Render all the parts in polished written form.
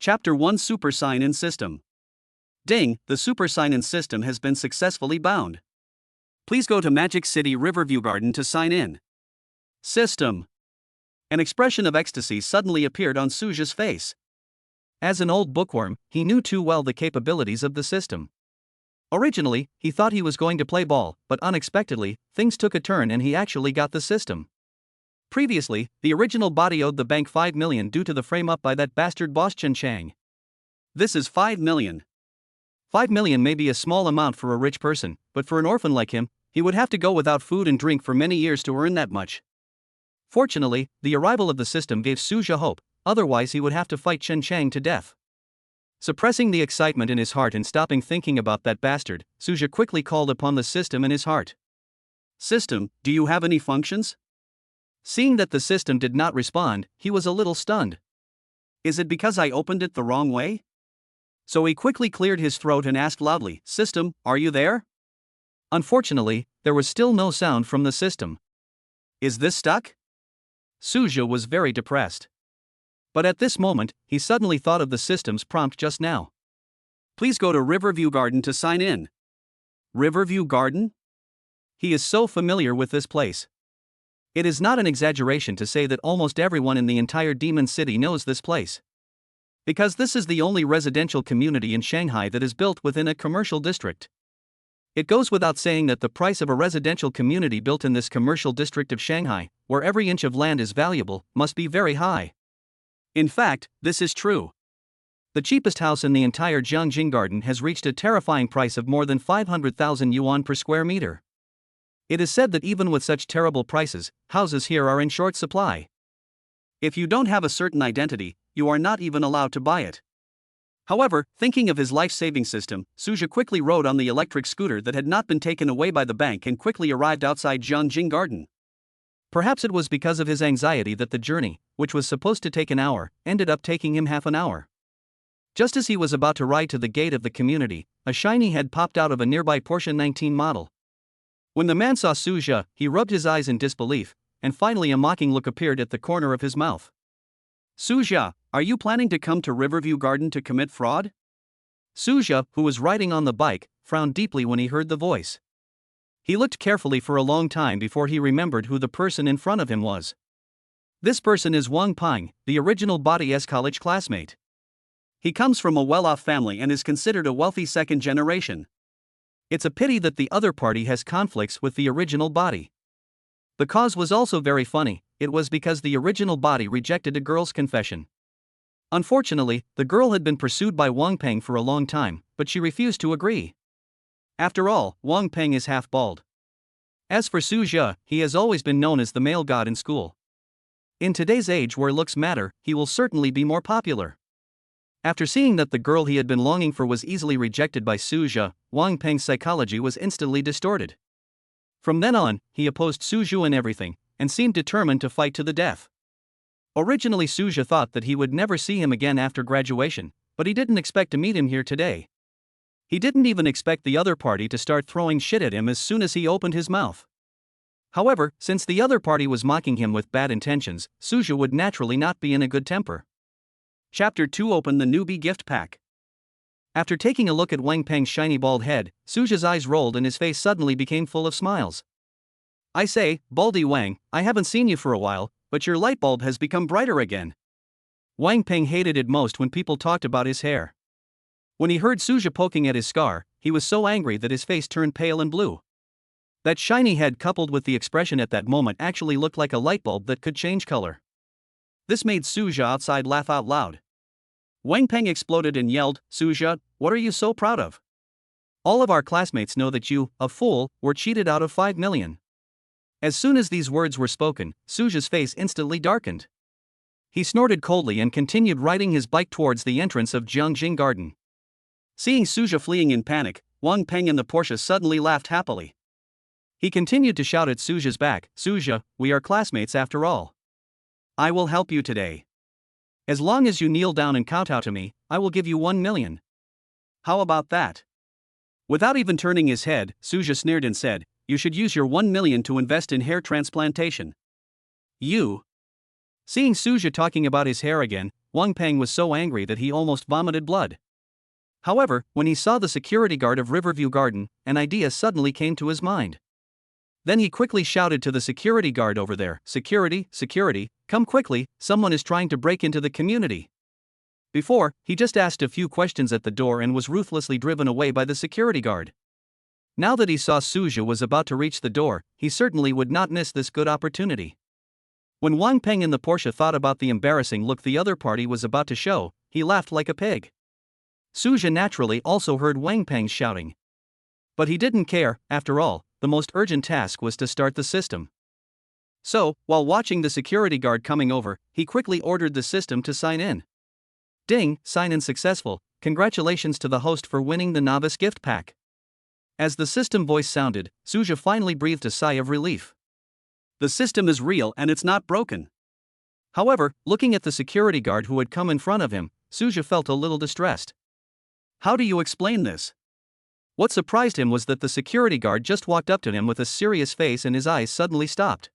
Chapter 1 Super Sign-In System. Ding, the Super Sign-In system has been successfully bound. Please go to Magic City Riverview Garden to sign in. System. An expression of ecstasy suddenly appeared on Suja's face. As an old bookworm, he knew too well the capabilities of the system. Originally, he thought he was going to play ball, but unexpectedly, things took a turn and he actually got the system. Previously, the original body owed the bank 5 million due to the frame up by that bastard boss Chen Chang. This is 5 million. 5 million may be a small amount for a rich person, but for an orphan like him, he would have to go without food and drink for many years to earn that much. Fortunately, the arrival of the system gave Suja hope, otherwise he would have to fight Chen Chang to death. Suppressing the excitement in his heart and stopping thinking about that bastard, Suja quickly called upon the system in his heart. System, do you have any functions? Seeing that the system did not respond, he was a little stunned. Is it because I opened it the wrong way? So he quickly cleared his throat and asked loudly, System, are you there? Unfortunately, there was still no sound from the system. Is this stuck? Suja was very depressed. But at this moment, he suddenly thought of the system's prompt just now. Please go to Riverview Garden to sign in. Riverview Garden? He is so familiar with this place. It is not an exaggeration to say that almost everyone in the entire Demon City knows this place. Because this is the only residential community in Shanghai that is built within a commercial district. It goes without saying that the price of a residential community built in this commercial district of Shanghai, where every inch of land is valuable, must be very high. In fact, this is true. The cheapest house in the entire Jiangjing Garden has reached a terrifying price of more than 500,000 yuan per square meter. It is said that even with such terrible prices, houses here are in short supply. If you don't have a certain identity, you are not even allowed to buy it. However, thinking of his life-saving system, Suja quickly rode on the electric scooter that had not been taken away by the bank and quickly arrived outside Jiangjing Garden. Perhaps it was because of his anxiety that the journey, which was supposed to take an hour, ended up taking him half an hour. Just as he was about to ride to the gate of the community, a shiny head popped out of a nearby Porsche 19 model. When the man saw Suja, he rubbed his eyes in disbelief, and finally a mocking look appeared at the corner of his mouth. Suja, are you planning to come to Riverview Garden to commit fraud? Suja, who was riding on the bike, frowned deeply when he heard the voice. He looked carefully for a long time before he remembered who the person in front of him was. This person is Wang Peng, the original Body S college classmate. He comes from a well-off family and is considered a wealthy second generation. It's a pity that the other party has conflicts with the original body. The cause was also very funny. It was because the original body rejected a girl's confession. Unfortunately, the girl had been pursued by Wang Peng for a long time, but she refused to agree. After all, Wang Peng is half bald. As for Suja, he has always been known as the male god in school. In today's age where looks matter, he will certainly be more popular. After seeing that the girl he had been longing for was easily rejected by Suja, Wang Peng's psychology was instantly distorted. From then on, he opposed Suju in everything, and seemed determined to fight to the death. Originally Suja thought that he would never see him again after graduation, but he didn't expect to meet him here today. He didn't even expect the other party to start throwing shit at him as soon as he opened his mouth. However, since the other party was mocking him with bad intentions, Suja would naturally not be in a good temper. Chapter 2 Open the Newbie Gift Pack. After taking a look at Wang Peng's shiny bald head, Suja's eyes rolled and his face suddenly became full of smiles. I say, Baldy Wang, I haven't seen you for a while, but your light bulb has become brighter again. Wang Peng hated it most when people talked about his hair. When he heard Suja poking at his scar, he was so angry that his face turned pale and blue. That shiny head coupled with the expression at that moment actually looked like a light bulb that could change color. This made Suja outside laugh out loud. Wang Peng exploded and yelled, Suja, what are you so proud of? All of our classmates know that you, a fool, were cheated out of 5 million. As soon as these words were spoken, Suja's face instantly darkened. He snorted coldly and continued riding his bike towards the entrance of Jiangjing Garden. Seeing Suja fleeing in panic, Wang Peng and the Porsche suddenly laughed happily. He continued to shout at Suja's back, Suja, we are classmates after all. I will help you today. As long as you kneel down and kowtow to me, I will give you 1 million. How about that? Without even turning his head, Suja sneered and said, you should use your 1 million to invest in hair transplantation. You? Seeing Suja talking about his hair again, Wang Peng was so angry that he almost vomited blood. However, when he saw the security guard of Riverview Garden, an idea suddenly came to his mind. Then he quickly shouted to the security guard over there, "Security, security, come quickly, someone is trying to break into the community." Before, he just asked a few questions at the door and was ruthlessly driven away by the security guard. Now that he saw Suja was about to reach the door, he certainly would not miss this good opportunity. When Wang Peng in the Porsche thought about the embarrassing look the other party was about to show, he laughed like a pig. Suja naturally also heard Wang Peng's shouting. But he didn't care, after all, the most urgent task was to start the system. So, while watching the security guard coming over, he quickly ordered the system to sign in. Ding, sign in successful, congratulations to the host for winning the novice gift pack. As the system voice sounded, Suja finally breathed a sigh of relief. The system is real and it's not broken. However, looking at the security guard who had come in front of him, Suja felt a little distressed. How do you explain this? What surprised him was that the security guard just walked up to him with a serious face and his eyes suddenly stopped.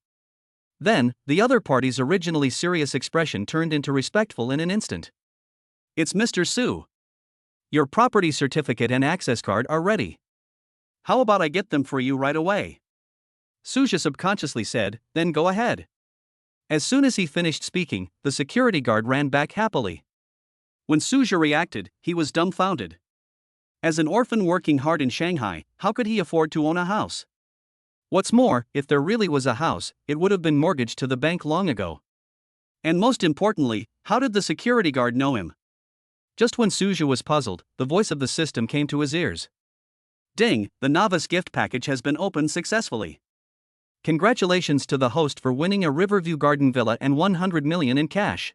Then, the other party's originally serious expression turned into respectful in an instant. It's Mr. Su. Your property certificate and access card are ready. How about I get them for you right away? Suja subconsciously said, then go ahead. As soon as he finished speaking, the security guard ran back happily. When Suja reacted, he was dumbfounded. As an orphan working hard in Shanghai, how could he afford to own a house? What's more, if there really was a house, it would have been mortgaged to the bank long ago. And most importantly, how did the security guard know him? Just when Suja was puzzled, the voice of the system came to his ears. Ding, the novice gift package has been opened successfully. Congratulations to the host for winning a Riverview Garden villa and 100 million in cash.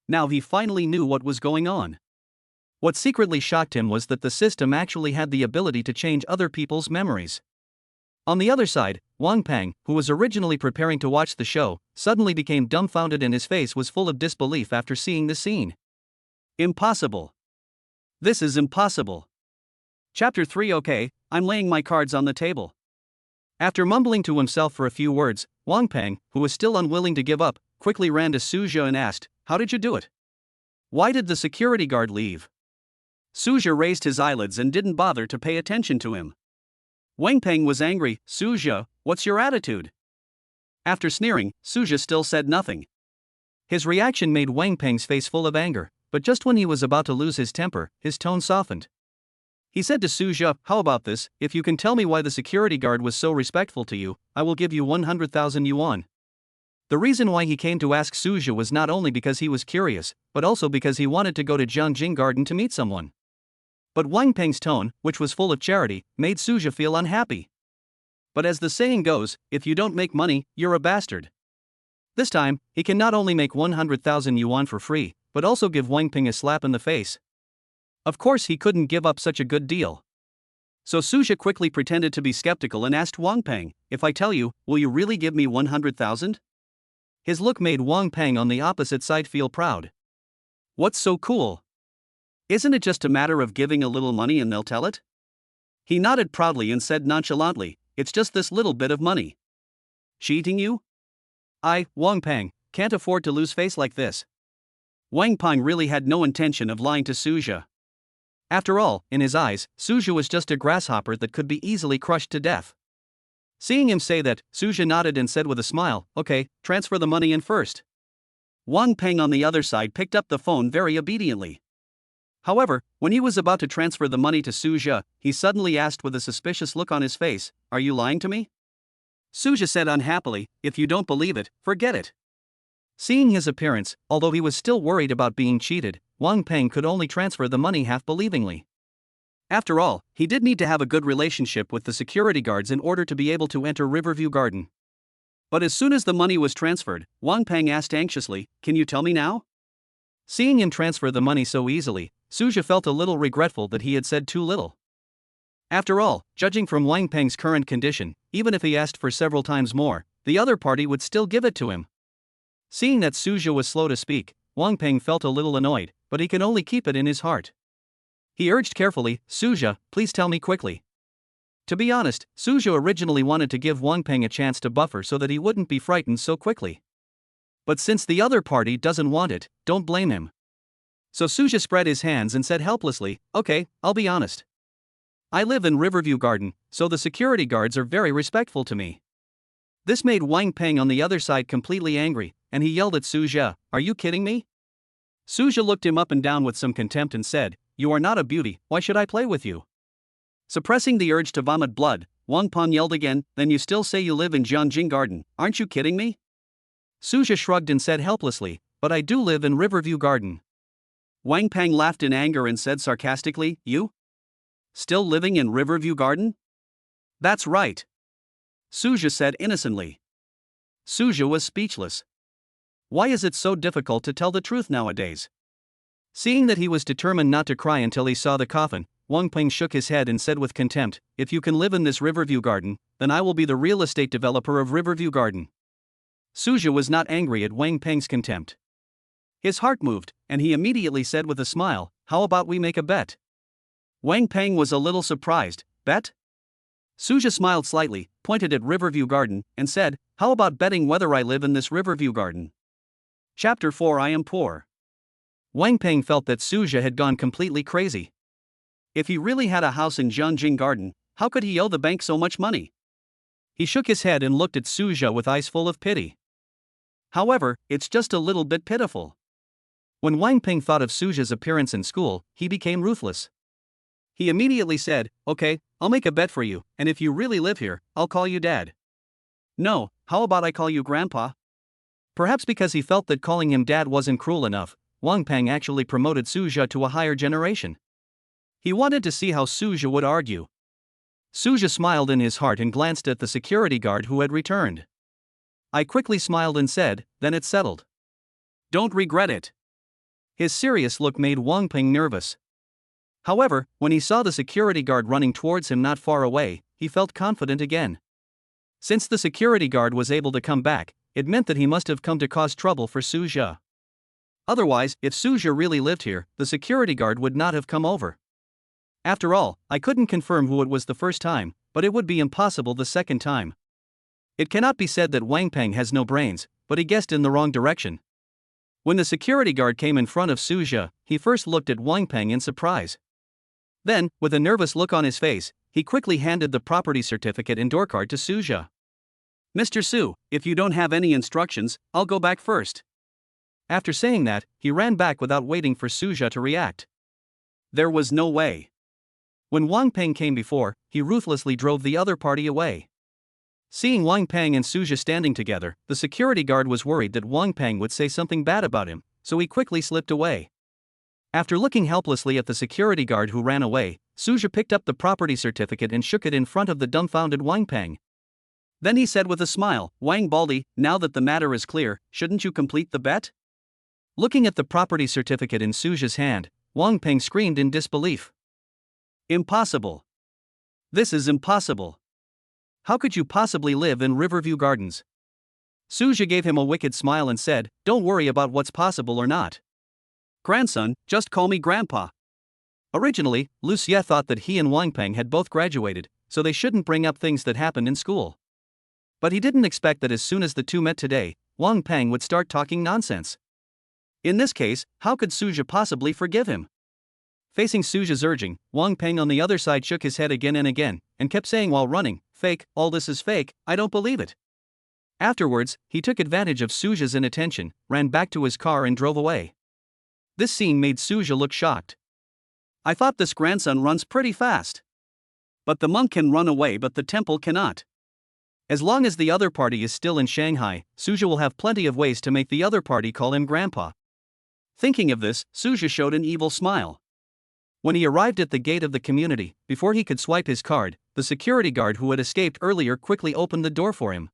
Now he finally knew what was going on. What secretly shocked him was that the system actually had the ability to change other people's memories. On the other side, Wang Peng, who was originally preparing to watch the show, suddenly became dumbfounded and his face was full of disbelief after seeing the scene. Impossible. This is impossible. Chapter 3. Okay, I'm laying my cards on the table. After mumbling to himself for a few words, Wang Peng, who was still unwilling to give up, quickly ran to Suja and asked, "How did you do it? Why did the security guard leave?" Suja raised his eyelids and didn't bother to pay attention to him. Wang Peng was angry. "Suja, what's your attitude?" After sneering, Suja still said nothing. His reaction made Wang Peng's face full of anger, but just when he was about to lose his temper, his tone softened. He said to Suja, "How about this, if you can tell me why the security guard was so respectful to you, I will give you 100,000 yuan. The reason why he came to ask Suja was not only because he was curious, but also because he wanted to go to Jiangjing Garden to meet someone. But Wang Peng's tone, which was full of charity, made Suja feel unhappy. But as the saying goes, if you don't make money, you're a bastard. This time, he can not only make 100,000 yuan for free, but also give Wang Peng a slap in the face. Of course he couldn't give up such a good deal. So Suja quickly pretended to be skeptical and asked Wang Peng, "If I tell you, will you really give me 100,000? His look made Wang Peng on the opposite side feel proud. "What's so cool? Isn't it just a matter of giving a little money and they'll tell it?" He nodded proudly and said nonchalantly, "It's just this little bit of money." "Cheating you? Wang Peng, can't afford to lose face like this." Wang Peng really had no intention of lying to Suja. After all, in his eyes, Suja was just a grasshopper that could be easily crushed to death. Seeing him say that, Suja nodded and said with a smile, "Okay, transfer the money in first." Wang Peng on the other side picked up the phone very obediently. However, when he was about to transfer the money to Suja, he suddenly asked with a suspicious look on his face, "Are you lying to me?" Suja said unhappily, "If you don't believe it, forget it." Seeing his appearance, although he was still worried about being cheated, Wang Peng could only transfer the money half-believingly. After all, he did need to have a good relationship with the security guards in order to be able to enter Riverview Garden. But as soon as the money was transferred, Wang Peng asked anxiously, "Can you tell me now?" Seeing him transfer the money so easily, Suja felt a little regretful that he had said too little. After all, judging from Wang Peng's current condition, even if he asked for several times more, the other party would still give it to him. Seeing that Suja was slow to speak, Wang Peng felt a little annoyed, but he could only keep it in his heart. He urged carefully, "Suja, please tell me quickly." To be honest, Suja originally wanted to give Wang Peng a chance to buffer so that he wouldn't be frightened so quickly. But since the other party doesn't want it, don't blame him. So Suja spread his hands and said helplessly, okay, I'll be honest. I live in Riverview Garden, so the security guards are very respectful to me. This made Wang Peng on the other side completely angry, and he yelled at Suja, are you kidding me? Suja looked him up and down with some contempt and said, you are not a beauty, why should I play with you? Suppressing the urge to vomit blood, Wang Peng yelled again, then you still say you live in Jianjing Garden, aren't you kidding me? Suja shrugged and said helplessly, but I do live in Riverview Garden. Wang Peng laughed in anger and said sarcastically, you? Still living in Riverview Garden? That's right. Suja said innocently. Suja was speechless. Why is it so difficult to tell the truth nowadays? Seeing that he was determined not to cry until he saw the coffin, Wang Peng shook his head and said with contempt, if you can live in this Riverview Garden, then I will be the real estate developer of Riverview Garden. Suja was not angry at Wang Peng's contempt. His heart moved, and he immediately said with a smile, how about we make a bet? Wang Peng was a little surprised, bet? Suja smiled slightly, pointed at Riverview Garden, and said, how about betting whether I live in this Riverview Garden? Chapter 4 I am poor. Wang Peng felt that Suja had gone completely crazy. If he really had a house in Jianjing Garden, how could he owe the bank so much money? He shook his head and looked at Suja with eyes full of pity. However, it's just a little bit pitiful. When Wang Peng thought of Suja's appearance in school, he became ruthless. He immediately said, okay, I'll make a bet for you, and if you really live here, I'll call you Dad. No, how about I call you Grandpa? Perhaps because he felt that calling him Dad wasn't cruel enough, Wang Peng actually promoted Suja to a higher generation. He wanted to see how Suja would argue. Suja smiled in his heart and glanced at the security guard who had returned. I quickly smiled and said, then it's settled. Don't regret it. His serious look made Wang Peng nervous. However, when he saw the security guard running towards him not far away, he felt confident again. Since the security guard was able to come back, it meant that he must have come to cause trouble for Suja. Otherwise, if Suja really lived here, the security guard would not have come over. After all, I couldn't confirm who it was the first time, but it would be impossible the second time. It cannot be said that Wang Peng has no brains, but he guessed in the wrong direction. When the security guard came in front of Suja, he first looked at Wang Peng in surprise. Then, with a nervous look on his face, he quickly handed the property certificate and door card to Suja. Mr. Su, if you don't have any instructions, I'll go back first. After saying that, he ran back without waiting for Suja to react. There was no way. When Wang Peng came before, he ruthlessly drove the other party away. Seeing Wang Peng and Suja standing together, the security guard was worried that Wang Peng would say something bad about him, so he quickly slipped away. After looking helplessly at the security guard who ran away, Suja picked up the property certificate and shook it in front of the dumbfounded Wang Peng. Then he said with a smile, Wang Baldi, now that the matter is clear, shouldn't you complete the bet? Looking at the property certificate in Suja's hand, Wang Peng screamed in disbelief. Impossible. This is impossible. How could you possibly live in Riverview Gardens? Suja gave him a wicked smile and said, don't worry about what's possible or not. Grandson, just call me Grandpa. Originally, Lucia thought that he and Wang Peng had both graduated, so they shouldn't bring up things that happened in school. But he didn't expect that as soon as the two met today, Wang Peng would start talking nonsense. In this case, how could Suja possibly forgive him? Facing Suja's urging, Wang Peng on the other side shook his head again and kept saying while running, fake, all this is fake, I don't believe it. Afterwards, he took advantage of Suja's inattention, ran back to his car and drove away. This scene made Suja look shocked. I thought this grandson runs pretty fast. But the monk can run away but the temple cannot. As long as the other party is still in Shanghai, Suja will have plenty of ways to make the other party call him Grandpa. Thinking of this, Suja showed an evil smile. When he arrived at the gate of the community, before he could swipe his card, the security guard who had escaped earlier quickly opened the door for him.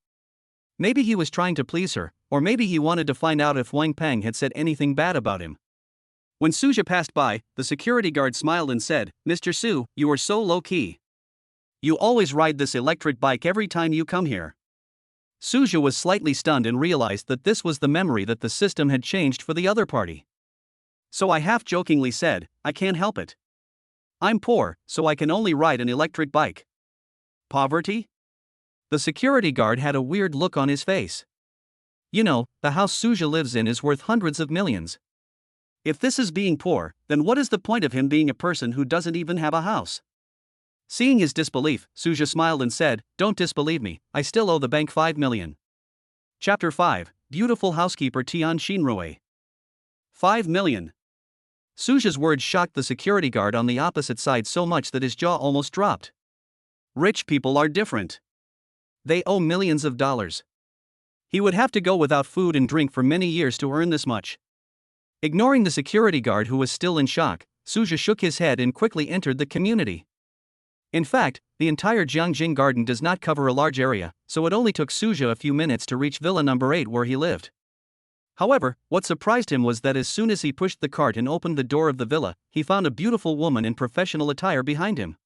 Maybe he was trying to please her, or maybe he wanted to find out if Wang Peng had said anything bad about him. When Suja passed by, the security guard smiled and said, Mr. Su, you are so low-key. You always ride this electric bike every time you come here. Suja was slightly stunned and realized that this was the memory that the system had changed for the other party. So I half-jokingly said, I can't help it. I'm poor, so I can only ride an electric bike. Poverty? The security guard had a weird look on his face. You know, the house Suja lives in is worth hundreds of millions. If this is being poor, then what is the point of him being a person who doesn't even have a house? Seeing his disbelief, Suja smiled and said, "Don't disbelieve me, I still owe the bank 5 million. Chapter 5, Beautiful Housekeeper Tian Shinrui. 5 million. Suja's words shocked the security guard on the opposite side so much that his jaw almost dropped. Rich people are different. They owe millions of dollars. He would have to go without food and drink for many years to earn this much. Ignoring the security guard who was still in shock, Suja shook his head and quickly entered the community. In fact, the entire Jiangjing garden does not cover a large area, so it only took Suja a few minutes to reach Villa number 8 where he lived. However, what surprised him was that as soon as he pushed the cart and opened the door of the villa, he found a beautiful woman in professional attire behind him.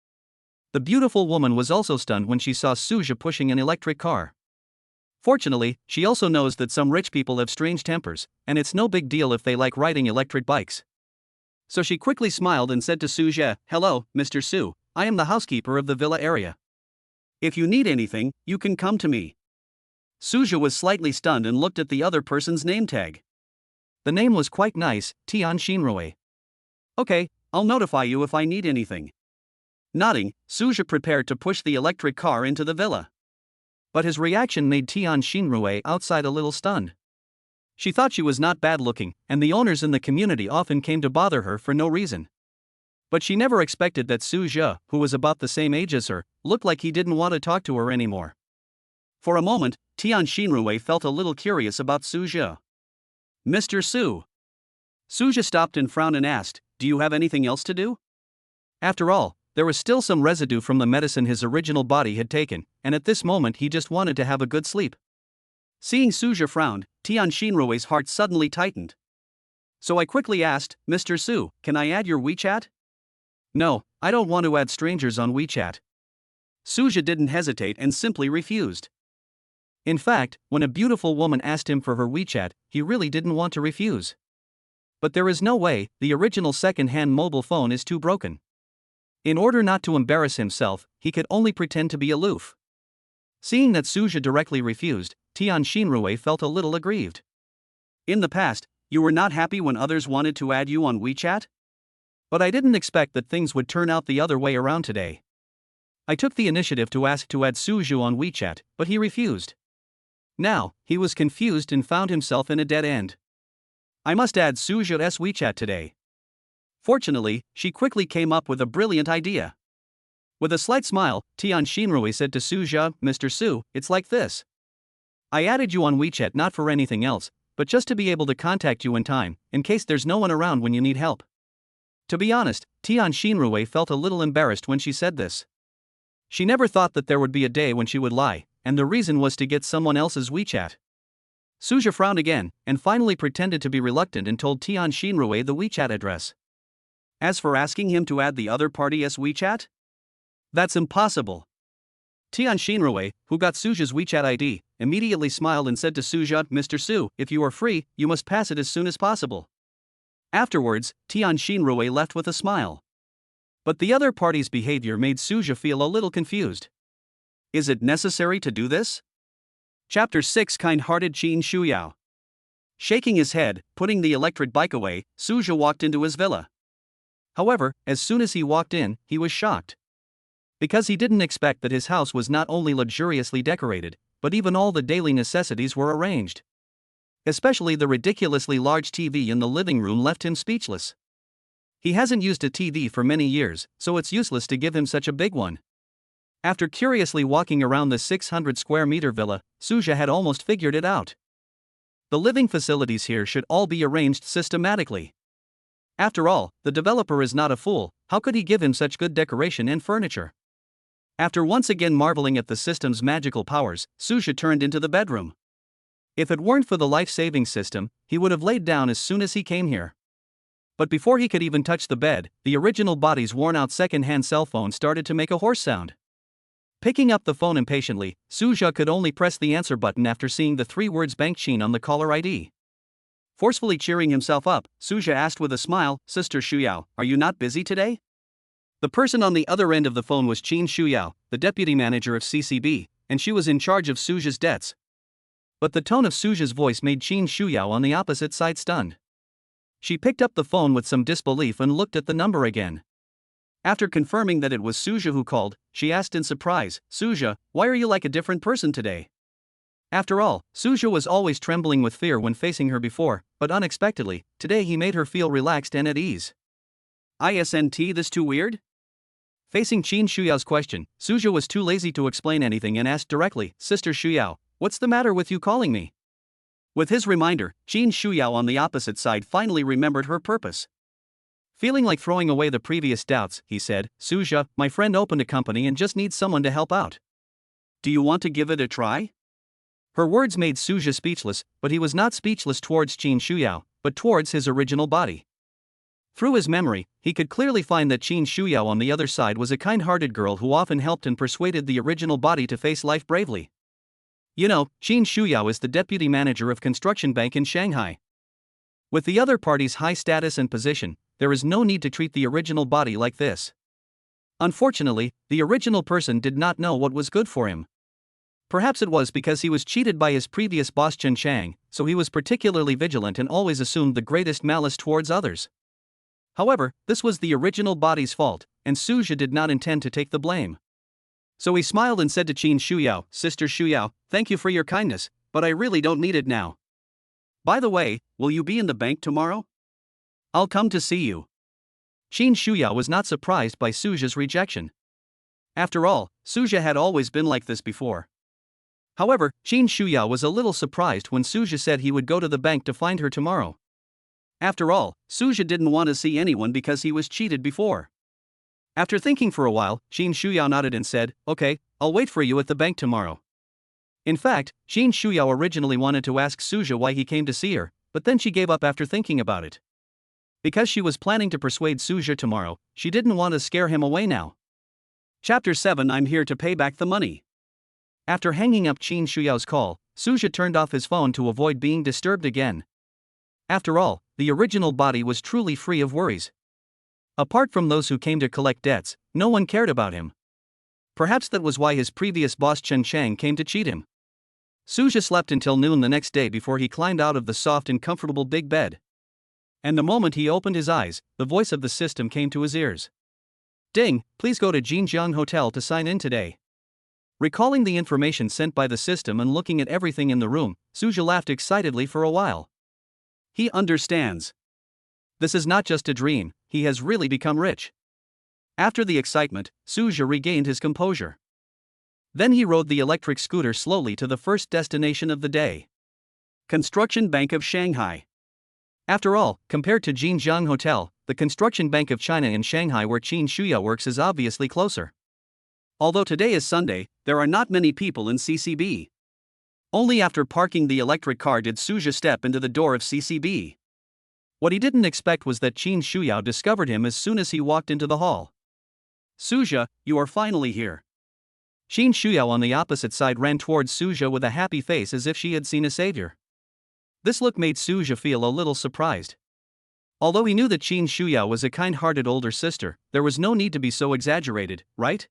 The beautiful woman was also stunned when she saw Suja pushing an electric car. Fortunately, she also knows that some rich people have strange tempers, and it's no big deal if they like riding electric bikes. So she quickly smiled and said to Suja, "Hello, Mr. Su, I am the housekeeper of the villa area. If you need anything, you can come to me." Suja was slightly stunned and looked at the other person's name tag. The name was quite nice, Tian Shinrui. "Okay, I'll notify you if I need anything." Nodding, Suja prepared to push the electric car into the villa. But his reaction made Tian Shinrui outside a little stunned. She thought she was not bad looking, and the owners in the community often came to bother her for no reason. But she never expected that Suja, who was about the same age as her, looked like he didn't want to talk to her anymore. For a moment, Tian Shinrui felt a little curious about Suja. "Mr. Su." Suja stopped and frowned and asked, "Do you have anything else to do?" After all, there was still some residue from the medicine his original body had taken, and at this moment he just wanted to have a good sleep. Seeing Suja frowned, Tian Shinrui's heart suddenly tightened. So I quickly asked, "Mr. Su, can I add your WeChat?" "No, I don't want to add strangers on WeChat." Suja didn't hesitate and simply refused. In fact, when a beautiful woman asked him for her WeChat, he really didn't want to refuse. But there is no way, the original second-hand mobile phone is too broken. In order not to embarrass himself, he could only pretend to be aloof. Seeing that Suja directly refused, Tian Shinrui felt a little aggrieved. "In the past, you were not happy when others wanted to add you on WeChat? But I didn't expect that things would turn out the other way around today. I took the initiative to ask to add Suju on WeChat, but he refused." Now, he was confused and found himself in a dead end. "I must add Suju's WeChat today." Fortunately, she quickly came up with a brilliant idea. With a slight smile, Tian Shinrui said to Suja, "Mr. Su, it's like this. I added you on WeChat not for anything else, but just to be able to contact you in time, in case there's no one around when you need help." To be honest, Tian Shinrui felt a little embarrassed when she said this. She never thought that there would be a day when she would lie, and the reason was to get someone else's WeChat. Suja frowned again, and finally pretended to be reluctant and told Tian Shinrui the WeChat address. As for asking him to add the other party's WeChat? That's impossible. Tian Shinrui, who got Suja's WeChat ID, immediately smiled and said to Suja, "Mr. Su, if you are free, you must pass it as soon as possible." Afterwards, Tian Shinrui left with a smile. But the other party's behavior made Suja feel a little confused. Is it necessary to do this? Chapter 6, Kind-Hearted Qin Shuyao. Shaking his head, putting the electric bike away, Suja walked into his villa. However, as soon as he walked in, he was shocked. Because he didn't expect that his house was not only luxuriously decorated, but even all the daily necessities were arranged. Especially the ridiculously large TV in the living room left him speechless. He hasn't used a TV for many years, so it's useless to give him such a big one. After curiously walking around the 600 square meter villa, Suja had almost figured it out. The living facilities here should all be arranged systematically. After all, the developer is not a fool. How could he give him such good decoration and furniture? After once again marveling at the system's magical powers, Suja turned into the bedroom. If it weren't for the life-saving system, he would have laid down as soon as he came here. But before he could even touch the bed, the original body's worn-out second-hand cell phone started to make a hoarse sound. Picking up the phone impatiently, Suja could only press the answer button after seeing the 3 words Bank Qin on the caller ID. Forcefully cheering himself up, Suja asked with a smile, "Sister Shuyao, are you not busy today?" The person on the other end of the phone was Qin Shuyao, the deputy manager of CCB, and she was in charge of Suja's debts. But the tone of Suja's voice made Qin Shuyao on the opposite side stunned. She picked up the phone with some disbelief and looked at the number again. After confirming that it was Suja who called, she asked in surprise, "Suja, why are you like a different person today?" After all, Suja was always trembling with fear when facing her before, but unexpectedly, today he made her feel relaxed and at ease. Isn't this too weird? Facing Qin Shuyao's question, Suja was too lazy to explain anything and asked directly, "Sister Shuyao, what's the matter with you calling me?" With his reminder, Qin Shuyao on the opposite side finally remembered her purpose. Feeling like throwing away the previous doubts, he said, "Suja, my friend opened a company and just needs someone to help out. Do you want to give it a try?" Her words made Suja speechless, but he was not speechless towards Qin Shuyao, but towards his original body. Through his memory, he could clearly find that Qin Shuyao on the other side was a kind-hearted girl who often helped and persuaded the original body to face life bravely. You know, Qin Shuyao is the deputy manager of Construction Bank in Shanghai. With the other party's high status and position, there is no need to treat the original body like this. Unfortunately, the original person did not know what was good for him. Perhaps it was because he was cheated by his previous boss Chen Chang, so he was particularly vigilant and always assumed the greatest malice towards others. However, this was the original body's fault, and Suja did not intend to take the blame. So he smiled and said to Qin Shuyao, "Sister Shuyao, thank you for your kindness, but I really don't need it now. By the way, will you be in the bank tomorrow? I'll come to see you." Qin Shuyao was not surprised by Suja's rejection. After all, Suja had always been like this before. However, Qin Shuyao was a little surprised when Suja said he would go to the bank to find her tomorrow. After all, Suja didn't want to see anyone because he was cheated before. After thinking for a while, Qin Shuyao nodded and said, "Okay, I'll wait for you at the bank tomorrow." In fact, Qin Shuyao originally wanted to ask Suja why he came to see her, but then she gave up after thinking about it. Because she was planning to persuade Suja tomorrow, she didn't want to scare him away now. Chapter 7 I'm here to pay back the money. After hanging up Qin Shuyao's call, Suja turned off his phone to avoid being disturbed again. After all, the original body was truly free of worries. Apart from those who came to collect debts, no one cared about him. Perhaps that was why his previous boss Chen Chang came to cheat him. Suja slept until noon the next day before he climbed out of the soft and comfortable big bed. And the moment he opened his eyes, the voice of the system came to his ears. "Ding, please go to Jinjiang Hotel to sign in today." Recalling the information sent by the system and looking at everything in the room, Suja laughed excitedly for a while. He understands. This is not just a dream, he has really become rich. After the excitement, Suja regained his composure. Then he rode the electric scooter slowly to the first destination of the day. Construction Bank of Shanghai. After all, compared to Jinjiang Hotel, the Construction Bank of China in Shanghai where Qin Shuyao works is obviously closer. Although today is Sunday, there are not many people in CCB. Only after parking the electric car did Suja step into the door of CCB. What he didn't expect was that Qin Shuyao discovered him as soon as he walked into the hall. "Suja, you are finally here." Qin Shuyao on the opposite side ran towards Suja with a happy face as if she had seen a savior. This look made Suja feel a little surprised. Although he knew that Qin Shuyao was a kind-hearted older sister, there was no need to be so exaggerated, right?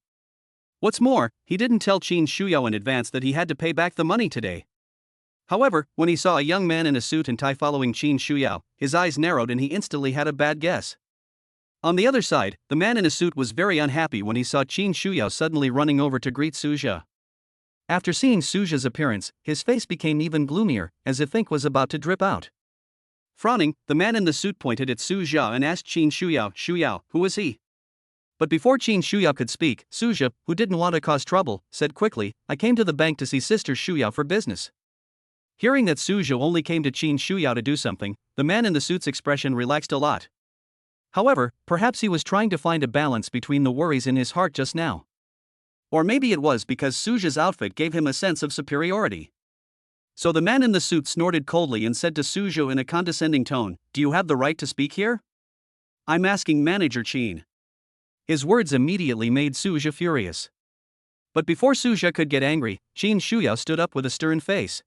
What's more, he didn't tell Qin Shuyao in advance that he had to pay back the money today. However, when he saw a young man in a suit and tie following Qin Shuyao, his eyes narrowed and he instantly had a bad guess. On the other side, the man in a suit was very unhappy when he saw Qin Shuyao suddenly running over to greet Suja. After seeing Suja's appearance, his face became even gloomier, as if ink was about to drip out. Frowning, the man in the suit pointed at Suja and asked Qin Shuyao, "Shuyao, who is he?" But before Qin Shuyao could speak, Suja, who didn't want to cause trouble, said quickly, "I came to the bank to see Sister Shuyao for business." Hearing that Suja only came to Qin Shuyao to do something, the man in the suit's expression relaxed a lot. However, perhaps he was trying to find a balance between the worries in his heart just now. Or maybe it was because Suja's outfit gave him a sense of superiority. So the man in the suit snorted coldly and said to Suja in a condescending tone, "Do you have the right to speak here? I'm asking Manager Qin." His words immediately made Suja furious. But before Suja could get angry, Qin Shuyao stood up with a stern face.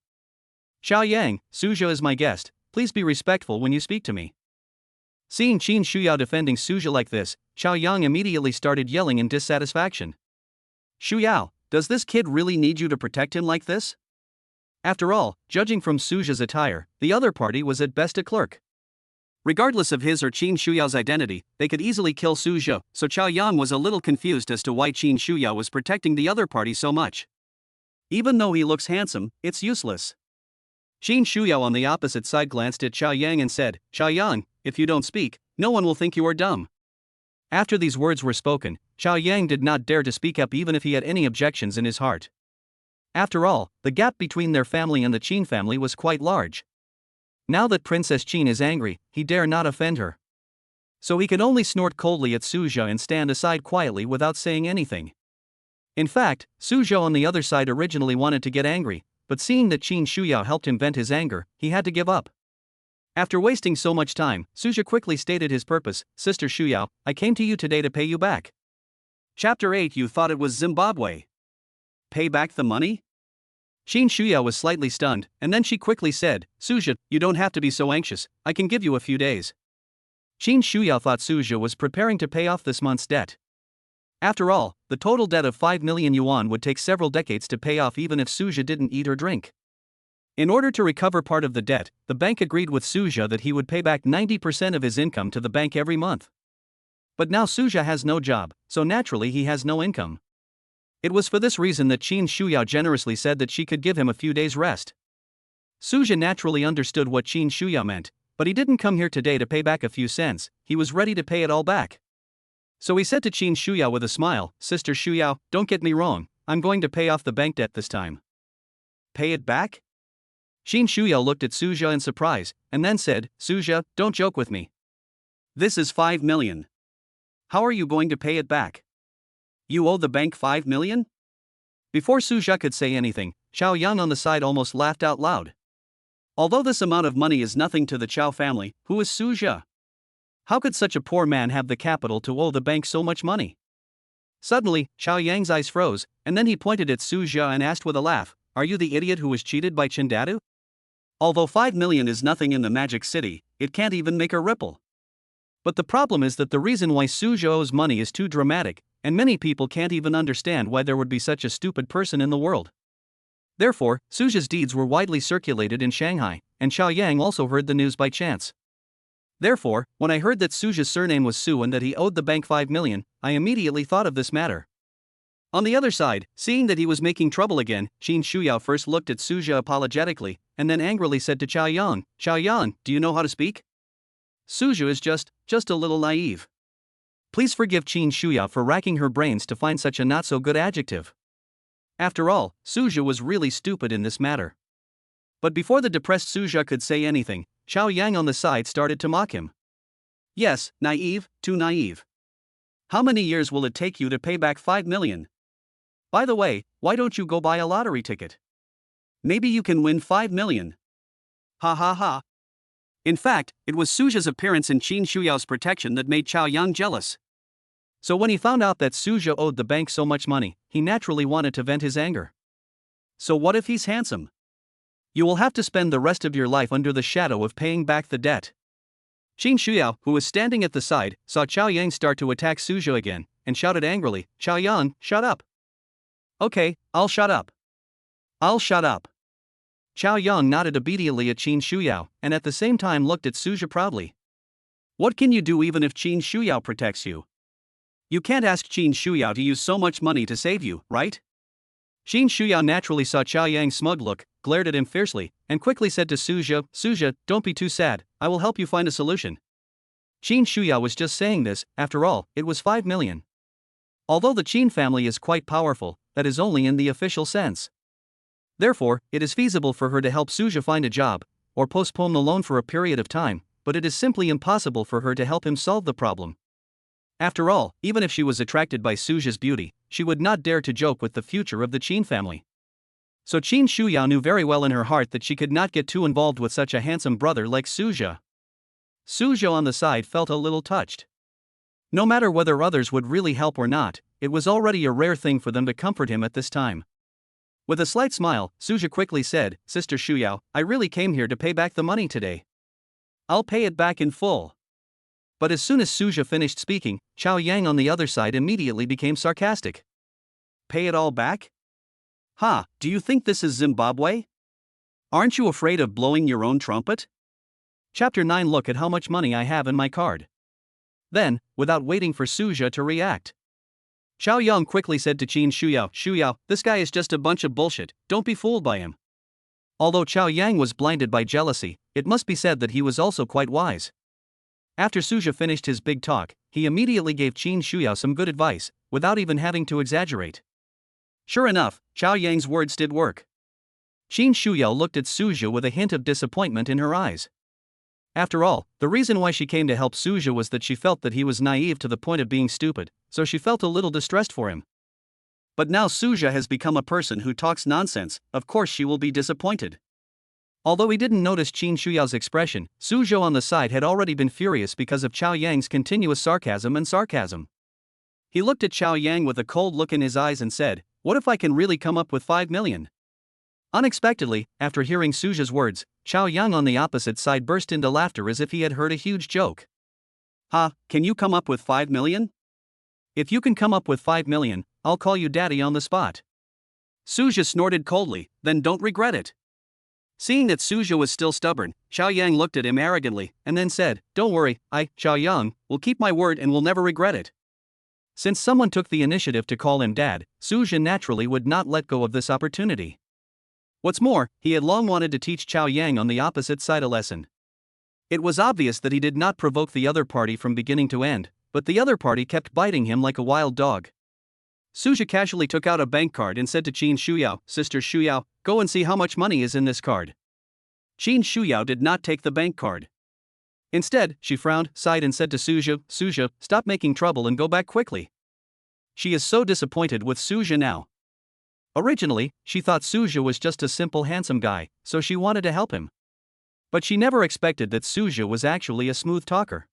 "Xiao Yang, Suja is my guest, please be respectful when you speak to me." Seeing Qin Shuyao defending Suja like this, Xiao Yang immediately started yelling in dissatisfaction. "Shuyao, does this kid really need you to protect him like this? After all, judging from Suja's attire, the other party was at best a clerk. Regardless of his or Qin Shuyao's identity, they could easily kill Suzhou, so Chao Yang was a little confused as to why Qin Shuyao was protecting the other party so much. Even though he looks handsome, it's useless. Qin Shuyao on the opposite side glanced at Chao Yang and said, "Chao Yang, if you don't speak, no one will think you are dumb." After these words were spoken, Chao Yang did not dare to speak up even if he had any objections in his heart. After all, the gap between their family and the Qin family was quite large. Now that Princess Qin is angry, he dare not offend her. So he could only snort coldly at Suzhou and stand aside quietly without saying anything. In fact, Suzhou on the other side originally wanted to get angry, but seeing that Qin Shuyao helped him vent his anger, he had to give up. After wasting so much time, Suzhou quickly stated his purpose. "Sister Shuyao, I came to you today to pay you back." Chapter 8. You thought it was Zimbabwe. Pay back the money? Qin Shuyao was slightly stunned, and then she quickly said, "Suzhou, you don't have to be so anxious, I can give you a few days." Qin Shuyao thought Suzhou was preparing to pay off this month's debt. After all, the total debt of 5 million yuan would take several decades to pay off even if Suzhou didn't eat or drink. In order to recover part of the debt, the bank agreed with Suzhou that he would pay back 90% of his income to the bank every month. But now Suzhou has no job, so naturally he has no income. It was for this reason that Qin Shuyao generously said that she could give him a few days' rest. Suzhou naturally understood what Qin Shuyao meant, but he didn't come here today to pay back a few cents, he was ready to pay it all back. So he said to Qin Shuyao with a smile, "Sister Shuyao, don't get me wrong, I'm going to pay off the bank debt this time." Pay it back? Qin Shuyao looked at Suzhou in surprise, and then said, "Suzhou, don't joke with me. This is 5 million. How are you going to pay it back? You owe the bank 5 million? Before Suzhou could say anything, Chao Yang on the side almost laughed out loud. Although this amount of money is nothing to the Chao family, who is Suzhou? How could such a poor man have the capital to owe the bank so much money? Suddenly, Chao Yang's eyes froze, and then he pointed at Suzhou and asked with a laugh, "Are you the idiot who was cheated by Chindadu?" Although 5 million is nothing in the Magic City, it can't even make a ripple. But the problem is that the reason why Suzhou owes money is too dramatic, and many people can't even understand why there would be such a stupid person in the world. Therefore, Suzhou's deeds were widely circulated in Shanghai, and Chao Yang also heard the news by chance. Therefore, when I heard that Suzhou's surname was Su and that he owed the bank 5 million, I immediately thought of this matter. On the other side, seeing that he was making trouble again, Qin Shuyao first looked at Suzhou apologetically, and then angrily said to Chao Yang, "Chao Yang, do you know how to speak? Suzhou is just a little naive." Please forgive Qin Shuyao for racking her brains to find such a not-so-good adjective. After all, Suzhou was really stupid in this matter. But before the depressed Suzhou could say anything, Chao Yang on the side started to mock him. "Yes, naive, too naive. How many years will it take you to pay back 5 million? By the way, why don't you go buy a lottery ticket? Maybe you can win 5 million. Ha ha ha." In fact, it was Suzhou's appearance and Qin Shuyao's protection that made Chao Yang jealous. So when he found out that Suzhou owed the bank so much money, he naturally wanted to vent his anger. So what if he's handsome? You will have to spend the rest of your life under the shadow of paying back the debt. Qin Shuyao, who was standing at the side, saw Chao Yang start to attack Suzhou again, and shouted angrily, "Chao Yang, shut up." "Okay, I'll shut up. I'll shut up." Chao Yang nodded obediently at Qin Shuyao, and at the same time looked at Suzhou proudly. What can you do even if Qin Shuyao protects you? You can't ask Qin Shuyao to use so much money to save you, right? Qin Shuyao naturally saw Chao Yang's smug look, glared at him fiercely, and quickly said to Suzhou, "Suzhou, don't be too sad, I will help you find a solution." Qin Shuyao was just saying this, after all, it was 5 million. Although the Qin family is quite powerful, that is only in the official sense. Therefore, it is feasible for her to help Suzhou find a job, or postpone the loan for a period of time, but it is simply impossible for her to help him solve the problem. After all, even if she was attracted by Suzhou's beauty, she would not dare to joke with the future of the Qin family. So Qin Shuyao knew very well in her heart that she could not get too involved with such a handsome brother like Suzhou. Suzhou on the side felt a little touched. No matter whether others would really help or not, it was already a rare thing for them to comfort him at this time. With a slight smile, Suzhou quickly said, "Sister Shuyao, I really came here to pay back the money today. I'll pay it back in full." But as soon as Suzhou finished speaking, Chao Yang on the other side immediately became sarcastic. "Pay it all back? Ha, do you think this is Zimbabwe? Aren't you afraid of blowing your own trumpet? Chapter 9. Look at how much money I have in my card. Then, without waiting for Suja to react, Xiao Yang quickly said to Qin Shuyao, Shuyao, this guy is just a bunch of bullshit, don't be fooled by him. Although Xiao Yang was blinded by jealousy, it must be said that he was also quite wise. After Suja finished his big talk, he immediately gave Qin Shuyao some good advice, without even having to exaggerate. Sure enough, Xiao Yang's words did work. Qin Shuyao looked at Suja with a hint of disappointment in her eyes. After all, the reason why she came to help Suja was that she felt that he was naive to the point of being stupid, so she felt a little distressed for him. But now Suja has become a person who talks nonsense, of course she will be disappointed. Although he didn't notice Qin Shuyao's expression, Suzhou on the side had already been furious because of Qiao Yang's continuous sarcasm. He looked at Qiao Yang with a cold look in his eyes and said, what if I can really come up with 5 million? Unexpectedly, after hearing Suzhou's words, Qiao Yang on the opposite side burst into laughter as if he had heard a huge joke. Ha, can you come up with 5 million? If you can come up with 5 million, I'll call you daddy on the spot. Suzhou snorted coldly, then don't regret it. Seeing that Suzhou was still stubborn, Xiao Yang looked at him arrogantly, and then said, don't worry, I, Xiao Yang, will keep my word and will never regret it. Since someone took the initiative to call him dad, Suzhou naturally would not let go of this opportunity. What's more, he had long wanted to teach Qiao Yang on the opposite side a lesson. It was obvious that he did not provoke the other party from beginning to end, but the other party kept biting him like a wild dog. Suzhou casually took out a bank card and said to Qin Shuyao, Sister Shuyao, go and see how much money is in this card. Qin Shuyao did not take the bank card. Instead, she frowned, sighed and said to Suzhou, Suzhou, stop making trouble and go back quickly. She is so disappointed with Suzhou now. Originally, she thought Suzhou was just a simple handsome guy, so she wanted to help him. But she never expected that Suzhou was actually a smooth talker.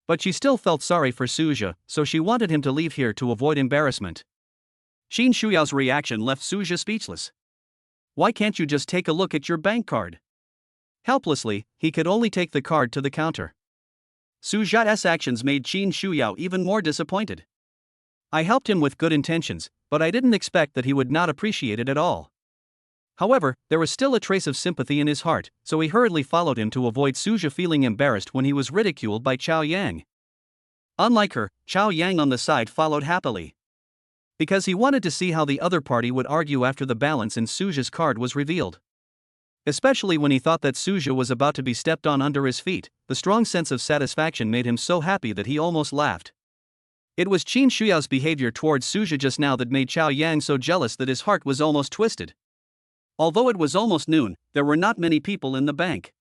But she still felt sorry for Suzhou, so she wanted him to leave here to avoid embarrassment. Qin Shuyao's reaction left Suzhou speechless. Why can't you just take a look at your bank card? Helplessly, he could only take the card to the counter. Suzhou's actions made Qin Shuyao even more disappointed. I helped him with good intentions, but I didn't expect that he would not appreciate it at all. However, there was still a trace of sympathy in his heart, so he hurriedly followed him to avoid Suzhou feeling embarrassed when he was ridiculed by Qiao Yang. Unlike her, Qiao Yang on the side followed happily. Because he wanted to see how the other party would argue after the balance in Suzhou's card was revealed. Especially when he thought that Suzhou was about to be stepped on under his feet, the strong sense of satisfaction made him so happy that he almost laughed. It was Qin Shuyao's behavior towards Suzhou just now that made Qiao Yang so jealous that his heart was almost twisted. Although it was almost noon, there were not many people in the bank.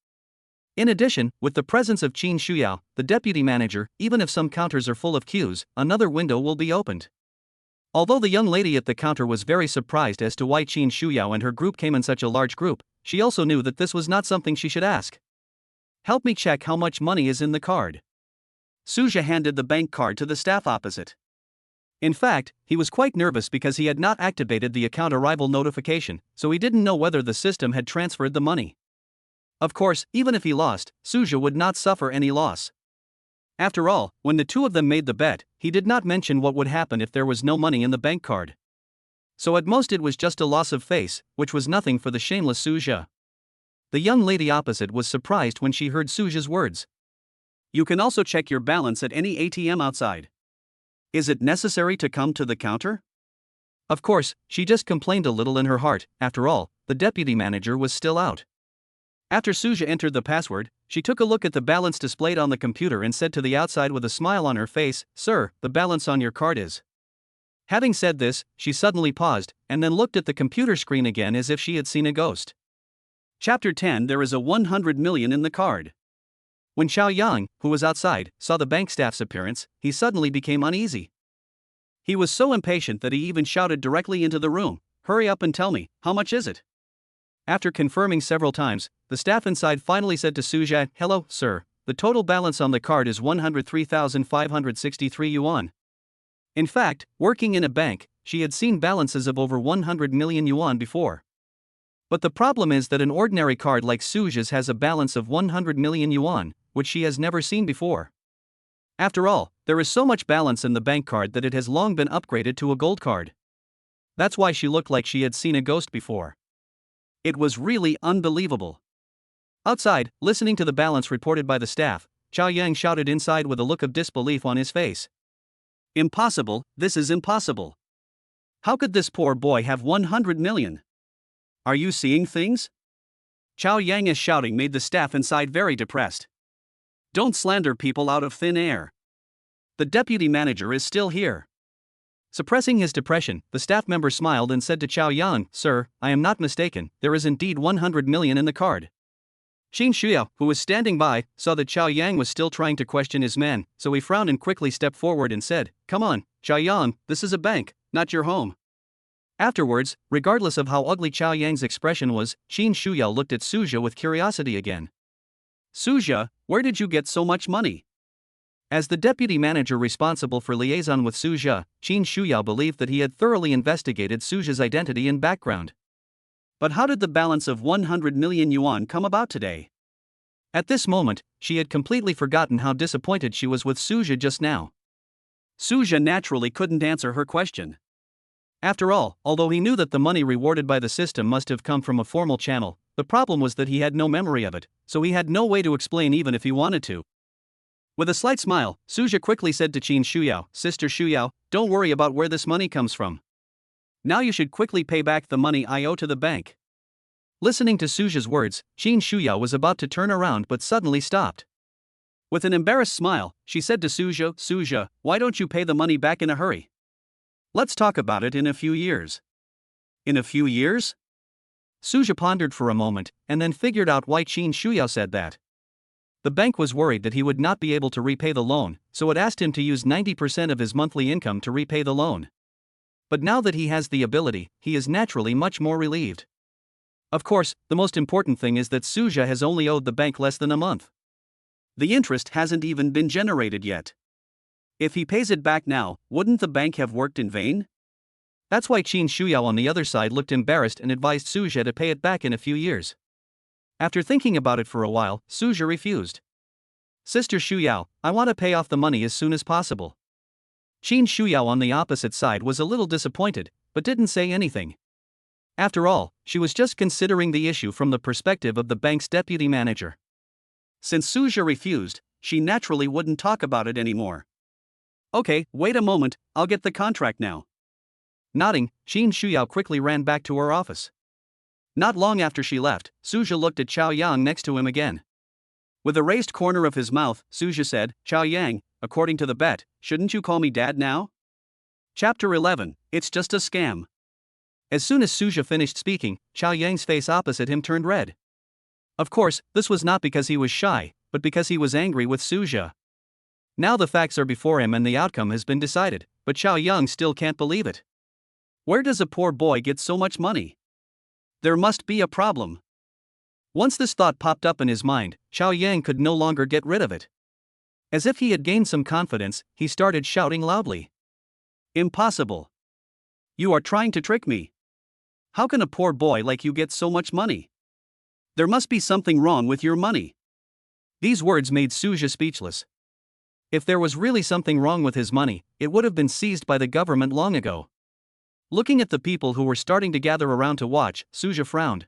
In addition, with the presence of Qin Shuyao, the deputy manager, even if some counters are full of queues, another window will be opened. Although the young lady at the counter was very surprised as to why Qin Shuyao and her group came in such a large group, she also knew that this was not something she should ask. Help me check how much money is in the card. Suzhou handed the bank card to the staff opposite. In fact, he was quite nervous because he had not activated the account arrival notification, so he didn't know whether the system had transferred the money. Of course, even if he lost, Suzhou would not suffer any loss. After all, when the two of them made the bet, he did not mention what would happen if there was no money in the bank card. So at most it was just a loss of face, which was nothing for the shameless Suzhou. The young lady opposite was surprised when she heard Suzhou's words. You can also check your balance at any ATM outside. Is it necessary to come to the counter? Of course, she just complained a little in her heart. After all, the deputy manager was still out. After Suzhou entered the password, she took a look at the balance displayed on the computer and said to the outside with a smile on her face, Sir, the balance on your card is. Having said this, she suddenly paused, and then looked at the computer screen again as if she had seen a ghost. Chapter 10. There is a 100 million in the card. When Xiao Yang, who was outside, saw the bank staff's appearance, he suddenly became uneasy. He was so impatient that he even shouted directly into the room, Hurry up and tell me, how much is it? After confirming several times, the staff inside finally said to Suzhou, Hello, sir, the total balance on the card is 103,563 yuan. In fact, working in a bank, she had seen balances of over 100 million yuan before. But the problem is that an ordinary card like Suzhou's has a balance of 100 million yuan, which she has never seen before. After all, there is so much balance in the bank card that it has long been upgraded to a gold card. That's why she looked like she had seen a ghost before. It was really unbelievable. Outside, listening to the balance reported by the staff, Chao Yang shouted inside with a look of disbelief on his face. Impossible, this is impossible. How could this poor boy have 100 million? Are you seeing things? Chao Yang's shouting made the staff inside very depressed. Don't slander people out of thin air. The deputy manager is still here. Suppressing his depression, the staff member smiled and said to Chao Yang, "Sir, I am not mistaken, there is indeed 100 million in the card." Qin Shuyao, who was standing by, saw that Chao Yang was still trying to question his man, so he frowned and quickly stepped forward and said, "Come on, Chao Yang, this is a bank, not your home." Afterwards, regardless of how ugly Chao Yang's expression was, Qin Shuyao looked at Suja with curiosity again. Suja, where did you get so much money? As the deputy manager responsible for liaison with Suja, Qin Shuyao believed that he had thoroughly investigated Suja's identity and background. But how did the balance of 100 million yuan come about today? At this moment, she had completely forgotten how disappointed she was with Suja just now. Suja naturally couldn't answer her question. After all, although he knew that the money rewarded by the system must have come from a formal channel, the problem was that he had no memory of it, so he had no way to explain even if he wanted to. With a slight smile, Suja quickly said to Qin Shuyao, "Sister Shuyao, don't worry about where this money comes from. Now you should quickly pay back the money I owe to the bank." Listening to Suja's words, Qin Shuyao was about to turn around but suddenly stopped. With an embarrassed smile, she said to Suja, "Suja, why don't you pay the money back in a hurry? Let's talk about it in a few years." In a few years? Suja pondered for a moment, and then figured out why Qin Shuyao said that. The bank was worried that he would not be able to repay the loan, so it asked him to use 90% of his monthly income to repay the loan. But now that he has the ability, he is naturally much more relieved. Of course, the most important thing is that Suja has only owed the bank less than a month. The interest hasn't even been generated yet. If he pays it back now, wouldn't the bank have worked in vain? That's why Qin Shuyao on the other side looked embarrassed and advised Suja to pay it back in a few years. After thinking about it for a while, Suja refused. "Sister Shuyao, I want to pay off the money as soon as possible." Qin Shuyao on the opposite side was a little disappointed, but didn't say anything. After all, she was just considering the issue from the perspective of the bank's deputy manager. Since Suja refused, she naturally wouldn't talk about it anymore. "Okay, wait a moment, I'll get the contract now." Nodding, Qin Shuyao quickly ran back to her office. Not long after she left, Suja looked at Chao Yang next to him again. With a raised corner of his mouth, Suja said, "Chao Yang, according to the bet, shouldn't you call me dad now?" Chapter 11, It's Just a Scam. As soon as Suja finished speaking, Chao Yang's face opposite him turned red. Of course, this was not because he was shy, but because he was angry with Suja. Now the facts are before him and the outcome has been decided, but Chao Yang still can't believe it. Where does a poor boy get so much money? There must be a problem. Once this thought popped up in his mind, Chao Yang could no longer get rid of it. As if he had gained some confidence, he started shouting loudly. "Impossible. You are trying to trick me. How can a poor boy like you get so much money? There must be something wrong with your money." These words made Suja speechless. If there was really something wrong with his money, it would have been seized by the government long ago. Looking at the people who were starting to gather around to watch, Suja frowned.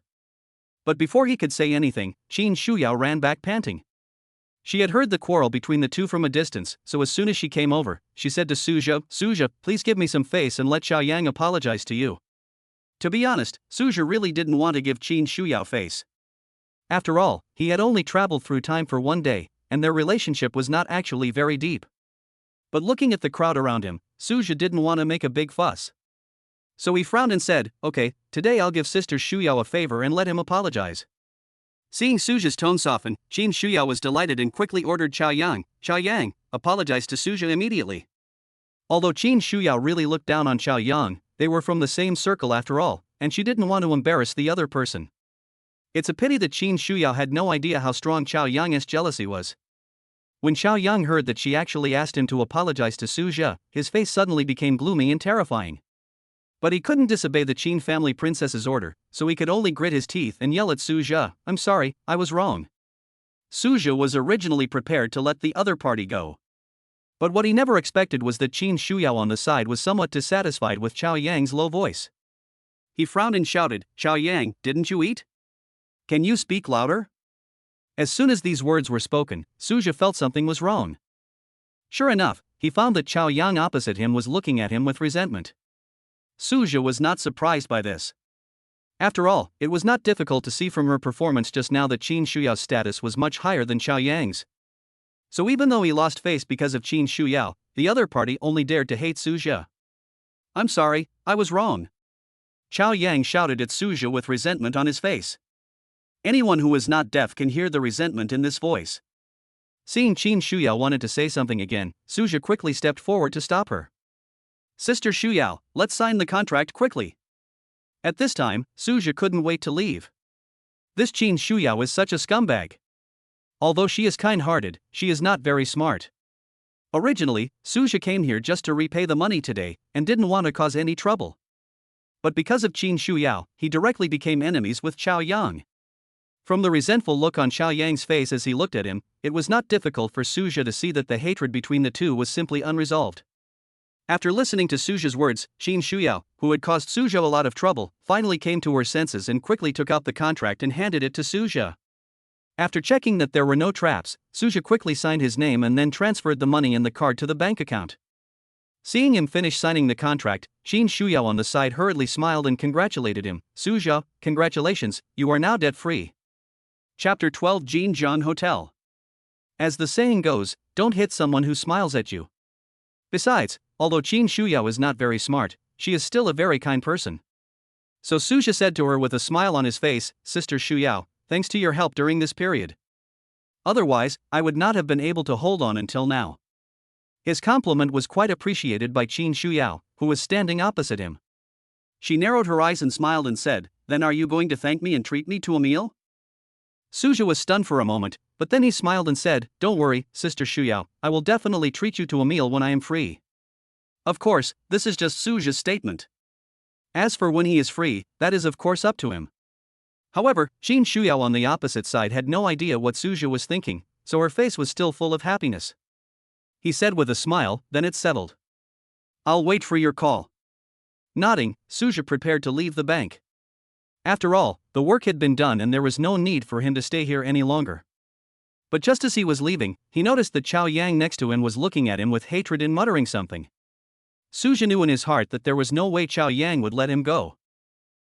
But before he could say anything, Qin Shuyao ran back panting. She had heard the quarrel between the two from a distance, so as soon as she came over, she said to Suja, "Suja, please give me some face and let Chao Yang apologize to you." To be honest, Suja really didn't want to give Qin Shuyao face. After all, he had only traveled through time for one day, and their relationship was not actually very deep. But looking at the crowd around him, Suja didn't want to make a big fuss. So he frowned and said, "Okay, today I'll give Sister Shuyao a favor and let him apologize." Seeing Suja's tone soften, Qin Shuyao was delighted and quickly ordered Chao Yang, apologize to Suja immediately. Although Qin Shuyao really looked down on Chao Yang, they were from the same circle after all, and she didn't want to embarrass the other person. It's a pity that Qin Shuyao had no idea how strong Chao Yang's jealousy was. When Chao Yang heard that she actually asked him to apologize to Suja, his face suddenly became gloomy and terrifying. But he couldn't disobey the Qin family princess's order, so he could only grit his teeth and yell at Suja, "I'm sorry, I was wrong." Suja was originally prepared to let the other party go. But what he never expected was that Qin Shuyao on the side was somewhat dissatisfied with Chao Yang's low voice. he frowned and shouted, "Xiao Yang, didn't you eat? Can you speak louder?" As soon as these words were spoken, Suja felt something was wrong. Sure enough, he found that Xiao Yang opposite him was looking at him with resentment. Suja was not surprised by this. After all, it was not difficult to see from her performance just now that Qin Shuyao's status was much higher than Xiao Yang's. So even though he lost face because of Qin Shuyao, the other party only dared to hate Suja. "I'm sorry, I was wrong," Xiao Yang shouted at Suja with resentment on his face. Anyone who is not deaf can hear the resentment in this voice. Seeing Qin Shuyao wanted to say something again, Suja quickly stepped forward to stop her. "Sister Shuyao, let's sign the contract quickly." At this time, Suja couldn't wait to leave. This Qin Shuyao is such a scumbag. Although she is kind-hearted, she is not very smart. Originally, Suja came here just to repay the money today, and didn't want to cause any trouble. But because of Qin Shuyao, he directly became enemies with Xiao Yang. From the resentful look on Xiao Yang's face as he looked at him, it was not difficult for Suja to see that the hatred between the two was simply unresolved. After listening to Suja's words, Qin Shuyao, who had caused Suja a lot of trouble, finally came to her senses and quickly took out the contract and handed it to Suja. After checking that there were no traps, Suja quickly signed his name and then transferred the money in the card to the bank account. Seeing him finish signing the contract, Qin Shuyao on the side hurriedly smiled and congratulated him. "Suja, congratulations, you are now debt-free." Chapter 12, Jinjiang Hotel. As the saying goes, don't hit someone who smiles at you. Besides, although Qin Shuyao is not very smart, she is still a very kind person. So Suja said to her with a smile on his face, "Sister Shuyao, thanks to your help during this period. Otherwise, I would not have been able to hold on until now." His compliment was quite appreciated by Qin Shuyao, who was standing opposite him. She narrowed her eyes and smiled and said, "Then are you going to thank me and treat me to a meal?" Suja was stunned for a moment, but then he smiled and said, "Don't worry, Sister Shuyao, I will definitely treat you to a meal when I am free." Of course, this is just Suja's statement. As for when he is free, that is of course up to him. However, Qin Shuyao on the opposite side had no idea what Suja was thinking, so her face was still full of happiness. He said with a smile, "Then it's settled. I'll wait for your call." Nodding, Suja prepared to leave the bank. After all, the work had been done and there was no need for him to stay here any longer. But just as he was leaving, he noticed that Xiao Yang next to him was looking at him with hatred and muttering something. Suja knew in his heart that there was no way Xiao Yang would let him go.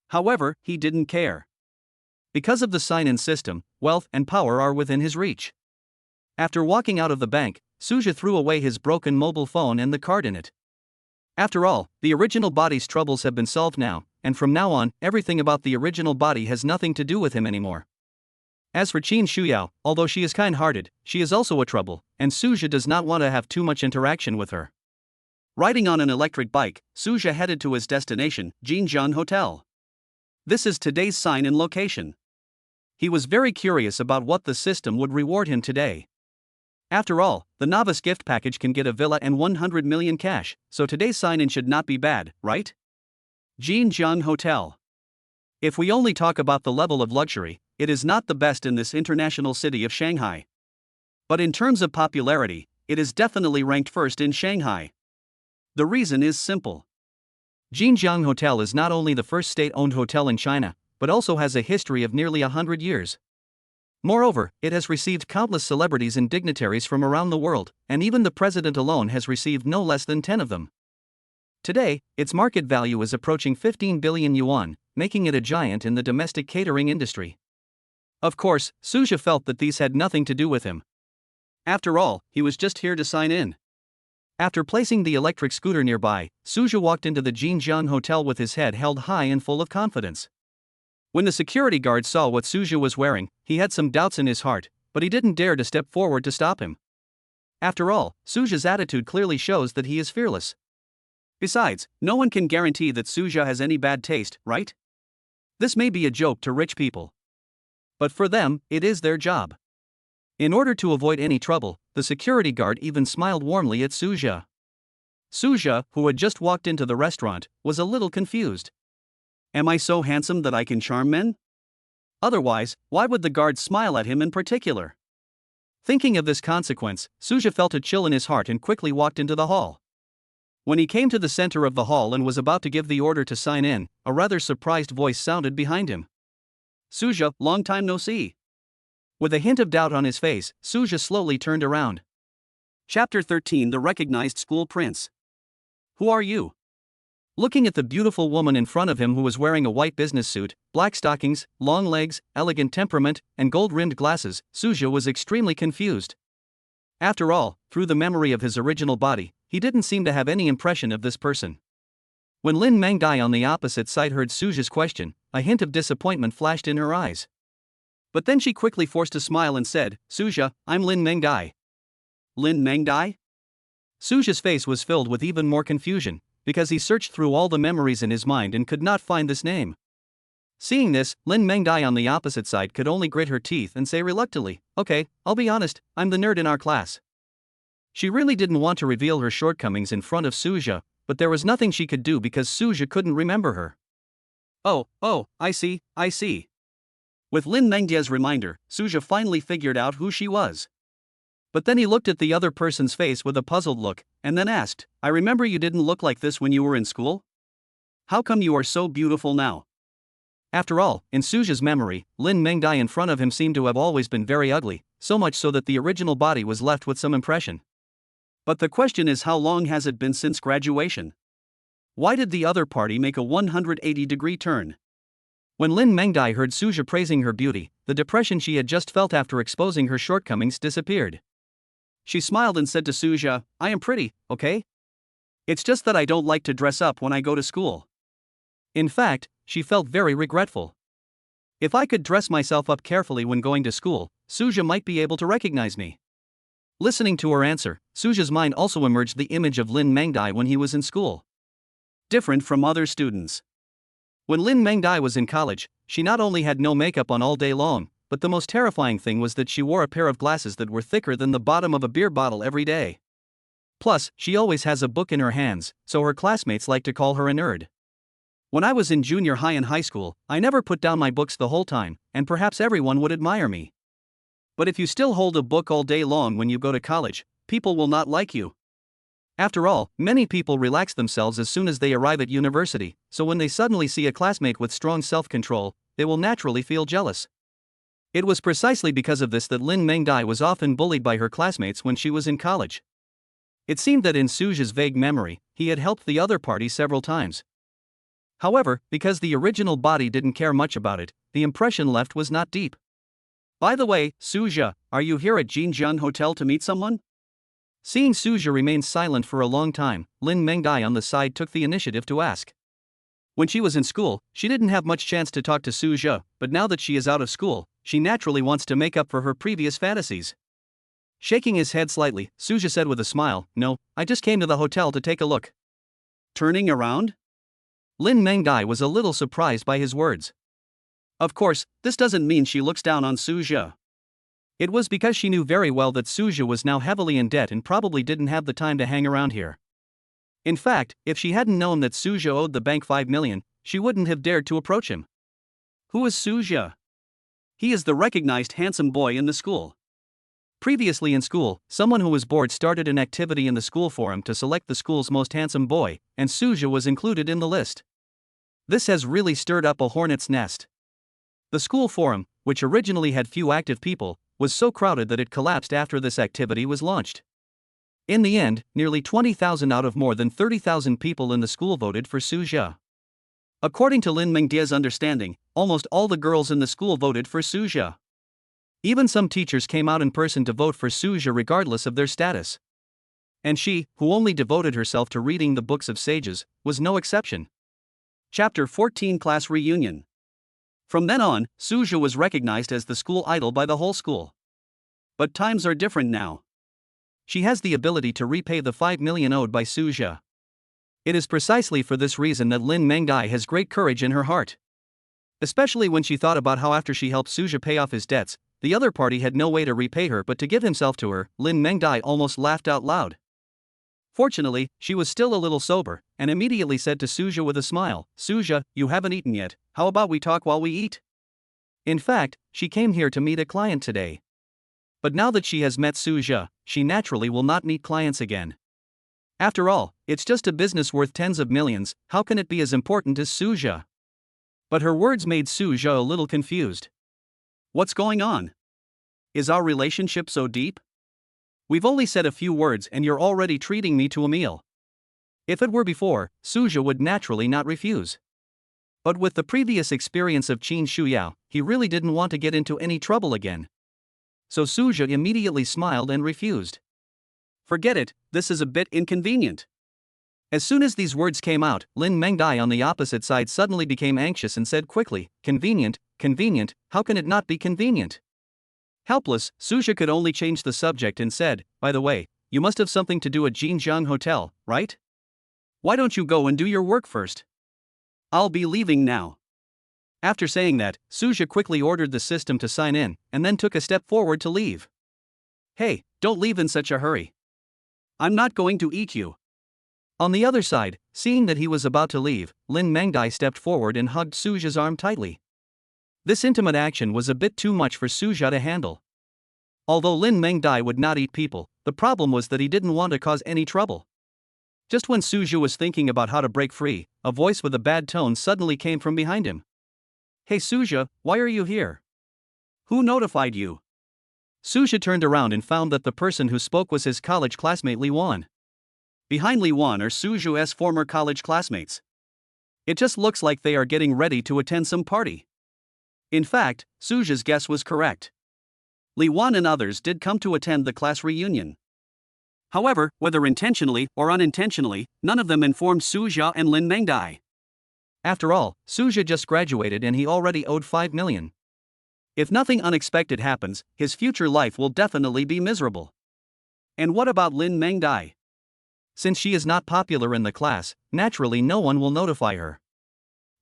However, he didn't care. Because of the sign-in system, wealth and power are within his reach. After walking out of the bank, Suja threw away his broken mobile phone and the card in it. After all, the original body's troubles have been solved now, and from now on, everything about the original body has nothing to do with him anymore. As for Qin Shuyao, although she is kind-hearted, she is also a trouble, and Suja does not want to have too much interaction with her. Riding on an electric bike, Suja headed to his destination, Jinjiang Hotel. This is today's sign-in location. He was very curious about what the system would reward him today. After all, the novice gift package can get a villa and 100 million cash, so today's sign-in should not be bad, right? Jinjiang Hotel. If we only talk about the level of luxury, it is not the best in this international city of Shanghai. But in terms of popularity, it is definitely ranked first in Shanghai. The reason is simple. Jinjiang Hotel is not only the first state-owned hotel in China, but also has a history of nearly 100 years. Moreover, it has received countless celebrities and dignitaries from around the world, and even the president alone has received no less than 10 of them. Today, its market value is approaching 15 billion yuan, making it a giant in the domestic catering industry. Of course, Suja felt that these had nothing to do with him. After all, he was just here to sign in. After placing the electric scooter nearby, Suja walked into the Jinjiang Hotel with his head held high and full of confidence. When the security guard saw what Suja was wearing, he had some doubts in his heart, but he didn't dare to step forward to stop him. After all, Suja's attitude clearly shows that he is fearless. Besides, no one can guarantee that Suja has any bad taste, right? This may be a joke to rich people. But for them, it is their job. In order to avoid any trouble, the security guard even smiled warmly at Suja. Suja, who had just walked into the restaurant, was a little confused. Am I so handsome that I can charm men? Otherwise, why would the guard smile at him in particular? Thinking of this consequence, Suja felt a chill in his heart and quickly walked into the hall. When he came to the center of the hall and was about to give the order to sign in, a rather surprised voice sounded behind him. Suja, long time no see. With a hint of doubt on his face, Suja slowly turned around. Chapter 13 The Recognized School Prince. Who are you? Looking at the beautiful woman in front of him who was wearing a white business suit, black stockings, long legs, elegant temperament, and gold-rimmed glasses, Suja was extremely confused. After all, through the memory of his original body, he didn't seem to have any impression of this person. When Lin Mengdai on the opposite side heard Suja's question, a hint of disappointment flashed in her eyes. But then she quickly forced a smile and said, Suja, I'm Lin Mengdai. Lin Mengdai? Suja's face was filled with even more confusion, because he searched through all the memories in his mind and could not find this name. Seeing this, Lin Mengdai on the opposite side could only grit her teeth and say reluctantly, okay, I'll be honest, I'm the nerd in our class. She really didn't want to reveal her shortcomings in front of Suja, but there was nothing she could do because Suja couldn't remember her. Oh, I see. With Lin Mengdai's reminder, Suja finally figured out who she was. But then he looked at the other person's face with a puzzled look, and then asked, I remember you didn't look like this when you were in school? How come you are so beautiful now? After all, in Suja's memory, Lin Mengdai in front of him seemed to have always been very ugly, so much so that the original body was left with some impression. But the question is, how long has it been since graduation? Why did the other party make a 180-degree turn? When Lin Mengdai heard Suja praising her beauty, the depression she had just felt after exposing her shortcomings disappeared. She smiled and said to Suja, I am pretty, okay? It's just that I don't like to dress up when I go to school. In fact, she felt very regretful. If I could dress myself up carefully when going to school, Suja might be able to recognize me. Listening to her answer, Suja's mind also emerged the image of Lin Mengdai when he was in school. Different from other students. When Lin Mengdai was in college, she not only had no makeup on all day long, but the most terrifying thing was that she wore a pair of glasses that were thicker than the bottom of a beer bottle every day. Plus, she always has a book in her hands, so her classmates like to call her a nerd. When I was in junior high and high school, I never put down my books the whole time, and perhaps everyone would admire me. But if you still hold a book all day long when you go to college, people will not like you. After all, many people relax themselves as soon as they arrive at university, so when they suddenly see a classmate with strong self-control, they will naturally feel jealous. It was precisely because of this that Lin Mengdai was often bullied by her classmates when she was in college. It seemed that in Suja's vague memory, he had helped the other party several times. However, because the original body didn't care much about it, the impression left was not deep. By the way, Suja, are you here at Jinjiang Hotel to meet someone? Seeing Suja remain silent for a long time, Lin Mengdai on the side took the initiative to ask. When she was in school, she didn't have much chance to talk to Suja, but now that she is out of school, she naturally wants to make up for her previous fantasies. Shaking his head slightly, Suja said with a smile, No, I just came to the hotel to take a look. Turning around? Lin Mengdai was a little surprised by his words. Of course, this doesn't mean she looks down on Suja. It was because she knew very well that Suja was now heavily in debt and probably didn't have the time to hang around here. In fact, if she hadn't known that Suja owed the bank 5 million, she wouldn't have dared to approach him. Who is Suja? He is the recognized handsome boy in the school. Previously in school, someone who was bored started an activity in the school forum to select the school's most handsome boy, and Suja was included in the list. This has really stirred up a hornet's nest. The school forum, which originally had few active people, was so crowded that it collapsed after this activity was launched. In the end, nearly 20,000 out of more than 30,000 people in the school voted for Suja. According to Lin Mengdai's understanding, almost all the girls in the school voted for Suja. Even some teachers came out in person to vote for Suja regardless of their status. And she, who only devoted herself to reading the books of sages, was no exception. Chapter 14 Class Reunion. From then on, Suja was recognized as the school idol by the whole school. But times are different now. She has the ability to repay the 5 million owed by Suja. It is precisely for this reason that Lin Mengdai has great courage in her heart. Especially when she thought about how after she helped Suja pay off his debts, the other party had no way to repay her but to give himself to her, Lin Mengdai almost laughed out loud. Fortunately, she was still a little sober, and immediately said to Suja with a smile, Suja, you haven't eaten yet, how about we talk while we eat? In fact, she came here to meet a client today. But now that she has met Suja, she naturally will not meet clients again. After all, it's just a business worth tens of millions, how can it be as important as Suja? But her words made Suja a little confused. What's going on? Is our relationship so deep? We've only said a few words and you're already treating me to a meal. If it were before, Suja would naturally not refuse. But with the previous experience of Qin Shuyao, he really didn't want to get into any trouble again. So Suja immediately smiled and refused. Forget it, this is a bit inconvenient. As soon as these words came out, Lin Mengdai on the opposite side suddenly became anxious and said quickly, "Convenient, convenient, how can it not be convenient?" Helpless, Suja could only change the subject and said, "By the way, you must have something to do at Jinjiang Hotel, right? Why don't you go and do your work first? I'll be leaving now." After saying that, Suja quickly ordered the system to sign in, and then took a step forward to leave. Hey, don't leave in such a hurry. I'm not going to eat you. On the other side, seeing that he was about to leave, Lin Mengdai stepped forward and hugged Suja's arm tightly. This intimate action was a bit too much for Suja to handle. Although Lin Mengdai would not eat people, the problem was that he didn't want to cause any trouble. Just when Suja was thinking about how to break free, a voice with a bad tone suddenly came from behind him. "Hey Suja, why are you here? Who notified you?" Suja turned around and found that the person who spoke was his college classmate Li Wan. Behind Li Wan are Suju's former college classmates. It just looks like they are getting ready to attend some party. In fact, Suju's guess was correct. Li Wan and others did come to attend the class reunion. However, whether intentionally or unintentionally, none of them informed Suja and Lin Mengdai. After all, Suja just graduated and he already owed 5 million. If nothing unexpected happens, his future life will definitely be miserable. And what about Lin Mengdai? Since she is not popular in the class, naturally no one will notify her.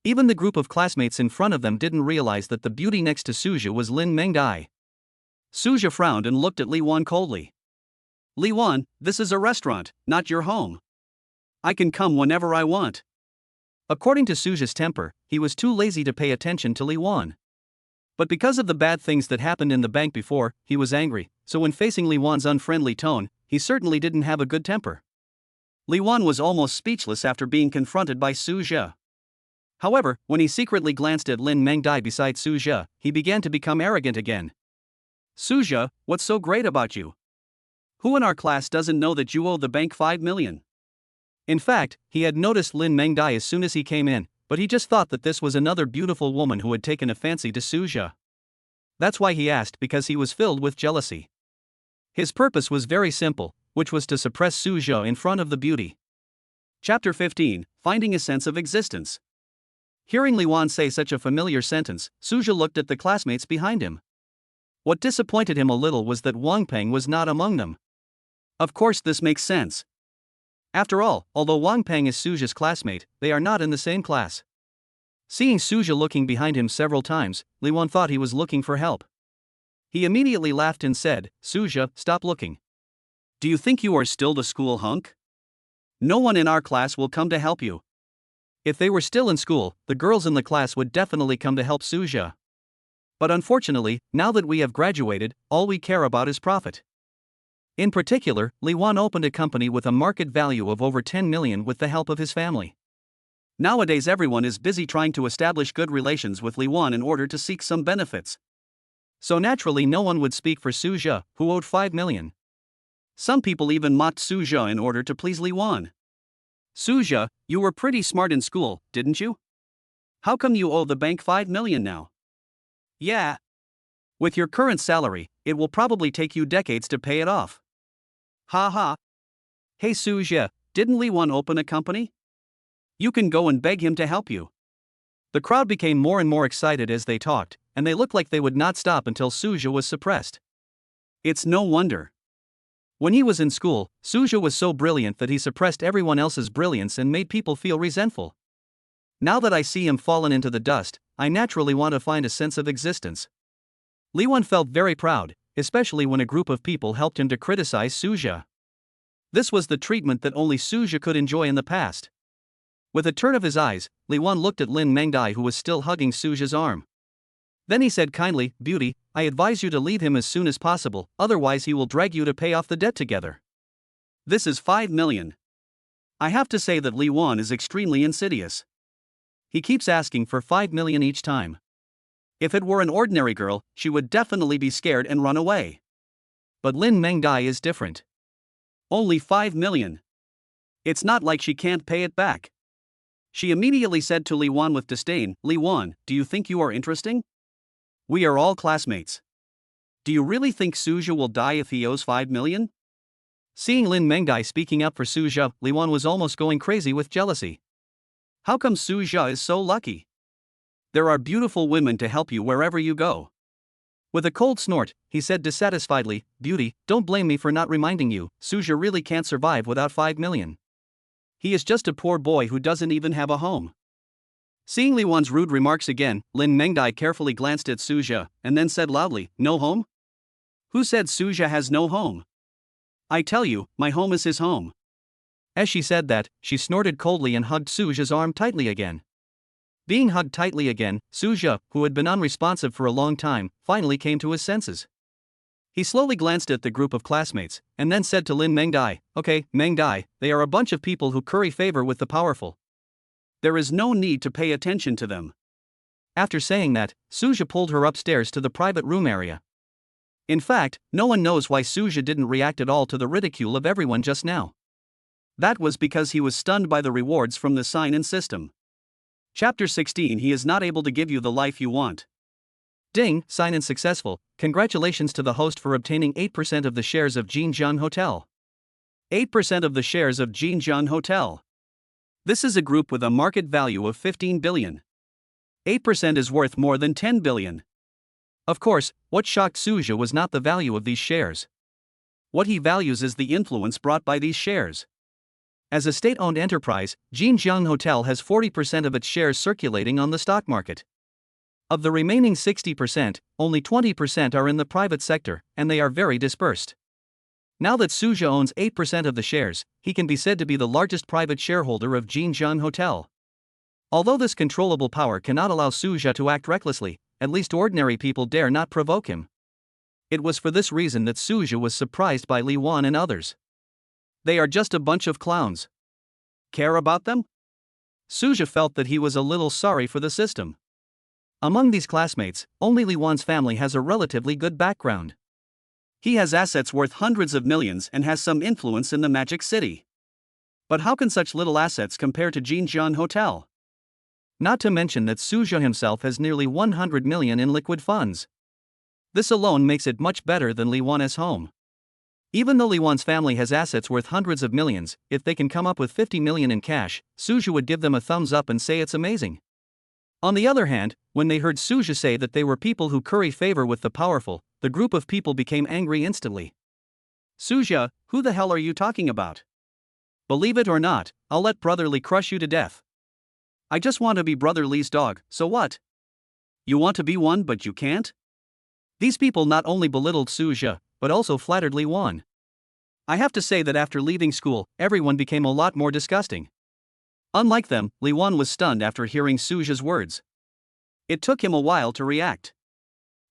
Even the group of classmates in front of them didn't realize that the beauty next to Suja was Lin Mengdai. Suja frowned and looked at Li Wan coldly. "Li Wan, this is a restaurant, not your home. I can come whenever I want." According to Suja's temper, he was too lazy to pay attention to Li Wan. But because of the bad things that happened in the bank before, he was angry, so when facing Li Wan's unfriendly tone, he certainly didn't have a good temper. Li Wan was almost speechless after being confronted by Suja. However, when he secretly glanced at Lin Mengdai beside Suja, he began to become arrogant again. "Suja, what's so great about you? Who in our class doesn't know that you owe the bank 5 million? In fact, he had noticed Lin Mengdai as soon as he came in, but he just thought that this was another beautiful woman who had taken a fancy to Suja. That's why he asked, because he was filled with jealousy. His purpose was very simple, which was to suppress Suja in front of the beauty. Chapter 15, Finding a Sense of Existence. Hearing Li Wan say such a familiar sentence, Suja looked at the classmates behind him. What disappointed him a little was that Wang Peng was not among them. Of course, this makes sense. After all, although Wang Peng is Suja's classmate, they are not in the same class. Seeing Suja looking behind him several times, Li Wan thought he was looking for help. He immediately laughed and said, "Suja, stop looking. Do you think you are still the school hunk? No one in our class will come to help you." If they were still in school, the girls in the class would definitely come to help Suja. But unfortunately, now that we have graduated, all we care about is profit. In particular, Li Wan opened a company with a market value of over 10 million with the help of his family. Nowadays everyone is busy trying to establish good relations with Li Wan in order to seek some benefits. So naturally no one would speak for Suja, who owed 5 million. Some people even mocked Suja in order to please Li Wan. "Suja, you were pretty smart in school, didn't you? How come you owe the bank 5 million now?" "Yeah. With your current salary, it will probably take you decades to pay it off." Ha ha. "Hey Suja, didn't Li Wan open a company? You can go and beg him to help you." The crowd became more and more excited as they talked, and they looked like they would not stop until Suja was suppressed. It's no wonder. When he was in school, Suja was so brilliant that he suppressed everyone else's brilliance and made people feel resentful. Now that I see him fallen into the dust, I naturally want to find a sense of existence. Li Wan felt very proud, especially when a group of people helped him to criticize Suja. This was the treatment that only Suja could enjoy in the past. With a turn of his eyes, Li Wan looked at Lin Mengdai, who was still hugging Suja's arm. Then he said kindly, "Beauty, I advise you to leave him as soon as possible, otherwise he will drag you to pay off the debt together." "This is 5 million. I have to say that Li Wan is extremely insidious. He keeps asking for 5 million each time. If it were an ordinary girl, she would definitely be scared and run away. But Lin Mengdai is different. Only 5 million. It's not like she can't pay it back. She immediately said to Li Wan with disdain, "Li Wan, do you think you are interesting? We are all classmates. Do you really think Suja will die if he owes 5 million? Seeing Lin Mengdai speaking up for Suja, Li Wan was almost going crazy with jealousy. How come Suja is so lucky? There are beautiful women to help you wherever you go. With a cold snort, he said dissatisfiedly, "Beauty, don't blame me for not reminding you, Suja really can't survive without 5 million. He is just a poor boy who doesn't even have a home." Seeing Li Wan's rude remarks again, Lin Mengdai carefully glanced at Suja, and then said loudly, "No home? Who said Suja has no home? I tell you, my home is his home." As she said that, she snorted coldly and hugged Suja's arm tightly again. Being hugged tightly again, Suja, who had been unresponsive for a long time, finally came to his senses. He slowly glanced at the group of classmates, and then said to Lin Mengdai, "Okay, Mengdai, they are a bunch of people who curry favor with the powerful. There is no need to pay attention to them." After saying that, Suja pulled her upstairs to the private room area. In fact, no one knows why Suja didn't react at all to the ridicule of everyone just now. That was because he was stunned by the rewards from the sign-in system. Chapter 16. He is not able to give you the life you want. Ding, sign-in successful. Congratulations to the host for obtaining 8% of the shares of Jinjiang Hotel. 8% of the shares of Jinjiang Hotel. This is a group with a market value of 15 billion. 8% is worth more than 10 billion. Of course, what shocked Suja was not the value of these shares. What he values is the influence brought by these shares. As a state-owned enterprise, Jinjiang Hotel has 40% of its shares circulating on the stock market. Of the remaining 60%, only 20% are in the private sector, and they are very dispersed. Now that Suja owns 8% of the shares, he can be said to be the largest private shareholder of Jinjiang Hotel. Although this controllable power cannot allow Suja to act recklessly, at least ordinary people dare not provoke him. It was for this reason that Suja was surprised by Li Wan and others. They are just a bunch of clowns. Care about them? Suja felt that he was a little sorry for the system. Among these classmates, only Li Wan's family has a relatively good background. He has assets worth hundreds of millions and has some influence in the Magic City. But how can such little assets compare to Jinjiang Hotel? Not to mention that Suja himself has nearly 100 million in liquid funds. This alone makes it much better than Li Wan's home. Even though Li Wan's family has assets worth hundreds of millions, if they can come up with 50 million in cash, Suja would give them a thumbs up and say it's amazing. On the other hand, when they heard Suja say that they were people who curry favor with the powerful, the group of people became angry instantly. "Suja, who the hell are you talking about? Believe it or not, I'll let Brother Li crush you to death. I just want to be Brother Li's dog, so what? You want to be one but you can't?" These people not only belittled Suja, but also flattered Li Wan. I have to say that after leaving school, everyone became a lot more disgusting. Unlike them, Li Wan was stunned after hearing Suja's words. It took him a while to react.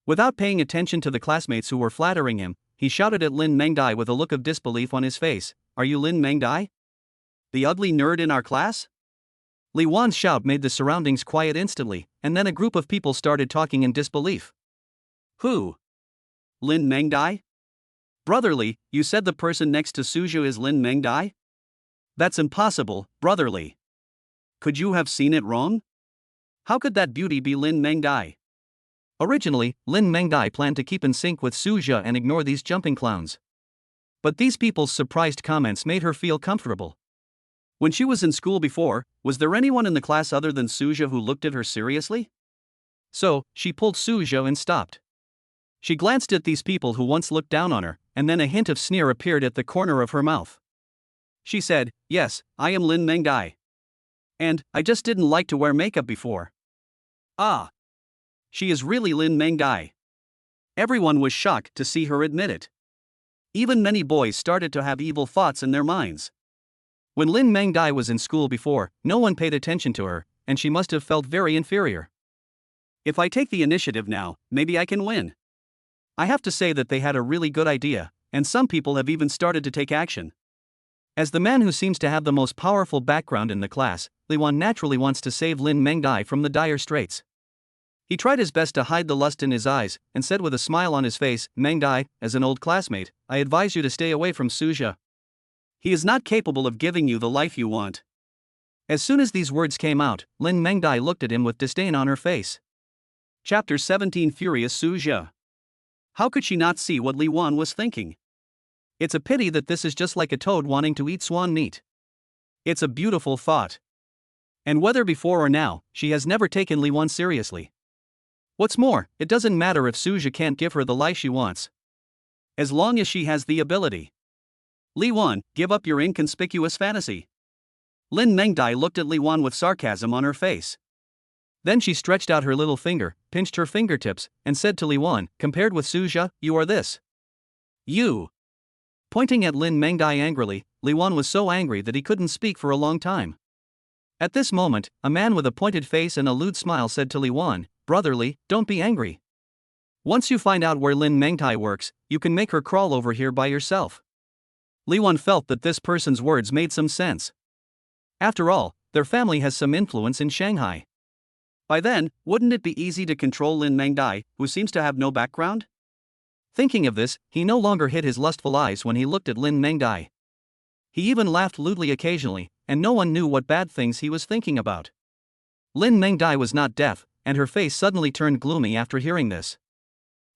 Without paying attention to the classmates who were flattering him, he shouted at Lin Mengdai with a look of disbelief on his face, "Are you Lin Mengdai? The ugly nerd in our class?" Li Wan's shout made the surroundings quiet instantly, and then a group of people started talking in disbelief. "Who? Lin Mengdai? Brother Li, you said the person next to Suja is Lin Mengdai? That's impossible, Brother Li. Could you have seen it wrong? How could that beauty be Lin Mengdai?" Originally, Lin Mengdai planned to keep in sync with Suja and ignore these jumping clowns. But these people's surprised comments made her feel comfortable. When she was in school before, was there anyone in the class other than Suja who looked at her seriously? So, she pulled Suja and stopped. She glanced at these people who once looked down on her, and then a hint of sneer appeared at the corner of her mouth. She said, "Yes, I am Lin Mengdai. And I just didn't like to wear makeup before." Ah! She is really Lin Mengdai. Everyone was shocked to see her admit it. Even many boys started to have evil thoughts in their minds. When Lin Mengdai was in school before, no one paid attention to her, and she must have felt very inferior. If I take the initiative now, maybe I can win. I have to say that they had a really good idea, and some people have even started to take action. As the man who seems to have the most powerful background in the class, Li Wan naturally wants to save Lin Mengdai from the dire straits. He tried his best to hide the lust in his eyes, and said with a smile on his face, "Mengdai, as an old classmate, I advise you to stay away from Suzhou. He is not capable of giving you the life you want." As soon as these words came out, Lin Mengdai looked at him with disdain on her face. Chapter 17 Furious Suzhou. How could she not see what Li Wan was thinking? It's a pity that this is just like a toad wanting to eat swan meat. It's a beautiful thought. And whether before or now, she has never taken Li Wan seriously. What's more, it doesn't matter if Suzhou can't give her the life she wants, as long as she has the ability. Li Wan, give up your inconspicuous fantasy. Lin Mengdai looked at Li Wan with sarcasm on her face. Then she stretched out her little finger, pinched her fingertips, and said to Li Wan, "Compared with Suzhou, you are this. You." Pointing at Lin Mengdai angrily, Li Wan was so angry that he couldn't speak for a long time. At this moment, a man with a pointed face and a lewd smile said to Li Wan, "Brother Li, don't be angry. Once you find out where Lin Mengdai works, you can make her crawl over here by yourself." Li Wan felt that this person's words made some sense. After all, their family has some influence in Shanghai. By then, wouldn't it be easy to control Lin Mengdai, who seems to have no background? Thinking of this, he no longer hid his lustful eyes when he looked at Lin Mengdai. He even laughed lewdly occasionally, and no one knew what bad things he was thinking about. Lin Mengdai was not deaf, and her face suddenly turned gloomy after hearing this.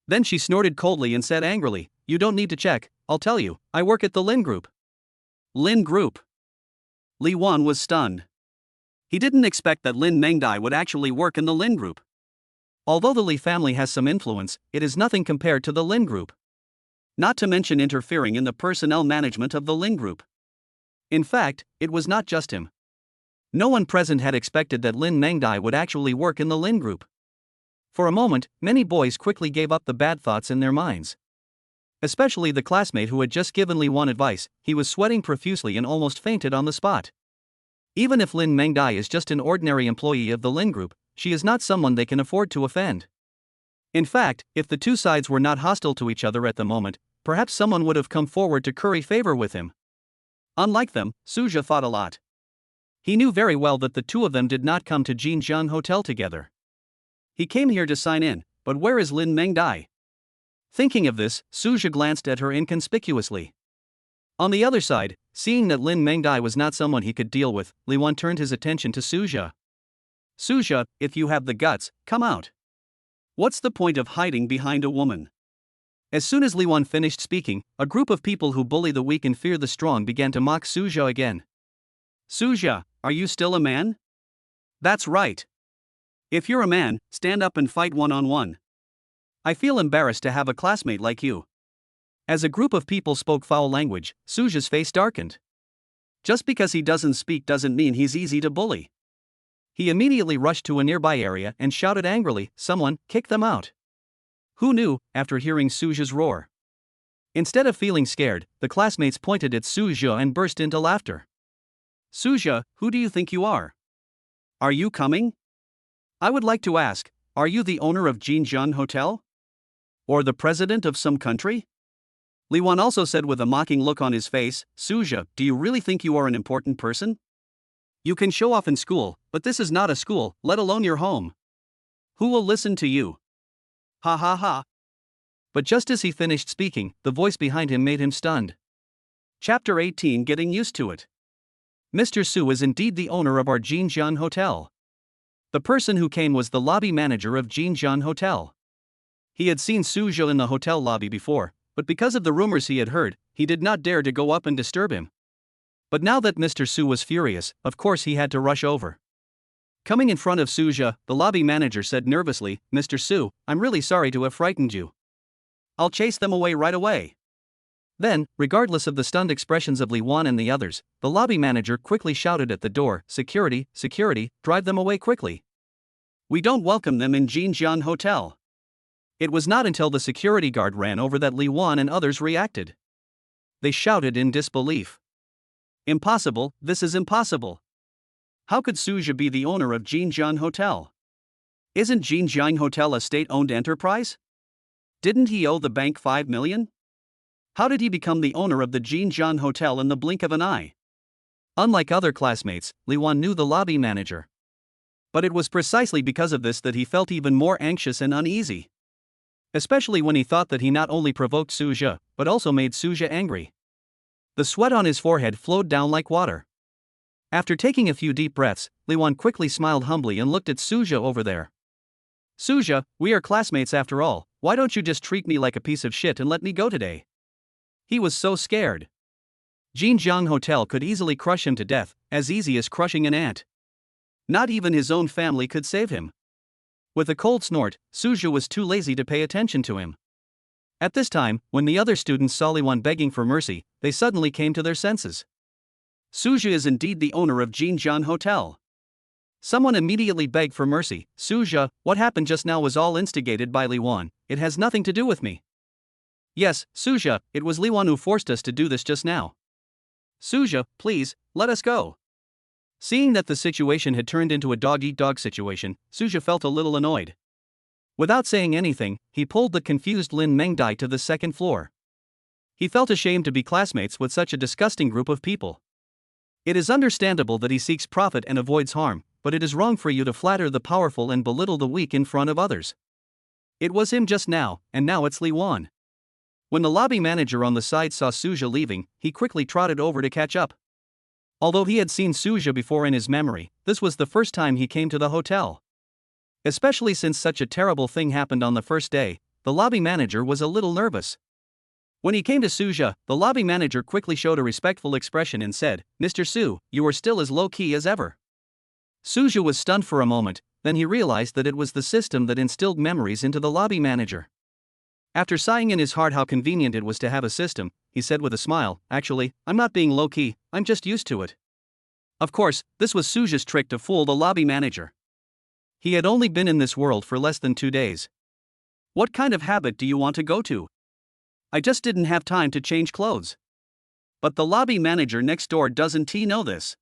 Then she snorted coldly and said angrily, "You don't need to check, I'll tell you, I work at the Lin Group." Lin Group. Li Wan was stunned. He didn't expect that Lin Mengdai would actually work in the Lin Group. Although the Li family has some influence, it is nothing compared to the Lin Group. Not to mention interfering in the personnel management of the Lin Group. In fact, it was not just him. No one present had expected that Lin Mengdai would actually work in the Lin Group. For a moment, many boys quickly gave up the bad thoughts in their minds. Especially the classmate who had just given Li Wan advice. He was sweating profusely and almost fainted on the spot. Even if Lin Mengdai is just an ordinary employee of the Lin Group, she is not someone they can afford to offend. In fact, if the two sides were not hostile to each other at the moment, perhaps someone would have come forward to curry favor with him. Unlike them, Suzhou thought a lot. He knew very well that the two of them did not come to Jinjiang Hotel together. He came here to sign in, but where is Lin Mengdai? Thinking of this, Suzhou glanced at her inconspicuously. On the other side, seeing that Lin Mengdai was not someone he could deal with, Li Wan turned his attention to Suzhou. "Suzhou, if you have the guts, come out. What's the point of hiding behind a woman?" As soon as Li Wan finished speaking, a group of people who bully the weak and fear the strong began to mock Suzhou again. "Suzhou, are you still a man? That's right. If you're a man, stand up and fight one-on-one. I feel embarrassed to have a classmate like you." As a group of people spoke foul language, Suzhou's face darkened. Just because he doesn't speak doesn't mean he's easy to bully. He immediately rushed to a nearby area and shouted angrily, "Someone, kick them out." Who knew, after hearing Suzhou's roar? Instead of feeling scared, the classmates pointed at Suzhou and burst into laughter. "Suzhou, who do you think you are? Are you coming? I would like to ask, are you the owner of Jinjiang Hotel? Or the president of some country?" Li Wan also said with a mocking look on his face, "Suzhou, do you really think you are an important person? You can show off in school, but this is not a school, let alone your home. Who will listen to you? Ha ha ha." But just as he finished speaking, the voice behind him made him stunned. Chapter 18 Getting Used to It. "Mr. Su is indeed the owner of our Jinjiang Hotel." The person who came was the lobby manager of Jinjiang Hotel. He had seen Suzhou in the hotel lobby before, but because of the rumors he had heard, he did not dare to go up and disturb him. But now that Mr. Su was furious, of course he had to rush over. Coming in front of Suzhou, the lobby manager said nervously, "Mr. Su, I'm really sorry to have frightened you. I'll chase them away right away." Then, regardless of the stunned expressions of Li Wan and the others, the lobby manager quickly shouted at the door, "Security, security, drive them away quickly. We don't welcome them in Jinjiang Hotel." It was not until the security guard ran over that Li Wan and others reacted. They shouted in disbelief. "Impossible, this is impossible. How could Suzhou be the owner of Jinjiang Hotel? Isn't Jinjiang Hotel a state-owned enterprise? Didn't he owe the bank 5 million? How did he become the owner of the Jinjiang Hotel in the blink of an eye? Unlike other classmates, Li Wan knew the lobby manager. But it was precisely because of this that he felt even more anxious and uneasy. Especially when he thought that he not only provoked Su Zhe, but also made Su Zhe angry. The sweat on his forehead flowed down like water. After taking a few deep breaths, Li Wan quickly smiled humbly and looked at Su Zhe over there. Su Zhe, we are classmates after all, why don't you just treat me like a piece of shit and let me go today? He was so scared. Jinjiang Hotel could easily crush him to death, as easy as crushing an ant. Not even his own family could save him. With a cold snort, Su Zhe was too lazy to pay attention to him. At this time, when the other students saw Li Wan begging for mercy, they suddenly came to their senses. Su Zhe is indeed the owner of Jinjiang Hotel. Someone immediately begged for mercy. Su Zhe, what happened just now was all instigated by Li Wan, it has nothing to do with me. Yes, Su Zhe, it was Li Wan who forced us to do this just now. Su Zhe, please, let us go. Seeing that the situation had turned into a dog-eat-dog situation, Su Zhe felt a little annoyed. Without saying anything, he pulled the confused Lin Mengdai to the second floor. He felt ashamed to be classmates with such a disgusting group of people. It is understandable that he seeks profit and avoids harm, but it is wrong for you to flatter the powerful and belittle the weak in front of others. It was him just now, and now it's Li Wan. When the lobby manager on the side saw Su Zhe leaving, he quickly trotted over to catch up. Although he had seen Su Zhe before in his memory, this was the first time he came to the hotel. Especially since such a terrible thing happened on the first day, the lobby manager was a little nervous. When he came to Su Zhe, the lobby manager quickly showed a respectful expression and said, "Mr. Su, you are still as low-key as ever." Su Zhe was stunned for a moment, then he realized that it was the system that instilled memories into the lobby manager. After sighing in his heart how convenient it was to have a system, he said with a smile, "Actually, I'm not being low-key, I'm just used to it." Of course, this was Su Zhe's trick to fool the lobby manager. He had only been in this world for less than 2 days. What kind of habit do you want to go to? I just didn't have time to change clothes. But the lobby manager next door doesn't he know this?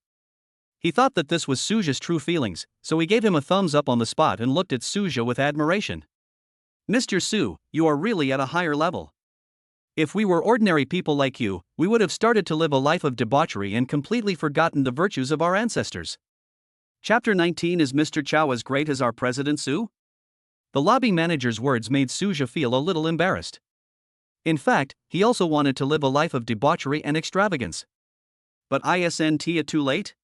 He thought that this was Su Zhe's true feelings, so he gave him a thumbs up on the spot and looked at Su Zhe with admiration. Mr. Su, you are really at a higher level. If we were ordinary people like you, we would have started to live a life of debauchery and completely forgotten the virtues of our ancestors. Chapter 19 Is Mr. Chow as great as our President Su? The lobby manager's words made Su Zhe feel a little embarrassed. In fact, he also wanted to live a life of debauchery and extravagance. But isn't it too late?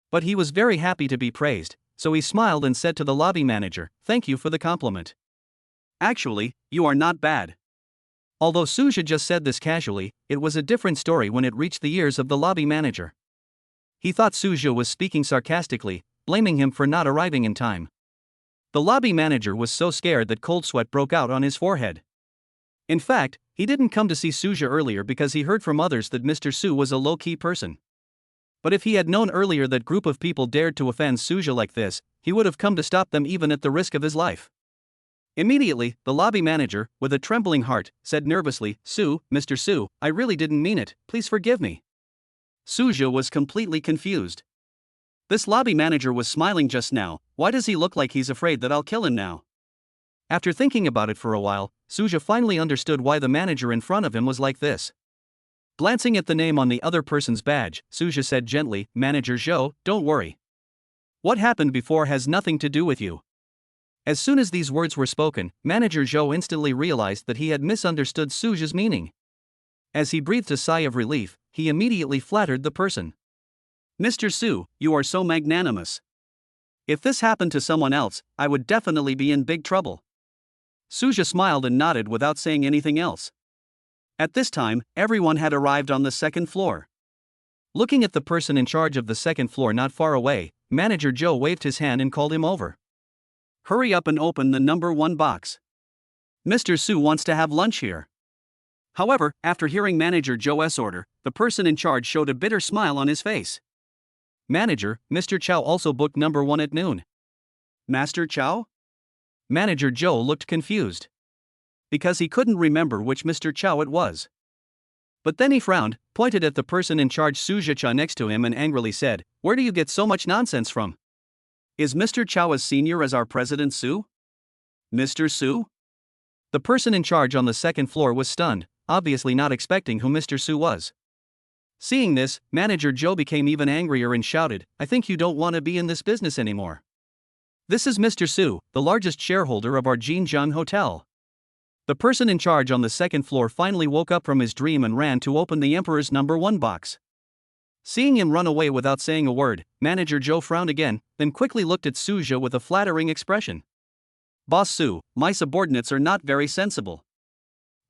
But he was very happy to be praised, so he smiled and said to the lobby manager, "Thank you for the compliment. Actually, you are not bad." Although Su Zhe just said this casually, it was a different story when it reached the ears of the lobby manager. He thought Su Zhe was speaking sarcastically, blaming him for not arriving in time. The lobby manager was so scared that cold sweat broke out on his forehead. In fact, he didn't come to see Su Zhe earlier because he heard from others that Mr. Su was a low-key person. But if he had known earlier that group of people dared to offend Su Zhe like this, he would have come to stop them even at the risk of his life. Immediately, the lobby manager, with a trembling heart, said nervously, Mr. Su, I really didn't mean it, please forgive me." Su Zhe was completely confused. This lobby manager was smiling just now, why does he look like he's afraid that I'll kill him now? After thinking about it for a while, Su Zhe finally understood why the manager in front of him was like this. Glancing at the name on the other person's badge, Su Zhe said gently, "Manager Zhou, don't worry. What happened before has nothing to do with you." As soon as these words were spoken, Manager Zhou instantly realized that he had misunderstood Su Zhe's meaning. As he breathed a sigh of relief, he immediately flattered the person. "Mr. Su, you are so magnanimous. If this happened to someone else, I would definitely be in big trouble." Su Zhe smiled and nodded without saying anything else. At this time, everyone had arrived on the second floor. Looking at the person in charge of the second floor not far away, Manager Zhou waved his hand and called him over. "Hurry up and open the number 1 box. Mr. Su wants to have lunch here." However, after hearing Manager Zhou's order, the person in charge showed a bitter smile on his face. "Manager, Mr. Chow also booked number 1 at noon." "Master Chow?" Manager Zhou looked confused. Because he couldn't remember which Mr. Chow it was. But then he frowned, pointed at the person in charge Su Zhe next to him and angrily said, "Where do you get so much nonsense from? Is Mr. Chow as senior as our President Su? Mr. Su?" The person in charge on the second floor was stunned, obviously not expecting who Mr. Su was. Seeing this, Manager Joe became even angrier and shouted, "I think you don't want to be in this business anymore. This is Mr. Su, the largest shareholder of our Jinjiang Hotel." The person in charge on the second floor finally woke up from his dream and ran to open the Emperor's #1 box. Seeing him run away without saying a word, Manager Joe frowned again, then quickly looked at Suja with a flattering expression. "Boss Su, my subordinates are not very sensible.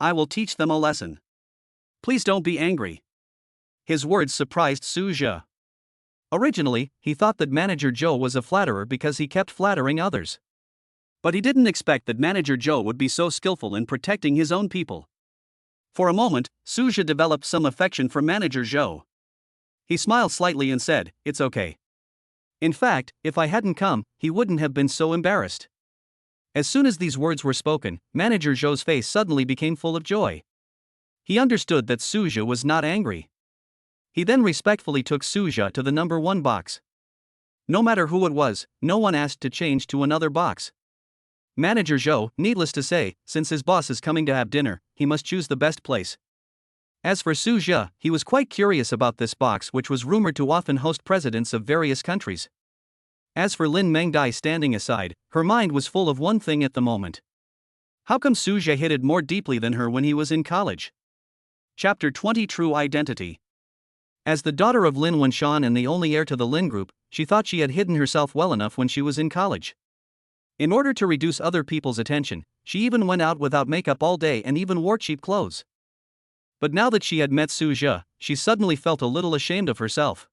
I will teach them a lesson. Please don't be angry." His words surprised Suja. Originally, he thought that Manager Joe was a flatterer because he kept flattering others. But he didn't expect that Manager Joe would be so skillful in protecting his own people. For a moment, Suja developed some affection for Manager Joe. He smiled slightly and said, "It's okay. In fact, if I hadn't come, he wouldn't have been so embarrassed." As soon as these words were spoken, Manager Joe's face suddenly became full of joy. He understood that Suja was not angry. He then respectfully took Suja to the #1 box. No matter who it was, no one asked to change to another box. Manager Joe, needless to say, since his boss is coming to have dinner, he must choose the best place. As for Suja, he was quite curious about this box, which was rumored to often host presidents of various countries. As for Lin Mengdai standing aside, her mind was full of one thing at the moment. How come Suja hid it more deeply than her when he was in college? Chapter 20 True Identity. As the daughter of Lin Wenshan and the only heir to the Lin group, she thought she had hidden herself well enough when she was in college. In order to reduce other people's attention, she even went out without makeup all day and even wore cheap clothes. But now that she had met Suja, she suddenly felt a little ashamed of herself.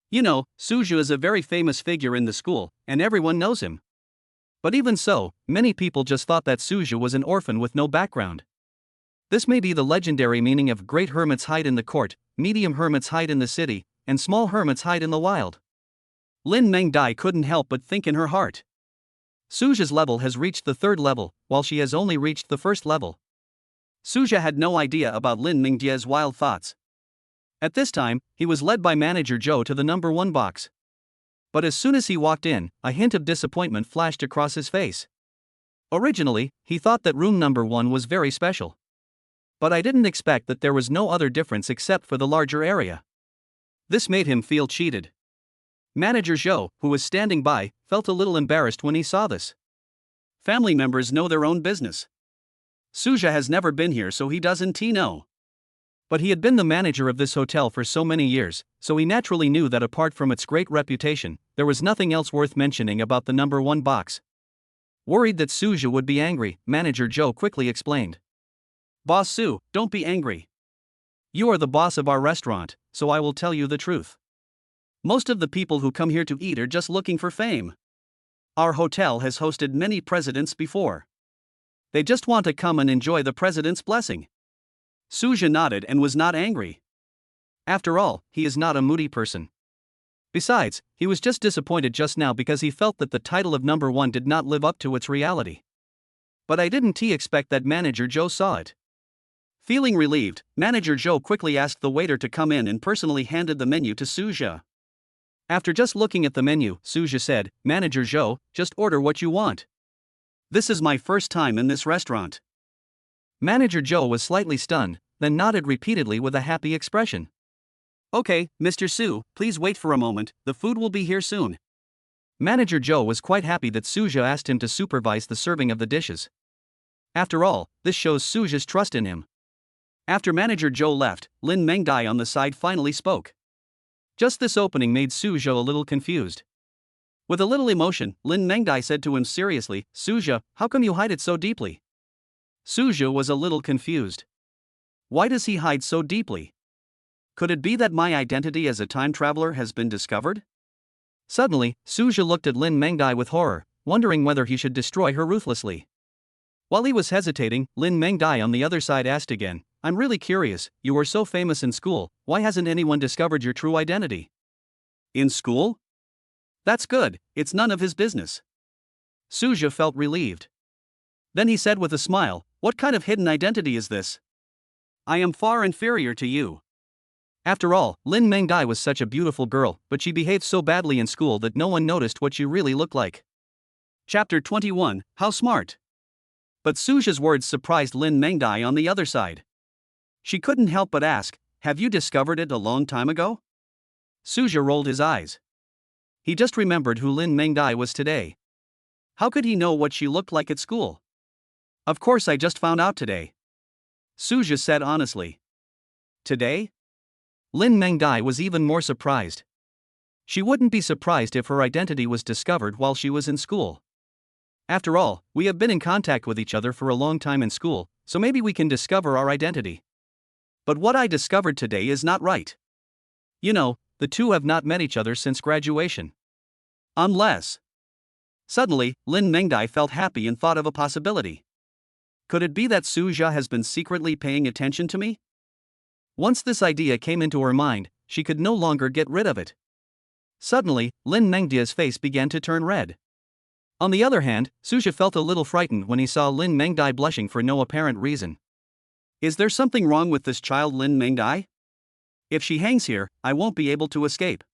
You know, Suja is a very famous figure in the school, and everyone knows him. But even so, many people just thought that Suja was an orphan with no background. This may be the legendary meaning of great hermits hide in the court, medium hermits hide in the city, and small hermits hide in the wild. Lin Mengdai couldn't help but think in her heart. Suja's level has reached the 3rd level, while she has only reached the 1st level. Suja had no idea about Lin Mengdai's wild thoughts. At this time, he was led by Manager Joe to the #1 box. But as soon as he walked in, a hint of disappointment flashed across his face. Originally, he thought that room #1 was very special. But I didn't expect that there was no other difference except for the larger area. This made him feel cheated. Manager Joe, who was standing by, felt a little embarrassed when he saw this. Family members know their own business. Suja has never been here, so he doesn't know. But he had been the manager of this hotel for so many years, so he naturally knew that apart from its great reputation, there was nothing else worth mentioning about the #1 box. Worried that Suja would be angry, Manager Joe quickly explained. "Boss Su, don't be angry. You are the boss of our restaurant, so I will tell you the truth. Most of the people who come here to eat are just looking for fame. Our hotel has hosted many presidents before. They just want to come and enjoy the president's blessing." Suja nodded and was not angry. After all, he is not a moody person. Besides, he was just disappointed just now because he felt that the title of #1 did not live up to its reality. But I didn't expect that Manager Joe saw it. Feeling relieved, Manager Joe quickly asked the waiter to come in and personally handed the menu to Suja. After just looking at the menu, Suja said, "Manager Joe, just order what you want. This is my first time in this restaurant." Manager Joe was slightly stunned, then nodded repeatedly with a happy expression. "Okay, Mr. Su, please wait for a moment, the food will be here soon." Manager Joe was quite happy that Suja asked him to supervise the serving of the dishes. After all, this shows Suja's trust in him. After Manager Joe left, Lin Mengdai on the side finally spoke. Just this opening made Suja a little confused. With a little emotion, Lin Mengdai said to him seriously, "Suja, how come you hide it so deeply?" Suja was a little confused. Why does he hide so deeply? Could it be that my identity as a time traveler has been discovered? Suddenly, Suja looked at Lin Mengdai with horror, wondering whether he should destroy her ruthlessly. While he was hesitating, Lin Mengdai on the other side asked again, "I'm really curious, you were so famous in school, why hasn't anyone discovered your true identity?" "In school? That's good, it's none of his business." Suja felt relieved. Then he said with a smile, "What kind of hidden identity is this? I am far inferior to you." After all, Lin Mengdai was such a beautiful girl, but she behaved so badly in school that no one noticed what she really looked like. Chapter 21, How Smart. But Suja's words surprised Lin Mengdai on the other side. She couldn't help but ask, "Have you discovered it a long time ago?" Suja rolled his eyes. He just remembered who Lin Mengdai was today. How could he know what she looked like at school? Of course, I just found out today, Suja said honestly. Today? Lin Mengdai was even more surprised. She wouldn't be surprised if her identity was discovered while she was in school. After all, we have been in contact with each other for a long time in school, so maybe we can discover our identity. But what I discovered today is not right. You know, the two have not met each other since graduation. Unless. Suddenly, Lin Mengdai felt happy and thought of a possibility. Could it be that Suja has been secretly paying attention to me? Once this idea came into her mind, she could no longer get rid of it. Suddenly, Lin Mengdai's face began to turn red. On the other hand, Suja felt a little frightened when he saw Lin Mengdai blushing for no apparent reason. Is there something wrong with this child Lin Mengdai? If she hangs here, I won't be able to escape.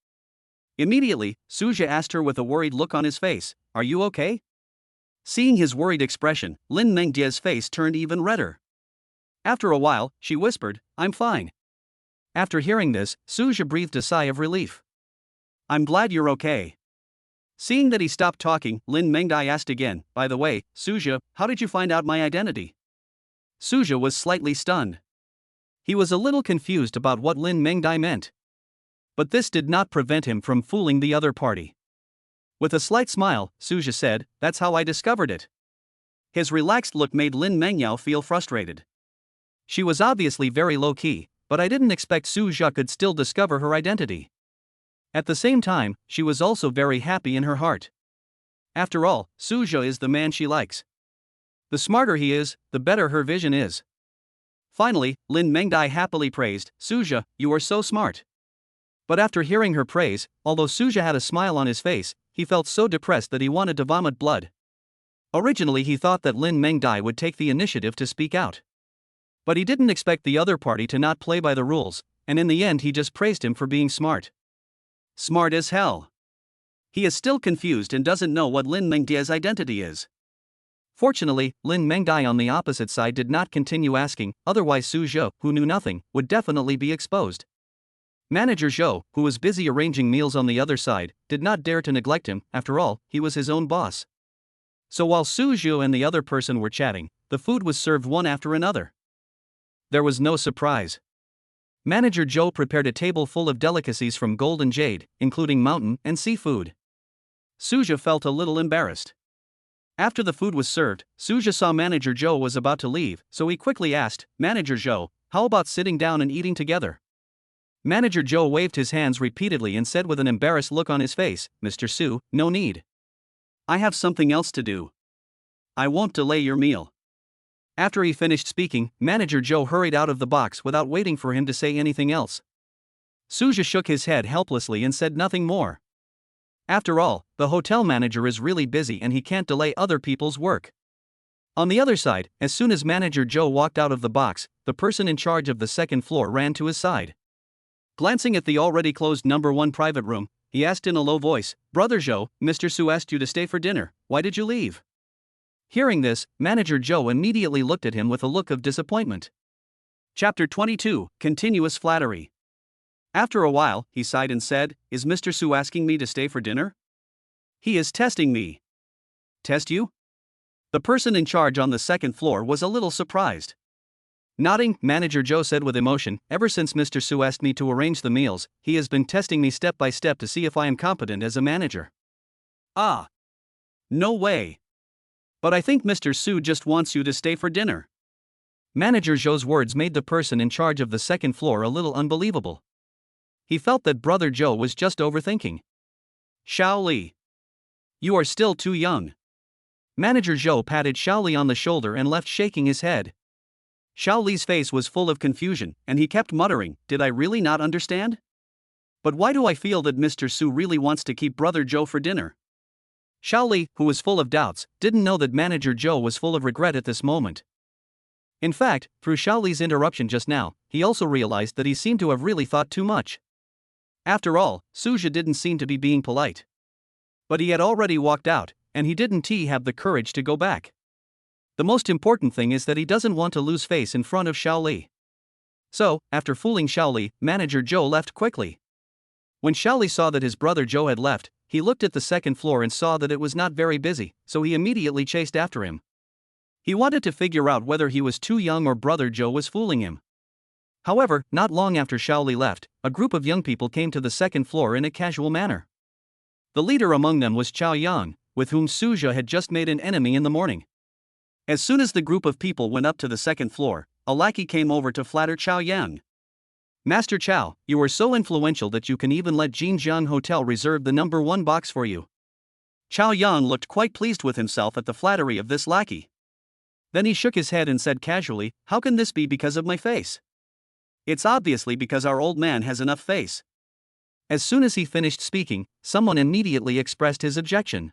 Immediately, Suja asked her with a worried look on his face, "Are you okay?" Seeing his worried expression, Lin Mengdai's face turned even redder. After a while, she whispered, "I'm fine." After hearing this, Suja breathed a sigh of relief. "I'm glad you're okay." Seeing that he stopped talking, Lin Mengdai asked again, "By the way, Suja, how did you find out my identity?" Suja was slightly stunned. He was a little confused about what Lin Mengdai meant. But this did not prevent him from fooling the other party. With a slight smile, Suja said, "That's how I discovered it." His relaxed look made Lin Mengyao feel frustrated. She was obviously very low-key, but I didn't expect Suja could still discover her identity. At the same time, she was also very happy in her heart. After all, Suja is the man she likes. The smarter he is, the better her vision is. Finally, Lin Mengdai happily praised, "Suja, you are so smart." But after hearing her praise, although Suja had a smile on his face, he felt so depressed that he wanted to vomit blood. Originally he thought that Lin Mengdai would take the initiative to speak out. But he didn't expect the other party to not play by the rules, and in the end he just praised him for being smart. Smart as hell. He is still confused and doesn't know what Lin Mengdai's identity is. Fortunately, Lin Mengdai on the opposite side did not continue asking, otherwise Suja, who knew nothing, would definitely be exposed. Manager Zhou, who was busy arranging meals on the other side, did not dare to neglect him. After all, he was his own boss. So while Suju and the other person were chatting, the food was served one after another. There was no surprise. Manager Zhou prepared a table full of delicacies from gold and jade, including mountain and seafood. Suja felt a little embarrassed. After the food was served, Suja saw Manager Zhou was about to leave, so he quickly asked, "Manager Zhou, how about sitting down and eating together?" Manager Zhou waved his hands repeatedly and said with an embarrassed look on his face, "Mr. Su, no need. I have something else to do. I won't delay your meal." After he finished speaking, Manager Zhou hurried out of the box without waiting for him to say anything else. Suja shook his head helplessly and said nothing more. After all, the hotel manager is really busy and he can't delay other people's work. On the other side, as soon as Manager Zhou walked out of the box, the person in charge of the second floor ran to his side. Glancing at the already closed number 1 private room, he asked in a low voice, "Brother Zhou, Mr. Su asked you to stay for dinner, why did you leave?" Hearing this, Manager Zhou immediately looked at him with a look of disappointment. Chapter 22, Continuous Flattery. After a while, he sighed and said, "Is Mr. Su asking me to stay for dinner? He is testing me." "Test you?" The person in charge on the second floor was a little surprised. Nodding, Manager Zhou said with emotion, "Ever since Mr. Su asked me to arrange the meals, he has been testing me step by step to see if I am competent as a manager." "Ah. No way. But I think Mr. Su just wants you to stay for dinner." Manager Zhou's words made the person in charge of the second floor a little unbelievable. He felt that Brother Zhou was just overthinking. "Xiao Li. You are still too young." Manager Zhou patted Xiao Li on the shoulder and left shaking his head. Xiao Li's face was full of confusion, and he kept muttering, "Did I really not understand? But why do I feel that Mr. Su really wants to keep Brother Zhou for dinner?" Xiao Li, who was full of doubts, didn't know that Manager Zhou was full of regret at this moment. In fact, through Xiao Li's interruption just now, he also realized that he seemed to have really thought too much. After all, Suja didn't seem to be being polite. But he had already walked out, and he didn't have the courage to go back. The most important thing is that he doesn't want to lose face in front of Xiao Li. So, after fooling Xiaoli, manager Zhou left quickly. When Xiaoli saw that his brother Zhou had left, he looked at the second floor and saw that it was not very busy, so he immediately chased after him. He wanted to figure out whether he was too young or brother Zhou was fooling him. However, not long after Xiaoli left, a group of young people came to the second floor in a casual manner. The leader among them was Chao Yang, with whom Suzha had just made an enemy in the morning. As soon as the group of people went up to the second floor, a lackey came over to flatter Chao Yang. Master Chao, you are so influential that you can even let Jinjiang Hotel reserve the number 1 box for you. Chao Yang looked quite pleased with himself at the flattery of this lackey. Then he shook his head and said casually, how can this be because of my face? It's obviously because our old man has enough face. As soon as he finished speaking, someone immediately expressed his objection.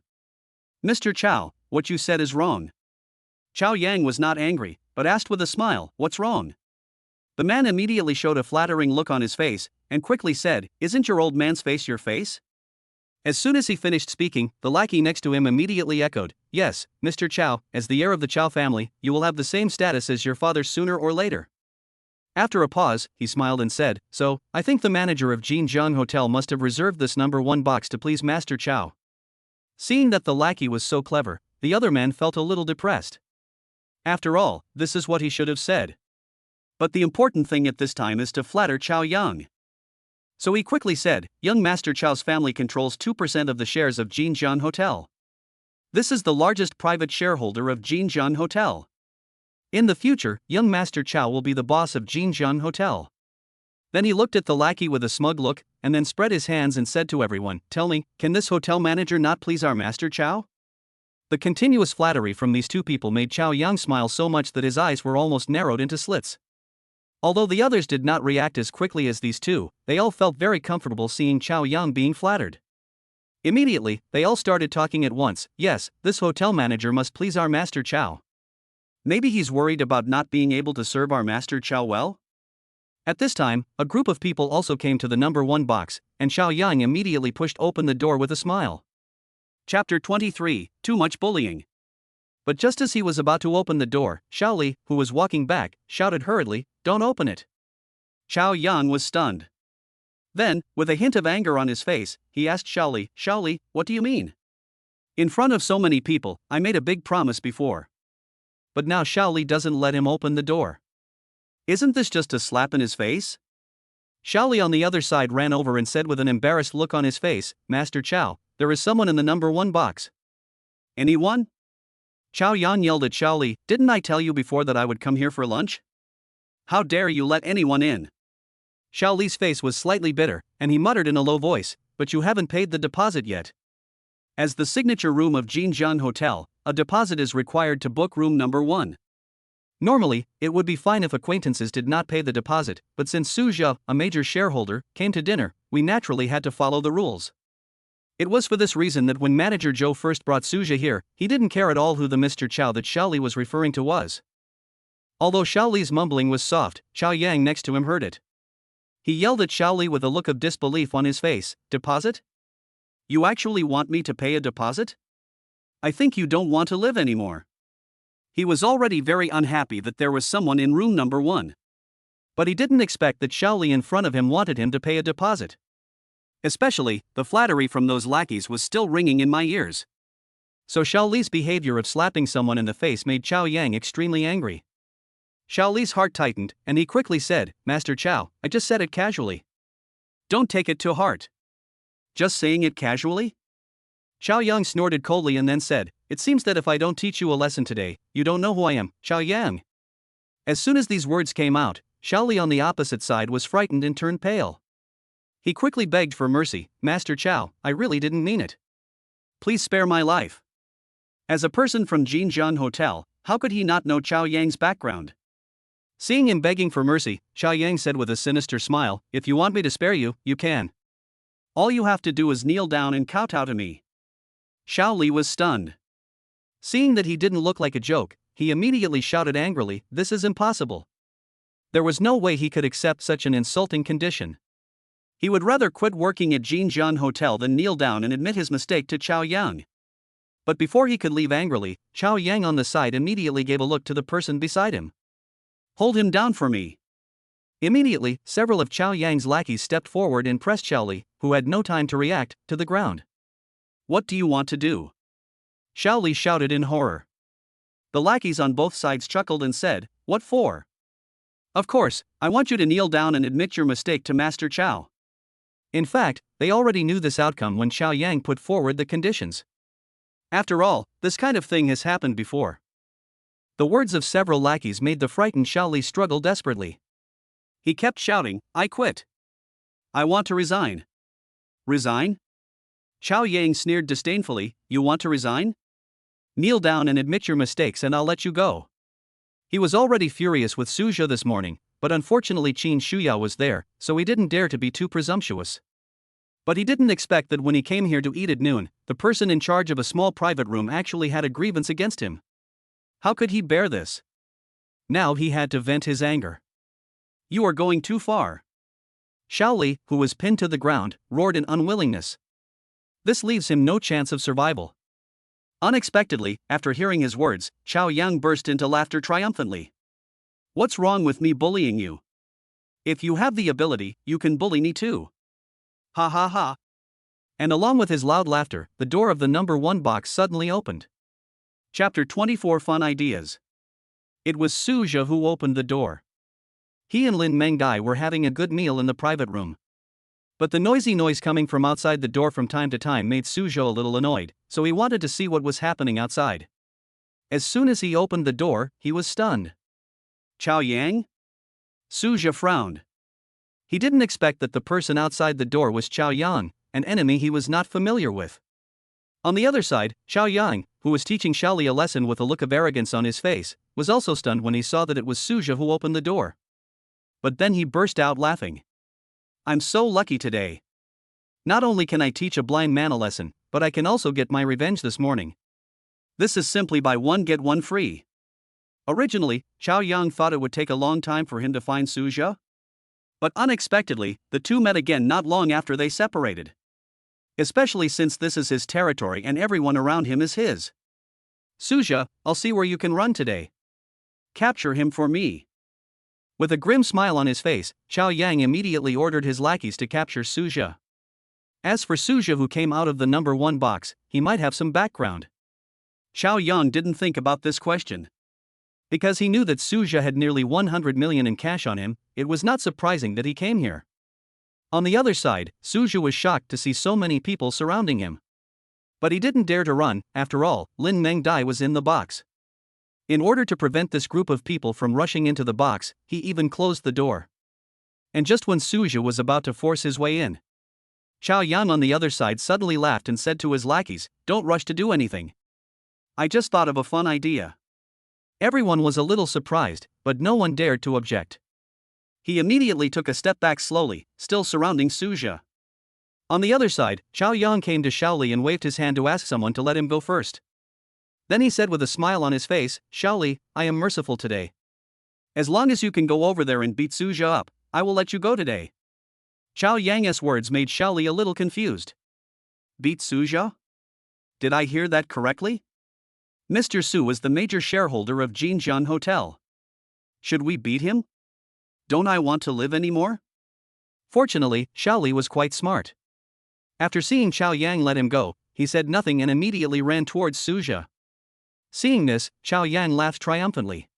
Mr. Chao, what you said is wrong. Chao Yang was not angry, but asked with a smile, what's wrong? The man immediately showed a flattering look on his face, and quickly said, isn't your old man's face your face? As soon as he finished speaking, the lackey next to him immediately echoed, yes, Mr. Chao, as the heir of the Chao family, you will have the same status as your father sooner or later. After a pause, he smiled and said, so, I think the manager of Jinjiang Hotel must have reserved this number 1 box to please Master Chao. Seeing that the lackey was so clever, the other man felt a little depressed. After all, this is what he should have said. But the important thing at this time is to flatter Chao Yang. So he quickly said, young Master Chao's family controls 2% of the shares of Jinjiang Hotel. This is the largest private shareholder of Jinjiang Hotel. In the future, young Master Chao will be the boss of Jinjiang Hotel. Then he looked at the lackey with a smug look, and then spread his hands and said to everyone, tell me, can this hotel manager not please our Master Chao? The continuous flattery from these two people made Chao Yang smile so much that his eyes were almost narrowed into slits. Although the others did not react as quickly as these two, they all felt very comfortable seeing Chao Yang being flattered. Immediately, they all started talking at once, yes, this hotel manager must please our Master Chao. Maybe he's worried about not being able to serve our Master Chao well? At this time, a group of people also came to the number 1 box, and Chao Yang immediately pushed open the door with a smile. Chapter 23, Too Much Bullying. But just as he was about to open the door, Xiaoli, who was walking back, shouted hurriedly, don't open it. Chao Yang was stunned. Then, with a hint of anger on his face, he asked Xiaoli, Xiaoli, what do you mean? In front of so many people, I made a big promise before. But now Xiaoli doesn't let him open the door. Isn't this just a slap in his face? Xiaoli on the other side ran over and said with an embarrassed look on his face, Master Chao, there is someone in the number 1 box. Anyone? Chao Yang yelled at Xiaoli, didn't I tell you before that I would come here for lunch? How dare you let anyone in? Xiaoli's face was slightly bitter, and he muttered in a low voice, but you haven't paid the deposit yet. As the signature room of Jinjiang Hotel, a deposit is required to book room number 1. Normally, it would be fine if acquaintances did not pay the deposit, but since Suzha, a major shareholder, came to dinner, we naturally had to follow the rules. It was for this reason that when manager Zhou first brought Suzha here, he didn't care at all who the Mr. Chao that Xiaoli was referring to was. Although Xiaoli's mumbling was soft, Chao Yang next to him heard it. He yelled at Xiaoli with a look of disbelief on his face, deposit? You actually want me to pay a deposit? I think you don't want to live anymore. He was already very unhappy that there was someone in room number 1. But he didn't expect that Xiaoli in front of him wanted him to pay a deposit. Especially, the flattery from those lackeys was still ringing in my ears. So Xiaoli's behavior of slapping someone in the face made Chao Yang extremely angry. Xiaoli's heart tightened, and he quickly said, Master Chao, I just said it casually. Don't take it to heart. Just saying it casually? Chao Yang snorted coldly and then said, it seems that if I don't teach you a lesson today, you don't know who I am, Chao Yang. As soon as these words came out, Xiaoli on the opposite side was frightened and turned pale. He quickly begged for mercy, Master Chao, I really didn't mean it. Please spare my life. As a person from Jinjiang Hotel, how could he not know Chao Yang's background? Seeing him begging for mercy, Chao Yang said with a sinister smile, if you want me to spare you, you can. All you have to do is kneel down and kowtow to me. Xiaoli was stunned. Seeing that he didn't look like a joke, he immediately shouted angrily, this is impossible. There was no way he could accept such an insulting condition. He would rather quit working at Jinjiang Hotel than kneel down and admit his mistake to Chao Yang. But before he could leave angrily, Chao Yang on the side immediately gave a look to the person beside him. Hold him down for me. Immediately, several of Qiao Yang's lackeys stepped forward and pressed Xiao Li, who had no time to react, to the ground. What do you want to do? Xiao Li shouted in horror. The lackeys on both sides chuckled and said, What for? Of course, I want you to kneel down and admit your mistake to Master Qiao. In fact, they already knew this outcome when Qiao Yang put forward the conditions. After all, this kind of thing has happened before. The words of several lackeys made the frightened Xiao Li struggle desperately. He kept shouting, I quit. I want to resign. Resign? Qiao Yang sneered disdainfully, You want to resign? Kneel down and admit your mistakes and I'll let you go. He was already furious with Suzhou this morning, but unfortunately Qin Shuyao was there, so he didn't dare to be too presumptuous. But he didn't expect that when he came here to eat at noon, the person in charge of a small private room actually had a grievance against him. How could he bear this? Now he had to vent his anger. You are going too far. Xiao Li, who was pinned to the ground, roared in unwillingness. This leaves him no chance of survival. Unexpectedly, after hearing his words, Qiao Yang burst into laughter triumphantly. What's wrong with me bullying you? If you have the ability, you can bully me too. Ha ha ha. And along with his loud laughter, the door of the number 1 box suddenly opened. Chapter 24 Fun Ideas. It was Suzhou who opened the door. He and Lin Mengdai were having a good meal in the private room. But the noisy noise coming from outside the door from time to time made Suzhou a little annoyed, so he wanted to see what was happening outside. As soon as he opened the door, he was stunned. Qiao Yang? Suzhou frowned. He didn't expect that the person outside the door was Qiao Yang, an enemy he was not familiar with. On the other side, Qiao Yang, who was teaching Xiao Li a lesson with a look of arrogance on his face, was also stunned when he saw that it was Suzhou who opened the door. But then he burst out laughing. I'm so lucky today. Not only can I teach a blind man a lesson, but I can also get my revenge this morning. This is simply buy one get one free. Originally, Qiao Yang thought it would take a long time for him to find Suzhou. But unexpectedly, the two met again not long after they separated. Especially since this is his territory and everyone around him is his. Suzhou, I'll see where you can run today. Capture him for me. With a grim smile on his face, Qiao Yang immediately ordered his lackeys to capture Suzhou. As for Suzhou, who came out of the number 1 box, he might have some background. Qiao Yang didn't think about this question. Because he knew that Suzhou had nearly 100 million in cash on him, it was not surprising that he came here. On the other side, Suzhou was shocked to see so many people surrounding him. But he didn't dare to run, after all, Lin Mengdai was in the box. In order to prevent this group of people from rushing into the box, he even closed the door. And just when Suzhou was about to force his way in, Qiao Yang on the other side suddenly laughed and said to his lackeys, Don't rush to do anything. I just thought of a fun idea. Everyone was a little surprised, but no one dared to object. He immediately took a step back slowly, still surrounding Suzhou. On the other side, Qiao Yang came to Xiao Li and waved his hand to ask someone to let him go first. Then he said with a smile on his face, Xiao Li, I am merciful today. As long as you can go over there and beat Suzhou up, I will let you go today. Qiao Yang's words made Xiao Li a little confused. Beat Suzhou? Did I hear that correctly? Mr. Su is the major shareholder of Jinjian Hotel. Should we beat him? Don't I want to live anymore? Fortunately, Xiao Li was quite smart. After seeing Qiao Yang let him go, he said nothing and immediately ran towards Suzhou. Seeing this, Qiao Yang laughed triumphantly.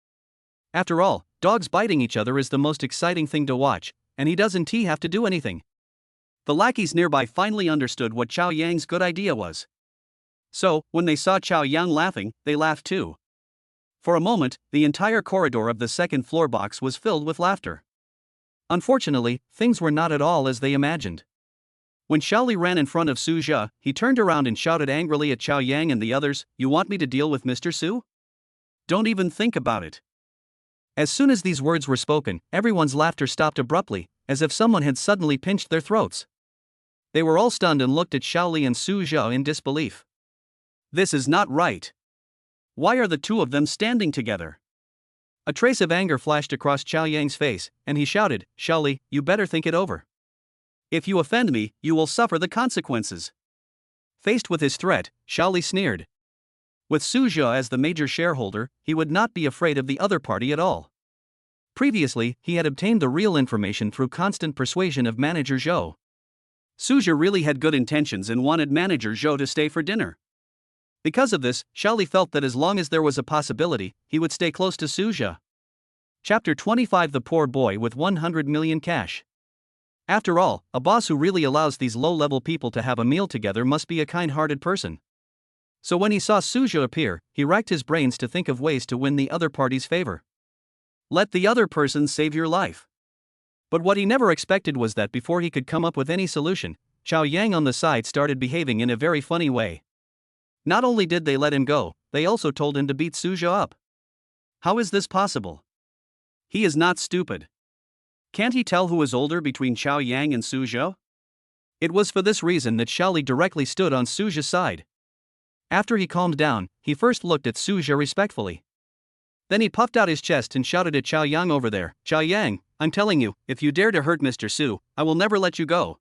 After all, dogs biting each other is the most exciting thing to watch, and he doesn't have to do anything. The lackeys nearby finally understood what Qiao Yang's good idea was. So, when they saw Qiao Yang laughing, they laughed too. For a moment, the entire corridor of the second floor box was filled with laughter. Unfortunately, things were not at all as they imagined. When Xiao Li ran in front of Suzhou, he turned around and shouted angrily at Qiao Yang and the others, You want me to deal with Mr. Su? Don't even think about it. As soon as these words were spoken, everyone's laughter stopped abruptly, as if someone had suddenly pinched their throats. They were all stunned and looked at Xiao Li and Suzhou in disbelief. This is not right. Why are the two of them standing together? A trace of anger flashed across Qiao Yang's face, and he shouted, Xiao Li, you better think it over. If you offend me, you will suffer the consequences. Faced with his threat, Xiao Li sneered. With Suzhou as the major shareholder, he would not be afraid of the other party at all. Previously, he had obtained the real information through constant persuasion of Manager Zhou. Suja really had good intentions and wanted Manager Zhou to stay for dinner. Because of this, Xiaoli felt that as long as there was a possibility, he would stay close to Suja. Chapter 25: The Poor Boy with 100 Million Cash. After all, a boss who really allows these low-level people to have a meal together must be a kind-hearted person. So when he saw Suja appear, he racked his brains to think of ways to win the other party's favor. Let the other person save your life. But what he never expected was that before he could come up with any solution, Chao Yang on the side started behaving in a very funny way. Not only did they let him go, they also told him to beat Suja up. How is this possible? He is not stupid. Can't he tell who is older between Chao Yang and Suja? It was for this reason that Xiaoli directly stood on Suja's side. After he calmed down, he first looked at Suja respectfully. Then he puffed out his chest and shouted at Chao Yang over there, "Chao Yang, I'm telling you, if you dare to hurt Mr. Su, I will never let you go."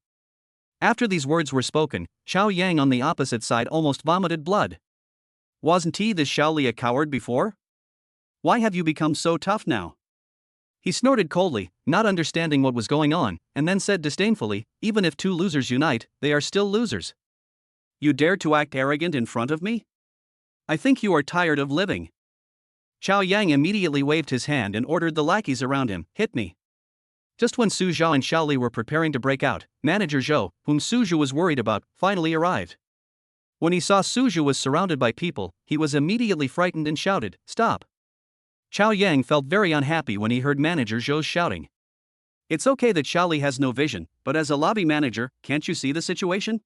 After these words were spoken, Chao Yang on the opposite side almost vomited blood. Wasn't he this Xiaoli a coward before? Why have you become so tough now? He snorted coldly, not understanding what was going on, and then said disdainfully, "Even if two losers unite, they are still losers. You dare to act arrogant in front of me? I think you are tired of living." Chao Yang immediately waved his hand and ordered the lackeys around him, "Hit me." Just when Su Zhao and Xiaoli were preparing to break out, Manager Zhou, whom Suja was worried about, finally arrived. When he saw Suja was surrounded by people, he was immediately frightened and shouted, "Stop." Chao Yang felt very unhappy when he heard Manager Zhou's shouting. It's okay that Xiaoli has no vision, but as a lobby manager, can't you see the situation?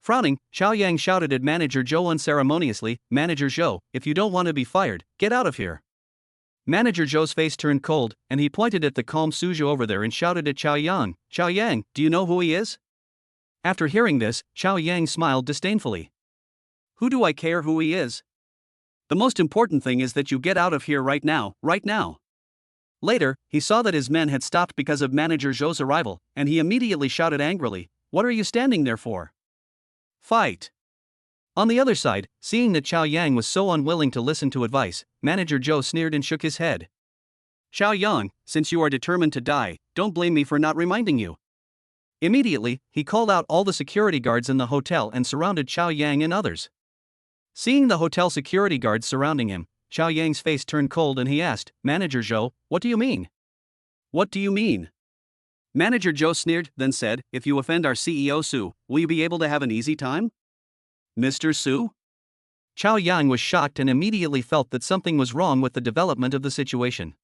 Frowning, Chao Yang shouted at Manager Zhou unceremoniously, "Manager Zhou, if you don't want to be fired, get out of here." Manager Zhou's face turned cold, and he pointed at the calm Suja over there and shouted at Chao Yang, "Chao Yang, do you know who he is?" After hearing this, Chao Yang smiled disdainfully. "Who do I care who he is? The most important thing is that you get out of here right now, right now." Later, he saw that his men had stopped because of Manager Zhou's arrival, and he immediately shouted angrily, "What are you standing there for? Fight!" On the other side, seeing that Chao Yang was so unwilling to listen to advice, Manager Zhou sneered and shook his head. "Chao Yang, since you are determined to die, don't blame me for not reminding you." Immediately, he called out all the security guards in the hotel and surrounded Chao Yang and others. Seeing the hotel security guards surrounding him, Chao Yang's face turned cold and he asked, "Manager Zhou, what do you mean?" "What do you mean?" Manager Zhou sneered, then said, "If you offend our CEO Su, will you be able to have an easy time? Mr. Su?" Chao Yang was shocked and immediately felt that something was wrong with the development of the situation.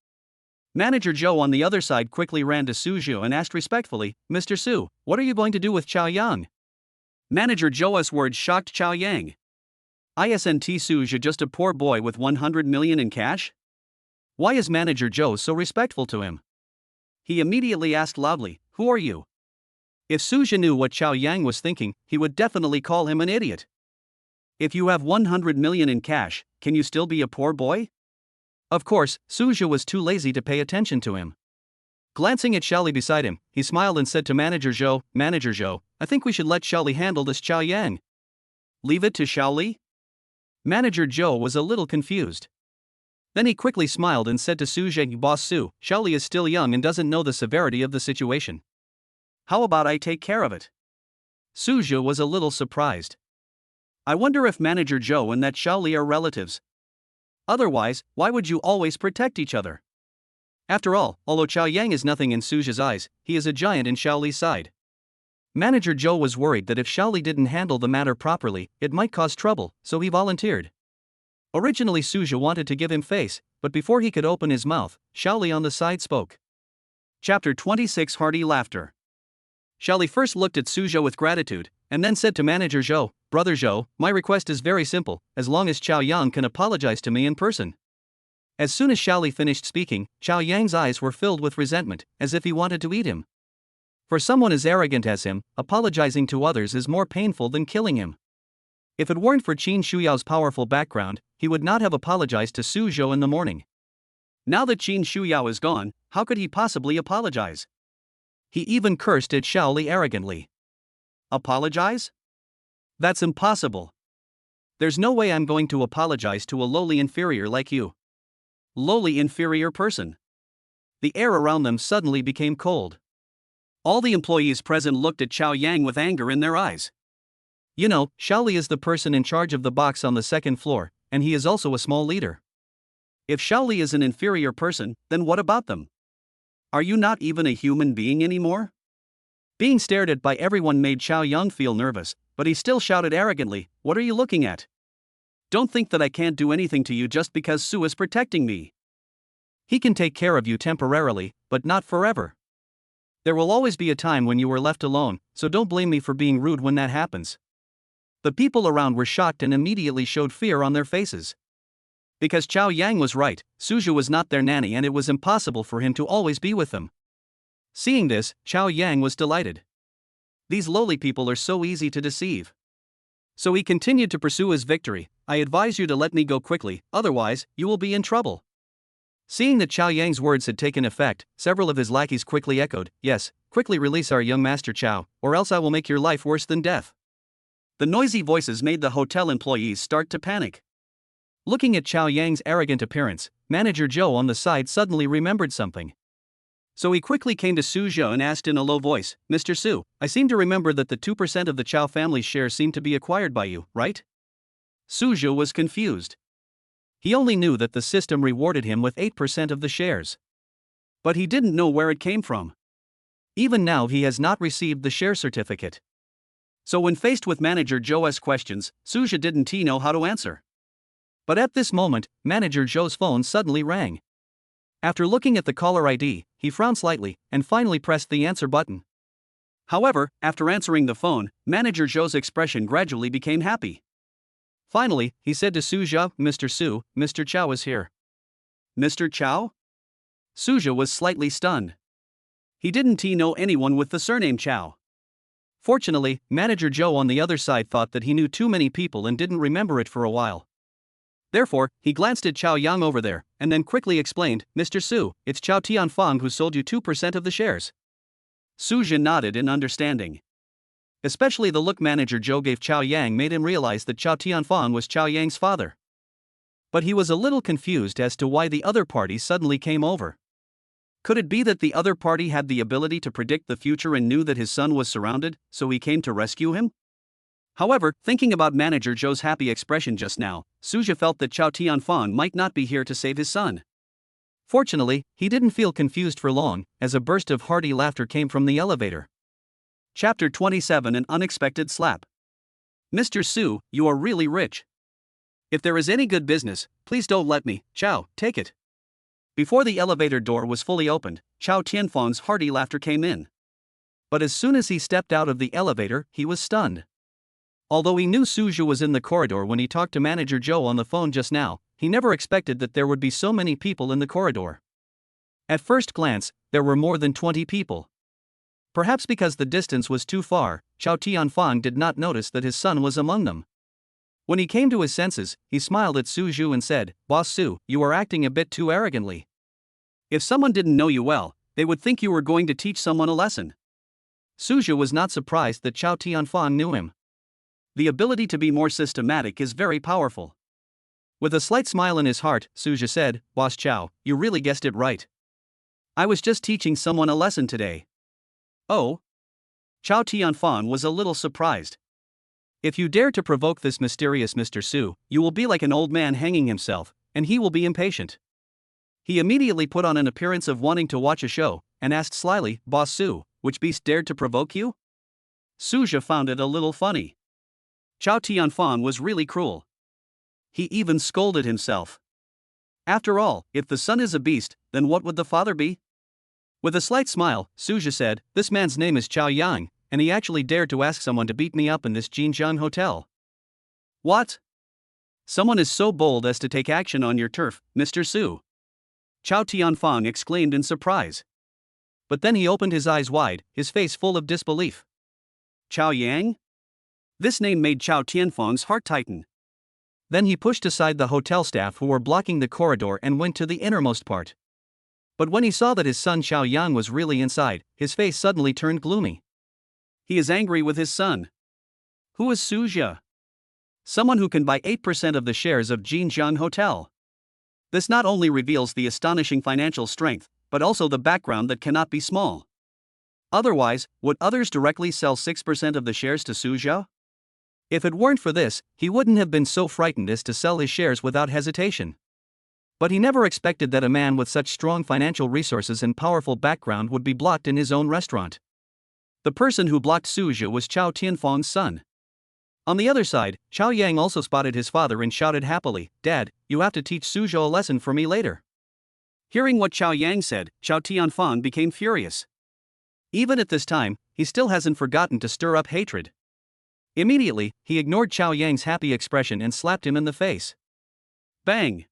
Manager Zhou on the other side quickly ran to Su Zhu and asked respectfully, "Mr. Su, what are you going to do with Chao Yang?" Manager Zhou's words shocked Chao Yang. "Isn't Su Zhu just a poor boy with 100 million in cash? Why is Manager Zhou so respectful to him?" He immediately asked loudly, "Who are you?" If Su Zhu knew what Chao Yang was thinking, he would definitely call him an idiot. If you have 100 million in cash, can you still be a poor boy? Of course, Su Zhu was too lazy to pay attention to him. Glancing at Xiaoli beside him, he smiled and said to Manager Zhou, "Manager Zhou, I think we should let Xiaoli handle this Chao Yang." "Leave it to Xiaoli?" Manager Zhou was a little confused. Then he quickly smiled and said to Su Zheng, "Boss Su, Xiaoli is still young and doesn't know the severity of the situation. How about I take care of it?" Su Zhu was a little surprised. I wonder if Manager Zhou and that Xiaoli are relatives. Otherwise, why would you always protect each other? After all, although Chao Yang is nothing in Su Zhu's eyes, he is a giant in Xiaoli's side. Manager Zhou was worried that if Xiaoli didn't handle the matter properly, it might cause trouble, so he volunteered. Originally Su Zhu wanted to give him face, but before he could open his mouth, Xiaoli on the side spoke. Chapter 26: Hearty Laughter. Xiaoli first looked at Su Zhu with gratitude, and then said to Manager Zhou, "Brother Zhou, my request is very simple, as long as Chao Yang can apologize to me in person." As soon as Xiaoli finished speaking, Chao Yang's eyes were filled with resentment, as if he wanted to eat him. For someone as arrogant as him, apologizing to others is more painful than killing him. If it weren't for Qin Shuyao's powerful background, he would not have apologized to Su Zhu in the morning. Now that Qin Shuyao is gone, how could he possibly apologize? He even cursed at Xiaoli arrogantly. Apologize? That's impossible. There's no way I'm going to apologize to a lowly inferior like you. Lowly inferior person. the air around them suddenly became cold. All the employees present looked at Xiao Yang with anger in their eyes. You know, Xiaoli is the person in charge of the box on the second floor, and he is also a small leader. If Xiaoli is an inferior person, then what about them? Are you not even a human being anymore? Being stared at by everyone made Xiao Yang feel nervous, but he still shouted arrogantly, "What are you looking at? Don't think that I can't do anything to you just because Su is protecting me. He can take care of you temporarily, but not forever. There will always be a time when you are left alone, so don't blame me for being rude when that happens." The people around were shocked and immediately showed fear on their faces. Because Xiao Yang was right, Suju was not their nanny and it was impossible for him to always be with them. Seeing this, Xiao Yang was delighted. These lowly people are so easy to deceive. So he continued to pursue his victory. "I advise you to let me go quickly, otherwise, you will be in trouble." Seeing that Xiao Yang's words had taken effect, several of his lackeys quickly echoed, "Yes, quickly release our young master Xiao, or else I will make your life worse than death." The noisy voices made the hotel employees start to panic. Looking at Xiao Yang's arrogant appearance, Manager Zhou on the side suddenly remembered something. So he quickly came to Su Zhou and asked in a low voice, "Mr. Su, I seem to remember that the 2% of the Qiao family's shares seem to be acquired by you, right?" Su Zhou was confused. He only knew that the system rewarded him with 8% of the shares. But he didn't know where it came from. Even now he has not received the share certificate. So when faced with Manager Zhou's questions, Su Zhou didn't know how to answer. But at this moment, Manager Zhou's phone suddenly rang. After looking at the caller ID, he frowned slightly and finally pressed the answer button. However, after answering the phone, Manager Zhou's expression gradually became happy. Finally, he said to Su Zhou, "Mr. Su, Mr. Qiao is here." "Mr. Qiao?" Su Zhou was slightly stunned. He didn't know anyone with the surname Qiao. Fortunately, Manager Zhou on the other side thought that he knew too many people and didn't remember it for a while. Therefore, he glanced at Xiao Yang over there, and then quickly explained, "Mr. Su, it's Qiao Tianfang who sold you 2% of the shares." Su Zhou nodded in understanding. Especially the look Manager Zhou gave Xiao Yang made him realize that Qiao Tianfang was Xiao Yang's father. But he was a little confused as to why the other party suddenly came over. Could it be that the other party had the ability to predict the future and knew that his son was surrounded, so he came to rescue him? However, thinking about Manager Zhou's happy expression just now, Su Zhou felt that Qiao Tianfang might not be here to save his son. Fortunately, he didn't feel confused for long, as a burst of hearty laughter came from the elevator. Chapter 27: An Unexpected Slap. "Mr. Su, you are really rich. If there is any good business, please don't let me, Qiao, take it." Before the elevator door was fully opened, Qiao Tianfang's hearty laughter came in. But as soon as he stepped out of the elevator, he was stunned. Although he knew Su Zhou was in the corridor when he talked to Manager Zhou on the phone just now, he never expected that there would be so many people in the corridor. At first glance, there were more than 20 people. Perhaps because the distance was too far, Qiao Tianfang did not notice that his son was among them. When he came to his senses, he smiled at Su Zhou and said, "Boss Su, you are acting a bit too arrogantly. If someone didn't know you well, they would think you were going to teach someone a lesson." Su Zhou was not surprised that Qiao Tianfang knew him. The ability to be more systematic is very powerful. With a slight smile in his heart, Su Zhou said, "Boss Qiao, you really guessed it right. I was just teaching someone a lesson today." "Oh?" Qiao Tianfang was a little surprised. "If you dare to provoke this mysterious Mr. Su, you will be like an old man hanging himself, and he will be impatient." He immediately put on an appearance of wanting to watch a show, and asked slyly, "Boss Su, which beast dared to provoke you?" Su Zhou found it a little funny. Qiao Tianfang was really cruel. He even scolded himself. After all, if the son is a beast, then what would the father be? With a slight smile, Su Zhou said, "This man's name is Qiao Yang, and he actually dared to ask someone to beat me up in this Jinjiang hotel." "What? Someone is so bold as to take action on your turf, Mr. Su?" Qiao Tianfang exclaimed in surprise. But then he opened his eyes wide, his face full of disbelief. Qiao Yang? This name made Qiao Tianfang's heart tighten. Then he pushed aside the hotel staff who were blocking the corridor and went to the innermost part. But when he saw that his son Xiao Yang was really inside, his face suddenly turned gloomy. He is angry with his son. Who is Su Zhou? Someone who can buy 8% of the shares of Jinjiang Hotel. This not only reveals the astonishing financial strength, but also the background that cannot be small. Otherwise, would others directly sell 6% of the shares to Su Jia? If it weren't for this, he wouldn't have been so frightened as to sell his shares without hesitation. But he never expected that a man with such strong financial resources and powerful background would be blocked in his own restaurant. The person who blocked Su Jia was Chao Tianfang's son. On the other side, Chao Yang also spotted his father and shouted happily, "Dad, you have to teach Su Jia a lesson for me later." Hearing what Chao Yang said, Chao Tianfang became furious. Even at this time, he still hasn't forgotten to stir up hatred. Immediately, he ignored Chao Yang's happy expression and slapped him in the face. Bang!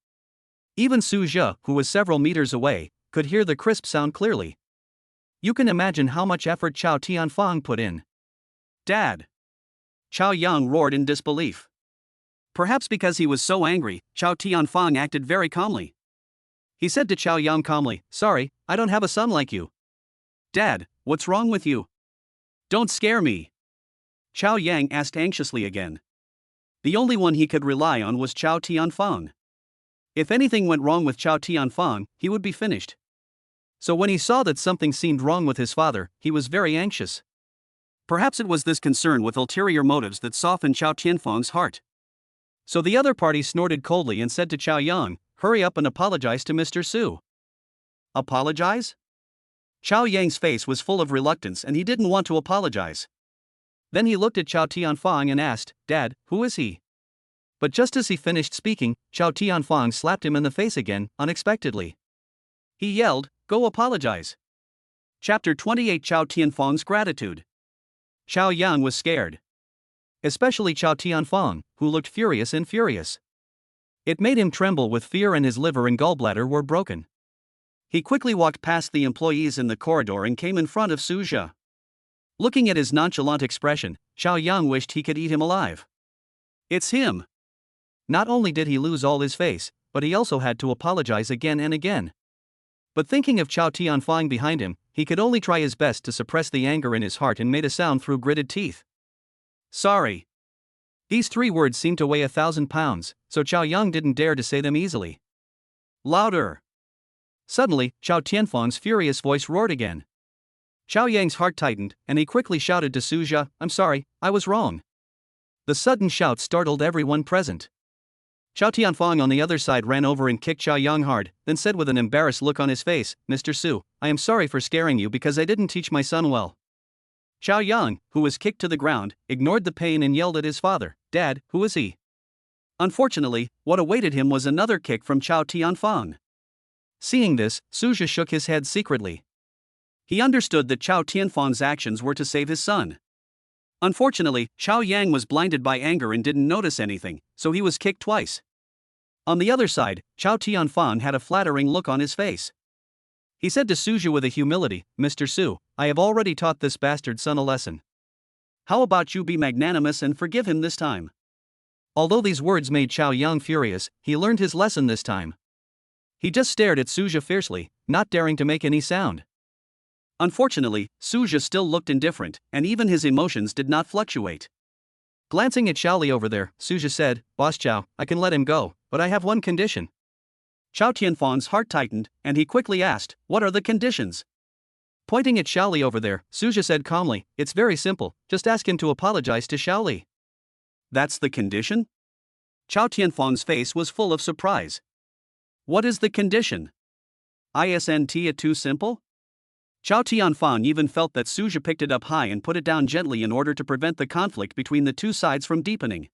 Even Su Jia, who was several meters away, could hear the crisp sound clearly. You can imagine how much effort Chao Tianfang put in. "Dad!" Chao Yang roared in disbelief. Perhaps because he was so angry, Chao Tianfang acted very calmly. He said to Chao Yang calmly, "Sorry, I don't have a son like you." "Dad, what's wrong with you? Don't scare me." Chao Yang asked anxiously again. The only one he could rely on was Chao Tianfang. If anything went wrong with Chao Tianfang, he would be finished. So when he saw that something seemed wrong with his father, he was very anxious. Perhaps it was this concern with ulterior motives that softened Chao Tianfang's heart. So the other party snorted coldly and said to Chao Yang, "Hurry up and apologize to Mr. Su." Apologize? Chao Yang's face was full of reluctance and he didn't want to apologize. Then he looked at Chao Tianfang and asked, "Dad, who is he?" But just as he finished speaking, Chao Tianfang slapped him in the face again, unexpectedly. He yelled, "Go apologize." Chapter 28 Chao Tianfang's Gratitude. Chao Yang was scared. Especially Chao Tianfang, who looked furious. It made him tremble with fear and his liver and gallbladder were broken. He quickly walked past the employees in the corridor and came in front of Su Jia. Looking at his nonchalant expression, Chao Yang wished he could eat him alive. It's him! Not only did he lose all his face, but he also had to apologize again and again. But thinking of Chao Tianfang behind him, he could only try his best to suppress the anger in his heart and made a sound through gritted teeth. Sorry. These 3 words seemed to weigh 1,000 pounds, so Chao Yang didn't dare to say them easily. Louder! Suddenly, Chao Tianfang's furious voice roared again. Chao Yang's heart tightened, and he quickly shouted to Su Jia, "I'm sorry, I was wrong." The sudden shout startled everyone present. Chao Tianfang on the other side ran over and kicked Chao Yang hard, then said with an embarrassed look on his face, "Mr. Su, I am sorry for scaring you because I didn't teach my son well." Chao Yang, who was kicked to the ground, ignored the pain and yelled at his father, "Dad, who is he?" Unfortunately, what awaited him was another kick from Chao Tianfang. Seeing this, Su Jia shook his head secretly. He understood that Chao Tianfang's actions were to save his son. Unfortunately, Chao Yang was blinded by anger and didn't notice anything, so he was kicked twice. On the other side, Chao Tianfang had a flattering look on his face. He said to Su Jia with a humility, "Mr. Su, I have already taught this bastard son a lesson. How about you be magnanimous and forgive him this time?" Although these words made Chao Yang furious, he learned his lesson this time. He just stared at Su Jia fiercely, not daring to make any sound. Unfortunately, Su Jia still looked indifferent, and even his emotions did not fluctuate. Glancing at Xiaoli over there, Su Jia said, "Boss Chao, I can let him go, but I have one condition." Chao Tianfang's heart tightened, and he quickly asked, "What are the conditions?" Pointing at Xiaoli over there, Su Jia said calmly, "It's very simple, just ask him to apologize to Xiaoli." That's the condition? Chao Tianfang's face was full of surprise. What is the condition? Isn't it too simple? Chao Tianfang even felt that Su Jia picked it up high and put it down gently in order to prevent the conflict between the two sides from deepening.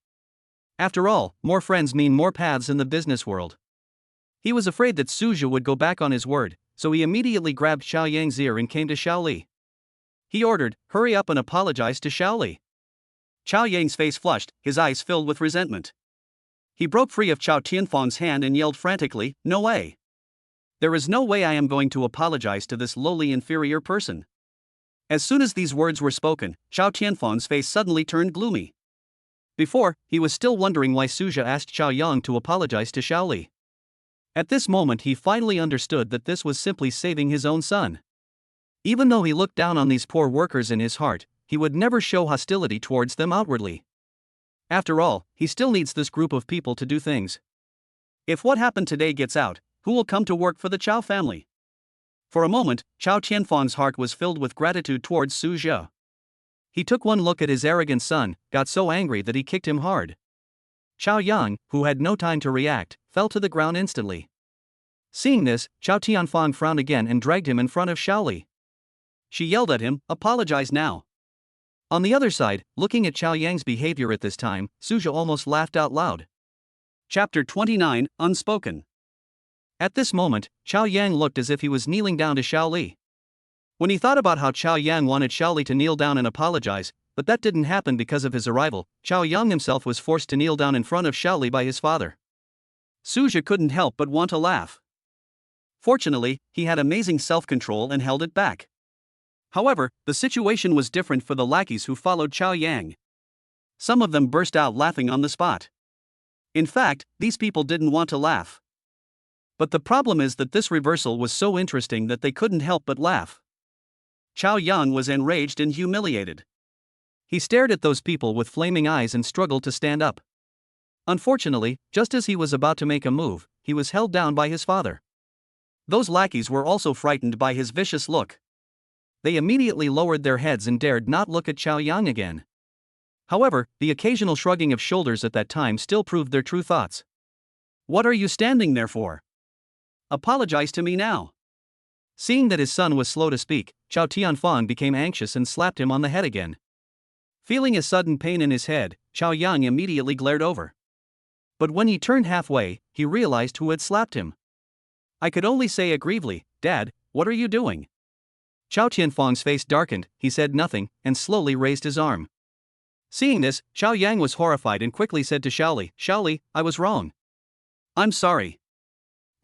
After all, more friends mean more paths in the business world. He was afraid that Su Jia would go back on his word, so he immediately grabbed Chao Yang's ear and came to Xiaoli. He ordered, "Hurry up and apologize to Xiaoli." Chao Yang's face flushed, his eyes filled with resentment. He broke free of Chao Tianfang's hand and yelled frantically, "No way! There is no way I am going to apologize to this lowly inferior person." As soon as these words were spoken, Chao Tianfang's face suddenly turned gloomy. Before, he was still wondering why Su Jia asked Chao Yang to apologize to Xiaoli. At this moment he finally understood that this was simply saving his own son. Even though he looked down on these poor workers in his heart, he would never show hostility towards them outwardly. After all, he still needs this group of people to do things. If what happened today gets out, who will come to work for the Chao family? For a moment, Chao Tianfang's heart was filled with gratitude towards Su Zhe. He took one look at his arrogant son, got so angry that he kicked him hard. Chao Yang, who had no time to react, fell to the ground instantly. Seeing this, Chao Tianfang frowned again and dragged him in front of Xiaoli. She yelled at him, "Apologize now." On the other side, looking at Chao Yang's behavior at this time, Su Zhe almost laughed out loud. Chapter 29, Unspoken. At this moment, Chao Yang looked as if he was kneeling down to Xiaoli. When he thought about how Chao Yang wanted Xiaoli to kneel down and apologize, but that didn't happen because of his arrival, Chao Yang himself was forced to kneel down in front of Xiaoli by his father. Su Zhe couldn't help but want to laugh. Fortunately, he had amazing self-control and held it back. However, the situation was different for the lackeys who followed Chao Yang. Some of them burst out laughing on the spot. In fact, these people didn't want to laugh. But the problem is that this reversal was so interesting that they couldn't help but laugh. Chao Yang was enraged and humiliated. He stared at those people with flaming eyes and struggled to stand up. Unfortunately, just as he was about to make a move, he was held down by his father. Those lackeys were also frightened by his vicious look. They immediately lowered their heads and dared not look at Chao Yang again. However, the occasional shrugging of shoulders at that time still proved their true thoughts. "What are you standing there for? Apologize to me now." Seeing that his son was slow to speak, Chao Tianfang became anxious and slapped him on the head again. Feeling a sudden pain in his head, Chao Yang immediately glared over. But when he turned halfway, he realized who had slapped him. "I could only say aggrievely, Dad, what are you doing?" Chao Tianfang's face darkened, he said nothing, and slowly raised his arm. Seeing this, Chao Yang was horrified and quickly said to Xiaoli, "Xiaoli, I was wrong. I'm sorry."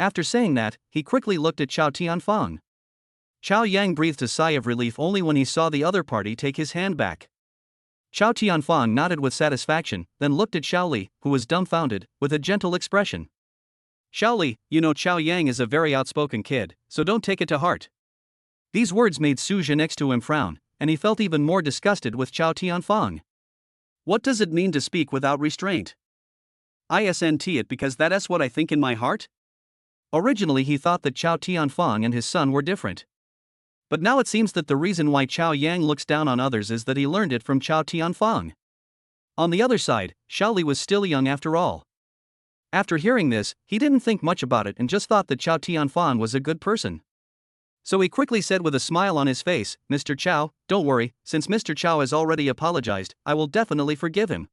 After saying that, he quickly looked at Chao Tianfang. Chao Yang breathed a sigh of relief only when he saw the other party take his hand back. Chao Tianfang nodded with satisfaction, then looked at Xiaoli, who was dumbfounded, with a gentle expression. "Xiaoli, you know Chao Yang is a very outspoken kid, so don't take it to heart." These words made Su Zhe next to him frown, and he felt even more disgusted with Chao Tianfang. "What does it mean to speak without restraint? Isn't it because that's what I think in my heart?" Originally he thought that Chao Tianfang and his son were different. But now it seems that the reason why Chao Yang looks down on others is that he learned it from Chao Tianfang. On the other side, Xiaoli was still young after all. After hearing this, he didn't think much about it and just thought that Chao Tianfang was a good person. So he quickly said with a smile on his face, "Mr. Chao, don't worry, since Mr. Chao has already apologized, I will definitely forgive him."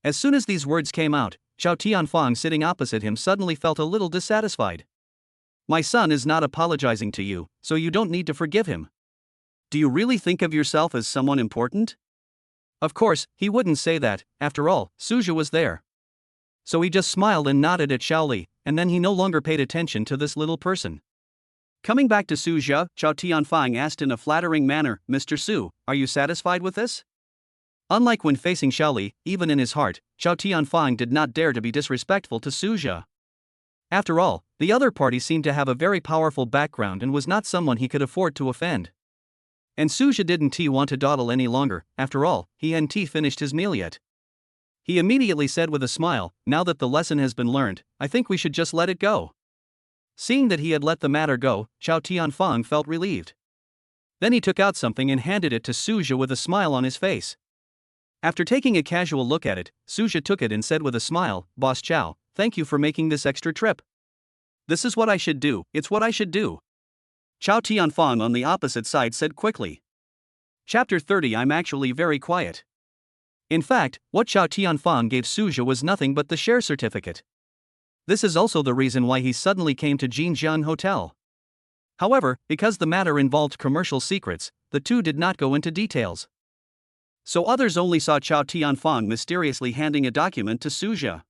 As soon as these words came out, Chao Tianfang sitting opposite him suddenly felt a little dissatisfied. "My son is not apologizing to you, so you don't need to forgive him. Do you really think of yourself as someone important?" Of course, he wouldn't say that, after all, Su Zhe was there. So he just smiled and nodded at Xiaoli, and then he no longer paid attention to this little person. Coming back to Su Zhe, Chao Tianfang asked in a flattering manner, "Mr. Su, are you satisfied with this?" Unlike when facing Xiaoli, even in his heart, Chao Tianfang did not dare to be disrespectful to Su Zhe. After all, the other party seemed to have a very powerful background and was not someone he could afford to offend. And Su Zhe didn't want to dawdle any longer, after all, he hadn't finished his meal yet. He immediately said with a smile, "Now that the lesson has been learned, I think we should just let it go." Seeing that he had let the matter go, Chao Tianfang felt relieved. Then he took out something and handed it to Su Zhe with a smile on his face. After taking a casual look at it, Su Zhe took it and said with a smile, "Boss Chao, thank you for making this extra trip. This is what I should do, it's what I should do." Chao Tianfang on the opposite side said quickly. Chapter 30. I'm actually very quiet. In fact, what Chao Tianfang gave Su Zhe was nothing but the share certificate. This is also the reason why he suddenly came to Jinjiang Hotel. However, because the matter involved commercial secrets, the two did not go into details. So others only saw Chao Tianfang mysteriously handing a document to Su Zhe.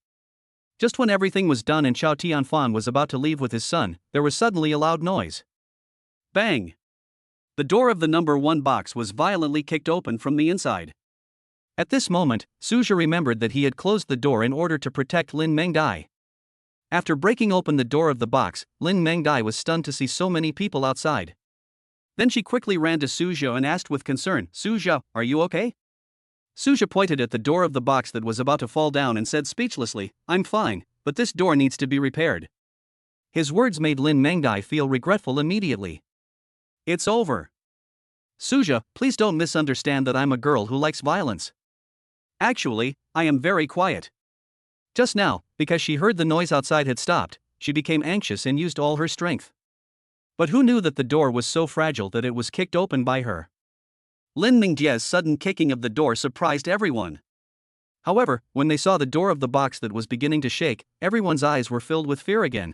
Just when everything was done and Chao Tianfang was about to leave with his son, there was suddenly a loud noise. Bang! The door of the number 1 box was violently kicked open from the inside. At this moment, Su Zhe remembered that he had closed the door in order to protect Lin Mengdai. After breaking open the door of the box, Lin Mengdai was stunned to see so many people outside. Then she quickly ran to Su Zhe and asked with concern, "Su Zhe, are you okay?" Su Zhe pointed at the door of the box that was about to fall down and said speechlessly, "I'm fine, but this door needs to be repaired." His words made Lin Mengdai feel regretful immediately. It's over. Suja, please don't misunderstand that I'm a girl who likes violence. Actually, I am very quiet. Just now, because she heard the noise outside had stopped, she became anxious and used all her strength. But who knew that the door was so fragile that it was kicked open by her? Lin Mingdia's sudden kicking of the door surprised everyone. However, when they saw the door of the box that was beginning to shake, everyone's eyes were filled with fear again.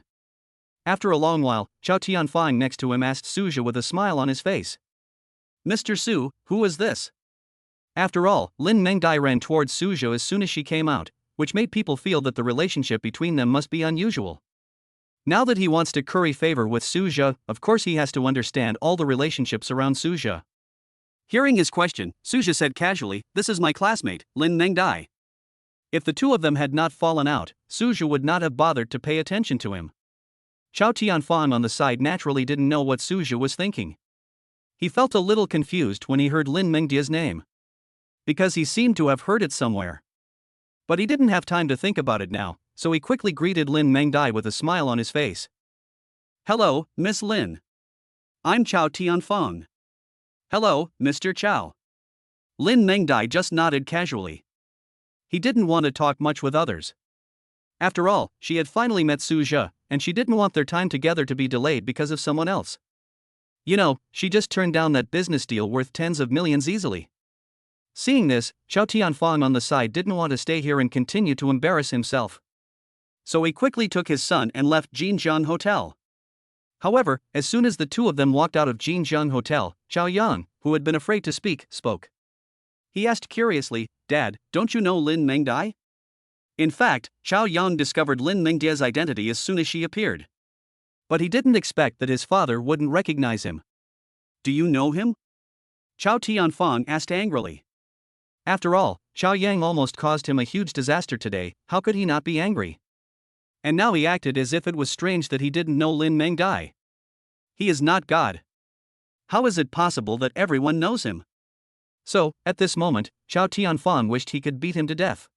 After a long while, Chao Tianfang next to him asked Suja with a smile on his face. Mr. Su, who is this? After all, Lin Mengdai ran towards Suja as soon as she came out, which made people feel that the relationship between them must be unusual. Now that he wants to curry favor with Suja, of course he has to understand all the relationships around Suja. Hearing his question, Suja said casually, "This is my classmate, Lin Mengdai." If the two of them had not fallen out, Suja would not have bothered to pay attention to him. Chao Tianfang on the side naturally didn't know what Suja was thinking. He felt a little confused when he heard Lin Mengdia's name, because he seemed to have heard it somewhere. But he didn't have time to think about it now, so he quickly greeted Lin Mengdai with a smile on his face. "Hello, Miss Lin. I'm Chao Tianfang." "Hello, Mr. Chao." Lin Mengdai just nodded casually. He didn't want to talk much with others. After all, she had finally met Suja, and she didn't want their time together to be delayed because of someone else. You know, she just turned down that business deal worth tens of millions easily. Seeing this, Chao Tianfang on the side didn't want to stay here and continue to embarrass himself. So he quickly took his son and left Jinjiang Hotel. However, as soon as the two of them walked out of Jinjiang Hotel, Chao Yang, who had been afraid to speak, spoke. He asked curiously, "Dad, don't you know Lin Mengdai?" In fact, Chao Yang discovered Lin Mengdia's identity as soon as she appeared. But he didn't expect that his father wouldn't recognize him. "Do you know him?" Chao Tianfang asked angrily. After all, Chao Yang almost caused him a huge disaster today, how could he not be angry? And now he acted as if it was strange that he didn't know Lin Mengdai. He is not God. How is it possible that everyone knows him? So, at this moment, Chao Tianfang wished he could beat him to death.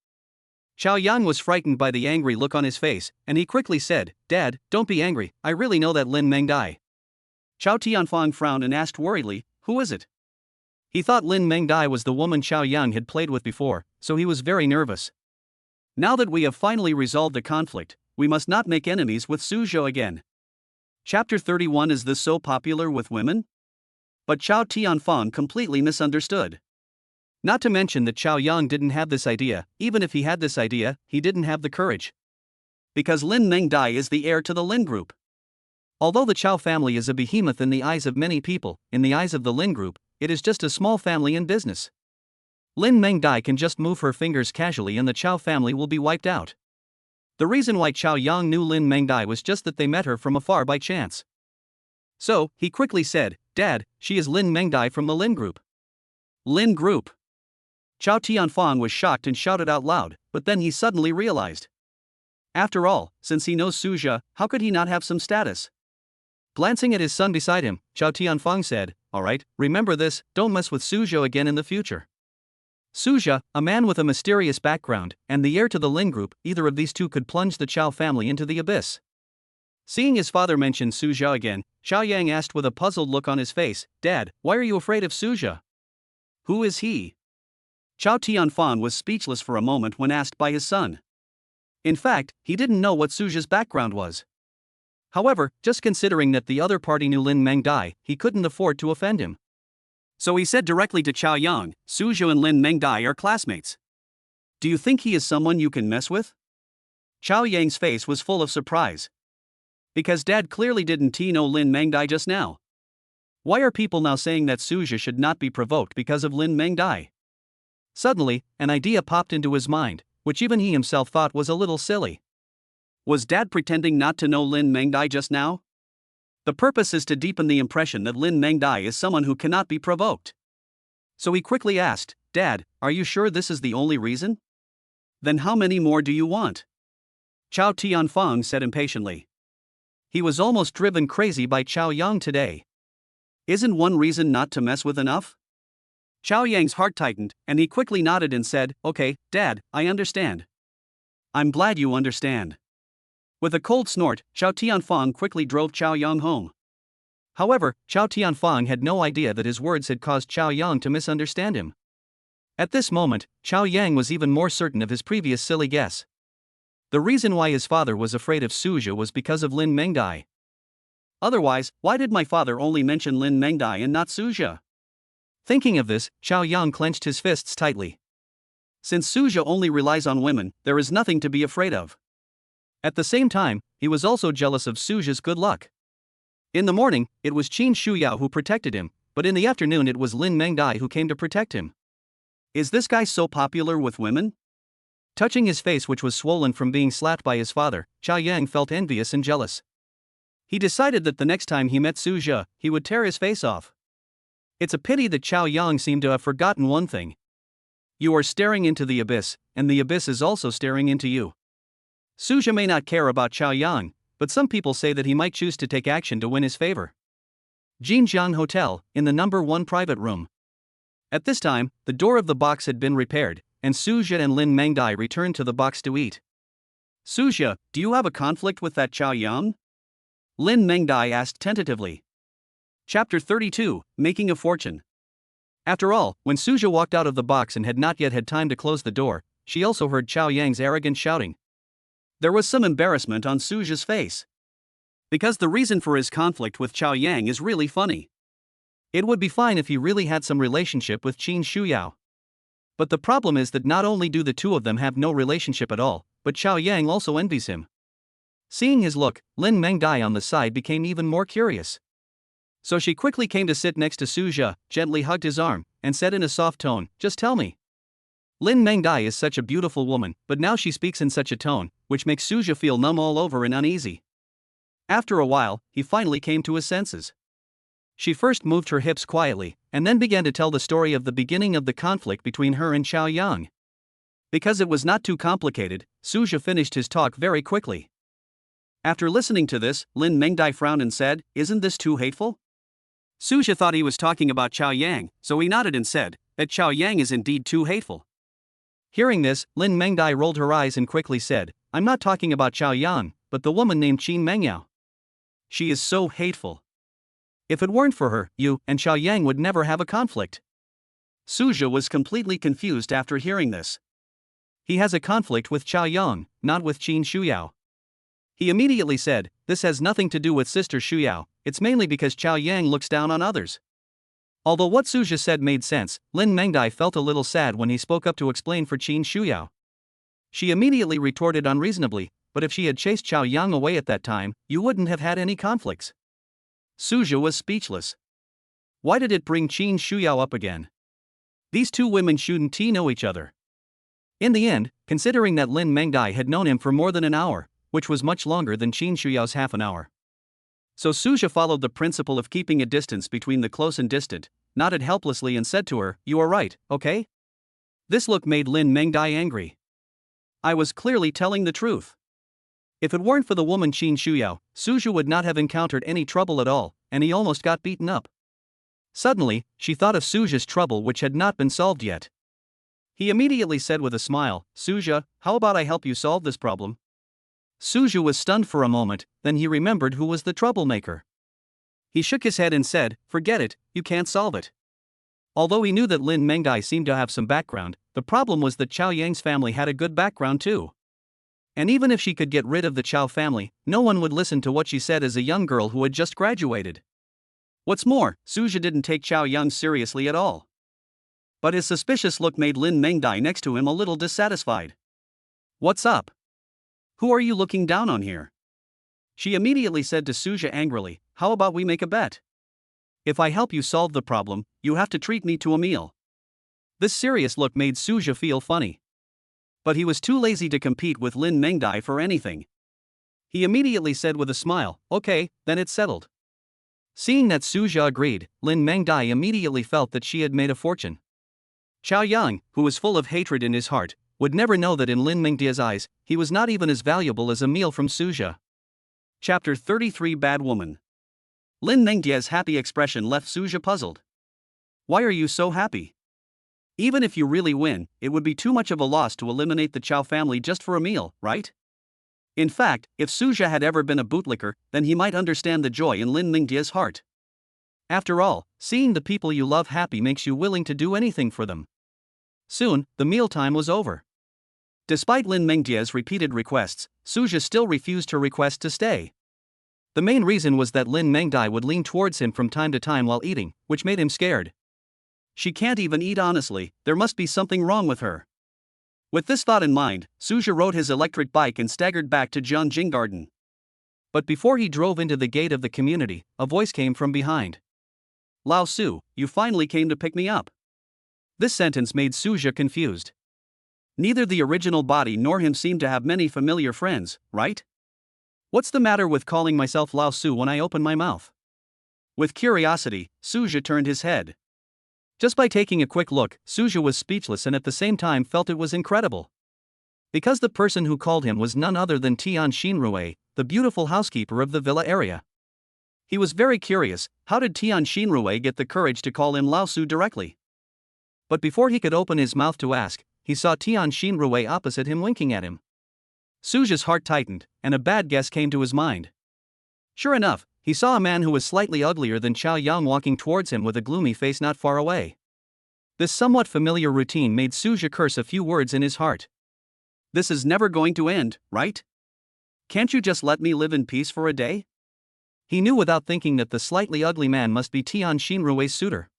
Chao Yang was frightened by the angry look on his face, and he quickly said, "Dad, don't be angry, I really know that Lin Mengdai." Chao Tianfang frowned and asked worriedly, "Who is it?" He thought Lin Mengdai was the woman Chao Yang had played with before, so he was very nervous. Now that we have finally resolved the conflict, we must not make enemies with Suzhou again. Chapter 31. Is this so popular with women? But Chao Tianfang completely misunderstood. Not to mention that Chao Yang didn't have this idea. Even if he had this idea, he didn't have the courage. Because Lin Mengdai is the heir to the Lin Group. Although the Chao family is a behemoth in the eyes of many people, in the eyes of the Lin Group, it is just a small family in business. Lin Mengdai can just move her fingers casually and the Chao family will be wiped out. The reason why Chao Yang knew Lin Mengdai was just that they met her from afar by chance. So, he quickly said, "Dad, she is Lin Mengdai from the Lin Group." Lin Group. Chao Tianfang was shocked and shouted out loud, but then he suddenly realized. After all, since he knows Suzhou, how could he not have some status? Glancing at his son beside him, Chao Tianfang said, "Alright, remember this, don't mess with Suzhou again in the future." Suzhou, a man with a mysterious background, and the heir to the Lin Group, either of these two could plunge the Chao family into the abyss. Seeing his father mention Suzhou again, Chao Yang asked with a puzzled look on his face, "Dad, why are you afraid of Suzhou?" Who is he? Chao Tianfang was speechless for a moment when asked by his son. In fact, he didn't know what Suzhou's background was. However, just considering that the other party knew Lin Mengdai, he couldn't afford to offend him. So he said directly to Chao Yang, "Suzhou and Lin Mengdai are classmates. Do you think he is someone you can mess with?" Chao Yang's face was full of surprise. Because Dad clearly didn't know Lin Mengdai just now. Why are people now saying that Suzhou should not be provoked because of Lin Mengdai? Suddenly, an idea popped into his mind, which even he himself thought was a little silly. Was Dad pretending not to know Lin Mengdai just now? The purpose is to deepen the impression that Lin Mengdai is someone who cannot be provoked. So he quickly asked, "Dad, are you sure this is the only reason? Then how many more do you want?" Chao Tianfang said impatiently. He was almost driven crazy by Chao Yang today. Isn't one reason not to mess with enough? Chao Yang's heart tightened, and he quickly nodded and said, "Okay, Dad, I understand." "I'm glad you understand." With a cold snort, Chao Tianfang quickly drove Chao Yang home. However, Chow Tianfang had no idea that his words had caused Chow Yang to misunderstand him. At this moment, Chow Yang was even more certain of his previous silly guess. The reason why his father was afraid of Suzhou was because of Lin Mengdai. Otherwise, why did my father only mention Lin Mengdai and not Suzhou? Thinking of this, Chow Yang clenched his fists tightly. Since Suzhou only relies on women, there is nothing to be afraid of. At the same time, he was also jealous of Suzhou's good luck. In the morning, it was Qin Shuyao who protected him, but in the afternoon it was Lin Mengdai who came to protect him. Is this guy so popular with women? Touching his face, which was swollen from being slapped by his father, Chow Yang felt envious and jealous. He decided that the next time he met Suzhou, he would tear his face off. It's a pity that Chow Yang seemed to have forgotten one thing. You are staring into the abyss, and the abyss is also staring into you. Suzhou may not care about Chow Yang, but some people say that he might choose to take action to win his favor. Jinjiang Hotel, in the number 1 private room. At this time, the door of the box had been repaired, and Suzhou and Lin Mengdai returned to the box to eat. Suzhou, do you have a conflict with that Chow Yang? Lin Mengdai asked tentatively. Chapter 32, Making a Fortune. After all, when Suzhou walked out of the box and had not yet had time to close the door, she also heard Chow Yang's arrogant shouting. There was some embarrassment on Suzhou's face. Because the reason for his conflict with Chow Yang is really funny. It would be fine if he really had some relationship with Qin Shuyao. But the problem is that not only do the two of them have no relationship at all, but Chow Yang also envies him. Seeing his look, Lin Mengdai on the side became even more curious. So she quickly came to sit next to Suzhou, gently hugged his arm, and said in a soft tone, "Just tell me." Lin Mengdai is such a beautiful woman, but now she speaks in such a tone, which makes Suzhou feel numb all over and uneasy. After a while, he finally came to his senses. She first moved her hips quietly, and then began to tell the story of the beginning of the conflict between her and Chow Yang. Because it was not too complicated, Suzhou finished his talk very quickly. After listening to this, Lin Mengdai frowned and said, "Isn't this too hateful?" Suzhou thought he was talking about Chow Yang, so he nodded and said that Chow Yang is indeed too hateful. Hearing this, Lin Mengdai rolled her eyes and quickly said, "I'm not talking about Chow Yang, but the woman named Qin Mengyao. She is so hateful. If it weren't for her, you and Chow Yang would never have a conflict." Suzhou was completely confused after hearing this. He has a conflict with Chow Yang, not with Qin Shuyao. He immediately said, "This has nothing to do with Sister Shuyao, it's mainly because Chow Yang looks down on others." Although what Suzhou said made sense, Lin Mengdai felt a little sad when he spoke up to explain for Qin Shuyao. She immediately retorted unreasonably, "But if she had chased Chow Yang away at that time, you wouldn't have had any conflicts." Suzhou was speechless. Why did it bring Qin Shuyao up again? These two women shouldn't know each other. In the end, considering that Lin Mengdai had known him for more than an hour, which was much longer than Qin Shuyao's half an hour. So Suzhou followed the principle of keeping a distance between the close and distant, nodded helplessly and said to her, "You are right, okay?" This look made Lin Mengdai angry. I was clearly telling the truth. If it weren't for the woman Qin Shuyao, Suzhou would not have encountered any trouble at all, and he almost got beaten up. Suddenly, she thought of Suzhou's trouble which had not been solved yet. He immediately said with a smile, "Suzhou, how about I help you solve this problem?" Suzhou was stunned for a moment, then he remembered who was the troublemaker. He shook his head and said, "Forget it, you can't solve it." Although he knew that Lin Mengdai seemed to have some background, the problem was that Chow Yang's family had a good background too. And even if she could get rid of the Chow family, no one would listen to what she said as a young girl who had just graduated. What's more, Suzhou didn't take Chow Yang seriously at all. But his suspicious look made Lin Mengdai next to him a little dissatisfied. "What's up? Who are you looking down on here?" She immediately said to Suzhou angrily, "How about we make a bet? If I help you solve the problem, you have to treat me to a meal." This serious look made Suzhou feel funny. But he was too lazy to compete with Lin Mengdai for anything. He immediately said with a smile, "Okay, then it's settled." Seeing that Suzhou agreed, Lin Mengdai immediately felt that she had made a fortune. Chow Yang, who was full of hatred in his heart, would never know that in Lin Mengdia's eyes, he was not even as valuable as a meal from Suzhou. Chapter 33 Bad Woman. Lin Mengdia's happy expression left Suzhou puzzled. "Why are you so happy? Even if you really win, it would be too much of a loss to eliminate the Chow family just for a meal, right?" In fact, if Suzhou had ever been a bootlicker, then he might understand the joy in Lin Mengdia's heart. After all, seeing the people you love happy makes you willing to do anything for them. Soon, the mealtime was over. Despite Lin Mengjia's repeated requests, Suja still refused her request to stay. The main reason was that Lin Mengdai would lean towards him from time to time while eating, which made him scared. She can't even eat honestly, there must be something wrong with her. With this thought in mind, Suja rode his electric bike and staggered back to Jianjing Garden. But before he drove into the gate of the community, a voice came from behind. Lao Su, you finally came to pick me up. This sentence made Suja confused. Neither the original body nor him seemed to have many familiar friends, right? What's the matter with calling myself Lao Su when I open my mouth? With curiosity, Suja turned his head. Just by taking a quick look, Suja was speechless and at the same time felt it was incredible. Because the person who called him was none other than Tian Xinrui, the beautiful housekeeper of the villa area. He was very curious, how did Tian Xinrui get the courage to call him Lao Su directly? But before he could open his mouth to ask, he saw Tian Xinrui opposite him winking at him. Suja's heart tightened, and a bad guess came to his mind. Sure enough, he saw a man who was slightly uglier than Chao Yang walking towards him with a gloomy face not far away. This somewhat familiar routine made Suja curse a few words in his heart. This is never going to end, right? Can't you just let me live in peace for a day? He knew without thinking that the slightly ugly man must be Tian Xinrui's suitor.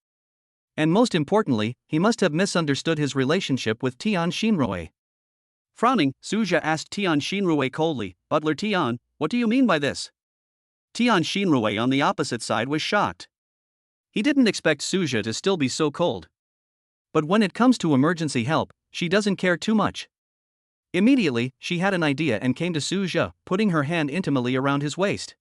And most importantly, he must have misunderstood his relationship with Tian Xinrui. Frowning, Suja asked Tian Xinrui coldly, "Butler Tian, what do you mean by this?" Tian Xinrui on the opposite side was shocked. He didn't expect Suja to still be so cold. But when it comes to emergency help, she doesn't care too much. Immediately, she had an idea and came to Suja, putting her hand intimately around his waist.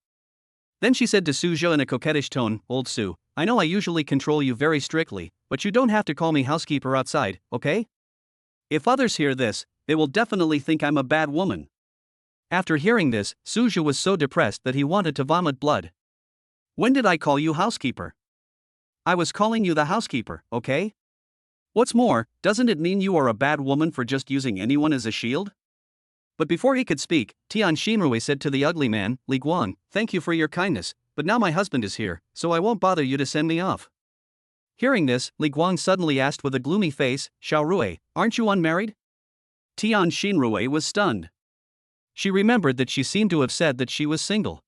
Then she said to Suja in a coquettish tone, "Old Su, I know I usually control you very strictly, but you don't have to call me housekeeper outside, okay? If others hear this, they will definitely think I'm a bad woman." After hearing this, Suja was so depressed that he wanted to vomit blood. "When did I call you housekeeper? I was calling you the housekeeper, okay? What's more, doesn't it mean you are a bad woman for just using anyone as a shield?" But before he could speak, Tian Xinrui said to the ugly man, "Li Guang, thank you for your kindness, but now my husband is here, so I won't bother you to send me off." Hearing this, Li Guang suddenly asked with a gloomy face, "Xiao Rui, aren't you unmarried?" Tian Xinrui was stunned. She remembered that she seemed to have said that she was single.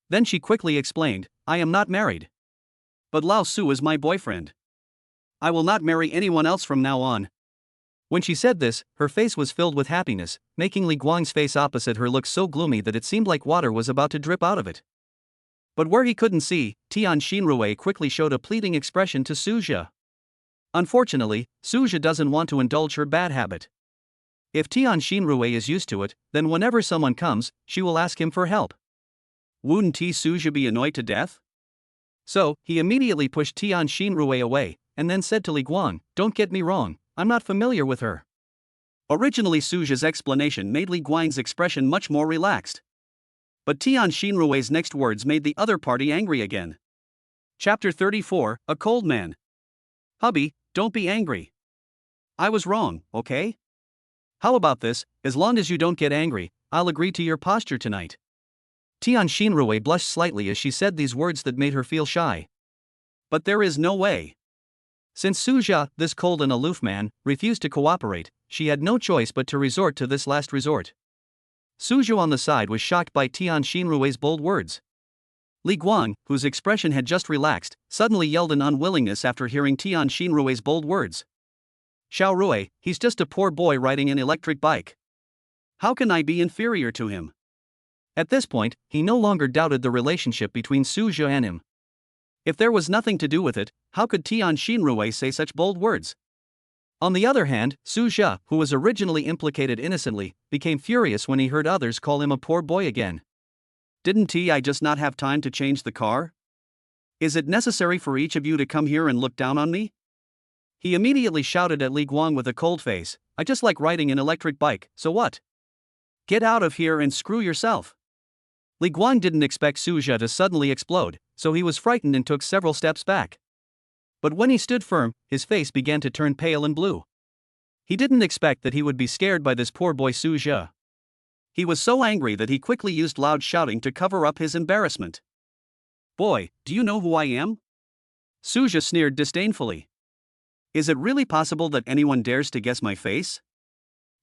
Then she quickly explained, "I am not married. But Lao Su is my boyfriend. I will not marry anyone else from now on." When she said this, her face was filled with happiness, making Li Guang's face opposite her look so gloomy that it seemed like water was about to drip out of it. But where he couldn't see, Tian Xinrui quickly showed a pleading expression to Suja. Unfortunately, Suja doesn't want to indulge her bad habit. If Tian Xinrui is used to it, then whenever someone comes, she will ask him for help. Wouldn't Suja be annoyed to death? So, he immediately pushed Tian Xinrui away, and then said to Li Guang, "Don't get me wrong, I'm not familiar with her." Originally Suja's explanation made Li Guang's expression much more relaxed. But Tian Xinrui's next words made the other party angry again. Chapter 34, A Cold Man. "Hubby, don't be angry. I was wrong, okay? How about this, as long as you don't get angry, I'll agree to your posture tonight." Tian Xinrui blushed slightly as she said these words that made her feel shy. But there is no way. Since Suja, this cold and aloof man, refused to cooperate, she had no choice but to resort to this last resort. Suja on the side was shocked by Tian Xinrui's bold words. Li Guang, whose expression had just relaxed, suddenly yelled in unwillingness after hearing Tian Xinrui's bold words. "Xiao Rui, he's just a poor boy riding an electric bike. How can I be inferior to him?" At this point, he no longer doubted the relationship between Suja and him. If there was nothing to do with it, how could Tian Xinrui say such bold words? On the other hand, Suja, who was originally implicated innocently, became furious when he heard others call him a poor boy again. "Didn't I just not have time to change the car? Is it necessary for each of you to come here and look down on me?" He immediately shouted at Li Guang with a cold face, "I just like riding an electric bike, so what? Get out of here and screw yourself." Li Guang didn't expect Suja to suddenly explode, so he was frightened and took several steps back. But when he stood firm, his face began to turn pale and blue. He didn't expect that he would be scared by this poor boy Suja. He was so angry that he quickly used loud shouting to cover up his embarrassment. "Boy, do you know who I am? Suja sneered disdainfully. Is it really possible that anyone dares to guess my face?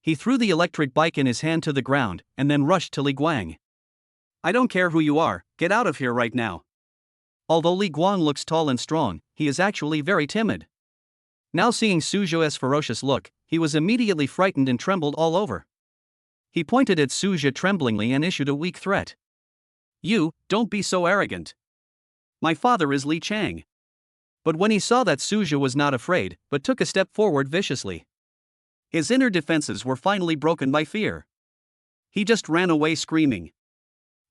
He threw the electric bike in his hand to the ground, and then rushed to Li Guang. I don't care who you are, get out of here right now. Although Li Guang looks tall and strong, he is actually very timid. Now seeing Suja's ferocious look, he was immediately frightened and trembled all over. He pointed at Suja tremblingly and issued a weak threat. You, don't be so arrogant. My father is Li Chang. But when he saw that Suja was not afraid, but took a step forward viciously, his inner defenses were finally broken by fear. He just ran away screaming.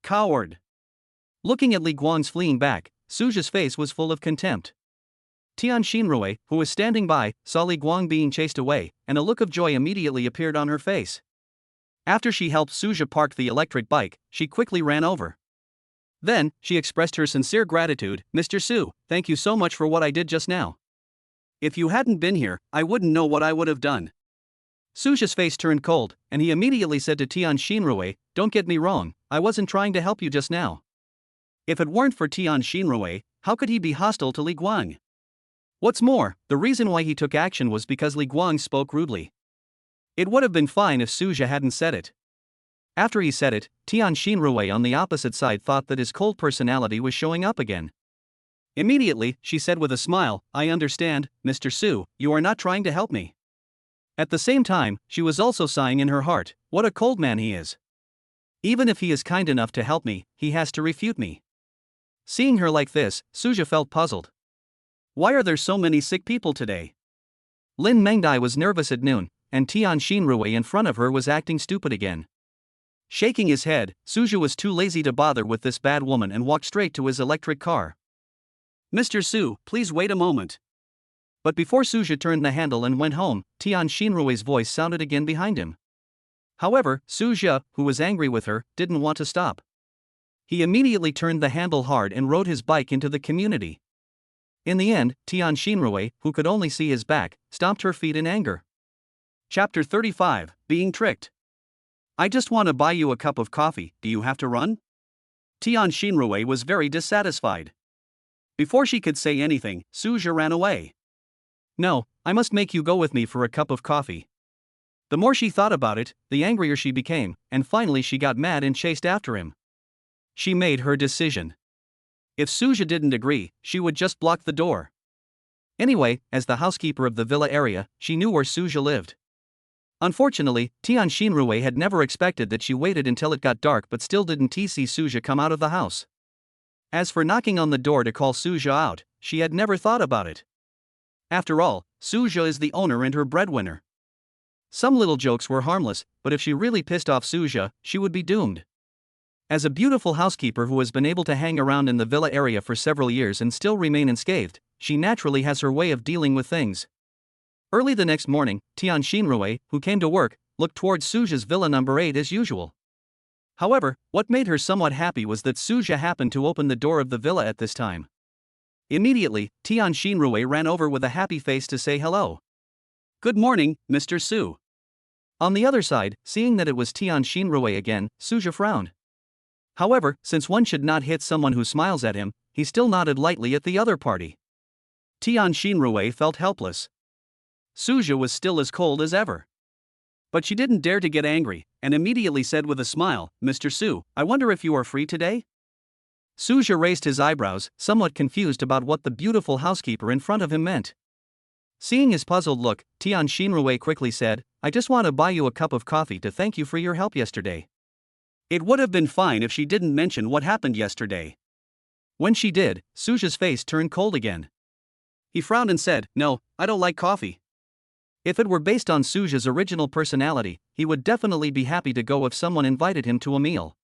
Coward! Looking at Li Guang's fleeing back, Suja's face was full of contempt. Tian Xinrui, who was standing by, saw Li Guang being chased away, and a look of joy immediately appeared on her face. After she helped Suja park the electric bike, she quickly ran over. Then, she expressed her sincere gratitude. Mr. Su, thank you so much for what I did just now. If you hadn't been here, I wouldn't know what I would have done. Suja's face turned cold, and he immediately said to Tian Xinrui, don't get me wrong, I wasn't trying to help you just now. If it weren't for Tian Xinrui, how could he be hostile to Li Guang? What's more, the reason why he took action was because Li Guang spoke rudely. It would have been fine if Suja hadn't said it. After he said it, Tian Xinrui on the opposite side thought that his cold personality was showing up again. Immediately, she said with a smile, I understand, Mr. Su, you are not trying to help me. At the same time, she was also sighing in her heart, what a cold man he is. Even if he is kind enough to help me, he has to refute me. Seeing her like this, Suja felt puzzled. Why are there so many sick people today? Lin Mengdai was nervous at noon, and Tian Xinrui in front of her was acting stupid again. Shaking his head, Suja was too lazy to bother with this bad woman and walked straight to his electric car. Mr. Su, please wait a moment. But before Suja turned the handle and went home, Tian Xinrui's voice sounded again behind him. However, Suja, who was angry with her, didn't want to stop. He immediately turned the handle hard and rode his bike into the community. In the end, Tian Xinrui, who could only see his back, stomped her feet in anger. Chapter 35, Being Tricked. I just want to buy you a cup of coffee, do you have to run? Tian Xinrui was very dissatisfied. Before she could say anything, Suja ran away. No, I must make you go with me for a cup of coffee. The more she thought about it, the angrier she became, and finally she got mad and chased after him. She made her decision. If Suja didn't agree, she would just block the door. Anyway, as the housekeeper of the villa area, she knew where Suja lived. Unfortunately, Tian Xinrui had never expected that she waited until it got dark but still didn't see Suja come out of the house. As for knocking on the door to call Suja out, she had never thought about it. After all, Suja is the owner and her breadwinner. Some little jokes were harmless, but if she really pissed off Suja, she would be doomed. As a beautiful housekeeper who has been able to hang around in the villa area for several years and still remain unscathed, she naturally has her way of dealing with things. Early the next morning, Tian Xinrui, who came to work, looked towards Suja's villa number 8 as usual. However, what made her somewhat happy was that Suja happened to open the door of the villa at this time. Immediately, Tian Xinrui ran over with a happy face to say hello. Good morning, Mr. Su. On the other side, seeing that it was Tian Xinrui again, Suja frowned. However, since one should not hit someone who smiles at him, he still nodded lightly at the other party. Tian Xinrui felt helpless. Suja was still as cold as ever. But she didn't dare to get angry, and immediately said with a smile, Mr. Su, I wonder if you are free today? Suja raised his eyebrows, somewhat confused about what the beautiful housekeeper in front of him meant. Seeing his puzzled look, Tian Xinrui quickly said, I just want to buy you a cup of coffee to thank you for your help yesterday. It would have been fine if she didn't mention what happened yesterday. When she did, Suja's face turned cold again. He frowned and said, No, I don't like coffee. If it were based on Suja's original personality, he would definitely be happy to go if someone invited him to a meal.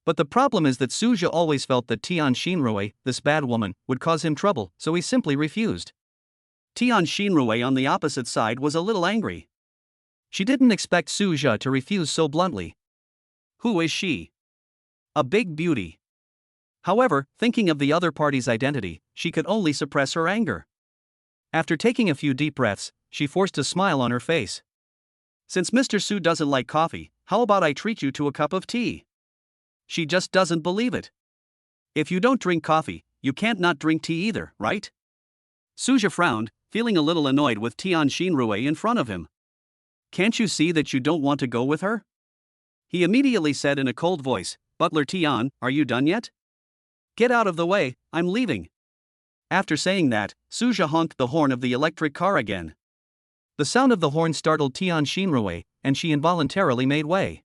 But the problem is that Suja always felt that Tian Xinrui, this bad woman, would cause him trouble, so he simply refused. Tian Xinrui on the opposite side was a little angry. She didn't expect Suja to refuse so bluntly. Who is she? A big beauty. However, thinking of the other party's identity, she could only suppress her anger. After taking a few deep breaths, she forced a smile on her face. Since Mr. Su doesn't like coffee, how about I treat you to a cup of tea? She just doesn't believe it. If you don't drink coffee, you can't not drink tea either, right? Suja frowned, feeling a little annoyed with Tian Xinrui in front of him. Can't you see that you don't want to go with her? He immediately said in a cold voice, Butler Tian, are you done yet? Get out of the way, I'm leaving. After saying that, Suja honked the horn of the electric car again. The sound of the horn startled Tian Xinrui, and she involuntarily made way.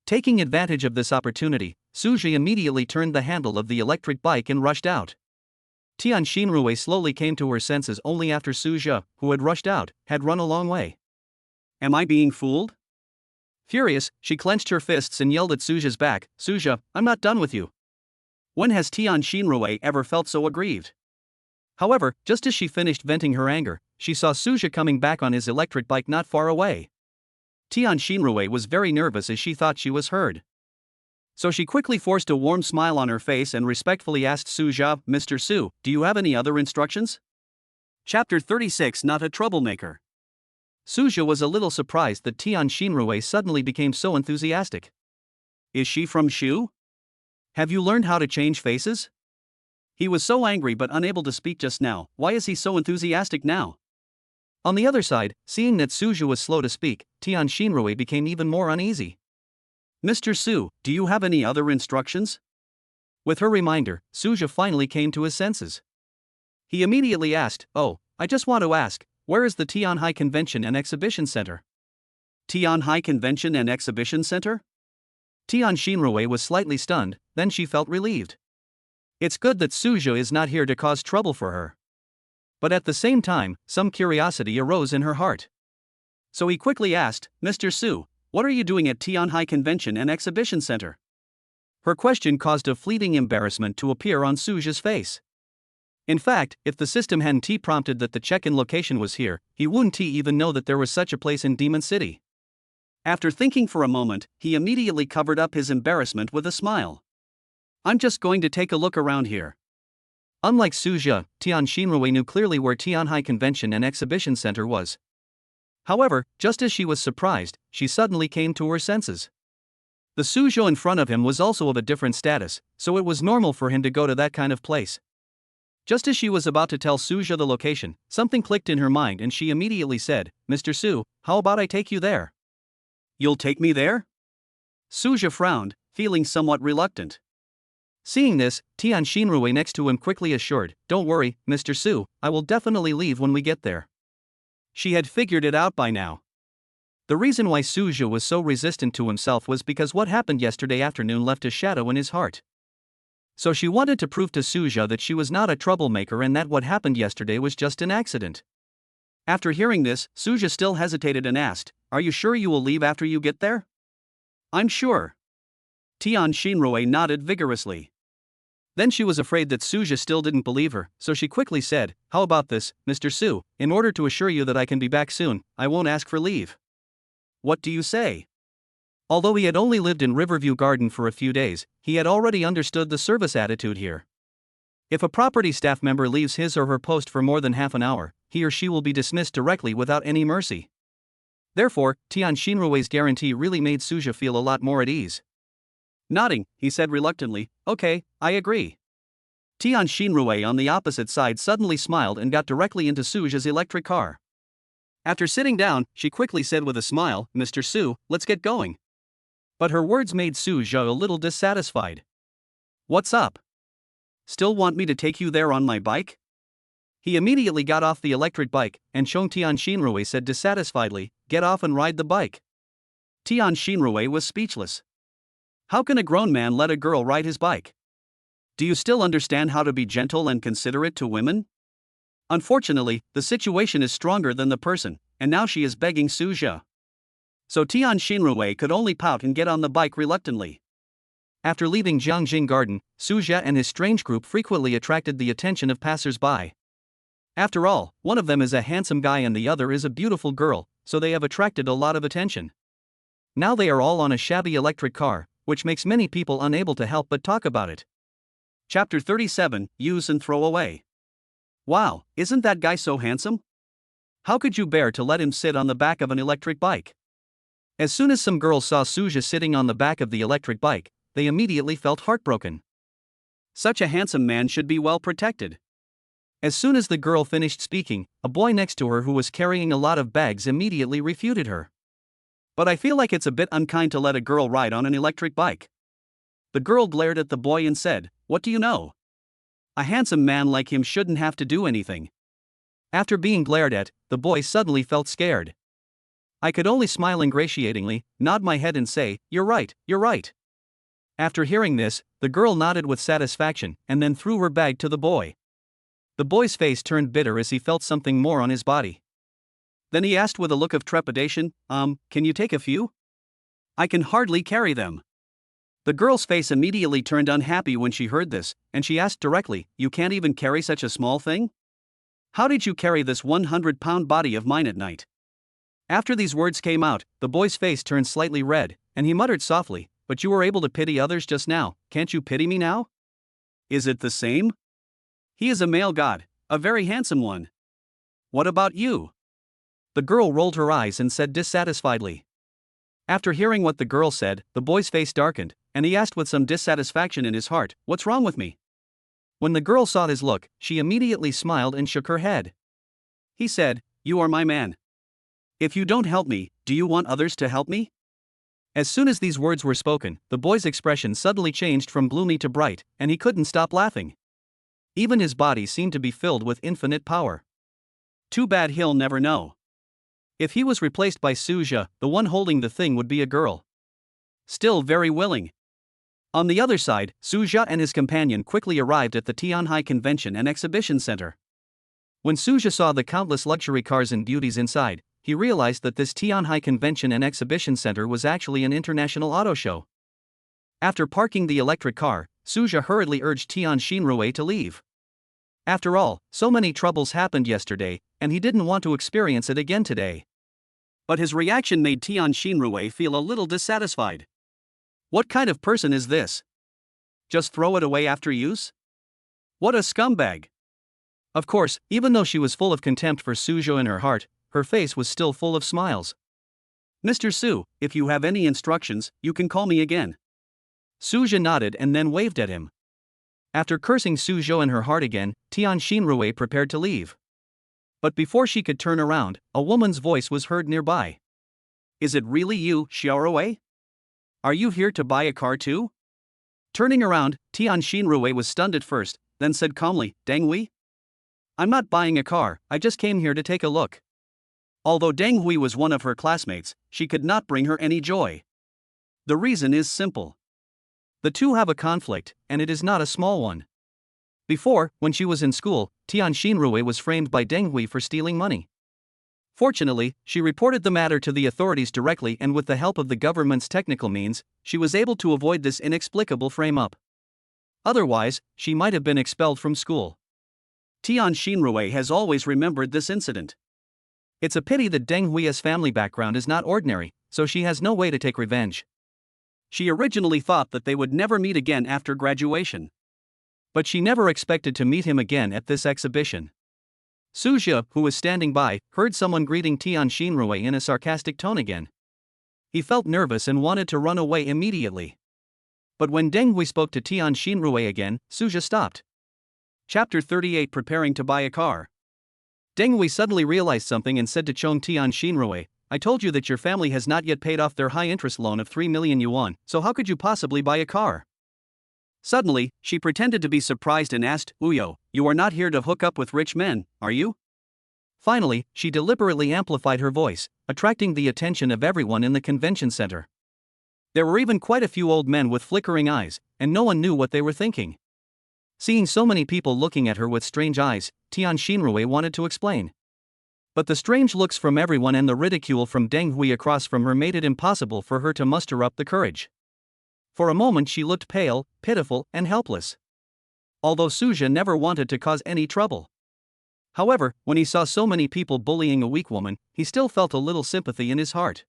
Taking advantage of this opportunity, Suja immediately turned the handle of the electric bike and rushed out. Tian Xinrui slowly came to her senses only after Suja, who had rushed out, had run a long way. Am I being fooled? Furious, she clenched her fists and yelled at Suja's back, Suja, I'm not done with you. When has Tian Xinrui ever felt so aggrieved? However, just as she finished venting her anger, she saw Suja coming back on his electric bike not far away. Tian Xinrui was very nervous as she thought she was heard. So she quickly forced a warm smile on her face and respectfully asked Suja, Mr. Su, do you have any other instructions? Chapter 36 Not a Troublemaker. Suja was a little surprised that Tian Xinrui suddenly became so enthusiastic. Is she from Shu? Have you learned how to change faces? He was so angry but unable to speak just now. Why is he so enthusiastic now? On the other side, seeing that Suja was slow to speak, Tian Xinrui became even more uneasy. Mr. Su, do you have any other instructions? With her reminder, Suja finally came to his senses. He immediately asked, Oh, I just want to ask, where is the Tianhai Convention and Exhibition Center? Tianhai Convention and Exhibition Center? Tian Xinrui was slightly stunned, then she felt relieved. It's good that Suja is not here to cause trouble for her. But at the same time, some curiosity arose in her heart. So he quickly asked, Mr. Su, what are you doing at Tianhai Convention and Exhibition Center? Her question caused a fleeting embarrassment to appear on Suja's face. In fact, if the system hadn't prompted that the check-in location was here, he wouldn't even know that there was such a place in Demon City. After thinking for a moment, he immediately covered up his embarrassment with a smile. I'm just going to take a look around here. Unlike Suja, Tian Xinrui knew clearly where Tianhai Convention and Exhibition Center was. However, just as she was surprised, she suddenly came to her senses. The Suja in front of him was also of a different status, so it was normal for him to go to that kind of place. Just as she was about to tell Suja the location, something clicked in her mind and she immediately said, Mr. Su, how about I take you there? You'll take me there? Suja frowned, feeling somewhat reluctant. Seeing this, Tian Xinrui next to him quickly assured, Don't worry, Mr. Su, I will definitely leave when we get there. She had figured it out by now. The reason why Suja was so resistant to himself was because what happened yesterday afternoon left a shadow in his heart. So she wanted to prove to Suja that she was not a troublemaker and that what happened yesterday was just an accident. After hearing this, Suja still hesitated and asked, Are you sure you will leave after you get there? I'm sure. Tian Xinrui nodded vigorously. Then she was afraid that Suja still didn't believe her, so she quickly said, How about this, Mr. Su, in order to assure you that I can be back soon, I won't ask for leave. What do you say? Although he had only lived in Riverview Garden for a few days, he had already understood the service attitude here. If a property staff member leaves his or her post for more than half an hour, he or she will be dismissed directly without any mercy. Therefore, Tian Xinrui's guarantee really made Suja feel a lot more at ease. Nodding, he said reluctantly, Okay, I agree. Tian Xinrui on the opposite side suddenly smiled and got directly into Suja's electric car. After sitting down, she quickly said with a smile, Mr. Su, let's get going. But her words made Suja a little dissatisfied. What's up? Still want me to take you there on my bike? He immediately got off the electric bike, and Tian Xinrui said dissatisfiedly, Get off and ride the bike. Tian Xinrui was speechless. How can a grown man let a girl ride his bike? Do you still understand how to be gentle and considerate to women? Unfortunately, the situation is stronger than the person, and now she is begging Suja. So Tian Xinrui could only pout and get on the bike reluctantly. After leaving Jiangjing Garden, Suja and his strange group frequently attracted the attention of passers-by. After all, one of them is a handsome guy and the other is a beautiful girl, so they have attracted a lot of attention. Now they are all on a shabby electric car, which makes many people unable to help but talk about it. Chapter 37, Use and Throw Away. Wow, isn't that guy so handsome? How could you bear to let him sit on the back of an electric bike? As soon as some girls saw Suja sitting on the back of the electric bike, they immediately felt heartbroken. Such a handsome man should be well protected. As soon as the girl finished speaking, a boy next to her who was carrying a lot of bags immediately refuted her. But I feel like it's a bit unkind to let a girl ride on an electric bike. The girl glared at the boy and said, "What do you know? A handsome man like him shouldn't have to do anything." After being glared at, the boy suddenly felt scared. I could only smile ingratiatingly, nod my head and say, "You're right, you're right." After hearing this, the girl nodded with satisfaction and then threw her bag to the boy. The boy's face turned bitter as he felt something more on his body. Then he asked with a look of trepidation, "Can you take a few? I can hardly carry them." The girl's face immediately turned unhappy when she heard this, and she asked directly, "You can't even carry such a small thing? How did you carry this 100-pound body of mine at night?" After these words came out, the boy's face turned slightly red, and he muttered softly, "But you were able to pity others just now, can't you pity me now?" "Is it the same? He is a male god, a very handsome one. What about you?" The girl rolled her eyes and said dissatisfiedly. After hearing what the girl said, the boy's face darkened, and he asked with some dissatisfaction in his heart, "What's wrong with me?" When the girl saw his look, she immediately smiled and shook her head. He said, "You are my man. If you don't help me, do you want others to help me?" As soon as these words were spoken, the boy's expression suddenly changed from gloomy to bright, and he couldn't stop laughing. Even his body seemed to be filled with infinite power. Too bad he'll never know. If he was replaced by Suja, the one holding the thing would be a girl. Still very willing. On the other side, Suja and his companion quickly arrived at the Tianhai Convention and Exhibition Center. When Suja saw the countless luxury cars and beauties inside, he realized that this Tianhai Convention and Exhibition Center was actually an international auto show. After parking the electric car, Suja hurriedly urged Tian Xinrui to leave. After all, so many troubles happened yesterday, and he didn't want to experience it again today. But his reaction made Tian Xinrui feel a little dissatisfied. What kind of person is this? Just throw it away after use? What a scumbag! Of course, even though she was full of contempt for Suja in her heart, her face was still full of smiles. "Mr. Su, if you have any instructions, you can call me again." Suja nodded and then waved at him. After cursing Suja in her heart again, Tian Xinrui prepared to leave. But before she could turn around, a woman's voice was heard nearby. "Is it really you, Xiaorui? Are you here to buy a car too?" Turning around, Tian Xinrui was stunned at first, then said calmly, "Deng Hui? I'm not buying a car, I just came here to take a look." Although Deng Hui was one of her classmates, she could not bring her any joy. The reason is simple. The two have a conflict, and it is not a small one. Before, when she was in school, Tian Xinrui was framed by Deng Hui for stealing money. Fortunately, she reported the matter to the authorities directly, and with the help of the government's technical means, she was able to avoid this inexplicable frame-up. Otherwise, she might have been expelled from school. Tian Xinrui has always remembered this incident. It's a pity that Deng Hui's family background is not ordinary, so she has no way to take revenge. She originally thought that they would never meet again after graduation. But she never expected to meet him again at this exhibition. Suja, who was standing by, heard someone greeting Tian Xinrui in a sarcastic tone again. He felt nervous and wanted to run away immediately. But when Deng Hui spoke to Tian Xinrui again, Suja stopped. Chapter 38, Preparing to buy a car. Deng Hui suddenly realized something and said to Tian Xinrui, "I told you that your family has not yet paid off their high-interest loan of 3 million yuan, so how could you possibly buy a car?" Suddenly, she pretended to be surprised and asked, "Uyo, you are not here to hook up with rich men, are you?" Finally, she deliberately amplified her voice, attracting the attention of everyone in the convention center. There were even quite a few old men with flickering eyes, and no one knew what they were thinking. Seeing so many people looking at her with strange eyes, Tian Xinrui wanted to explain. But the strange looks from everyone and the ridicule from Deng Hui across from her made it impossible for her to muster up the courage. For a moment she looked pale, pitiful, and helpless. Although Suja never wanted to cause any trouble. However, when he saw so many people bullying a weak woman, he still felt a little sympathy in his heart.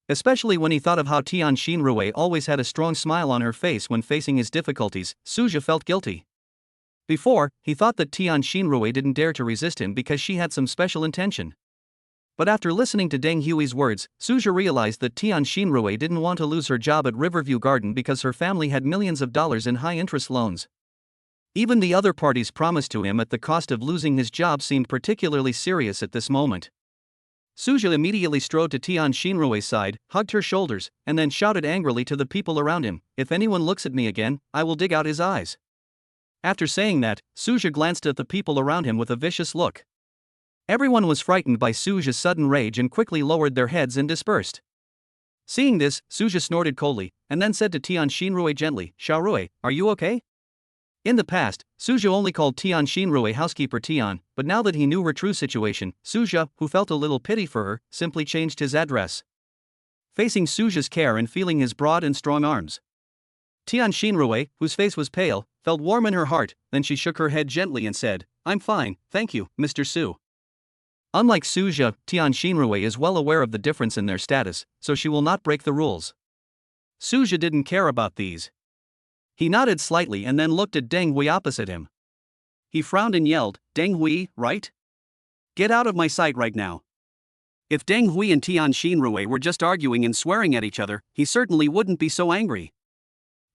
Especially when he thought of how Tian Xinrui always had a strong smile on her face when facing his difficulties, Suja felt guilty. Before, he thought that Tian Xinrui didn't dare to resist him because she had some special intention. But after listening to Deng Hui's words, Suja realized that Tian Xinrui didn't want to lose her job at Riverview Garden because her family had millions of dollars in high-interest loans. Even the other party's promise to him at the cost of losing his job seemed particularly serious at this moment. Suja immediately strode to Tian Xinrui's side, hugged her shoulders, and then shouted angrily to the people around him, "If anyone looks at me again, I will dig out his eyes." After saying that, Suja glanced at the people around him with a vicious look. Everyone was frightened by Suja's sudden rage and quickly lowered their heads and dispersed. Seeing this, Suja snorted coldly, and then said to Tian Xinrui gently, "Xiaorui, are you okay?" In the past, Suja only called Tian Xinrui housekeeper Tian, but now that he knew her true situation, Suja, who felt a little pity for her, simply changed his address. Facing Suja's care and feeling his broad and strong arms, Tian Xinrui, whose face was pale, felt warm in her heart. Then she shook her head gently and said, "I'm fine, thank you, Mr. Su." Unlike Suja, Tian Xinrui is well aware of the difference in their status, so she will not break the rules. Suja didn't care about these. He nodded slightly and then looked at Deng Hui opposite him. He frowned and yelled, "Deng Hui, right? Get out of my sight right now." If Deng Hui and Tian Xinrui were just arguing and swearing at each other, he certainly wouldn't be so angry.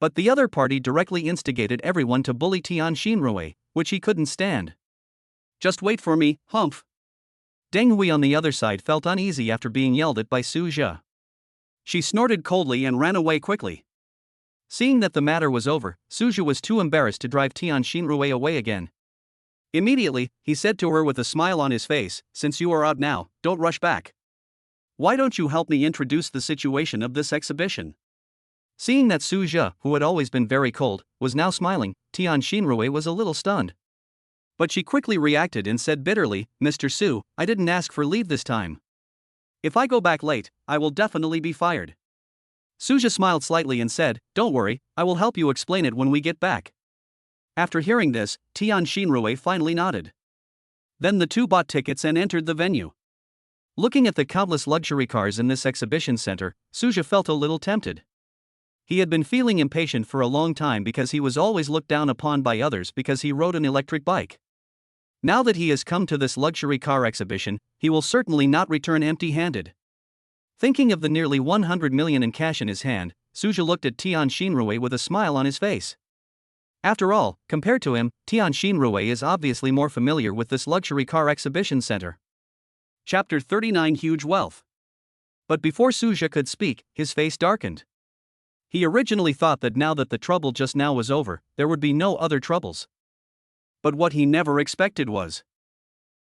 But the other party directly instigated everyone to bully Tian Xinrui, which he couldn't stand. "Just wait for me, humph." Deng Hui on the other side felt uneasy after being yelled at by Suja. She snorted coldly and ran away quickly. Seeing that the matter was over, Suja was too embarrassed to drive Tian Xinrui away again. Immediately, he said to her with a smile on his face, "Since you are out now, don't rush back. Why don't you help me introduce the situation of this exhibition?" Seeing that Suja, who had always been very cold, was now smiling, Tian Xinrui was a little stunned. But she quickly reacted and said bitterly, "Mr. Su, I didn't ask for leave this time. If I go back late, I will definitely be fired." Suja smiled slightly and said, "Don't worry, I will help you explain it when we get back." After hearing this, Tian Xinrui finally nodded. Then the two bought tickets and entered the venue. Looking at the countless luxury cars in this exhibition center, Suja felt a little tempted. He had been feeling impatient for a long time because he was always looked down upon by others because he rode an electric bike. Now that he has come to this luxury car exhibition, he will certainly not return empty-handed. Thinking of the nearly 100 million in cash in his hand, Suja looked at Tian Xinrui with a smile on his face. After all, compared to him, Tian Xinrui is obviously more familiar with this luxury car exhibition center. Chapter 39: Huge Wealth. But before Suja could speak, his face darkened. He originally thought that now that the trouble just now was over, there would be no other troubles. But what he never expected was,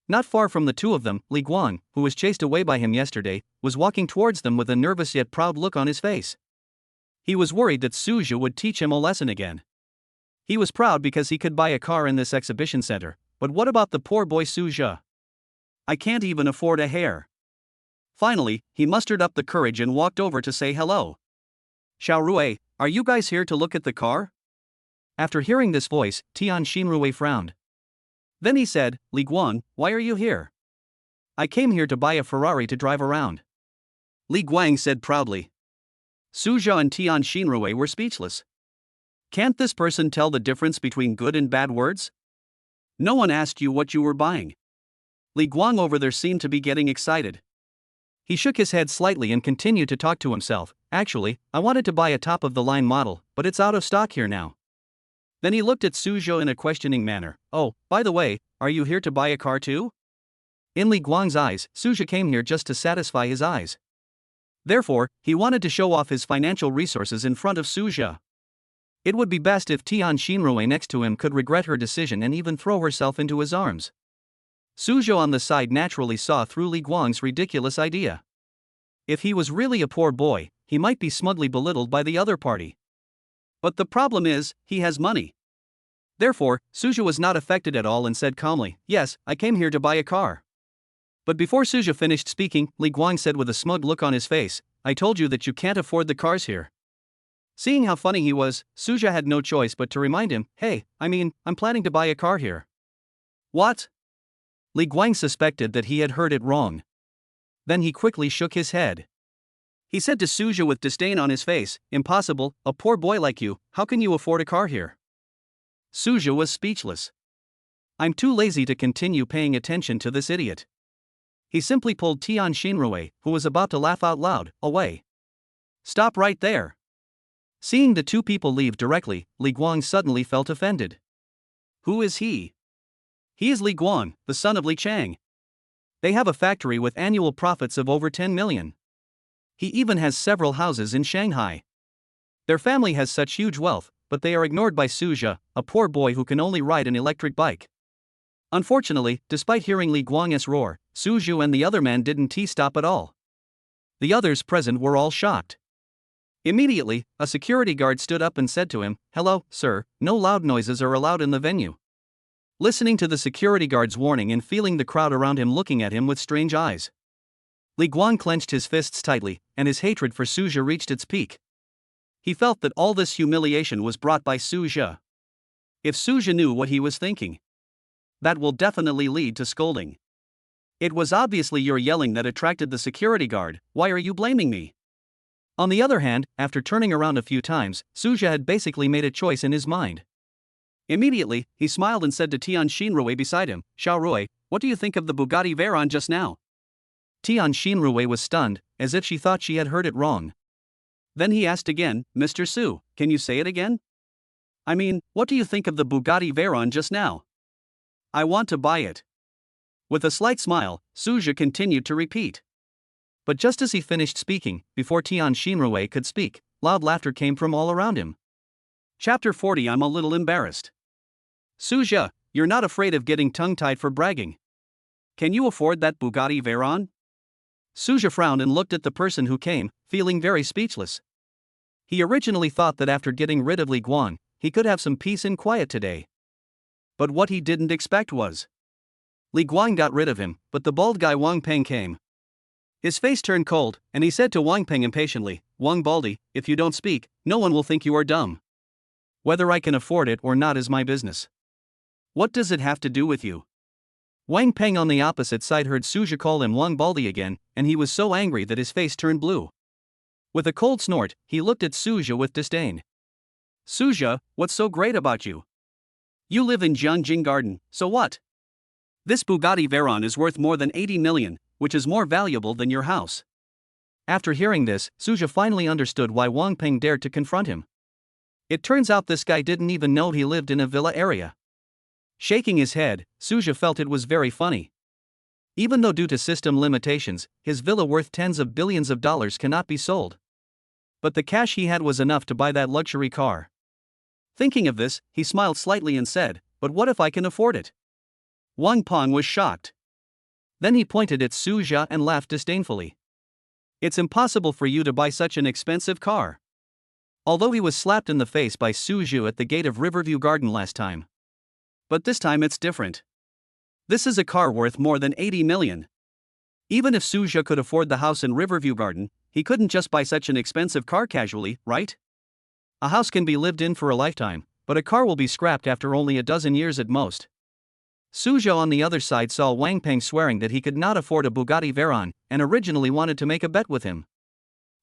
not far from the two of them, Li Guang, who was chased away by him yesterday, was walking towards them with a nervous yet proud look on his face. He was worried that Suja would teach him a lesson again. He was proud because he could buy a car in this exhibition center, but what about the poor boy Suja? "I can't even afford a hair." Finally, he mustered up the courage and walked over to say hello. "Xiaorui, are you guys here to look at the car?" After hearing this voice, Tian Xinrui frowned. Then he said, "Li Guang, why are you here?" "I came here to buy a Ferrari to drive around," Li Guang said proudly. Suja and Tian Xinrui were speechless. Can't this person tell the difference between good and bad words? No one asked you what you were buying. Li Guang over there seemed to be getting excited. He shook his head slightly and continued to talk to himself. "Actually, I wanted to buy a top-of-the-line model, but it's out of stock here now." Then he looked at Suja in a questioning manner. "Oh, by the way, are you here to buy a car too?" In Li Guang's eyes, Suja came here just to satisfy his eyes. Therefore, he wanted to show off his financial resources in front of Suja. It would be best if Tian Xinrui next to him could regret her decision and even throw herself into his arms. Suja on the side naturally saw through Li Guang's ridiculous idea. If he was really a poor boy, he might be smugly belittled by the other party. But the problem is, he has money. Therefore, Suja was not affected at all and said calmly, "Yes, I came here to buy a car." But before Suja finished speaking, Li Guang said with a smug look on his face, "I told you that you can't afford the cars here." Seeing how funny he was, Suja had no choice but to remind him, "Hey, I'm planning to buy a car here." "What?" Li Guang suspected that he had heard it wrong. Then he quickly shook his head. He said to Suja with disdain on his face, "Impossible, a poor boy like you, how can you afford a car here?" Suja was speechless. "I'm too lazy to continue paying attention to this idiot." He simply pulled Tian Xinrui, who was about to laugh out loud, away. "Stop right there." Seeing the two people leave directly, Li Guang suddenly felt offended. Who is he? He is Li Guang, the son of Li Chang. They have a factory with annual profits of over 10 million. He even has several houses in Shanghai. Their family has such huge wealth, but they are ignored by Suzhou, a poor boy who can only ride an electric bike. Unfortunately, despite hearing Li Guang's roar, Suzhou and the other man didn't stop at all. The others present were all shocked. Immediately, a security guard stood up and said to him, "Hello, sir, no loud noises are allowed in the venue." Listening to the security guard's warning and feeling the crowd around him looking at him with strange eyes, Li Guang clenched his fists tightly, and his hatred for Suzhou reached its peak. He felt that all this humiliation was brought by Suzhou. If Suzhou knew what he was thinking, that will definitely lead to scolding. It was obviously your yelling that attracted the security guard. Why are you blaming me? On the other hand, after turning around a few times, Suzhou had basically made a choice in his mind. Immediately, he smiled and said to Tian Xinrui beside him, "Xiaorui, what do you think of the Bugatti Veyron just now?" Tian Xinrui was stunned, as if she thought she had heard it wrong. Then he asked again, "Mr. Su, can you say it again? I mean, what do you think of the Bugatti Veyron just now? I want to buy it." With a slight smile, Suzhou continued to repeat. But just as he finished speaking, before Tian Xinrui could speak, loud laughter came from all around him. Chapter 40. I'm a little embarrassed. Suzhou, you're not afraid of getting tongue-tied for bragging. Can you afford that Bugatti Veyron? Suzhou frowned and looked at the person who came, feeling very speechless. He originally thought that after getting rid of Li Guang, he could have some peace and quiet today. But what he didn't expect was Li Guang got rid of him, but the bald guy Wang Peng came. His face turned cold, and he said to Wang Peng impatiently, "Wang Baldy, if you don't speak, no one will think you are dumb. Whether I can afford it or not is my business. What does it have to do with you?" Wang Peng on the opposite side heard Suzhou call him Wang Baldy again, and he was so angry that his face turned blue. With a cold snort, he looked at Suzhou with disdain. "Suzhou, what's so great about you? You live in Jiangjing Garden, so what? This Bugatti Veyron is worth more than 80 million, which is more valuable than your house." After hearing this, Suzhou finally understood why Wang Peng dared to confront him. It turns out this guy didn't even know he lived in a villa area. Shaking his head, Suzhou felt it was very funny. Even though due to system limitations, his villa worth tens of billions of dollars cannot be sold. But the cash he had was enough to buy that luxury car. Thinking of this, he smiled slightly and said, "But what if I can afford it?" Wang Peng was shocked. Then he pointed at Suzhou and laughed disdainfully. "It's impossible for you to buy such an expensive car." Although he was slapped in the face by Suzhou at the gate of Riverview Garden last time. But this time it's different. This is a car worth more than 80 million. Even if Suzhou could afford the house in Riverview Garden, he couldn't just buy such an expensive car casually, right? A house can be lived in for a lifetime, but a car will be scrapped after only a dozen years at most. Suzhou on the other side saw Wang Peng swearing that he could not afford a Bugatti Veyron, and originally wanted to make a bet with him.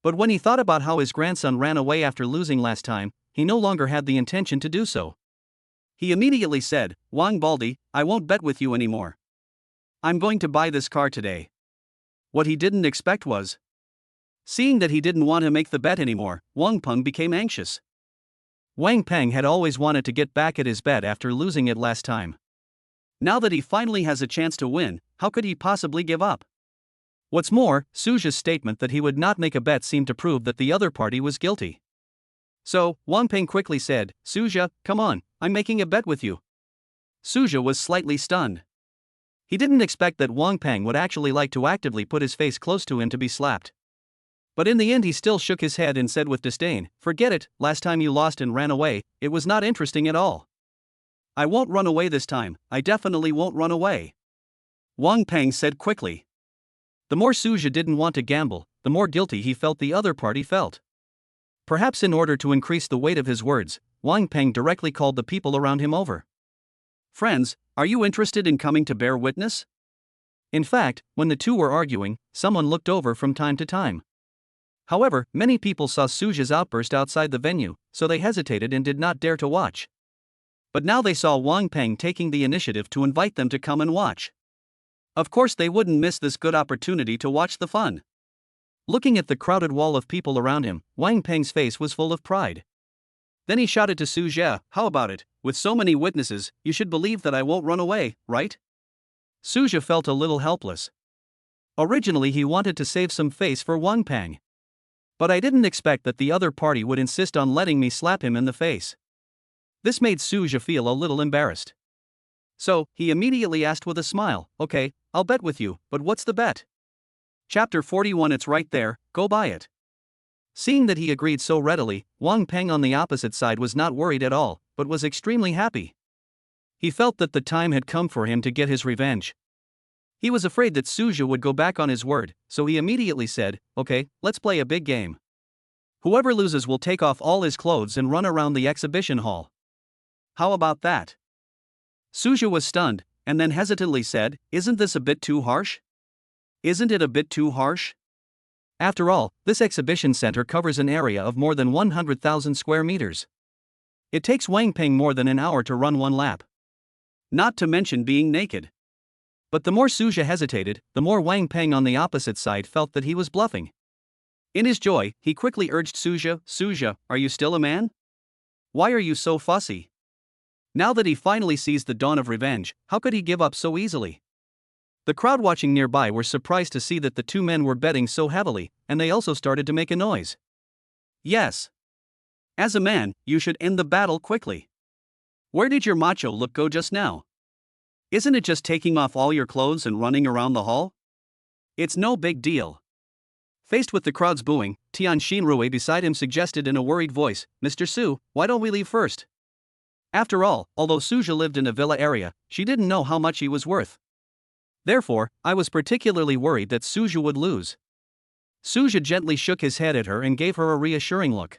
But when he thought about how his grandson ran away after losing last time, he no longer had the intention to do so. He immediately said, "Wang Baldy, I won't bet with you anymore. I'm going to buy this car today." What he didn't expect was, seeing that he didn't want to make the bet anymore, Wang Peng became anxious. Wang Peng had always wanted to get back at his bet after losing it last time. Now that he finally has a chance to win, how could he possibly give up? What's more, Suzhou's statement that he would not make a bet seemed to prove that the other party was guilty. So, Wang Peng quickly said, "Suzhou, come on, I'm making a bet with you." Suzhou was slightly stunned. He didn't expect that Wang Peng would actually like to actively put his face close to him to be slapped. But in the end he still shook his head and said with disdain, "Forget it, last time you lost and ran away, it was not interesting at all. I won't run away this time, I definitely won't run away," Wang Peng said quickly. The more Suzhou didn't want to gamble, the more guilty he felt the other party felt. Perhaps in order to increase the weight of his words, Wang Peng directly called the people around him over. "Friends, are you interested in coming to bear witness?" In fact, when the two were arguing, someone looked over from time to time. However, many people saw Suzhou's outburst outside the venue, so they hesitated and did not dare to watch. But now they saw Wang Peng taking the initiative to invite them to come and watch. Of course they wouldn't miss this good opportunity to watch the fun. Looking at the crowded wall of people around him, Wang Peng's face was full of pride. Then he shouted to Suzhou, "How about it? with so many witnesses, you should believe that I won't run away, right? Suja felt a little helpless. Originally he wanted to save some face for Wang Peng. But I didn't expect that the other party would insist on letting me slap him in the face. This made Suja feel a little embarrassed. So, he immediately asked with a smile, okay, I'll bet with you, but what's the bet? Chapter 41. It's right there, go buy it. Seeing that he agreed so readily, Wang Peng on the opposite side was not worried at all, but was extremely happy. He felt that the time had come for him to get his revenge. He was afraid that Suja would go back on his word, so he immediately said, okay, let's play a big game. Whoever loses will take off all his clothes and run around the exhibition hall. How about that? Suja was stunned, and then hesitantly said, isn't this a bit too harsh? Isn't it a bit too harsh? After all, this exhibition center covers an area of more than 100,000 square meters. It takes Wang Peng more than an hour to run one lap. Not to mention being naked. But the more Suja hesitated, the more Wang Peng on the opposite side felt that he was bluffing. In his joy, he quickly urged Suja, Suja, are you still a man? Why are you so fussy? Now that he finally sees the dawn of revenge, how could he give up so easily? The crowd watching nearby were surprised to see that the two men were betting so heavily, and they also started to make a noise. Yes. As a man, you should end the battle quickly. Where did your macho look go just now? Isn't it just taking off all your clothes and running around the hall? It's no big deal. Faced with the crowd's booing, Tian Xinrui beside him suggested in a worried voice, Mr. Su, why don't we leave first? After all, although Suja lived in a villa area, she didn't know how much he was worth. Therefore, I was particularly worried that Suja would lose. Suja gently shook his head at her and gave her a reassuring look.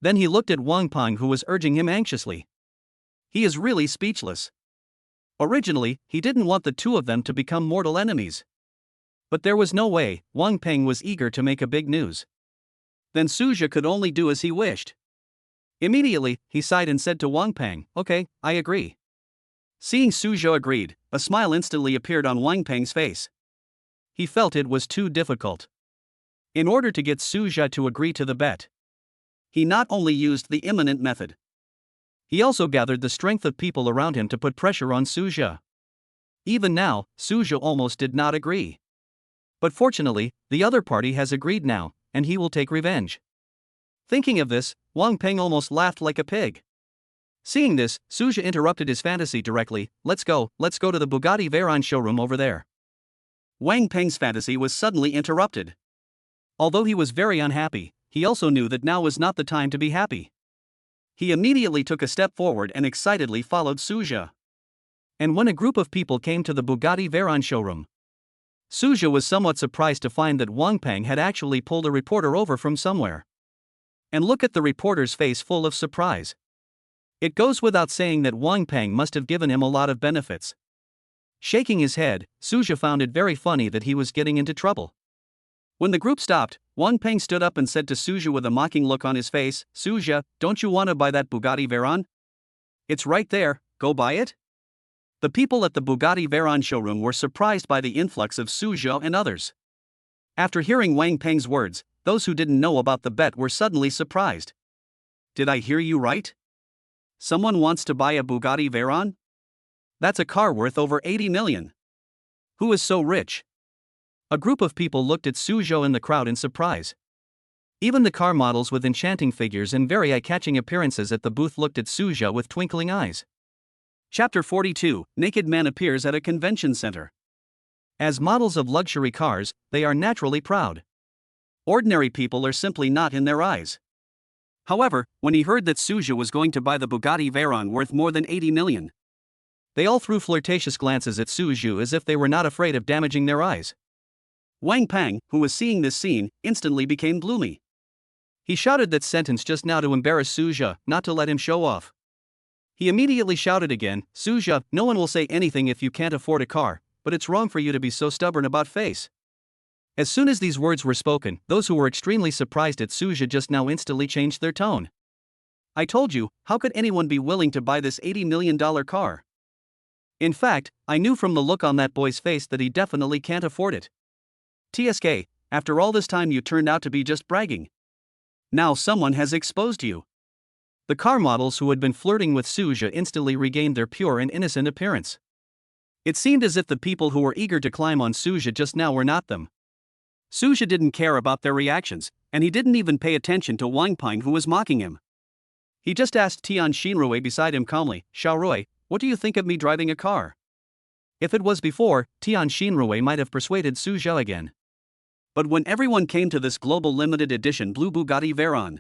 Then he looked at Wang Peng, who was urging him anxiously. He is really speechless. Originally, he didn't want the two of them to become mortal enemies. But there was no way. Wang Peng was eager to make a big news. Then Suja could only do as he wished. Immediately, he sighed and said to Wang Peng, okay, I agree. Seeing Suja agreed, a smile instantly appeared on Wang Peng's face. He felt it was too difficult. In order to get Suja to agree to the bet, he not only used the imminent method, he also gathered the strength of people around him to put pressure on Suja. Even now, Suja almost did not agree. But fortunately, the other party has agreed now, and he will take revenge. Thinking of this, Wang Peng almost laughed like a pig. Seeing this, Suja interrupted his fantasy directly, let's go to the Bugatti Veyron showroom over there. Wang Peng's fantasy was suddenly interrupted. Although he was very unhappy, he also knew that now was not the time to be happy. He immediately took a step forward and excitedly followed Suja. And when a group of people came to the Bugatti Veyron showroom, Suja was somewhat surprised to find that Wang Peng had actually pulled a reporter over from somewhere. And look at the reporter's face full of surprise. It goes without saying that Wang Peng must have given him a lot of benefits. Shaking his head, Suja found it very funny that he was getting into trouble. When the group stopped, Wang Peng stood up and said to Suja with a mocking look on his face, Suja, don't you want to buy that Bugatti Veyron? It's right there, go buy it? The people at the Bugatti Veyron showroom were surprised by the influx of Suja and others. After hearing Wang Peng's words, those who didn't know about the bet were suddenly surprised. Did I hear you right? Someone wants to buy a Bugatti Veyron? That's a car worth over 80 million. Who is so rich? A group of people looked at Suja and the crowd in surprise. Even the car models with enchanting figures and very eye-catching appearances at the booth looked at Suja with twinkling eyes. Chapter 42. Naked Man appears at a convention center. As models of luxury cars, they are naturally proud. Ordinary people are simply not in their eyes. However, when he heard that Suja was going to buy the Bugatti Veyron worth more than 80 million, they all threw flirtatious glances at Suja as if they were not afraid of damaging their eyes. Wang Peng, who was seeing this scene, instantly became gloomy. He shouted that sentence just now to embarrass Suja, not to let him show off. He immediately shouted again, Suja, no one will say anything if you can't afford a car, but it's wrong for you to be so stubborn about face. As soon as these words were spoken, those who were extremely surprised at Suja just now instantly changed their tone. I told you, how could anyone be willing to buy this $80 million car? In fact, I knew from the look on that boy's face that he definitely can't afford it. TSK, after all this time you turned out to be just bragging. Now someone has exposed you. The car models who had been flirting with Suja instantly regained their pure and innocent appearance. It seemed as if the people who were eager to climb on Suja just now were not them. Suja didn't care about their reactions, and he didn't even pay attention to Wang Peng, who was mocking him. He just asked Tian Xinrui beside him calmly, "Xiaorui, what do you think of me driving a car?" If it was before, Tian Xinrui might have persuaded Suja again. But when everyone came to this global limited edition blue Bugatti Veyron,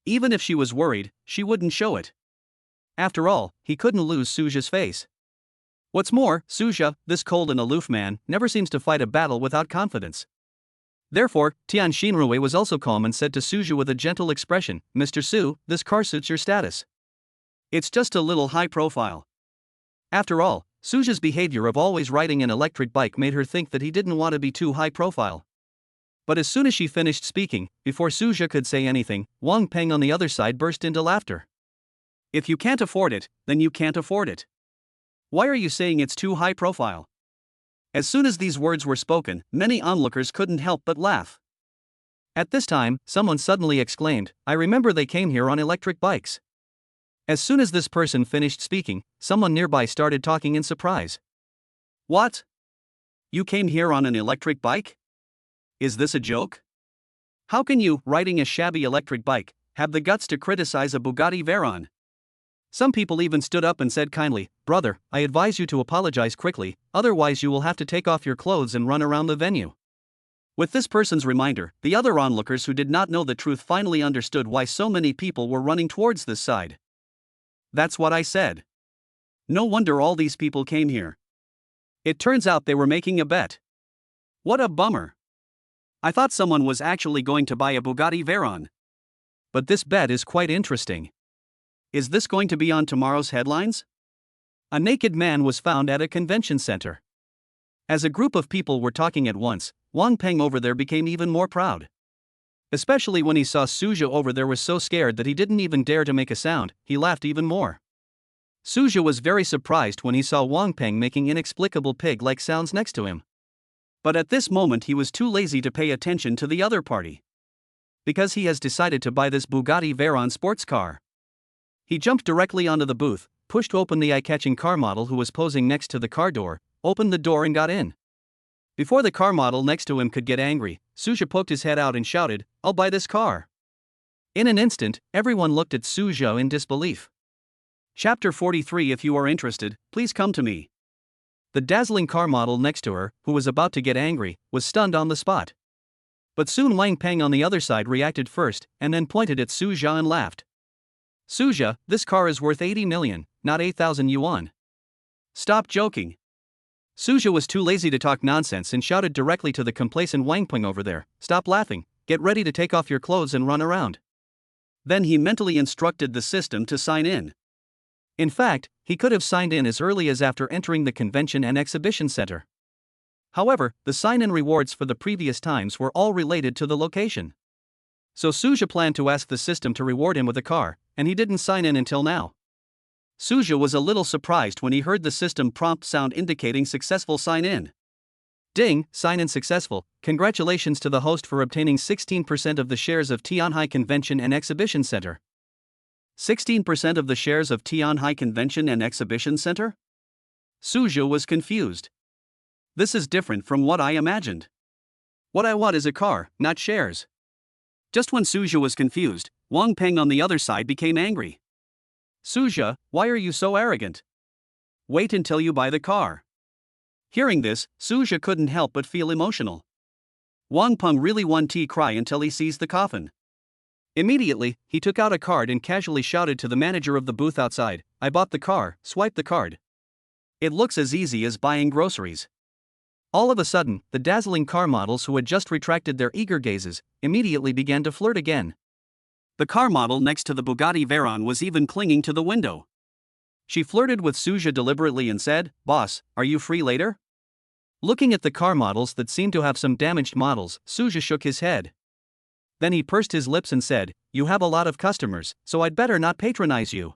even if she was worried, she wouldn't show it. After all, he couldn't lose Suja's face. What's more, Suja, this cold and aloof man, never seems to fight a battle without confidence. Therefore, Tian Xinrui was also calm and said to Suja with a gentle expression, "Mr. Su, this car suits your status. It's just a little high profile." After all, Suja's behavior of always riding an electric bike made her think that he didn't want to be too high profile. But as soon as she finished speaking, before Suja could say anything, Wang Peng on the other side burst into laughter. "If you can't afford it, then you can't afford it. Why are you saying it's too high profile?" As soon as these words were spoken, many onlookers couldn't help but laugh. At this time, someone suddenly exclaimed, "I remember they came here on electric bikes." As soon as this person finished speaking, someone nearby started talking in surprise. "What? You came here on an electric bike? Is this a joke? How can you, riding a shabby electric bike, have the guts to criticize a Bugatti Veyron?" Some people even stood up and said kindly, "Brother, I advise you to apologize quickly, otherwise you will have to take off your clothes and run around the venue." With this person's reminder, the other onlookers who did not know the truth finally understood why so many people were running towards this side. "That's what I said. No wonder all these people came here. It turns out they were making a bet. What a bummer. I thought someone was actually going to buy a Bugatti Veyron. But this bet is quite interesting. Is this going to be on tomorrow's headlines?" A naked man was found at a convention center. As a group of people were talking at once, Wang Peng over there became even more proud. Especially when he saw Suja over there was so scared that he didn't even dare to make a sound, he laughed even more. Suja was very surprised when he saw Wang Peng making inexplicable pig-like sounds next to him. But at this moment he was too lazy to pay attention to the other party. Because he has decided to buy this Bugatti Veyron sports car. He jumped directly onto the booth, pushed open the eye-catching car model who was posing next to the car door, opened the door and got in. Before the car model next to him could get angry, Suja poked his head out and shouted, "I'll buy this car." In an instant, everyone looked at Suja in disbelief. Chapter 43. If you are interested, please come to me. The dazzling car model next to her, who was about to get angry, was stunned on the spot. But soon Wang Peng on the other side reacted first, and then pointed at Suja and laughed. "Suja, this car is worth 80 million, not 8,000 yuan. Stop joking." Suja was too lazy to talk nonsense and shouted directly to the complacent Wang Peng over there, "Stop laughing, get ready to take off your clothes and run around." Then he mentally instructed the system to sign in. In fact, he could have signed in as early as after entering the convention and exhibition center. However, the sign-in rewards for the previous times were all related to the location. So Suja planned to ask the system to reward him with a car, and he didn't sign in until now. Suja was a little surprised when he heard the system prompt sound indicating successful sign-in. Ding, sign-in successful, congratulations to the host for obtaining 16% of the shares of Tianhai Convention and Exhibition Center. 16% of the shares of Tianhai Convention and Exhibition Center? Suja was confused. This is different from what I imagined. What I want is a car, not shares. Just when Suja was confused, Wang Peng on the other side became angry. "Suja, why are you so arrogant? Wait until you buy the car." Hearing this, Suja couldn't help but feel emotional. Wang Peng really won't cry until he sees the coffin. Immediately, he took out a card and casually shouted to the manager of the booth outside, "I bought the car, swipe the card." It looks as easy as buying groceries. All of a sudden, the dazzling car models who had just retracted their eager gazes, immediately began to flirt again. The car model next to the Bugatti Veyron was even clinging to the window. She flirted with Suja deliberately and said, "Boss, are you free later?" Looking at the car models that seemed to have some damaged models, Suja shook his head. Then he pursed his lips and said, "You have a lot of customers, so I'd better not patronize you."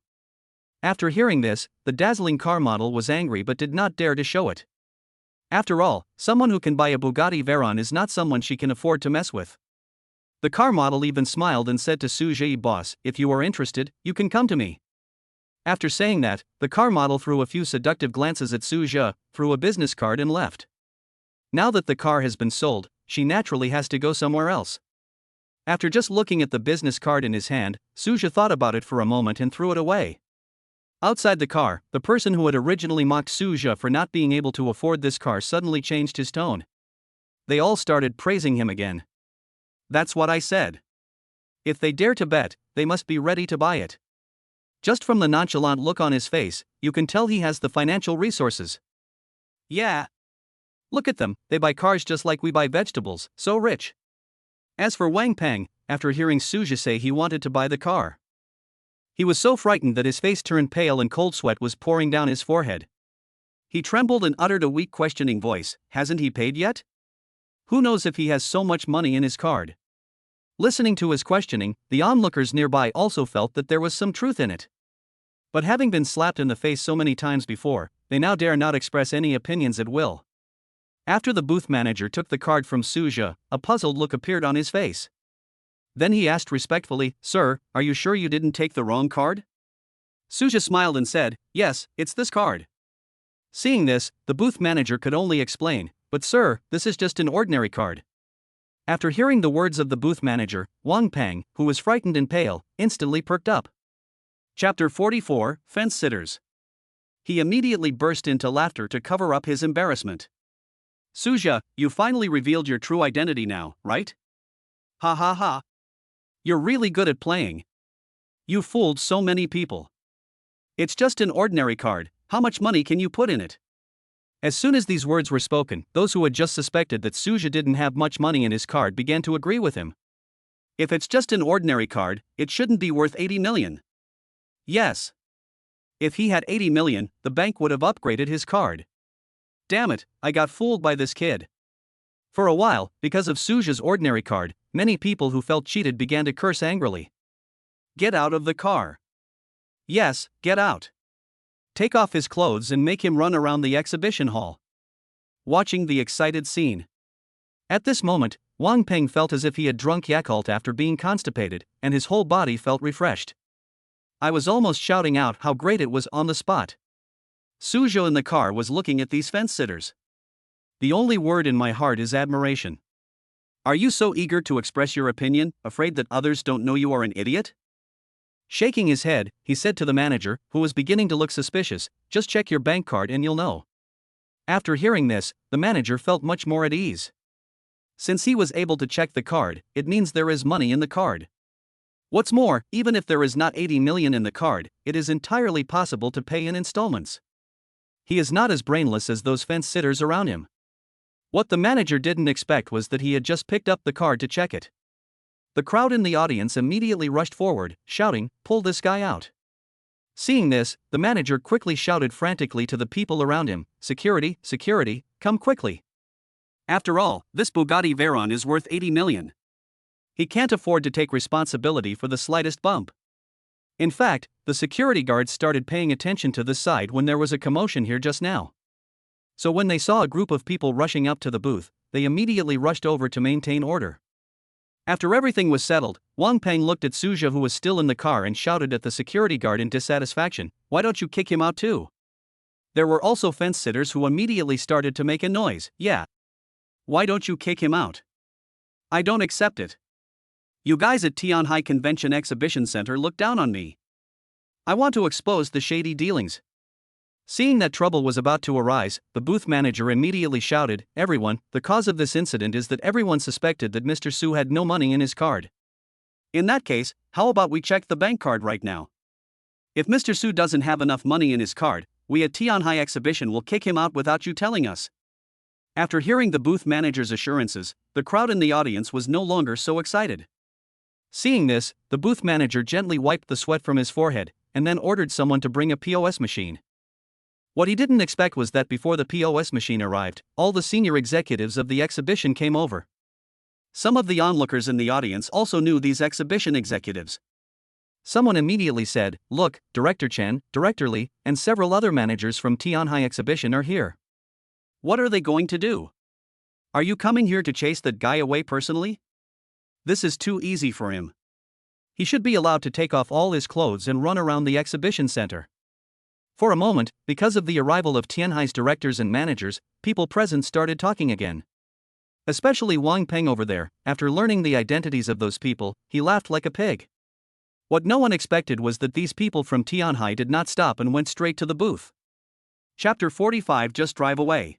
After hearing this, the dazzling car model was angry but did not dare to show it. After all, someone who can buy a Bugatti Veyron is not someone she can afford to mess with. The car model even smiled and said to Suja, "Boss, if you are interested, you can come to me." After saying that, the car model threw a few seductive glances at Suja, threw a business card and left. Now that the car has been sold, she naturally has to go somewhere else. After just looking at the business card in his hand, Suja thought about it for a moment and threw it away. Outside the car, the person who had originally mocked Suja for not being able to afford this car suddenly changed his tone. They all started praising him again. "That's what I said. If they dare to bet, they must be ready to buy it." Just from the nonchalant look on his face, you can tell he has the financial resources. "Yeah. Look at them, they buy cars just like we buy vegetables, so rich." As for Wang Peng, after hearing Suja say he wanted to buy the car, he was so frightened that his face turned pale and cold sweat was pouring down his forehead. He trembled and uttered a weak questioning voice, "Hasn't he paid yet? Who knows if he has so much money in his card?" Listening to his questioning, the onlookers nearby also felt that there was some truth in it. But having been slapped in the face so many times before, they now dare not express any opinions at will. After the booth manager took the card from Suja, a puzzled look appeared on his face. Then he asked respectfully, "Sir, are you sure you didn't take the wrong card?" Suja smiled and said, "Yes, it's this card." Seeing this, the booth manager could only explain, "But sir, this is just an ordinary card." After hearing the words of the booth manager, Wang Peng, who was frightened and pale, instantly perked up. Chapter 44, Fence Sitters. He immediately burst into laughter to cover up his embarrassment. "Suja, you finally revealed your true identity now, right? Ha ha ha. You're really good at playing. You fooled so many people. It's just an ordinary card, how much money can you put in it?" As soon as these words were spoken, those who had just suspected that Suja didn't have much money in his card began to agree with him. "If it's just an ordinary card, it shouldn't be worth 80 million. Yes. If he had 80 million, the bank would have upgraded his card. Damn it, I got fooled by this kid." For a while, because of Suja's ordinary card, many people who felt cheated began to curse angrily. "Get out of the car. Yes, get out. Take off his clothes and make him run around the exhibition hall." Watching the excited scene. At this moment, Wang Peng felt as if he had drunk Yakult after being constipated, and his whole body felt refreshed. I was almost shouting out how great it was on the spot. Suja in the car was looking at these fence sitters. The only word in my heart is admiration. Are you so eager to express your opinion, afraid that others don't know you are an idiot? Shaking his head, he said to the manager, who was beginning to look suspicious, "Just check your bank card and you'll know." After hearing this, the manager felt much more at ease. Since he was able to check the card, it means there is money in the card. What's more, even if there is not 80 million in the card, it is entirely possible to pay in installments. He is not as brainless as those fence sitters around him. What the manager didn't expect was that he had just picked up the card to check it. The crowd in the audience immediately rushed forward, shouting, "Pull this guy out." Seeing this, the manager quickly shouted frantically to the people around him, "Security, security, come quickly. After all, this Bugatti Veyron is worth 80 million. He can't afford to take responsibility for the slightest bump." In fact, the security guards started paying attention to this side when there was a commotion here just now. So when they saw a group of people rushing up to the booth, they immediately rushed over to maintain order. After everything was settled, Wang Peng looked at Suja, who was still in the car, and shouted at the security guard in dissatisfaction, "Why don't you kick him out too?" There were also fence sitters who immediately started to make a noise. "Yeah. Why don't you kick him out? I don't accept it. You guys at Tianhai Convention Exhibition Center look down on me. I want to expose the shady dealings." Seeing that trouble was about to arise, the booth manager immediately shouted, "Everyone, the cause of this incident is that everyone suspected that Mr. Su had no money in his card. In that case, how about we check the bank card right now? If Mr. Su doesn't have enough money in his card, we at Tianhai Exhibition will kick him out without you telling us." After hearing the booth manager's assurances, the crowd in the audience was no longer so excited. Seeing this, the booth manager gently wiped the sweat from his forehead, and then ordered someone to bring a POS machine. What he didn't expect was that before the POS machine arrived, all the senior executives of the exhibition came over. Some of the onlookers in the audience also knew these exhibition executives. Someone immediately said, "Look, Director Chen, Director Li, and several other managers from Tianhai Exhibition are here. What are they going to do? Are you coming here to chase that guy away personally?" This is too easy for him. He should be allowed to take off all his clothes and run around the exhibition center. For a moment, because of the arrival of Tianhai's directors and managers, people present started talking again. Especially Wang Peng over there. After learning the identities of those people, he laughed like a pig. What no one expected was that these people from Tianhai did not stop and went straight to the booth. Chapter 45. Just drive away.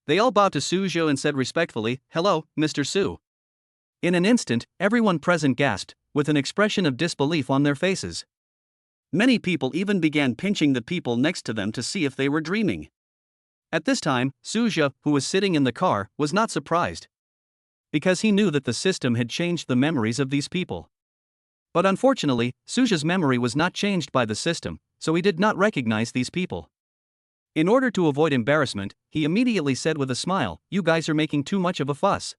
They all bowed to Su Zhou and said respectfully, "Hello, Mr. Su." In an instant, everyone present gasped, with an expression of disbelief on their faces. Many people even began pinching the people next to them to see if they were dreaming. At this time, Su Zhou, who was sitting in the car, was not surprised. Because he knew that the system had changed the memories of these people. But unfortunately, Su Zhou's memory was not changed by the system, so he did not recognize these people. In order to avoid embarrassment, he immediately said with a smile, "You guys are making too much of a fuss.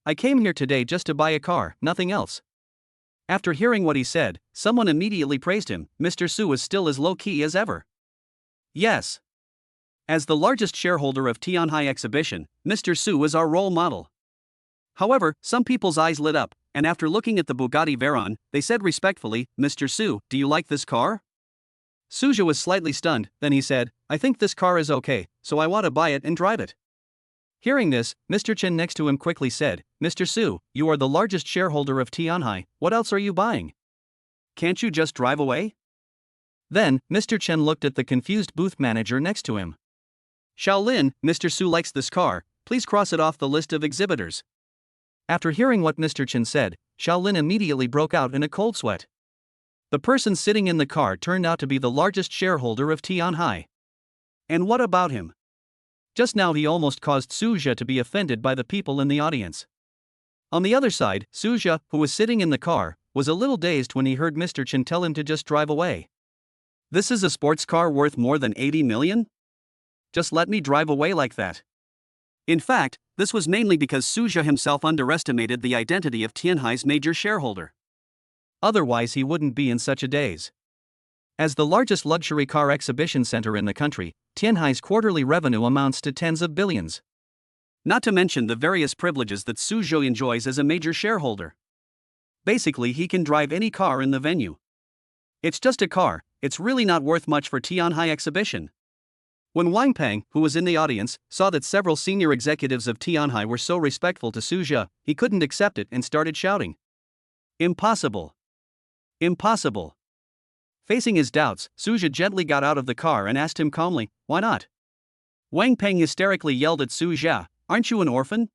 I came here today just to buy a car, nothing else." After hearing what he said, someone immediately praised him. Mr. Su was still as low-key as ever. Yes. As the largest shareholder of Tianhai Exhibition, Mr. Su was our role model. However, some people's eyes lit up, and after looking at the Bugatti Veyron, they said respectfully, "Mr. Su, do you like this car?" Su Zhou was slightly stunned, then he said, "I think this car is okay, so I want to buy it and drive it." Hearing this, Mr. Chen next to him quickly said, "Mr. Su, you are the largest shareholder of Tianhai, what else are you buying? Can't you just drive away?" Then, Mr. Chen looked at the confused booth manager next to him. "Shaolin, Mr. Su likes this car, please cross it off the list of exhibitors." After hearing what Mr. Chen said, Shaolin immediately broke out in a cold sweat. The person sitting in the car turned out to be the largest shareholder of Tianhai. And what about him? Just now he almost caused Su Zhou to be offended by the people in the audience. On the other side, Su Zhou, who was sitting in the car, was a little dazed when he heard Mr. Chen tell him to just drive away. This is a sports car worth more than 80 million? Just let me drive away like that. In fact, this was mainly because Su Zhou himself underestimated the identity of Tianhai's major shareholder. Otherwise he wouldn't be in such a daze. As the largest luxury car exhibition center in the country, Tianhai's quarterly revenue amounts to tens of billions. Not to mention the various privileges that Su Zhou enjoys as a major shareholder. Basically, he can drive any car in the venue. It's just a car, it's really not worth much for Tianhai Exhibition. When Wang Peng, who was in the audience, saw that several senior executives of Tianhai were so respectful to Su Zhou, he couldn't accept it and started shouting, "Impossible! Impossible!" Facing his doubts, Su Zhou gently got out of the car and asked him calmly, "Why not?" Wang Peng hysterically yelled at Su Zhou, "Aren't you an orphan?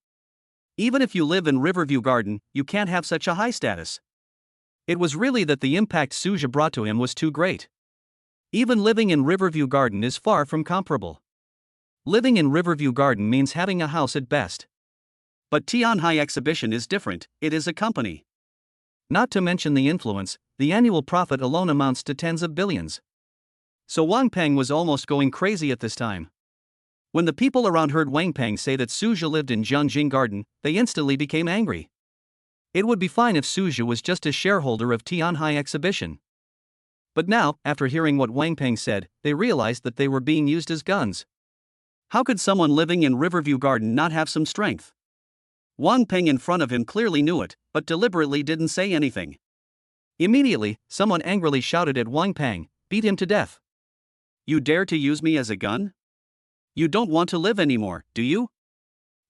Even if you live in Riverview Garden, you can't have such a high status." It was really that the impact Su Zhou brought to him was too great. Even living in Riverview Garden is far from comparable. Living in Riverview Garden means having a house at best. But Tianhai Exhibition is different, it is a company. Not to mention the influence, the annual profit alone amounts to tens of billions. So Wang Peng was almost going crazy at this time. When the people around heard Wang Peng say that Su Zhou lived in Jiangjing Garden, they instantly became angry. It would be fine if Su Zhou was just a shareholder of Tianhai Exhibition. But now, after hearing what Wang Peng said, they realized that they were being used as guns. How could someone living in Riverview Garden not have some strength? Wang Peng in front of him clearly knew it, but deliberately didn't say anything. Immediately, someone angrily shouted at Wang Peng, "Beat him to death. You dare to use me as a gun? You don't want to live anymore, do you?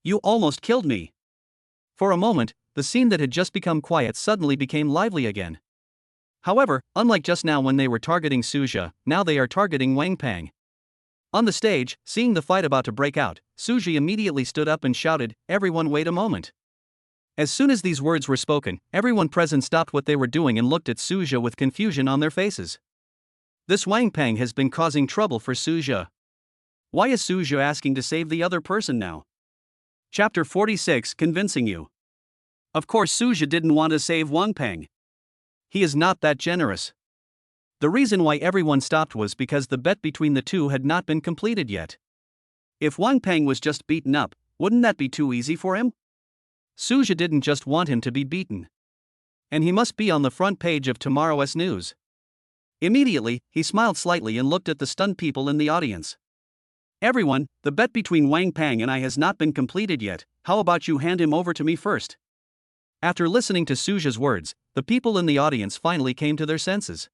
You almost killed me." For a moment, the scene that had just become quiet suddenly became lively again. However, unlike just now when they were targeting Su Zhou, now they are targeting Wang Peng. On the stage, seeing the fight about to break out, Su Zhou immediately stood up and shouted, "Everyone wait a moment." As soon as these words were spoken, everyone present stopped what they were doing and looked at Su Zhou with confusion on their faces. This Wang Peng has been causing trouble for Su Zhou. Why is Su Zhou asking to save the other person now? Chapter 46, Convincing You. Of course Su Zhou didn't want to save Wang Peng. He is not that generous. The reason why everyone stopped was because the bet between the two had not been completed yet. If Wang Peng was just beaten up, wouldn't that be too easy for him? Su Zhou didn't just want him to be beaten. And he must be on the front page of tomorrow's news. Immediately, he smiled slightly and looked at the stunned people in the audience. "Everyone, the bet between Wang Peng and I has not been completed yet, how about you hand him over to me first?" After listening to Suja's words, the people in the audience finally came to their senses.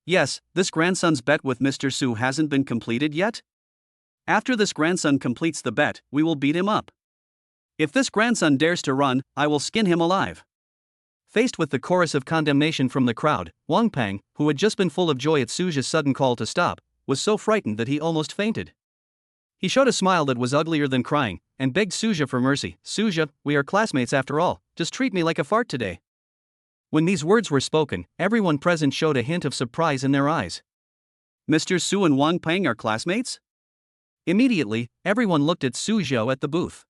Yes, this grandson's bet with Mr. Su hasn't been completed yet? After this grandson completes the bet, we will beat him up. If this grandson dares to run, I will skin him alive. Faced with the chorus of condemnation from the crowd, Wang Peng, who had just been full of joy at Suja's sudden call to stop, was so frightened that he almost fainted. He showed a smile that was uglier than crying, and begged Suja for mercy. "Suja, we are classmates after all, just treat me like a fart today." When these words were spoken, everyone present showed a hint of surprise in their eyes. Mr. Su and Wang Peng are classmates? Immediately, everyone looked at Suja at the booth.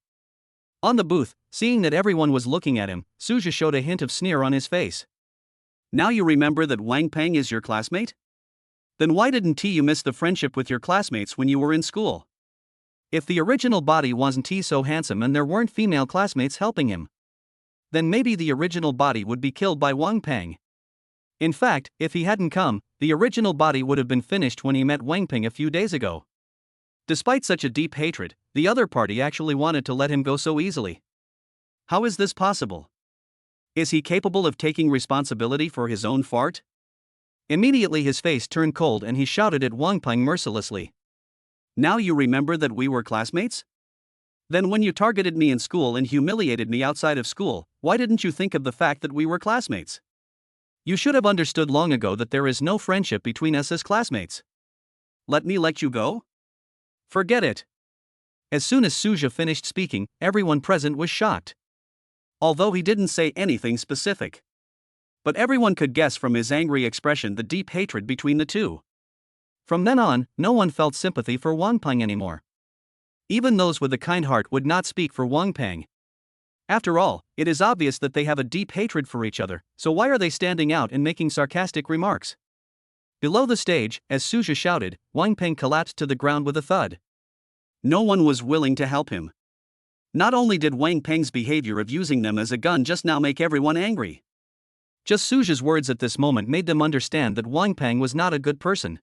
On the booth, seeing that everyone was looking at him, Suja showed a hint of sneer on his face. Now you remember that Wang Peng is your classmate? Then why didn't you miss the friendship with your classmates when you were in school? If the original body wasn't so handsome and there weren't female classmates helping him, then maybe the original body would be killed by Wang Peng. In fact, if he hadn't come, the original body would have been finished when he met Wang Peng a few days ago. Despite such a deep hatred, the other party actually wanted to let him go so easily. How is this possible? Is he capable of taking responsibility for his own fart? Immediately his face turned cold and he shouted at Wang Peng mercilessly. Now you remember that we were classmates? Then when you targeted me in school and humiliated me outside of school, why didn't you think of the fact that we were classmates? You should have understood long ago that there is no friendship between us as classmates. Let me let you go? Forget it. As soon as Suja finished speaking, everyone present was shocked. Although he didn't say anything specific. But everyone could guess from his angry expression the deep hatred between the two. From then on, no one felt sympathy for Wang Peng anymore. Even those with a kind heart would not speak for Wang Peng. After all, it is obvious that they have a deep hatred for each other, so why are they standing out and making sarcastic remarks? Below the stage, as Suja shouted, Wang Peng collapsed to the ground with a thud. No one was willing to help him. Not only did Wang Peng's behavior of using them as a gun just now make everyone angry. Just Suja's words at this moment made them understand that Wang Peng was not a good person.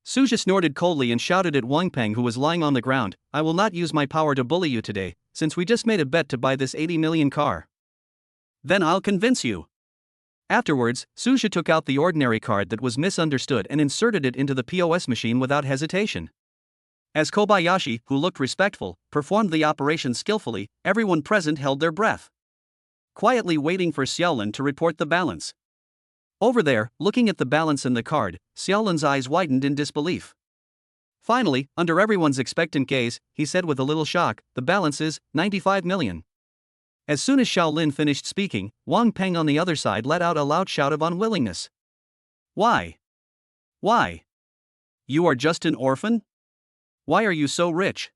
Suja snorted coldly and shouted at Wang Peng, who was lying on the ground, "I will not use my power to bully you today, since we just made a bet to buy this 80 million car." Then I'll convince you. Afterwards, Suja took out the ordinary card that was misunderstood and inserted it into the POS machine without hesitation. As Kobayashi, who looked respectful, performed the operation skillfully, everyone present held their breath, quietly waiting for Xiaolin to report the balance. Over there, looking at the balance in the card, Xiaolin's eyes widened in disbelief. Finally, under everyone's expectant gaze, he said with a little shock, "The balance is 95 million. As soon as Xiaolin finished speaking, Wang Peng on the other side let out a loud shout of unwillingness. Why? Why? You are just an orphan? Why are you so rich?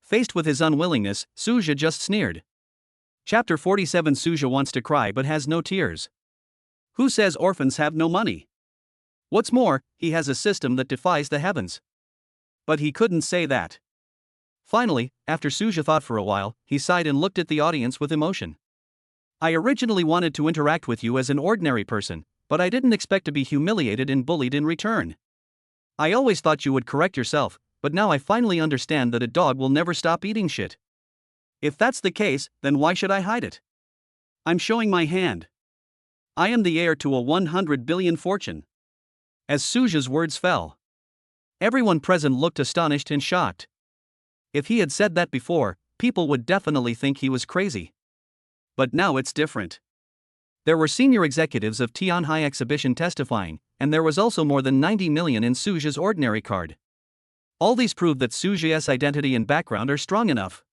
Faced with his unwillingness, Suja just sneered. Chapter 47. Suja wants to cry but has no tears. Who says orphans have no money? What's more, he has a system that defies the heavens. But he couldn't say that. Finally, after Suja thought for a while, he sighed and looked at the audience with emotion. I originally wanted to interact with you as an ordinary person, but I didn't expect to be humiliated and bullied in return. I always thought you would correct yourself, but now I finally understand that a dog will never stop eating shit. If that's the case, then why should I hide it? I'm showing my hand. I am the heir to a 100 billion fortune. As Suja's words fell, everyone present looked astonished and shocked. If he had said that before, people would definitely think he was crazy. But now it's different. There were senior executives of Tianhai exhibition testifying, and there was also more than 90 million in Suja's ordinary card. All these prove that Suja's identity and background are strong enough.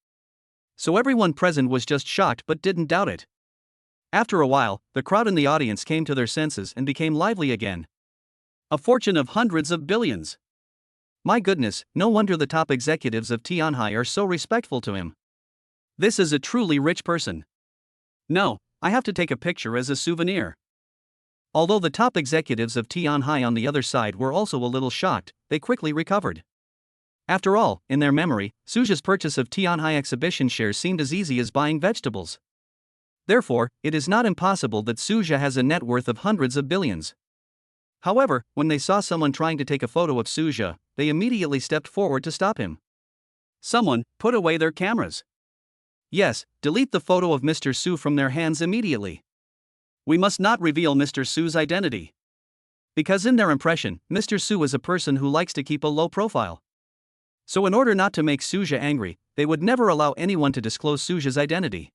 So everyone present was just shocked but didn't doubt it. After a while, the crowd in the audience came to their senses and became lively again. A fortune of hundreds of billions. My goodness, no wonder the top executives of Tianhai are so respectful to him. This is a truly rich person. No, I have to take a picture as a souvenir. Although the top executives of Tianhai on the other side were also a little shocked, they quickly recovered. After all, in their memory, Suja's purchase of Tianhai exhibition shares seemed as easy as buying vegetables. Therefore, it is not impossible that Suja has a net worth of hundreds of billions. However, when they saw someone trying to take a photo of Suja, they immediately stepped forward to stop him. Someone, put away their cameras. Yes, delete the photo of Mr. Su from their hands immediately. We must not reveal Mr. Su's identity. Because in their impression, Mr. Su is a person who likes to keep a low profile. So in order not to make Suja angry, they would never allow anyone to disclose Suja's identity.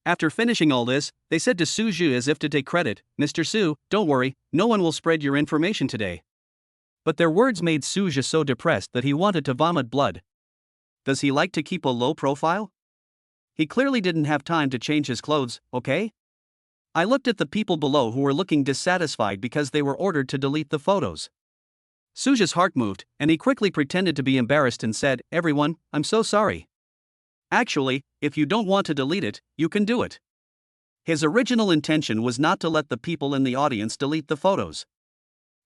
After finishing all this, they said to Suju as if to take credit, "Mr. Su, don't worry, no one will spread your information today." But their words made Suja so depressed that he wanted to vomit blood. Does he like to keep a low profile? He clearly didn't have time to change his clothes, okay? I looked at the people below who were looking dissatisfied because they were ordered to delete the photos. Suja's heart moved, and he quickly pretended to be embarrassed and said, "Everyone, I'm so sorry. Actually, if you don't want to delete it, you can do it." His original intention was not to let the people in the audience delete the photos.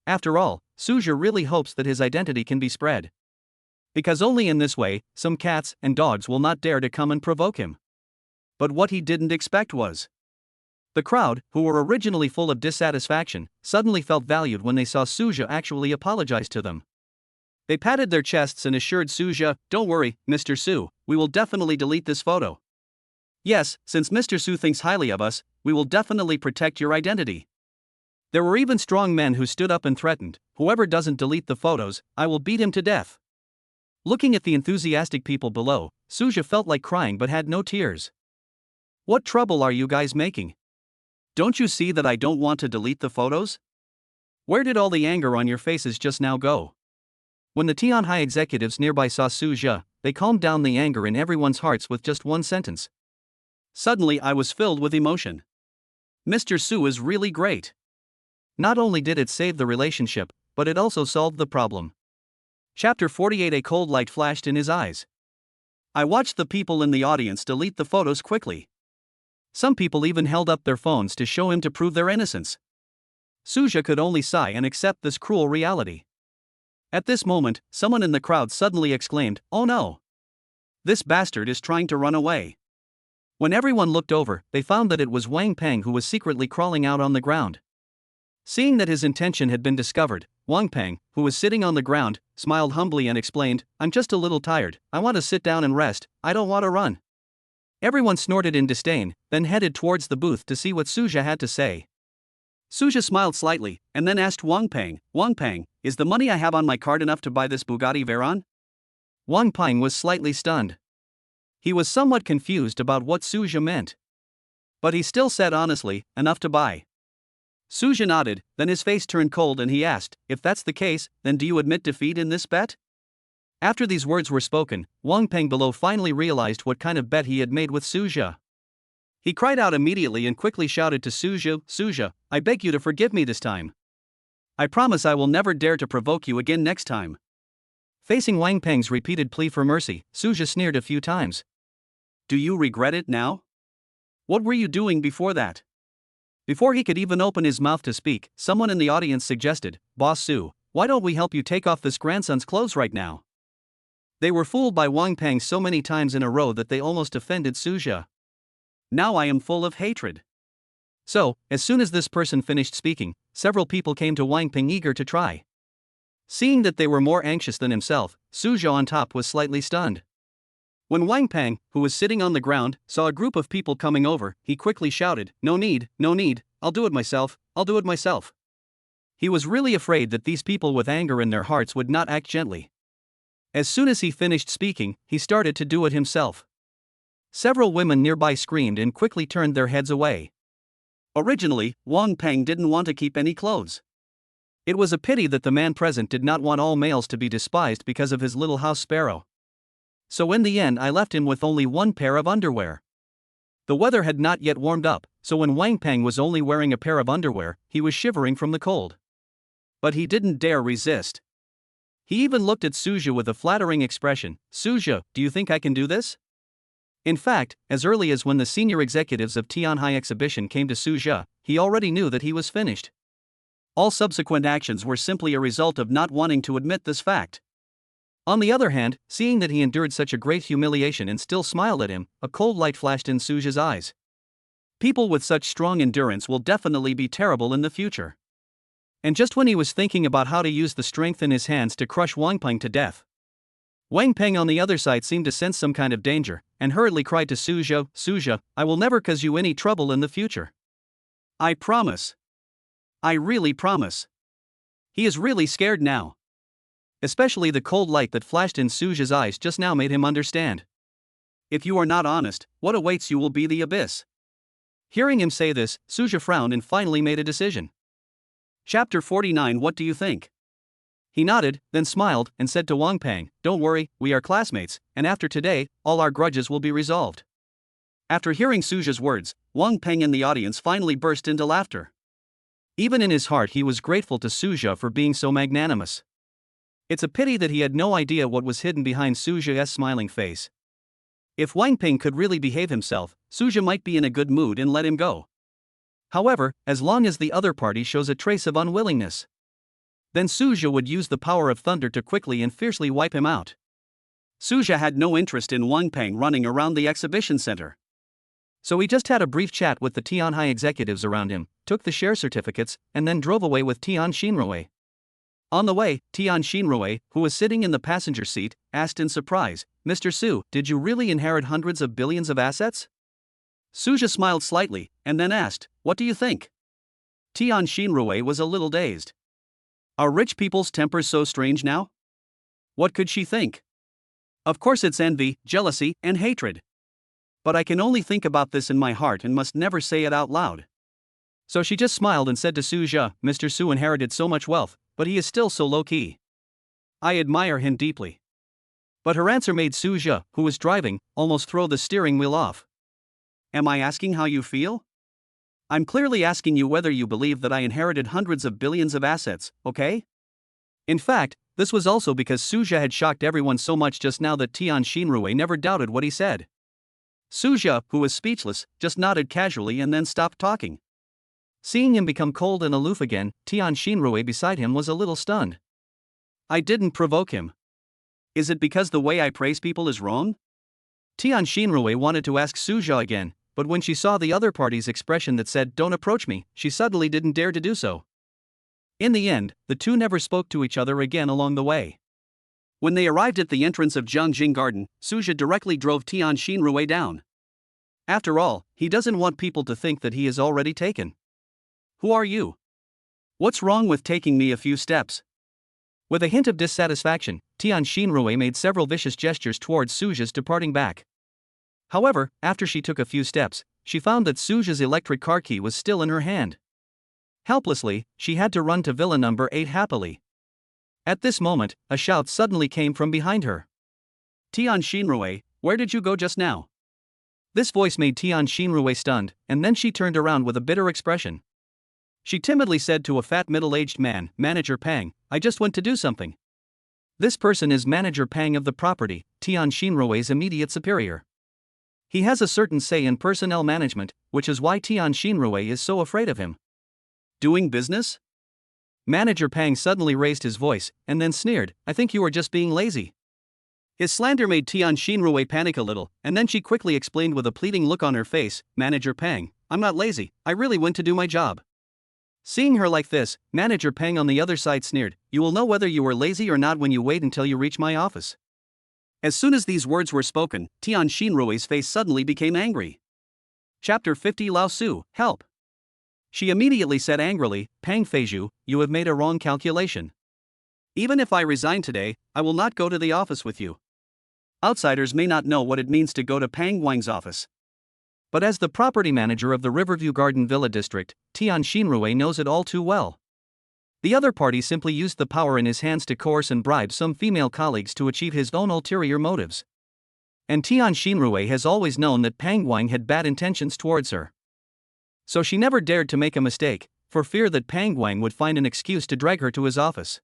After all, Suja really hopes that his identity can be spread. Because only in this way, some cats and dogs will not dare to come and provoke him. But what he didn't expect was, the crowd, who were originally full of dissatisfaction, suddenly felt valued when they saw Suja actually apologize to them. They patted their chests and assured Suja, "Don't worry, Mr. Su, we will definitely delete this photo. Yes, since Mr. Su thinks highly of us, we will definitely protect your identity." There were even strong men who stood up and threatened, "Whoever doesn't delete the photos, I will beat him to death." Looking at the enthusiastic people below, Suja felt like crying but had no tears. "What trouble are you guys making? Don't you see that I don't want to delete the photos? Where did all the anger on your faces just now go?" When the Tianhai executives nearby saw Suja, they calmed down the anger in everyone's hearts with just one sentence. Suddenly I was filled with emotion. Mr. Su is really great. Not only did it save the relationship, but it also solved the problem. Chapter 48. A cold light flashed in his eyes. I watched the people in the audience delete the photos quickly. Some people even held up their phones to show him to prove their innocence. Suja could only sigh and accept this cruel reality. At this moment, someone in the crowd suddenly exclaimed, "Oh no! This bastard is trying to run away." When everyone looked over, they found that it was Wang Peng who was secretly crawling out on the ground. Seeing that his intention had been discovered, Wang Peng, who was sitting on the ground, smiled humbly and explained, "I'm just a little tired, I want to sit down and rest, I don't want to run." Everyone snorted in disdain, then headed towards the booth to see what Suja had to say. Suja smiled slightly, and then asked Wang Peng, "Wang Peng, is the money I have on my card enough to buy this Bugatti Veyron?" Wang Peng was slightly stunned. He was somewhat confused about what Suja meant. But he still said honestly, "Enough to buy." Suja nodded, then his face turned cold and he asked, "If that's the case, then do you admit defeat in this bet?" After these words were spoken, Wang Peng below finally realized what kind of bet he had made with Suja. He cried out immediately and quickly shouted to Suja, "Suja, I beg you to forgive me this time. I promise I will never dare to provoke you again next time." Facing Wang Peng's repeated plea for mercy, Suja sneered a few times. "Do you regret it now? What were you doing before that?" Before he could even open his mouth to speak, someone in the audience suggested, "Boss Su, why don't we help you take off this grandson's clothes right now?" They were fooled by Wang Peng so many times in a row that they almost offended Suja. Now I am full of hatred. So, as soon as this person finished speaking, several people came to Wang Peng eager to try. Seeing that they were more anxious than himself, Suja on top was slightly stunned. When Wang Peng, who was sitting on the ground, saw a group of people coming over, he quickly shouted, no need, I'll do it myself. He was really afraid that these people with anger in their hearts would not act gently. As soon as he finished speaking, he started to do it himself. Several women nearby screamed and quickly turned their heads away. Originally, Wang Peng didn't want to keep any clothes. It was a pity that the man present did not want all males to be despised because of his little house sparrow. So in the end I left him with only one pair of underwear. The weather had not yet warmed up, so when Wang Peng was only wearing a pair of underwear, he was shivering from the cold. But he didn't dare resist. He even looked at Suja with a flattering expression. "Suja, do you think I can do this?" In fact, as early as when the senior executives of Tianhai Exhibition came to Suja, he already knew that he was finished. All subsequent actions were simply a result of not wanting to admit this fact. On the other hand, seeing that he endured such a great humiliation and still smiled at him, a cold light flashed in Suja's eyes. People with such strong endurance will definitely be terrible in the future. And just when he was thinking about how to use the strength in his hands to crush Wang Peng to death, Wang Peng on the other side seemed to sense some kind of danger, and hurriedly cried to Suzhou, Suzhou, I will never cause you any trouble in the future. I promise. I really promise. He is really scared now. Especially the cold light that flashed in Suzhou's eyes just now made him understand. If you are not honest, what awaits you will be the abyss. Hearing him say this, Suzhou frowned and finally made a decision. Chapter 49. What do you think? He nodded, then smiled, and said to Wang Peng, Don't worry, we are classmates, and after today, all our grudges will be resolved. After hearing Suzhou's words, Wang Peng in the audience finally burst into laughter. Even in his heart he was grateful to Suzhou for being so magnanimous. It's a pity that he had no idea what was hidden behind Suzhou's smiling face. If Wang Peng could really behave himself, Suzhou might be in a good mood and let him go. However, as long as the other party shows a trace of unwillingness, then Suzhou would use the power of thunder to quickly and fiercely wipe him out. Suzhou had no interest in Wang Peng running around the exhibition center. So he just had a brief chat with the Tianhai executives around him, took the share certificates, and then drove away with Tian Xinrui. On the way, Tian Xinrui, who was sitting in the passenger seat, asked in surprise, Mr. Su, did you really inherit hundreds of billions of assets? Suzhou smiled slightly, and then asked, What do you think? Tian Xinrui was a little dazed. Are rich people's tempers so strange now? What could she think? Of course it's envy, jealousy, and hatred. But I can only think about this in my heart and must never say it out loud. So she just smiled and said to Suzhou, Mr. Su inherited so much wealth, but he is still so low-key. I admire him deeply. But her answer made Suzhou, who was driving, almost throw the steering wheel off. Am I asking how you feel? I'm clearly asking you whether you believe that I inherited hundreds of billions of assets, okay? In fact, this was also because Suzhou had shocked everyone so much just now that Tian Xinrui never doubted what he said. Suzhou, who was speechless, just nodded casually and then stopped talking. Seeing him become cold and aloof again, Tian Xinrui beside him was a little stunned. I didn't provoke him. Is it because the way I praise people is wrong? Tian Xinrui wanted to ask Suzhou again, but when she saw the other party's expression that said, Don't approach me, she suddenly didn't dare to do so. In the end, the two never spoke to each other again along the way. When they arrived at the entrance of Zhangjing Garden, Suzhou directly drove Tian Xinrui down. After all, he doesn't want people to think that he is already taken. Who are you? What's wrong with taking me a few steps? With a hint of dissatisfaction, Tian Xinrui made several vicious gestures towards Suzhou's departing back. However, after she took a few steps, she found that Suzhou's electric car key was still in her hand. Helplessly, she had to run to Villa number 8 happily. At this moment, a shout suddenly came from behind her. Tian Xinrui, where did you go just now? This voice made Tian Xinrui stunned, and then she turned around with a bitter expression. She timidly said to a fat middle-aged man, Manager Pang, I just went to do something. This person is Manager Pang of the property, Tian Xinrui's immediate superior. He has a certain say in personnel management, which is why Tian Xinrui is so afraid of him. Doing business? Manager Pang suddenly raised his voice, and then sneered, I think you are just being lazy. His slander made Tian Xinrui panic a little, and then she quickly explained with a pleading look on her face, Manager Pang, I'm not lazy, I really went to do my job. Seeing her like this, Manager Pang on the other side sneered, You will know whether you were lazy or not when you wait until you reach my office. As soon as these words were spoken, Tian Xinrui's face suddenly became angry. Chapter 50. Lao Su, help! She immediately said angrily, Pang Feizhu, you have made a wrong calculation. Even if I resign today, I will not go to the office with you. Outsiders may not know what it means to go to Pang Wang's office. But as the property manager of the Riverview Garden Villa District, Tian Xinrui knows it all too well. The other party simply used the power in his hands to coerce and bribe some female colleagues to achieve his own ulterior motives. And Tian Xinrui has always known that Pang Wang had bad intentions towards her. So she never dared to make a mistake, for fear that Pang Wang would find an excuse to drag her to his office.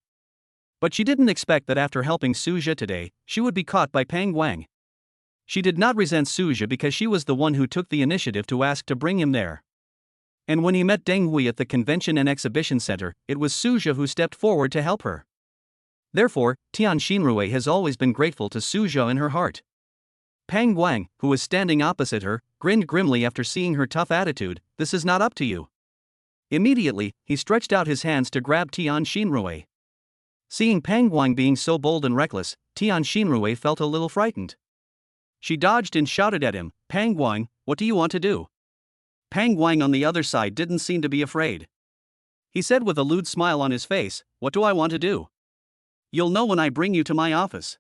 But she didn't expect that after helping Suzhou today, she would be caught by Pang Wang. She did not resent Suzhou because she was the one who took the initiative to ask to bring him there. And when he met Deng Hui at the convention and exhibition center, it was Suzhou who stepped forward to help her. Therefore, Tian Xinrui has always been grateful to Suzhou in her heart. Pang Wang, who was standing opposite her, grinned grimly after seeing her tough attitude, This is not up to you. Immediately, he stretched out his hands to grab Tian Xinrui. Seeing Pang Guang being so bold and reckless, Tian Xinrui felt a little frightened. She dodged and shouted at him, "Pang Guang, what do you want to do?" Pang Guang on the other side didn't seem to be afraid. He said with a lewd smile on his face, "What do I want to do? You'll know when I bring you to my office."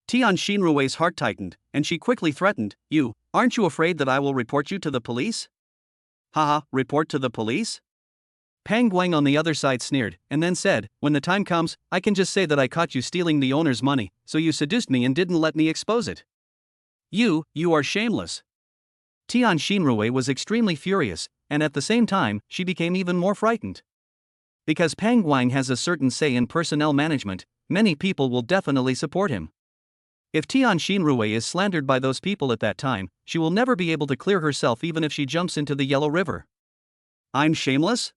Tian Xinrui's heart tightened, and she quickly threatened, "Aren't you afraid that I will report you to the police?" "Haha, report to the police?" Pang Guang on the other side sneered, and then said, "When the time comes, I can just say that I caught you stealing the owner's money, so you seduced me and didn't let me expose it. You are shameless." Tian Xinrui was extremely furious, and at the same time, she became even more frightened. Because Pang Guang has a certain say in personnel management, many people will definitely support him. If Tian Xinrui is slandered by those people at that time, she will never be able to clear herself even if she jumps into the Yellow River. "I'm shameless?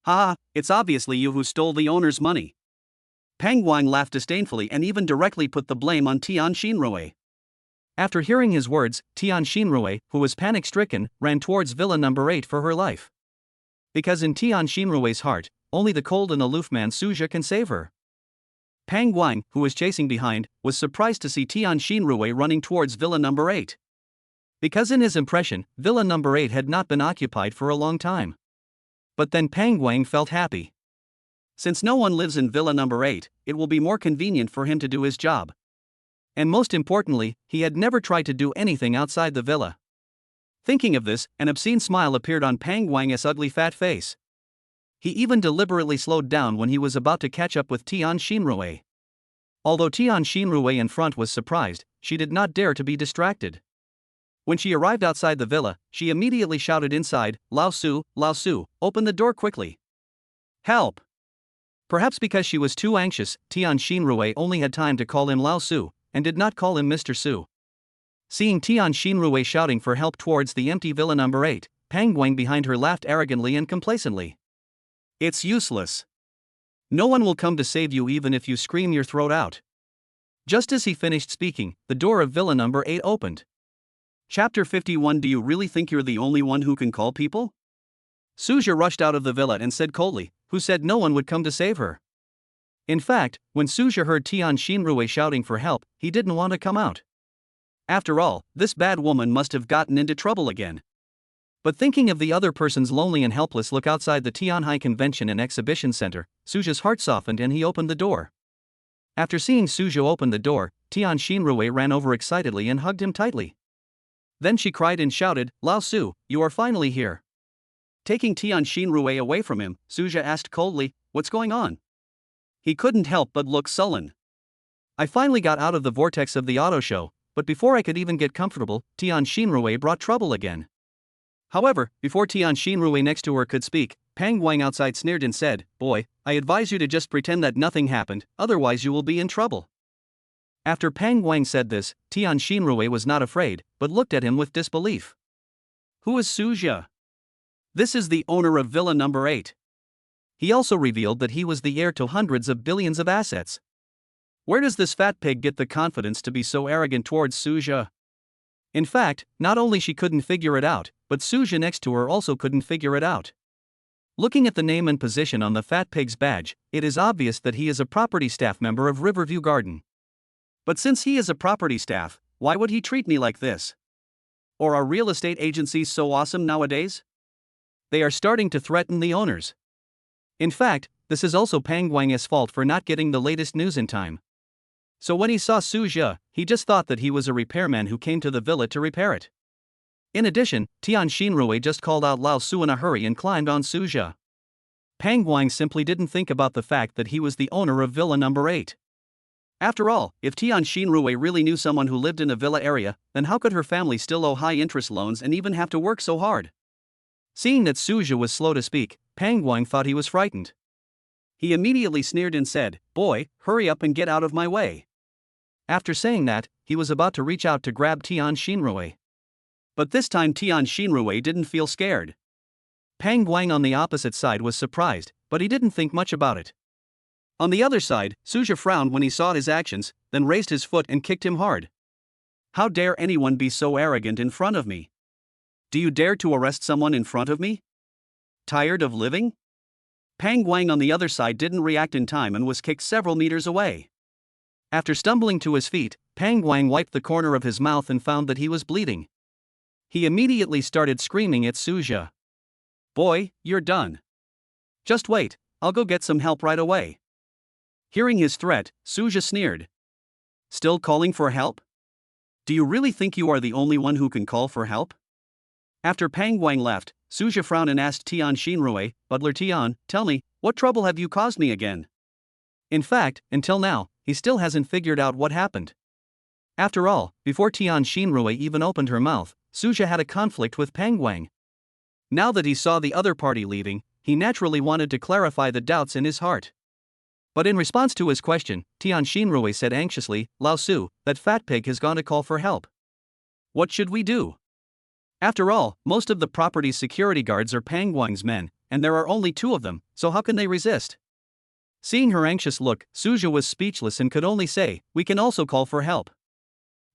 Ha, it's obviously you who stole the owner's money." Pang Guang laughed disdainfully and even directly put the blame on Tian Xinrui. After hearing his words, Tian Xinrui, who was panic-stricken, ran towards Villa Number 8 for her life. Because in Tian Xinrui's heart, only the cold and aloof man Suja can save her. Pang Guang, who was chasing behind, was surprised to see Tian Xinrui running towards Villa Number 8. Because in his impression, Villa Number 8 had not been occupied for a long time. But then Pang Guang felt happy. Since no one lives in Villa Number 8, it will be more convenient for him to do his job. And most importantly, he had never tried to do anything outside the villa. Thinking of this, an obscene smile appeared on Pang Guang's ugly fat face. He even deliberately slowed down when he was about to catch up with Tian Xinrui. Although Tian Xinrui in front was surprised, she did not dare to be distracted. When she arrived outside the villa, she immediately shouted inside, Lao Su, open the door quickly. Help!" Perhaps because she was too anxious, Tian Xinrui only had time to call him Lao Su, and did not call him Mr. Su. Seeing Tian Xinrui shouting for help towards the empty Villa Number 8, Pang Guang behind her laughed arrogantly and complacently. "It's useless. No one will come to save you even if you scream your throat out." Just as he finished speaking, the door of Villa Number 8 opened. Chapter 51. Do you really think you're the only one who can call people? Suja rushed out of the villa and said coldly, "Who said no one would come to save her?" In fact, when Suja heard Tian Xinrui shouting for help, he didn't want to come out. After all, this bad woman must have gotten into trouble again. But thinking of the other person's lonely and helpless look outside the Tianhai Convention and Exhibition Center, Suja's heart softened and he opened the door. After seeing Suja open the door, Tian Xinrui ran over excitedly and hugged him tightly. Then she cried and shouted, "Lao Su, you are finally here." Taking Tian Xinrui away from him, Suja asked coldly, "What's going on?" He couldn't help but look sullen. "I finally got out of the vortex of the auto show, but before I could even get comfortable, Tian Xinrui brought trouble again." However, before Tian Xinrui next to her could speak, Pang Guang outside sneered and said, "Boy, I advise you to just pretend that nothing happened, otherwise you will be in trouble." After Pang Guang said this, Tian Xinrui was not afraid, but looked at him with disbelief. "Who is Suja?" "This is the owner of Villa Number 8. He also revealed that he was the heir to hundreds of billions of assets. Where does this fat pig get the confidence to be so arrogant towards Suja?" In fact, not only she couldn't figure it out, but Suja next to her also couldn't figure it out. Looking at the name and position on the fat pig's badge, it is obvious that he is a property staff member of Riverview Garden. But since he is a property staff, why would he treat me like this? Or are real estate agencies so awesome nowadays? They are starting to threaten the owners. In fact, this is also Pang Guang's fault for not getting the latest news in time. So when he saw Suja, he just thought that he was a repairman who came to the villa to repair it. In addition, Tian Xinrui just called out Lao Su in a hurry and climbed on Suja. Pang Guang simply didn't think about the fact that he was the owner of Villa Number 8. After all, if Tian Xinrui really knew someone who lived in a villa area, then how could her family still owe high-interest loans and even have to work so hard? Seeing that Suja was slow to speak, Pang Guang thought he was frightened. He immediately sneered and said, "Boy, hurry up and get out of my way." After saying that, he was about to reach out to grab Tian Xinrui. But this time Tian Xinrui didn't feel scared. Pang Guang on the opposite side was surprised, but he didn't think much about it. On the other side, Suja frowned when he saw his actions, then raised his foot and kicked him hard. "How dare anyone be so arrogant in front of me? Do you dare to arrest someone in front of me? Tired of living?" Pang Guang on the other side didn't react in time and was kicked several meters away. After stumbling to his feet, Pang Guang wiped the corner of his mouth and found that he was bleeding. He immediately started screaming at Suja. "Boy, you're done. Just wait, I'll go get some help right away." Hearing his threat, Suja sneered. "Still calling for help? Do you really think you are the only one who can call for help?" After Pang Guang left, Suja frowned and asked Tian Xinrui, "Butler Tian, tell me, what trouble have you caused me again?" In fact, until now, he still hasn't figured out what happened. After all, before Tian Xinrui even opened her mouth, Suja had a conflict with Pang Guang. Now that he saw the other party leaving, he naturally wanted to clarify the doubts in his heart. But in response to his question, Tian Xinrui said anxiously, "Lao Su, that fat pig has gone to call for help. What should we do? After all, most of the property's security guards are Pang Guang's men, and there are only 2 of them, so how can they resist?" Seeing her anxious look, Suja was speechless and could only say, "We can also call for help."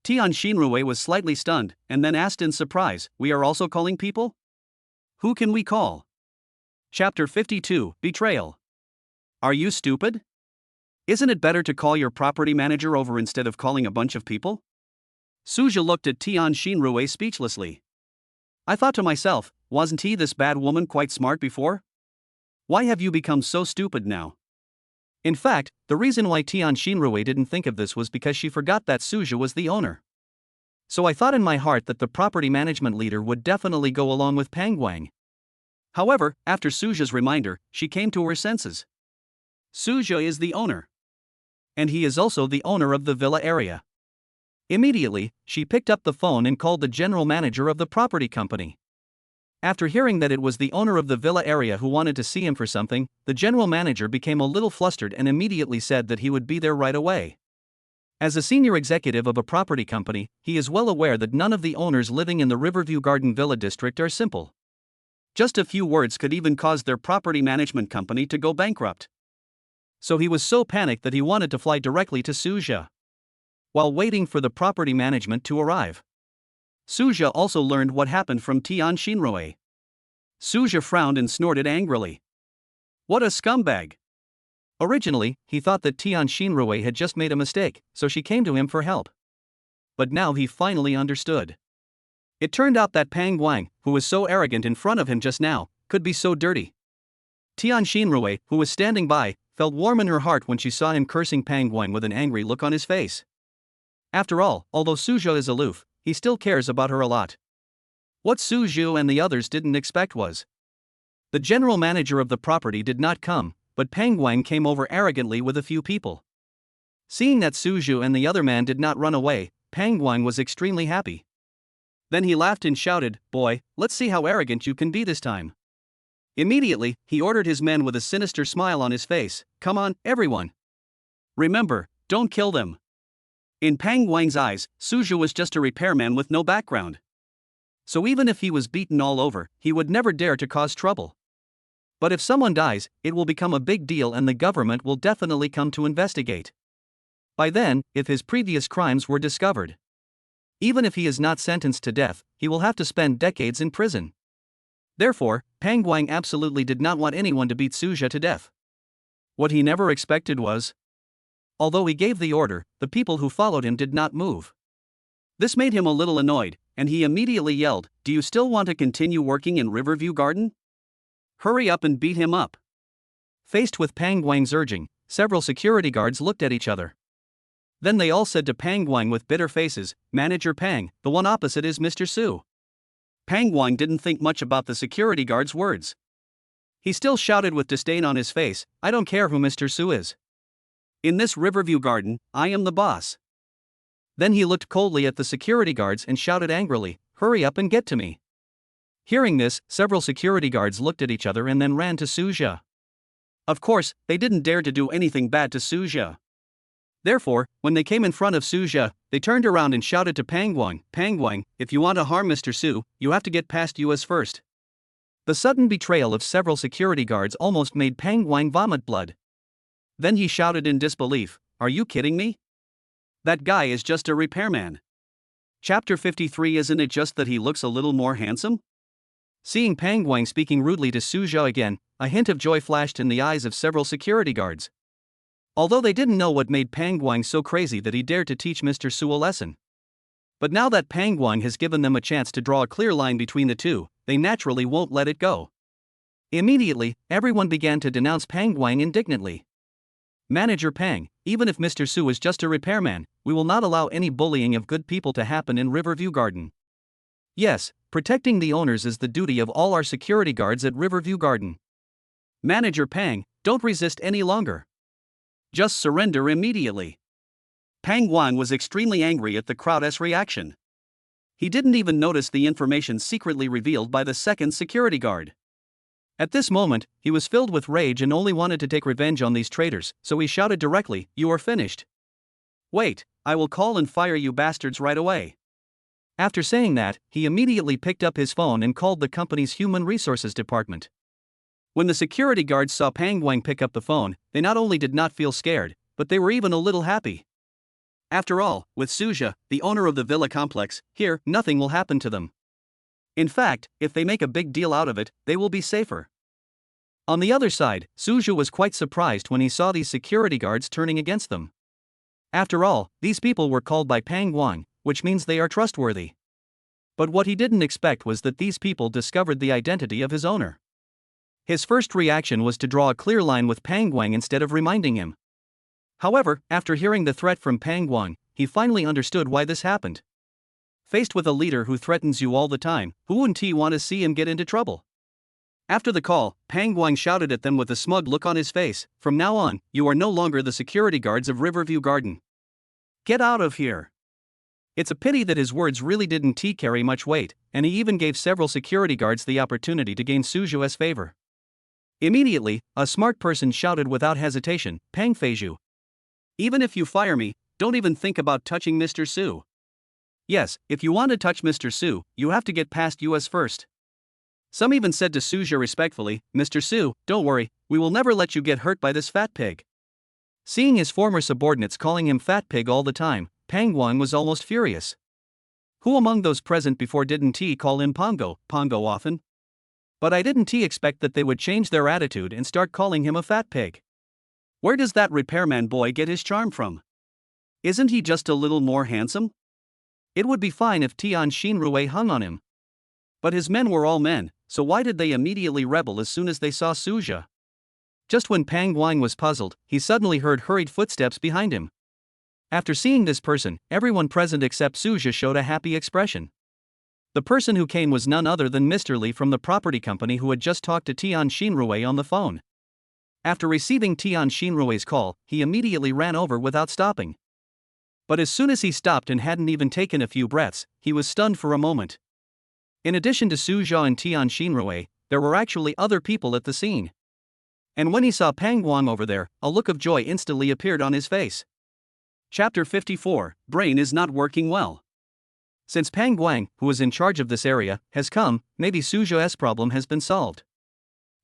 Tian Xinrui was slightly stunned, and then asked in surprise, "We are also calling people? Who can we call?" Chapter 52, Betrayal. Are you stupid? Isn't it better to call your property manager over instead of calling a bunch of people? Suja looked at Tian Xinrui speechlessly. I thought to myself, wasn't he this bad woman quite smart before? Why have you become so stupid now? In fact, the reason why Tian Xinrui didn't think of this was because she forgot that Suja was the owner. So I thought in my heart that the property management leader would definitely go along with Pang Guang. However, after Suja's reminder, she came to her senses. Suja is the owner. And he is also the owner of the villa area. Immediately, she picked up the phone and called the general manager of the property company. After hearing that it was the owner of the villa area who wanted to see him for something, the general manager became a little flustered and immediately said that he would be there right away. As a senior executive of a property company, he is well aware that none of the owners living in the Riverview Garden Villa district are simple. Just a few words could even cause their property management company to go bankrupt. So he was so panicked that he wanted to fly directly to Suja. While waiting for the property management to arrive, Suja also learned what happened from Tian Xinrui. Suja frowned and snorted angrily. What a scumbag! Originally, he thought that Tian Xinrui had just made a mistake, so she came to him for help. But now he finally understood. It turned out that Pang Guang, who was so arrogant in front of him just now, could be so dirty. Tian Xinrui, who was standing by, felt warm in her heart when she saw him cursing Pang Guang with an angry look on his face. After all, although Suja is aloof, he still cares about her a lot. What Suju and the others didn't expect was the general manager of the property did not come, but Pang Guang came over arrogantly with a few people. Seeing that Suju and the other man did not run away, Pang Guang was extremely happy. Then he laughed and shouted, "Boy, let's see how arrogant you can be this time." Immediately, he ordered his men with a sinister smile on his face, "Come on, everyone. Remember, don't kill them." In Pang Guang's eyes, Suju was just a repairman with no background. So even if he was beaten all over, he would never dare to cause trouble. But if someone dies, it will become a big deal and the government will definitely come to investigate. By then, if his previous crimes were discovered, even if he is not sentenced to death, he will have to spend decades in prison. Therefore, Pang Guang absolutely did not want anyone to beat Suja to death. What he never expected was, although he gave the order, the people who followed him did not move. This made him a little annoyed, and he immediately yelled, "Do you still want to continue working in Riverview Garden? Hurry up and beat him up." Faced with Pang Guang's urging, several security guards looked at each other. Then they all said to Pang Guang with bitter faces, "Manager Pang, the one opposite is Mr. Su." Pang Guang didn't think much about the security guard's words. He still shouted with disdain on his face, "I don't care who Mr. Su is. In this Riverview Garden, I am the boss." Then he looked coldly at the security guards and shouted angrily, "Hurry up and get to me." Hearing this, several security guards looked at each other and then ran to Suja. Of course, they didn't dare to do anything bad to Suja. Therefore, when they came in front of Suja, they turned around and shouted to Pang Guang, "Pang Guang, if you want to harm Mr. Su, you have to get past US first." The sudden betrayal of several security guards almost made Pang Guang vomit blood. Then he shouted in disbelief, "Are you kidding me? That guy is just a repairman." Chapter 53. Isn't it just that he looks a little more handsome? Seeing Pang Guang speaking rudely to Suja again, a hint of joy flashed in the eyes of several security guards. Although they didn't know what made Pang Guang so crazy that he dared to teach Mr. Su a lesson. But now that Pang Guang has given them a chance to draw a clear line between the two, they naturally won't let it go. Immediately, everyone began to denounce Pang Guang indignantly. Manager Pang, even if Mr. Su is just a repairman, we will not allow any bullying of good people to happen in Riverview Garden. Yes, protecting the owners is the duty of all our security guards at Riverview Garden. Manager Pang, don't resist any longer. Just surrender immediately. Pang Guang was extremely angry at the crowd's reaction. He didn't even notice the information secretly revealed by the second security guard. At this moment, he was filled with rage and only wanted to take revenge on these traitors, so he shouted directly, "You are finished. Wait, I will call and fire you bastards right away." After saying that, he immediately picked up his phone and called the company's human resources department. When the security guards saw Pang Guang pick up the phone, they not only did not feel scared, but they were even a little happy. After all, with Suja, the owner of the villa complex, here, nothing will happen to them. In fact, if they make a big deal out of it, they will be safer. On the other side, Suja was quite surprised when he saw these security guards turning against them. After all, these people were called by Pang Guang, which means they are trustworthy. But what he didn't expect was that these people discovered the identity of his owner. His first reaction was to draw a clear line with Pang Guang instead of reminding him. However, after hearing the threat from Pang Guang, he finally understood why this happened. Faced with a leader who threatens you all the time, who wouldn't he want to see him get into trouble? After the call, Pang Guang shouted at them with a smug look on his face, "From now on, you are no longer the security guards of Riverview Garden. Get out of here." It's a pity that his words really didn't carry much weight, and he even gave several security guards the opportunity to gain Suju's favor. Immediately, a smart person shouted without hesitation, "Pang Feiju. Even if you fire me, don't even think about touching Mr. Su. Yes, if you want to touch Mr. Su, you have to get past us first." Some even said to Suja respectfully, "Mr. Su, don't worry, we will never let you get hurt by this fat pig." Seeing his former subordinates calling him fat pig all the time, Pang Guang was almost furious. Who among those present before didn't he call him Pongo often? But I didn't expect that they would change their attitude and start calling him a fat pig. Where does that repairman boy get his charm from? Isn't he just a little more handsome? It would be fine if Tian Xinrui hung on him. But his men were all men, so why did they immediately rebel as soon as they saw Suja? Just when Pang Guang was puzzled, he suddenly heard hurried footsteps behind him. After seeing this person, everyone present except Suja showed a happy expression. The person who came was none other than Mr. Li from the property company who had just talked to Tian Xinrui on the phone. After receiving Tian Xinrui's call, he immediately ran over without stopping. But as soon as he stopped and hadn't even taken a few breaths, he was stunned for a moment. In addition to Suja and Tian Xinrui, there were actually other people at the scene. And when he saw Pang Guang over there, a look of joy instantly appeared on his face. Chapter 54, Brain is not working well. Since Pang Guang, who was in charge of this area, has come, maybe Suju's problem has been solved.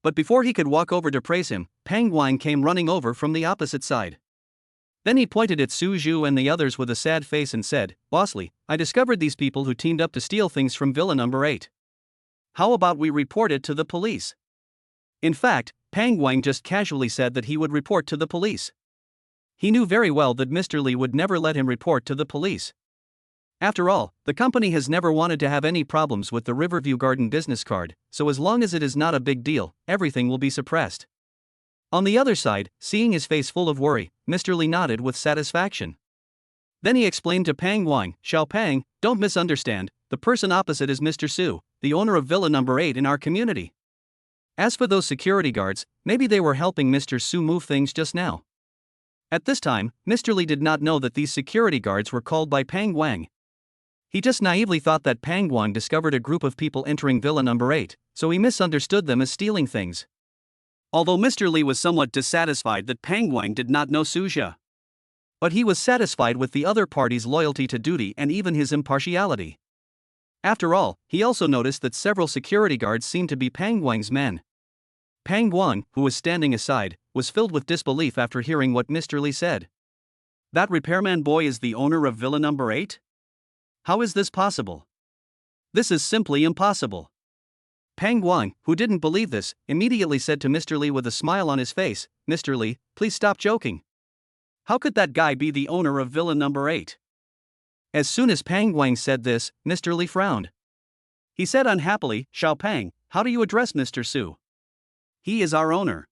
But before he could walk over to praise him, Pang Guang came running over from the opposite side. Then he pointed at Suju and the others with a sad face and said, "Bossly, I discovered these people who teamed up to steal things from Villa number 8. How about we report it to the police?" In fact, Pang Guang just casually said that he would report to the police. He knew very well that Mr. Li would never let him report to the police. After all, the company has never wanted to have any problems with the Riverview Garden business card, so as long as it is not a big deal, everything will be suppressed. On the other side, seeing his face full of worry, Mr. Li nodded with satisfaction. Then he explained to Pang Guang, "Xiao Pang, don't misunderstand, the person opposite is Mr. Su, the owner of Villa number 8 in our community. As for those security guards, maybe they were helping Mr. Su move things just now." At this time, Mr. Li did not know that these security guards were called by Pang Guang. He just naively thought that Pang Guang discovered a group of people entering Villa number 8, so he misunderstood them as stealing things. Although Mr. Li was somewhat dissatisfied that Pang Guang did not know Suja. But he was satisfied with the other party's loyalty to duty and even his impartiality. After all, he also noticed that several security guards seemed to be Pang Guang's men. Pang Guang, who was standing aside, was filled with disbelief after hearing what Mr. Li said. That repairman boy is the owner of Villa number 8? How is this possible? This is simply impossible. Pang Guang, who didn't believe this, immediately said to Mr. Li with a smile on his face, "Mr. Li, please stop joking. How could that guy be the owner of Villa number 8? As soon as Pang Guang said this, Mr. Li frowned. He said unhappily, "Xiao Pang, how do you address Mr. Su? He is our owner."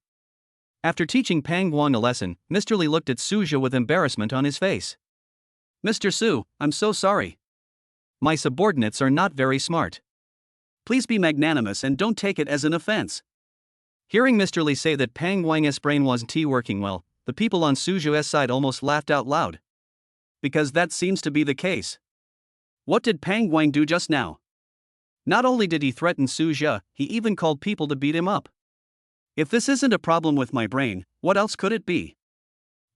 After teaching Pang Guang a lesson, Mr. Li looked at Suzhou with embarrassment on his face. "Mr. Su, I'm so sorry. My subordinates are not very smart. Please be magnanimous and don't take it as an offense." Hearing Mr. Li say that Pang Guang's brain wasn't working well, the people on Suzhou's side almost laughed out loud. Because that seems to be the case. What did Pang Guang do just now? Not only did he threaten Suzhou, he even called people to beat him up. If this isn't a problem with my brain, what else could it be?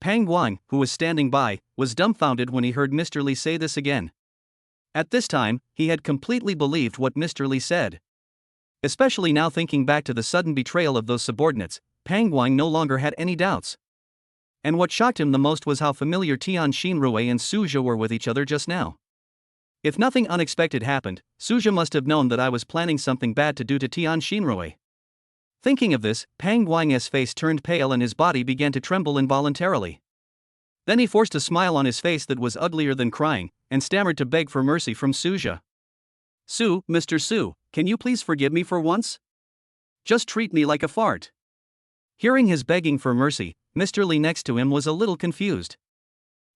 Pang Guang, who was standing by, was dumbfounded when he heard Mr. Li say this again. At this time, he had completely believed what Mr. Li said. Especially now thinking back to the sudden betrayal of those subordinates, Pang Guang no longer had any doubts. And what shocked him the most was how familiar Tian Xinrui and Suzhou were with each other just now. If nothing unexpected happened, Suzhou must have known that I was planning something bad to do to Tian Xinrui. Thinking of this, Pang Guang's face turned pale and his body began to tremble involuntarily. Then he forced a smile on his face that was uglier than crying, and stammered to beg for mercy from Suzhou. Mr. Su, can you please forgive me for once? Just treat me like a fart." Hearing his begging for mercy, Mr. Li next to him was a little confused.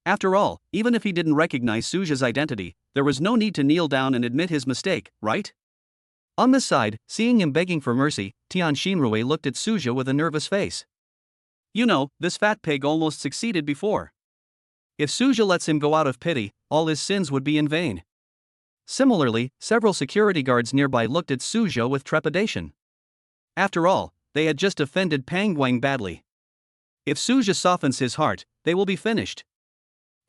After all, even if he didn't recognize Suzhou's identity, there was no need to kneel down and admit his mistake, right? On this side, seeing him begging for mercy, Tian Xinrui looked at Suzhou with a nervous face. You know, this fat pig almost succeeded before. If Suzhou lets him go out of pity, all his sins would be in vain. Similarly, several security guards nearby looked at Suzhou with trepidation. After all, they had just offended Pang Guang badly. If Suzhou softens his heart, they will be finished.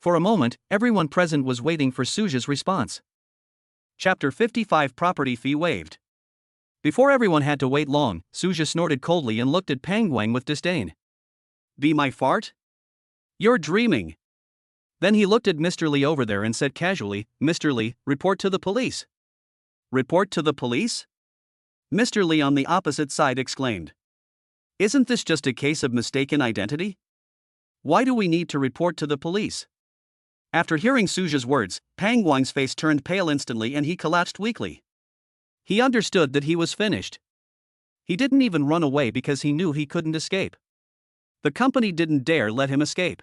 For a moment, everyone present was waiting for Suzhou's response. Chapter 55 Property Fee Waived. Before everyone had to wait long, Suzhou snorted coldly and looked at Pang Guang with disdain. "Be my fart? You're dreaming." Then he looked at Mr. Li over there and said casually, "Mr. Li, report to the police." "Report to the police?" Mr. Li on the opposite side exclaimed. "Isn't this just a case of mistaken identity? Why do we need to report to the police?" After hearing Suzhou's words, Pang Guang's face turned pale instantly and he collapsed weakly. He understood that he was finished. He didn't even run away because he knew he couldn't escape. The company didn't dare let him escape.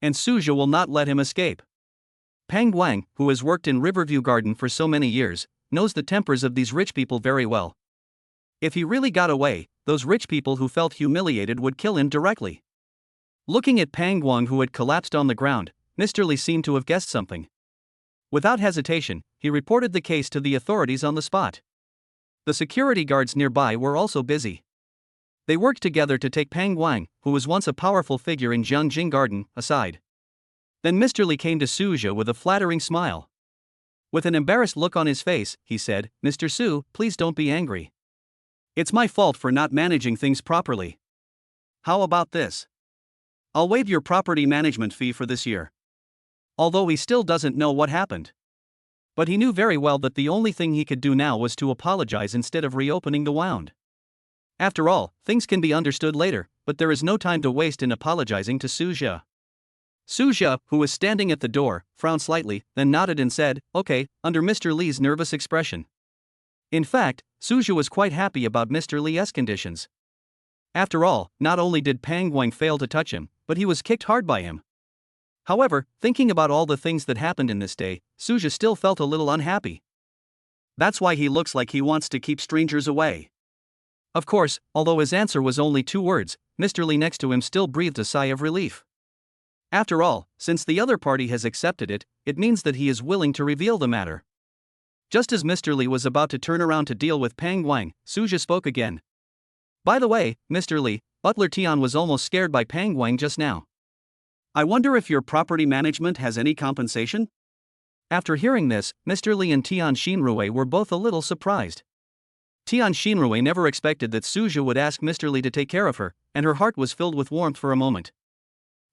And Suzhou will not let him escape. Pang Guang, who has worked in Riverview Garden for so many years, knows the tempers of these rich people very well. If he really got away, those rich people who felt humiliated would kill him directly. Looking at Pang Guang, who had collapsed on the ground, Mr. Li seemed to have guessed something. Without hesitation, he reported the case to the authorities on the spot. The security guards nearby were also busy. They worked together to take Pang Guang, who was once a powerful figure in Jiangjing Garden, aside. Then Mr. Li came to Suzhou with a flattering smile. With an embarrassed look on his face, he said, "Mr. Su, please don't be angry. It's my fault for not managing things properly. How about this? I'll waive your property management fee for this year." Although he still doesn't know what happened. But he knew very well that the only thing he could do now was to apologize instead of reopening the wound. After all, things can be understood later, but there is no time to waste in apologizing to Suzhou. Suzhou, who was standing at the door, frowned slightly, then nodded and said, "Okay," under Mr. Li's nervous expression. In fact, Suzhou was quite happy about Mr. Li's conditions. After all, not only did Pang Guang fail to touch him, but he was kicked hard by him. However, thinking about all the things that happened in this day, Suzhou still felt a little unhappy. That's why he looks like he wants to keep strangers away. Of course, although his answer was only 2 words, Mr. Li next to him still breathed a sigh of relief. After all, since the other party has accepted it, it means that he is willing to reveal the matter. Just as Mr. Li was about to turn around to deal with Pang Guang, Suzhou spoke again. "By the way, Mr. Li, Butler Tian was almost scared by Pang Guang just now. I wonder if your property management has any compensation?" After hearing this, Mr. Li and Tian Xinrui were both a little surprised. Tian Xinrui never expected that Suzhou would ask Mr. Li to take care of her, and her heart was filled with warmth for a moment.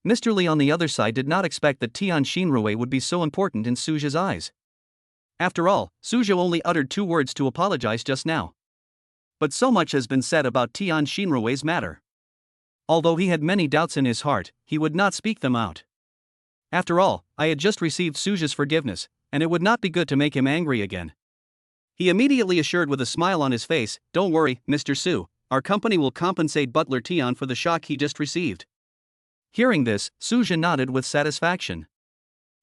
Mr. Li on the other side did not expect that Tian Xinrui would be so important in Suzhou's eyes. After all, Suzhou only uttered 2 words to apologize just now. But so much has been said about Tian Xinrui's matter. Although he had many doubts in his heart, he would not speak them out. After all, I had just received Suja's forgiveness, and it would not be good to make him angry again. He immediately assured with a smile on his face, "Don't worry, Mr. Su, our company will compensate Butler Tian for the shock he just received." Hearing this, Suja nodded with satisfaction.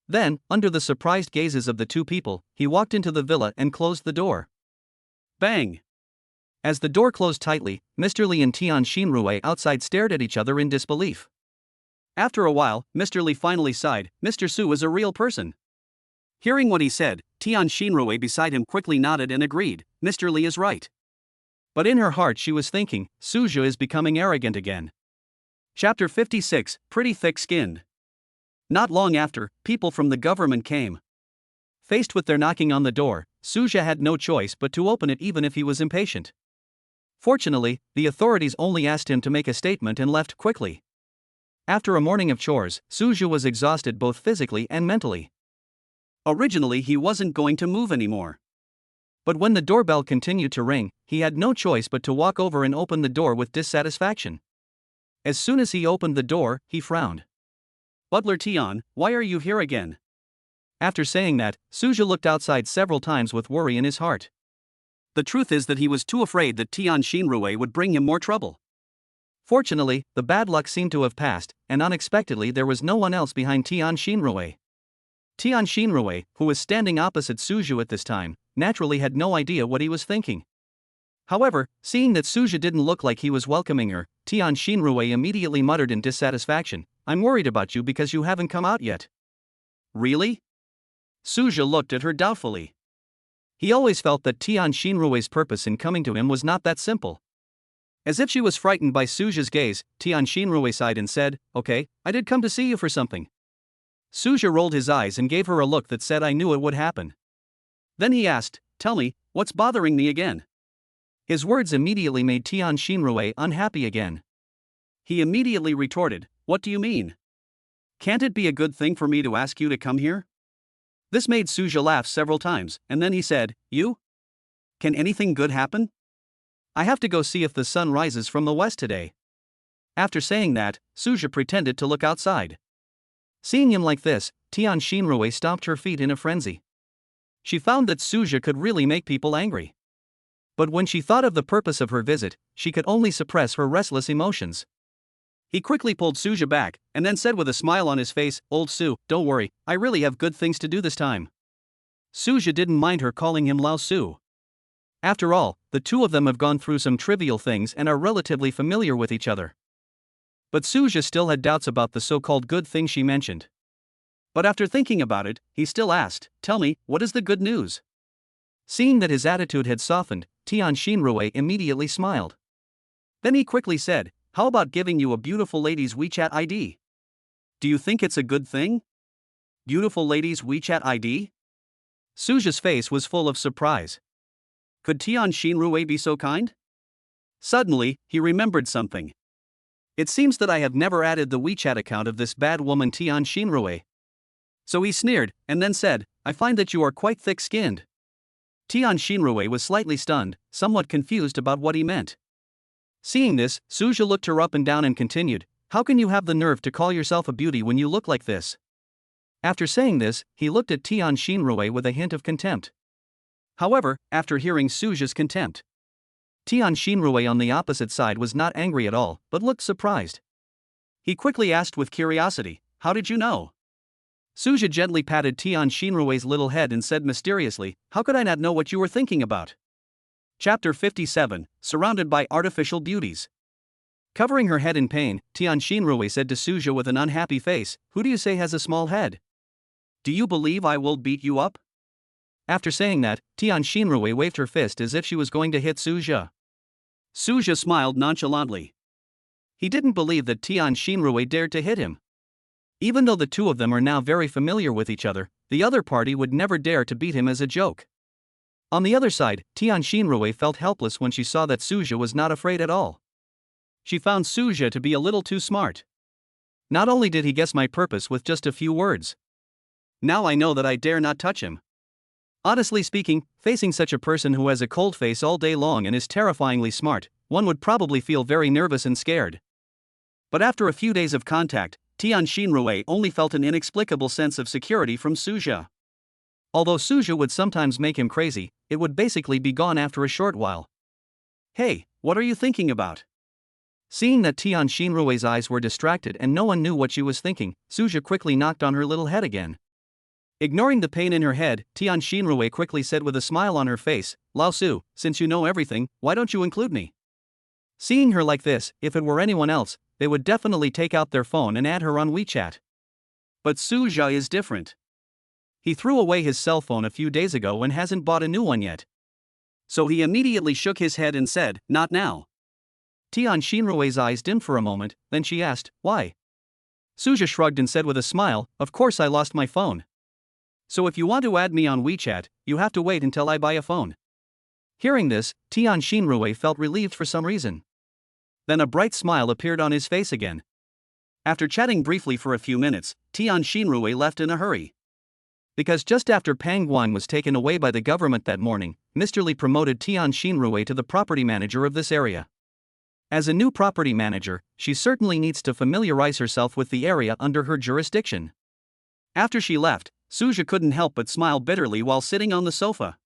Then, under the surprised gazes of the two people, he walked into the villa and closed the door. Bang! As the door closed tightly, Mr. Li and Tian Xinrui outside stared at each other in disbelief. After a while, Mr. Li finally sighed, "Mr. Su is a real person." Hearing what he said, Tian Xinrui beside him quickly nodded and agreed, "Mr. Li is right." But in her heart she was thinking, Suja is becoming arrogant again. Chapter 56, Pretty Thick-Skinned. Not long after, people from the government came. Faced with their knocking on the door, Suja had no choice but to open it even if he was impatient. Fortunately, the authorities only asked him to make a statement and left quickly. After a morning of chores, Suja was exhausted both physically and mentally. Originally, he wasn't going to move anymore. But when the doorbell continued to ring, he had no choice but to walk over and open the door with dissatisfaction. As soon as he opened the door, he frowned. "Butler Tian, why are you here again?" After saying that, Suja looked outside several times with worry in his heart. The truth is that he was too afraid that Tian Xinrui would bring him more trouble. Fortunately, the bad luck seemed to have passed, and unexpectedly there was no one else behind Tian Xinrui. Tian Xinrui, who was standing opposite Suja at this time, naturally had no idea what he was thinking. However, seeing that Suja didn't look like he was welcoming her, Tian Xinrui immediately muttered in dissatisfaction, "I'm worried about you because you haven't come out yet." "Really?" Suja looked at her doubtfully. He always felt that Tian Xinrui's purpose in coming to him was not that simple. As if she was frightened by Suja's gaze, Tian Xinrui sighed and said, "Okay, I did come to see you for something." Suja rolled his eyes and gave her a look that said, "I knew it would happen." Then he asked, "Tell me, what's bothering me again?" His words immediately made Tian Xinrui unhappy again. He immediately retorted, "What do you mean? Can't it be a good thing for me to ask you to come here?" This made Suja laugh several times, and then he said, "You? Can anything good happen? I have to go see if the sun rises from the west today." After saying that, Suja pretended to look outside. Seeing him like this, Tian Xinrui stomped her feet in a frenzy. She found that Suja could really make people angry. But when she thought of the purpose of her visit, she could only suppress her restless emotions. He quickly pulled Suja back, and then said with a smile on his face, "Old Su, don't worry, I really have good things to do this time." Suja didn't mind her calling him Lao Su. After all, the two of them have gone through some trivial things and are relatively familiar with each other. But Suja still had doubts about the so-called good thing she mentioned. But after thinking about it, he still asked, "Tell me, what is the good news?" Seeing that his attitude had softened, Tian Xinrui immediately smiled. Then he quickly said, "How about giving you a beautiful lady's WeChat ID? Do you think it's a good thing? Beautiful lady's WeChat ID?" Suja's face was full of surprise. Could Tian Xinrui be so kind? Suddenly, he remembered something. "It seems that I have never added the WeChat account of this bad woman Tian Xinrui." So he sneered, and then said, "I find that you are quite thick-skinned." Tian Xinrui was slightly stunned, somewhat confused about what he meant. Seeing this, Suja looked her up and down and continued, "How can you have the nerve to call yourself a beauty when you look like this?" After saying this, he looked at Tian Xinrui with a hint of contempt. However, after hearing Suja's contempt, Tian Xinrui on the opposite side was not angry at all, but looked surprised. He quickly asked with curiosity, "How did you know?" Suja gently patted Tian Xinrui's little head and said mysteriously, "How could I not know what you were thinking about?" Chapter 57, Surrounded by Artificial Beauties. Covering her head in pain, Tian Xinrui said to Suja with an unhappy face, "Who do you say has a small head? Do you believe I will beat you up?" After saying that, Tian Xinrui waved her fist as if she was going to hit Suja. Suja smiled nonchalantly. He didn't believe that Tian Xinrui dared to hit him. Even though the two of them are now very familiar with each other, the other party would never dare to beat him as a joke. On the other side, Tian Xinrui felt helpless when she saw that Suja was not afraid at all. She found Suja to be a little too smart. Not only did he guess my purpose with just a few words. Now I know that I dare not touch him. Honestly speaking, facing such a person who has a cold face all day long and is terrifyingly smart, one would probably feel very nervous and scared. But after a few days of contact, Tian Xinrui only felt an inexplicable sense of security from Suja. Although Suja would sometimes make him crazy, it would basically be gone after a short while. Hey, what are you thinking about? Seeing that Tian Xinrui's eyes were distracted and no one knew what she was thinking, Suja quickly knocked on her little head again. Ignoring the pain in her head, Tian Xinrui quickly said with a smile on her face, "Lao Su, since you know everything, why don't you include me?" Seeing her like this, if it were anyone else, they would definitely take out their phone and add her on WeChat. But Suja is different. He threw away his cell phone a few days ago and hasn't bought a new one yet. So he immediately shook his head and said, "Not now." Tian Xinrui's eyes dimmed for a moment, then she asked, "Why?" Suja shrugged and said with a smile, "Of course I lost my phone. So if you want to add me on WeChat, you have to wait until I buy a phone." Hearing this, Tian Xinrui felt relieved for some reason. Then a bright smile appeared on his face again. After chatting briefly for a few minutes, Tian Xinrui left in a hurry. Because just after Pang Guan was taken away by the government that morning, Mr. Li promoted Tian Xinrui to the property manager of this area. As a new property manager, she certainly needs to familiarize herself with the area under her jurisdiction. After she left, Suja couldn't help but smile bitterly while sitting on the sofa.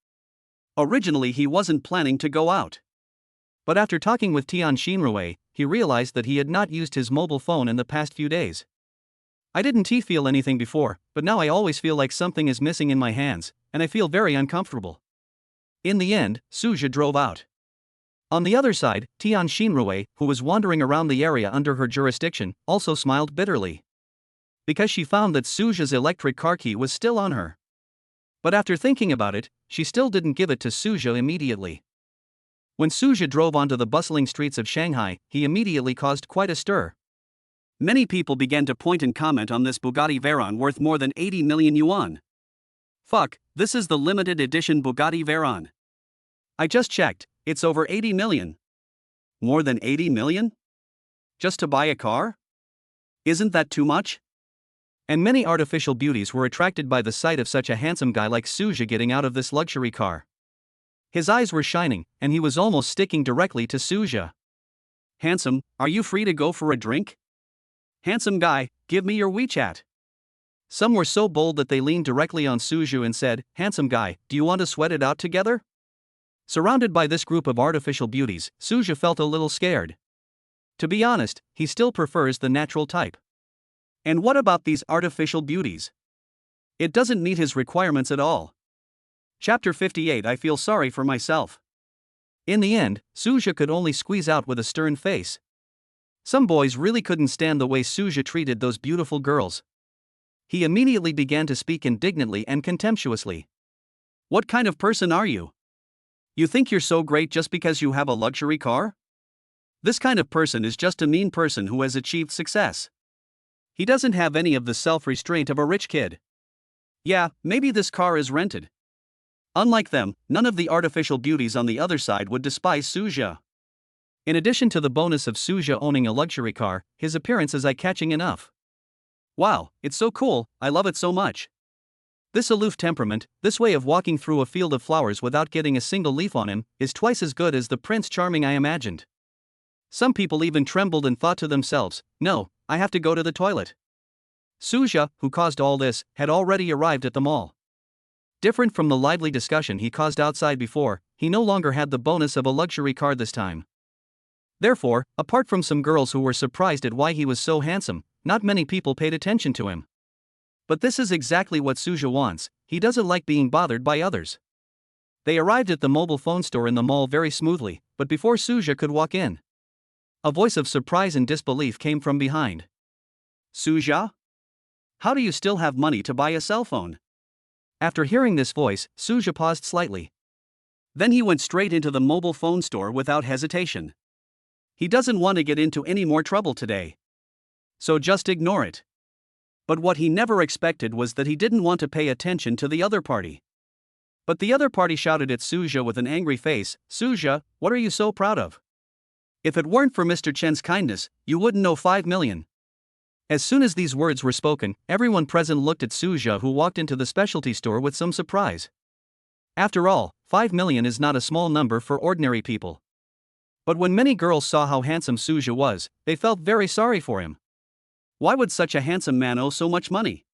Originally he wasn't planning to go out. But after talking with Tian Xinrui, he realized that he had not used his mobile phone in the past few days. "I didn't feel anything before, but now I always feel like something is missing in my hands, and I feel very uncomfortable." In the end, Suja drove out. On the other side, Tian Xinrui, who was wandering around the area under her jurisdiction, also smiled bitterly. Because she found that Suja's electric car key was still on her. But after thinking about it, she still didn't give it to Suja immediately. When Suja drove onto the bustling streets of Shanghai, he immediately caused quite a stir. Many people began to point and comment on this Bugatti Veyron worth more than 80 million yuan. Fuck, this is the limited edition Bugatti Veyron. I just checked, it's over 80 million. More than 80 million? Just to buy a car? Isn't that too much? And many artificial beauties were attracted by the sight of such a handsome guy like Suja getting out of this luxury car. His eyes were shining, and he was almost sticking directly to Suja. "Handsome, are you free to go for a drink? Handsome guy, give me your WeChat." Some were so bold that they leaned directly on Suja and said, "Handsome guy, do you want to sweat it out together?" Surrounded by this group of artificial beauties, Suja felt a little scared. To be honest, he still prefers the natural type. And what about these artificial beauties? It doesn't meet his requirements at all. Chapter 58. I feel sorry for myself. In the end, Suja could only squeeze out with a stern face. Some boys really couldn't stand the way Suja treated those beautiful girls. He immediately began to speak indignantly and contemptuously. "What kind of person are you? You think you're so great just because you have a luxury car? This kind of person is just a mean person who has achieved success. He doesn't have any of the self-restraint of a rich kid. Yeah, maybe this car is rented." Unlike them, none of the artificial beauties on the other side would despise Suja. In addition to the bonus of Suja owning a luxury car, his appearance is eye-catching enough. Wow, it's so cool, I love it so much. This aloof temperament, this way of walking through a field of flowers without getting a single leaf on him, is twice as good as the Prince Charming I imagined. Some people even trembled and thought to themselves, "No, I have to go to the toilet." Suja, who caused all this, had already arrived at the mall. Different from the lively discussion he caused outside before, he no longer had the bonus of a luxury car this time. Therefore, apart from some girls who were surprised at why he was so handsome, not many people paid attention to him. But this is exactly what Suja wants. He doesn't like being bothered by others. They arrived at the mobile phone store in the mall very smoothly, but before Suja could walk in, a voice of surprise and disbelief came from behind. "Suja? How do you still have money to buy a cell phone?" After hearing this voice, Suja paused slightly. Then he went straight into the mobile phone store without hesitation. He doesn't want to get into any more trouble today. So just ignore it. But what he never expected was that he didn't want to pay attention to the other party. But the other party shouted at Suja with an angry face, "Suja, what are you so proud of? If it weren't for Mr. Chen's kindness, you wouldn't know 5 million. As soon as these words were spoken, everyone present looked at Suja, who walked into the specialty store with some surprise. After all, 5 million is not a small number for ordinary people. But when many girls saw how handsome Suja was, they felt very sorry for him. Why would such a handsome man owe so much money?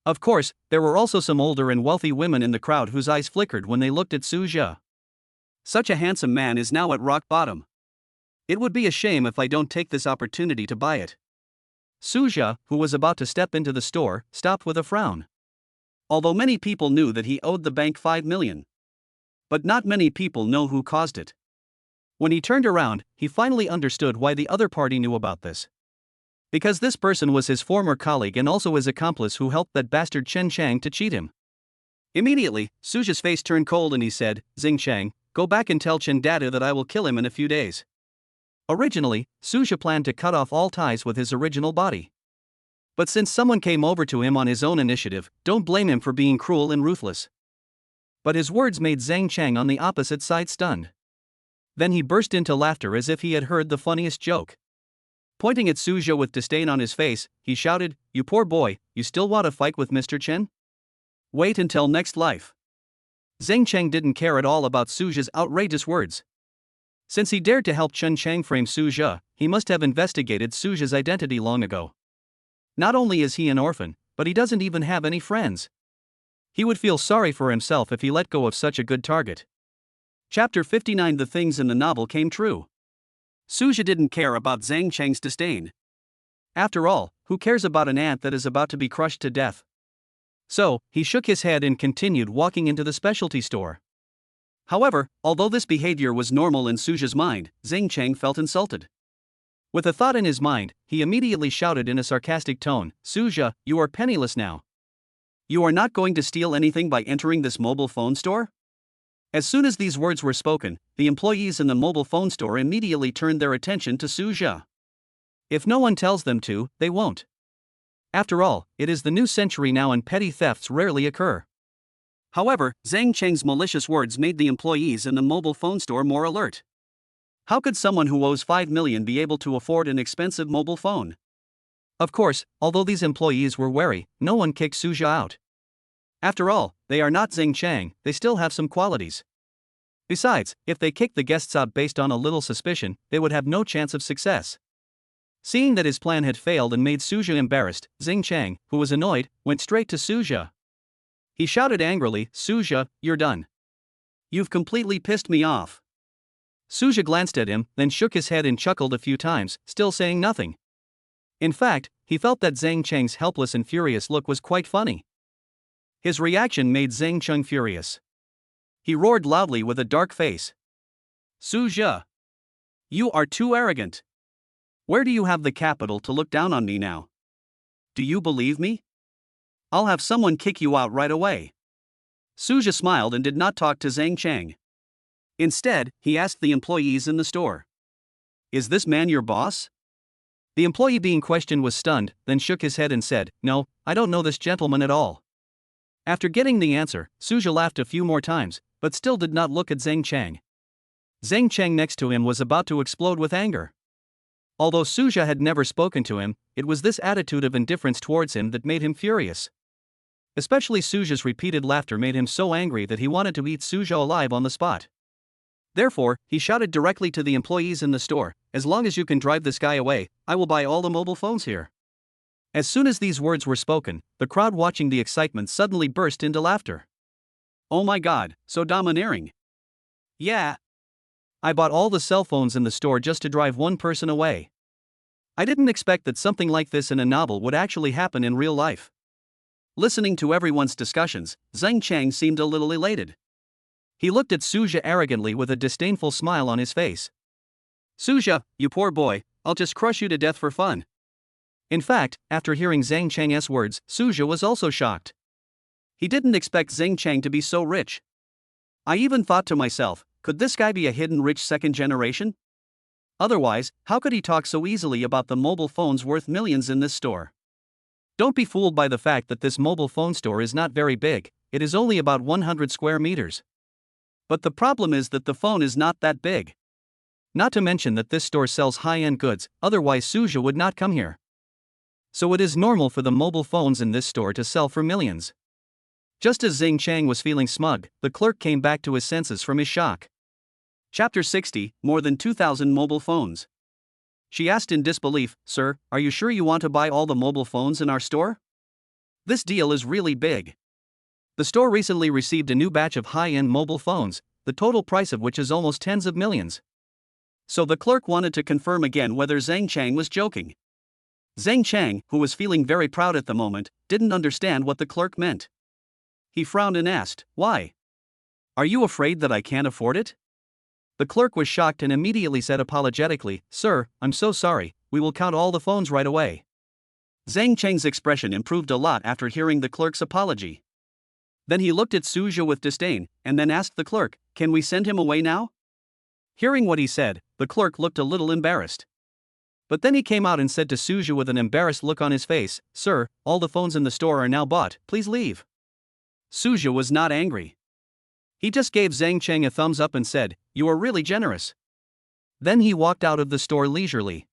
Of course, there were also some older and wealthy women in the crowd whose eyes flickered when they looked at Suja. Such a handsome man is now at rock bottom. It would be a shame if I don't take this opportunity to buy it. Suja, who was about to step into the store, stopped with a frown. Although many people knew that he owed the bank 5 million. But not many people know who caused it. When he turned around, he finally understood why the other party knew about this. Because this person was his former colleague and also his accomplice who helped that bastard Chen Chang to cheat him. Immediately, Suja's face turned cold and he said, "Xing Chang, go back and tell Chen Dada that I will kill him in a few days." Originally, Suja planned to cut off all ties with his original body. But since someone came over to him on his own initiative, don't blame him for being cruel and ruthless. But his words made Zhang Chang on the opposite side stunned. Then he burst into laughter as if he had heard the funniest joke. Pointing at Suja with disdain on his face, he shouted, "You poor boy, you still want to fight with Mr. Chen? Wait until next life." Zhang Cheng didn't care at all about Suja's outrageous words. Since he dared to help Chen Chang frame Suja, he must have investigated Suja's identity long ago. Not only is he an orphan, but he doesn't even have any friends. He would feel sorry for himself if he let go of such a good target. Chapter 59. The things in the novel came true. Suja didn't care about Zhang Cheng's disdain. After all, who cares about an ant that is about to be crushed to death? So, he shook his head and continued walking into the specialty store. However, although this behavior was normal in Suja's mind, Zhang Cheng felt insulted. With a thought in his mind, he immediately shouted in a sarcastic tone, "Suja, you are penniless now. You are not going to steal anything by entering this mobile phone store?" As soon as these words were spoken, the employees in the mobile phone store immediately turned their attention to Suja. If no one tells them to, they won't. After all, it is the new century now and petty thefts rarely occur. However, Zhang Cheng's malicious words made the employees in the mobile phone store more alert. How could someone who owes 5 million be able to afford an expensive mobile phone? Of course, although these employees were wary, no one kicked Suja out. After all, they are not Zhang Chang, they still have some qualities. Besides, if they kicked the guests out based on a little suspicion, they would have no chance of success. Seeing that his plan had failed and made Suja embarrassed, Zhang Chang, who was annoyed, went straight to Suja. He shouted angrily, "Suja, you're done. You've completely pissed me off." Suja glanced at him, then shook his head and chuckled a few times, still saying nothing. In fact, he felt that Zhang Cheng's helpless and furious look was quite funny. His reaction made Zhang Cheng furious. He roared loudly with a dark face. "Suja! You are too arrogant. Where do you have the capital to look down on me now? Do you believe me? I'll have someone kick you out right away." Suja smiled and did not talk to Zhang Cheng. Instead, he asked the employees in the store, "Is this man your boss?" The employee being questioned was stunned, then shook his head and said, "No, I don't know this gentleman at all." After getting the answer, Suja laughed a few more times, but still did not look at Zhang Cheng. Zhang Cheng next to him was about to explode with anger. Although Suja had never spoken to him, it was this attitude of indifference towards him that made him furious. Especially Suja's repeated laughter made him so angry that he wanted to eat Suja alive on the spot. Therefore, he shouted directly to the employees in the store, "As long as you can drive this guy away, I will buy all the mobile phones here." As soon as these words were spoken, the crowd watching the excitement suddenly burst into laughter. "Oh my god, so domineering. Yeah. I bought all the cell phones in the store just to drive one person away. I didn't expect that something like this in a novel would actually happen in real life." Listening to everyone's discussions, Zhang Cheng seemed a little elated. He looked at Suja arrogantly with a disdainful smile on his face. "Suja, you poor boy, I'll just crush you to death for fun." In fact, after hearing Zhang Cheng's words, Suja was also shocked. He didn't expect Zhang Cheng to be so rich. I even thought to myself, could this guy be a hidden rich second generation? Otherwise, how could he talk so easily about the mobile phones worth millions in this store? Don't be fooled by the fact that this mobile phone store is not very big, it is only about 100 square meters. But the problem is that the phone is not that big. Not to mention that this store sells high-end goods, otherwise Suja would not come here. So it is normal for the mobile phones in this store to sell for millions. Just as Zhang Chang was feeling smug, the clerk came back to his senses from his shock. Chapter 60, More than 2,000 mobile phones. She asked in disbelief, "Sir, are you sure you want to buy all the mobile phones in our store? This deal is really big." The store recently received a new batch of high-end mobile phones, the total price of which is almost tens of millions. So the clerk wanted to confirm again whether Zhang Chang was joking. Zhang Chang, who was feeling very proud at the moment, didn't understand what the clerk meant. He frowned and asked, "Why? Are you afraid that I can't afford it?" The clerk was shocked and immediately said apologetically, "Sir, I'm so sorry, we will count all the phones right away." Zhang Chang's expression improved a lot after hearing the clerk's apology. Then he looked at Suzhou with disdain, and then asked the clerk, "Can we send him away now?" Hearing what he said, the clerk looked a little embarrassed. But then he came out and said to Suzhou with an embarrassed look on his face, "Sir, all the phones in the store are now bought, please leave." Suzhou was not angry. He just gave Zhang Chang a thumbs up and said, "You are really generous." Then he walked out of the store leisurely.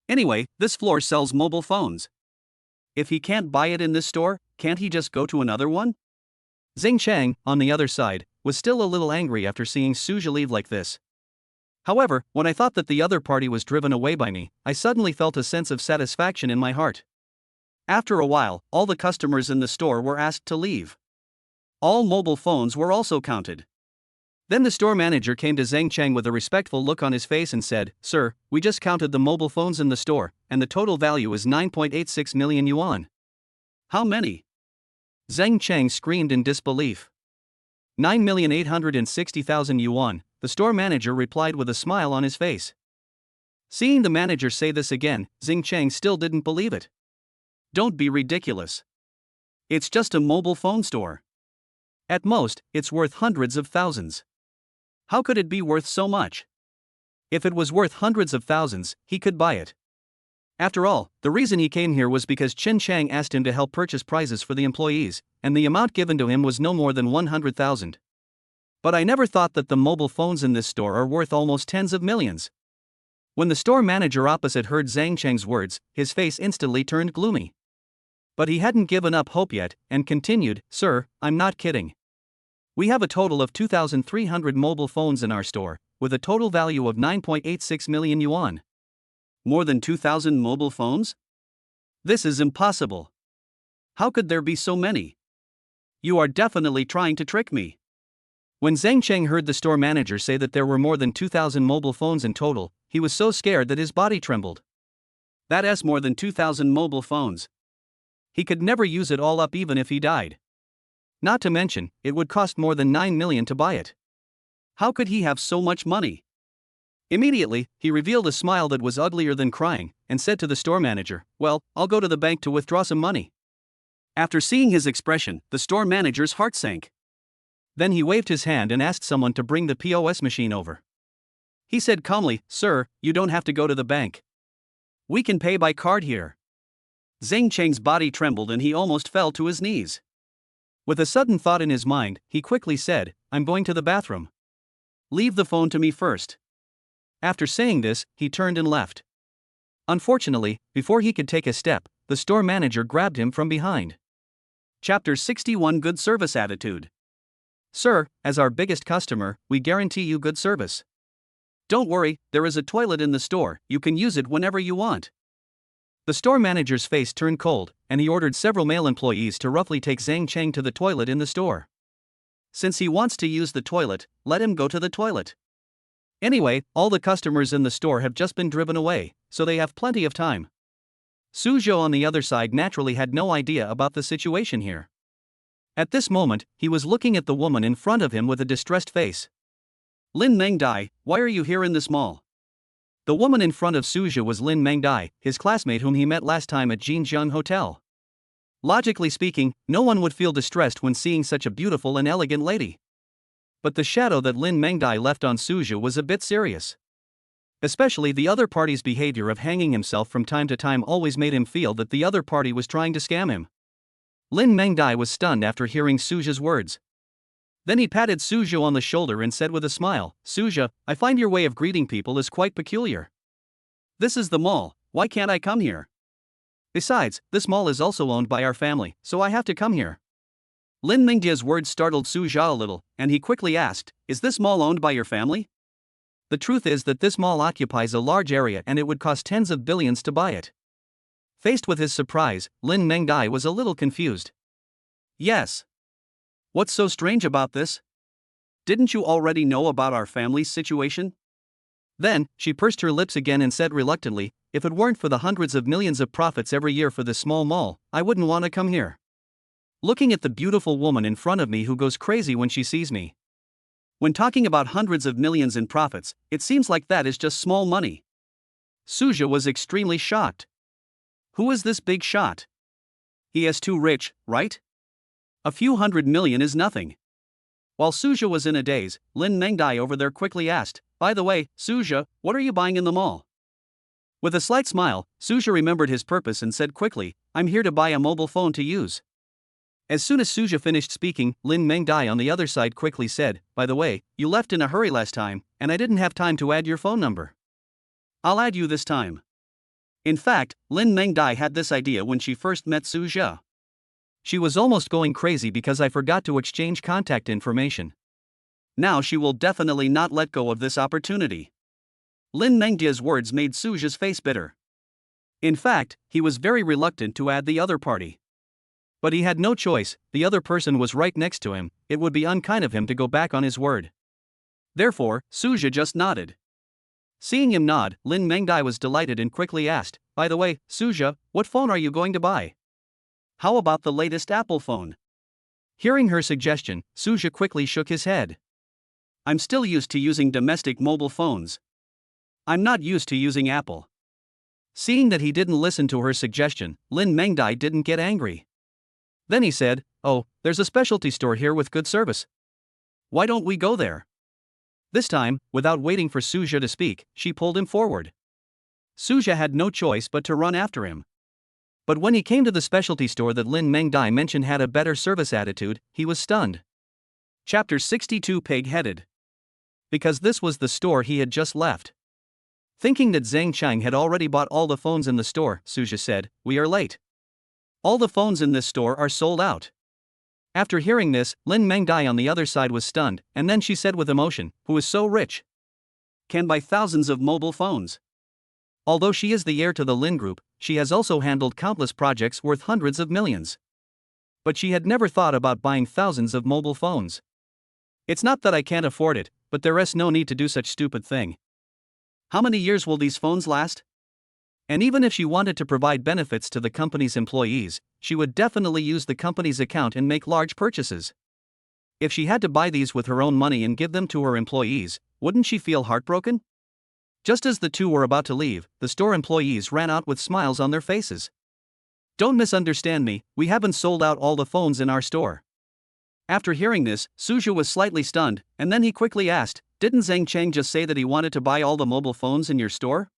Anyway, this floor sells mobile phones. If he can't buy it in this store, can't he just go to another one? Zhang Chang, on the other side, was still a little angry after seeing Suzhou leave like this. However, when I thought that the other party was driven away by me, I suddenly felt a sense of satisfaction in my heart. After a while, all the customers in the store were asked to leave. All mobile phones were also counted. Then the store manager came to Zhang Chang with a respectful look on his face and said, "Sir, we just counted the mobile phones in the store, and the total value is 9.86 million yuan. How many?" Zhang Chang screamed in disbelief. 9,860,000 yuan, the store manager replied with a smile on his face. Seeing the manager say this again, Zhang Chang still didn't believe it. "Don't be ridiculous. It's just a mobile phone store. At most, it's worth hundreds of thousands. How could it be worth so much?" If it was worth hundreds of thousands, he could buy it. After all, the reason he came here was because Chen Chang asked him to help purchase prizes for the employees, and the amount given to him was no more than 100,000. But I never thought that the mobile phones in this store are worth almost tens of millions. When the store manager opposite heard Zhang Chang's words, his face instantly turned gloomy. But he hadn't given up hope yet, and continued, "Sir, I'm not kidding. We have a total of 2,300 mobile phones in our store, with a total value of 9.86 million yuan. More than 2,000 mobile phones? This is impossible. How could there be so many? You are definitely trying to trick me." When Zhang Cheng heard the store manager say that there were more than 2,000 mobile phones in total, he was so scared that his body trembled. That's more than 2,000 mobile phones. He could never use it all up even if he died. Not to mention, it would cost more than 9 million to buy it. How could he have so much money? Immediately, he revealed a smile that was uglier than crying, and said to the store manager, "Well, I'll go to the bank to withdraw some money." After seeing his expression, the store manager's heart sank. Then he waved his hand and asked someone to bring the POS machine over. He said calmly, "Sir, you don't have to go to the bank. We can pay by card here." Zhang Cheng's body trembled and he almost fell to his knees. With a sudden thought in his mind, he quickly said, "I'm going to the bathroom. Leave the phone to me first." After saying this, he turned and left. Unfortunately, before he could take a step, the store manager grabbed him from behind. Chapter 61 Good Service Attitude. "Sir, as our biggest customer, we guarantee you good service. Don't worry, there is a toilet in the store, you can use it whenever you want." The store manager's face turned cold, and he ordered several male employees to roughly take Zhang Cheng to the toilet in the store. Since he wants to use the toilet, let him go to the toilet. Anyway, all the customers in the store have just been driven away, so they have plenty of time. Suzhou on the other side naturally had no idea about the situation here. At this moment, he was looking at the woman in front of him with a distressed face. "Lin Mengdai, why are you here in this mall?" The woman in front of Suzhou was Lin Mengdai, his classmate whom he met last time at Jinjiang Hotel. Logically speaking, no one would feel distressed when seeing such a beautiful and elegant lady. But the shadow that Lin Mengdai left on Suzhou was a bit serious. Especially the other party's behavior of hanging himself from time to time always made him feel that the other party was trying to scam him. Lin Mengdai was stunned after hearing Suzhou's words. Then he patted Suzhou on the shoulder and said with a smile, "Suzhou, I find your way of greeting people is quite peculiar. This is the mall, why can't I come here? Besides, this mall is also owned by our family, so I have to come here." Lin Mingdia's words startled Su Jia a little, and he quickly asked, "Is this mall owned by your family?" The truth is that this mall occupies a large area and it would cost tens of billions to buy it. Faced with his surprise, Lin Mengdai was a little confused. Yes. What's so strange about this? Didn't you already know about our family's situation? Then, she pursed her lips again and said reluctantly, "If it weren't for the hundreds of millions of profits every year for this small mall, I wouldn't want to come here." Looking at the beautiful woman in front of me who goes crazy when she sees me. When talking about hundreds of millions in profits, it seems like that is just small money. Su Jia was extremely shocked. Who is this big shot? He is too rich, right? A few hundred million is nothing. While Su Jia was in a daze, Lin Mengdai over there quickly asked, "By the way, Su Jia, what are you buying in the mall?" With a slight smile, Su Jia remembered his purpose and said quickly, "I'm here to buy a mobile phone to use." As soon as Su Jia finished speaking, Lin Mengdai on the other side quickly said, "By the way, you left in a hurry last time, and I didn't have time to add your phone number. I'll add you this time." In fact, Lin Mengdai had this idea when she first met Su Jia. She was almost going crazy because I forgot to exchange contact information. Now she will definitely not let go of this opportunity. Lin Mengdia's words made Su Jia's face bitter. In fact, he was very reluctant to add the other party. But he had no choice, the other person was right next to him, it would be unkind of him to go back on his word. Therefore, Su Jia just nodded. Seeing him nod, Lin Mengdai was delighted and quickly asked, "By the way, Su Jia, what phone are you going to buy? How about the latest Apple phone?" Hearing her suggestion, Su Jia quickly shook his head. "I'm still used to using domestic mobile phones. I'm not used to using Apple." Seeing that he didn't listen to her suggestion, Lin Mengdai didn't get angry. Then he said, "Oh, there's a specialty store here with good service. Why don't we go there?" This time, without waiting for Su Jia to speak, she pulled him forward. Su Jia had no choice but to run after him. But when he came to the specialty store that Lin Mengdai mentioned had a better service attitude, he was stunned. Chapter 62 Pig-Headed. Because this was the store he had just left. Thinking that Zhang Chang had already bought all the phones in the store, Su Jia said, "We are late. All the phones in this store are sold out." After hearing this, Lin Mengdai on the other side was stunned, and then she said with emotion, "Who is so rich? Can buy thousands of mobile phones." Although she is the heir to the Lin Group, she has also handled countless projects worth hundreds of millions. But she had never thought about buying thousands of mobile phones. "It's not that I can't afford it, but there is no need to do such stupid thing. How many years will these phones last?" And even if she wanted to provide benefits to the company's employees, she would definitely use the company's account and make large purchases. If she had to buy these with her own money and give them to her employees, wouldn't she feel heartbroken? Just as the two were about to leave, the store employees ran out with smiles on their faces. "Don't misunderstand me, we haven't sold out all the phones in our store." After hearing this, Su Jia was slightly stunned, and then he quickly asked, "Didn't Zhang Chang just say that he wanted to buy all the mobile phones in your store?"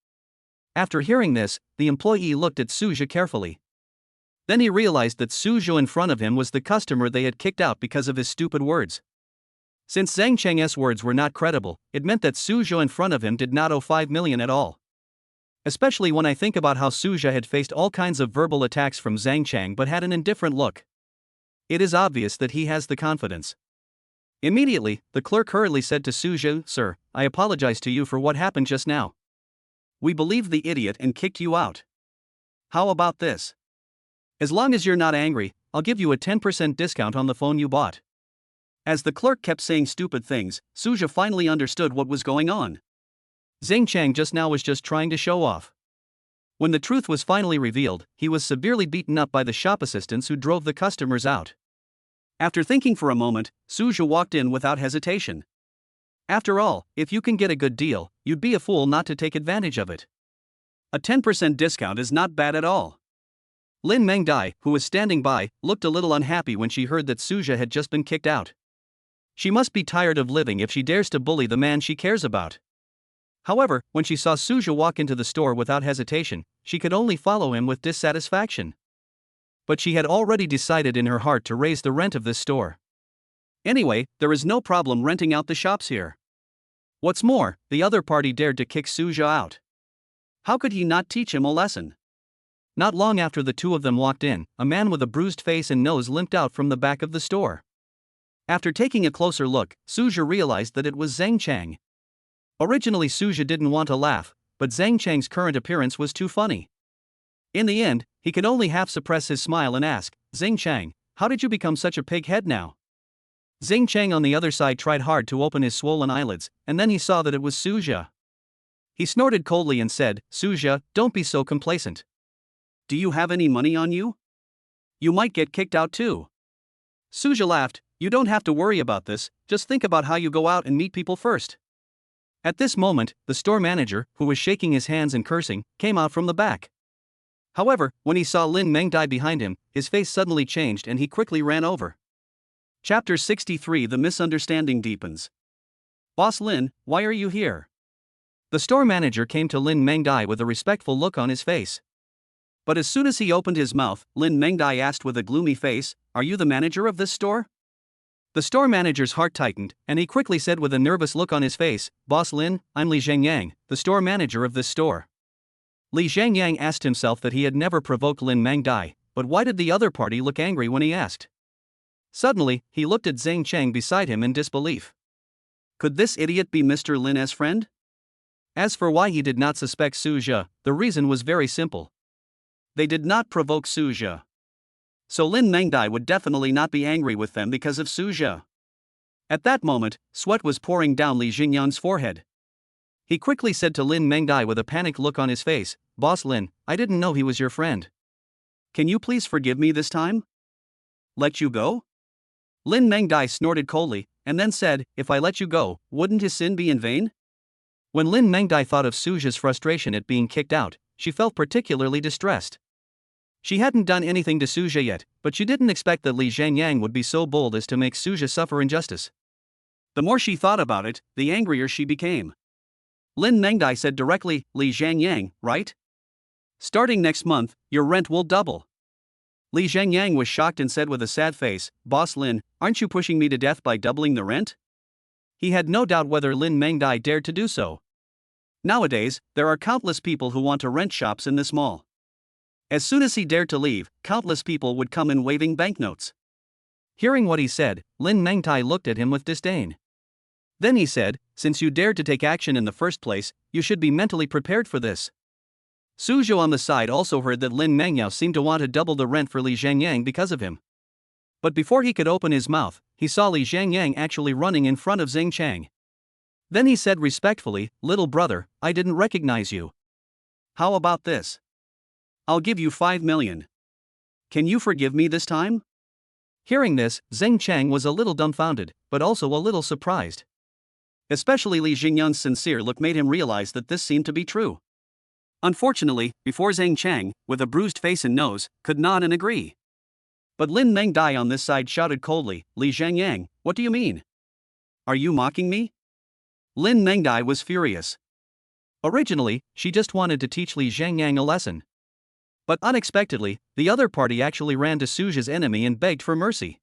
After hearing this, the employee looked at Su Jia carefully. Then he realized that Su Jia in front of him was the customer they had kicked out because of his stupid words. Since Zhang Chang's words were not credible, it meant that Su Jia in front of him did not owe 5 million at all. Especially when I think about how Su Jia had faced all kinds of verbal attacks from Zhang Chang but had an indifferent look. It is obvious that he has the confidence. Immediately, the clerk hurriedly said to Su Jia, "Sir, I apologize to you for what happened just now. We believed the idiot and kicked you out. How about this? As long as you're not angry, I'll give you a 10% discount on the phone you bought." As the clerk kept saying stupid things, Su Jia finally understood what was going on. Zhang Chang just now was just trying to show off. When the truth was finally revealed, he was severely beaten up by the shop assistants who drove the customers out. After thinking for a moment, Su Jia walked in without hesitation. After all, if you can get a good deal, you'd be a fool not to take advantage of it. A 10% discount is not bad at all. Lin Mengdai, who was standing by, looked a little unhappy when she heard that Su Jia had just been kicked out. She must be tired of living if she dares to bully the man she cares about. However, when she saw Su Jia walk into the store without hesitation, she could only follow him with dissatisfaction. But she had already decided in her heart to raise the rent of this store. Anyway, there is no problem renting out the shops here. What's more, the other party dared to kick Su Jia out. How could he not teach him a lesson? Not long after the two of them walked in, a man with a bruised face and nose limped out from the back of the store. After taking a closer look, Suja realized that it was Zhang Chang. Originally Suja didn't want to laugh, but Zhang Chang's current appearance was too funny. In the end, he could only half suppress his smile and ask, "Zhang Chang, how did you become such a pig head now?" Zhang Chang on the other side tried hard to open his swollen eyelids, and then he saw that it was Suja. He snorted coldly and said, "Suja, don't be so complacent. Do you have any money on you? You might get kicked out too." Suja laughed, "You don't have to worry about this, just think about how you go out and meet people first." At this moment, the store manager, who was shaking his hands and cursing, came out from the back. However, when he saw Lin Mengdai behind him, his face suddenly changed and he quickly ran over. Chapter 63 The Misunderstanding Deepens. "Boss Lin, why are you here?" The store manager came to Lin Mengdai with a respectful look on his face. But as soon as he opened his mouth, Lin Mengdai asked with a gloomy face, "Are you the manager of this store?" The store manager's heart tightened, and he quickly said with a nervous look on his face, "Boss Lin, I'm Li Zhengyang, the store manager of this store." Li Zhengyang asked himself that he had never provoked Lin Mengdai, but why did the other party look angry when he asked? Suddenly, he looked at Zhang Chang beside him in disbelief. Could this idiot be Mr. Lin as friend? As for why he did not suspect Suja, the reason was very simple. They did not provoke Suja. So Lin Mengdai would definitely not be angry with them because of Suja. At that moment, sweat was pouring down Li Xinyan's forehead. He quickly said to Lin Mengdai with a panicked look on his face, "Boss Lin, I didn't know he was your friend. Can you please forgive me this time?" "Let you go?" Lin Mengdai snorted coldly, and then said, "If I let you go, wouldn't his sin be in vain?" When Lin Mengdai thought of Suja's frustration at being kicked out, she felt particularly distressed. She hadn't done anything to Suja yet, but she didn't expect that Li Zhengyang would be so bold as to make Suja suffer injustice. The more she thought about it, the angrier she became. Lin Mengdai said directly, "Li Zhengyang, right? Starting next month, your rent will double." Li Zhengyang was shocked and said with a sad face, "Boss Lin, aren't you pushing me to death by doubling the rent?" He had no doubt whether Lin Mengdai dared to do so. Nowadays, there are countless people who want to rent shops in this mall. As soon as he dared to leave, countless people would come in waving banknotes. Hearing what he said, Lin Mengdai looked at him with disdain. Then he said, "Since you dared to take action in the first place, you should be mentally prepared for this." Suzhou on the side also heard that Lin Mengyao seemed to want to double the rent for Li Zhengyang because of him. But before he could open his mouth, he saw Li Zhengyang actually running in front of Zhang Chang. Then he said respectfully, "Little brother, I didn't recognize you. How about this? I'll give you 5 million. Can you forgive me this time?" Hearing this, Zhang Chang was a little dumbfounded, but also a little surprised. Especially Li Xinyan's sincere look made him realize that this seemed to be true. Unfortunately, before Zhang Chang, with a bruised face and nose, could nod and agree. But Lin Mengdai on this side shouted coldly, "Li Zhengyang, what do you mean? Are you mocking me?" Lin Mengdai was furious. Originally, she just wanted to teach Li Zhengyang a lesson. But unexpectedly, the other party actually ran to Suja's enemy and begged for mercy.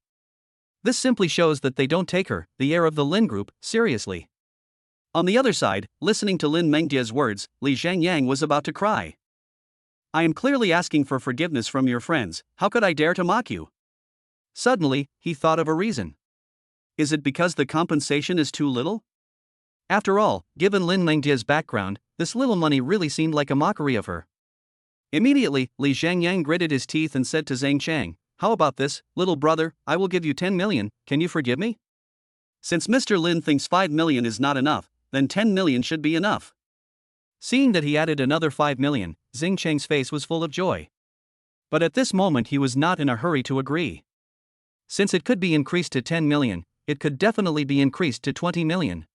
This simply shows that they don't take her, the heir of the Lin group, seriously. On the other side, listening to Lin Mengdia's words, Li Zhengyang was about to cry. "I am clearly asking for forgiveness from your friends, how could I dare to mock you?" Suddenly, he thought of a reason. Is it because the compensation is too little? After all, given Lin Mengdia's background, this little money really seemed like a mockery of her. Immediately, Li Zhengyang gritted his teeth and said to Zhang Chang, "How about this, little brother, I will give you 10 million, can you forgive me?" Since Mr. Lin thinks 5 million is not enough, then 10 million should be enough. Seeing that he added another 5 million, Zhang Chang's face was full of joy. But at this moment he was not in a hurry to agree. Since it could be increased to 10 million, it could definitely be increased to 20 million.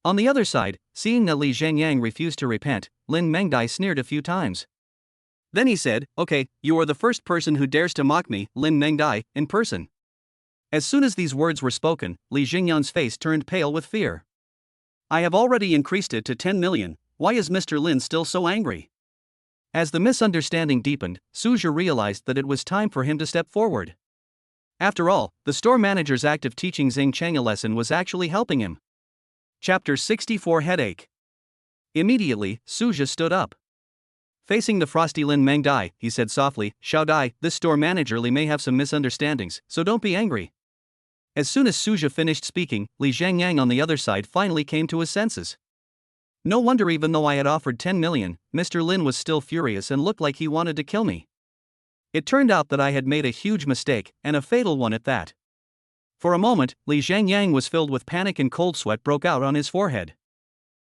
On the other side, seeing that Li Zhengyang refused to repent, Lin Mengdai sneered a few times. Then he said, "Okay, you are the first person who dares to mock me, Lin Mengdai, in person." As soon as these words were spoken, Li Zhengyan's face turned pale with fear. "I have already increased it to 10 million, why is Mr. Lin still so angry?" As the misunderstanding deepened, Suzhou realized that it was time for him to step forward. After all, the store manager's act of teaching Zhang Chang a lesson was actually helping him. Chapter 64 Headache. Immediately, Suzhou stood up. Facing the frosty Lin Mengdai, he said softly, Xiao Dai, this store manager Li may have some misunderstandings, so don't be angry. As soon as Suja finished speaking, Li Zhangyang on the other side finally came to his senses. No wonder even though I had offered 10 million, Mr. Lin was still furious and looked like he wanted to kill me. It turned out that I had made a huge mistake, and a fatal one at that. For a moment, Li Zhangyang was filled with panic and cold sweat broke out on his forehead.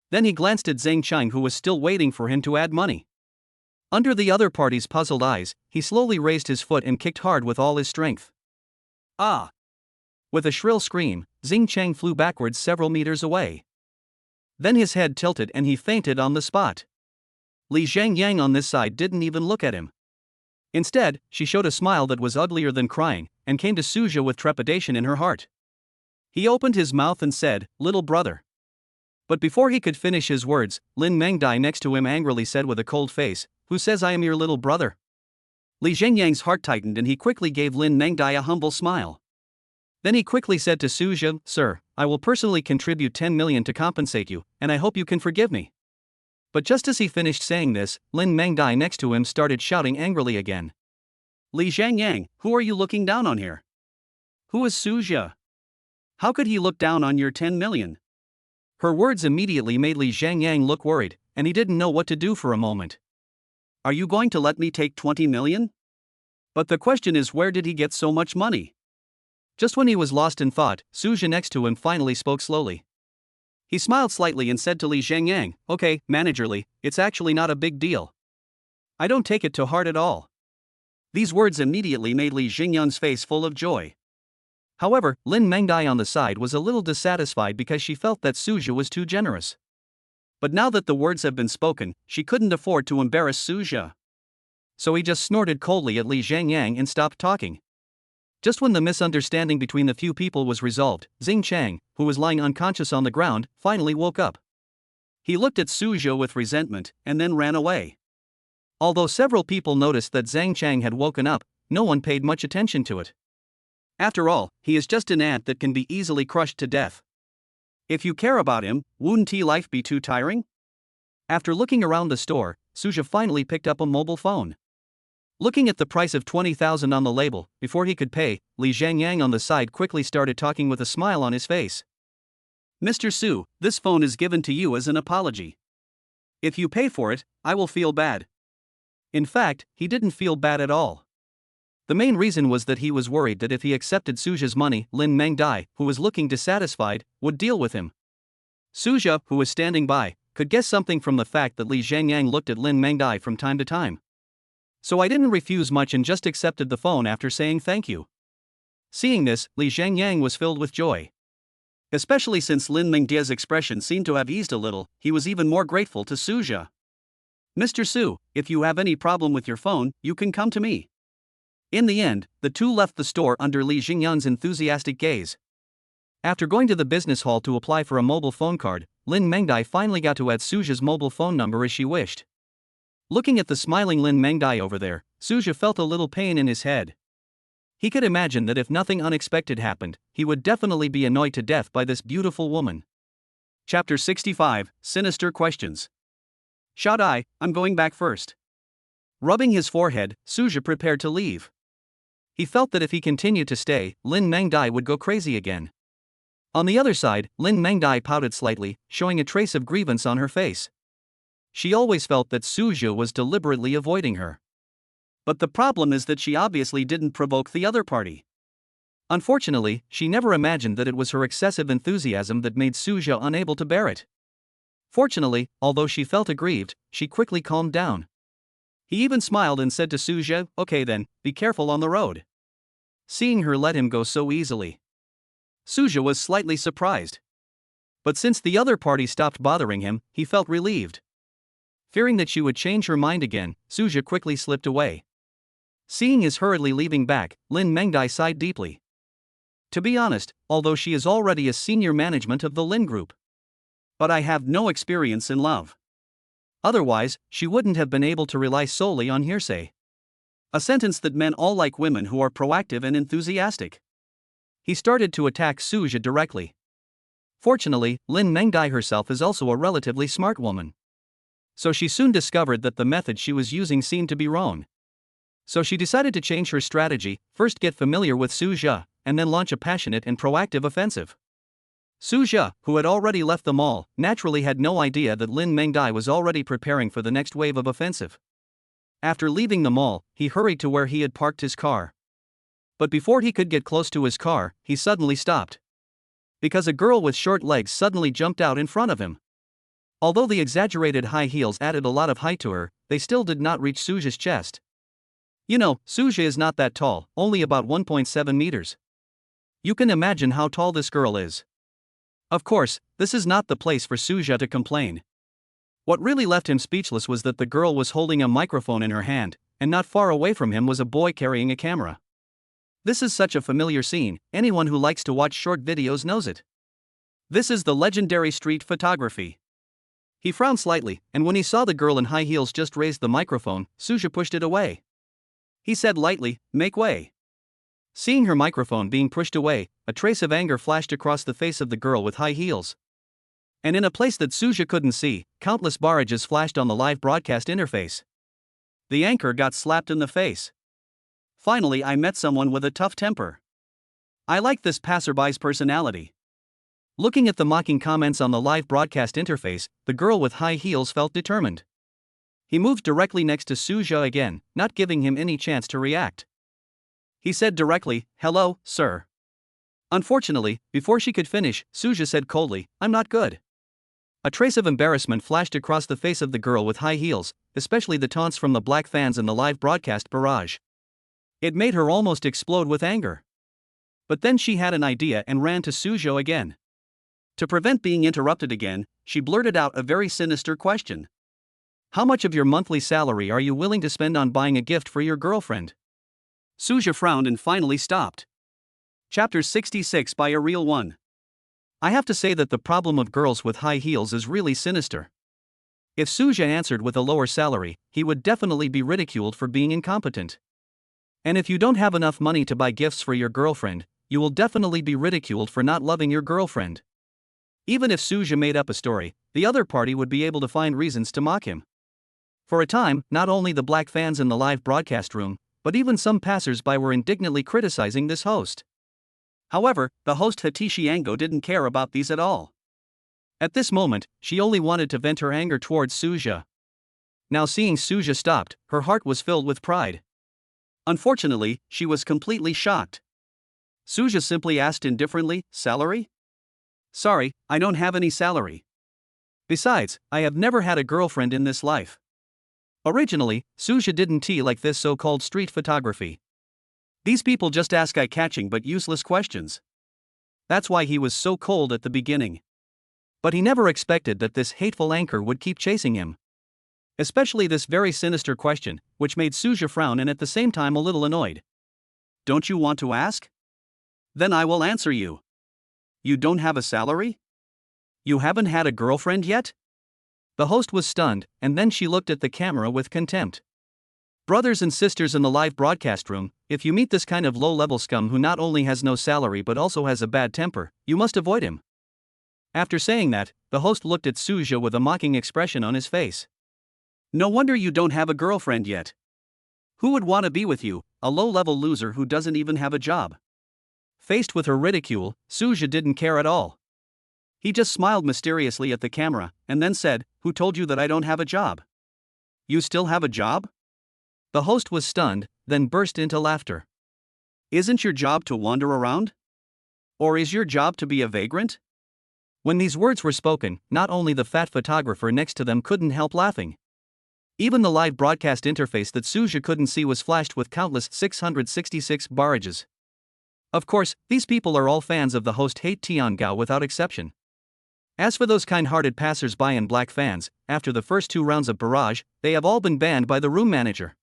Then he glanced at Zhang Chang, who was still waiting for him to add money. Under the other party's puzzled eyes, he slowly raised his foot and kicked hard with all his strength. Ah! With a shrill scream, Zhang Chang flew backwards several meters away. Then his head tilted and he fainted on the spot. Li Zhangyang on this side didn't even look at him. Instead, she showed a smile that was uglier than crying, and came to Suja with trepidation in her heart. He opened his mouth and said, "Little brother." But before he could finish his words, Lin Mengdai next to him angrily said with a cold face, "Who says I am your little brother?" Li Zhangyang's heart tightened and he quickly gave Lin Mengdai a humble smile. Then he quickly said to Suja, "Sir, I will personally contribute 10 million to compensate you, and I hope you can forgive me." But just as he finished saying this, Lin Mengdai next to him started shouting angrily again. "Li Zhangyang, who are you looking down on here? Who is Suja? How could he look down on your 10 million? Her words immediately made Li Zhangyang look worried, and he didn't know what to do for a moment. "Are you going to let me take 20 million? But the question is, where did he get so much money?" Just when he was lost in thought, Suja next to him finally spoke slowly. He smiled slightly and said to Li Zhangyang, "Okay, manager Li, it's actually not a big deal. I don't take it to heart at all." These words immediately made Li Zhangyang's face full of joy. However, Lin Mengdai on the side was a little dissatisfied because she felt that Suja was too generous. But now that the words have been spoken, she couldn't afford to embarrass Suja. So he just snorted coldly at Li Zhangyang and stopped talking. Just when the misunderstanding between the few people was resolved, Zhang Chang, who was lying unconscious on the ground, finally woke up. He looked at Suja with resentment, and then ran away. Although several people noticed that Zhang Chang had woken up, no one paid much attention to it. After all, he is just an ant that can be easily crushed to death. If you care about him, wouldn't life be too tiring? After looking around the store, Suja finally picked up a mobile phone. Looking at the price of 20,000 on the label, before he could pay, Li Zhangyang on the side quickly started talking with a smile on his face. "Mr. Su, this phone is given to you as an apology. If you pay for it, I will feel bad." In fact, he didn't feel bad at all. The main reason was that he was worried that if he accepted Suja's money, Lin Mengdai, who was looking dissatisfied, would deal with him. Suja, who was standing by, could guess something from the fact that Li Zhangyang looked at Lin Mengdai from time to time. "So I didn't refuse much and just accepted the phone after saying thank you." Seeing this, Li Zhangyang was filled with joy. Especially since Lin Mengdai's expression seemed to have eased a little, he was even more grateful to Suja. "Mr. Su, if you have any problem with your phone, you can come to me." In the end, the two left the store under Li Zhangyang's enthusiastic gaze. After going to the business hall to apply for a mobile phone card, Lin Mengdai finally got to add Suja's mobile phone number as she wished. Looking at the smiling Lin Mengdai over there, Suja felt a little pain in his head. He could imagine that if nothing unexpected happened, he would definitely be annoyed to death by this beautiful woman. Chapter 65, Sinister Questions. "Xiao Dai, I'm going back first." Rubbing his forehead, Suja prepared to leave. He felt that if he continued to stay, Lin Mengdai would go crazy again. On the other side, Lin Mengdai pouted slightly, showing a trace of grievance on her face. She always felt that Suja was deliberately avoiding her. But the problem is that she obviously didn't provoke the other party. Unfortunately, she never imagined that it was her excessive enthusiasm that made Suja unable to bear it. Fortunately, although she felt aggrieved, she quickly calmed down. He even smiled and said to Suja, "Okay then, be careful on the road." Seeing her let him go so easily, Suja was slightly surprised. But since the other party stopped bothering him, he felt relieved. Fearing that she would change her mind again, Suja quickly slipped away. Seeing his hurriedly leaving back, Lin Mengdai sighed deeply. To be honest, although she is already a senior management of the Lin Group, but I have no experience in love. Otherwise, she wouldn't have been able to rely solely on hearsay. A sentence that men all like women who are proactive and enthusiastic. He started to attack Suja directly. Fortunately, Lin Mengdai herself is also a relatively smart woman. So she soon discovered that the method she was using seemed to be wrong. So she decided to change her strategy, first get familiar with Suja, and then launch a passionate and proactive offensive. Suja, who had already left the mall, naturally had no idea that Lin Mengdai was already preparing for the next wave of offensive. After leaving the mall, he hurried to where he had parked his car. But before he could get close to his car, he suddenly stopped. Because a girl with short legs suddenly jumped out in front of him. Although the exaggerated high heels added a lot of height to her, they still did not reach Suja's chest. You know, Suja is not that tall, only about 1.7 meters. You can imagine how tall this girl is. Of course, this is not the place for Suja to complain. What really left him speechless was that the girl was holding a microphone in her hand, and not far away from him was a boy carrying a camera. This is such a familiar scene, anyone who likes to watch short videos knows it. This is the legendary street photography. He frowned slightly, and when he saw the girl in high heels just raise the microphone, Suja pushed it away. He said lightly, "Make way." Seeing her microphone being pushed away, a trace of anger flashed across the face of the girl with high heels. And in a place that Suja couldn't see, countless barrages flashed on the live broadcast interface. The anchor got slapped in the face. Finally, I met someone with a tough temper. I like this passerby's personality. Looking at the mocking comments on the live broadcast interface, the girl with high heels felt determined. He moved directly next to Suja again, not giving him any chance to react. He said directly, "Hello, sir." Unfortunately, before she could finish, Suja said coldly, "I'm not good." A trace of embarrassment flashed across the face of the girl with high heels, especially the taunts from the black fans in the live broadcast barrage. It made her almost explode with anger. But then she had an idea and ran to Suja again. To prevent being interrupted again, she blurted out a very sinister question. "How much of your monthly salary are you willing to spend on buying a gift for your girlfriend?" Suja frowned and finally stopped. Chapter 66 by a real one. I have to say that the problem of girls with high heels is really sinister. If Suja answered with a lower salary, he would definitely be ridiculed for being incompetent. And if you don't have enough money to buy gifts for your girlfriend, you will definitely be ridiculed for not loving your girlfriend. Even if Suja made up a story, the other party would be able to find reasons to mock him. For a time, not only the black fans in the live broadcast room, but even some passers-by were indignantly criticizing this host. However, the host Hatishi Ango didn't care about these at all. At this moment, she only wanted to vent her anger towards Suja. Now seeing Suja stopped, her heart was filled with pride. Unfortunately, she was completely shocked. Suja simply asked indifferently, "Salary?" "Sorry, I don't have any salary. Besides, I have never had a girlfriend in this life." Originally, Suja didn't like this so-called street photography. These people just ask eye-catching but useless questions. That's why he was so cold at the beginning. But he never expected that this hateful anchor would keep chasing him. Especially this very sinister question, which made Suja frown and at the same time a little annoyed. "Don't you want to ask? Then I will answer you. You don't have a salary? You haven't had a girlfriend yet?" The host was stunned, and then she looked at the camera with contempt. Brothers and sisters in the live broadcast room, if you meet this kind of low-level scum who not only has no salary but also has a bad temper, you must avoid him. After saying that, the host looked at Suja with a mocking expression on his face. "No wonder you don't have a girlfriend yet. Who would want to be with you, a low-level loser who doesn't even have a job?" Faced with her ridicule, Suja didn't care at all. He just smiled mysteriously at the camera, and then said, "Who told you that I don't have a job? You still have a job?" The host was stunned, then burst into laughter. "Isn't your job to wander around? Or is your job to be a vagrant?" When these words were spoken, not only the fat photographer next to them couldn't help laughing. Even the live broadcast interface that Suja couldn't see was flashed with countless 666 barrages. Of course, these people are all fans of the host Hate Tiangao without exception. As for those kind-hearted passers-by and black fans, after the first 2 rounds of barrage, they have all been banned by the room manager.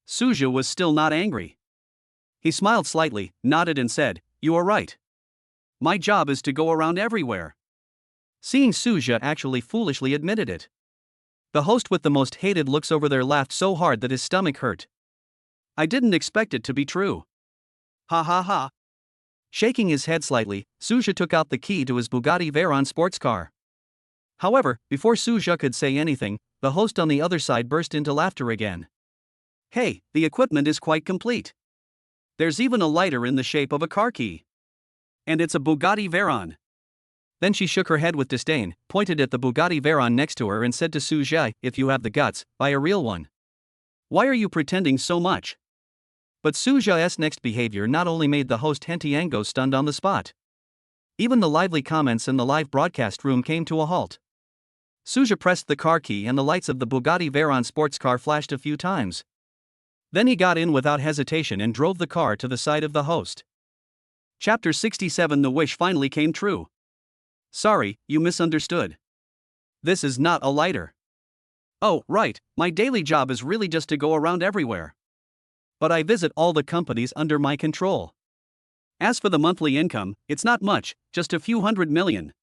Suja was still not angry. He smiled slightly, nodded and said, "You are right. My job is to go around everywhere." Seeing Suja actually foolishly admitted it. The host with the most hated looks over there laughed so hard that his stomach hurt. "I didn't expect it to be true. Ha ha ha." Shaking his head slightly, Suja took out the key to his Bugatti Veyron sports car. However, before Suja could say anything, the host on the other side burst into laughter again. Hey, the equipment is quite complete. There's even a lighter in the shape of a car key. And it's a Bugatti Veyron. Then she shook her head with disdain, pointed at the Bugatti Veyron next to her and said to Su Zhe, if you have the guts, buy a real one. Why are you pretending so much? But Su Zhe's next behavior not only made the host Hentiango stunned on the spot. Even the lively comments in the live broadcast room came to a halt. Su Zhe pressed the car key and the lights of the Bugatti Veyron sports car flashed a few times. Then he got in without hesitation and drove the car to the side of the host. Chapter 67. The wish finally came true. Sorry, you misunderstood. This is not a lighter. Oh, right, my daily job is really just to go around everywhere. But I visit all the companies under my control. As for the monthly income, it's not much, just a few $100 million.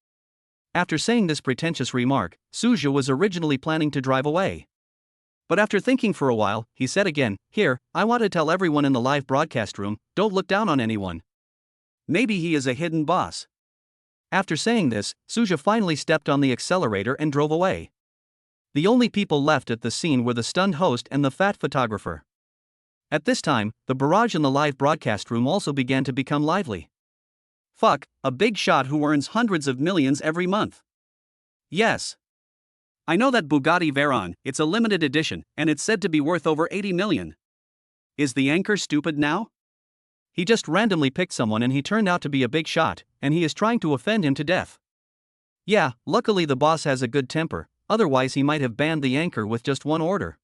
After saying this pretentious remark, Su Zhe was originally planning to drive away. But after thinking for a while, he said again, here, I want to tell everyone in the live broadcast room, don't look down on anyone. Maybe he is a hidden boss. After saying this, Su Zhe finally stepped on the accelerator and drove away. The only people left at the scene were the stunned host and the fat photographer. At this time, the barrage in the live broadcast room also began to become lively. Fuck, a big shot who earns hundreds of millions every month. Yes. I know that Bugatti Veyron, it's a limited edition, and it's said to be worth over 80 million. Is the anchor stupid now? He just randomly picked someone and he turned out to be a big shot, and he is trying to offend him to death. Yeah, luckily the boss has a good temper, otherwise he might have banned the anchor with just one order.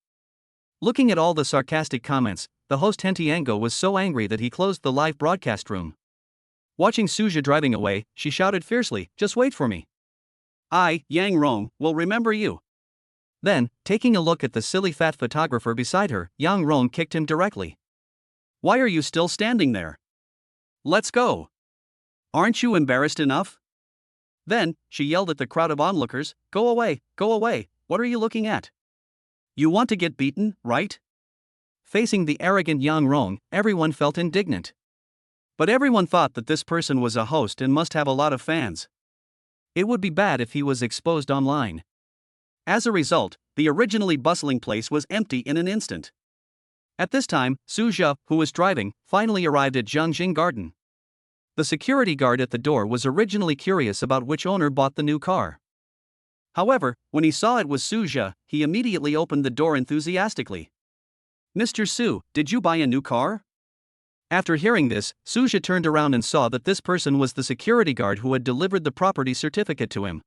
Looking at all the sarcastic comments, the host Hentiango was so angry that he closed the live broadcast room. Watching Su Zhe driving away, she shouted fiercely, just wait for me. I, Yang Rong, will remember you. Then, taking a look at the silly fat photographer beside her, Yang Rong kicked him directly. Why are you still standing there? Let's go. Aren't you embarrassed enough? Then, she yelled at the crowd of onlookers, go away, what are you looking at? You want to get beaten, right? Facing the arrogant Yang Rong, everyone felt indignant. But everyone thought that this person was a host and must have a lot of fans. It would be bad if he was exposed online. As a result, the originally bustling place was empty in an instant. At this time, Su Zhe, who was driving, finally arrived at Jiangjing Garden. The security guard at the door was originally curious about which owner bought the new car. However, when he saw it was Su Zhe, he immediately opened the door enthusiastically. Mr. Su, did you buy a new car? After hearing this, Su Zhe turned around and saw that this person was the security guard who had delivered the property certificate to him.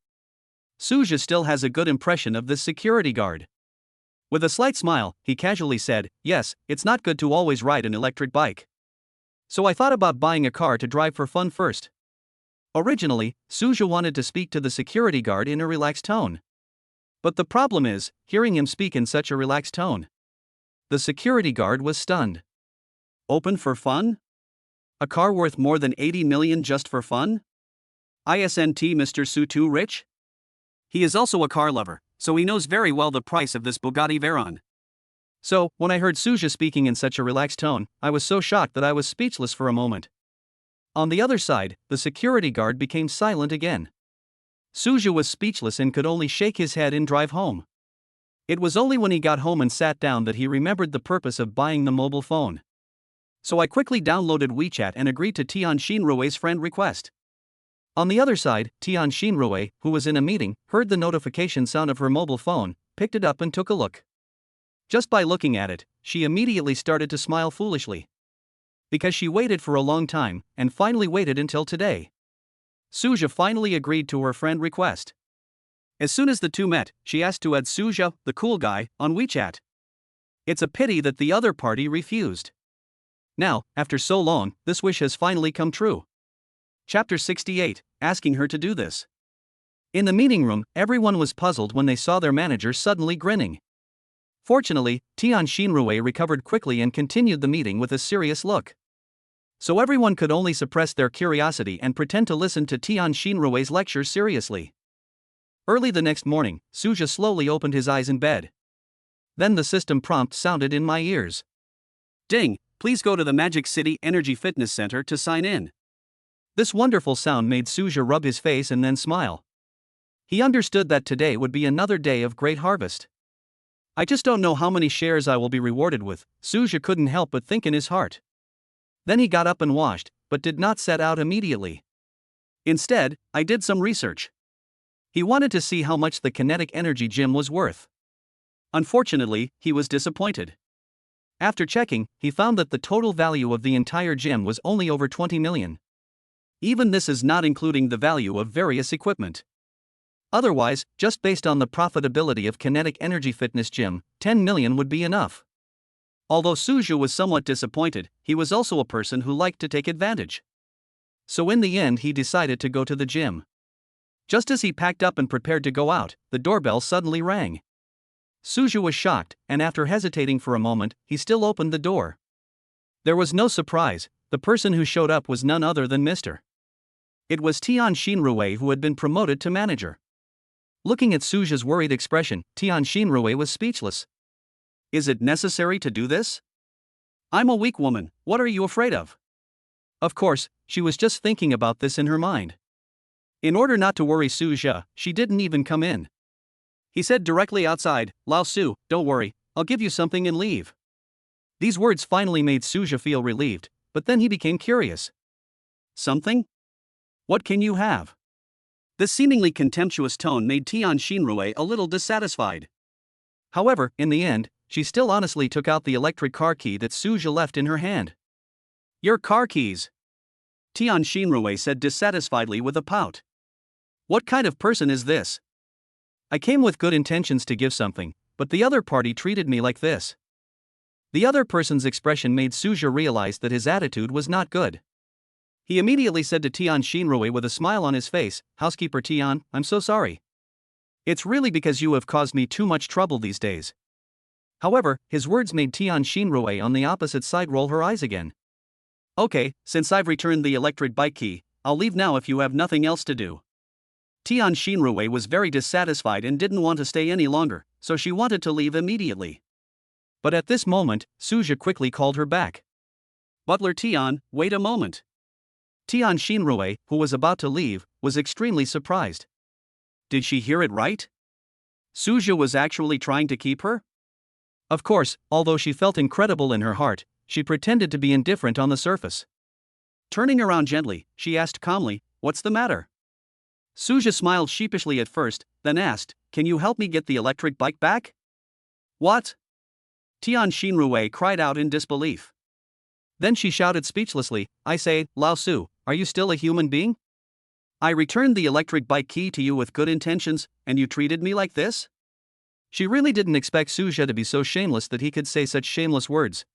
Su Zhe still has a good impression of this security guard. With a slight smile, he casually said, yes, it's not good to always ride an electric bike. So I thought about buying a car to drive for fun first. Originally, Su Zhe wanted to speak to the security guard in a relaxed tone. But the problem is, hearing him speak in such a relaxed tone. The security guard was stunned. Open for fun? A car worth more than 80 million just for fun? Isn't Mr. Su too rich? He is also a car lover, so he knows very well the price of this Bugatti Veyron. So, when I heard Su Zhe speaking in such a relaxed tone, I was so shocked that I was speechless for a moment. On the other side, the security guard became silent again. Su Zhe was speechless and could only shake his head and drive home. It was only when he got home and sat down that he remembered the purpose of buying the mobile phone. So I quickly downloaded WeChat and agreed to Tian Xinrui's friend request. On the other side, Tian Xinrui, who was in a meeting, heard the notification sound of her mobile phone, picked it up and took a look. Just by looking at it, she immediately started to smile foolishly. Because she waited for a long time, and finally waited until today. Su Zhe finally agreed to her friend request. As soon as the two met, she asked to add Su Zhe, the cool guy, on WeChat. It's a pity that the other party refused. Now, after so long, this wish has finally come true. Chapter 68, asking her to do this. In the meeting room, everyone was puzzled when they saw their manager suddenly grinning. Fortunately, Tian Xinrui recovered quickly and continued the meeting with a serious look. So everyone could only suppress their curiosity and pretend to listen to Tian Xinrui's lecture seriously. Early the next morning, Su Zhe slowly opened his eyes in bed. Then the system prompt sounded in my ears. Ding, please go to the Magic City Energy Fitness Center to sign in. This wonderful sound made Su Zhe rub his face and then smile. He understood that today would be another day of great harvest. I just don't know how many shares I will be rewarded with, Suja couldn't help but think in his heart. Then he got up and washed, but did not set out immediately. Instead, I did some research. He wanted to see how much the kinetic energy gym was worth. Unfortunately, he was disappointed. After checking, he found that the total value of the entire gym was only over 20 million. Even this is not including the value of various equipment. Otherwise, just based on the profitability of kinetic energy fitness gym, 10 million would be enough. Although Suja was somewhat disappointed, he was also a person who liked to take advantage. So in the end he decided to go to the gym. Just as he packed up and prepared to go out, the doorbell suddenly rang. Suja was shocked, and after hesitating for a moment, he still opened the door. There was no surprise, the person who showed up was none other than Mr. It was Tian Xinrui, who had been promoted to manager. Looking at Suja's worried expression, Tian Xinrui was speechless. Is it necessary to do this? I'm a weak woman, what are you afraid of? Of course, she was just thinking about this in her mind. In order not to worry Suja, she didn't even come in. He said directly outside, Lao Su, don't worry, I'll give you something and leave. These words finally made Suja feel relieved, but then he became curious. Something? What can you have? This seemingly contemptuous tone made Tian Xinrui a little dissatisfied. However, in the end, she still honestly took out the electric car key that Suja left in her hand. Your car keys, Tian Xinrui said dissatisfiedly with a pout. What kind of person is this? I came with good intentions to give something, but the other party treated me like this. The other person's expression made Suja realize that his attitude was not good. He immediately said to Tian Xinrui with a smile on his face, Housekeeper Tian, I'm so sorry. It's really because you have caused me too much trouble these days. However, his words made Tian Xinrui on the opposite side roll her eyes again. Okay, since I've returned the electric bike key, I'll leave now if you have nothing else to do. Tian Xinrui was very dissatisfied and didn't want to stay any longer, so she wanted to leave immediately. But at this moment, Suja quickly called her back. Butler Tian, wait a moment. Tian Xinrui, who was about to leave, was extremely surprised. Did she hear it right? Suja was actually trying to keep her? Of course, although she felt incredible in her heart, she pretended to be indifferent on the surface. Turning around gently, she asked calmly, what's the matter? Suja smiled sheepishly at first, then asked, can you help me get the electric bike back? What? Tian Xinrui cried out in disbelief. Then she shouted speechlessly, I say, Lao Su, are you still a human being? I returned the electric bike key to you with good intentions, and you treated me like this? She really didn't expect Suja to be so shameless that he could say such shameless words.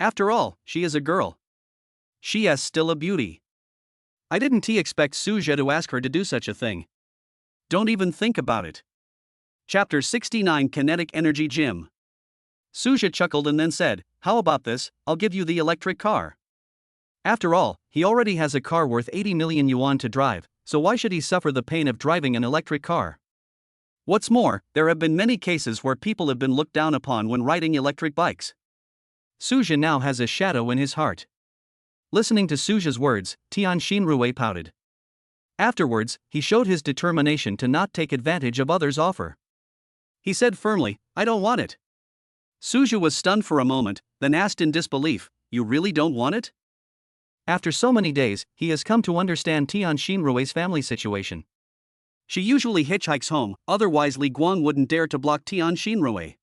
After all, she is a girl. She is still a beauty. I didn't expect Suja to ask her to do such a thing. Don't even think about it. Chapter 69 Kinetic Energy Gym. Suja chuckled and then said, how about this, I'll give you the electric car. After all, he already has a car worth 80 million yuan to drive, so why should he suffer the pain of driving an electric car? What's more, there have been many cases where people have been looked down upon when riding electric bikes. Suja now has a shadow in his heart. Listening to Suja's words, Tian Xinrui pouted. Afterwards, he showed his determination to not take advantage of others' offer. He said firmly, I don't want it. Suja was stunned for a moment, then asked in disbelief, you really don't want it? After so many days, he has come to understand Tian Xinrui's family situation. She usually hitchhikes home, otherwise Li Guang wouldn't dare to block Tian Xinrui.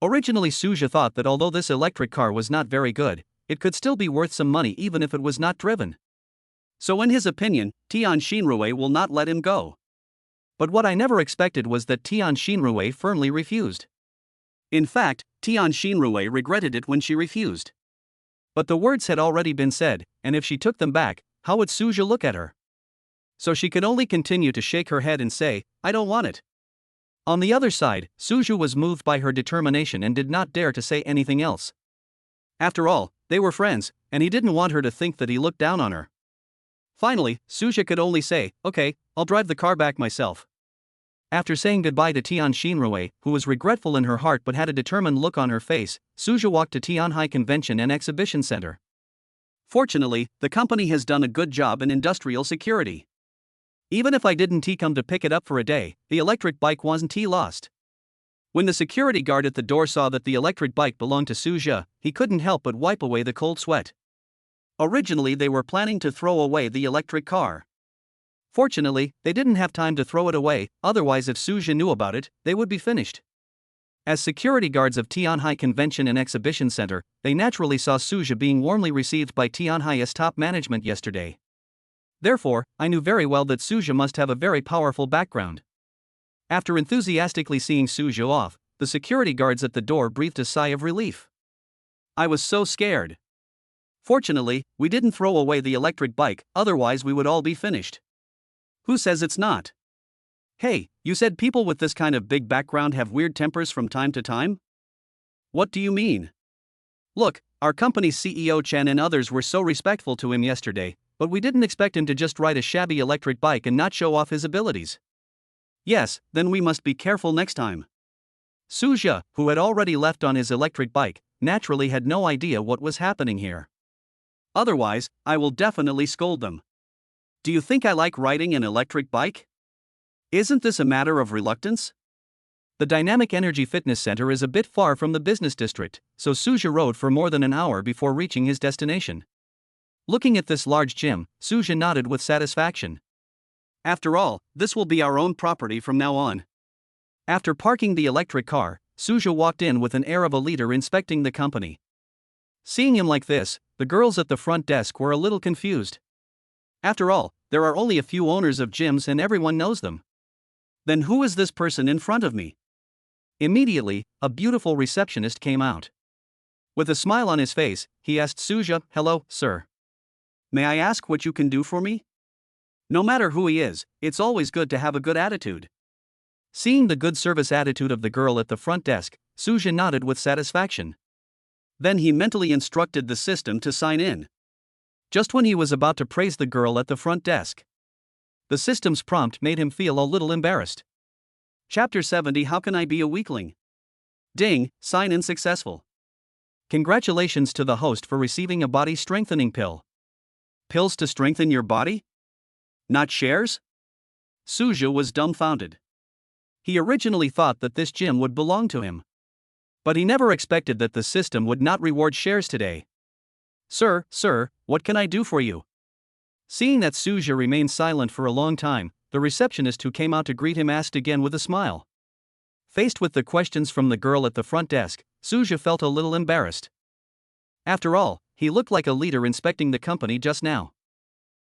Originally Suja thought that although this electric car was not very good, it could still be worth some money even if it was not driven. So in his opinion, Tian Xinrui will not let him go. But what I never expected was that Tian Xinrui firmly refused. In fact, Tian Xinrui regretted it when she refused. But the words had already been said, and if she took them back, how would Suja look at her? So she could only continue to shake her head and say, I don't want it. On the other side, Suja was moved by her determination and did not dare to say anything else. After all, they were friends, and he didn't want her to think that he looked down on her. Finally, Suja could only say, okay, I'll drive the car back myself. After saying goodbye to Tian Xinrui, who was regretful in her heart but had a determined look on her face, Suja walked to Tianhai Convention and Exhibition Center. Fortunately, the company has done a good job in industrial security. Even if I didn't come to pick it up for a day, the electric bike wasn't lost. When the security guard at the door saw that the electric bike belonged to Suja, he couldn't help but wipe away the cold sweat. Originally, they were planning to throw away the electric car. Fortunately, they didn't have time to throw it away, otherwise if Suja knew about it, they would be finished. As security guards of Tianhai Convention and Exhibition Center, they naturally saw Suja being warmly received by Tianhai's top management yesterday. Therefore, I knew very well that Suja must have a very powerful background. After enthusiastically seeing Suja off, the security guards at the door breathed a sigh of relief. I was so scared. Fortunately, we didn't throw away the electric bike, otherwise we would all be finished. Who says it's not? Hey, you said people with this kind of big background have weird tempers from time to time? What do you mean? Look, our company's CEO Chen and others were so respectful to him yesterday, but we didn't expect him to just ride a shabby electric bike and not show off his abilities. Yes, then we must be careful next time. Suja, who had already left on his electric bike, naturally had no idea what was happening here. Otherwise, I will definitely scold them. Do you think I like riding an electric bike? Isn't this a matter of reluctance? The Dynamic Energy Fitness Center is a bit far from the business district, so Suja rode for more than an hour before reaching his destination. Looking at this large gym, Suja nodded with satisfaction. After all, this will be our own property from now on. After parking the electric car, Suja walked in with an air of a leader inspecting the company. Seeing him like this, the girls at the front desk were a little confused. After all, there are only a few owners of gyms and everyone knows them. Then who is this person in front of me? Immediately, a beautiful receptionist came out. With a smile on his face, he asked Suja, "Hello, sir. May I ask what you can do for me?" No matter who he is, it's always good to have a good attitude. Seeing the good service attitude of the girl at the front desk, Suja nodded with satisfaction. Then he mentally instructed the system to sign in. Just when he was about to praise the girl at the front desk, the system's prompt made him feel a little embarrassed. Chapter 70 How Can I Be a Weakling? Ding, sign in successful. Congratulations to the host for receiving a body strengthening pill. Pills to strengthen your body? Not shares? Suja was dumbfounded. He originally thought that this gym would belong to him. But he never expected that the system would not reward shares today. Sir, what can I do for you? Seeing that Suja remained silent for a long time, the receptionist who came out to greet him asked again with a smile. Faced with the questions from the girl at the front desk, Suja felt a little embarrassed. After all, he looked like a leader inspecting the company just now.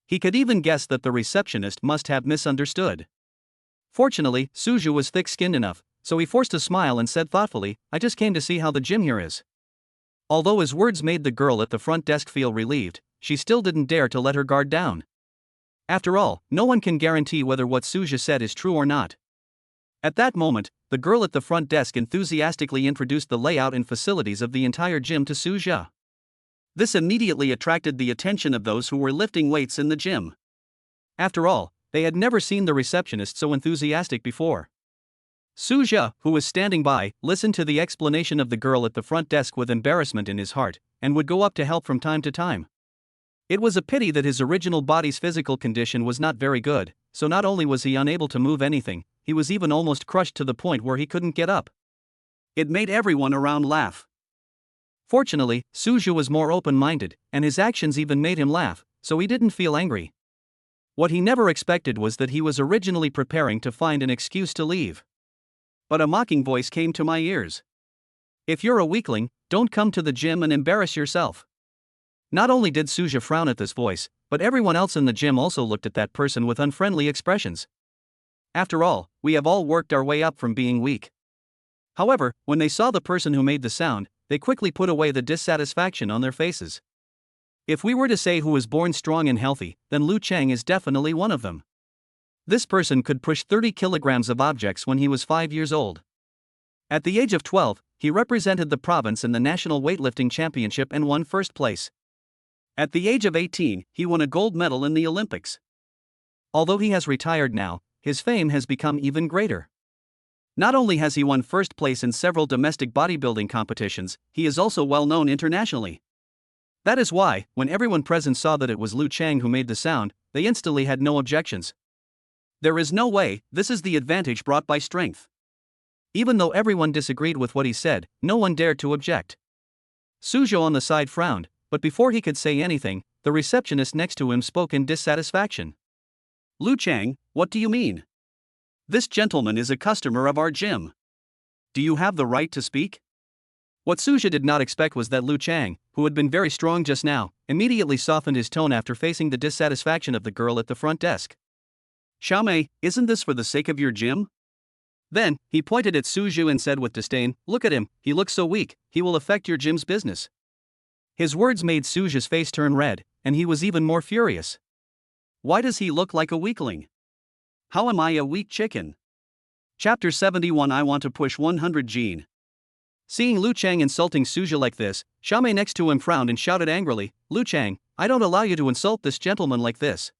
He could even guess that the receptionist must have misunderstood. Fortunately, Suja was thick-skinned enough, so he forced a smile and said thoughtfully, "I just came to see how the gym here is." Although his words made the girl at the front desk feel relieved, she still didn't dare to let her guard down. After all, no one can guarantee whether what Suja said is true or not. At that moment, the girl at the front desk enthusiastically introduced the layout and facilities of the entire gym to Suja. This immediately attracted the attention of those who were lifting weights in the gym. After all, they had never seen the receptionist so enthusiastic before. Suja, who was standing by, listened to the explanation of the girl at the front desk with embarrassment in his heart, and would go up to help from time to time. It was a pity that his original body's physical condition was not very good, so not only was he unable to move anything, he was even almost crushed to the point where he couldn't get up. It made everyone around laugh. Fortunately, Suja was more open-minded, and his actions even made him laugh, so he didn't feel angry. What he never expected was that he was originally preparing to find an excuse to leave. But a mocking voice came to my ears. "If you're a weakling, don't come to the gym and embarrass yourself." Not only did Suja frown at this voice, but everyone else in the gym also looked at that person with unfriendly expressions. After all, we have all worked our way up from being weak. However, when they saw the person who made the sound, they quickly put away the dissatisfaction on their faces. If we were to say who was born strong and healthy, then Lu Chang is definitely one of them. This person could push 30 kilograms of objects when he was 5 years old. At the age of 12, he represented the province in the National Weightlifting Championship and won first place. At the age of 18, he won a gold medal in the Olympics. Although he has retired now, his fame has become even greater. Not only has he won first place in several domestic bodybuilding competitions, he is also well known internationally. That is why, when everyone present saw that it was Lu Chang who made the sound, they instantly had no objections. There is no way, this is the advantage brought by strength. Even though everyone disagreed with what he said, no one dared to object. Suzhou on the side frowned, but before he could say anything, the receptionist next to him spoke in dissatisfaction. Lu Chang, what do you mean? This gentleman is a customer of our gym. Do you have the right to speak? What Suzhou did not expect was that Lu Chang, who had been very strong just now, immediately softened his tone after facing the dissatisfaction of the girl at the front desk. Xiaomei, isn't this for the sake of your gym? Then, he pointed at Suzhou and said with disdain, "Look at him, he looks so weak, he will affect your gym's business." His words made Suzhou's face turn red, and he was even more furious. Why does he look like a weakling? How am I a weak chicken? Chapter 71 I want to push 100 gene. Seeing Lu Chang insulting Suzhou like this, Xiaomei next to him frowned and shouted angrily, "Lu Chang, I don't allow you to insult this gentleman like this."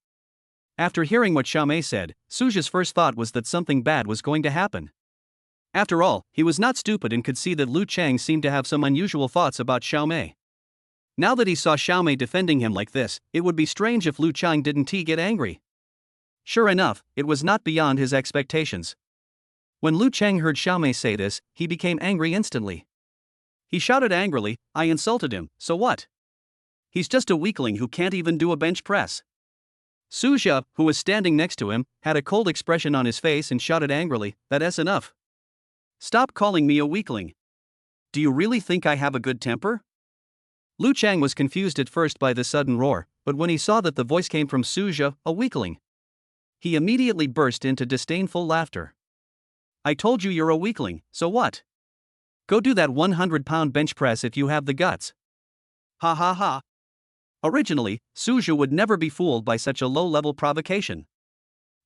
After hearing what Xiaomei said, Suzhou's first thought was that something bad was going to happen. After all, he was not stupid and could see that Lu Chang seemed to have some unusual thoughts about Xiaomei. Now that he saw Xiaomei defending him like this, it would be strange if Lu Chang didn't get angry. Sure enough, it was not beyond his expectations. When Lu Chang heard Xiaomei say this, he became angry instantly. He shouted angrily, "I insulted him, so what? He's just a weakling who can't even do a bench press." Suzhou, who was standing next to him, had a cold expression on his face and shouted angrily, "That's enough. Stop calling me a weakling. Do you really think I have a good temper?" Lu Chang was confused at first by this sudden roar, but when he saw that the voice came from Suzhou, a weakling, he immediately burst into disdainful laughter. "I told you you're a weakling, so what? Go do that 100-pound bench press if you have the guts." Ha ha ha. Originally, Suzhou would never be fooled by such a low-level provocation.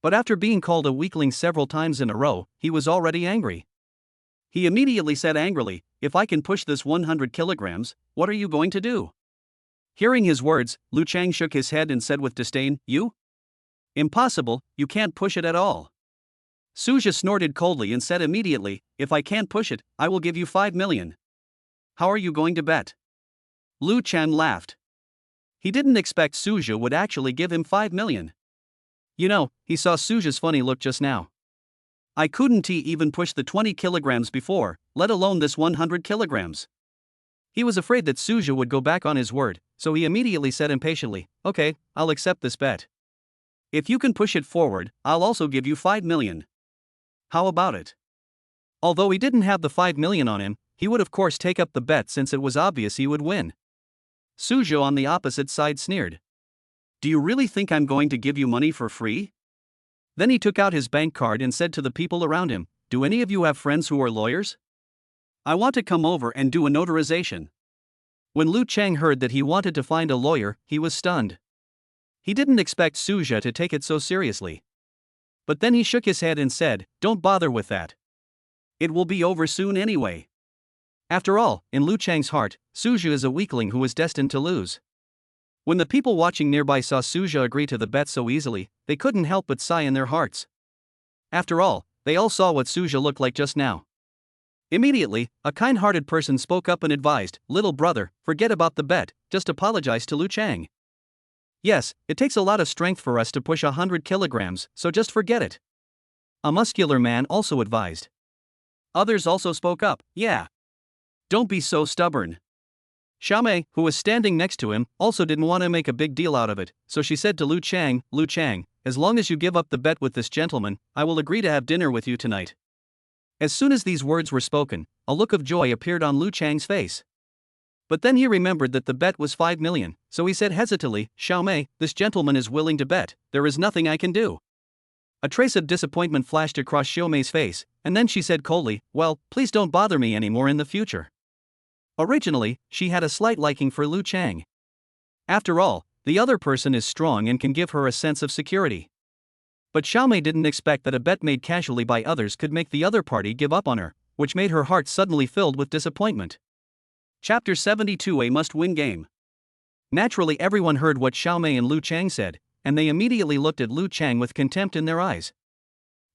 But after being called a weakling several times in a row, he was already angry. He immediately said angrily, "If I can push this 100 kilograms, what are you going to do?" Hearing his words, Lu Chang shook his head and said with disdain, "You? Impossible, you can't push it at all." Suzhou snorted coldly and said immediately, "If I can't push it, I will give you 5 million. How are you going to bet?" Lu Chang laughed. He didn't expect Suzhou would actually give him 5 million. You know, he saw Suzhou's funny look just now. "I couldn't even push the 20 kilograms before, let alone this 100 kilograms. He was afraid that Suzhou would go back on his word, so he immediately said impatiently, "Okay, I'll accept this bet. If you can push it forward, I'll also give you 5 million. How about it?" Although he didn't have the 5 million on him, he would of course take up the bet since it was obvious he would win. Suzhou on the opposite side sneered. "Do you really think I'm going to give you money for free?" Then he took out his bank card and said to the people around him, "Do any of you have friends who are lawyers? I want to come over and do a notarization." When Lu Chang heard that he wanted to find a lawyer, he was stunned. He didn't expect Suzhou to take it so seriously. But then he shook his head and said, "Don't bother with that. It will be over soon anyway." After all, in Lu Chang's heart, Suzhou is a weakling who was destined to lose. When the people watching nearby saw Suzhou agree to the bet so easily, they couldn't help but sigh in their hearts. After all, they all saw what Suzhou looked like just now. Immediately, a kind-hearted person spoke up and advised, "Little brother, forget about the bet, just apologize to Lu Chang. Yes, it takes a lot of strength for us to push 100 kilograms, so just forget it." A muscular man also advised. Others also spoke up, "Yeah. Don't be so stubborn." Xiaomei, who was standing next to him, also didn't want to make a big deal out of it, so she said to Lu Chang, "Lu Chang, as long as you give up the bet with this gentleman, I will agree to have dinner with you tonight." As soon as these words were spoken, a look of joy appeared on Lu Chang's face. But then he remembered that the bet was 5 million, so he said hesitantly, "Xiaomei, this gentleman is willing to bet, there is nothing I can do." A trace of disappointment flashed across Xiaomei's face, and then she said coldly, "Well, please don't bother me anymore in the future." Originally, she had a slight liking for Lu Chang. After all, the other person is strong and can give her a sense of security. But Xiaomei didn't expect that a bet made casually by others could make the other party give up on her, which made her heart suddenly filled with disappointment. Chapter 72 A must-win game. Naturally, everyone heard what Xiaomei and Lu Chang said, and they immediately looked at Lu Chang with contempt in their eyes.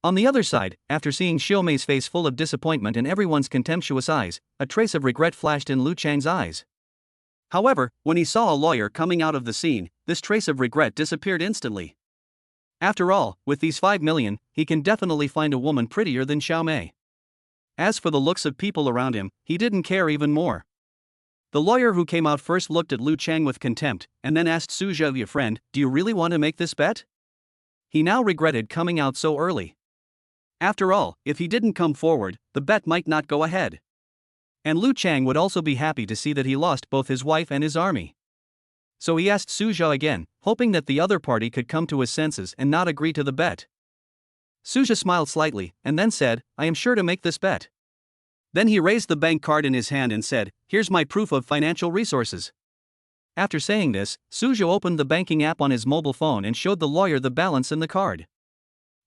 On the other side, after seeing Xiaomei's face full of disappointment and everyone's contemptuous eyes, a trace of regret flashed in Lu Chang's eyes. However, when he saw a lawyer coming out of the scene, this trace of regret disappeared instantly. After all, with these 5 million, he can definitely find a woman prettier than Xiaomei. As for the looks of people around him, he didn't care even more. The lawyer who came out first looked at Lu Chang with contempt, and then asked Suja, your friend, do you really want to make this bet? He now regretted coming out so early. After all, if he didn't come forward, the bet might not go ahead. And Lu Chang would also be happy to see that he lost both his wife and his army. So he asked Suja again, hoping that the other party could come to his senses and not agree to the bet. Suja smiled slightly, and then said, I am sure to make this bet. Then he raised the bank card in his hand and said, here's my proof of financial resources. After saying this, Suja opened the banking app on his mobile phone and showed the lawyer the balance in the card.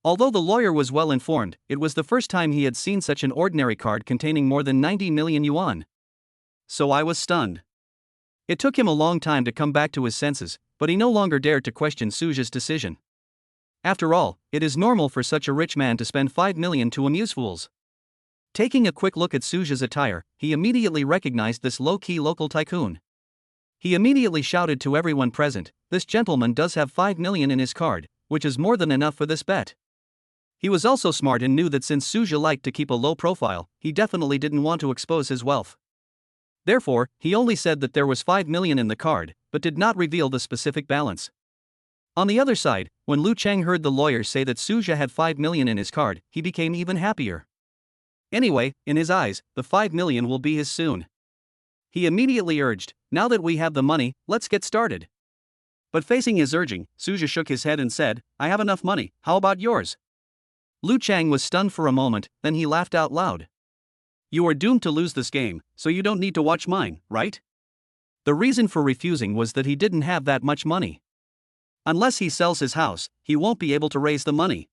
Although the lawyer was well informed, it was the first time he had seen such an ordinary card containing more than 90 million yuan. So I was stunned. It took him a long time to come back to his senses, but he no longer dared to question Suja's decision. After all, it is normal for such a rich man to spend 5 million to amuse fools. Taking a quick look at Suja's attire, he immediately recognized this low-key local tycoon. He immediately shouted to everyone present, this gentleman does have 5 million in his card, which is more than enough for this bet. He was also smart and knew that since Suja liked to keep a low profile, he definitely didn't want to expose his wealth. Therefore, he only said that there was 5 million in the card, but did not reveal the specific balance. On the other side, when Lu Chang heard the lawyer say that Suja had 5 million in his card, he became even happier. Anyway, in his eyes, the 5 million will be his soon. He immediately urged, now that we have the money, let's get started. But facing his urging, Suja shook his head and said, I have enough money, how about yours? Lu Chang was stunned for a moment, then he laughed out loud. You are doomed to lose this game, so you don't need to watch mine, right? The reason for refusing was that he didn't have that much money. Unless he sells his house, he won't be able to raise the money.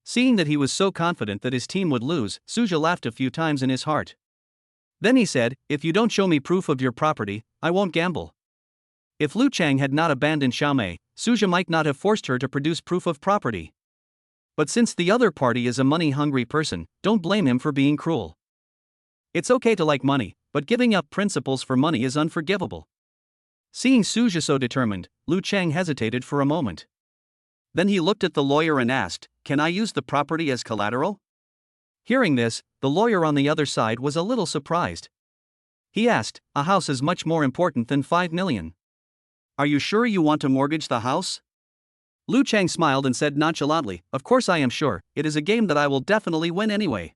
Seeing that he was so confident that his team would lose, Suja laughed a few times in his heart. Then he said, if you don't show me proof of your property, I won't gamble. If Lu Chang had not abandoned Xiaomei, Suja might not have forced her to produce proof of property. But since the other party is a money-hungry person, don't blame him for being cruel. It's okay to like money, but giving up principles for money is unforgivable. Seeing Suja so determined, Lu Chang hesitated for a moment. Then he looked at the lawyer and asked, can I use the property as collateral? Hearing this, the lawyer on the other side was a little surprised. He asked, a house is much more important than 5 million. Are you sure you want to mortgage the house? Lu Chang smiled and said nonchalantly, of course I am sure, it is a game that I will definitely win anyway.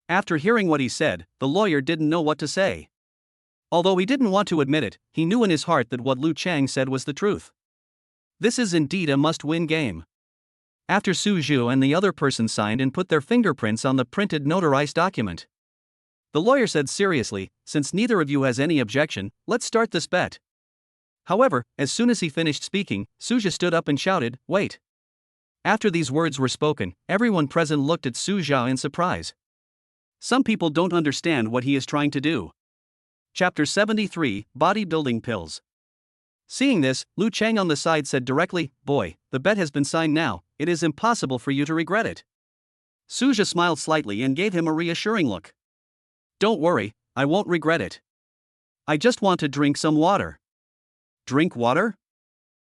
After hearing what he said, the lawyer didn't know what to say. Although he didn't want to admit it, he knew in his heart that what Lu Chang said was the truth. This is indeed a must-win game. After Su Zhu and the other person signed and put their fingerprints on the printed notarized document, the lawyer said seriously, since neither of you has any objection, let's start this bet. However, as soon as he finished speaking, Suja stood up and shouted, wait. After these words were spoken, everyone present looked at Su Zhao in surprise. Some people don't understand what he is trying to do. Chapter 73, Bodybuilding Pills. Seeing this, Lu Chang on the side said directly, boy, the bet has been signed now, it is impossible for you to regret it. Suja smiled slightly and gave him a reassuring look. Don't worry, I won't regret it. I just want to drink some water. Drink water?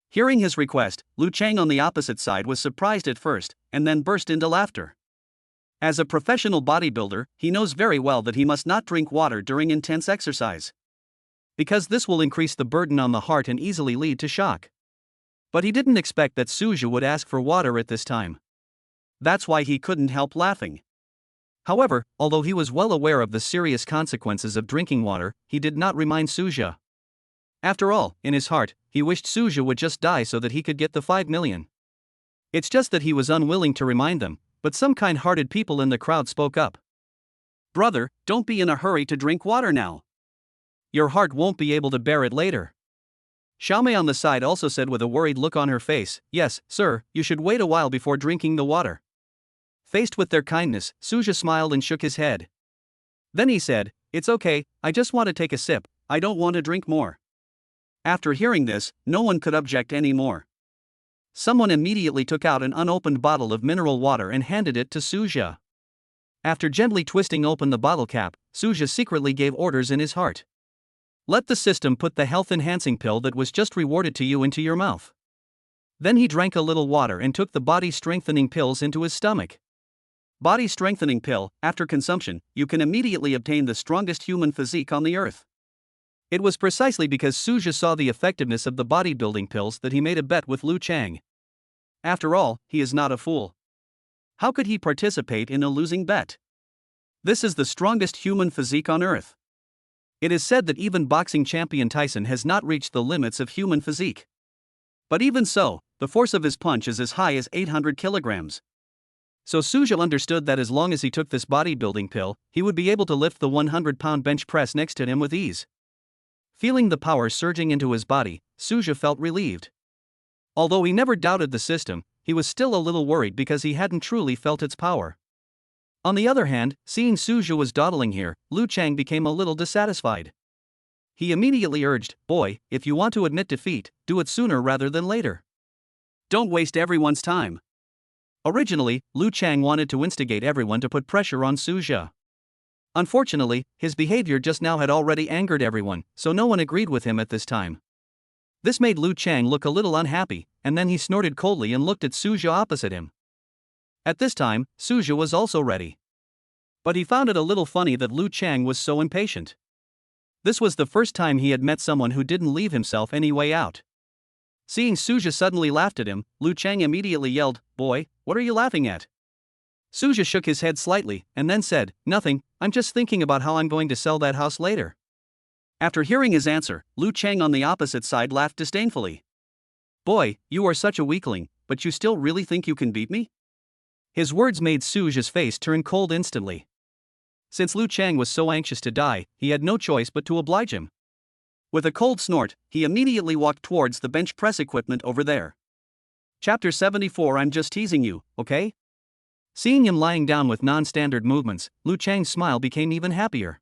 Hearing his request, Lu Chang on the opposite side was surprised at first, and then burst into laughter. As a professional bodybuilder, he knows very well that he must not drink water during intense exercise, because this will increase the burden on the heart and easily lead to shock. But he didn't expect that Suja would ask for water at this time. That's why he couldn't help laughing. However, although he was well aware of the serious consequences of drinking water, he did not remind Suja. After all, in his heart, he wished Suja would just die so that he could get the 5 million. It's just that he was unwilling to remind them, but some kind-hearted people in the crowd spoke up. Brother, don't be in a hurry to drink water now. Your heart won't be able to bear it later. Xiaomei on the side also said with a worried look on her face, yes, sir, you should wait a while before drinking the water. Faced with their kindness, Suja smiled and shook his head. Then he said, it's okay, I just want to take a sip, I don't want to drink more. After hearing this, no one could object anymore. Someone immediately took out an unopened bottle of mineral water and handed it to Suja. After gently twisting open the bottle cap, Suja secretly gave orders in his heart. Let the system put the health-enhancing pill that was just rewarded to you into your mouth. Then he drank a little water and took the body-strengthening pills into his stomach. Body strengthening pill. After consumption, you can immediately obtain the strongest human physique on the earth. It was precisely because Suja saw the effectiveness of the bodybuilding pills that he made a bet with Lu Chang. After all, he is not a fool. How could he participate in a losing bet? This is the strongest human physique on earth. It is said that even boxing champion Tyson has not reached the limits of human physique. But even so, the force of his punch is as high as 800 kilograms. So Suja understood that as long as he took this bodybuilding pill, he would be able to lift the 100-pound bench press next to him with ease. Feeling the power surging into his body, Suja felt relieved. Although he never doubted the system, he was still a little worried because he hadn't truly felt its power. On the other hand, seeing Suja was dawdling here, Lu Chang became a little dissatisfied. He immediately urged, "Boy, if you want to admit defeat, do it sooner rather than later. Don't waste everyone's time." Originally, Lu Chang wanted to instigate everyone to put pressure on Suja. Unfortunately, his behavior just now had already angered everyone, so no one agreed with him at this time. This made Lu Chang look a little unhappy, and then he snorted coldly and looked at Suja opposite him. At this time, Suja was also ready. But he found it a little funny that Lu Chang was so impatient. This was the first time he had met someone who didn't leave himself any way out. Seeing Suja suddenly laughed at him, Lu Chang immediately yelled, "Boy, what are you laughing at?" Suja shook his head slightly, and then said, "Nothing, I'm just thinking about how I'm going to sell that house later." After hearing his answer, Lu Chang on the opposite side laughed disdainfully. "Boy, you are such a weakling, but you still really think you can beat me?" His words made Suja's face turn cold instantly. Since Lu Chang was so anxious to die, he had no choice but to oblige him. With a cold snort, he immediately walked towards the bench press equipment over there. Chapter 74. I'm just teasing you, okay? Seeing him lying down with non-standard movements, Lu Chang's smile became even happier.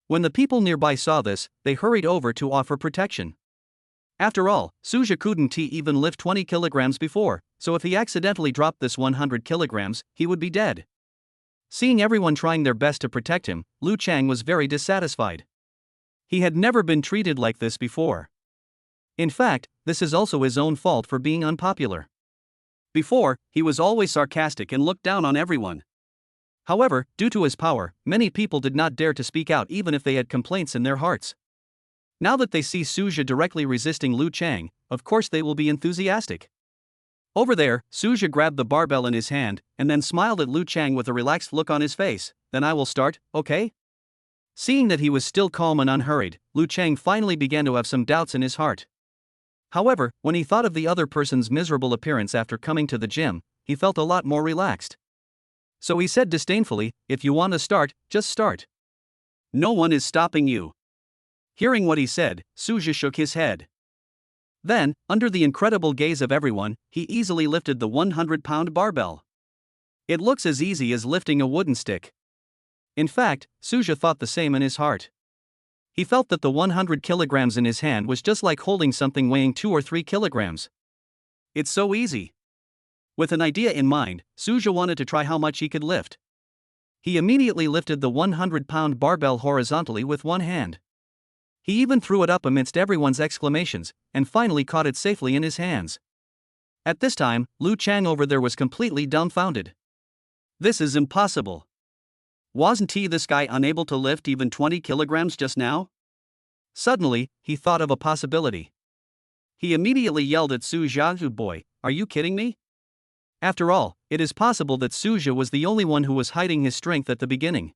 When the people nearby saw this, they hurried over to offer protection. After all, Suja couldn't even lift 20 kilograms before, so if he accidentally dropped this 100 kilograms, he would be dead. Seeing everyone trying their best to protect him, Lu Chang was very dissatisfied. He had never been treated like this before. In fact, this is also his own fault for being unpopular. Before, he was always sarcastic and looked down on everyone. However, due to his power, many people did not dare to speak out even if they had complaints in their hearts. Now that they see Suja directly resisting Lu Chang, of course they will be enthusiastic. Over there, Suja grabbed the barbell in his hand, and then smiled at Lu Chang with a relaxed look on his face. "Then I will start, okay?" Seeing that he was still calm and unhurried, Lu Chang finally began to have some doubts in his heart. However, when he thought of the other person's miserable appearance after coming to the gym, he felt a lot more relaxed. So he said disdainfully, "If you want to start, just start. No one is stopping you." Hearing what he said, Suja shook his head. Then, under the incredible gaze of everyone, he easily lifted the 100-pound barbell. It looks as easy as lifting a wooden stick. In fact, Suja thought the same in his heart. He felt that the 100 kilograms in his hand was just like holding something weighing 2 or 3 kilograms. It's so easy. With an idea in mind, Suja wanted to try how much he could lift. He immediately lifted the 100-pound barbell horizontally with one hand. He even threw it up amidst everyone's exclamations, and finally caught it safely in his hands. At this time, Lu Chang over there was completely dumbfounded. This is impossible. Wasn't this guy unable to lift even 20 kilograms just now? Suddenly, he thought of a possibility. He immediately yelled at Suja, "Boy, are you kidding me?" After all, it is possible that Suja was the only one who was hiding his strength at the beginning.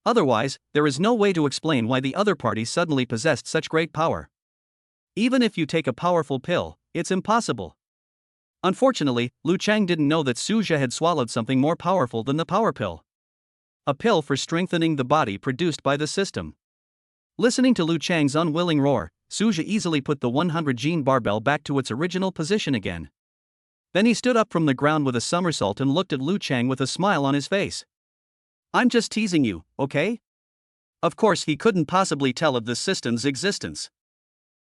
Otherwise, there is no way to explain why the other party suddenly possessed such great power. Even if you take a powerful pill, it's impossible. Unfortunately, Lu Chang didn't know that Suja had swallowed something more powerful than the power pill. A pill for strengthening the body produced by the system. Listening to Lu Chang's unwilling roar, Suja easily put the 100-gene barbell back to its original position again. Then he stood up from the ground with a somersault and looked at Lu Chang with a smile on his face. "I'm just teasing you, okay?" Of course, he couldn't possibly tell of the system's existence.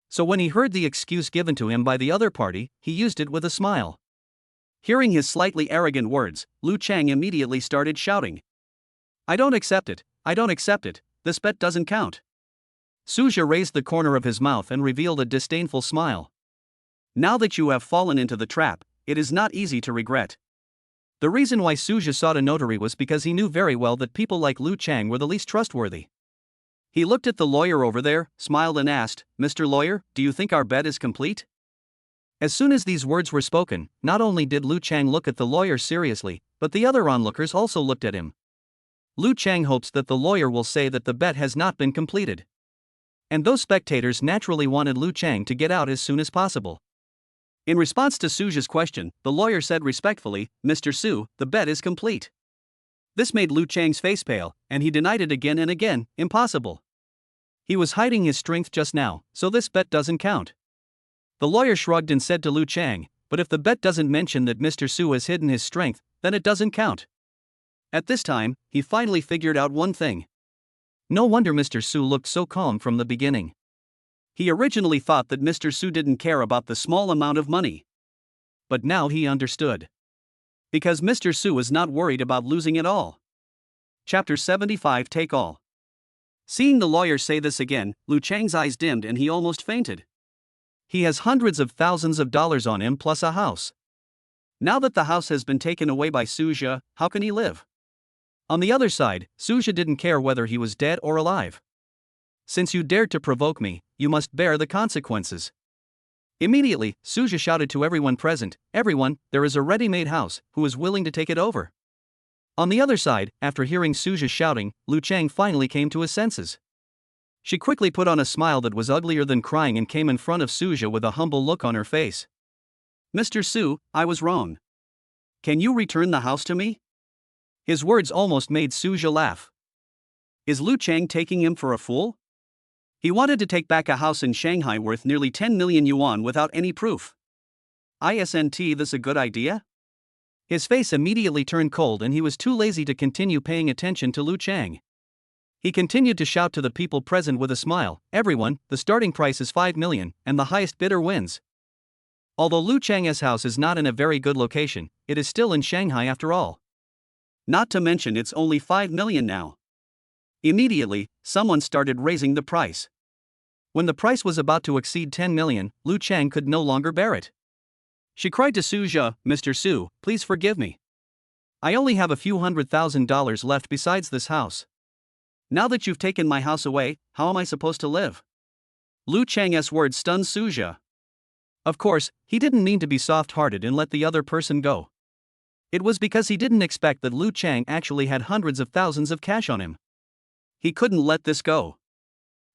So when he heard the excuse given to him by the other party, he used it with a smile. Hearing his slightly arrogant words, Lu Chang immediately started shouting, "I don't accept it, I don't accept it, this bet doesn't count." Suja raised the corner of his mouth and revealed a disdainful smile. "Now that you have fallen into the trap, it is not easy to regret. The reason why Suja sought a notary was because he knew very well that people like Lu Chang were the least trustworthy. He looked at the lawyer over there, smiled and asked, "Mr. Lawyer, do you think our bet is complete?" As soon as these words were spoken, not only did Lu Chang look at the lawyer seriously, but the other onlookers also looked at him. Lu Chang hopes that the lawyer will say that the bet has not been completed. And those spectators naturally wanted Lu Chang to get out as soon as possible. In response to Suja's question, the lawyer said respectfully, "Mr. Su, the bet is complete." This made Lu Chang's face pale, and he denied it again and again, "Impossible. He was hiding his strength just now, so this bet doesn't count." The lawyer shrugged and said to Lu Chang, "But if the bet doesn't mention that Mr. Su has hidden his strength, then it doesn't count." At this time, he finally figured out one thing. No wonder Mr. Su looked so calm from the beginning. He originally thought that Mr. Su didn't care about the small amount of money. But now he understood. Because Mr. Su was not worried about losing it all. Chapter 75 Take All. Seeing the lawyer say this again, Lu Chang's eyes dimmed and he almost fainted. He has hundreds of thousands of dollars on him plus a house. Now that the house has been taken away by Suja, how can he live? On the other side, Suja didn't care whether he was dead or alive. "Since you dared to provoke me, you must bear the consequences." Immediately, Suja shouted to everyone present, "Everyone, there is a ready-made house, who is willing to take it over?" On the other side, after hearing Suja shouting, Lu Chang finally came to his senses. She quickly put on a smile that was uglier than crying and came in front of Suja with a humble look on her face. "Mr. Su, I was wrong. Can you return the house to me?" His words almost made Suja laugh. Is Lu Chang taking him for a fool? He wanted to take back a house in Shanghai worth nearly 10 million yuan without any proof. Isn't this a good idea? His face immediately turned cold and he was too lazy to continue paying attention to Lu Chang. He continued to shout to the people present with a smile, "Everyone, the starting price is 5 million, and the highest bidder wins." Although Lu Chang's house is not in a very good location, it is still in Shanghai after all. Not to mention it's only 5 million now. Immediately, someone started raising the price. When the price was about to exceed 10 million, Lu Chang could no longer bear it. She cried to Suja, "Mr. Su, please forgive me. I only have a few $100,000 left besides this house. Now that you've taken my house away, how am I supposed to live?" Lu Chang's words stunned Suja. Of course, he didn't mean to be soft-hearted and let the other person go. It was because he didn't expect that Lu Chang actually had hundreds of thousands of cash on him. He couldn't let this go.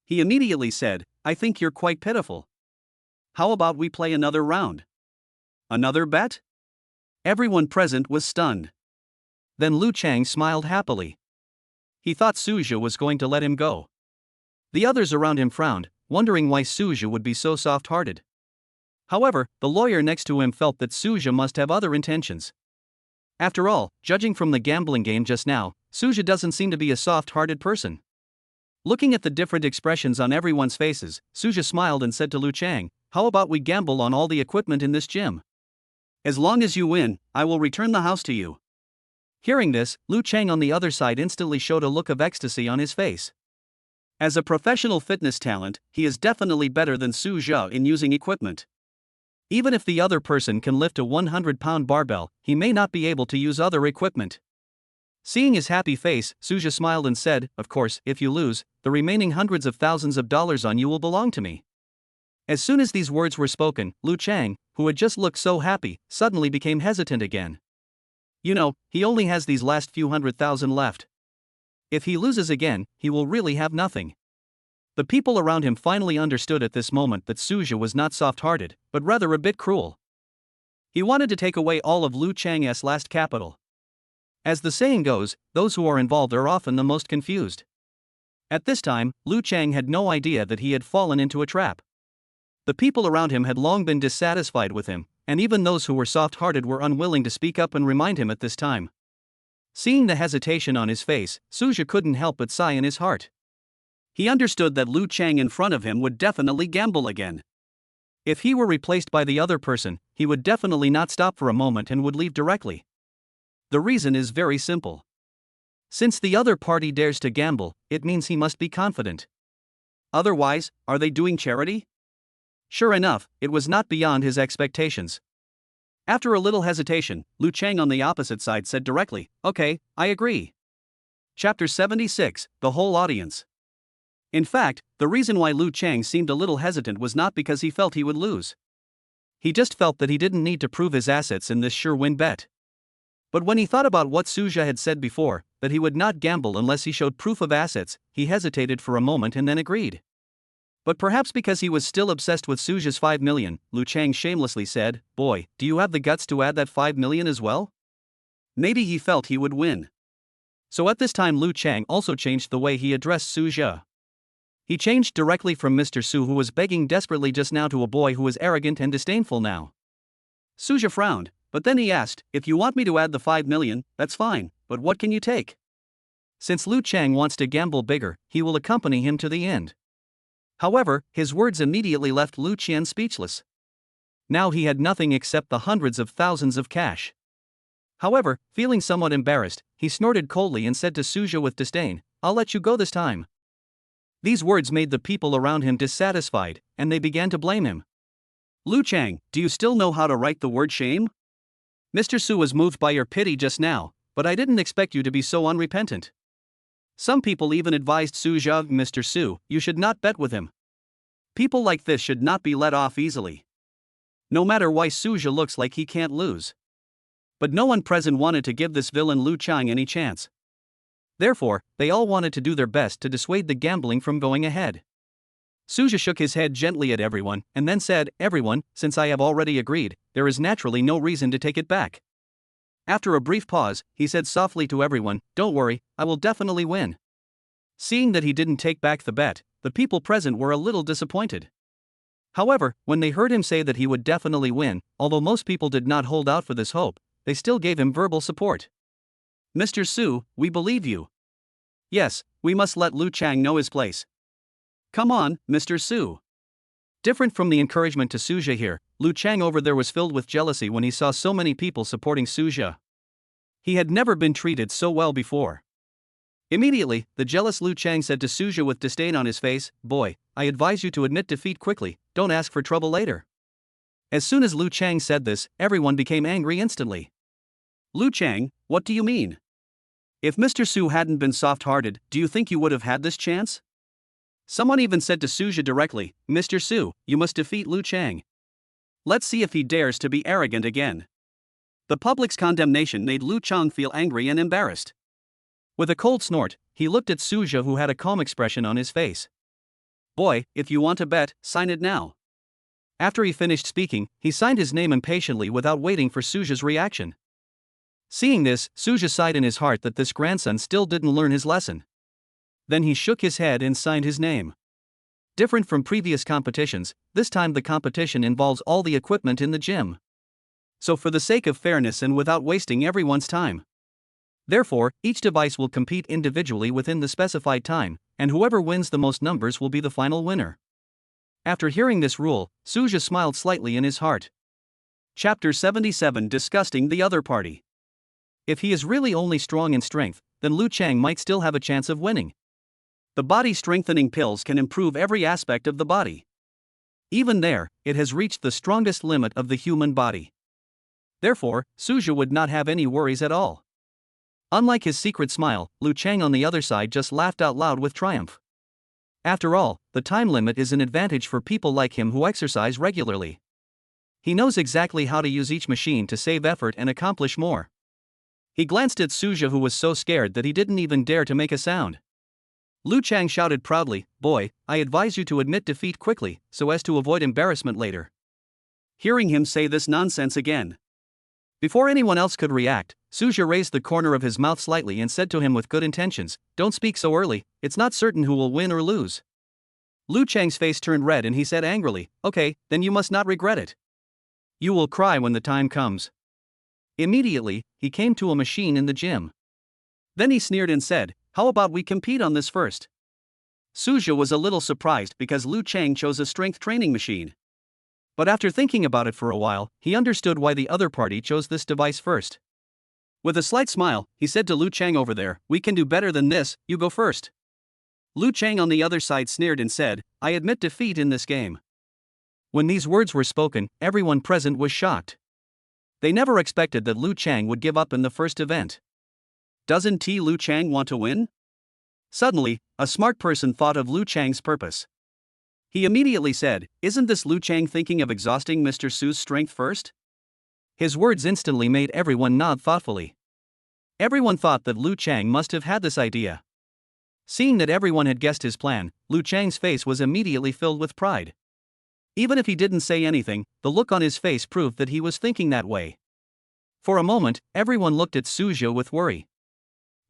He immediately said, "I think you're quite pitiful. How about we play another round? Another bet?" Everyone present was stunned. Then Lu Chang smiled happily. He thought Suja was going to let him go. The others around him frowned, wondering why Suja would be so soft-hearted. However, the lawyer next to him felt that Suja must have other intentions. After all, judging from the gambling game just now, Suja doesn't seem to be a soft-hearted person. Looking at the different expressions on everyone's faces, Suja smiled and said to Lu Chang, "How about we gamble on all the equipment in this gym? As long as you win, I will return the house to you." Hearing this, Lu Chang on the other side instantly showed a look of ecstasy on his face. As a professional fitness talent, he is definitely better than Suja in using equipment. Even if the other person can lift a 100-pound barbell, he may not be able to use other equipment. Seeing his happy face, Suja smiled and said, "Of course, if you lose, the remaining hundreds of thousands of dollars on you will belong to me." As soon as these words were spoken, Lu Chang, who had just looked so happy, suddenly became hesitant again. You know, he only has these last few 100,000 left. If he loses again, he will really have nothing. The people around him finally understood at this moment that Suja was not soft-hearted, but rather a bit cruel. He wanted to take away all of Lu Chang's last capital. As the saying goes, those who are involved are often the most confused. At this time, Lu Chang had no idea that he had fallen into a trap. The people around him had long been dissatisfied with him, and even those who were soft-hearted were unwilling to speak up and remind him at this time. Seeing the hesitation on his face, Suja couldn't help but sigh in his heart. He understood that Lu Chang in front of him would definitely gamble again. If he were replaced by the other person, he would definitely not stop for a moment and would leave directly. The reason is very simple. Since the other party dares to gamble, it means he must be confident. Otherwise, are they doing charity? Sure enough, it was not beyond his expectations. After a little hesitation, Lu Chang on the opposite side said directly, "Okay, I agree." Chapter 76, The Whole Audience. In fact, the reason why Lu Chang seemed a little hesitant was not because he felt he would lose. He just felt that he didn't need to prove his assets in this sure-win bet. But when he thought about what Suja had said before, that he would not gamble unless he showed proof of assets, he hesitated for a moment and then agreed. But perhaps because he was still obsessed with Suja's 5 million, Lu Chang shamelessly said, "Boy, do you have the guts to add that 5 million as well?" Maybe he felt he would win. So at this time Lu Chang also changed the way he addressed Suja. He changed directly from Mr. Su, who was begging desperately just now, to a boy who was arrogant and disdainful now. Suja frowned, but then he asked, "If you want me to add the 5 million, that's fine, but what can you take?" Since Lu Chang wants to gamble bigger, he will accompany him to the end. However, his words immediately left Lu Qian speechless. Now he had nothing except the hundreds of thousands of cash. However, feeling somewhat embarrassed, he snorted coldly and said to Suja with disdain, "I'll let you go this time." These words made the people around him dissatisfied, and they began to blame him. "Lu Chang, do you still know how to write the word shame? Mr. Su was moved by your pity just now, but I didn't expect you to be so unrepentant." Some people even advised Suja, "Mr. Su, you should not bet with him. People like this should not be let off easily. No matter why Suja looks like he can't lose." But no one present wanted to give this villain Lu Chang any chance. Therefore, they all wanted to do their best to dissuade the gambling from going ahead. Suja shook his head gently at everyone, and then said, "Everyone, since I have already agreed, there is naturally no reason to take it back." After a brief pause, he said softly to everyone, "Don't worry, I will definitely win." Seeing that he didn't take back the bet, the people present were a little disappointed. However, when they heard him say that he would definitely win, although most people did not hold out for this hope, they still gave him verbal support. "Mr. Su, we believe you." "Yes, we must let Lu Chang know his place. Come on, Mr. Su." Different from the encouragement to Suja here, Lu Chang over there was filled with jealousy when he saw so many people supporting Suja. He had never been treated so well before. Immediately, the jealous Lu Chang said to Suja with disdain on his face, "Boy, I advise you to admit defeat quickly, don't ask for trouble later." As soon as Lu Chang said this, everyone became angry instantly. "Lu Chang, what do you mean? If Mr. Su hadn't been soft-hearted, do you think you would have had this chance?" Someone even said to Suja directly, "Mr. Su, you must defeat Lu Chang. Let's see if he dares to be arrogant again." The public's condemnation made Lu Chang feel angry and embarrassed. With a cold snort, he looked at Suja, who had a calm expression on his face. "Boy, if you want to bet, sign it now." After he finished speaking, he signed his name impatiently without waiting for Suja's reaction. Seeing this, Suja sighed in his heart that this grandson still didn't learn his lesson. Then he shook his head and signed his name. Different from previous competitions, this time the competition involves all the equipment in the gym. So for the sake of fairness and without wasting everyone's time, therefore, each device will compete individually within the specified time, and whoever wins the most numbers will be the final winner. After hearing this rule, Suja smiled slightly in his heart. Chapter 77, Disgusting the Other Party. If he is really only strong in strength, then Lu Chang might still have a chance of winning. The body-strengthening pills can improve every aspect of the body. Even there, it has reached the strongest limit of the human body. Therefore, Suja would not have any worries at all. Unlike his secret smile, Lu Chang on the other side just laughed out loud with triumph. After all, the time limit is an advantage for people like him who exercise regularly. He knows exactly how to use each machine to save effort and accomplish more. He glanced at Suja, who was so scared that he didn't even dare to make a sound. Lu Chang shouted proudly, "Boy, I advise you to admit defeat quickly, so as to avoid embarrassment later." Hearing him say this nonsense again, before anyone else could react, Suja raised the corner of his mouth slightly and said to him with good intentions, "Don't speak so early, it's not certain who will win or lose." Lu Chang's face turned red and he said angrily, "Okay, then you must not regret it. You will cry when the time comes." Immediately, he came to a machine in the gym. Then he sneered and said, "How about we compete on this first?" Suja was a little surprised because Lu Chang chose a strength training machine. But after thinking about it for a while, he understood why the other party chose this device first. With a slight smile, he said to Lu Chang over there, "We can do better than this, you go first." Lu Chang on the other side sneered and said, "I admit defeat in this game." When these words were spoken, everyone present was shocked. They never expected that Lu Chang would give up in the first event. Doesn't Lu Chang want to win? Suddenly, a smart person thought of Lu Chang's purpose. He immediately said, "Isn't this Lu Chang thinking of exhausting Mr. Su's strength first?" His words instantly made everyone nod thoughtfully. Everyone thought that Lu Chang must have had this idea. Seeing that everyone had guessed his plan, Lu Chang's face was immediately filled with pride. Even if he didn't say anything, the look on his face proved that he was thinking that way. For a moment, everyone looked at Suzhou with worry.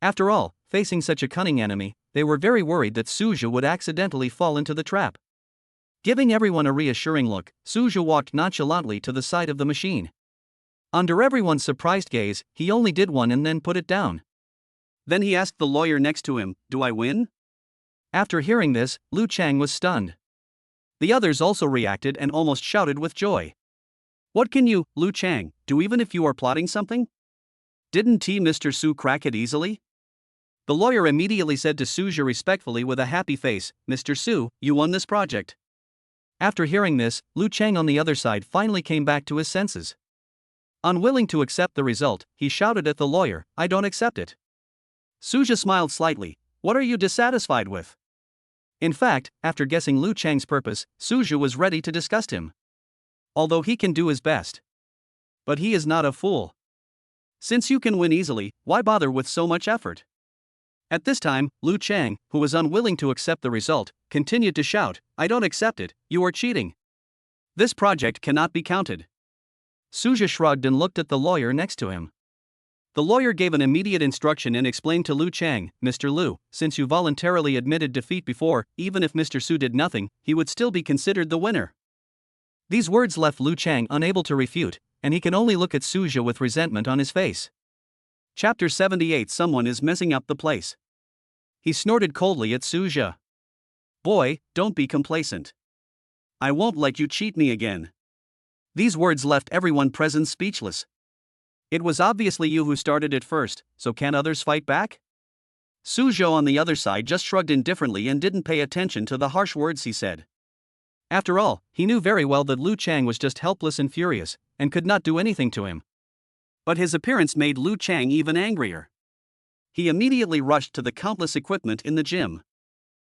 After all, facing such a cunning enemy, they were very worried that Suzhou would accidentally fall into the trap. Giving everyone a reassuring look, Suzhou walked nonchalantly to the side of the machine. Under everyone's surprised gaze, he only did one and then put it down. Then he asked the lawyer next to him, "Do I win?" After hearing this, Lu Chang was stunned. The others also reacted and almost shouted with joy. "What can you, Lu Chang, do even if you are plotting something? Didn't Mr. Su crack it easily?" The lawyer immediately said to Suzhou respectfully with a happy face, "Mr. Su, you won this project." After hearing this, Lu Chang on the other side finally came back to his senses. Unwilling to accept the result, he shouted at the lawyer, "I don't accept it." Suzhou smiled slightly. "What are you dissatisfied with?" In fact, after guessing Lu Chang's purpose, Suzhou was ready to disgust him. Although he can do his best. But he is not a fool. Since you can win easily, why bother with so much effort? At this time, Lu Chang, who was unwilling to accept the result, continued to shout, "I don't accept it, you are cheating. This project cannot be counted." Suzhou shrugged and looked at the lawyer next to him. The lawyer gave an immediate instruction and explained to Lu Chang, "Mr. Lu, since you voluntarily admitted defeat before, even if Mr. Su did nothing, he would still be considered the winner." These words left Lu Chang unable to refute, and he can only look at Suzhou with resentment on his face. Chapter 78. Someone is messing up the place. He snorted coldly at Suzhou. "Boy, don't be complacent. I won't let you cheat me again." These words left everyone present speechless. "It was obviously you who started it first, so can others fight back?" Suzhou on the other side just shrugged indifferently and didn't pay attention to the harsh words he said. After all, he knew very well that Lu Chang was just helpless and furious, and could not do anything to him. But his appearance made Lu Chang even angrier. He immediately rushed to the countless equipment in the gym.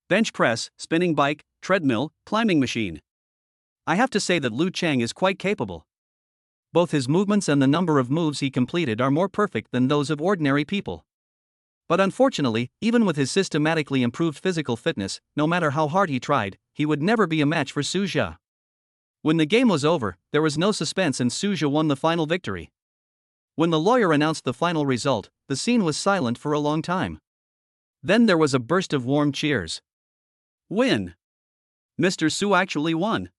Bench press, spinning bike, treadmill, climbing machine. I have to say that Lu Chang is quite capable. Both his movements and the number of moves he completed are more perfect than those of ordinary people. But unfortunately, even with his systematically improved physical fitness, no matter how hard he tried, he would never be a match for Suzhou. When the game was over, there was no suspense and Suzhou won the final victory. When the lawyer announced the final result, the scene was silent for a long time. Then there was a burst of warm cheers. "Win! Mr. Su actually won."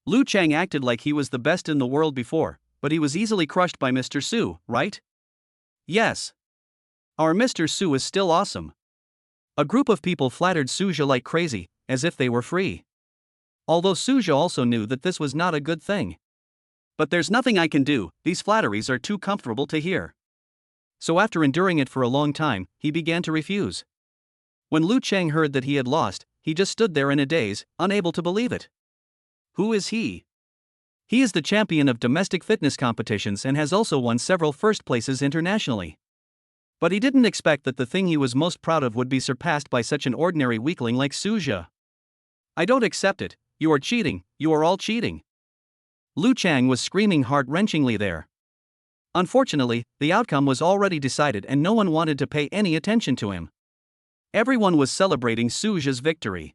Lu Chang acted like he was the best in the world before, but he was easily crushed by Mr. Su, right? "Yes. Our Mr. Su is still awesome." A group of people flattered Suzhou like crazy, as if they were free. Although Suzhou also knew that this was not a good thing. "But there's nothing I can do, these flatteries are too comfortable to hear." So after enduring it for a long time, he began to refuse. When Lu Chang heard that he had lost, he just stood there in a daze, unable to believe it. Who is he? He is the champion of domestic fitness competitions and has also won several first places internationally. But he didn't expect that the thing he was most proud of would be surpassed by such an ordinary weakling like Suzhou. "I don't accept it, you are cheating, you are all cheating." Lu Chang was screaming heart-wrenchingly there. Unfortunately, the outcome was already decided and no one wanted to pay any attention to him. Everyone was celebrating Suzhou's victory.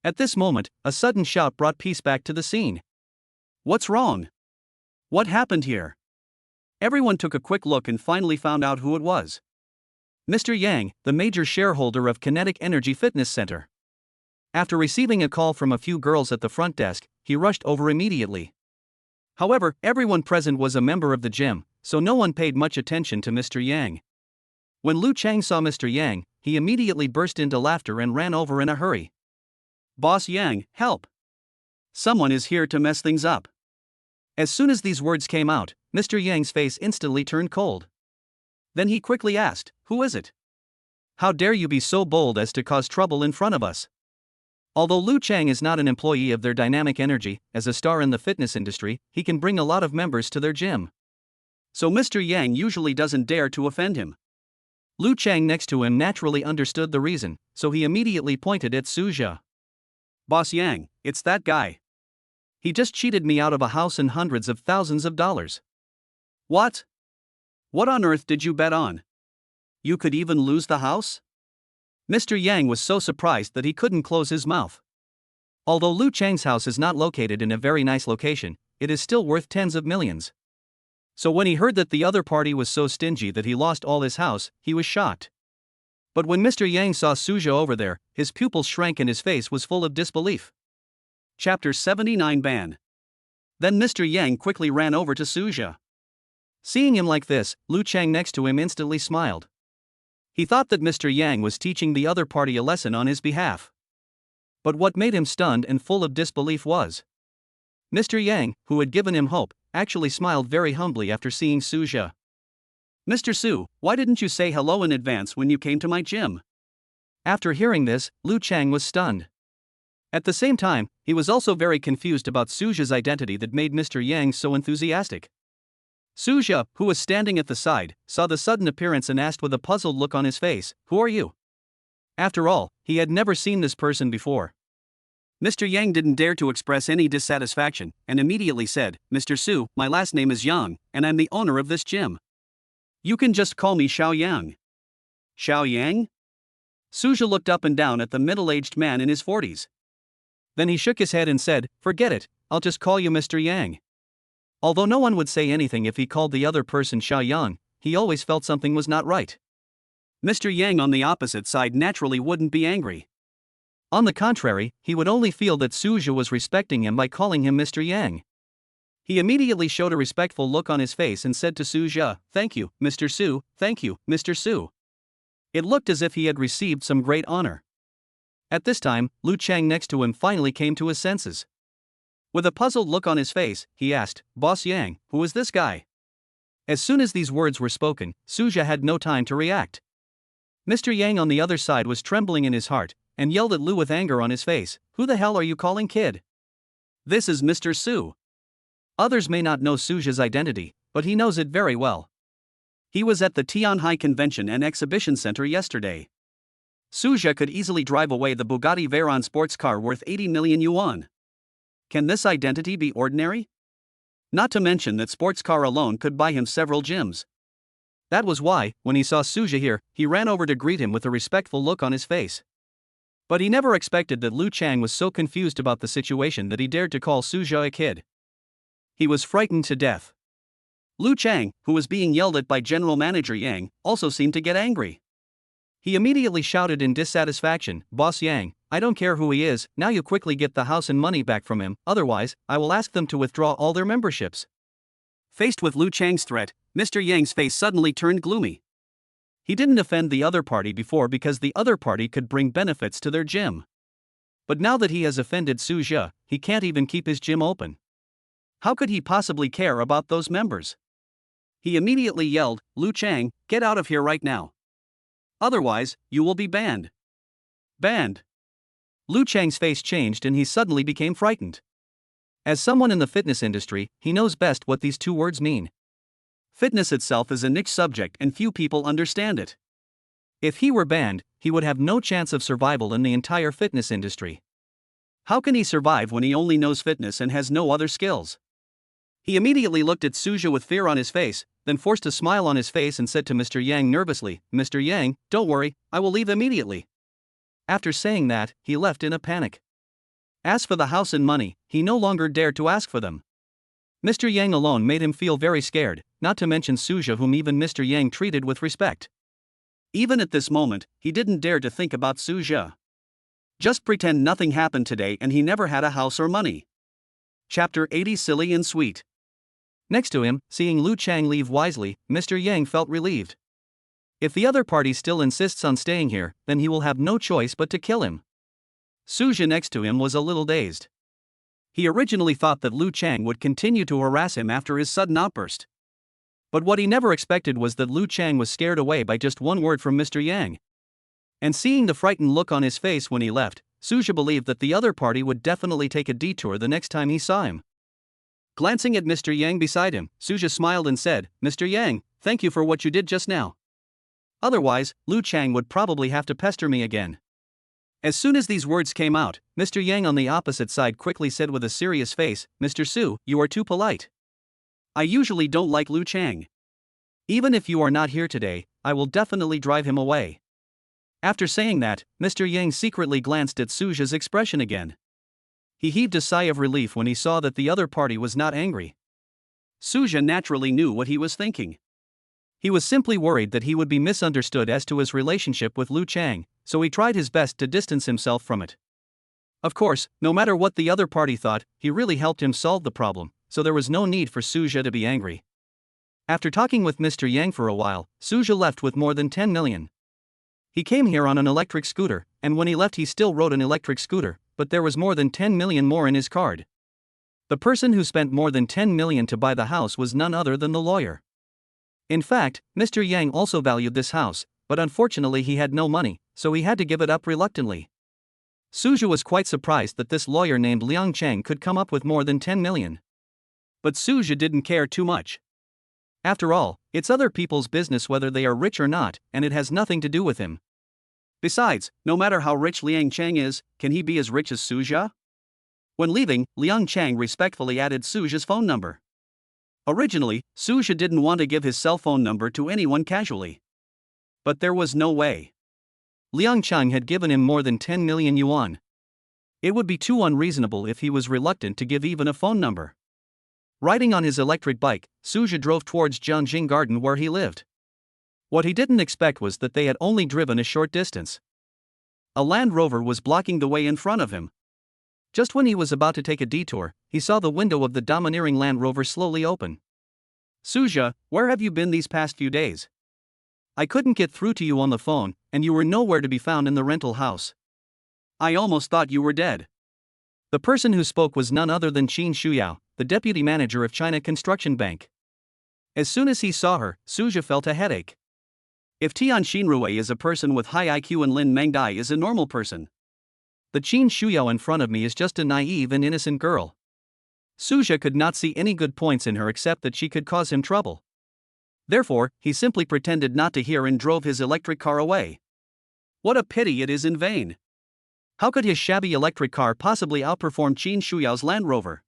At this moment, a sudden shout brought peace back to the scene. "What's wrong? What happened here?" Everyone took a quick look and finally found out who it was. Mr. Yang, the major shareholder of Kinetic Energy Fitness Center. After receiving a call from a few girls at the front desk, he rushed over immediately. However, everyone present was a member of the gym, so no one paid much attention to Mr. Yang. When Lu Chang saw Mr. Yang, he immediately burst into laughter and ran over in a hurry. "Boss Yang, help! Someone is here to mess things up." As soon as these words came out, Mr. Yang's face instantly turned cold. Then he quickly asked, "Who is it? How dare you be so bold as to cause trouble in front of us?" Although Lu Chang is not an employee of their Dynamic Energy, as a star in the fitness industry, he can bring a lot of members to their gym. so Mr. Yang usually doesn't dare to offend him. Lu Chang next to him naturally understood the reason, so he immediately pointed at Suja. Boss Yang, it's that guy. He just cheated me out of a house and hundreds of thousands of dollars. What? What on earth did you bet on? You could even lose the house? Mr. Yang was so surprised that he couldn't close his mouth. Although Lu Chang's house is not located in a very nice location, it is still worth tens of millions. So when he heard that the other party was so stingy that he lost all his house, he was shocked. But when Mr. Yang saw Suja over there, his pupils shrank and his face was full of disbelief. Chapter 79 Ban. Then Mr. Yang quickly ran over to Suja. Seeing him like this, Lu Chang next to him instantly smiled. He thought that Mr. Yang was teaching the other party a lesson on his behalf. But what made him stunned and full of disbelief was Mr. Yang, who had given him hope, actually smiled very humbly after seeing Suja. Mr. Su, why didn't you say hello in advance when you came to my gym? After hearing this, Lu Chang was stunned. At the same time, he was also very confused about Suja's identity that made Mr. Yang so enthusiastic. Suja, who was standing at the side, saw the sudden appearance and asked with a puzzled look on his face, "Who are you?" After all, he had never seen this person before. Mr. Yang didn't dare to express any dissatisfaction, and immediately said, "Mr. Su, my last name is Yang, and I'm the owner of this gym. You can just call me Xiao Yang." Xiao Yang? Suja looked up and down at the middle-aged man in his 40s. Then he shook his head and said, "Forget it, I'll just call you Mr. Yang." Although no one would say anything if he called the other person Xiao Yang, he always felt something was not right. Mr. Yang on the opposite side naturally wouldn't be angry. On the contrary, he would only feel that Suja was respecting him by calling him Mr. Yang. He immediately showed a respectful look on his face and said to Suja, "Thank you, Mr. Su, thank you, Mr. Su." It looked as if he had received some great honor. At this time, Lu Chang next to him finally came to his senses. With a puzzled look on his face, he asked, "Boss Yang, who is this guy?" As soon as these words were spoken, Suja had no time to react. Mr. Yang on the other side was trembling in his heart, and yelled at Lu with anger on his face, "Who the hell are you calling kid? This is Mr. Su." Others may not know Suja's identity, but he knows it very well. He was at the Tianhai Convention and Exhibition Center yesterday. Suja could easily drive away the Bugatti Veyron sports car worth 80 million yuan. Can this identity be ordinary? Not to mention that sports car alone could buy him several gyms. That was why, when he saw Suja here, he ran over to greet him with a respectful look on his face. But he never expected that Lu Chang was so confused about the situation that he dared to call Suja a kid. He was frightened to death. Lu Chang, who was being yelled at by General Manager Yang, also seemed to get angry. He immediately shouted in dissatisfaction, "Boss Yang, I don't care who he is, now you quickly get the house and money back from him, otherwise, I will ask them to withdraw all their memberships." Faced with Lu Chang's threat, Mr. Yang's face suddenly turned gloomy. He didn't offend the other party before because the other party could bring benefits to their gym. But now that he has offended Suja, he can't even keep his gym open. How could he possibly care about those members? He immediately yelled, "Lu Chang, get out of here right now. Otherwise, you will be banned." Banned. Lu Chang's face changed and he suddenly became frightened. As someone in the fitness industry, he knows best what these two words mean. Fitness itself is a niche subject and few people understand it. If he were banned, he would have no chance of survival in the entire fitness industry. How can he survive when he only knows fitness and has no other skills? He immediately looked at Suja with fear on his face, then forced a smile on his face and said to Mr. Yang nervously, "Mr. Yang, don't worry, I will leave immediately." After saying that, he left in a panic. As for the house and money, he no longer dared to ask for them. Mr. Yang alone made him feel very scared, not to mention Suja, whom even Mr. Yang treated with respect. Even at this moment, he didn't dare to think about Suja. Just pretend nothing happened today and he never had a house or money. Chapter 80 Silly and Sweet. Next to him, seeing Lu Chang leave wisely, Mr. Yang felt relieved. If the other party still insists on staying here, then he will have no choice but to kill him. Suja next to him was a little dazed. He originally thought that Lu Chang would continue to harass him after his sudden outburst. But what he never expected was that Lu Chang was scared away by just one word from Mr. Yang. And seeing the frightened look on his face when he left, Suja believed that the other party would definitely take a detour the next time he saw him. Glancing at Mr. Yang beside him, Suja smiled and said, "Mr. Yang, thank you for what you did just now. Otherwise, Lu Chang would probably have to pester me again." As soon as these words came out, Mr. Yang on the opposite side quickly said with a serious face, "Mr. Su, you are too polite. I usually don't like Lu Chang. Even if you are not here today, I will definitely drive him away." After saying that, Mr. Yang secretly glanced at Suja's expression again. He heaved a sigh of relief when he saw that the other party was not angry. Suja naturally knew what he was thinking. He was simply worried that he would be misunderstood as to his relationship with Lu Chang, so he tried his best to distance himself from it. Of course, no matter what the other party thought, he really helped him solve the problem, so there was no need for Suja to be angry. After talking with Mr. Yang for a while, Suja left with more than 10 million. He came here on an electric scooter, and when he left he still rode an electric scooter, but there was more than 10 million more in his card. The person who spent more than 10 million to buy the house was none other than the lawyer. In fact, Mr. Yang also valued this house, but unfortunately he had no money, so he had to give it up reluctantly. Suja was quite surprised that this lawyer named Liang Cheng could come up with more than 10 million. But Suja didn't care too much. After all, it's other people's business whether they are rich or not, and it has nothing to do with him. Besides, no matter how rich Liang Cheng is, can he be as rich as Suja? When leaving, Liang Cheng respectfully added Suja's phone number. Originally, Suja didn't want to give his cell phone number to anyone casually. But there was no way. Liang Cheng had given him more than 10 million yuan. It would be too unreasonable if he was reluctant to give even a phone number. Riding on his electric bike, Suja drove towards Jianjing Garden where he lived. What he didn't expect was that they had only driven a short distance. A Land Rover was blocking the way in front of him. Just when he was about to take a detour, he saw the window of the domineering Land Rover slowly open. "Suja, where have you been these past few days? I couldn't get through to you on the phone, and you were nowhere to be found in the rental house. I almost thought you were dead." The person who spoke was none other than Qin Shuyao, the deputy manager of China Construction Bank. As soon as he saw her, Suja felt a headache. If Tian Xinrui is a person with high IQ and Lin Mengdai is a normal person, the Qin Shuyao in front of me is just a naive and innocent girl. Suja could not see any good points in her except that she could cause him trouble. Therefore, he simply pretended not to hear and drove his electric car away. What a pity it is in vain. How could his shabby electric car possibly outperform Qin Shuyao's Land Rover?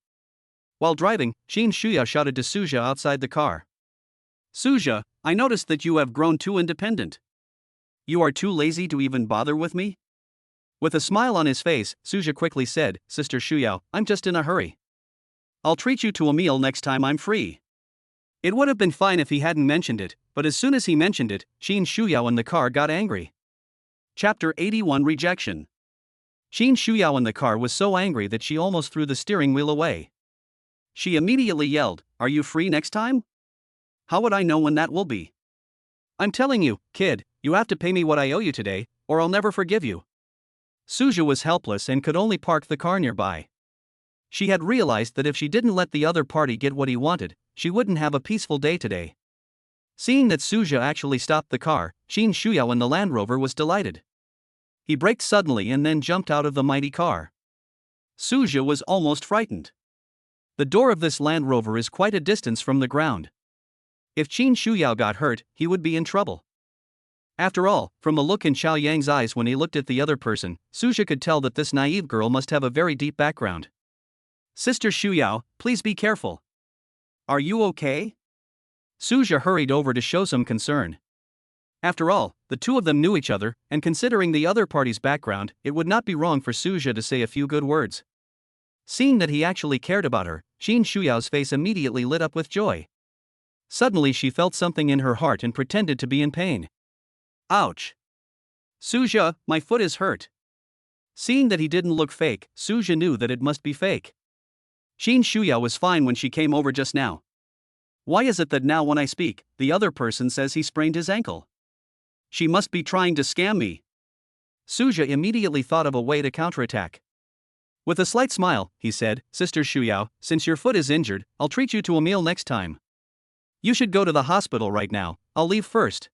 While driving, Qin Shuyao shouted to Suja outside the car. "Suja, I noticed that you have grown too independent. You are too lazy to even bother with me?" With a smile on his face, Suja quickly said, "Sister Shuyao, I'm just in a hurry. I'll treat you to a meal next time I'm free." It would have been fine if he hadn't mentioned it, but as soon as he mentioned it, Qin Shuyao in the car got angry. Chapter 81 Rejection. Qin Shuyao in the car was so angry that she almost threw the steering wheel away. She immediately yelled, "Are you free next time? How would I know when that will be? I'm telling you, kid, you have to pay me what I owe you today, or I'll never forgive you." Suja was helpless and could only park the car nearby. She had realized that if she didn't let the other party get what he wanted, she wouldn't have a peaceful day today. Seeing that Suja actually stopped the car, Qin Shuyao in the Land Rover was delighted. He braked suddenly and then jumped out of the mighty car. Suja was almost frightened. The door of this Land Rover is quite a distance from the ground. If Qin Shuyao got hurt, he would be in trouble. After all, from the look in Xiao Yang's eyes when he looked at the other person, Suja could tell that this naive girl must have a very deep background. "Sister Shuyao, please be careful. Are you okay?" Suja hurried over to show some concern. After all, the two of them knew each other, and considering the other party's background, it would not be wrong for Suja to say a few good words. Seeing that he actually cared about her, Qin Shuyao's face immediately lit up with joy. Suddenly she felt something in her heart and pretended to be in pain. "Ouch! Suja, my foot is hurt." Seeing that he didn't look fake, Suja knew that it must be fake. Qin Shuyao was fine when she came over just now. Why is it that now when I speak, the other person says he sprained his ankle? She must be trying to scam me. Suja immediately thought of a way to counterattack. With a slight smile, he said, "Sister Shuyao, since your foot is injured, I'll treat you to a meal next time. You should go to the hospital right now, I'll leave first."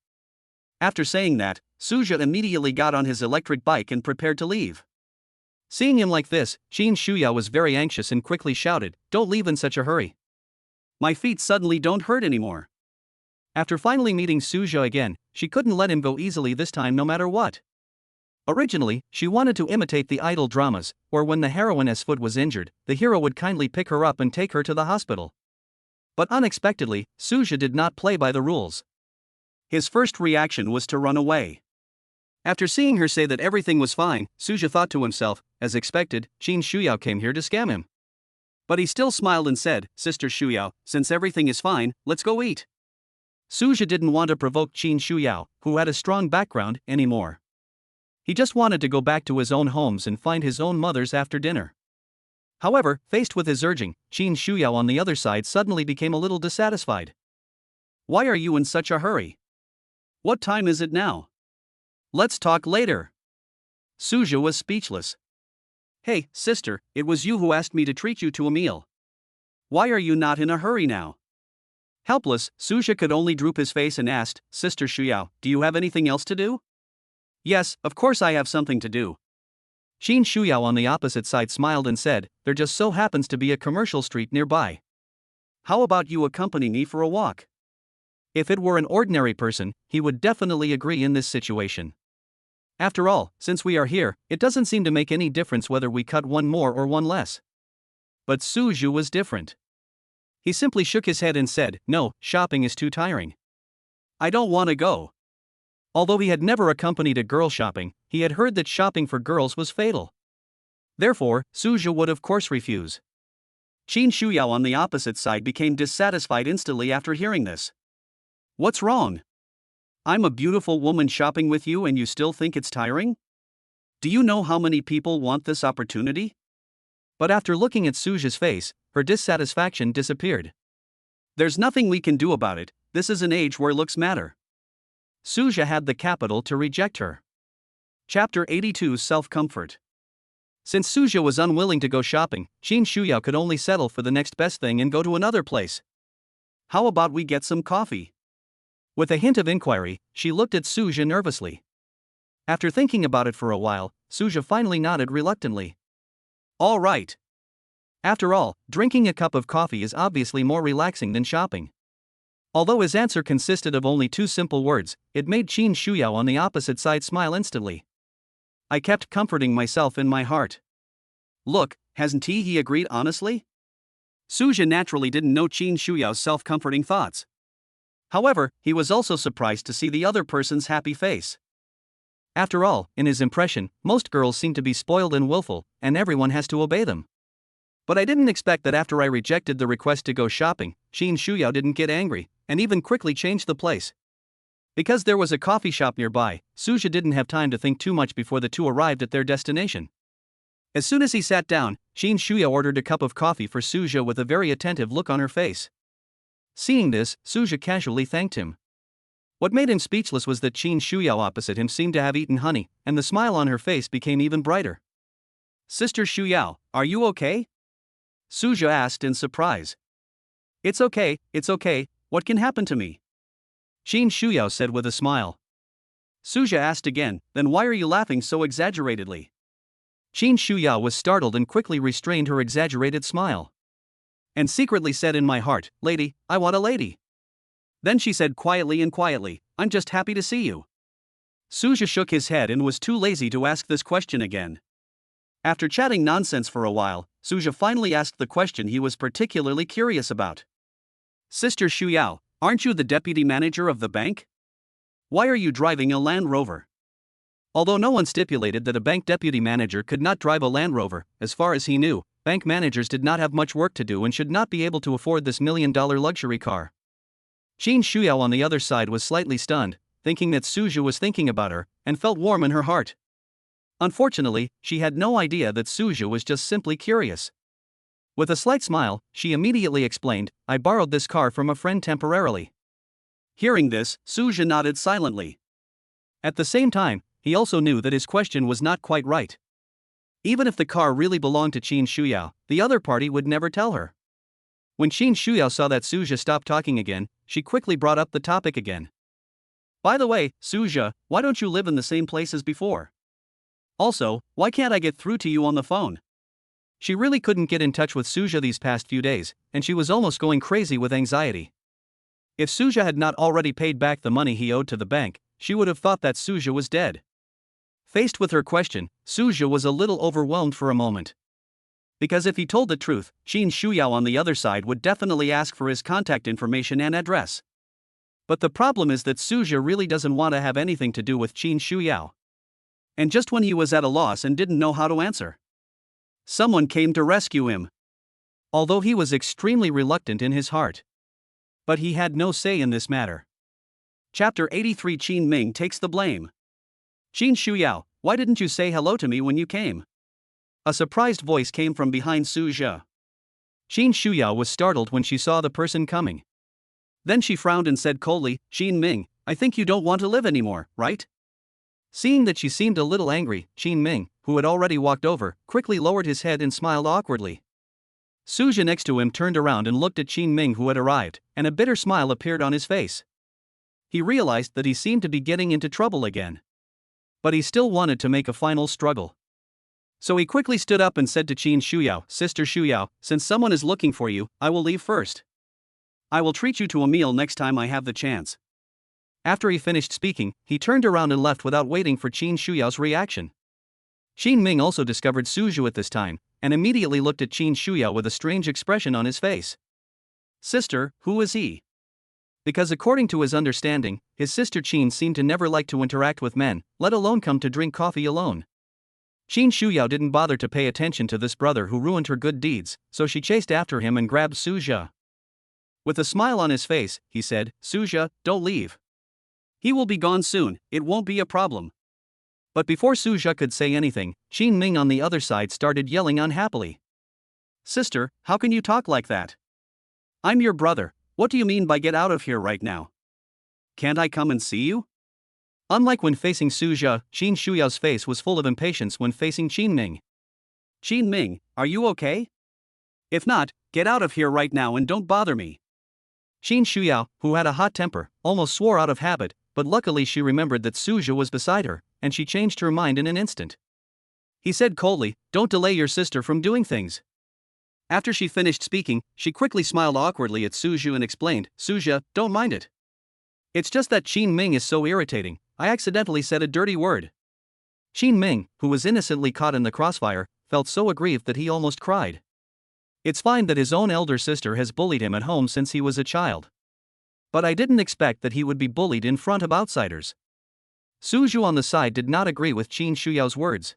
After saying that, Suja immediately got on his electric bike and prepared to leave. Seeing him like this, Qin Shuyao was very anxious and quickly shouted, "Don't leave in such a hurry. My feet suddenly don't hurt anymore. After finally meeting Suja again, she couldn't let him go easily this time no matter what. Originally, she wanted to imitate the idol dramas, where when the heroine's foot was injured, the hero would kindly pick her up and take her to the hospital. But unexpectedly, Suja did not play by the rules. His first reaction was to run away. After seeing her say that everything was fine, Suja thought to himself, as expected, Qin Shuyao came here to scam him. But he still smiled and said, Sister Shuyao, since everything is fine, let's go eat. Suja didn't want to provoke Qin Shuyao, who had a strong background, anymore. He just wanted to go back to his own homes and find his own mothers after dinner. However, faced with his urging, Qin Shuyao on the other side suddenly became a little dissatisfied. Why are you in such a hurry? What time is it now? Let's talk later. Suja was speechless. Hey, sister, it was you who asked me to treat you to a meal. Why are you not in a hurry now? Helpless, Suja could only droop his face and asked, Sister Shuyao, do you have anything else to do? Yes, of course I have something to do. Qin Shuyao on the opposite side smiled and said, there just so happens to be a commercial street nearby. How about you accompany me for a walk? If it were an ordinary person, he would definitely agree in this situation. After all, since we are here, it doesn't seem to make any difference whether we cut one more or one less. But Suju was different. He simply shook his head and said, no, shopping is too tiring. I don't want to go. Although he had never accompanied a girl shopping, he had heard that shopping for girls was fatal. Therefore, Suju would of course refuse. Qin Shuyao on the opposite side became dissatisfied instantly after hearing this. What's wrong? I'm a beautiful woman shopping with you and you still think it's tiring? Do you know how many people want this opportunity? But after looking at Suja's face, her dissatisfaction disappeared. There's nothing we can do about it, this is an age where looks matter. Suja had the capital to reject her. Chapter 82 Self-Comfort. Since Suja was unwilling to go shopping, Qin Shuyao could only settle for the next best thing and go to another place. How about we get some coffee? With a hint of inquiry, she looked at Suja nervously. After thinking about it for a while, Suja finally nodded reluctantly. All right. After all, drinking a cup of coffee is obviously more relaxing than shopping. Although his answer consisted of only two simple words, it made Qin Shuyao on the opposite side smile instantly. I kept comforting myself in my heart. Look, hasn't he agreed honestly? Suja naturally didn't know Qin Shuyao's self-comforting thoughts. However, he was also surprised to see the other person's happy face. After all, in his impression, most girls seem to be spoiled and willful, and everyone has to obey them. But I didn't expect that after I rejected the request to go shopping, Qin Shuyao didn't get angry, and even quickly changed the place. Because there was a coffee shop nearby, Suja didn't have time to think too much before the two arrived at their destination. As soon as he sat down, Qin Shuyao ordered a cup of coffee for Suja with a very attentive look on her face. Seeing this, Suja casually thanked him. What made him speechless was that Qin Shuyao opposite him seemed to have eaten honey, and the smile on her face became even brighter. Sister Shuyao, are you okay? Suja asked in surprise. It's okay, what can happen to me? Qin Shuyao said with a smile. Suja asked again, then why are you laughing so exaggeratedly? Qin Shuyao was startled and quickly restrained her exaggerated smile. And secretly said in my heart, lady, I want a lady. Then she said quietly, I'm just happy to see you. Suja shook his head and was too lazy to ask this question again. After chatting nonsense for a while, Suja finally asked the question he was particularly curious about. Sister Shuyao, aren't you the deputy manager of the bank? Why are you driving a Land Rover? Although no one stipulated that a bank deputy manager could not drive a Land Rover, as far as he knew, bank managers did not have much work to do and should not be able to afford this $1 million luxury car. Qin Shuyao on the other side was slightly stunned, thinking that Suja was thinking about her, and felt warm in her heart. Unfortunately, she had no idea that Suja was just simply curious. With a slight smile, she immediately explained, I borrowed this car from a friend temporarily. Hearing this, Suja nodded silently. At the same time, he also knew that his question was not quite right. Even if the car really belonged to Qin Shuyao, the other party would never tell her. When Qin Shuyao saw that Suja stopped talking again, she quickly brought up the topic again. By the way, Suja, why don't you live in the same place as before? Also, why can't I get through to you on the phone? She really couldn't get in touch with Suja these past few days, and she was almost going crazy with anxiety. If Suja had not already paid back the money he owed to the bank, she would have thought that Suja was dead. Faced with her question, Suja was a little overwhelmed for a moment. Because if he told the truth, Qin Shuyao on the other side would definitely ask for his contact information and address. But the problem is that Suja really doesn't want to have anything to do with Qin Shuyao. And just when he was at a loss and didn't know how to answer, someone came to rescue him. Although he was extremely reluctant in his heart. But he had no say in this matter. Chapter 83 Qin Ming takes the blame. Qin Shuyao, why didn't you say hello to me when you came? A surprised voice came from behind Suja. Qin Shuyao was startled when she saw the person coming. Then she frowned and said coldly, Qin Ming, I think you don't want to live anymore, right? Seeing that she seemed a little angry, Qin Ming, who had already walked over, quickly lowered his head and smiled awkwardly. Suja next to him turned around and looked at Qin Ming who had arrived, and a bitter smile appeared on his face. He realized that he seemed to be getting into trouble again. But he still wanted to make a final struggle. So he quickly stood up and said to Qin Shuyao, Sister Shuyao, since someone is looking for you, I will leave first. I will treat you to a meal next time I have the chance. After he finished speaking, he turned around and left without waiting for Qin Shuyao's reaction. Qin Ming also discovered Suju at this time, and immediately looked at Qin Shuyao with a strange expression on his face. Sister, who is he? Because according to his understanding, his sister Qin seemed to never like to interact with men, let alone come to drink coffee alone. Qin Shuyao didn't bother to pay attention to this brother who ruined her good deeds, so she chased after him and grabbed Suja. With a smile on his face, he said, Suja, don't leave. He will be gone soon, it won't be a problem. But before Suja could say anything, Qin Ming on the other side started yelling unhappily. Sister, how can you talk like that? I'm your brother, what do you mean by get out of here right now? Can't I come and see you? Unlike when facing Suja, Qin Shuyao's face was full of impatience when facing Qin Ming. Qin Ming, are you okay? If not, get out of here right now and don't bother me. Qin Shuyao, who had a hot temper, almost swore out of habit, but luckily she remembered that Suja was beside her, and she changed her mind in an instant. He said coldly, don't delay your sister from doing things. After she finished speaking, she quickly smiled awkwardly at Suju and explained, Suja, don't mind it. It's just that Qin Ming is so irritating, I accidentally said a dirty word. Qin Ming, who was innocently caught in the crossfire, felt so aggrieved that he almost cried. It's fine that his own elder sister has bullied him at home since he was a child. But I didn't expect that he would be bullied in front of outsiders. Suju on the side did not agree with Qin Shuyao's words.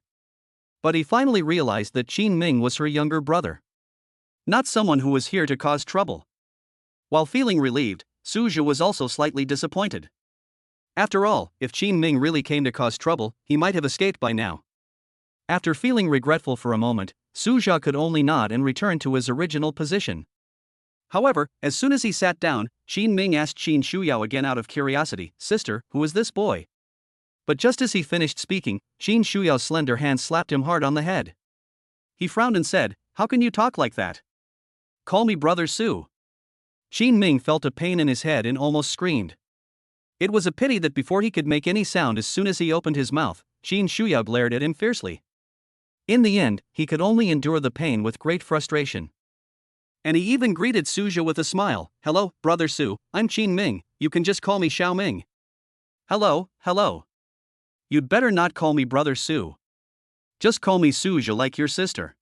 But he finally realized that Qin Ming was her younger brother. Not someone who was here to cause trouble. While feeling relieved, Suju was also slightly disappointed. After all, if Qin Ming really came to cause trouble, he might have escaped by now. After feeling regretful for a moment, Suja could only nod and return to his original position. However, as soon as he sat down, Qin Ming asked Qin Shuyao again out of curiosity, Sister, who is this boy? But just as he finished speaking, Qin Shuyao's slender hand slapped him hard on the head. He frowned and said, How can you talk like that? Call me Brother Su. Qin Ming felt a pain in his head and almost screamed. It was a pity that before he could make any sound as soon as he opened his mouth, Qin Shuyao glared at him fiercely. In the end, he could only endure the pain with great frustration. And he even greeted Suja with a smile, Hello, Brother Su, I'm Qin Ming, you can just call me Xiao Ming. Hello. You'd better not call me Brother Su. Just call me Suja like your sister.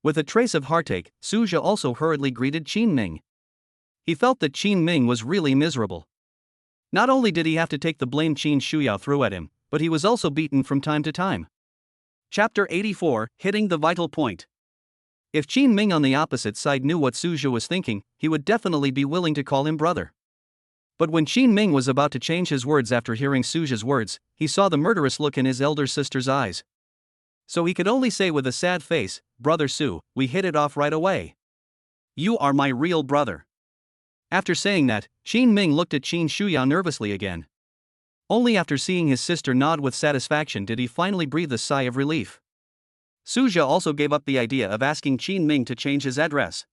With a trace of heartache, Suja also hurriedly greeted Qin Ming. He felt that Qin Ming was really miserable. Not only did he have to take the blame Qin Shuyao threw at him, but he was also beaten from time to time. Chapter 84, Hitting the Vital Point. If Qin Ming on the opposite side knew what Suja was thinking, he would definitely be willing to call him brother. But when Qin Ming was about to change his words after hearing Suja's words, he saw the murderous look in his elder sister's eyes. So he could only say with a sad face, Brother Su, we hit it off right away. You are my real brother. After saying that, Qin Ming looked at Qin Shuyao nervously again. Only after seeing his sister nod with satisfaction did he finally breathe a sigh of relief. Suja also gave up the idea of asking Qin Ming to change his address.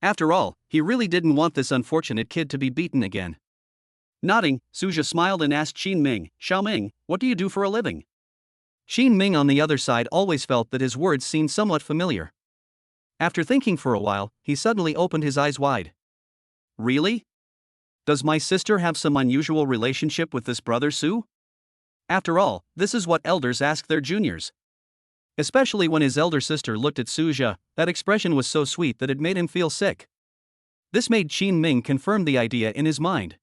After all, he really didn't want this unfortunate kid to be beaten again. Nodding, Suja smiled and asked Qin Ming, Xiao Ming, what do you do for a living? Qin Ming on the other side always felt that his words seemed somewhat familiar. After thinking for a while, he suddenly opened his eyes wide. Really? Does my sister have some unusual relationship with this brother Sue? After all, this is what elders ask their juniors. Especially when his elder sister looked at Suja, that expression was so sweet that it made him feel sick. This made Qin Ming confirm the idea in his mind.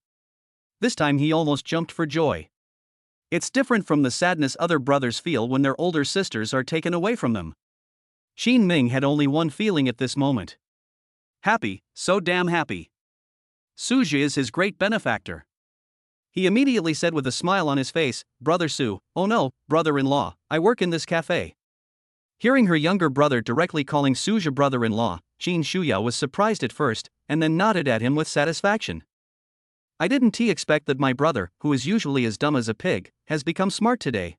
This time he almost jumped for joy. It's different from the sadness other brothers feel when their older sisters are taken away from them. Qin Ming had only one feeling at this moment. Happy, so damn happy. Suja is his great benefactor. He immediately said with a smile on his face, "Brother Su, oh no, brother-in-law, I work in this cafe." Hearing her younger brother directly calling Suja brother-in-law, Qin Shuya was surprised at first, and then nodded at him with satisfaction. "I didn't expect that my brother, who is usually as dumb as a pig, has become smart today."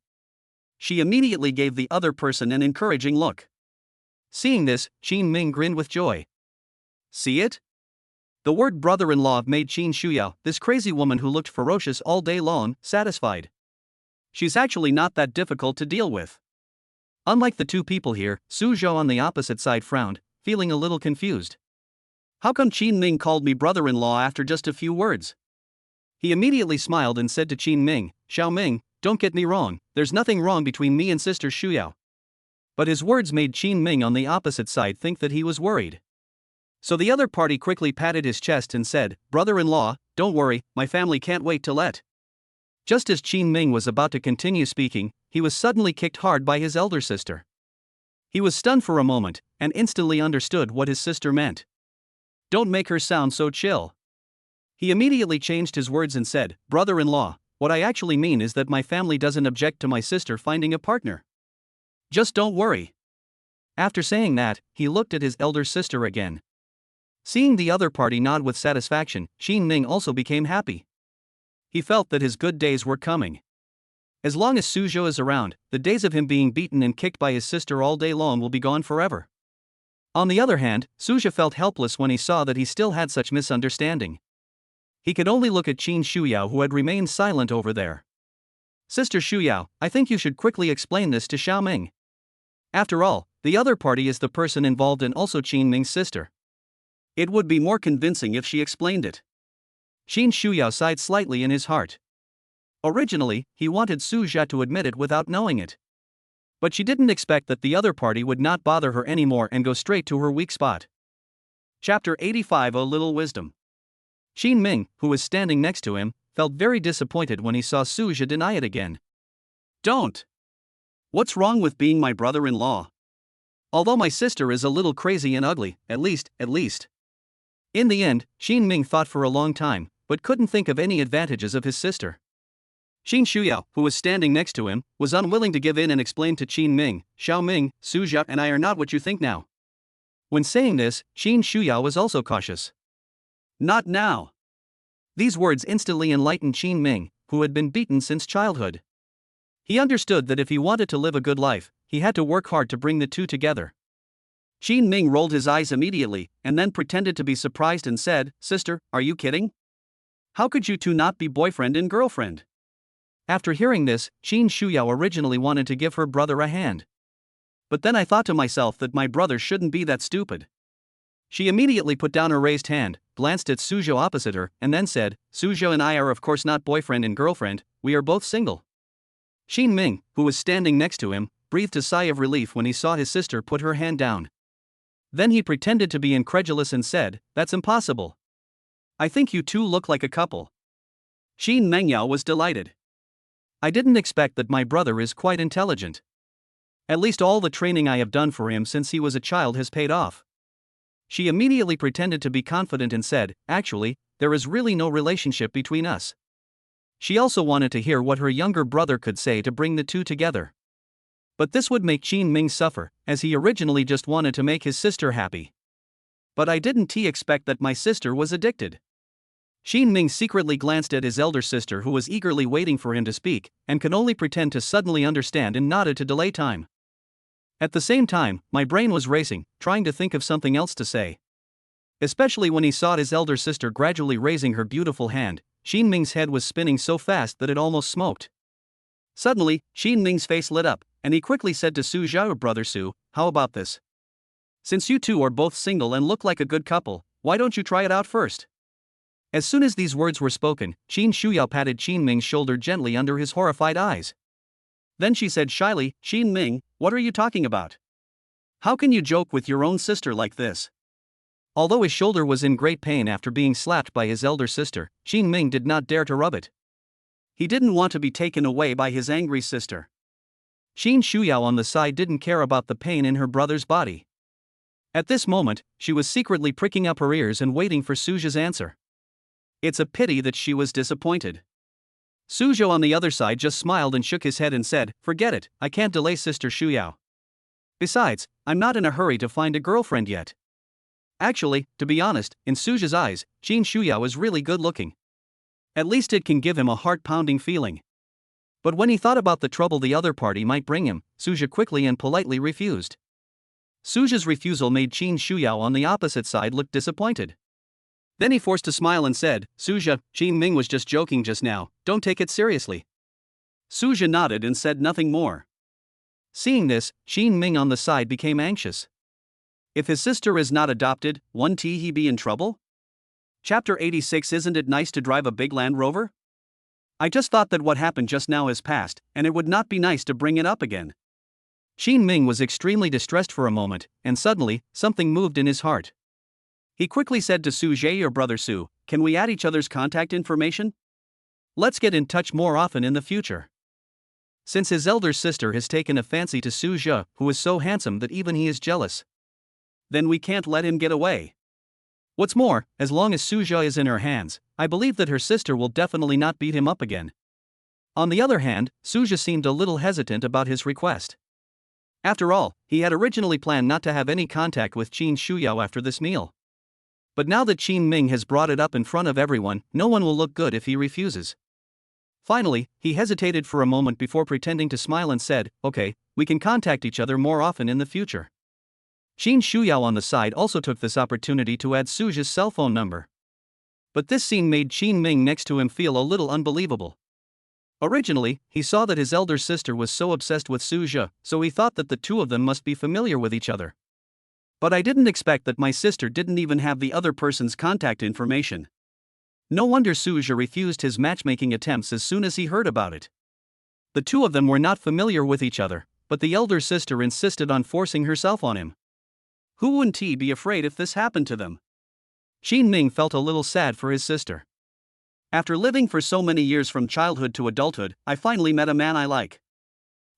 She immediately gave the other person an encouraging look. Seeing this, Qin Ming grinned with joy. See it? The word brother-in-law made Qin Shuya, this crazy woman who looked ferocious all day long, satisfied. She's actually not that difficult to deal with. Unlike the two people here, Su Zhou on the opposite side frowned, feeling a little confused. How come Qin Ming called me brother-in-law after just a few words? He immediately smiled and said to Qin Ming, "Xiao Ming, don't get me wrong, there's nothing wrong between me and Sister Shuyao." But his words made Qin Ming on the opposite side think that he was worried. So the other party quickly patted his chest and said, "Brother-in-law, don't worry, my family can't wait to let." Just as Qin Ming was about to continue speaking, he was suddenly kicked hard by his elder sister. He was stunned for a moment, and instantly understood what his sister meant. "Don't make her sound so chill." He immediately changed his words and said, "Brother-in-law, what I actually mean is that my family doesn't object to my sister finding a partner. Just don't worry." After saying that, he looked at his elder sister again. Seeing the other party nod with satisfaction, Qin Ming also became happy. He felt that his good days were coming. As long as Su Zhou is around, the days of him being beaten and kicked by his sister all day long will be gone forever. On the other hand, Su Zhou felt helpless when he saw that he still had such misunderstanding. He could only look at Qin Shuyao, who had remained silent over there. "Sister Shuyao, I think you should quickly explain this to Xiao Ming. After all, the other party is the person involved and also Qin Ming's sister. It would be more convincing if she explained it." Qin Shuyao sighed slightly in his heart. Originally, he wanted Su Zha to admit it without knowing it. But she didn't expect that the other party would not bother her anymore and go straight to her weak spot. Chapter 85, A Little Wisdom. Qin Ming, who was standing next to him, felt very disappointed when he saw Su Zha deny it again. "Don't. What's wrong with being my brother-in-law? Although my sister is a little crazy and ugly, at least. In the end, Qin Ming thought for a long time, but couldn't think of any advantages of his sister. Qin Shuyao, who was standing next to him, was unwilling to give in and explained to Qin Ming, "Xiao Ming, Su Zha and I are not what you think now." When saying this, Qin Shuyao was also cautious. "Not now." These words instantly enlightened Qin Ming, who had been beaten since childhood. He understood that if he wanted to live a good life, he had to work hard to bring the two together. Qin Ming rolled his eyes immediately, and then pretended to be surprised and said, "Sister, are you kidding? How could you two not be boyfriend and girlfriend?" After hearing this, Qin Shuyao originally wanted to give her brother a hand. "But then I thought to myself that my brother shouldn't be that stupid." She immediately put down her raised hand, glanced at Su Zhou opposite her, and then said, "Su Zhou and I are of course not boyfriend and girlfriend, we are both single." Qin Ming, who was standing next to him, breathed a sigh of relief when he saw his sister put her hand down. Then he pretended to be incredulous and said, "That's impossible. I think you two look like a couple." Qin Mengyao was delighted. "I didn't expect that my brother is quite intelligent. At least all the training I have done for him since he was a child has paid off." She immediately pretended to be confident and said, "Actually, there is really no relationship between us." She also wanted to hear what her younger brother could say to bring the two together. But this would make Qin Ming suffer, as he originally just wanted to make his sister happy. "But I didn't expect that my sister was addicted." Qin Ming secretly glanced at his elder sister, who was eagerly waiting for him to speak, and could only pretend to suddenly understand and nodded to delay time. At the same time, my brain was racing, trying to think of something else to say. Especially when he saw his elder sister gradually raising her beautiful hand, Qin Ming's head was spinning so fast that it almost smoked. Suddenly, Qin Ming's face lit up, and he quickly said to Su Zhao, "Brother Su, how about this? Since you two are both single and look like a good couple, why don't you try it out first? As soon as these words were spoken, Qin Shuyao patted Qin Ming's shoulder gently under his horrified eyes. Then she said shyly, Qin Ming, what are you talking about? How can you joke with your own sister like this? Although his shoulder was in great pain after being slapped by his elder sister, Qin Ming did not dare to rub it. He didn't want to be taken away by his angry sister. Qin Shuyao on the side didn't care about the pain in her brother's body. At this moment, she was secretly pricking up her ears and waiting for Suja's answer. It's a pity that she was disappointed. Suzhou on the other side just smiled and shook his head and said, forget it, I can't delay Sister Shuyao. Besides, I'm not in a hurry to find a girlfriend yet. Actually, to be honest, in Suja's eyes, Qin Shuyao is really good looking. At least it can give him a heart-pounding feeling. But when he thought about the trouble the other party might bring him, Suja quickly and politely refused. Suja's refusal made Qin Shuyao on the opposite side look disappointed. Then he forced a smile and said, Suja, Qin Ming was just joking just now, don't take it seriously. Suja nodded and said nothing more. Seeing this, Qin Ming on the side became anxious. If his sister is not adopted, won't he be in trouble? Chapter 86. Isn't it nice to drive a big Land Rover? I just thought that what happened just now is past, and it would not be nice to bring it up again. Qin Ming was extremely distressed for a moment, and suddenly, something moved in his heart. He quickly said to Su Jie, your brother Su, can we add each other's contact information? Let's get in touch more often in the future. Since his elder sister has taken a fancy to Su Jie, who is so handsome that even he is jealous. Then we can't let him get away. What's more, as long as Su Jie is in her hands, I believe that her sister will definitely not beat him up again. On the other hand, Su Jie seemed a little hesitant about his request. After all, he had originally planned not to have any contact with Qin Shuyao after this meal. But now that Qin Ming has brought it up in front of everyone, no one will look good if he refuses. Finally, he hesitated for a moment before pretending to smile and said, okay, we can contact each other more often in the future. Qin Shuyao on the side also took this opportunity to add Suja's cell phone number. But this scene made Qin Ming next to him feel a little unbelievable. Originally, he saw that his elder sister was so obsessed with Su Jie, so he thought that the two of them must be familiar with each other. But I didn't expect that my sister didn't even have the other person's contact information. No wonder Su Jie refused his matchmaking attempts as soon as he heard about it. The two of them were not familiar with each other, but the elder sister insisted on forcing herself on him. Who wouldn't he be afraid if this happened to them? Qin Ming felt a little sad for his sister. After living for so many years from childhood to adulthood, I finally met a man I like.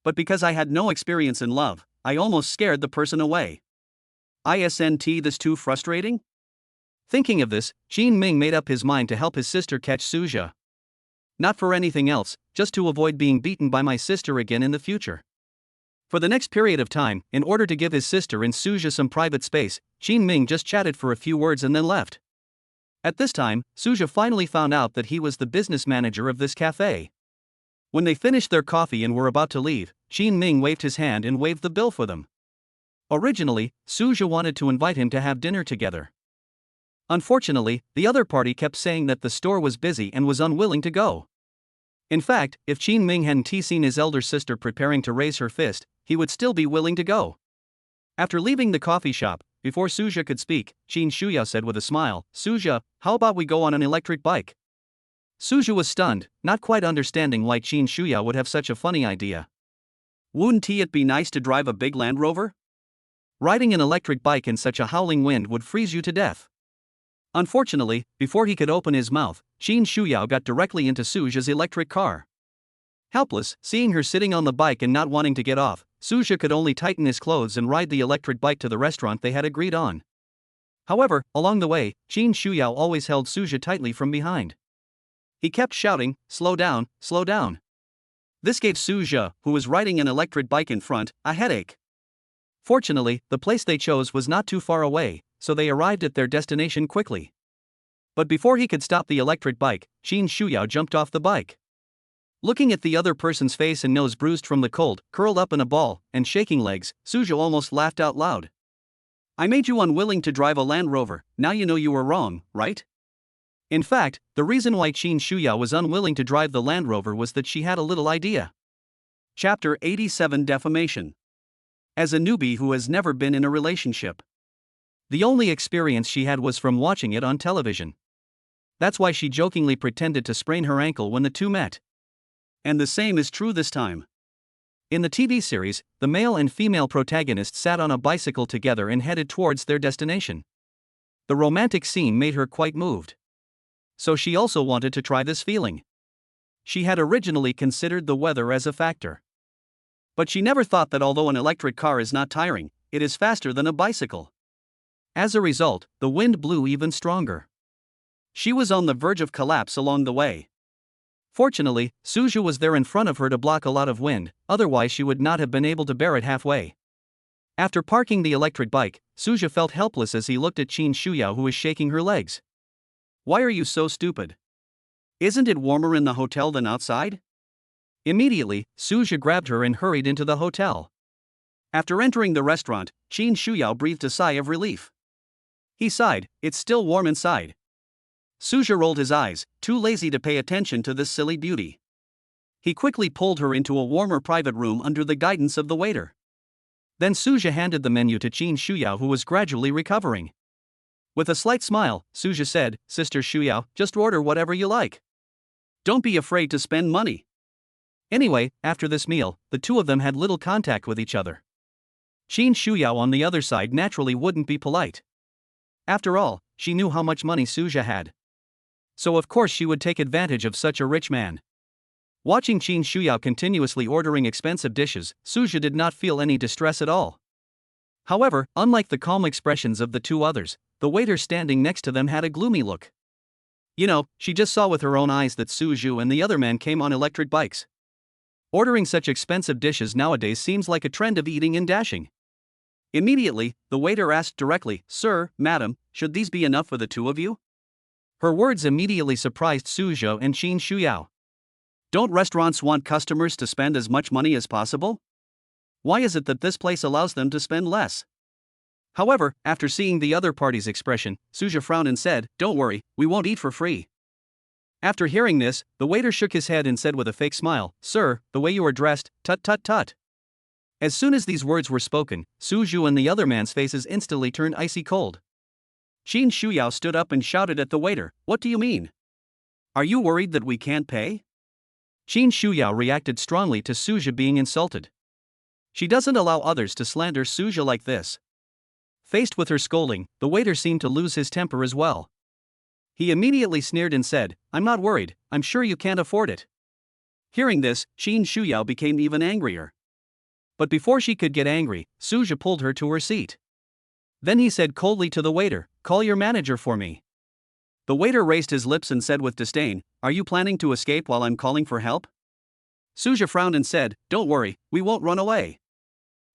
But because I had no experience in love, I almost scared the person away. Isn't this too frustrating? Thinking of this, Qin Ming made up his mind to help his sister catch Su Jie. Not for anything else, just to avoid being beaten by my sister again in the future. For the next period of time, in order to give his sister and Su Jie some private space, Qin Ming just chatted for a few words and then left. At this time, Su Jie finally found out that he was the business manager of this cafe. When they finished their coffee and were about to leave, Qin Ming waved his hand and waved the bill for them. Originally, Su Jie wanted to invite him to have dinner together. Unfortunately, the other party kept saying that the store was busy and was unwilling to go. In fact, if Qin Ming hadn't seen his elder sister preparing to raise her fist, he would still be willing to go. After leaving the coffee shop, before Su Jie could speak, Qin Shuyao said with a smile, Su Jie, how about we go on an electric bike? Su Jie was stunned, not quite understanding why Qin Shuyao would have such a funny idea. Wouldn't it be nice to drive a big Land Rover? Riding an electric bike in such a howling wind would freeze you to death. Unfortunately, before he could open his mouth, Qin Shuyao got directly into Su Jie's electric car. Helpless, seeing her sitting on the bike and not wanting to get off, Su Jie could only tighten his clothes and ride the electric bike to the restaurant they had agreed on. However, along the way, Qin Shuyao always held Su Jie tightly from behind. He kept shouting, slow down, slow down. This gave Su Jie, who was riding an electric bike in front, a headache. Fortunately, the place they chose was not too far away, so they arrived at their destination quickly. But before he could stop the electric bike, Qin Shuyao jumped off the bike. Looking at the other person's face and nose bruised from the cold, curled up in a ball, and shaking legs, Su Jie almost laughed out loud. I made you unwilling to drive a Land Rover, now you know you were wrong, right? In fact, the reason why Qin Shuyao was unwilling to drive the Land Rover was that she had a little idea. Chapter 87. Defamation. As a newbie who has never been in a relationship, The only experience she had was from watching it on television. That's why she jokingly pretended to sprain her ankle when the two met. And the same is true this time. In the TV series, the male and female protagonists sat on a bicycle together and headed towards their destination. The romantic scene made her quite moved. So she also wanted to try this feeling. She had originally considered the weather as a factor. But she never thought that although an electric car is not tiring, it is faster than a bicycle. As a result, the wind blew even stronger. She was on the verge of collapse along the way. Fortunately, Suju was there in front of her to block a lot of wind, otherwise she would not have been able to bear it halfway. After parking the electric bike, Suju felt helpless as he looked at Qin Shuyao, who was shaking her legs. Why are you so stupid? Isn't it warmer in the hotel than outside? Immediately, Suju grabbed her and hurried into the hotel. After entering the restaurant, Qin Shuyao breathed a sigh of relief. He sighed, it's still warm inside. Suju rolled his eyes, too lazy to pay attention to this silly beauty. He quickly pulled her into a warmer private room under the guidance of the waiter. Then Suju handed the menu to Qin Shuyao, who was gradually recovering. With a slight smile, Suju said, Sister Shuyao, just order whatever you like. Don't be afraid to spend money. Anyway, after this meal, the two of them had little contact with each other. Qin Shuyao on the other side naturally wouldn't be polite. After all, she knew how much money Suju had. So of course she would take advantage of such a rich man. Watching Qin Shuyao continuously ordering expensive dishes, Suju did not feel any distress at all. However, unlike the calm expressions of the two others, the waiter standing next to them had a gloomy look. You know, she just saw with her own eyes that Suju and the other man came on electric bikes. Ordering such expensive dishes nowadays seems like a trend of eating and dashing. Immediately, the waiter asked directly, Sir, Madam, should these be enough for the two of you? Her words immediately surprised Suju and Qin Shuyao. Don't restaurants want customers to spend as much money as possible? Why is it that this place allows them to spend less? However, after seeing the other party's expression, Suju frowned and said, Don't worry, we won't eat for free. After hearing this, the waiter shook his head and said with a fake smile, Sir, the way you are dressed, tut tut tut. As soon as these words were spoken, Suju and the other man's faces instantly turned icy cold. Qin Shuyao stood up and shouted at the waiter, What do you mean? Are you worried that we can't pay? Qin Shuyao reacted strongly to Suju being insulted. She doesn't allow others to slander Suju like this. Faced with her scolding, the waiter seemed to lose his temper as well. He immediately sneered and said, I'm not worried, I'm sure you can't afford it. Hearing this, Qin Shuyao became even angrier. But before she could get angry, Suju pulled her to her seat. Then he said coldly to the waiter, Call your manager for me. The waiter raised his lips and said with disdain, Are you planning to escape while I'm calling for help? Suju frowned and said, Don't worry, we won't run away.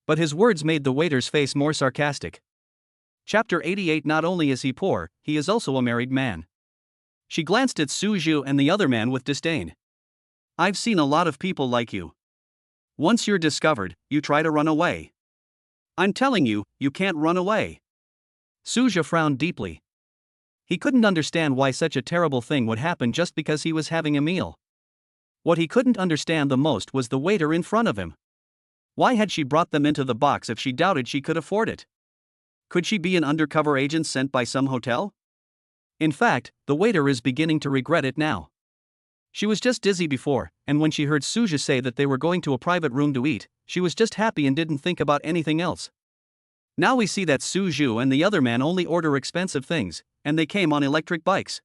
But his words made the waiter's face more sarcastic. Chapter 88. Not only is he poor, he is also a married man. She glanced at Suju and the other man with disdain. I've seen a lot of people like you. Once you're discovered, you try to run away. I'm telling you, you can't run away. Suju frowned deeply. He couldn't understand why such a terrible thing would happen just because he was having a meal. What he couldn't understand the most was the waiter in front of him. Why had she brought them into the box if she doubted she could afford it? Could she be an undercover agent sent by some hotel? In fact, the waiter is beginning to regret it now. She was just dizzy before, and when she heard Suju say that they were going to a private room to eat, she was just happy and didn't think about anything else. Now we see that Suju and the other man only order expensive things, and they came on electric bikes.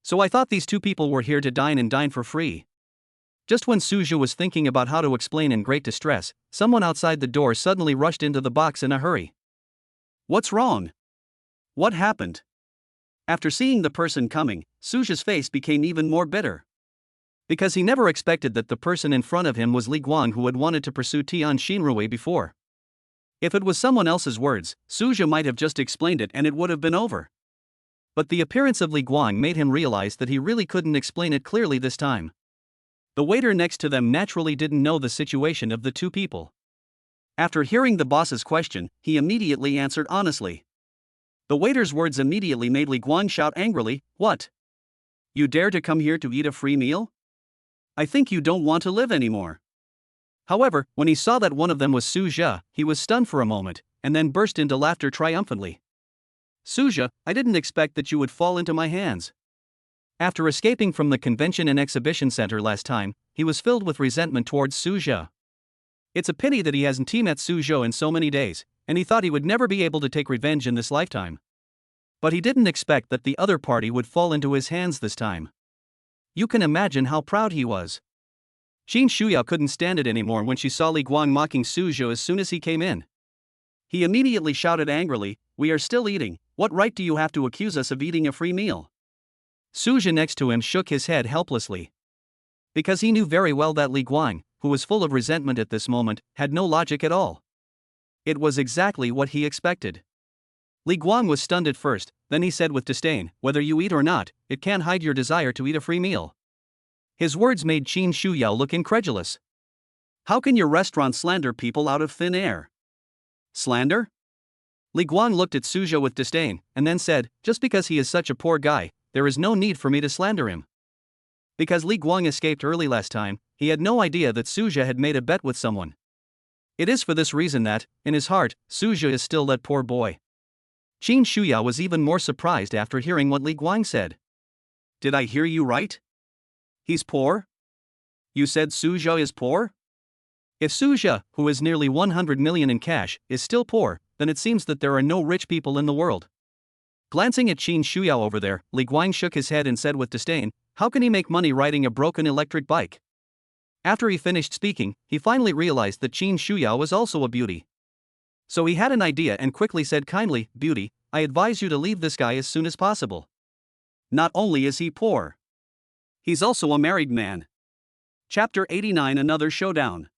So I thought these two people were here to dine and dine for free. Just when Suju was thinking about how to explain in great distress, someone outside the door suddenly rushed into the box in a hurry. What's wrong? What happened? After seeing the person coming, Suju's face became even more bitter. Because he never expected that the person in front of him was Li Guang, who had wanted to pursue Tian Xinrui before. If it was someone else's words, Suju might have just explained it and it would have been over. But the appearance of Li Guang made him realize that he really couldn't explain it clearly this time. The waiter next to them naturally didn't know the situation of the two people. After hearing the boss's question, he immediately answered honestly. The waiter's words immediately made Li Guang shout angrily, What? You dare to come here to eat a free meal? I think you don't want to live anymore. However, when he saw that one of them was Suju, he was stunned for a moment, and then burst into laughter triumphantly. Suja, I didn't expect that you would fall into my hands. After escaping from the convention and exhibition center last time, he was filled with resentment towards Suja. It's a pity that he hasn't met Suzhou in so many days, and he thought he would never be able to take revenge in this lifetime. But he didn't expect that the other party would fall into his hands this time. You can imagine how proud he was. Qin Shuyao couldn't stand it anymore when she saw Li Guang mocking Suzhou as soon as he came in. He immediately shouted angrily, "We are still eating, what right do you have to accuse us of eating a free meal?" Suzhou next to him shook his head helplessly. Because he knew very well that Li Guang, who was full of resentment at this moment, had no logic at all. It was exactly what he expected. Li Guang was stunned at first, then he said with disdain, "Whether you eat or not, it can't hide your desire to eat a free meal." His words made Qin Shuyao look incredulous. "How can your restaurant slander people out of thin air?" "Slander?" Li Guang looked at Suzhou with disdain, and then said, "Just because he is such a poor guy, there is no need for me to slander him." Because Li Guang escaped early last time, he had no idea that Suzhou had made a bet with someone. It is for this reason that, in his heart, Suzhou is still that poor boy. Qin Shuyao was even more surprised after hearing what Li Guang said. "Did I hear you right? He's poor? You said Suzhou is poor?" If Suzhou, who is nearly 100 million in cash, is still poor, then it seems that there are no rich people in the world. Glancing at Qin Shuyao over there, Li Guang shook his head and said with disdain, "How can he make money riding a broken electric bike?" After he finished speaking, he finally realized that Qin Shuyao was also a beauty. So he had an idea and quickly said kindly, "Beauty, I advise you to leave this guy as soon as possible. Not only is he poor, he's also a married man." Chapter 89 Another Showdown.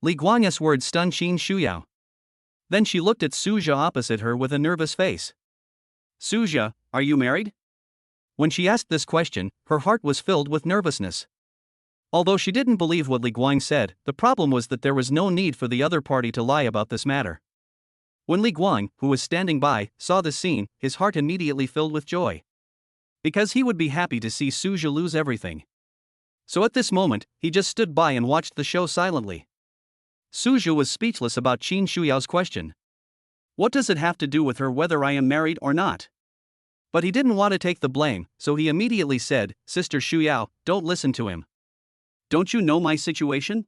Li Guang's words stunned Qin Shuyao. Then she looked at Suzhou opposite her with a nervous face. "Suzhou, are you married?" When she asked this question, her heart was filled with nervousness. Although she didn't believe what Li Guang said, the problem was that there was no need for the other party to lie about this matter. When Li Guang, who was standing by, saw this scene, his heart immediately filled with joy. Because he would be happy to see Suzhou lose everything. So at this moment, he just stood by and watched the show silently. Suzhou was speechless about Qin Shuyao's question. What does it have to do with her whether I am married or not? But he didn't want to take the blame, so he immediately said, "Sister Shuyao, don't listen to him. Don't you know my situation?"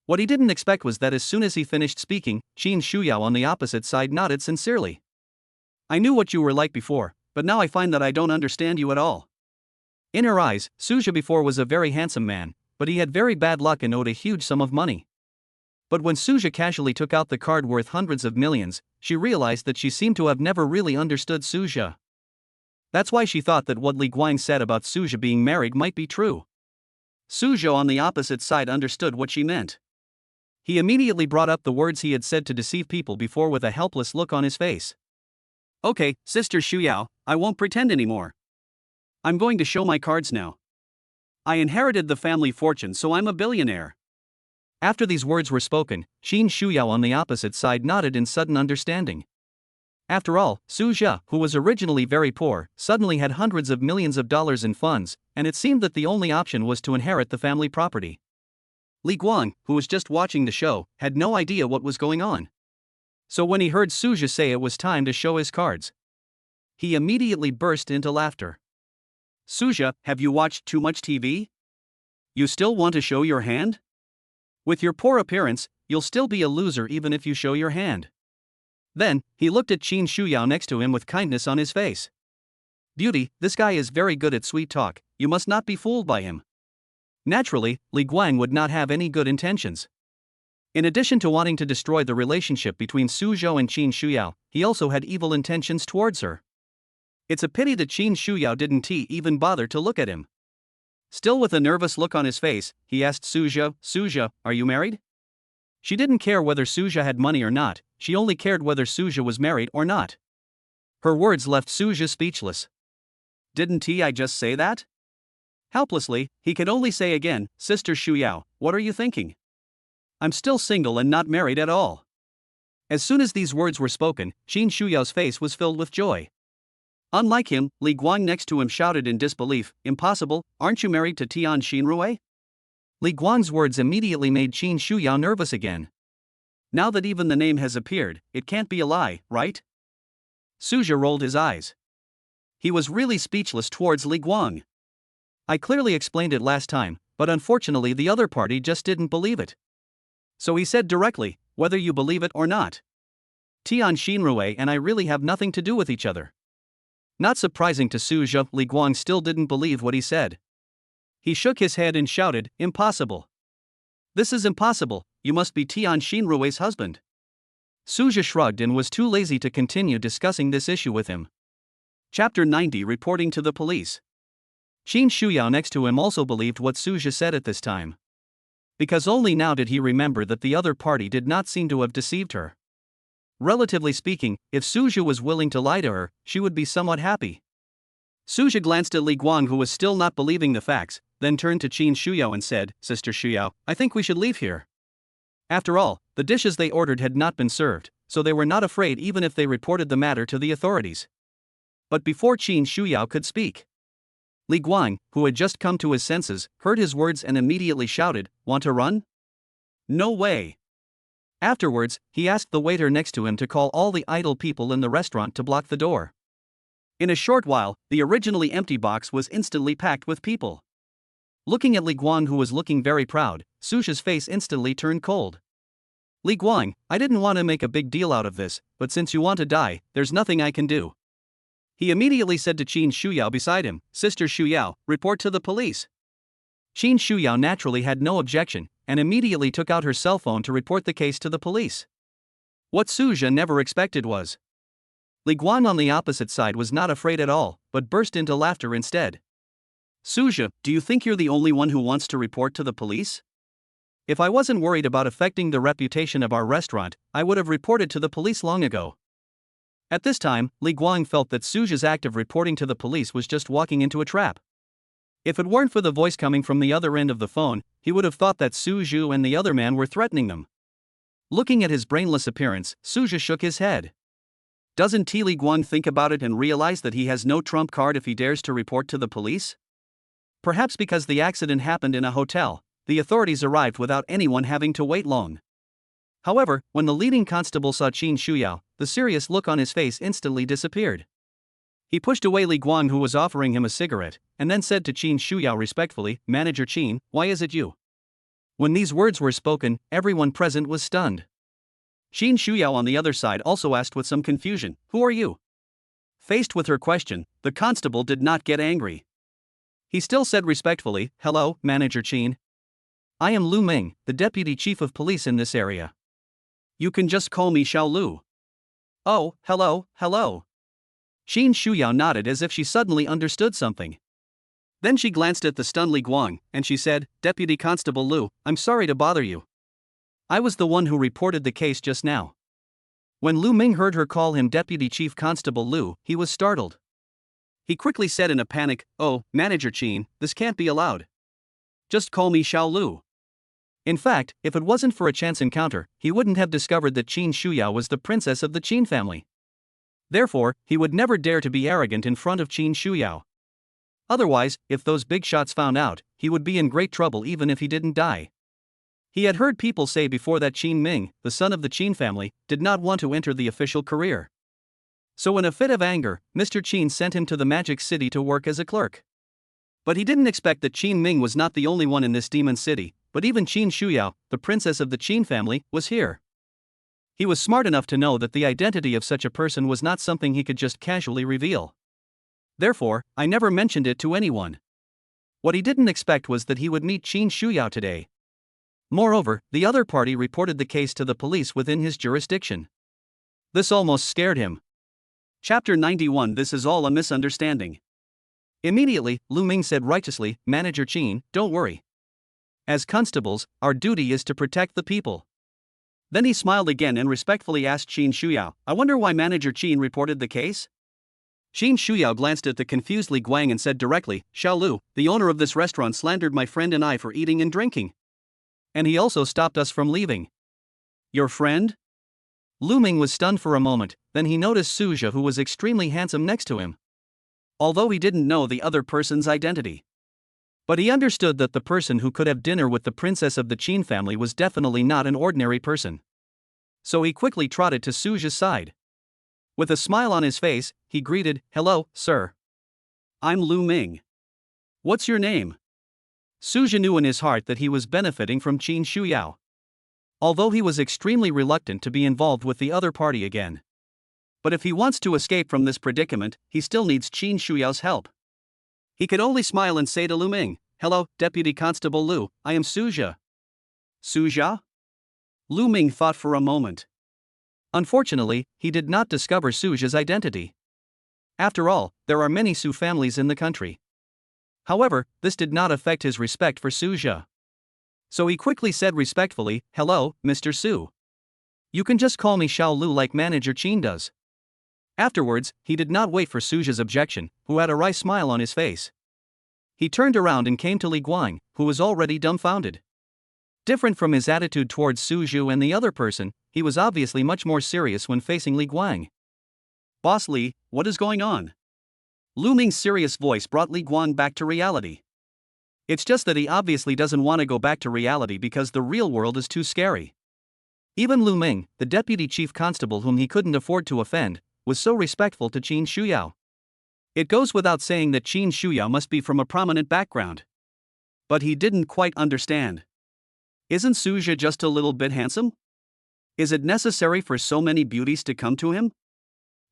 What he didn't expect was that as soon as he finished speaking, Qin Shuyao on the opposite side nodded sincerely. "I knew what you were like before, but now I find that I don't understand you at all." In her eyes, Suzhou before was a very handsome man, but he had very bad luck and owed a huge sum of money. But when Suzhou casually took out the card worth hundreds of millions, she realized that she seemed to have never really understood Suzhou. That's why she thought that what Li Guang said about Suzhou being married might be true. Suzhou on the opposite side understood what she meant. He immediately brought up the words he had said to deceive people before with a helpless look on his face. "Okay, Sister Shuyao, I won't pretend anymore. I'm going to show my cards now. I inherited the family fortune, so I'm a billionaire." After these words were spoken, Qin Shuyao on the opposite side nodded in sudden understanding. After all, Suzhou, who was originally very poor, suddenly had hundreds of millions of dollars in funds, and it seemed that the only option was to inherit the family property. Li Guang, who was just watching the show, had no idea what was going on. So when he heard Suzhou say it was time to show his cards, he immediately burst into laughter. "Suzhou, have you watched too much TV? You still want to show your hand? With your poor appearance, you'll still be a loser even if you show your hand." Then, he looked at Qin Shuyao next to him with kindness on his face. "Beauty, this guy is very good at sweet talk, you must not be fooled by him." Naturally, Li Guang would not have any good intentions. In addition to wanting to destroy the relationship between Suzhou and Qin Shuyao, he also had evil intentions towards her. It's a pity that Qin Shuyao didn't even bother to look at him. Still with a nervous look on his face, he asked Suzhou, "Suzhou, are you married?" She didn't care whether Suzhou had money or not, she only cared whether Suzhou was married or not. Her words left Suzhou speechless. "Didn't I just say that?" Helplessly, he could only say again, "Sister Shuyao, what are you thinking? I'm still single and not married at all." As soon as these words were spoken, Qin Shuyao's face was filled with joy. Unlike him, Li Guang next to him shouted in disbelief, "Impossible, aren't you married to Tian Xinrui?" Li Guang's words immediately made Qin Shuyao nervous again. Now that even the name has appeared, it can't be a lie, right? Suja rolled his eyes. He was really speechless towards Li Guang. I clearly explained it last time, but unfortunately the other party just didn't believe it. So he said directly, whether you believe it or not. Tian Xinrui and I really have nothing to do with each other. Not surprising to Suja, Li Guang still didn't believe what he said. He shook his head and shouted, "Impossible. This is impossible, you must be Tian Xinrui's husband." Suja shrugged and was too lazy to continue discussing this issue with him. Chapter 90 Reporting to the police. Qin Shuyao next to him also believed what Suja said at this time. Because only now did he remember that the other party did not seem to have deceived her. Relatively speaking, if Suja was willing to lie to her, she would be somewhat happy. Suja glanced at Li Guang, who was still not believing the facts, then turned to Qin Shuyao and said, "Sister Shuyao, I think we should leave here." After all, the dishes they ordered had not been served, so they were not afraid even if they reported the matter to the authorities. But before Qin Shuyao could speak, Li Guang, who had just come to his senses, heard his words and immediately shouted, "Want to run?" "No way." Afterwards, he asked the waiter next to him to call all the idle people in the restaurant to block the door. In a short while, the originally empty box was instantly packed with people. Looking at Li Guang, who was looking very proud, Suja's face instantly turned cold. "Li Guang, I didn't want to make a big deal out of this, but since you want to die, there's nothing I can do." He immediately said to Qin Shuyao beside him, "Sister Shuyao, report to the police." Qin Shuyao naturally had no objection, and immediately took out her cell phone to report the case to the police. What Suja never expected was Li Guang on the opposite side was not afraid at all, but burst into laughter instead. "Suja, do you think you're the only one who wants to report to the police? If I wasn't worried about affecting the reputation of our restaurant, I would have reported to the police long ago." At this time, Li Guang felt that Suja's act of reporting to the police was just walking into a trap. If it weren't for the voice coming from the other end of the phone, he would have thought that Suju and the other man were threatening them. Looking at his brainless appearance, Suja shook his head. Doesn't Li Guang think about it and realize that he has no trump card if he dares to report to the police? Perhaps because the accident happened in a hotel, the authorities arrived without anyone having to wait long. However, when the leading constable saw Qin Shuyao, the serious look on his face instantly disappeared. He pushed away Li Guang, who was offering him a cigarette, and then said to Qin Shuyao respectfully, "Manager Qin, why is it you?" When these words were spoken, everyone present was stunned. Qin Shuyao on the other side also asked with some confusion, "Who are you?" Faced with her question, the constable did not get angry. He still said respectfully, "Hello, Manager Qin. I am Lu Ming, the deputy chief of police in this area. You can just call me Xiao Lu." "Oh, hello." Qin Shuyao nodded as if she suddenly understood something. Then she glanced at the stunned Li Guang, and she said, "Deputy Constable Lu, I'm sorry to bother you. I was the one who reported the case just now." When Lu Ming heard her call him Deputy Chief Constable Lu, he was startled. He quickly said in a panic, "Oh, Manager Qin, this can't be allowed. Just call me Xiao Lu." In fact, if it wasn't for a chance encounter, he wouldn't have discovered that Qin Shuyao was the princess of the Qin family. Therefore, he would never dare to be arrogant in front of Qin Shuyao. Otherwise, if those big shots found out, he would be in great trouble even if he didn't die. He had heard people say before that Qin Ming, the son of the Qin family, did not want to enter the official career. So in a fit of anger, Mr. Qin sent him to the Magic City to work as a clerk. But he didn't expect that Qin Ming was not the only one in this demon city, but even Qin Shuyao, the princess of the Qin family, was here. He was smart enough to know that the identity of such a person was not something he could just casually reveal. Therefore, I never mentioned it to anyone. What he didn't expect was that he would meet Qin Shuyao today. Moreover, the other party reported the case to the police within his jurisdiction. This almost scared him. Chapter 91 This is all a misunderstanding. Immediately, Lu Ming said righteously, "Manager Qin, don't worry. As constables, our duty is to protect the people." Then he smiled again and respectfully asked Qin Shuyao, "I wonder why Manager Qin reported the case?" Qin Shuyao glanced at the confused Li Guang and said directly, "Xiao Lu, the owner of this restaurant slandered my friend and I for eating and drinking. And he also stopped us from leaving." "Your friend?" Lu Ming was stunned for a moment, then he noticed Suja, who was extremely handsome next to him. Although he didn't know the other person's identity. But he understood that the person who could have dinner with the princess of the Qin family was definitely not an ordinary person. So he quickly trotted to Suja's side. With a smile on his face, he greeted, "Hello, sir. I'm Lu Ming. What's your name?" Suja knew in his heart that he was benefiting from Qin Shuyao, although he was extremely reluctant to be involved with the other party again. But if he wants to escape from this predicament, he still needs Qin Shuyao's help. He could only smile and say to Lu Ming, "Hello, Deputy Constable Lu, I am Suja." Suja? Lu Ming thought for a moment. Unfortunately, he did not discover Suja's identity. After all, there are many Su families in the country. However, this did not affect his respect for Suja. So he quickly said respectfully, "Hello, Mr. Su. You can just call me Xiao Lu like Manager Qin does." Afterwards, he did not wait for Suja's objection, who had a wry smile on his face. He turned around and came to Li Guang, who was already dumbfounded. Different from his attitude towards Suju and the other person, he was obviously much more serious when facing Li Guang. "Boss Li, what is going on?" Lu Ming's serious voice brought Li Guang back to reality. It's just that he obviously doesn't want to go back to reality because the real world is too scary. Even Lu Ming, the deputy chief constable whom he couldn't afford to offend, was so respectful to Qin Shuyao. It goes without saying that Qin Shuyao must be from a prominent background. But he didn't quite understand. Isn't Suja just a little bit handsome? Is it necessary for so many beauties to come to him?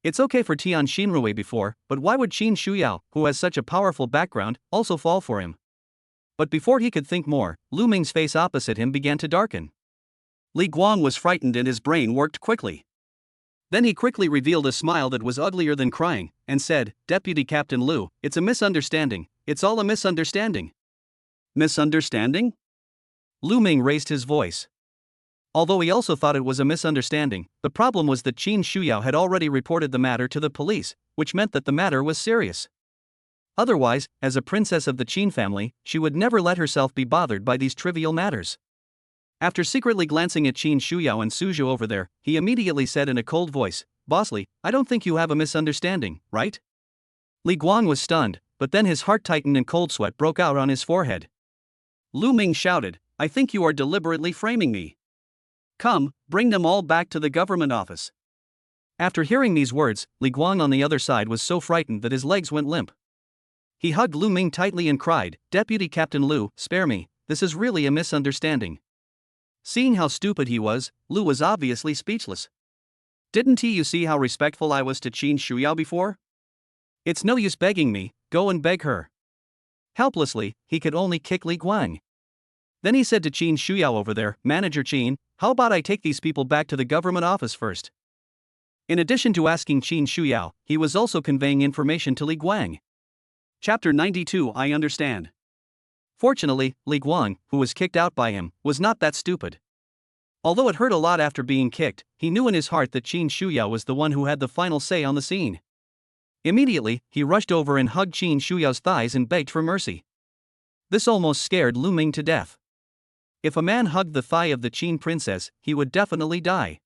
It's okay for Tian Xinrui before, but why would Qin Shuyao, who has such a powerful background, also fall for him? But before he could think more, Lu Ming's face opposite him began to darken. Li Guang was frightened and his brain worked quickly. Then he quickly revealed a smile that was uglier than crying, and said, "Deputy Captain Lu, it's a misunderstanding, it's all a misunderstanding." Misunderstanding? Lu Ming raised his voice. Although he also thought it was a misunderstanding, the problem was that Qin Shuyao had already reported the matter to the police, which meant that the matter was serious. Otherwise, as a princess of the Qin family, she would never let herself be bothered by these trivial matters. After secretly glancing at Qin Shuyao and Suju over there, he immediately said in a cold voice, "Boss Li, I don't think you have a misunderstanding, right?" Li Guang was stunned, but then his heart tightened and cold sweat broke out on his forehead. Lu Ming shouted, "I think you are deliberately framing me. Come, bring them all back to the government office." After hearing these words, Li Guang on the other side was so frightened that his legs went limp. He hugged Lu Ming tightly and cried, "Deputy Captain Lu, spare me, this is really a misunderstanding." Seeing how stupid he was, Lu was obviously speechless. "Didn't you see how respectful I was to Qin Shuyao before? It's no use begging me, go and beg her." Helplessly, he could only kick Li Guang. Then he said to Qin Shuyao over there, "Manager Qin, how about I take these people back to the government office first?" In addition to asking Qin Shuyao, he was also conveying information to Li Guang. Chapter 92 I understand. Fortunately, Li Guang, who was kicked out by him, was not that stupid. Although it hurt a lot after being kicked, he knew in his heart that Qin Shuyao was the one who had the final say on the scene. Immediately, he rushed over and hugged Qin Shuyao's thighs and begged for mercy. This almost scared Lu Ming to death. If a man hugged the thigh of the Qin princess, he would definitely die.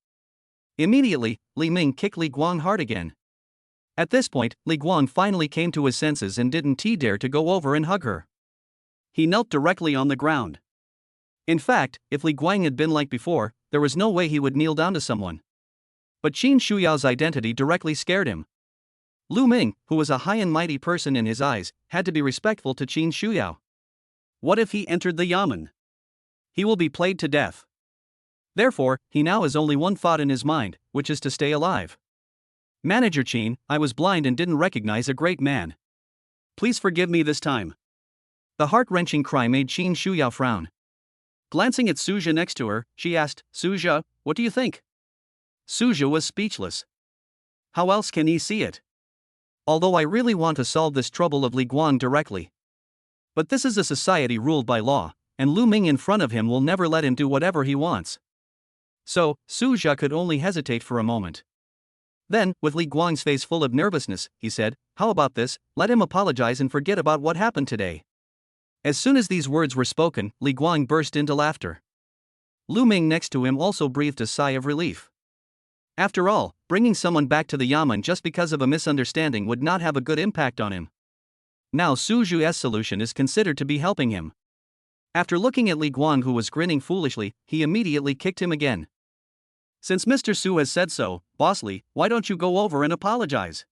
Immediately, Li Ming kicked Li Guang hard again. At this point, Li Guang finally came to his senses and didn't dare to go over and hug her. He knelt directly on the ground. In fact, if Li Guang had been like before, there was no way he would kneel down to someone. But Qin Shuyao's identity directly scared him. Lu Ming, who was a high and mighty person in his eyes, had to be respectful to Qin Shuyao. What if he entered the yamen? He will be played to death. Therefore, he now has only one thought in his mind, which is to stay alive. "Manager Qin, I was blind and didn't recognize a great man. Please forgive me this time." The heart-wrenching cry made Qin Shuyao frown. Glancing at Suja next to her, she asked, "Suja, what do you think?" Suja was speechless. How else can he see it? Although I really want to solve this trouble of Li Guang directly. But this is a society ruled by law, and Lu Ming in front of him will never let him do whatever he wants. So, Suja could only hesitate for a moment. Then, with Li Guang's face full of nervousness, he said, "How about this, let him apologize and forget about what happened today." As soon as these words were spoken, Li Guang burst into laughter. Lu Ming next to him also breathed a sigh of relief. After all, bringing someone back to the yamen just because of a misunderstanding would not have a good impact on him. Now Suju's solution is considered to be helping him. After looking at Li Guang who was grinning foolishly, he immediately kicked him again. Since Mr. Su has said so, Bossly, why don't you go over and apologize?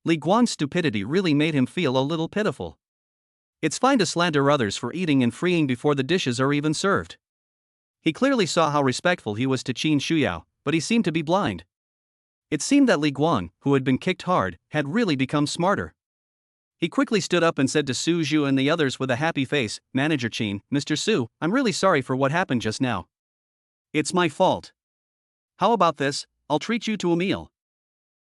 Li Guang's stupidity really made him feel a little pitiful. It's fine to slander others for eating and freeing before the dishes are even served. He clearly saw how respectful he was to Qin Shuyao, but he seemed to be blind. It seemed that Li Guang, who had been kicked hard, had really become smarter. He quickly stood up and said to Su Zhu and the others with a happy face, "Manager Qin, Mr. Su, I'm really sorry for what happened just now. It's my fault. How about this, I'll treat you to a meal."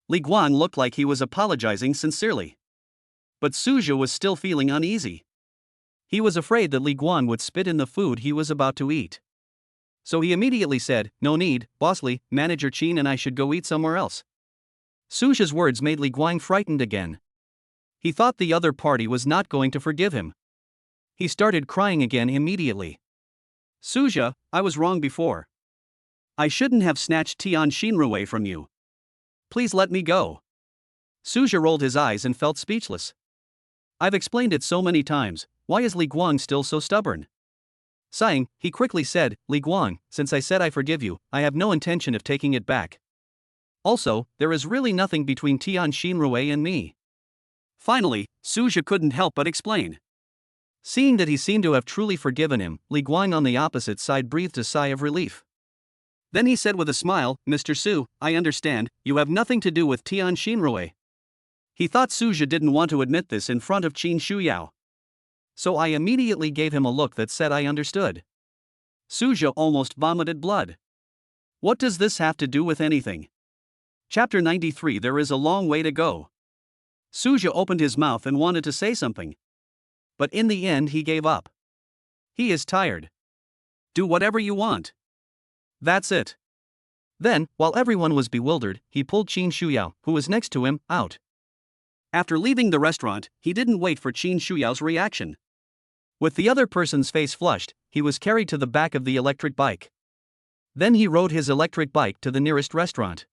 Li Guang looked like he was apologizing sincerely. But Su Zhu was still feeling uneasy. He was afraid that Li Guang would spit in the food he was about to eat. So he immediately said, "No need, Bossly, Manager Qin and I should go eat somewhere else." Su Zhu's words made Li Guang frightened again. He thought the other party was not going to forgive him. He started crying again immediately. "Su Zhu, I was wrong before. I shouldn't have snatched Tian Xinruwei from you. Please let me go." Su Zhu rolled his eyes and felt speechless. "I've explained it so many times, why is Li Guang still so stubborn?" Sighing, he quickly said, "Li Guang, since I said I forgive you, I have no intention of taking it back. Also, there is really nothing between Tian Xinruwei and me." Finally, Su Zhu couldn't help but explain. Seeing that he seemed to have truly forgiven him, Li Guang on the opposite side breathed a sigh of relief. Then he said with a smile, "Mr. Su, I understand, you have nothing to do with Tian Xinruwei." He thought Su Zhu didn't want to admit this in front of Qin Shuyao. So I immediately gave him a look that said I understood. Su Zhu almost vomited blood. What does this have to do with anything? Chapter 93. There is a long way to go. Su Zhu opened his mouth and wanted to say something. But in the end he gave up. He is tired. Do whatever you want. That's it. Then, while everyone was bewildered, he pulled Qin Shuyao, who was next to him, out. After leaving the restaurant, he didn't wait for Qin Shuyao's reaction. With the other person's face flushed, he was carried to the back of the electric bike. Then he rode his electric bike to the nearest restaurant.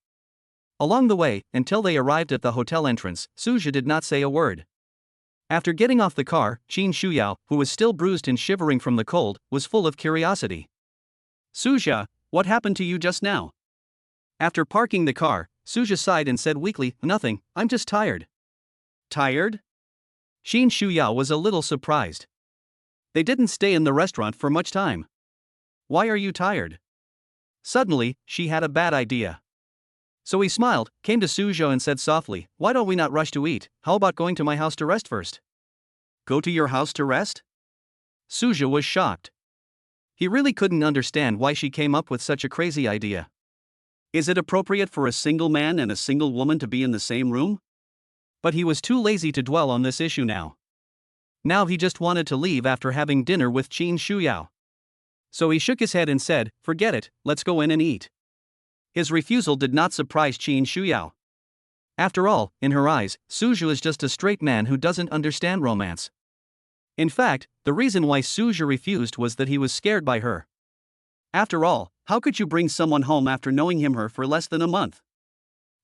Along the way, until they arrived at the hotel entrance, Su Zhu did not say a word. After getting off the car, Qin Shuyao, who was still bruised and shivering from the cold, was full of curiosity. "Su Zhu, what happened to you just now?" After parking the car, Su Zhu sighed and said weakly, "Nothing, I'm just tired." "Tired?" Qin Shuyao was a little surprised. They didn't stay in the restaurant for much time. "Why are you tired?" Suddenly, she had a bad idea. So he smiled, came to Su Zhu and said softly, "Why don't we not rush to eat? How about going to my house to rest first?" "Go to your house to rest?" Su Zhu was shocked. He really couldn't understand why she came up with such a crazy idea. Is it appropriate for a single man and a single woman to be in the same room? But he was too lazy to dwell on this issue now. Now he just wanted to leave after having dinner with Qin Shuyao. So he shook his head and said, "Forget it, let's go in and eat." His refusal did not surprise Qin Shuyao. After all, in her eyes, Su Zhu is just a straight man who doesn't understand romance. In fact, the reason why Su Zhu refused was that he was scared by her. After all, how could you bring someone home after knowing him for less than a month?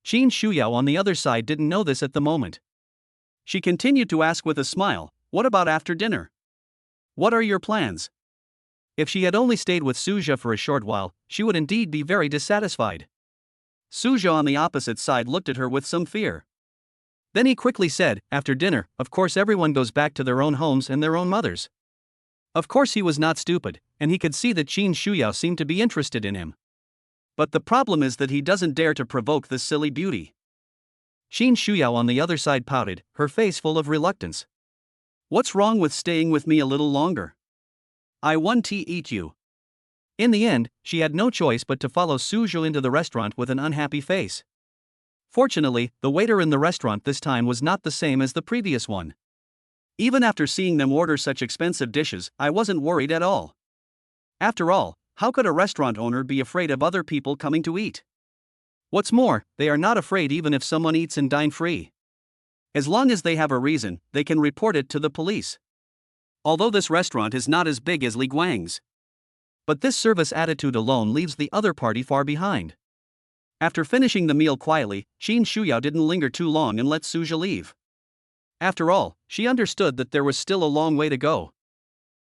Qin Shuyao on the other side didn't know this at the moment. She continued to ask with a smile, "What about after dinner? What are your plans?" If she had only stayed with Su Zhu for a short while, she would indeed be very dissatisfied. Su Zhu on the opposite side looked at her with some fear. Then he quickly said, "After dinner, of course everyone goes back to their own homes and their own mothers." Of course he was not stupid, and he could see that Qin Shuyao seemed to be interested in him. But the problem is that he doesn't dare to provoke this silly beauty. Qin Shuyao on the other side pouted, her face full of reluctance. "What's wrong with staying with me a little longer? I want to eat you." In the end, she had no choice but to follow Su Zhu into the restaurant with an unhappy face. Fortunately, the waiter in the restaurant this time was not the same as the previous one. Even after seeing them order such expensive dishes, I wasn't worried at all. After all, how could a restaurant owner be afraid of other people coming to eat? What's more, they are not afraid even if someone eats and dine free. As long as they have a reason, they can report it to the police. Although this restaurant is not as big as Li Guang's. But this service attitude alone leaves the other party far behind. After finishing the meal quietly, Qin Shuyao didn't linger too long and let Su Zhu leave. After all, she understood that there was still a long way to go.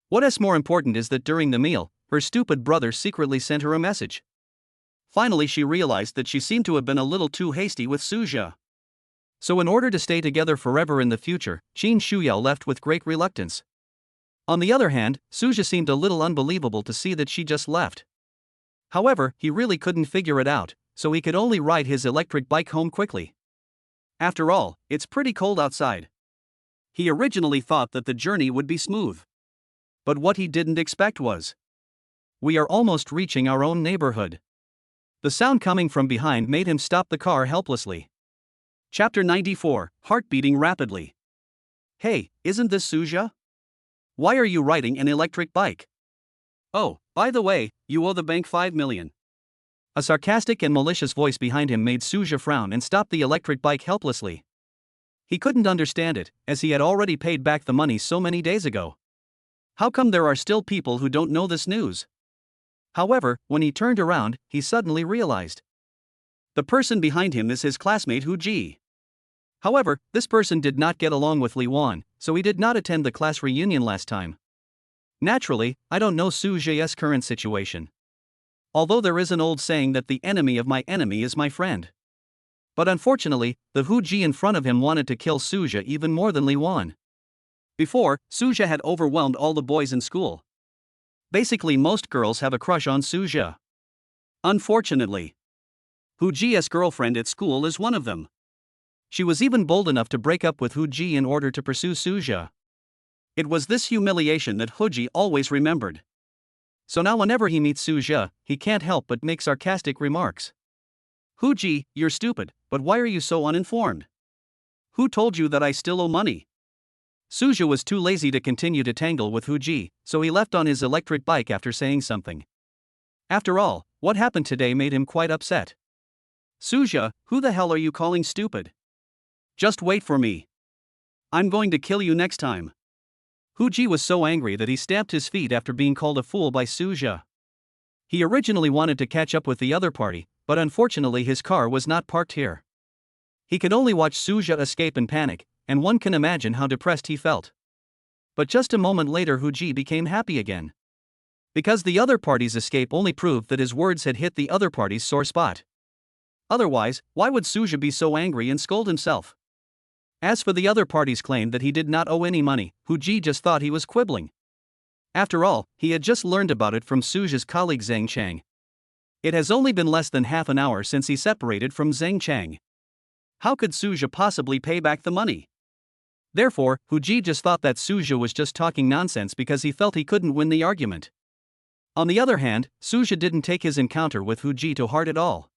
What is more important is that during the meal, her stupid brother secretly sent her a message. Finally, she realized that she seemed to have been a little too hasty with Suja. So in order to stay together forever in the future, Qin Shuyao left with great reluctance. On the other hand, Suja seemed a little unbelievable to see that she just left. However, he really couldn't figure it out, so he could only ride his electric bike home quickly. After all, it's pretty cold outside. He originally thought that the journey would be smooth. But what he didn't expect was, we are almost reaching our own neighborhood. The sound coming from behind made him stop the car helplessly. Chapter 94, Heart Beating Rapidly. Hey, isn't this Suja? Why are you riding an electric bike? Oh, by the way, you owe the bank 5 million. A sarcastic and malicious voice behind him made Suja frown and stop the electric bike helplessly. He couldn't understand it, as he had already paid back the money so many days ago. How come there are still people who don't know this news? However, when he turned around, he suddenly realized the person behind him is his classmate Hu Ji. However, this person did not get along with Li Wan, so he did not attend the class reunion last time. Naturally, I don't know Suja's current situation. Although there is an old saying that the enemy of my enemy is my friend. But unfortunately, the Hu Ji in front of him wanted to kill Suja even more than Li Wan. Before, Suja had overwhelmed all the boys in school. Basically, most girls have a crush on Suja. Unfortunately, Hu Ji's girlfriend at school is one of them. She was even bold enough to break up with Hu Ji in order to pursue Suja. It was this humiliation that Hu Ji always remembered. So now whenever he meets Suja, he can't help but make sarcastic remarks. Hu Ji, you're stupid, but why are you so uninformed? Who told you that I still owe money? Suja was too lazy to continue to tangle with Hu Ji, so he left on his electric bike after saying something. After all, what happened today made him quite upset. Suja, who the hell are you calling stupid? Just wait for me. I'm going to kill you next time. Hu Ji was so angry that he stamped his feet after being called a fool by Suja. He originally wanted to catch up with the other party, but unfortunately his car was not parked here. He could only watch Suja escape in panic, and one can imagine how depressed he felt. But just a moment later Hu Ji became happy again. Because the other party's escape only proved that his words had hit the other party's sore spot. Otherwise, why would Suja be so angry and scold himself? As for the other party's claim that he did not owe any money, Hu Ji just thought he was quibbling. After all, he had just learned about it from Suja's colleague Zhang Chang. It has only been less than half an hour since he separated from Zhang Chang. How could Suja possibly pay back the money? Therefore, Hu Ji just thought that Suja was just talking nonsense because he felt he couldn't win the argument. On the other hand, Suja didn't take his encounter with Hu Ji to heart at all.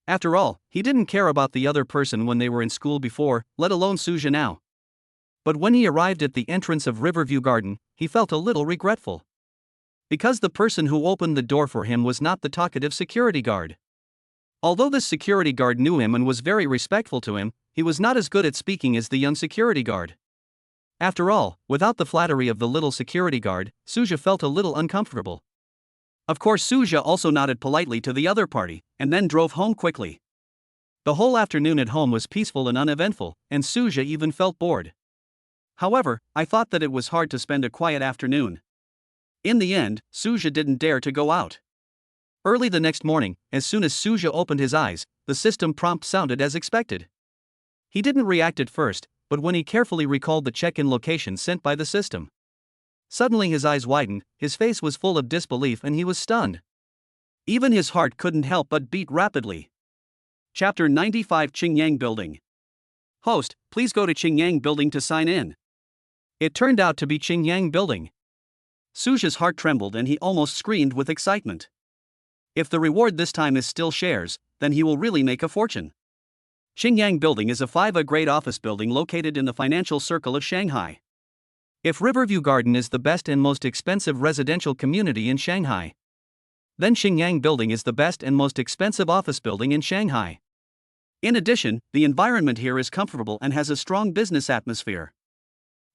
After all, he didn't care about the other person when they were in school before, let alone Suja now. But when he arrived at the entrance of Riverview Garden, he felt a little regretful. Because the person who opened the door for him was not the talkative security guard. Although this security guard knew him and was very respectful to him, he was not as good at speaking as the young security guard. After all, without the flattery of the little security guard, Suja felt a little uncomfortable. Of course, Suja also nodded politely to the other party, and then drove home quickly. The whole afternoon at home was peaceful and uneventful, and Suja even felt bored. However, I thought that it was hard to spend a quiet afternoon. In the end, Suja didn't dare to go out. Early the next morning, as soon as Suja opened his eyes, the system prompt sounded as expected. He didn't react at first, but when he carefully recalled the check-in location sent by the system, suddenly his eyes widened, his face was full of disbelief and he was stunned. Even his heart couldn't help but beat rapidly. Chapter 95 Qingyang Building. Host, please go to Qingyang Building to sign in. It turned out to be Qingyang Building. Suja's heart trembled and he almost screamed with excitement. If the reward this time is still shares, then he will really make a fortune. Qingyang Building is a 5A-grade office building located in the financial circle of Shanghai. If Riverview Garden is the best and most expensive residential community in Shanghai, then Qingyang Building is the best and most expensive office building in Shanghai. In addition, the environment here is comfortable and has a strong business atmosphere.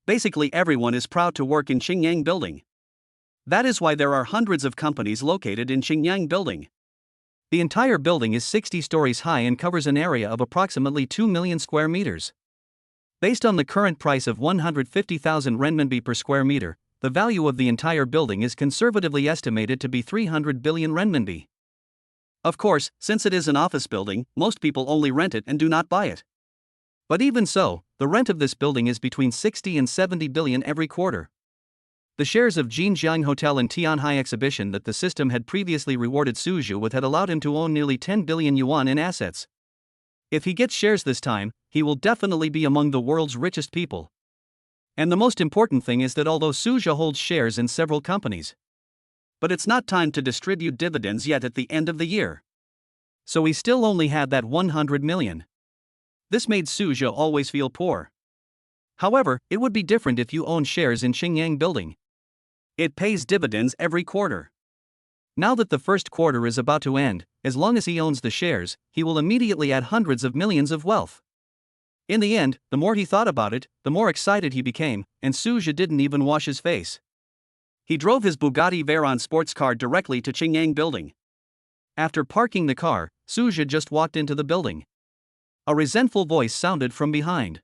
Basically, everyone is proud to work in Qingyang Building. That is why there are hundreds of companies located in Qingyang Building. The entire building is 60 stories high and covers an area of approximately 2 million square meters. Based on the current price of 150,000 renminbi per square meter, the value of the entire building is conservatively estimated to be 300 billion renminbi. Of course, since it is an office building, most people only rent it and do not buy it. But even so, the rent of this building is between 60 and 70 billion every quarter. The shares of Jinjiang Hotel and Tianhai Exhibition that the system had previously rewarded Suzhou with had allowed him to own nearly 10 billion yuan in assets. If he gets shares this time, he will definitely be among the world's richest people. And the most important thing is that although Suzhou holds shares in several companies, but it's not time to distribute dividends yet at the end of the year. So he still only had that 100 million. This made Suzhou always feel poor. However, it would be different if you own shares in Xingyang Building. It pays dividends every quarter. Now that the first quarter is about to end, as long as he owns the shares, he will immediately add hundreds of millions of wealth. In the end, the more he thought about it, the more excited he became, and Suzhou didn't even wash his face. He drove his Bugatti Veyron sports car directly to Xingyang Building. After parking the car, Suzhou just walked into the building. A resentful voice sounded from behind.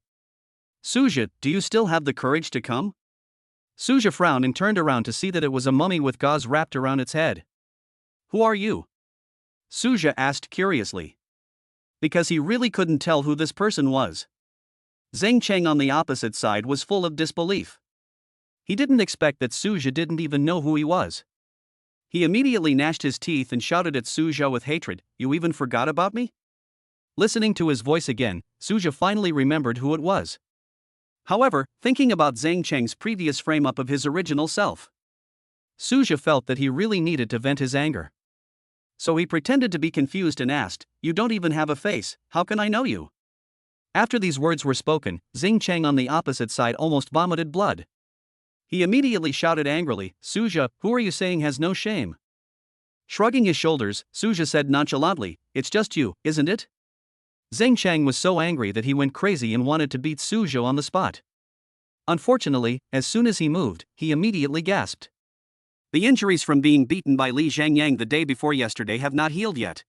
Suzhou, do you still have the courage to come? Suzhou frowned and turned around to see that it was a mummy with gauze wrapped around its head. Who are you? Suzhou asked curiously. Because he really couldn't tell who this person was. Zheng Cheng on the opposite side was full of disbelief. He didn't expect that Suzhou didn't even know who he was. He immediately gnashed his teeth and shouted at Suzhou with hatred, "You even forgot about me?" Listening to his voice again, Suzhou finally remembered who it was. However, thinking about Zheng Cheng's previous frame-up of his original self, Suzhou felt that he really needed to vent his anger. So he pretended to be confused and asked, "You don't even have a face, how can I know you?" After these words were spoken, Zheng Cheng on the opposite side almost vomited blood. He immediately shouted angrily, "Suzhou, who are you saying has no shame?" Shrugging his shoulders, Suzhou said nonchalantly, "It's just you, isn't it?" Zheng Cheng was so angry that he went crazy and wanted to beat Suzhou on the spot. Unfortunately, as soon as he moved, he immediately gasped. The injuries from being beaten by Li Zhangyang the day before yesterday have not healed yet.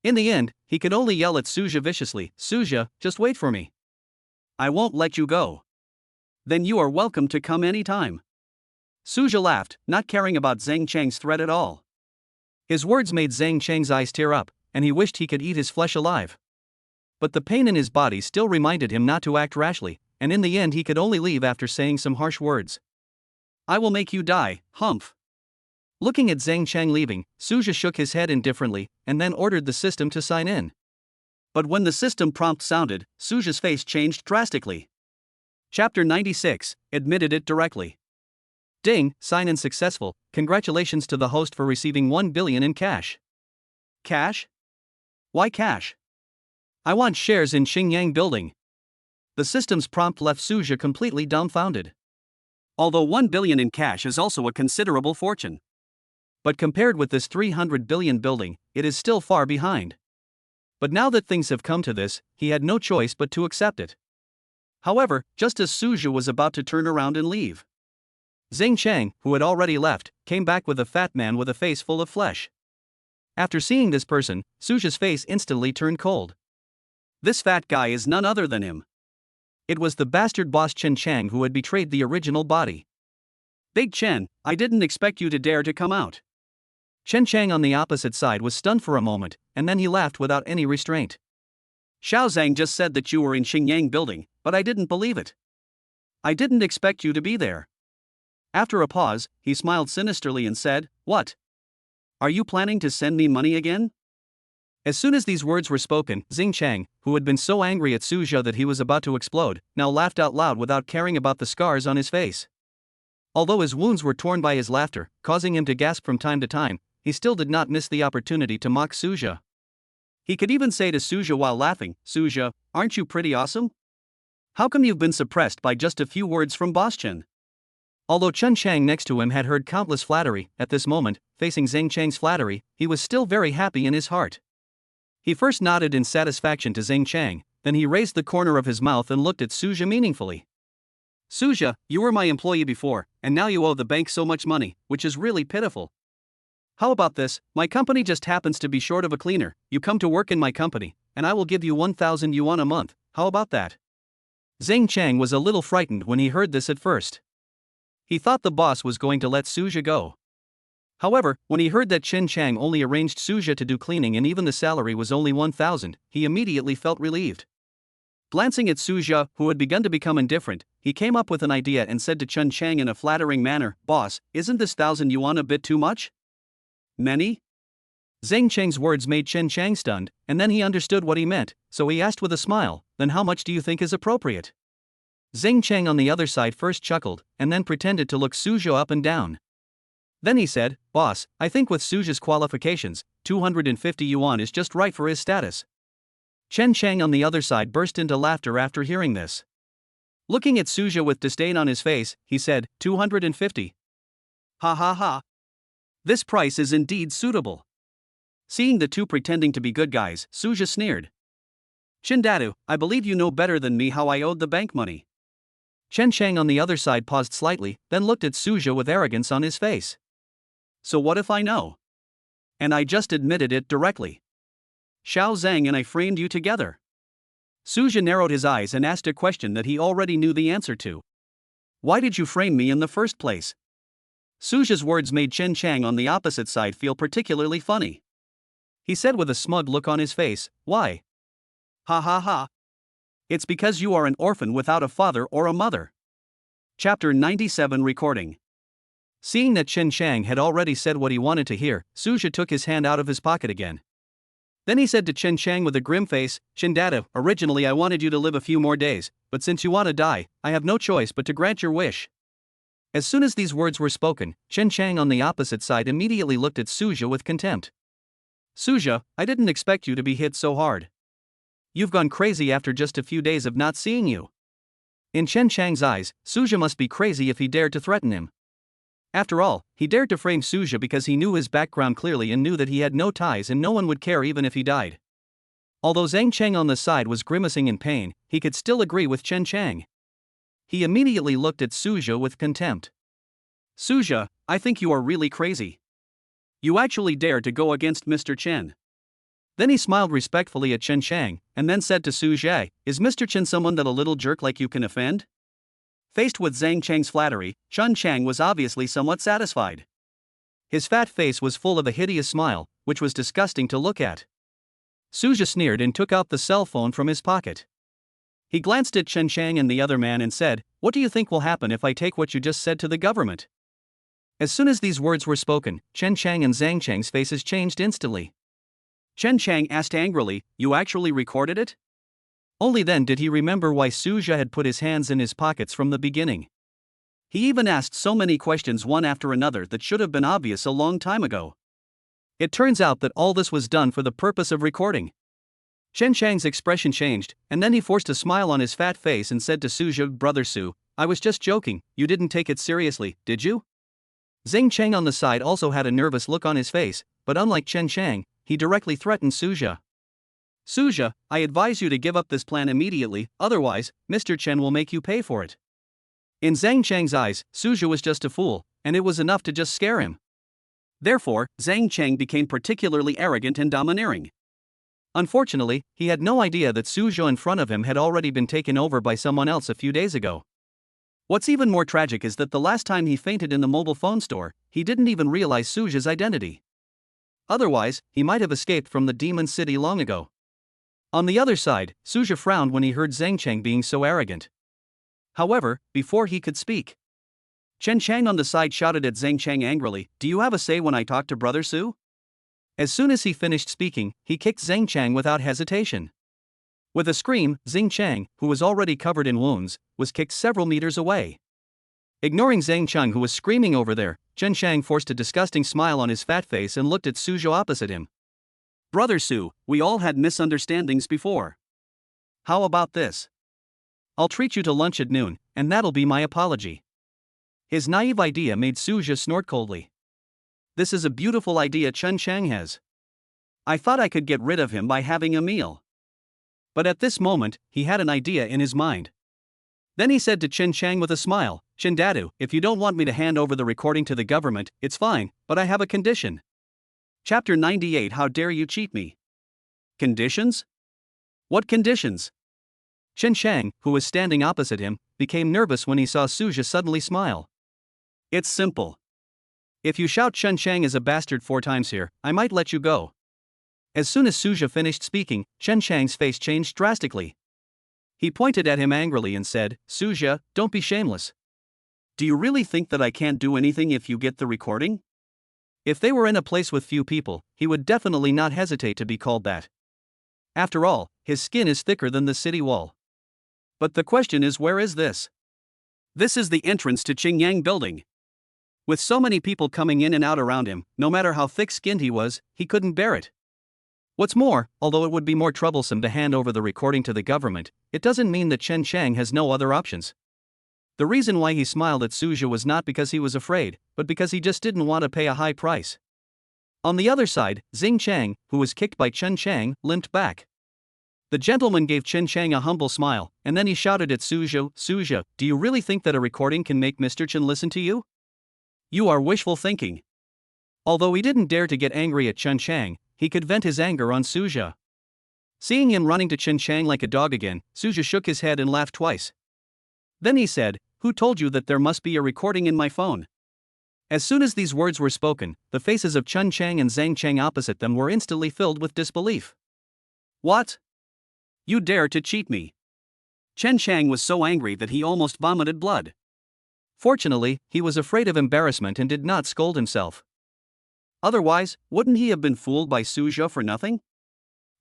In the end, he could only yell at Suzhou viciously, "Suzhou, just wait for me. I won't let you go." "Then you are welcome to come any time." Suzhou laughed, not caring about Zheng Cheng's threat at all. His words made Zheng Cheng's eyes tear up, and he wished he could eat his flesh alive. But the pain in his body still reminded him not to act rashly, and in the end he could only leave after saying some harsh words. "I will make you die, humph." Looking at Zheng Cheng leaving, Suzhou shook his head indifferently, and then ordered the system to sign in. But when the system prompt sounded, Suzhou's face changed drastically. Chapter 96, admitted it directly. Ding, sign-in successful, congratulations to the host for receiving 1 billion in cash. Cash? Why cash? I want shares in Xingyang Building. The system's prompt left Suzhou completely dumbfounded. Although 1 billion in cash is also a considerable fortune. But compared with this 300 billion building, it is still far behind. But now that things have come to this, he had no choice but to accept it. However, just as Suzhou was about to turn around and leave, Zheng Cheng, who had already left, came back with a fat man with a face full of flesh. After seeing this person, Suzhou's face instantly turned cold. This fat guy is none other than him. It was the bastard boss Chen Chang who had betrayed the original body. "Big Chen, I didn't expect you to dare to come out." Chen Chang on the opposite side was stunned for a moment, and then he laughed without any restraint. "Xiao Zhang just said that you were in Xingyang Building, but I didn't believe it. I didn't expect you to be there." After a pause, he smiled sinisterly and said, "What? Are you planning to send me money again?" As soon as these words were spoken, Zheng Cheng, who had been so angry at Suzhou that he was about to explode, now laughed out loud without caring about the scars on his face. Although his wounds were torn by his laughter, causing him to gasp from time to time, he still did not miss the opportunity to mock Suzhou. He could even say to Suzhou while laughing, "Suzhou, aren't you pretty awesome? How come you've been suppressed by just a few words from Boss Chen?" Although Chen Chang next to him had heard countless flattery, at this moment, facing Zheng Cheng's flattery, he was still very happy in his heart. He first nodded in satisfaction to Zheng Chang, then he raised the corner of his mouth and looked at Suzhou meaningfully. "Suzhou, you were my employee before, and now you owe the bank so much money, which is really pitiful. How about this? My company just happens to be short of a cleaner. You come to work in my company, and I will give you 1,000 yuan a month. How about that?" Zheng Chang was a little frightened when he heard this at first. He thought the boss was going to let Suzhou go. However, when he heard that Chen Chang only arranged Suja to do cleaning and even the salary was only 1,000, he immediately felt relieved. Glancing at Suja, who had begun to become indifferent, he came up with an idea and said to Chen Chang in a flattering manner, "Boss, isn't this 1,000 yuan a bit too much? Many?" Zhang Cheng's words made Chen Chang stunned, and then he understood what he meant, so he asked with a smile, "Then how much do you think is appropriate?" Zhang Cheng on the other side first chuckled, and then pretended to look Suja up and down. Then he said, "Boss, I think with Suja's qualifications, 250 yuan is just right for his status." Chen Chang on the other side burst into laughter after hearing this. Looking at Suja with disdain on his face, he said, 250. Ha ha ha. This price is indeed suitable. Seeing the two pretending to be good guys, Suja sneered. "Shindadu, I believe you know better than me how I owed the bank money." Chen Chang on the other side paused slightly, then looked at Suja with arrogance on his face. "So what if I know? And I just admitted it directly. Xiao Zhang and I framed you together." Suja narrowed his eyes and asked a question that he already knew the answer to. "Why did you frame me in the first place?" Suja's words made Chen Chang on the opposite side feel particularly funny. He said with a smug look on his face, "Why? Ha ha ha. It's because you are an orphan without a father or a mother." Chapter 97 Recording. Seeing that Chen Chang had already said what he wanted to hear, Suja took his hand out of his pocket again. Then he said to Chen Chang with a grim face, "Shindadu, originally I wanted you to live a few more days, but since you want to die, I have no choice but to grant your wish." As soon as these words were spoken, Chen Chang on the opposite side immediately looked at Suja with contempt. "Suja, I didn't expect you to be hit so hard. You've gone crazy after just a few days of not seeing you." In Chen Chang's eyes, Suja must be crazy if he dared to threaten him. After all, he dared to frame Suja because he knew his background clearly and knew that he had no ties and no one would care even if he died. Although Zhang Cheng on the side was grimacing in pain, he could still agree with Chen Chang. He immediately looked at Suja with contempt. "Suja, I think you are really crazy. You actually dared to go against Mr. Chen." Then he smiled respectfully at Chen Chang, and then said to Suja, "Is Mr. Chen someone that a little jerk like you can offend?" Faced with Zhang Cheng's flattery, Chen Chang was obviously somewhat satisfied. His fat face was full of a hideous smile, which was disgusting to look at. Suja sneered and took out the cell phone from his pocket. He glanced at Chen Chang and the other man and said, "What do you think will happen if I take what you just said to the government?" As soon as these words were spoken, Chen Chang and Zhang Cheng's faces changed instantly. Chen Chang asked angrily, "You actually recorded it?" Only then did he remember why Suja had put his hands in his pockets from the beginning. He even asked so many questions one after another that should have been obvious a long time ago. It turns out that all this was done for the purpose of recording. Chen Chang's expression changed, and then he forced a smile on his fat face and said to Suja, "Brother Su, I was just joking, you didn't take it seriously, did you?" Zhang Cheng on the side also had a nervous look on his face, but unlike Chen Chang, he directly threatened Suja. "Suja, I advise you to give up this plan immediately, otherwise, Mr. Chen will make you pay for it." In Zhang Cheng's eyes, Suja was just a fool, and it was enough to just scare him. Therefore, Zhang Cheng became particularly arrogant and domineering. Unfortunately, he had no idea that Suja in front of him had already been taken over by someone else a few days ago. What's even more tragic is that the last time he fainted in the mobile phone store, he didn't even realize Suja's identity. Otherwise, he might have escaped from the demon city long ago. On the other side, Suja frowned when he heard Zhang Cheng being so arrogant. However, before he could speak, Chen Chang on the side shouted at Zhang Cheng angrily, "Do you have a say when I talk to Brother Su?" As soon as he finished speaking, he kicked Zhang Cheng without hesitation. With a scream, Zhang Cheng, who was already covered in wounds, was kicked several meters away. Ignoring Zhang Cheng who was screaming over there, Chen Chang forced a disgusting smile on his fat face and looked at Suja opposite him. "Brother Su, we all had misunderstandings before. How about this? I'll treat you to lunch at noon, and that'll be my apology." His naive idea made Suja snort coldly. "This is a beautiful idea Chen Chang has. I thought I could get rid of him by having a meal." But at this moment, he had an idea in his mind. Then he said to Chen Chang with a smile, "Shindadu, if you don't want me to hand over the recording to the government, it's fine, but I have a condition." Chapter 98 How dare you cheat me? Conditions? What conditions? Chen Chang, who was standing opposite him, became nervous when he saw Suja suddenly smile. "It's simple. If you shout Chen Chang is a bastard 4 times here, I might let you go. As soon as Suja finished speaking, Chen Chang's face changed drastically. He pointed at him angrily and said, Suja, don't be shameless. Do you really think that I can't do anything if you get the recording? If they were in a place with few people, he would definitely not hesitate to be called that. After all, his skin is thicker than the city wall. But the question is, where is this? This is the entrance to Qingyang building. With so many people coming in and out around him, no matter how thick-skinned he was, he couldn't bear it. What's more, although it would be more troublesome to hand over the recording to the government, it doesn't mean that Chen Chang has no other options. The reason why he smiled at Suja was not because he was afraid, but because he just didn't want to pay a high price. On the other side, Xing Chang, who was kicked by Chen Chang, limped back. The gentleman gave Chen Chang a humble smile, and then he shouted at Suja, Suja, do you really think that a recording can make Mr. Chen listen to you? You are wishful thinking. Although he didn't dare to get angry at Chen Chang, he could vent his anger on Suja. Seeing him running to Chen Chang like a dog again, Suja shook his head and laughed twice. Then he said, who told you that there must be a recording in my phone? As soon as these words were spoken, the faces of Chen Chang and Zhang Chang opposite them were instantly filled with disbelief. What? You dare to cheat me? Chen Chang was so angry that he almost vomited blood. Fortunately, he was afraid of embarrassment and did not scold himself. Otherwise, wouldn't he have been fooled by Suja for nothing?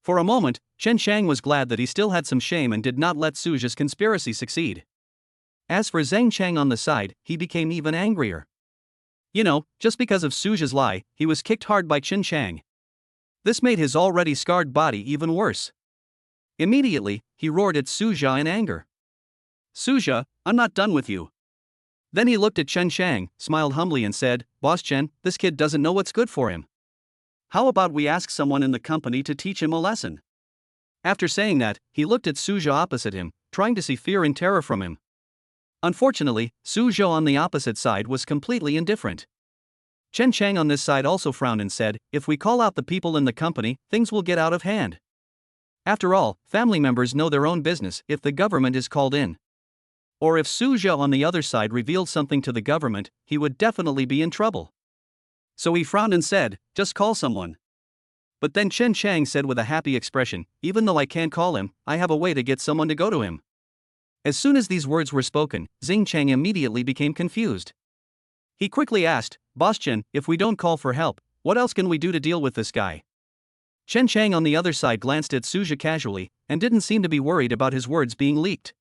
For a moment, Chen Chang was glad that he still had some shame and did not let Suja's conspiracy succeed. As for Zhang Chang on the side, he became even angrier. You know, just because of Suja's lie, he was kicked hard by Chen Chang. This made his already scarred body even worse. Immediately, he roared at Suja in anger. Suja, I'm not done with you. Then he looked at Chen Chang, smiled humbly and said, Boss Chen, this kid doesn't know what's good for him. How about we ask someone in the company to teach him a lesson? After saying that, he looked at Suja opposite him, trying to see fear and terror from him. Unfortunately, Suja on the opposite side was completely indifferent. Chen Chang on this side also frowned and said, if we call out the people in the company, things will get out of hand. After all, family members know their own business if the government is called in. Or if Suja on the other side revealed something to the government, he would definitely be in trouble. So he frowned and said, just call someone. But then Chen Chang said with a happy expression, even though I can't call him, I have a way to get someone to go to him. As soon as these words were spoken, Xing Chang immediately became confused. He quickly asked, Boss Chen, if we don't call for help, what else can we do to deal with this guy? Chen Chang on the other side glanced at Suja casually, and didn't seem to be worried about his words being leaked.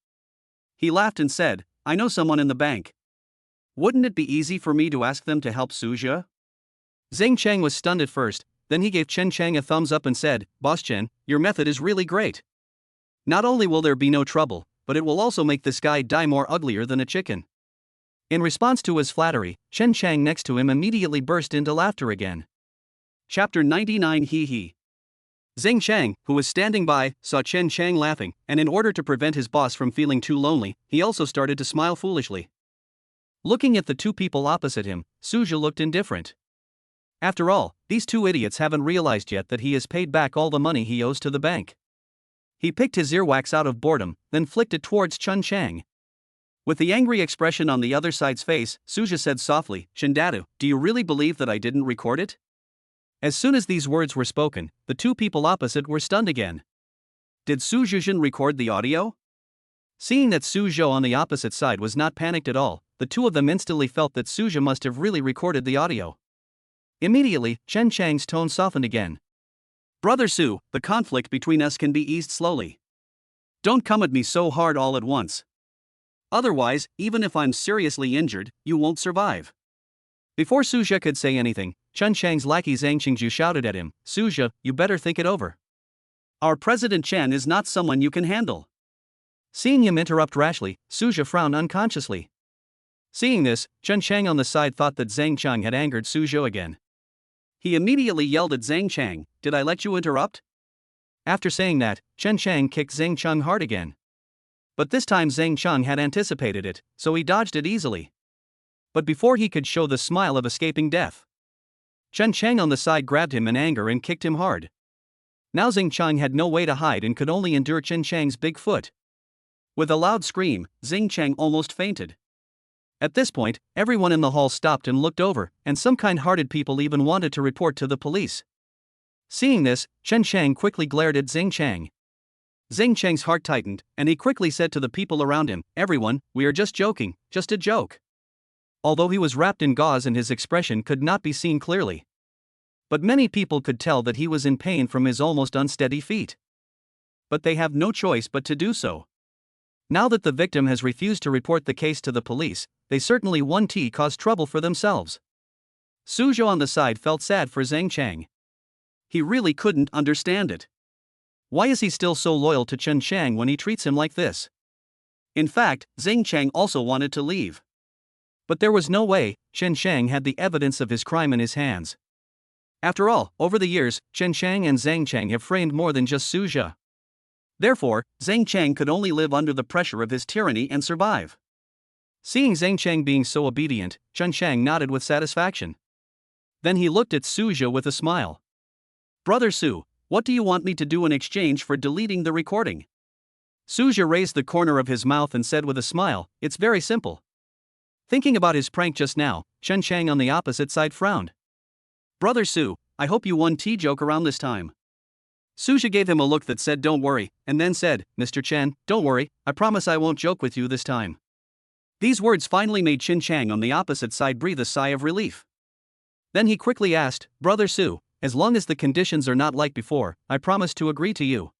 He laughed and said, I know someone in the bank. Wouldn't it be easy for me to ask them to help Suja? Zhang Chang was stunned at first, then he gave Chen Chang a thumbs up and said, Boss Chen, your method is really great. Not only will there be no trouble, but it will also make this guy die more uglier than a chicken. In response to his flattery, Chen Chang next to him immediately burst into laughter again. Chapter 99 Hee Hee. Xing Chang, who was standing by, saw Chen Chang laughing, and in order to prevent his boss from feeling too lonely, he also started to smile foolishly. Looking at the two people opposite him, Suja looked indifferent. After all, these two idiots haven't realized yet that he has paid back all the money he owes to the bank. He picked his earwax out of boredom, then flicked it towards Chen Chang. With the angry expression on the other side's face, Suja said softly, Shindadu, do you really believe that I didn't record it? As soon as these words were spoken, the two people opposite were stunned again. Did Suzhuzhen record the audio? Seeing that Suzhou on the opposite side was not panicked at all, the two of them instantly felt that Suzhou must have really recorded the audio. Immediately, Chen Chang's tone softened again. Brother Su, the conflict between us can be eased slowly. Don't come at me so hard all at once. Otherwise, even if I'm seriously injured, you won't survive. Before Suzhou could say anything, Chen Chang's lackey Zhang Qingju shouted at him, Suzhou, you better think it over. Our President Chen is not someone you can handle. Seeing him interrupt rashly, Suzhou frowned unconsciously. Seeing this, Chen Chang on the side thought that Zhang Chang had angered Suzhou again. He immediately yelled at Zhang Chang, did I let you interrupt? After saying that, Chen Chang kicked Zhang Chang hard again. But this time Zhang Chang had anticipated it, so he dodged it easily. But before he could show the smile of escaping death, Chen Chang on the side grabbed him in anger and kicked him hard. Now Zhang Chang had no way to hide and could only endure Chen Chang's big foot. With a loud scream, Zhang Chang almost fainted. At this point, everyone in the hall stopped and looked over, and some kind-hearted people even wanted to report to the police. Seeing this, Chen Chang quickly glared at Zhang Chang. Zhang Chang's heart tightened, and he quickly said to the people around him, "Everyone, we are just joking, just a joke." Although he was wrapped in gauze and his expression could not be seen clearly. But many people could tell that he was in pain from his almost unsteady feet. But they have no choice but to do so. Now that the victim has refused to report the case to the police, they certainly won't cause trouble for themselves. Suzhou on the side felt sad for Zhang Chang. He really couldn't understand it. Why is he still so loyal to Chen Chang when he treats him like this? In fact, Zhang Chang also wanted to leave. But there was no way. Chen Chang had the evidence of his crime in his hands. After all, over the years, Chen Chang and Zhang Chang have framed more than just Suzhou. Therefore, Zhang Chang could only live under the pressure of his tyranny and survive. Seeing Zhang Chang being so obedient, Chen Chang nodded with satisfaction. Then he looked at Suzhou with a smile. "Brother Su, what do you want me to do in exchange for deleting the recording?" Suzhou raised the corner of his mouth and said with a smile, "It's very simple." Thinking about his prank just now, Chen Chang on the opposite side frowned. "Brother Su, I hope you won joke around this time." Suzhou gave him a look that said don't worry, and then said, "Mr. Chen, don't worry, I promise I won't joke with you this time." These words finally made Chen Chang on the opposite side breathe a sigh of relief. Then he quickly asked, "Brother Su, as long as the conditions are not like before, I promise to agree to you."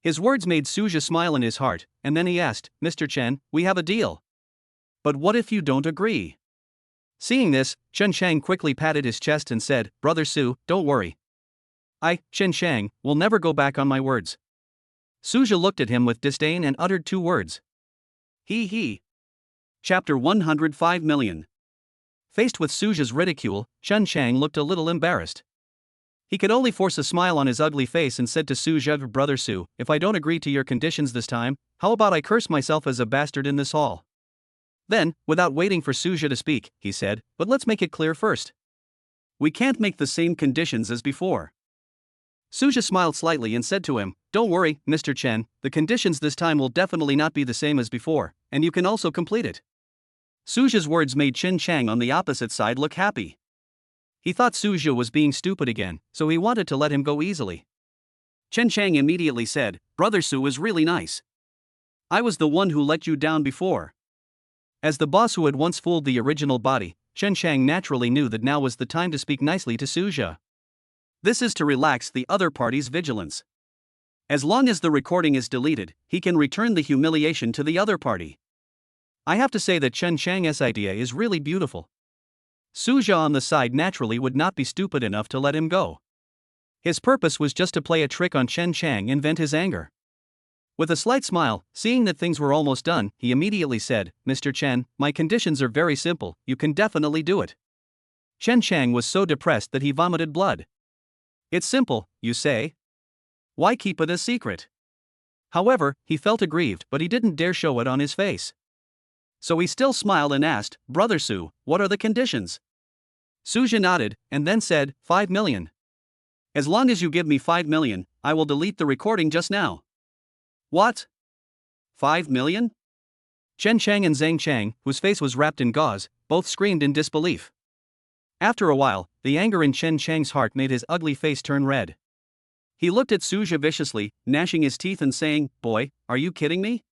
His words made Suzhou smile in his heart, and then he asked, "Mr. Chen, we have a deal. But what if you don't agree?" Seeing this, Chen Chang quickly patted his chest and said, "Brother Su, don't worry. I, Chen Chang, will never go back on my words." Suzhou looked at him with disdain and uttered two words. He. Chapter 105 million. Faced with Suzhou's ridicule, Chen Chang looked a little embarrassed. He could only force a smile on his ugly face and said to Suzhou, "Brother Su, if I don't agree to your conditions this time, how about I curse myself as a bastard in this hall?" Then, without waiting for Suzhou to speak, he said, "But let's make it clear first. We can't make the same conditions as before." Suzhou smiled slightly and said to him, "Don't worry, Mr. Chen, the conditions this time will definitely not be the same as before, and you can also complete it." Suzhou's words made Chen Chang on the opposite side look happy. He thought Suzhou was being stupid again, so he wanted to let him go easily. Chen Chang immediately said, "Brother Su is really nice. I was the one who let you down before." As the boss who had once fooled the original body, Chen Chang naturally knew that now was the time to speak nicely to Suzhou. This is to relax the other party's vigilance. As long as the recording is deleted, he can return the humiliation to the other party. I have to say that Chen Chang's idea is really beautiful. Suzhou on the side naturally would not be stupid enough to let him go. His purpose was just to play a trick on Chen Chang and vent his anger. With a slight smile, seeing that things were almost done, he immediately said, "Mr. Chen, my conditions are very simple, you can definitely do it." Chen Chang was so depressed that he vomited blood. "It's simple, you say? Why keep it a secret?" However, he felt aggrieved, but he didn't dare show it on his face. So he still smiled and asked, "Brother Su, what are the conditions?" Suzhou nodded, and then said, 5 million. "As long as you give me 5 million, I will delete the recording just now." "What? 5 million? Chen Chang and Zhang Chang, whose face was wrapped in gauze, both screamed in disbelief. After a while, the anger in Chen Chang's heart made his ugly face turn red. He looked at Suzhou viciously, gnashing his teeth and saying, "Boy, are you kidding me?"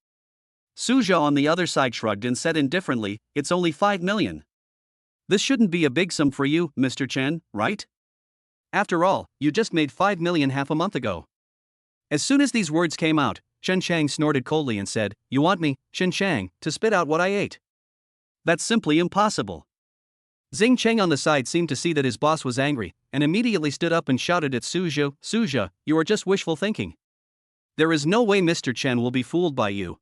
Suzhou on the other side shrugged and said indifferently, "It's only 5 million. This shouldn't be a big sum for you, Mr. Chen, right? After all, you just made 5 million half a month ago." As soon as these words came out, Chen Chang snorted coldly and said, "You want me, Chen Chang, to spit out what I ate? That's simply impossible." Zhang Cheng on the side seemed to see that his boss was angry, and immediately stood up and shouted at Suzhou, "Suzhou, you are just wishful thinking. There is no way Mr. Chen will be fooled by you."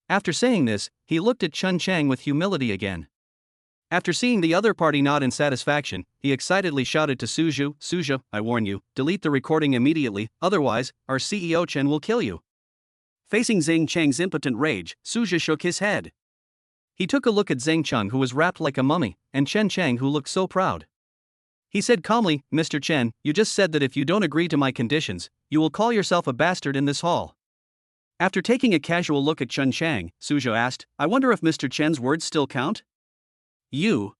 After saying this, he looked at Chen Chang with humility again. After seeing the other party nod in satisfaction, he excitedly shouted to Suzhou, "Suzhou, I warn you, delete the recording immediately, otherwise, our CEO Chen will kill you." Facing Zhang Cheng's impotent rage, Suzhou shook his head. He took a look at Zhang Cheng, who was wrapped like a mummy, and Chen Chang, who looked so proud. He said calmly, "Mr. Chen, you just said that if you don't agree to my conditions, you will call yourself a bastard in this hall. After taking a casual look at Chen Chang, Suzhou asked, I wonder if Mr. Chen's words still count? You?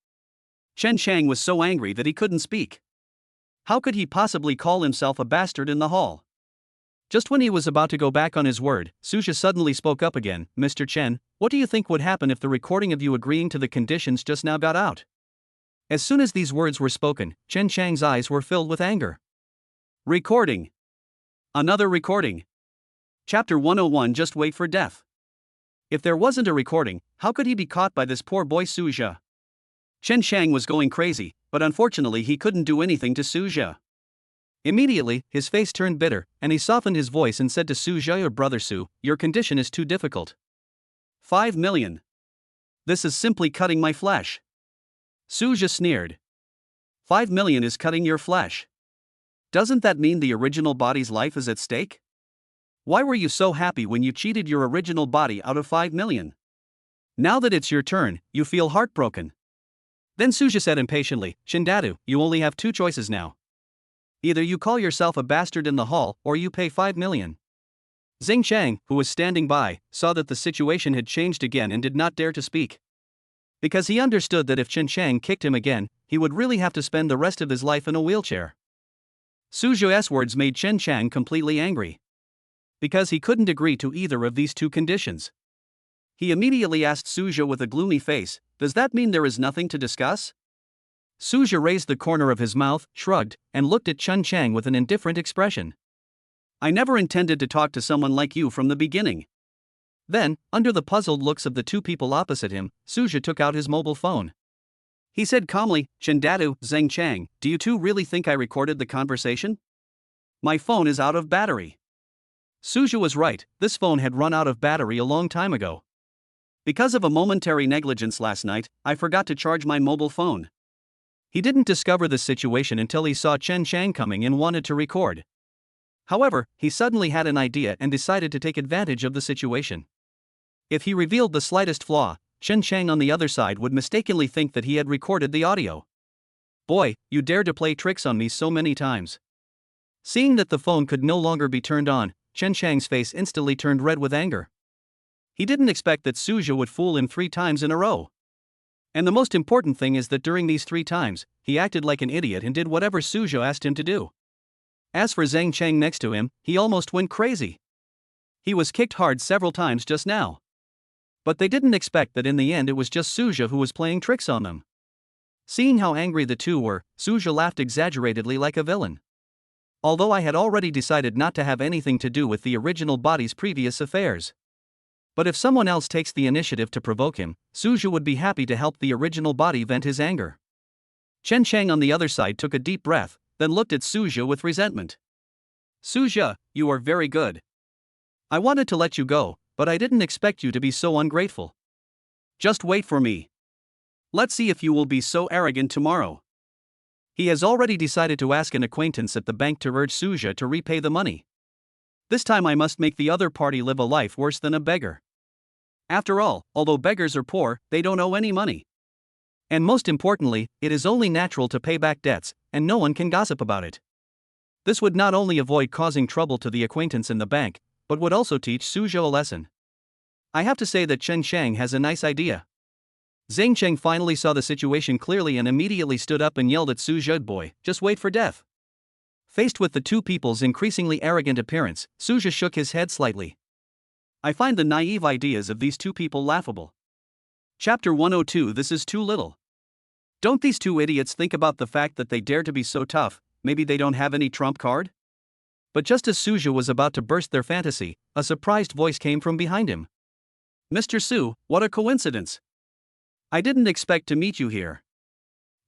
Chen Chang was so angry that he couldn't speak. How could he possibly call himself a bastard in the hall? Just when he was about to go back on his word, Suzhou suddenly spoke up again. Mr. Chen, what do you think would happen if the recording of you agreeing to the conditions just now got out? As soon as these words were spoken, Chen Chang's eyes were filled with anger. Recording. Another recording. Chapter 101 Just wait for death. If there wasn't a recording, how could he be caught by this poor boy Suzhou? Chen Chang was going crazy, but unfortunately he couldn't do anything to Suzhou. Immediately, his face turned bitter, and he softened his voice and said to Suzhou, your brother Su, your condition is too difficult. 5 million. This is simply cutting my flesh. Suzhou sneered. 5 million is cutting your flesh. Doesn't that mean the original body's life is at stake? Why were you so happy when you cheated your original body out of 5 million? Now that it's your turn, you feel heartbroken. Then Suzhou said impatiently, Shindadu, you only have two choices now. Either you call yourself a bastard in the hall, or you pay 5 million. Xing Chang, who was standing by, saw that the situation had changed again and did not dare to speak. Because he understood that if Chen Chang kicked him again, he would really have to spend the rest of his life in a wheelchair. Suzhou's words made Chen Chang completely angry. Because he couldn't agree to either of these two conditions. He immediately asked Suzhou with a gloomy face, does that mean there is nothing to discuss? Suzhou raised the corner of his mouth, shrugged, and looked at Chen Chang with an indifferent expression. I never intended to talk to someone like you from the beginning. Then, under the puzzled looks of the two people opposite him, Suzhou took out his mobile phone. He said calmly, Shindadu, Zheng Chang, do you two really think I recorded the conversation? My phone is out of battery. Suzhou was right, this phone had run out of battery a long time ago. Because of a momentary negligence last night, I forgot to charge my mobile phone. He didn't discover this situation until he saw Chen Chang coming and wanted to record. However, he suddenly had an idea and decided to take advantage of the situation. If he revealed the slightest flaw, Chen Chang on the other side would mistakenly think that he had recorded the audio. Boy, you dare to play tricks on me so many times. Seeing that the phone could no longer be turned on, Chen Chang's face instantly turned red with anger. He didn't expect that Suzhou would fool him 3 times in a row. And the most important thing is that during these 3 times, he acted like an idiot and did whatever Suzhou asked him to do. As for Zhang Chang next to him, he almost went crazy. He was kicked hard several times just now. But they didn't expect that in the end it was just Suzhou who was playing tricks on them. Seeing how angry the two were, Suzhou laughed exaggeratedly like a villain. Although I had already decided not to have anything to do with the original body's previous affairs. But if someone else takes the initiative to provoke him, Suzhou would be happy to help the original body vent his anger. Chen Chang on the other side took a deep breath, then looked at Suzhou with resentment. Suzhou, you are very good. I wanted to let you go, but I didn't expect you to be so ungrateful. Just wait for me. Let's see if you will be so arrogant tomorrow. He has already decided to ask an acquaintance at the bank to urge Suzhou to repay the money. This time I must make the other party live a life worse than a beggar. After all, although beggars are poor, they don't owe any money. And most importantly, it is only natural to pay back debts, and no one can gossip about it. This would not only avoid causing trouble to the acquaintance in the bank, but would also teach Suzhou a lesson. I have to say that Chen Chang has a nice idea. Zhang Cheng finally saw the situation clearly and immediately stood up and yelled at Suzhou, boy, just wait for death. Faced with the two people's increasingly arrogant appearance, Suzhou shook his head slightly. I find the naive ideas of these two people laughable. Chapter 102 This is too little. Don't these two idiots think about the fact that they dare to be so tough, maybe they don't have any trump card? But just as Suzhou was about to burst their fantasy, a surprised voice came from behind him. Mr. Su, what a coincidence. I didn't expect to meet you here.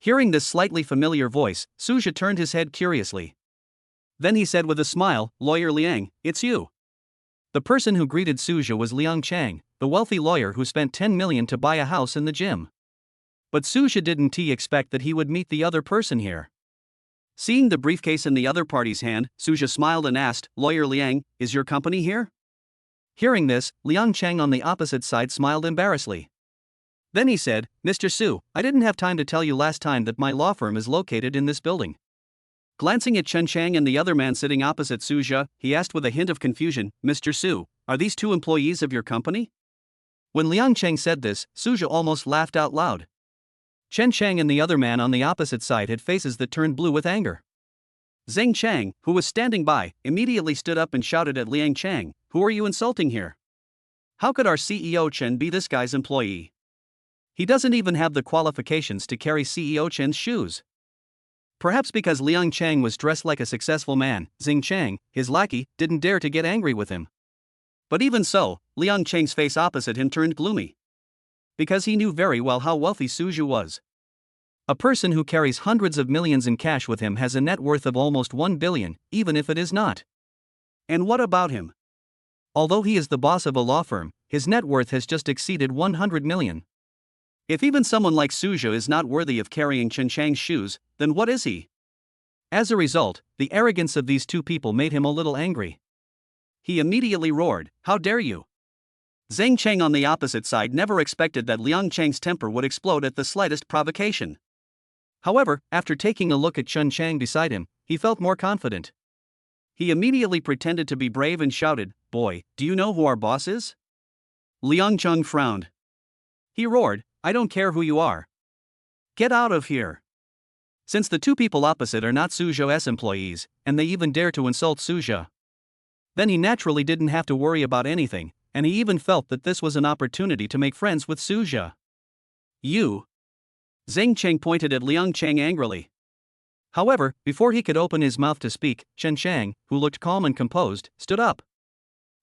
Hearing this slightly familiar voice, Suzhou turned his head curiously. Then he said with a smile, Lawyer Liang, it's you. The person who greeted Suzhou was Liang Chang, the wealthy lawyer who spent 10 million to buy a house in the gym. But Suzhou didn't expect that he would meet the other person here. Seeing the briefcase in the other party's hand, Suzhou smiled and asked, Lawyer Liang, is your company here? Hearing this, Liang Chang on the opposite side smiled embarrassedly. Then he said, Mr. Su, I didn't have time to tell you last time that my law firm is located in this building. Glancing at Chen Chang and the other man sitting opposite Suzhou, he asked with a hint of confusion, Mr. Su, are these two employees of your company? When Liang Cheng said this, Suja almost laughed out loud. Chen Chang and the other man on the opposite side had faces that turned blue with anger. Zheng Chang, who was standing by, immediately stood up and shouted at Liang Chang, "Who are you insulting here? How could our CEO Chen be this guy's employee? He doesn't even have the qualifications to carry CEO Chen's shoes." Perhaps because Liang Chang was dressed like a successful man, Zheng Chang, his lackey, didn't dare to get angry with him. But even so, Liang Chang's face opposite him turned gloomy. Because he knew very well how wealthy Suja was. A person who carries hundreds of millions in cash with him has a net worth of almost 1 billion, even if it is not. And what about him? Although he is the boss of a law firm, his net worth has just exceeded 100 million. If even someone like Suja is not worthy of carrying Chen Chang's shoes, then what is he? As a result, the arrogance of these two people made him a little angry. He immediately roared, "How dare you!" Zheng Chang on the opposite side never expected that Liang Chang's temper would explode at the slightest provocation. However, after taking a look at Chen Chang beside him, he felt more confident. He immediately pretended to be brave and shouted, "Boy, do you know who our boss is?" Liang Chang frowned. He roared, "I don't care who you are. Get out of here." Since the two people opposite are not Suja's employees, and they even dare to insult Suja, then he naturally didn't have to worry about anything, and he even felt that this was an opportunity to make friends with Suja. "You!" Zheng Chang pointed at Liang Chang angrily. However, before he could open his mouth to speak, Chen Chang, who looked calm and composed, stood up.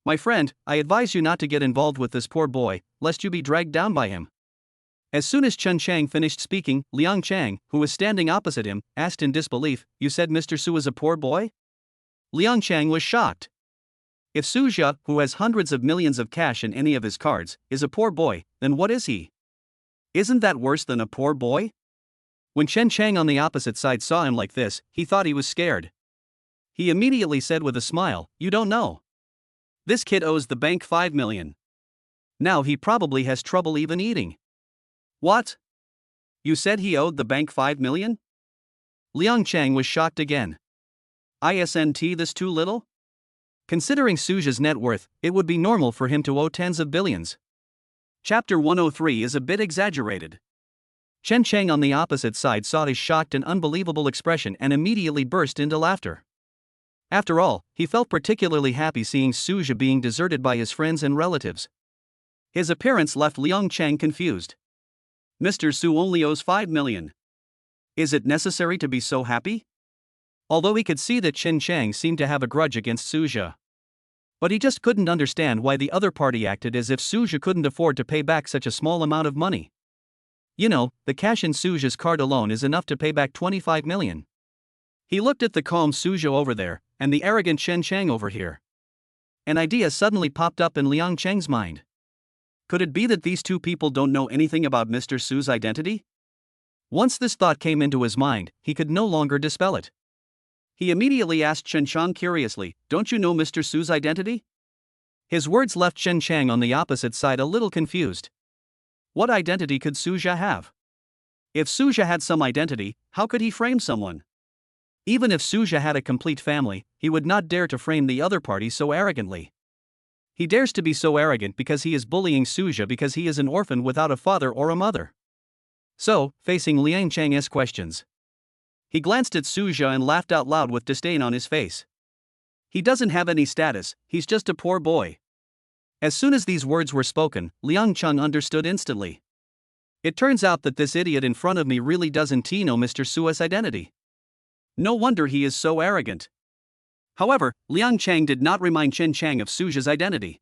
"My friend, I advise you not to get involved with this poor boy, lest you be dragged down by him." As soon as Chen Chang finished speaking, Liang Chang, who was standing opposite him, asked in disbelief, "You said Mr. Su is a poor boy?" Liang Chang was shocked. If Suja, who has hundreds of millions of cash in any of his cards, is a poor boy, then what is he? Isn't that worse than a poor boy? When Chen Chang on the opposite side saw him like this, he thought he was scared. He immediately said with a smile, "You don't know. This kid owes the bank 5 million. Now he probably has trouble even eating." "What? You said he owed the bank 5 million? Liang Chang was shocked again. "Isn't this too little? Considering Suja's net worth, it would be normal for him to owe tens of billions. Chapter 103 is a bit exaggerated." Chen Chang on the opposite side saw his shocked and unbelievable expression and immediately burst into laughter. After all, he felt particularly happy seeing Suja being deserted by his friends and relatives. His appearance left Liang Chang confused. Mr. Su only owes 5 million. Is it necessary to be so happy? Although he could see that Chen Chang seemed to have a grudge against Suja. But he just couldn't understand why the other party acted as if Suja couldn't afford to pay back such a small amount of money. You know, the cash in Suja's card alone is enough to pay back 25 million. He looked at the calm Suja over there, and the arrogant Chen Chang over here. An idea suddenly popped up in Liang Chang's mind. Could it be that these two people don't know anything about Mr. Su's identity? Once this thought came into his mind, he could no longer dispel it. He immediately asked Chen Chang curiously, "Don't you know Mr. Su's identity?" His words left Chen Chang on the opposite side a little confused. What identity could Suja have? If Suja had some identity, how could he frame someone? Even if Suja had a complete family, he would not dare to frame the other party so arrogantly. He dares to be so arrogant because he is bullying Suja because he is an orphan without a father or a mother. So, facing Liang Chang's questions, he glanced at Suja and laughed out loud with disdain on his face. He doesn't have any status, he's just a poor boy. As soon as these words were spoken, Liang Chang understood instantly. It turns out that this idiot in front of me really doesn't know Mr. Su's identity. No wonder he is so arrogant. However, Liang Chang did not remind Chen Chang of Suja's identity.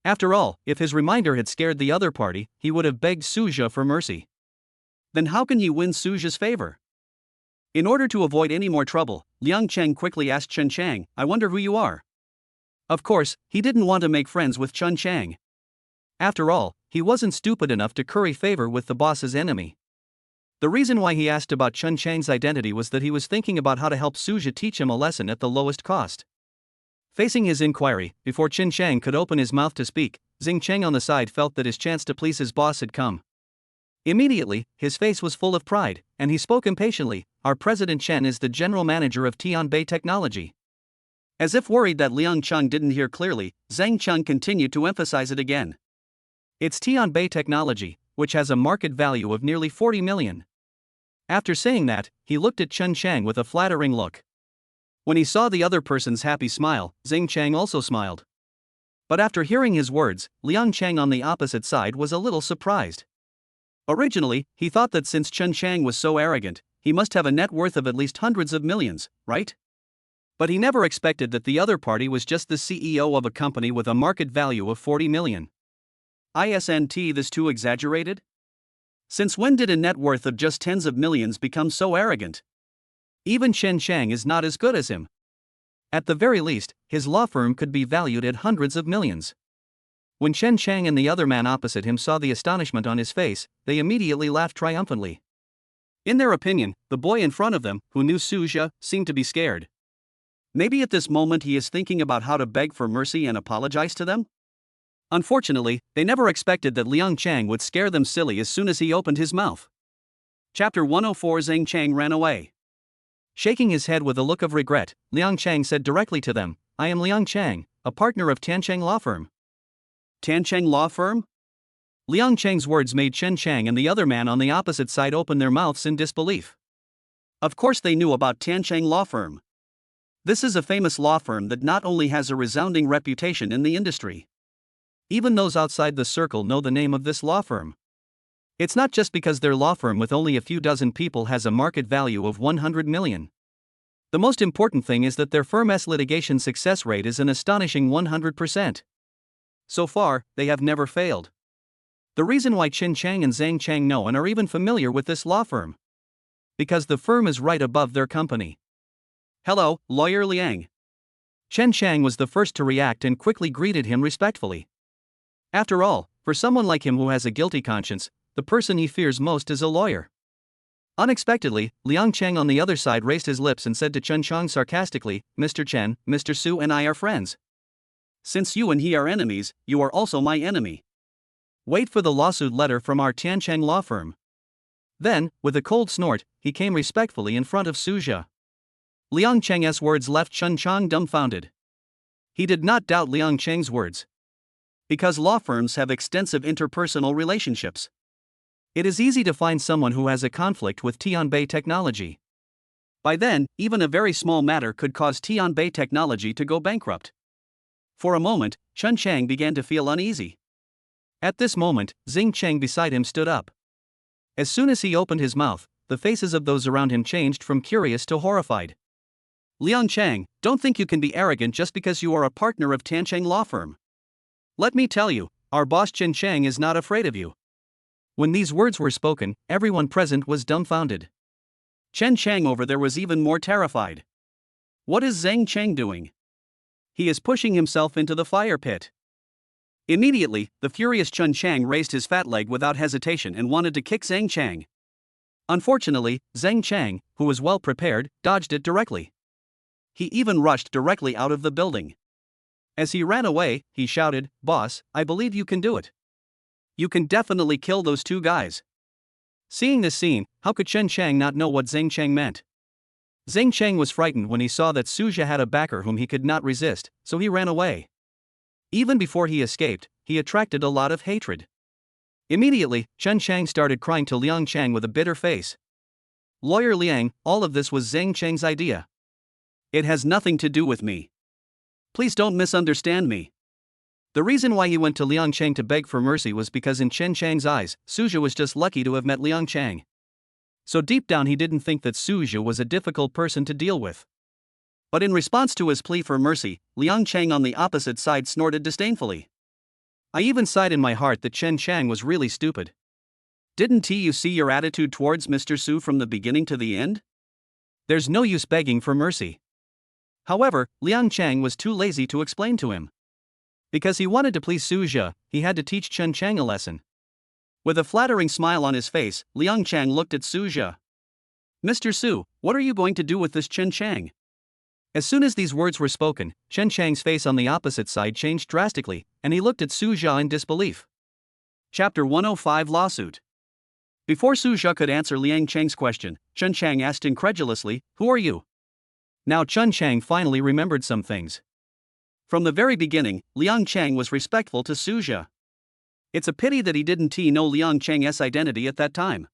After all, if his reminder had scared the other party, he would have begged Suja for mercy. Then how can he win Suja's favor? In order to avoid any more trouble, Liang Chang quickly asked Chen Chang, "I wonder who you are?" Of course, he didn't want to make friends with Chen Chang. After all, he wasn't stupid enough to curry favor with the boss's enemy. The reason why he asked about Chen Chang's identity was that he was thinking about how to help Suja teach him a lesson at the lowest cost. Facing his inquiry, before Chen Chang could open his mouth to speak, Zheng Chang on the side felt that his chance to please his boss had come. Immediately, his face was full of pride, and he spoke impatiently, "Our President Chen is the general manager of Tianbei Technology. As if worried that Liang Cheng didn't hear clearly, Zhang Cheng continued to emphasize it again. It's Tianbei technology, which has a market value of nearly 40 million. After saying that, he looked at Chen Chang with a flattering look. When he saw the other person's happy smile, Zhang Chang also smiled. But after hearing his words, Liang Cheng on the opposite side was a little surprised. Originally, he thought that since Chen Chang was so arrogant, he must have a net worth of at least hundreds of millions, right? But he never expected that the other party was just the CEO of a company with a market value of 40 million. Isn't this too exaggerated? Since when did a net worth of just tens of millions become so arrogant? Even Chen Chang is not as good as him. At the very least, his law firm could be valued at hundreds of millions. When Chen Chang and the other man opposite him saw the astonishment on his face, they immediately laughed triumphantly. In their opinion, the boy in front of them, who knew Su Jia, seemed to be scared. Maybe at this moment he is thinking about how to beg for mercy and apologize to them? Unfortunately, they never expected that Liang Chang would scare them silly as soon as he opened his mouth. Chapter 104. Zhang Chang ran away. Shaking his head with a look of regret, Liang Chang said directly to them, "I am Liang Chang, a partner of Tancheng Law Firm." Tancheng Law Firm? Liang Chang's words made Chen Chang and the other man on the opposite side open their mouths in disbelief. Of course they knew about Tancheng Law Firm. This is a famous law firm that not only has a resounding reputation in the industry. Even those outside the circle know the name of this law firm. It's not just because their law firm with only a few dozen people has a market value of 100 million. The most important thing is that their firm's litigation success rate is an astonishing 100%. So far, they have never failed. The reason why Chen Chang and Zhang Chang know and are even familiar with this law firm. Because the firm is right above their company. "Hello, Lawyer Liang." Chen Chang was the first to react and quickly greeted him respectfully. After all, for someone like him who has a guilty conscience, the person he fears most is a lawyer. Unexpectedly, Liang Cheng on the other side raised his lips and said to Chen Chang sarcastically, "Mr. Chen, Mr. Su and I are friends. Since you and he are enemies, you are also my enemy. Wait for the lawsuit letter from our Tancheng law firm." Then, with a cold snort, he came respectfully in front of Su Jia. Liang Cheng's words left Chen Chang dumbfounded. He did not doubt Liang Cheng's words. Because law firms have extensive interpersonal relationships. It is easy to find someone who has a conflict with Tianbei technology. By then, even a very small matter could cause Tianbei technology to go bankrupt. For a moment, Chen Chang began to feel uneasy. At this moment, Zhang Cheng beside him stood up. As soon as he opened his mouth, the faces of those around him changed from curious to horrified. "Liang Cheng, don't think you can be arrogant just because you are a partner of Tancheng Law Firm. Let me tell you, our boss Chen Cheng is not afraid of you." When these words were spoken, everyone present was dumbfounded. Chen Cheng over there was even more terrified. What is Zhang Cheng doing? He is pushing himself into the fire pit. Immediately, the furious Chen Chang raised his fat leg without hesitation and wanted to kick Zhang Cheng. Unfortunately, Zhang Cheng, who was well prepared, dodged it directly. He even rushed directly out of the building. As he ran away, he shouted, "Boss, I believe you can do it. You can definitely kill those two guys." Seeing this scene, how could Chen Chang not know what Zhang Cheng meant? Zhang Cheng was frightened when he saw that Su Jia had a backer whom he could not resist, so he ran away. Even before he escaped, he attracted a lot of hatred. Immediately, Chen Chang started crying to Liang Cheng with a bitter face. "Lawyer Liang, all of this was Zhang Cheng's idea. It has nothing to do with me. Please don't misunderstand me." The reason why he went to Liang Cheng to beg for mercy was because in Chen Chang's eyes, Su Jia was just lucky to have met Liang Cheng. So deep down he didn't think that Su Jia was a difficult person to deal with. But in response to his plea for mercy, Liang Cheng on the opposite side snorted disdainfully. "I even sighed in my heart that Chen Chang was really stupid. Didn't you see your attitude towards Mr. Su from the beginning to the end? There's no use begging for mercy." However, Liang Cheng was too lazy to explain to him. Because he wanted to please Su Jia, he had to teach Chen Cheng a lesson. With a flattering smile on his face, Liang Cheng looked at Su Jia. "Mr. Su, what are you going to do with this Chen Cheng?" As soon as these words were spoken, Chen Chang's face on the opposite side changed drastically, and he looked at Su Jia in disbelief. Chapter 105. Lawsuit. Before Su Jia could answer Liang Cheng's question, Chen Chang asked incredulously, "Who are you?" Now Chun Chang finally remembered some things. From the very beginning, Liang Chang was respectful to Suja. It's a pity that he didn't know Liang Chang's identity at that time.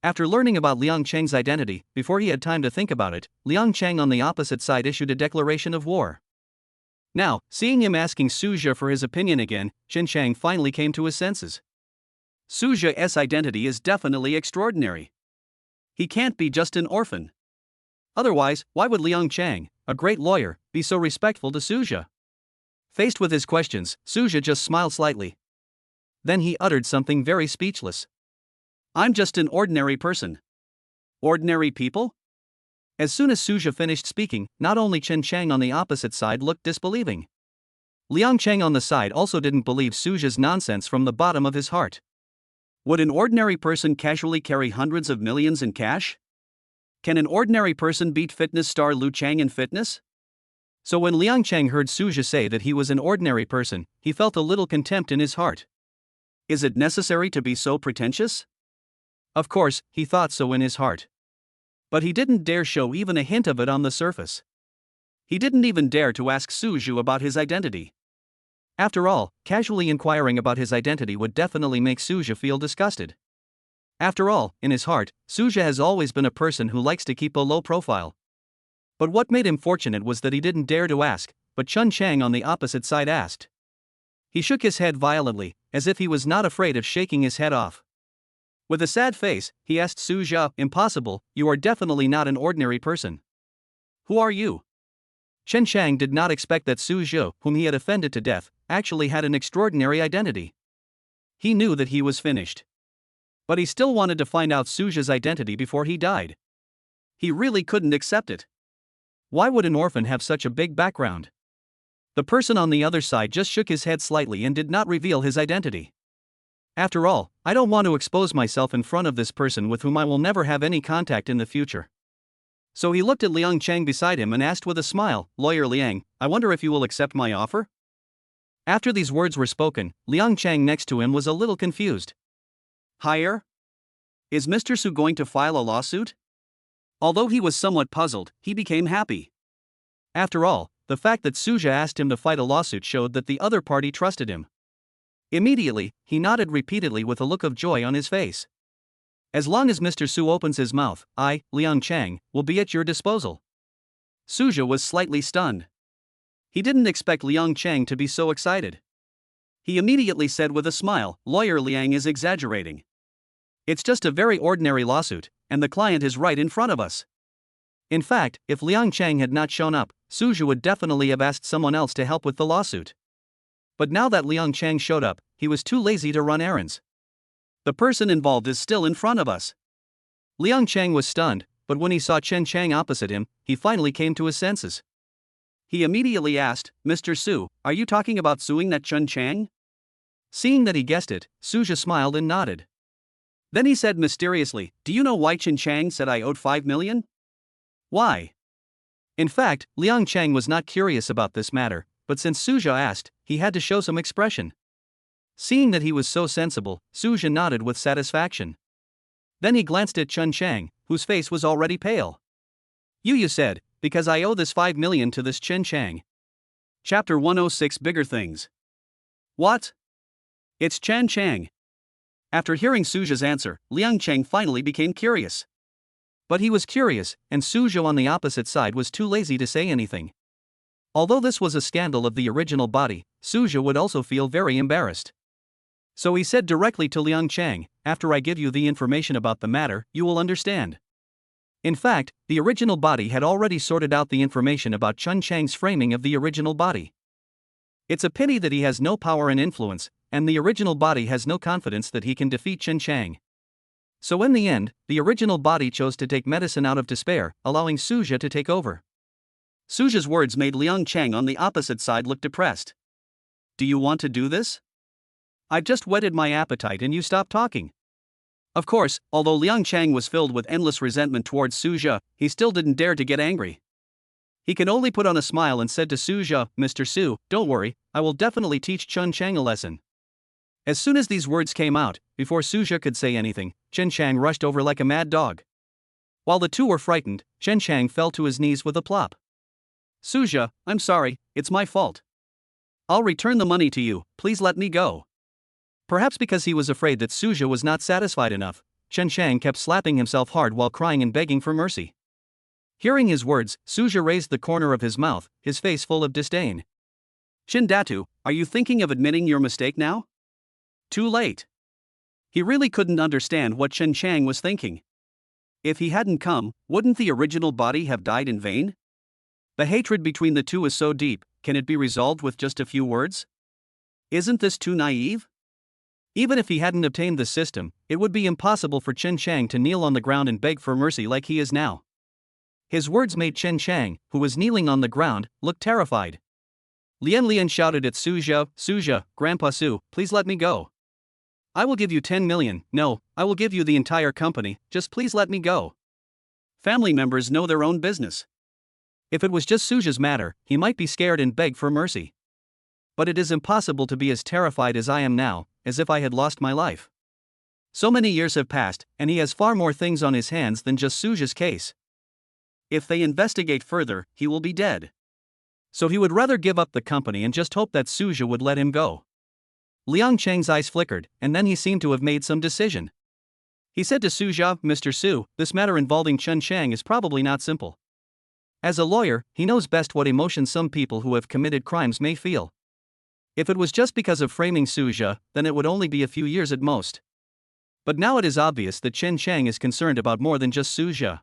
After learning about Liang Chang's identity, before he had time to think about it, Liang Chang on the opposite side issued a declaration of war. Now, seeing him asking Suja for his opinion again, Chun Chang finally came to his senses. Suja's identity is definitely extraordinary. He can't be just an orphan. Otherwise, why would Liang Chang, a great lawyer, be so respectful to Suja? Faced with his questions, Suja just smiled slightly. Then he uttered something very speechless. I'm just an ordinary person. Ordinary people? As soon as Suja finished speaking, not only Chun Chang on the opposite side looked disbelieving. Liang Chang on the side also didn't believe Suja's nonsense from the bottom of his heart. Would an ordinary person casually carry hundreds of millions in cash? Can an ordinary person beat fitness star Liu Chang in fitness? So when Liang Chang heard Suja say that he was an ordinary person, he felt a little contempt in his heart. Is it necessary to be so pretentious? Of course, he thought so in his heart. But he didn't dare show even a hint of it on the surface. He didn't even dare to ask Suju about his identity. After all, casually inquiring about his identity would definitely make Suja feel disgusted. After all, in his heart, Suja has always been a person who likes to keep a low profile. But what made him fortunate was that he didn't dare to ask, but Chun Chang on the opposite side asked. He shook his head violently, as if he was not afraid of shaking his head off. With a sad face, he asked Suja, "Impossible, you are definitely not an ordinary person. Who are you?" Chun Chang did not expect that Suja, whom he had offended to death, actually had an extraordinary identity. He knew that he was finished. But he still wanted to find out Suja's identity before he died. He really couldn't accept it. Why would an orphan have such a big background? The person on the other side just shook his head slightly and did not reveal his identity. After all, I don't want to expose myself in front of this person with whom I will never have any contact in the future. So he looked at Liang Chang beside him and asked with a smile, "Lawyer Liang, I wonder if you will accept my offer?" After these words were spoken, Liang Chang next to him was a little confused. Hire? Is Mr. Su going to file a lawsuit? Although he was somewhat puzzled, he became happy. After all, the fact that Suja asked him to fight a lawsuit showed that the other party trusted him. Immediately, he nodded repeatedly with a look of joy on his face. As long as Mr. Su opens his mouth, I, Liang Chang, will be at your disposal. Suja was slightly stunned. He didn't expect Liang Chang to be so excited. He immediately said with a smile, "Lawyer Liang is exaggerating. It's just a very ordinary lawsuit, and the client is right in front of us." In fact, if Liang Chang had not shown up, Suja would definitely have asked someone else to help with the lawsuit. But now that Liang Chang showed up, he was too lazy to run errands. The person involved is still in front of us. Liang Chang was stunned, but when he saw Chun Chang opposite him, he finally came to his senses. He immediately asked, "Mr. Su, are you talking about suing that Chun Chang?" Seeing that he guessed it, Suja smiled and nodded. Then he said mysteriously, "Do you know why Chun Chang said I owed 5 million? Why?" In fact, Liang Chang was not curious about this matter, but since Suja asked, he had to show some expression. Seeing that he was so sensible, Suja nodded with satisfaction. Then he glanced at Chun Chang, whose face was already pale. You said, because I owe this 5 million to this Chun Chang. Chapter 106 Bigger Things. What? It's Chun Chang. After hearing Suja's answer, Liang Chang finally became curious. But he was curious, and Suja on the opposite side was too lazy to say anything. Although this was a scandal of the original body, Suja would also feel very embarrassed. So he said directly to Liang Chang, "After I give you the information about the matter, you will understand." In fact, the original body had already sorted out the information about Chun Chang's framing of the original body. It's a pity that he has no power and influence, and the original body has no confidence that he can defeat Chun Chang. So in the end, the original body chose to take medicine out of despair, allowing Suja to take over. Suja's words made Liang Chang on the opposite side look depressed. "Do you want to do this? I've just whetted my appetite and you stop talking." Of course, although Liang Chang was filled with endless resentment towards Suja, he still didn't dare to get angry. He could only put on a smile and said to Suja, "Mr. Su, don't worry, I will definitely teach Chun Chang a lesson." As soon as these words came out, before Suja could say anything, Chun Chang rushed over like a mad dog. While the two were frightened, Chen Chang fell to his knees with a plop. Suja, I'm sorry, it's my fault. I'll return the money to you, please let me go. Perhaps because he was afraid that Suja was not satisfied enough, Chen Chang kept slapping himself hard while crying and begging for mercy. Hearing his words, Suja raised the corner of his mouth, his face full of disdain. Chin Datu, are you thinking of admitting your mistake now? Too late. He really couldn't understand what Chen Chang was thinking. If he hadn't come, wouldn't the original body have died in vain? The hatred between the two is so deep, can it be resolved with just a few words? Isn't this too naive? Even if he hadn't obtained the system, it would be impossible for Chen Chang to kneel on the ground and beg for mercy like he is now. His words made Chen Chang, who was kneeling on the ground, look terrified. Lian shouted at Suja, Suja, Grandpa Su, please let me go. I will give you 10 million, no, I will give you the entire company, just please let me go. Family members know their own business. If it was just Suja's matter, he might be scared and beg for mercy. But it is impossible to be as terrified as I am now, as if I had lost my life. So many years have passed, and he has far more things on his hands than just Suja's case. If they investigate further, he will be dead. So he would rather give up the company and just hope that Suja would let him go. Liang Cheng's eyes flickered, and then he seemed to have made some decision. He said to Suja, Mr. Su, this matter involving Chen Chang is probably not simple. As a lawyer, he knows best what emotions some people who have committed crimes may feel. If it was just because of framing Suja, then it would only be a few years at most. But now it is obvious that Chen Chang is concerned about more than just Suja.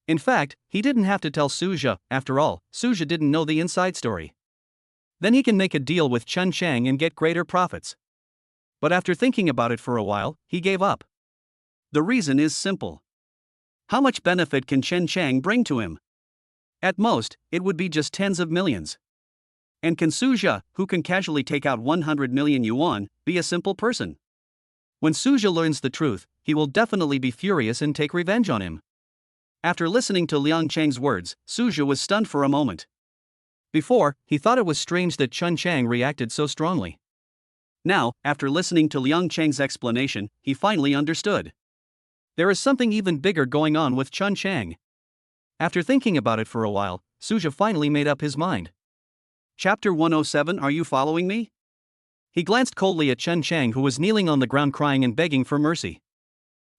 In fact, he didn't have to tell Suja, after all, Suja didn't know the inside story. Then he can make a deal with Chen Chang and get greater profits. But after thinking about it for a while, he gave up. The reason is simple. How much benefit can Chen Chang bring to him? At most, it would be just tens of millions. And can Suja, who can casually take out 100 million yuan, be a simple person? When Suja learns the truth, he will definitely be furious and take revenge on him. After listening to Liang Cheng's words, Suja was stunned for a moment. Before, he thought it was strange that Chen Chang reacted so strongly. Now, after listening to Liang Cheng's explanation, he finally understood. There is something even bigger going on with Chen Chang. After thinking about it for a while, Suja finally made up his mind. Chapter 107. Are you following me? He glanced coldly at Chen Chang, who was kneeling on the ground crying and begging for mercy.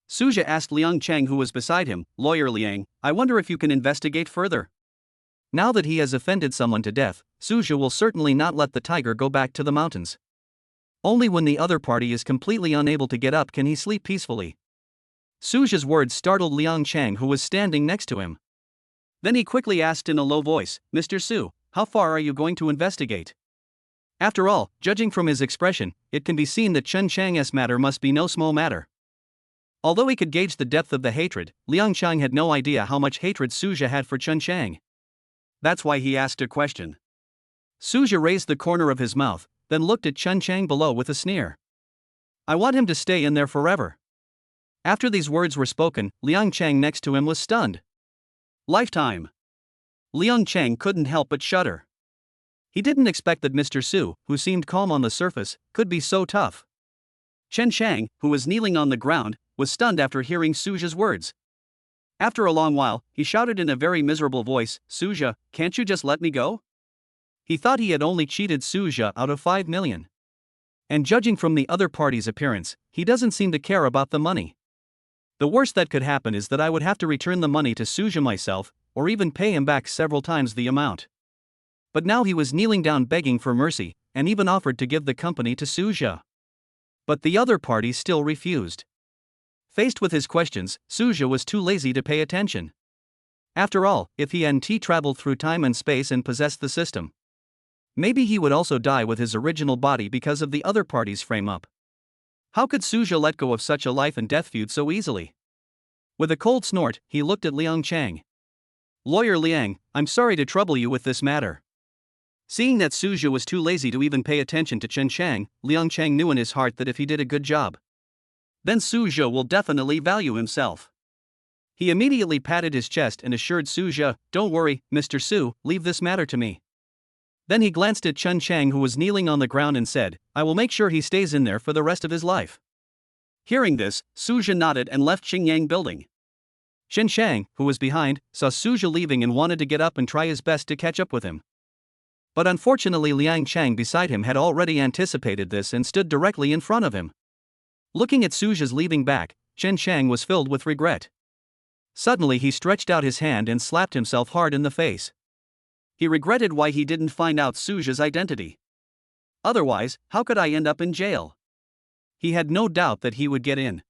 Suja asked Liang Cheng, who was beside him, Lawyer Liang, I wonder if you can investigate further. Now that he has offended someone to death, Suja will certainly not let the tiger go back to the mountains. Only when the other party is completely unable to get up can he sleep peacefully. Suja's words startled Liang Cheng, who was standing next to him. Then he quickly asked in a low voice, Mr. Su, how far are you going to investigate? After all, judging from his expression, it can be seen that Chen Chang's matter must be no small matter. Although he could gauge the depth of the hatred, Liang Cheng had no idea how much hatred Suja had for Chen Chang. That's why he asked a question. Suja raised the corner of his mouth, then looked at Chen Chang below with a sneer. I want him to stay in there forever. After these words were spoken, Liang Cheng next to him was stunned. Lifetime. Liang Cheng couldn't help but shudder. He didn't expect that Mr. Su, who seemed calm on the surface, could be so tough. Chen Chang, who was kneeling on the ground, was stunned after hearing Suja's words. After a long while, he shouted in a very miserable voice, Suja, can't you just let me go? He thought he had only cheated Suja out of 5 million. And judging from the other party's appearance, he doesn't seem to care about the money. The worst that could happen is that I would have to return the money to Suja myself, or even pay him back several times the amount. But now he was kneeling down begging for mercy, and even offered to give the company to Suja. But the other party still refused. Faced with his questions, Suja was too lazy to pay attention. After all, if he hadn't traveled through time and space and possessed the system, maybe he would also die with his original body because of the other party's frame-up. How could Suja let go of such a life and death feud so easily? With a cold snort, he looked at Liang Cheng. Lawyer Liang, I'm sorry to trouble you with this matter. Seeing that Suja was too lazy to even pay attention to Chen Chang, Liang Cheng knew in his heart that if he did a good job, then Suja will definitely value himself. He immediately patted his chest and assured Suja, don't worry, Mr. Su, leave this matter to me. Then he glanced at Chen Chang, who was kneeling on the ground, and said, I will make sure he stays in there for the rest of his life. Hearing this, Suja nodded and left Xingyang building. Shen Shang, who was behind, saw Suja leaving and wanted to get up and try his best to catch up with him. But unfortunately Liang Chang beside him had already anticipated this and stood directly in front of him. Looking at Suja's leaving back, Shen Shang was filled with regret. Suddenly he stretched out his hand and slapped himself hard in the face. He regretted why he didn't find out Suja's identity. Otherwise, how could I end up in jail? He had no doubt that he would get in.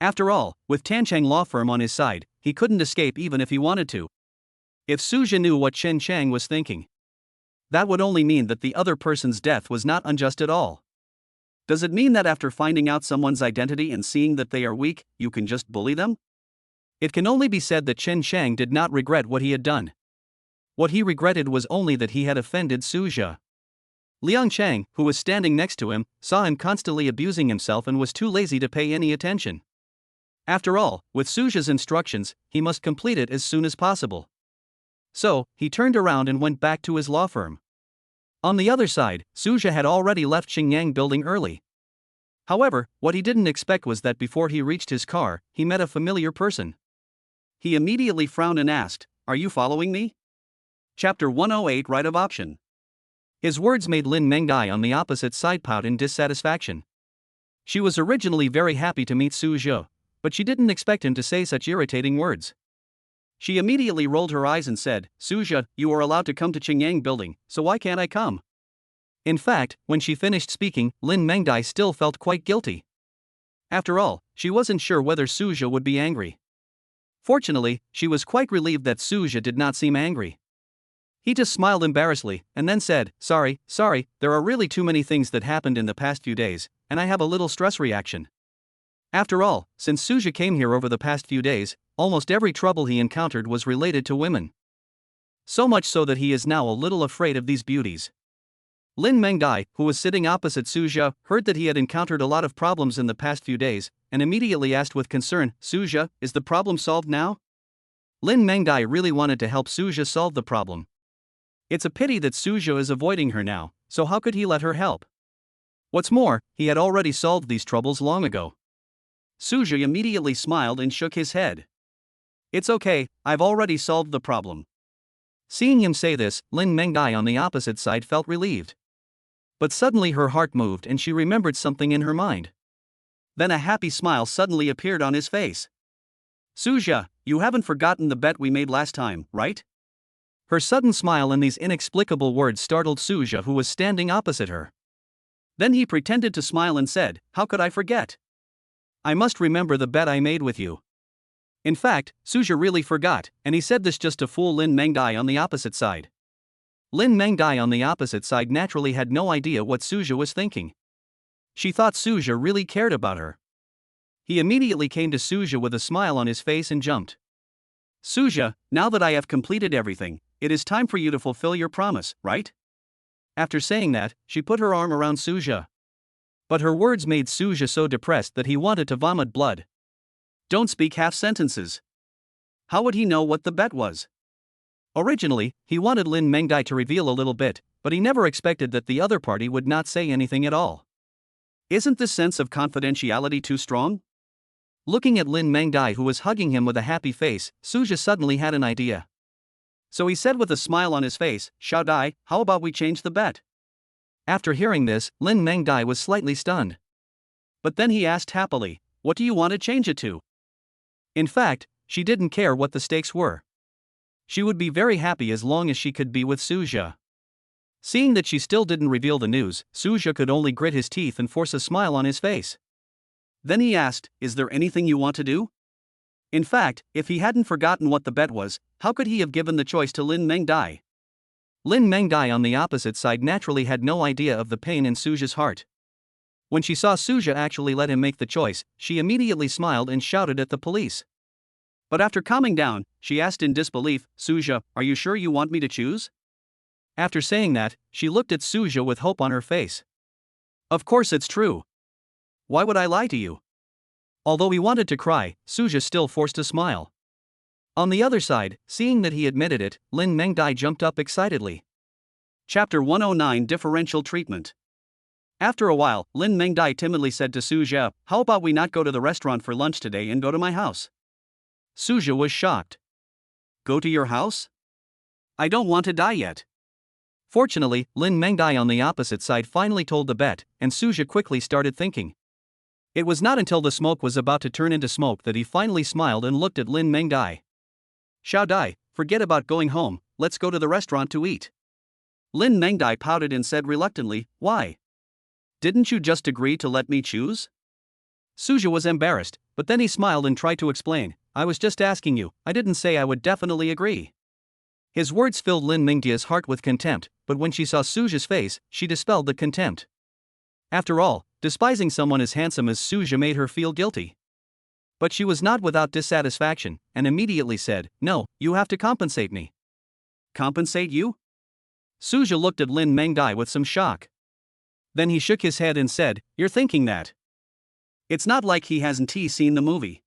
After all, with Tanchang Law Firm on his side, he couldn't escape even if he wanted to. If Suja knew what Shen Shang was thinking, that would only mean that the other person's death was not unjust at all. Does it mean that after finding out someone's identity and seeing that they are weak, you can just bully them? It can only be said that Shen Shang did not regret what he had done. What he regretted was only that he had offended Suja. Liang Chang, who was standing next to him, saw him constantly abusing himself and was too lazy to pay any attention. After all, with Suja's instructions, he must complete it as soon as possible. So, he turned around and went back to his law firm. On the other side, Suja had already left Xingyang building early. However, what he didn't expect was that before he reached his car, he met a familiar person. He immediately frowned and asked, "Are you following me?" Chapter 108 Right of Option. His words made Lin Mengai on the opposite side pout in dissatisfaction. She was originally very happy to meet Suja, but she didn't expect him to say such irritating words. She immediately rolled her eyes and said, "Suja, you are allowed to come to Qingyang building, so why can't I come?" In fact, when she finished speaking, Lin Mengai still felt quite guilty. After all, she wasn't sure whether Suja would be angry. Fortunately, she was quite relieved that Suja did not seem angry. He just smiled embarrassedly, and then said, sorry, there are really too many things that happened in the past few days, and I have a little stress reaction. After all, since Suja came here over the past few days, almost every trouble he encountered was related to women. So much so that he is now a little afraid of these beauties. Lin Mengai, who was sitting opposite Suja, heard that he had encountered a lot of problems in the past few days, and immediately asked with concern, "Suja, is the problem solved now?" Lin Mengai really wanted to help Suja solve the problem. It's a pity that Suja is avoiding her now, so how could he let her help? What's more, he had already solved these troubles long ago. Suja immediately smiled and shook his head. "It's okay, I've already solved the problem." Seeing him say this, Lin Mengai on the opposite side felt relieved. But suddenly her heart moved and she remembered something in her mind. Then a happy smile suddenly appeared on his face. "Suja, you haven't forgotten the bet we made last time, right?" Her sudden smile and these inexplicable words startled Suja, who was standing opposite her. Then he pretended to smile and said, "How could I forget? I must remember the bet I made with you." In fact, Suja really forgot, and he said this just to fool Lin Mengai on the opposite side. Lin Mengai on the opposite side naturally had no idea what Suja was thinking. She thought Suja really cared about her. He immediately came to Suja with a smile on his face and jumped. "Suja, now that I have completed everything, it is time for you to fulfill your promise, right?" After saying that, she put her arm around Suja. But her words made Suja so depressed that he wanted to vomit blood. Don't speak half sentences. How would he know what the bet was? Originally, he wanted Lin Mengai to reveal a little bit, but he never expected that the other party would not say anything at all. Isn't this sense of confidentiality too strong? Looking at Lin Mengai, who was hugging him with a happy face, Suja suddenly had an idea. So he said with a smile on his face, "Xiao Dai, how about we change the bet?" After hearing this, Lin Mengai was slightly stunned. But then he asked happily, "What do you want to change it to?" In fact, she didn't care what the stakes were. She would be very happy as long as she could be with Suja. Seeing that she still didn't reveal the news, Suja could only grit his teeth and force a smile on his face. Then he asked, "Is there anything you want to do?" In fact, if he hadn't forgotten what the bet was, how could he have given the choice to Lin Mengai? Lin Mengai on the opposite side naturally had no idea of the pain in Suja's heart. When she saw Suja actually let him make the choice, she immediately smiled and shouted at the police. But after calming down, she asked in disbelief, "Suja, are you sure you want me to choose?" After saying that, she looked at Suja with hope on her face. "Of course it's true. Why would I lie to you?" Although he wanted to cry, Suja still forced a smile. On the other side, seeing that he admitted it, Lin Mengai jumped up excitedly. Chapter 109 Differential Treatment. After a while, Lin Mengai timidly said to Suja, "How about we not go to the restaurant for lunch today and go to my house?" Suja was shocked. Go to your house? I don't want to die yet. Fortunately, Lin Mengdai on the opposite side finally told the bet, and Suja quickly started thinking. It was not until the smoke was about to turn into smoke that he finally smiled and looked at Lin Mengdai. Xiao Dai, forget about going home, let's go to the restaurant to eat. Lin Mengdai pouted and said reluctantly, why? Didn't you just agree to let me choose? Suja was embarrassed, but then he smiled and tried to explain, I was just asking you, I didn't say I would definitely agree. His words filled Lin Mingdia's heart with contempt, but when she saw Suja's face, she dispelled the contempt. After all, despising someone as handsome as Suja made her feel guilty. But she was not without dissatisfaction, and immediately said, no, you have to compensate me. Compensate you? Suja looked at Lin Mengdai with some shock. Then he shook his head and said, you're thinking that. It's not like he hasn't seen the movie.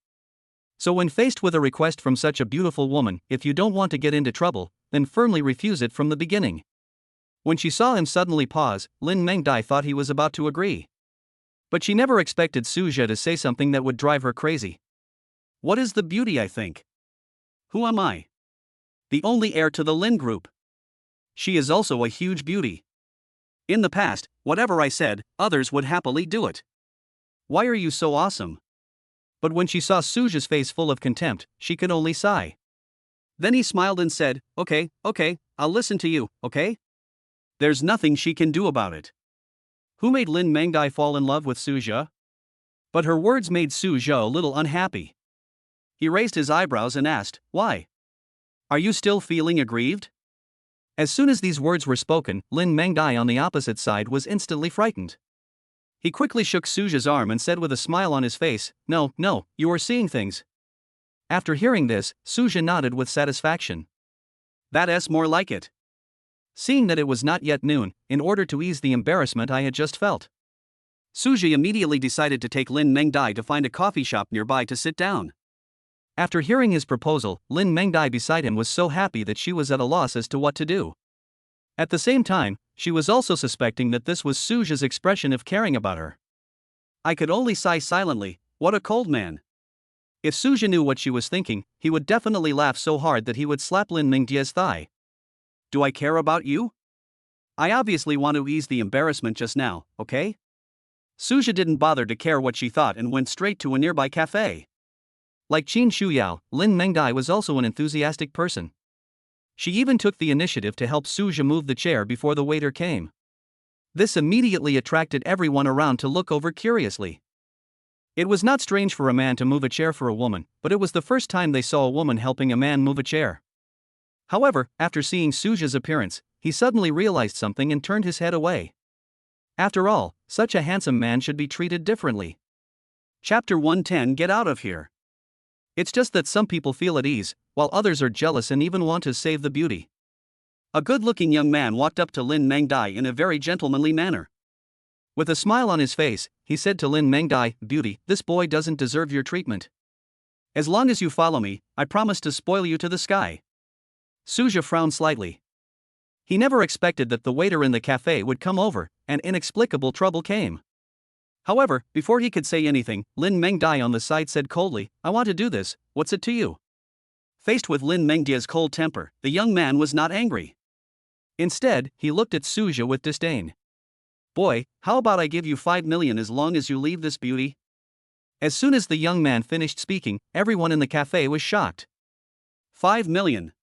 So when faced with a request from such a beautiful woman, if you don't want to get into trouble, then firmly refuse it from the beginning. When she saw him suddenly pause, Lin Mengdai thought he was about to agree. But she never expected Suja to say something that would drive her crazy. What is the beauty, I think? Who am I? The only heir to the Lin group. She is also a huge beauty. In the past, whatever I said, others would happily do it. Why are you so awesome? But when she saw Suja's face full of contempt, she could only sigh. Then he smiled and said, okay, I'll listen to you, okay? There's nothing she can do about it. Who made Lin Mengdai fall in love with Suja? But her words made Suja a little unhappy. He raised his eyebrows and asked, why? Are you still feeling aggrieved? As soon as these words were spoken, Lin Mengdai on the opposite side was instantly frightened. He quickly shook Suja's arm and said with a smile on his face, no, you are seeing things. After hearing this, Suja nodded with satisfaction. That's more like it. Seeing that it was not yet noon, in order to ease the embarrassment I had just felt, Suja immediately decided to take Lin Mengdai to find a coffee shop nearby to sit down. After hearing his proposal, Lin Mengdai beside him was so happy that she was at a loss as to what to do. At the same time, she was also suspecting that this was Suja's expression of caring about her. I could only sigh silently, what a cold man. If Suja knew what she was thinking, he would definitely laugh so hard that he would slap Lin Mingdia's thigh. Do I care about you? I obviously want to ease the embarrassment just now, okay? Suja didn't bother to care what she thought and went straight to a nearby cafe. Like Qin Shuyao, Lin Mengdai was also an enthusiastic person. She even took the initiative to help Suja move the chair before the waiter came. This immediately attracted everyone around to look over curiously. It was not strange for a man to move a chair for a woman, but it was the first time they saw a woman helping a man move a chair. However, after seeing Suja's appearance, he suddenly realized something and turned his head away. After all, such a handsome man should be treated differently. Chapter 110 Get out of here. It's just that some people feel at ease, while others are jealous and even want to save the beauty. A good-looking young man walked up to Lin Mengdai in a very gentlemanly manner. With a smile on his face, he said to Lin Mengdai, "Beauty, this boy doesn't deserve your treatment. As long as you follow me, I promise to spoil you to the sky." Suja frowned slightly. He never expected that the waiter in the cafe would come over, and inexplicable trouble came. However, before he could say anything, Lin Mengdai on the side said coldly, "I want to do this, what's it to you?" Faced with Lin Mengdia's cold temper, the young man was not angry. Instead, he looked at Suja with disdain. "Boy, how about I give you 5 million as long as you leave this beauty?" As soon as the young man finished speaking, everyone in the cafe was shocked. 5 million.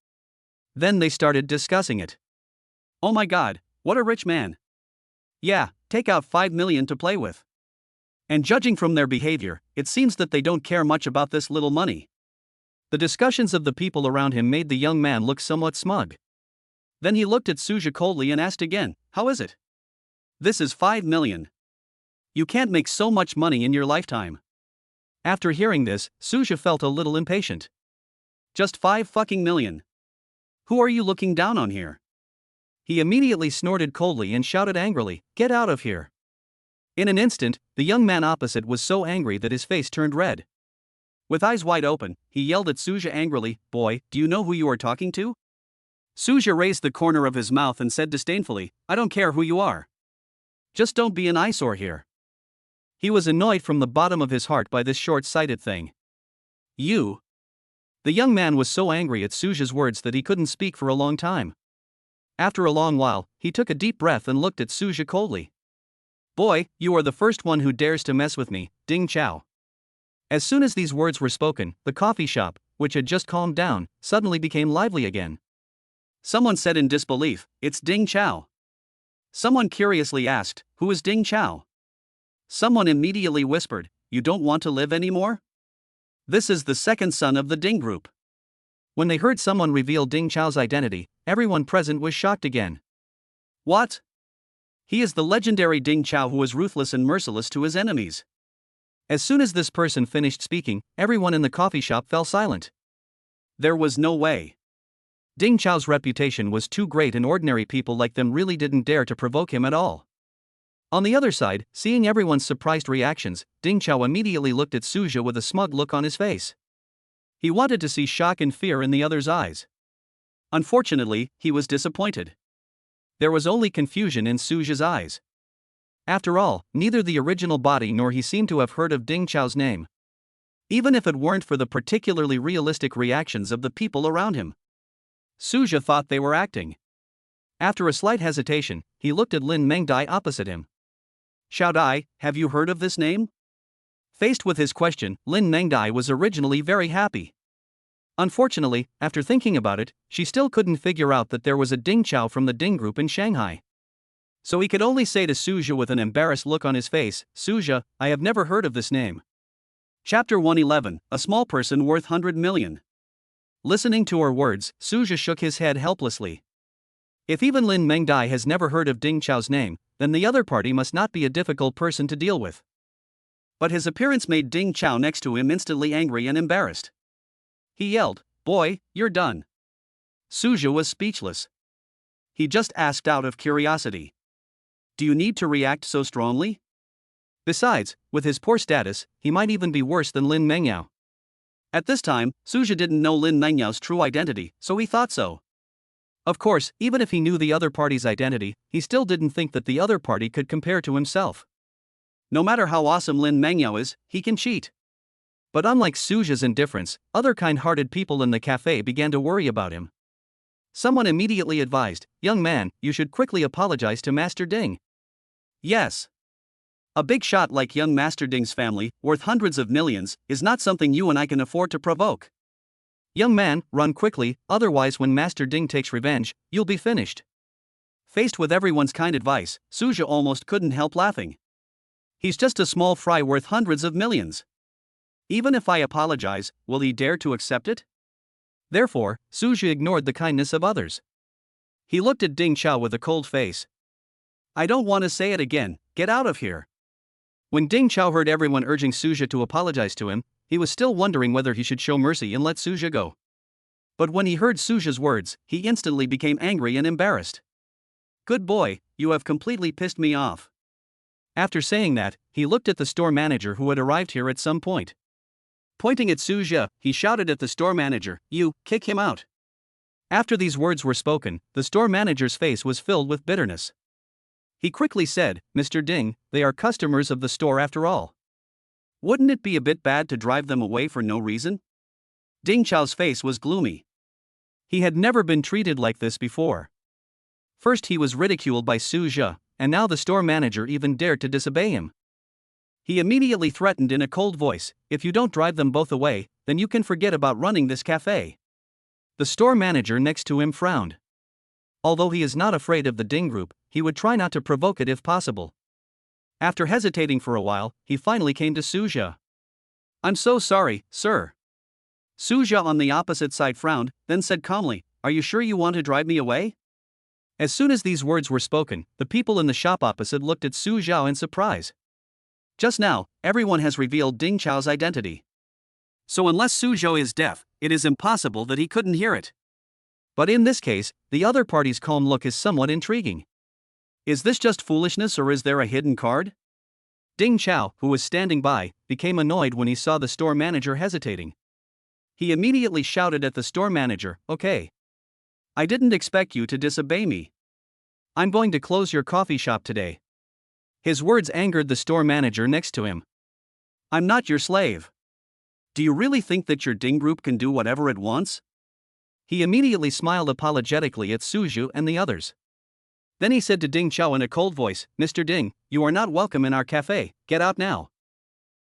Then they started discussing it. Oh my god, what a rich man. Yeah, take out 5 million to play with. And judging from their behavior, it seems that they don't care much about this little money. The discussions of the people around him made the young man look somewhat smug. Then he looked at Suja coldly and asked again, "How is it? This is 5 million. You can't make so much money in your lifetime." After hearing this, Suja felt a little impatient. Just 5 fucking million. Who are you looking down on here? He immediately snorted coldly and shouted angrily, "Get out of here." In an instant, the young man opposite was so angry that his face turned red. With eyes wide open, he yelled at Suja angrily, "Boy, do you know who you are talking to?" Suja raised the corner of his mouth and said disdainfully, "I don't care who you are. Just don't be an eyesore here." He was annoyed from the bottom of his heart by this short-sighted thing. You. The young man was so angry at Suja's words that he couldn't speak for a long time. After a long while, he took a deep breath and looked at Suja coldly. "Boy, you are the first one who dares to mess with me, Ding Chao." As soon as these words were spoken, the coffee shop, which had just calmed down, suddenly became lively again. Someone said in disbelief, "It's Ding Chao." Someone curiously asked, "Who is Ding Chao?" Someone immediately whispered, "You don't want to live anymore?" This is the second son of the Ding group. When they heard someone reveal Ding Chao's identity, everyone present was shocked again. What? He is the legendary Ding Chao who is ruthless and merciless to his enemies. As soon as this person finished speaking, everyone in the coffee shop fell silent. There was no way. Ding Chao's reputation was too great and ordinary people like them really didn't dare to provoke him at all. On the other side, seeing everyone's surprised reactions, Ding Chao immediately looked at Suja with a smug look on his face. He wanted to see shock and fear in the other's eyes. Unfortunately, he was disappointed. There was only confusion in Suja's eyes. After all, neither the original body nor he seemed to have heard of Ding Chao's name. Even if it weren't for the particularly realistic reactions of the people around him, Suja thought they were acting. After a slight hesitation, he looked at Lin Mengdai opposite him. Xiao Dai, have you heard of this name? Faced with his question, Lin Mengdai was originally very happy. Unfortunately, after thinking about it, she still couldn't figure out that there was a Ding Chao from the Ding group in Shanghai. So he could only say to Suja with an embarrassed look on his face, "Suja, I have never heard of this name." Chapter 111, A Small Person Worth 100 Million. Listening to her words, Suja shook his head helplessly. If even Lin Mengdai has never heard of Ding Chao's name, then the other party must not be a difficult person to deal with. But his appearance made Ding Chao next to him instantly angry and embarrassed. He yelled, "Boy, you're done." Suja was speechless. He just asked out of curiosity. Do you need to react so strongly? Besides, with his poor status, he might even be worse than Lin Mengyao. At this time, Suja didn't know Lin Mengyao's true identity, so he thought so. Of course, even if he knew the other party's identity, he still didn't think that the other party could compare to himself. No matter how awesome Lin Mengyao is, he can cheat. But unlike Suja's indifference, other kind-hearted people in the cafe began to worry about him. Someone immediately advised, "Young man, you should quickly apologize to Master Ding." Yes. A big shot like young Master Ding's family, worth hundreds of millions, is not something you and I can afford to provoke. Young man, run quickly, otherwise when Master Ding takes revenge, you'll be finished. Faced with everyone's kind advice, Suja almost couldn't help laughing. He's just a small fry worth hundreds of millions. Even if I apologize, will he dare to accept it? Therefore, Suja ignored the kindness of others. He looked at Ding Chao with a cold face. I don't want to say it again, get out of here. When Ding Chao heard everyone urging Suja to apologize to him, he was still wondering whether he should show mercy and let Suja go. But when he heard Suja's words, he instantly became angry and embarrassed. Good boy, you have completely pissed me off. After saying that, he looked at the store manager who had arrived here at some point. Pointing at Suja, he shouted at the store manager, "You, kick him out." After these words were spoken, the store manager's face was filled with bitterness. He quickly said, "Mr. Ding, they are customers of the store after all. Wouldn't it be a bit bad to drive them away for no reason?" Ding Chao's face was gloomy. He had never been treated like this before. First he was ridiculed by Suja, and now the store manager even dared to disobey him. He immediately threatened in a cold voice, "If you don't drive them both away, then you can forget about running this cafe." The store manager next to him frowned. Although he is not afraid of the Ding group, he would try not to provoke it if possible. After hesitating for a while, he finally came to Suja. "I'm so sorry, sir." Suja on the opposite side frowned, then said calmly, "Are you sure you want to drive me away?" As soon as these words were spoken, the people in the shop opposite looked at Suja in surprise. Just now, everyone has revealed Ding Chao's identity. So unless Suja is deaf, it is impossible that he couldn't hear it. But in this case, the other party's calm look is somewhat intriguing. Is this just foolishness or is there a hidden card? Ding Chao, who was standing by, became annoyed when he saw the store manager hesitating. He immediately shouted at the store manager, "Okay. I didn't expect you to disobey me. I'm going to close your coffee shop today." His words angered the store manager next to him. "I'm not your slave. Do you really think that your Ding group can do whatever it wants? He immediately smiled apologetically at Suju and the others. Then he said to Ding Chao in a cold voice, "Mr. Ding, you are not welcome in our cafe, get out now."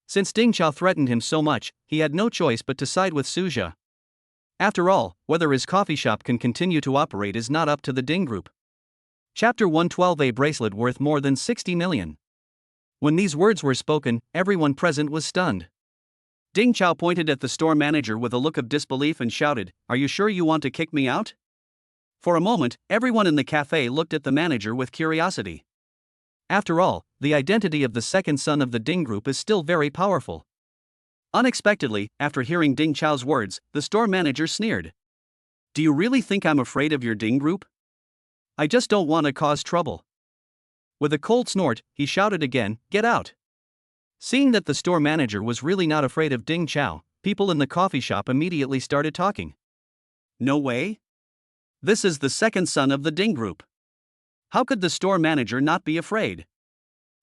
Since Ding Chao threatened him so much, he had no choice but to side with Suja. After all, whether his coffee shop can continue to operate is not up to the Ding group. Chapter 112, a bracelet worth more than 60 million. When these words were spoken, everyone present was stunned. Ding Chao pointed at the store manager with a look of disbelief and shouted, "Are you sure you want to kick me out?" For a moment, everyone in the cafe looked at the manager with curiosity. After all, the identity of the second son of the Ding group is still very powerful. Unexpectedly, after hearing Ding Chao's words, the store manager sneered. "Do you really think I'm afraid of your Ding group? I just don't want to cause trouble." With a cold snort, he shouted again, "Get out!" Seeing that the store manager was really not afraid of Ding Chao, people in the coffee shop immediately started talking. No way? This is the second son of the Ding group. How could the store manager not be afraid?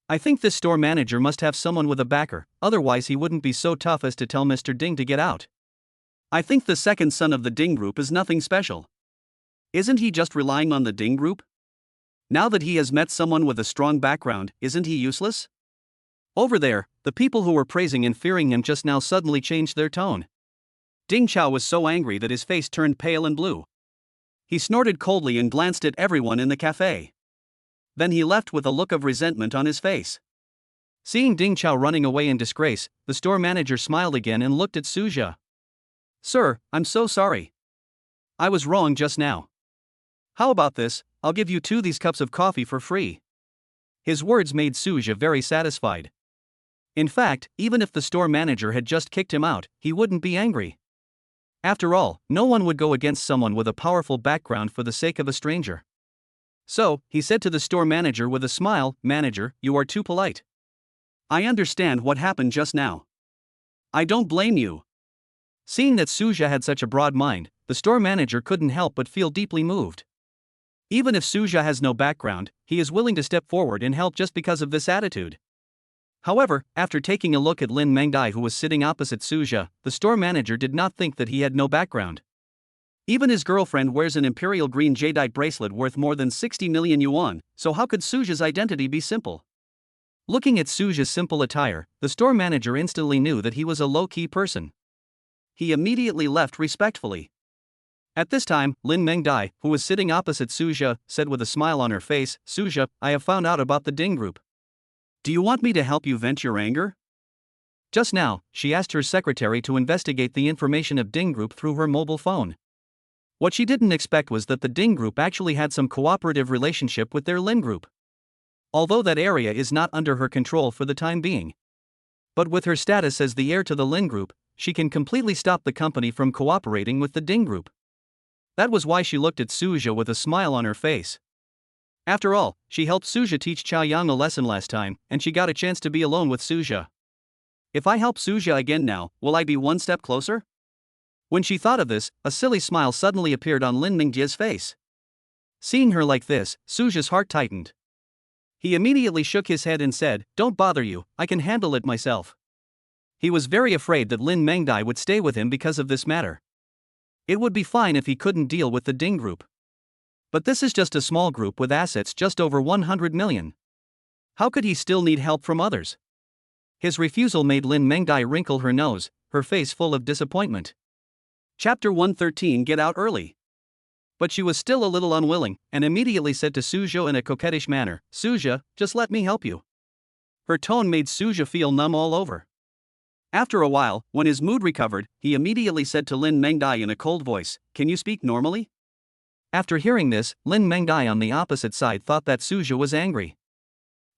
I think this store manager must have someone with a backer, otherwise he wouldn't be so tough as to tell Mr. Ding to get out. I think the second son of the Ding group is nothing special. Isn't he just relying on the Ding group? Now that he has met someone with a strong background, isn't he useless? Over there, the people who were praising and fearing him just now suddenly changed their tone. Ding Chao was so angry that his face turned pale and blue. He snorted coldly and glanced at everyone in the cafe. Then he left with a look of resentment on his face. Seeing Ding Chao running away in disgrace, the store manager smiled again and looked at Suja. "Sir, I'm so sorry. I was wrong just now. How about this, I'll give you these cups of coffee for free." His words made Suja very satisfied. In fact, even if the store manager had just kicked him out, he wouldn't be angry. After all, no one would go against someone with a powerful background for the sake of a stranger. So, he said to the store manager with a smile, "Manager, you are too polite. I understand what happened just now. I don't blame you." Seeing that Suja had such a broad mind, the store manager couldn't help but feel deeply moved. Even if Suja has no background, he is willing to step forward and help just because of this attitude. However, after taking a look at Lin Mengdai, who was sitting opposite Suja, the store manager did not think that he had no background. Even his girlfriend wears an imperial green jadeite bracelet worth more than 60 million yuan, so how could Suja's identity be simple? Looking at Suja's simple attire, the store manager instantly knew that he was a low-key person. He immediately left respectfully. At this time, Lin Mengdai, who was sitting opposite Suja, said with a smile on her face, "Suja, I have found out about the Ding group. Do you want me to help you vent your anger?" Just now, she asked her secretary to investigate the information of Ding group through her mobile phone. What she didn't expect was that the Ding group actually had some cooperative relationship with their Lin group. Although that area is not under her control for the time being. But with her status as the heir to the Lin group, she can completely stop the company from cooperating with the Ding group. That was why she looked at Suja with a smile on her face. After all, she helped Suja teach Chaoyang a lesson last time, and she got a chance to be alone with Suja. If I help Suja again now, will I be one step closer? When she thought of this, a silly smile suddenly appeared on Lin Mingjia's face. Seeing her like this, Suja's heart tightened. He immediately shook his head and said, "Don't bother you, I can handle it myself." He was very afraid that Lin Mengdai would stay with him because of this matter. It would be fine if he couldn't deal with the Ding group. But this is just a small group with assets just over 100 million. How could he still need help from others? His refusal made Lin Mengdai wrinkle her nose, her face full of disappointment. Chapter 113, Get out early. But she was still a little unwilling, and immediately said to Suja in a coquettish manner, "Suja, just let me help you." Her tone made Suja feel numb all over. After a while, when his mood recovered, he immediately said to Lin Mengdai in a cold voice, "Can you speak normally?" After hearing this, Lin Mengdai on the opposite side thought that Suja was angry.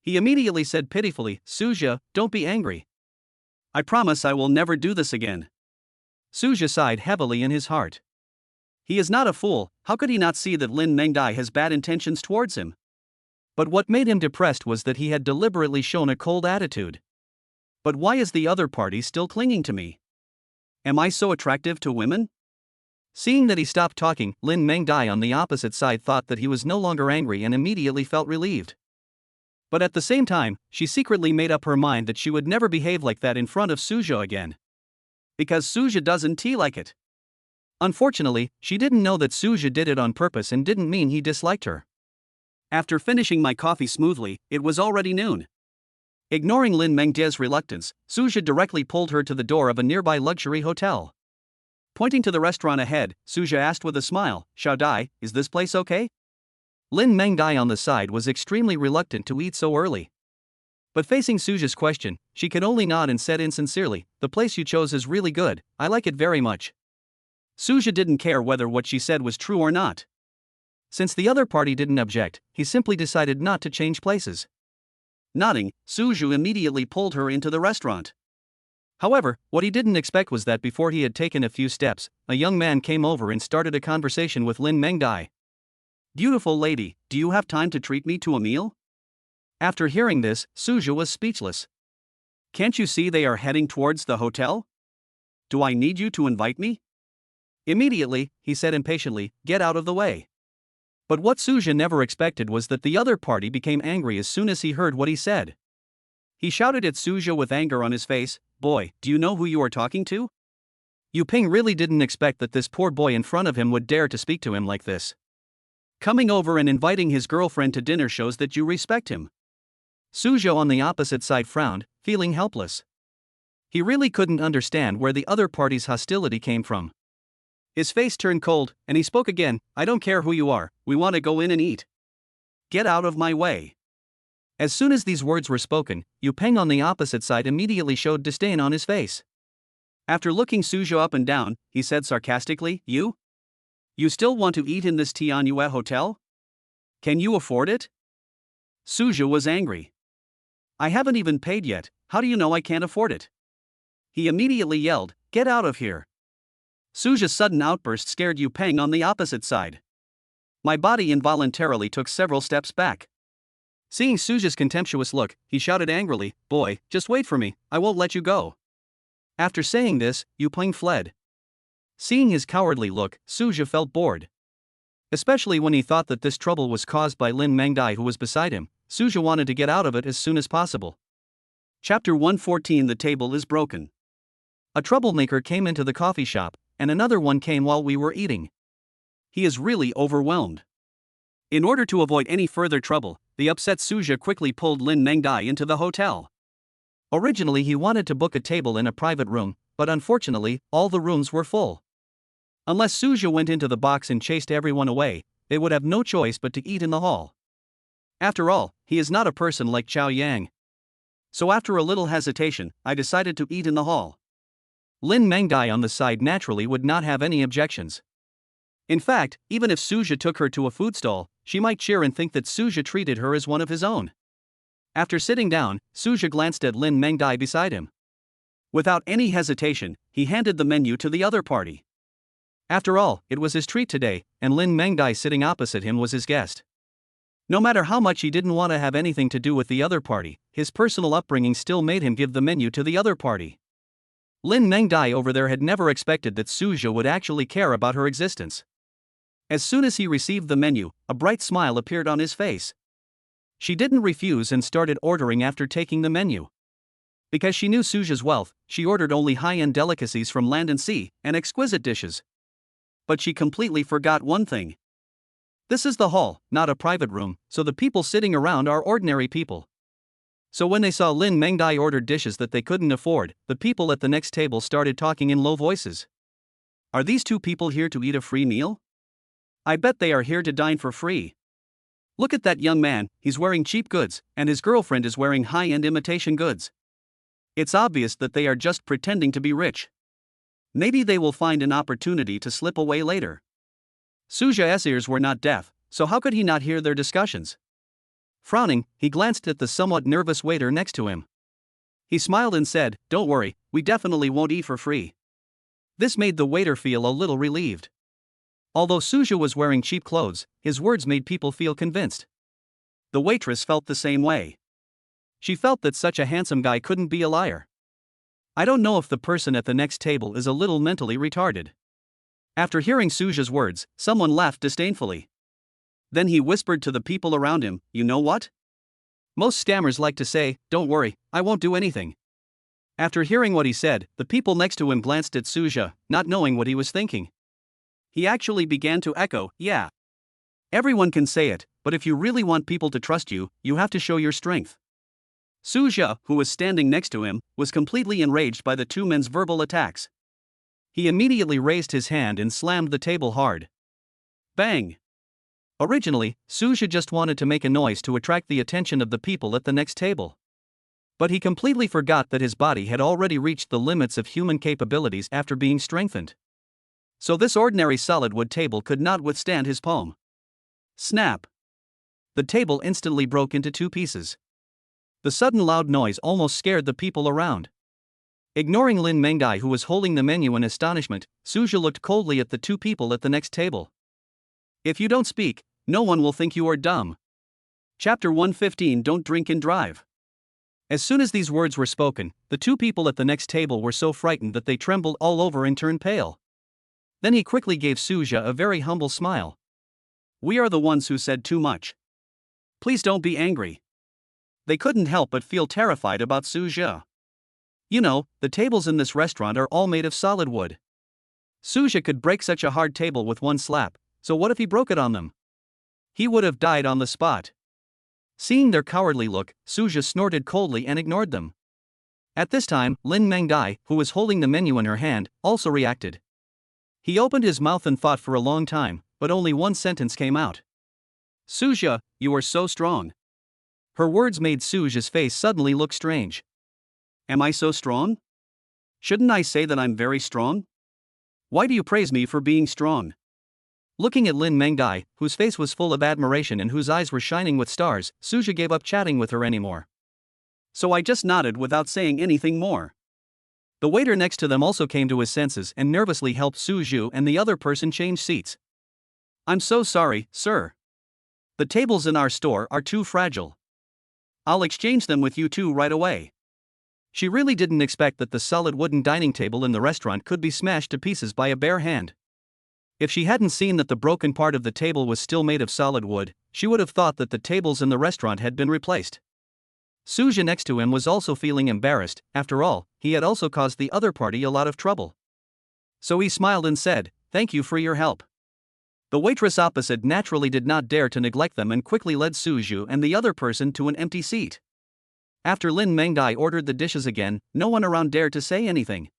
He immediately said pitifully, "Suja, don't be angry. I promise I will never do this again." Suja sighed heavily in his heart. He is not a fool, how could he not see that Lin Mengdai has bad intentions towards him? But what made him depressed was that he had deliberately shown a cold attitude. But why is the other party still clinging to me? Am I so attractive to women? Seeing that he stopped talking, Lin Mengdai on the opposite side thought that he was no longer angry and immediately felt relieved. But at the same time, she secretly made up her mind that she would never behave like that in front of Suja again. Because Suja doesn't tea like it. Unfortunately, she didn't know that Suja did it on purpose and didn't mean he disliked her. After finishing my coffee smoothly, it was already noon. Ignoring Lin Mengde's reluctance, Suja directly pulled her to the door of a nearby luxury hotel. Pointing to the restaurant ahead, Suja asked with a smile, "Xiao Dai, is this place okay?" Lin Mengdai on the side was extremely reluctant to eat so early. But facing Suja's question, she could only nod and said insincerely, "The place you chose is really good, I like it very much." Suja didn't care whether what she said was true or not. Since the other party didn't object, he simply decided not to change places. Nodding, Suju immediately pulled her into the restaurant. However, what he didn't expect was that before he had taken a few steps, a young man came over and started a conversation with Lin Mengdai. "Beautiful lady, do you have time to treat me to a meal?" After hearing this, Suja was speechless. "Can't you see they are heading towards the hotel? Do I need you to invite me?" Immediately, he said impatiently, "Get out of the way." But what Suja never expected was that the other party became angry as soon as he heard what he said. He shouted at Suja with anger on his face, "Boy, do you know who you are talking to?" Yu Ping really didn't expect that this poor boy in front of him would dare to speak to him like this. Coming over and inviting his girlfriend to dinner shows that you respect him. Suja on the opposite side frowned, feeling helpless. He really couldn't understand where the other party's hostility came from. His face turned cold, and he spoke again, "I don't care who you are, we want to go in and eat. Get out of my way." As soon as these words were spoken, Yu Peng on the opposite side immediately showed disdain on his face. After looking Suja up and down, he said sarcastically, You still want to eat in this Tianyue hotel? Can you afford it?" Suja was angry. "I haven't even paid yet, how do you know I can't afford it?" He immediately yelled, "Get out of here." Suja's sudden outburst scared Yu Peng on the opposite side. My body involuntarily took several steps back. Seeing Suja's contemptuous look, he shouted angrily, "Boy, just wait for me, I won't let you go." After saying this, Yu Peng fled. Seeing his cowardly look, Suja felt bored. Especially when he thought that this trouble was caused by Lin Mengdai who was beside him, Suja wanted to get out of it as soon as possible. Chapter 114 The Table is Broken. A troublemaker came into the coffee shop, and another one came while we were eating. He is really overwhelmed. In order to avoid any further trouble, the upset Suja quickly pulled Lin Mengdai into the hotel. Originally he wanted to book a table in a private room, but unfortunately, all the rooms were full. Unless Suja went into the box and chased everyone away, they would have no choice but to eat in the hall. After all, he is not a person like Chao Yang. So after a little hesitation, I decided to eat in the hall. Lin Mengdai on the side naturally would not have any objections. In fact, even if Suja took her to a food stall, she might cheer and think that Suja treated her as one of his own. After sitting down, Suja glanced at Lin Mengdai beside him. Without any hesitation, he handed the menu to the other party. After all, it was his treat today, and Lin Mengdai sitting opposite him was his guest. No matter how much he didn't want to have anything to do with the other party, his personal upbringing still made him give the menu to the other party. Lin Mengdai over there had never expected that Suja would actually care about her existence. As soon as he received the menu, a bright smile appeared on his face. She didn't refuse and started ordering after taking the menu. Because she knew Suja's wealth, she ordered only high-end delicacies from land and sea, and exquisite dishes. But she completely forgot one thing. This is the hall, not a private room, so the people sitting around are ordinary people. So when they saw Lin Mengdai ordered dishes that they couldn't afford, the people at the next table started talking in low voices. Are these two people here to eat a free meal? I bet they are here to dine for free. Look at that young man, he's wearing cheap goods, and his girlfriend is wearing high-end imitation goods. It's obvious that they are just pretending to be rich. Maybe they will find an opportunity to slip away later. Suja's ears were not deaf, so how could he not hear their discussions? Frowning, he glanced at the somewhat nervous waiter next to him. He smiled and said, "Don't worry, we definitely won't eat for free." This made the waiter feel a little relieved. Although Suja was wearing cheap clothes, his words made people feel convinced. The waitress felt the same way. She felt that such a handsome guy couldn't be a liar. I don't know if the person at the next table is a little mentally retarded. After hearing Suja's words, someone laughed disdainfully. Then he whispered to the people around him, "You know what? Most stammers like to say, 'Don't worry, I won't do anything.' After hearing what he said, the people next to him glanced at Suja, not knowing what he was thinking. He actually began to echo, yeah. Everyone can say it, but if you really want people to trust you, you have to show your strength. Suja, who was standing next to him, was completely enraged by the two men's verbal attacks. He immediately raised his hand and slammed the table hard. Bang! Originally, Suja just wanted to make a noise to attract the attention of the people at the next table. But he completely forgot that his body had already reached the limits of human capabilities after being strengthened. So this ordinary solid wood table could not withstand his palm. Snap! The table instantly broke into two pieces. The sudden loud noise almost scared the people around. Ignoring Lin Mengai, who was holding the menu in astonishment, Suja looked coldly at the two people at the next table. If you don't speak, no one will think you are dumb. Chapter 115 Don't Drink and Drive. As soon as these words were spoken, the two people at the next table were so frightened that they trembled all over and turned pale. Then he quickly gave Suja a very humble smile. We are the ones who said too much. Please don't be angry. They couldn't help but feel terrified about Suja. You know, the tables in this restaurant are all made of solid wood. Suja could break such a hard table with one slap, so what if he broke it on them? He would have died on the spot. Seeing their cowardly look, Suja snorted coldly and ignored them. At this time, Lin Mengai, who was holding the menu in her hand, also reacted. He opened his mouth and thought for a long time, but only one sentence came out. Suja, you are so strong. Her words made Suja's face suddenly look strange. Am I so strong? Shouldn't I say that I'm very strong? Why do you praise me for being strong? Looking at Lin Mengai, whose face was full of admiration and whose eyes were shining with stars, Suja gave up chatting with her anymore. So I just nodded without saying anything more. The waiter next to them also came to his senses and nervously helped Suju and the other person change seats. I'm so sorry, sir. The tables in our store are too fragile. I'll exchange them with you two right away. She really didn't expect that the solid wooden dining table in the restaurant could be smashed to pieces by a bare hand. If she hadn't seen that the broken part of the table was still made of solid wood, she would have thought that the tables in the restaurant had been replaced. Suja next to him was also feeling embarrassed. After all, he had also caused the other party a lot of trouble. So he smiled and said, "Thank you for your help." The waitress opposite naturally did not dare to neglect them and quickly led Suju and the other person to an empty seat. After Lin Mengai ordered the dishes again, no one around dared to say anything.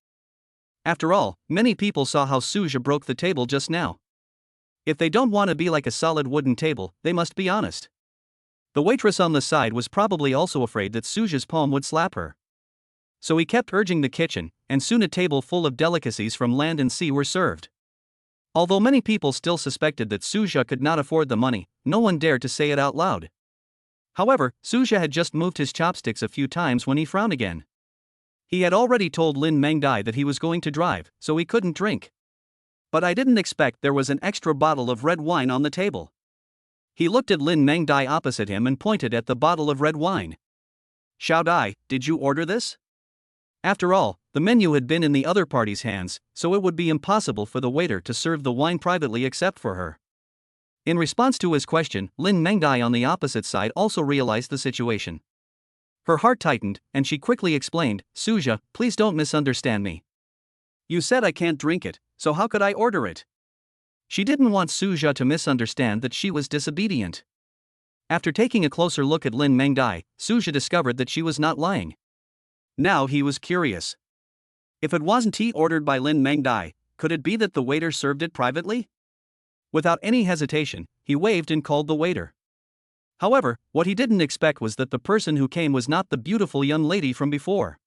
After all, many people saw how Suja broke the table just now. If they don't want to be like a solid wooden table, they must be honest. The waitress on the side was probably also afraid that Suja's palm would slap her. So he kept urging the kitchen, and soon a table full of delicacies from land and sea were served. Although many people still suspected that Suja could not afford the money, no one dared to say it out loud. However, Suja had just moved his chopsticks a few times when he frowned again. He had already told Lin Mengai that he was going to drive, so he couldn't drink. But I didn't expect there was an extra bottle of red wine on the table. He looked at Lin Mengai opposite him and pointed at the bottle of red wine. Xiao Dai, did you order this? After all, the menu had been in the other party's hands, so it would be impossible for the waiter to serve the wine privately except for her. In response to his question, Lin Mengai on the opposite side also realized the situation. Her heart tightened, and she quickly explained, "Suja, please don't misunderstand me. You said I can't drink it, so how could I order it?" She didn't want Suja to misunderstand that she was disobedient. After taking a closer look at Lin Mengai, Suja discovered that she was not lying. Now he was curious. If it wasn't tea ordered by Lin Mengai, could it be that the waiter served it privately? Without any hesitation, he waved and called the waiter. However, what he didn't expect was that the person who came was not the beautiful young lady from before.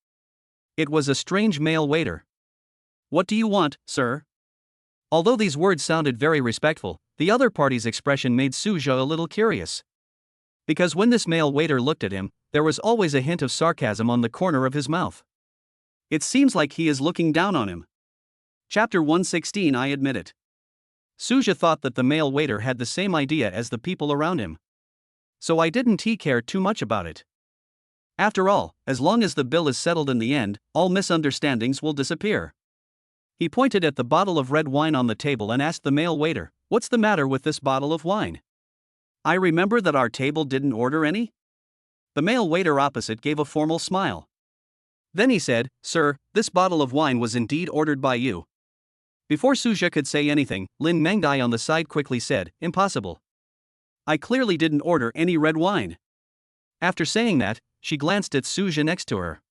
It was a strange male waiter. "What do you want, sir?" Although these words sounded very respectful, the other party's expression made Suja a little curious. Because when this male waiter looked at him, there was always a hint of sarcasm on the corner of his mouth. It seems like he is looking down on him. Chapter 116 I admit it. Suja thought that the male waiter had the same idea as the people around him. So I didn't care too much about it. After all, as long as the bill is settled in the end, all misunderstandings will disappear. He pointed at the bottle of red wine on the table and asked the male waiter, "What's the matter with this bottle of wine? I remember that our table didn't order any?" The male waiter opposite gave a formal smile. Then he said, "Sir, this bottle of wine was indeed ordered by you." Before Suja could say anything, Lin Mengdai on the side quickly said, "Impossible. I clearly didn't order any red wine." After saying that, she glanced at Suja next to her.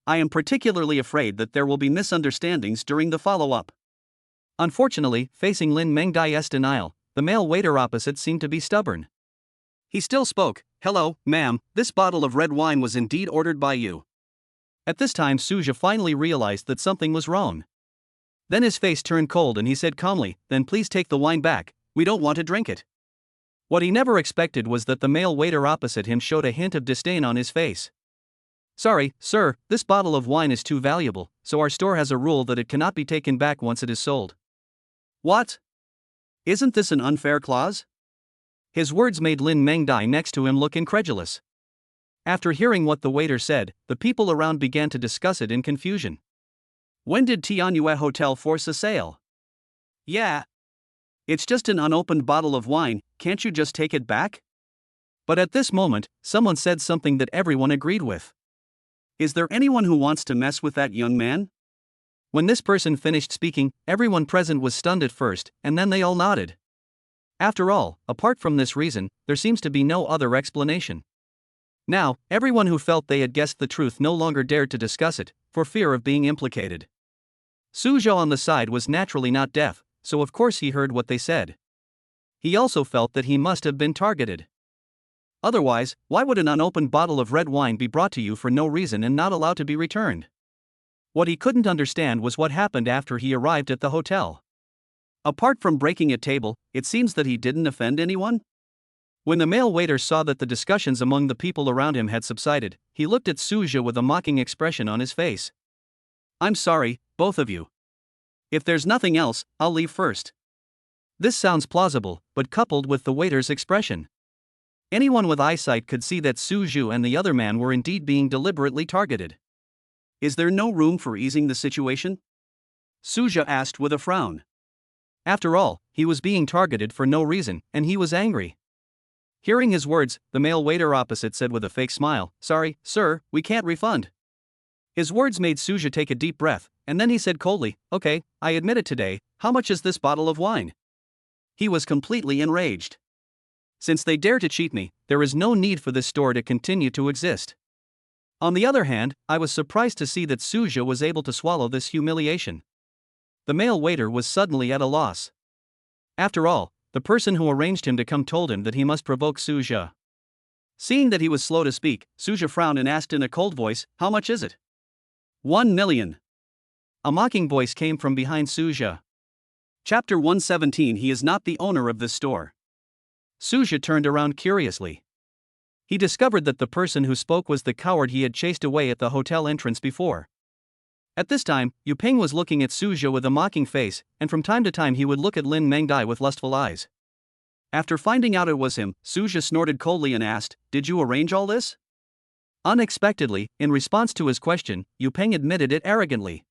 "I am particularly afraid that there will be misunderstandings during the follow-up." Unfortunately, facing Lin Mengdai's denial, the male waiter opposite seemed to be stubborn. He still spoke, "Hello, ma'am, this bottle of red wine was indeed ordered by you." At this time Suja finally realized that something was wrong. Then his face turned cold and he said calmly, "Then please take the wine back, we don't want to drink it." What he never expected was that the male waiter opposite him showed a hint of disdain on his face. "Sorry, sir, this bottle of wine is too valuable, so our store has a rule that it cannot be taken back once it is sold." "What? Isn't this an unfair clause?" His words made Lin Mengdai next to him look incredulous. After hearing what the waiter said, the people around began to discuss it in confusion. "When did Tianyue Hotel force a sale?" "Yeah. It's just an unopened bottle of wine, can't you just take it back?" But at this moment, someone said something that everyone agreed with. "Is there anyone who wants to mess with that young man?" When this person finished speaking, everyone present was stunned at first, and then they all nodded. After all, apart from this reason, there seems to be no other explanation. Now, everyone who felt they had guessed the truth no longer dared to discuss it, for fear of being implicated. Suja on the side was naturally not deaf, so of course he heard what they said. He also felt that he must have been targeted. Otherwise, why would an unopened bottle of red wine be brought to you for no reason and not allowed to be returned? What he couldn't understand was what happened after he arrived at the hotel. Apart from breaking a table, it seems that he didn't offend anyone? When the male waiter saw that the discussions among the people around him had subsided, he looked at Suja with a mocking expression on his face. "I'm sorry, both of you. If there's nothing else, I'll leave first." This sounds plausible, but coupled with the waiter's expression, anyone with eyesight could see that Suju and the other man were indeed being deliberately targeted. "Is there no room for easing the situation?" Suja asked with a frown. After all, he was being targeted for no reason, and he was angry. Hearing his words, the male waiter opposite said with a fake smile, "Sorry, sir, we can't refund." His words made Suja take a deep breath, and then he said coldly, "Okay, I admit it today, how much is this bottle of wine?" He was completely enraged. Since they dare to cheat me, there is no need for this store to continue to exist. On the other hand, I was surprised to see that Suja was able to swallow this humiliation. The male waiter was suddenly at a loss. After all, the person who arranged him to come told him that he must provoke Suja. Seeing that he was slow to speak, Suja frowned and asked in a cold voice, "How much is it?" 1 million. A mocking voice came from behind Suja. Chapter 117. He is not the owner of this store. Suja turned around curiously. He discovered that the person who spoke was the coward he had chased away at the hotel entrance before. At this time, Yu Peng was looking at Suja with a mocking face, and from time to time he would look at Lin Mengdai with lustful eyes. After finding out it was him, Suja snorted coldly and asked, "Did you arrange all this?" Unexpectedly, in response to his question, Yu Peng admitted it arrogantly.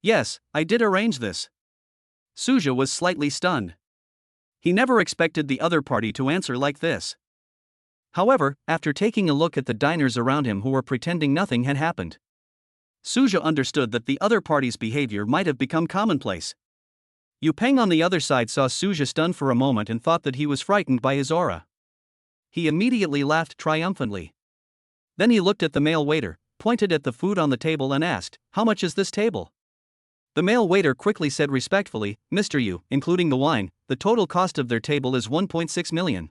"Yes, I did arrange this." Suja was slightly stunned. He never expected the other party to answer like this. However, after taking a look at the diners around him who were pretending nothing had happened, Suja understood that the other party's behavior might have become commonplace. Yu Peng on the other side saw Suja stunned for a moment and thought that he was frightened by his aura. He immediately laughed triumphantly. Then he looked at the male waiter, pointed at the food on the table and asked, "How much is this table?" The male waiter quickly said respectfully, "Mr. Yu, including the wine, the total cost of their table is 1.6 million.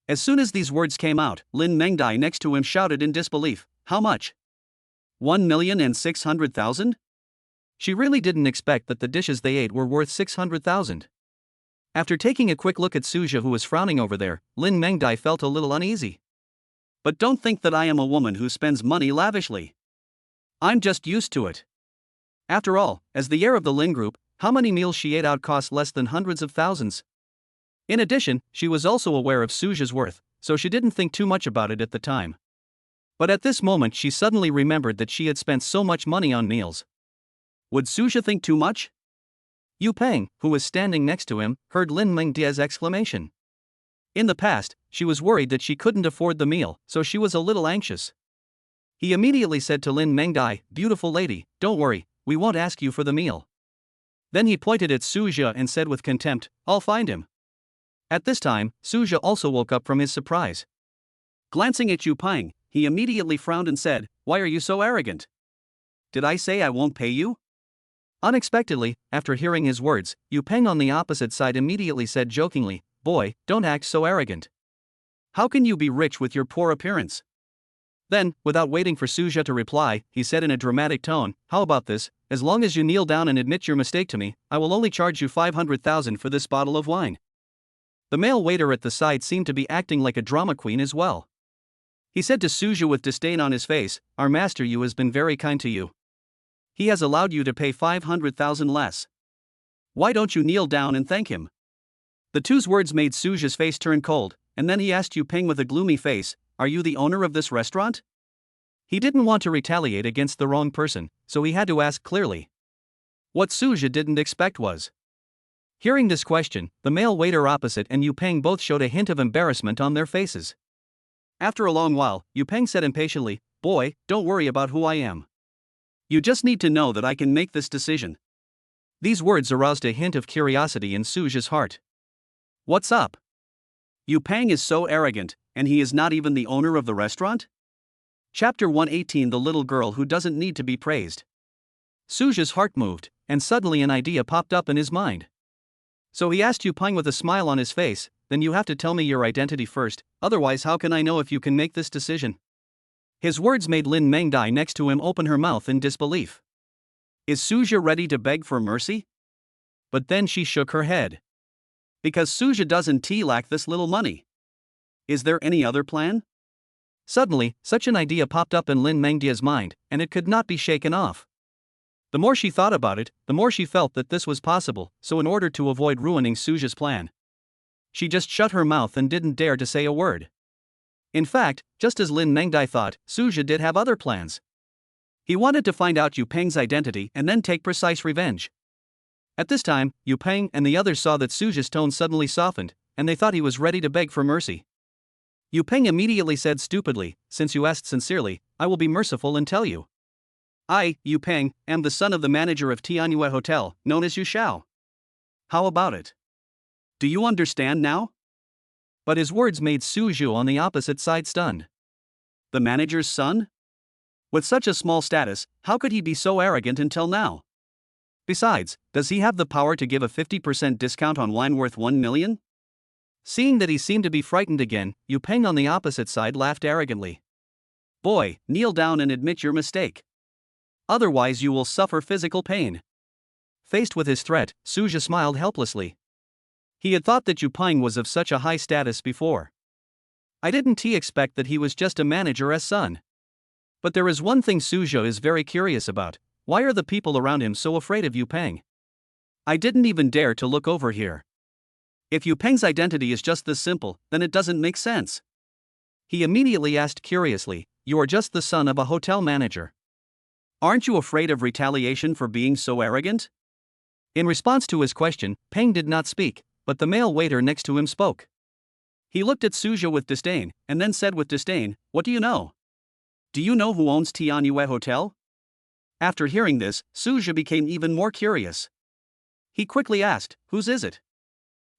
As soon as these words came out, Lin Mengdai next to him shouted in disbelief, "How much? 1,600,000? She really didn't expect that the dishes they ate were worth 600,000. After taking a quick look at Suja who was frowning over there, Lin Mengdai felt a little uneasy. "But don't think that I am a woman who spends money lavishly. I'm just used to it." After all, as the heir of the Lin Group, how many meals she ate out cost less than hundreds of thousands. In addition, she was also aware of Suja's worth, so she didn't think too much about it at the time. But at this moment she suddenly remembered that she had spent so much money on meals. Would Suja think too much? Yu Peng, who was standing next to him, heard Lin Mengdia's exclamation. In the past, she was worried that she couldn't afford the meal, so she was a little anxious. He immediately said to Lin Mengdai, "Beautiful lady, don't worry, we won't ask you for the meal." Then he pointed at Suja and said with contempt, "I'll find him." At this time, Suja also woke up from his surprise. Glancing at Yu Peng, he immediately frowned and said, "Why are you so arrogant? Did I say I won't pay you?" Unexpectedly, after hearing his words, Yu Peng on the opposite side immediately said jokingly, "Boy, don't act so arrogant. How can you be rich with your poor appearance?" Then, without waiting for Suja to reply, he said in a dramatic tone, "How about this? As long as you kneel down and admit your mistake to me, I will only charge you 500,000 for this bottle of wine." The male waiter at the side seemed to be acting like a drama queen as well. He said to Suja with disdain on his face, "Our master Yu has been very kind to you. He has allowed you to pay 500,000 less. Why don't you kneel down and thank him?" The two words made Suja's face turn cold, and then he asked Yu Peng with a gloomy face, "Are you the owner of this restaurant?" He didn't want to retaliate against the wrong person, so he had to ask clearly. What Suja didn't expect was. Hearing this question, the male waiter opposite and Yu Peng both showed a hint of embarrassment on their faces. After a long while, Yu Peng said impatiently, "Boy, don't worry about who I am. You just need to know that I can make this decision." These words aroused a hint of curiosity in Suja's heart. "What's up? Yu Peng is so arrogant, and he is not even the owner of the restaurant?" Chapter 118 The Little Girl Who Doesn't Need to Be Praised. Suja's heart moved, and suddenly an idea popped up in his mind. So he asked Yu Peng with a smile on his face, "Then you have to tell me your identity first, otherwise how can I know if you can make this decision?" His words made Lin Mengdai next to him open her mouth in disbelief. Is Suja ready to beg for mercy? But then she shook her head. Because Suja doesn't lack this little money. Is there any other plan? Suddenly, such an idea popped up in Lin Mengdia's mind, and it could not be shaken off. The more she thought about it, the more she felt that this was possible, so in order to avoid ruining Suja's plan, she just shut her mouth and didn't dare to say a word. In fact, just as Lin Mengdai thought, Suja did have other plans. He wanted to find out Yu Peng's identity and then take precise revenge. At this time, Yu Peng and the others saw that Suja's tone suddenly softened, and they thought he was ready to beg for mercy. Yu Peng immediately said stupidly, "Since you asked sincerely, I will be merciful and tell you. I, Yu Peng, am the son of the manager of Tianyue Hotel, known as Yu Xiao. How about it? Do you understand now?" But his words made Suju on the opposite side stunned. The manager's son? With such a small status, how could he be so arrogant until now? Besides, does he have the power to give a 50% discount on wine worth 1 million? Seeing that he seemed to be frightened again, Yu Peng on the opposite side laughed arrogantly. "Boy, kneel down and admit your mistake. Otherwise you will suffer physical pain." Faced with his threat, Suja smiled helplessly. He had thought that Yu Peng was of such a high status before. I didn't expect that he was just a manager's son. But there is one thing Suja is very curious about. Why are the people around him so afraid of Yu Peng? I didn't even dare to look over here. If Yu Peng's identity is just this simple, then it doesn't make sense. He immediately asked curiously, "You are just the son of a hotel manager. Aren't you afraid of retaliation for being so arrogant?" In response to his question, Peng did not speak, but the male waiter next to him spoke. He looked at Suja with disdain, and then said with disdain, "What do you know? Do you know who owns Tianyue Hotel?" After hearing this, Suja became even more curious. He quickly asked, "Whose is it?"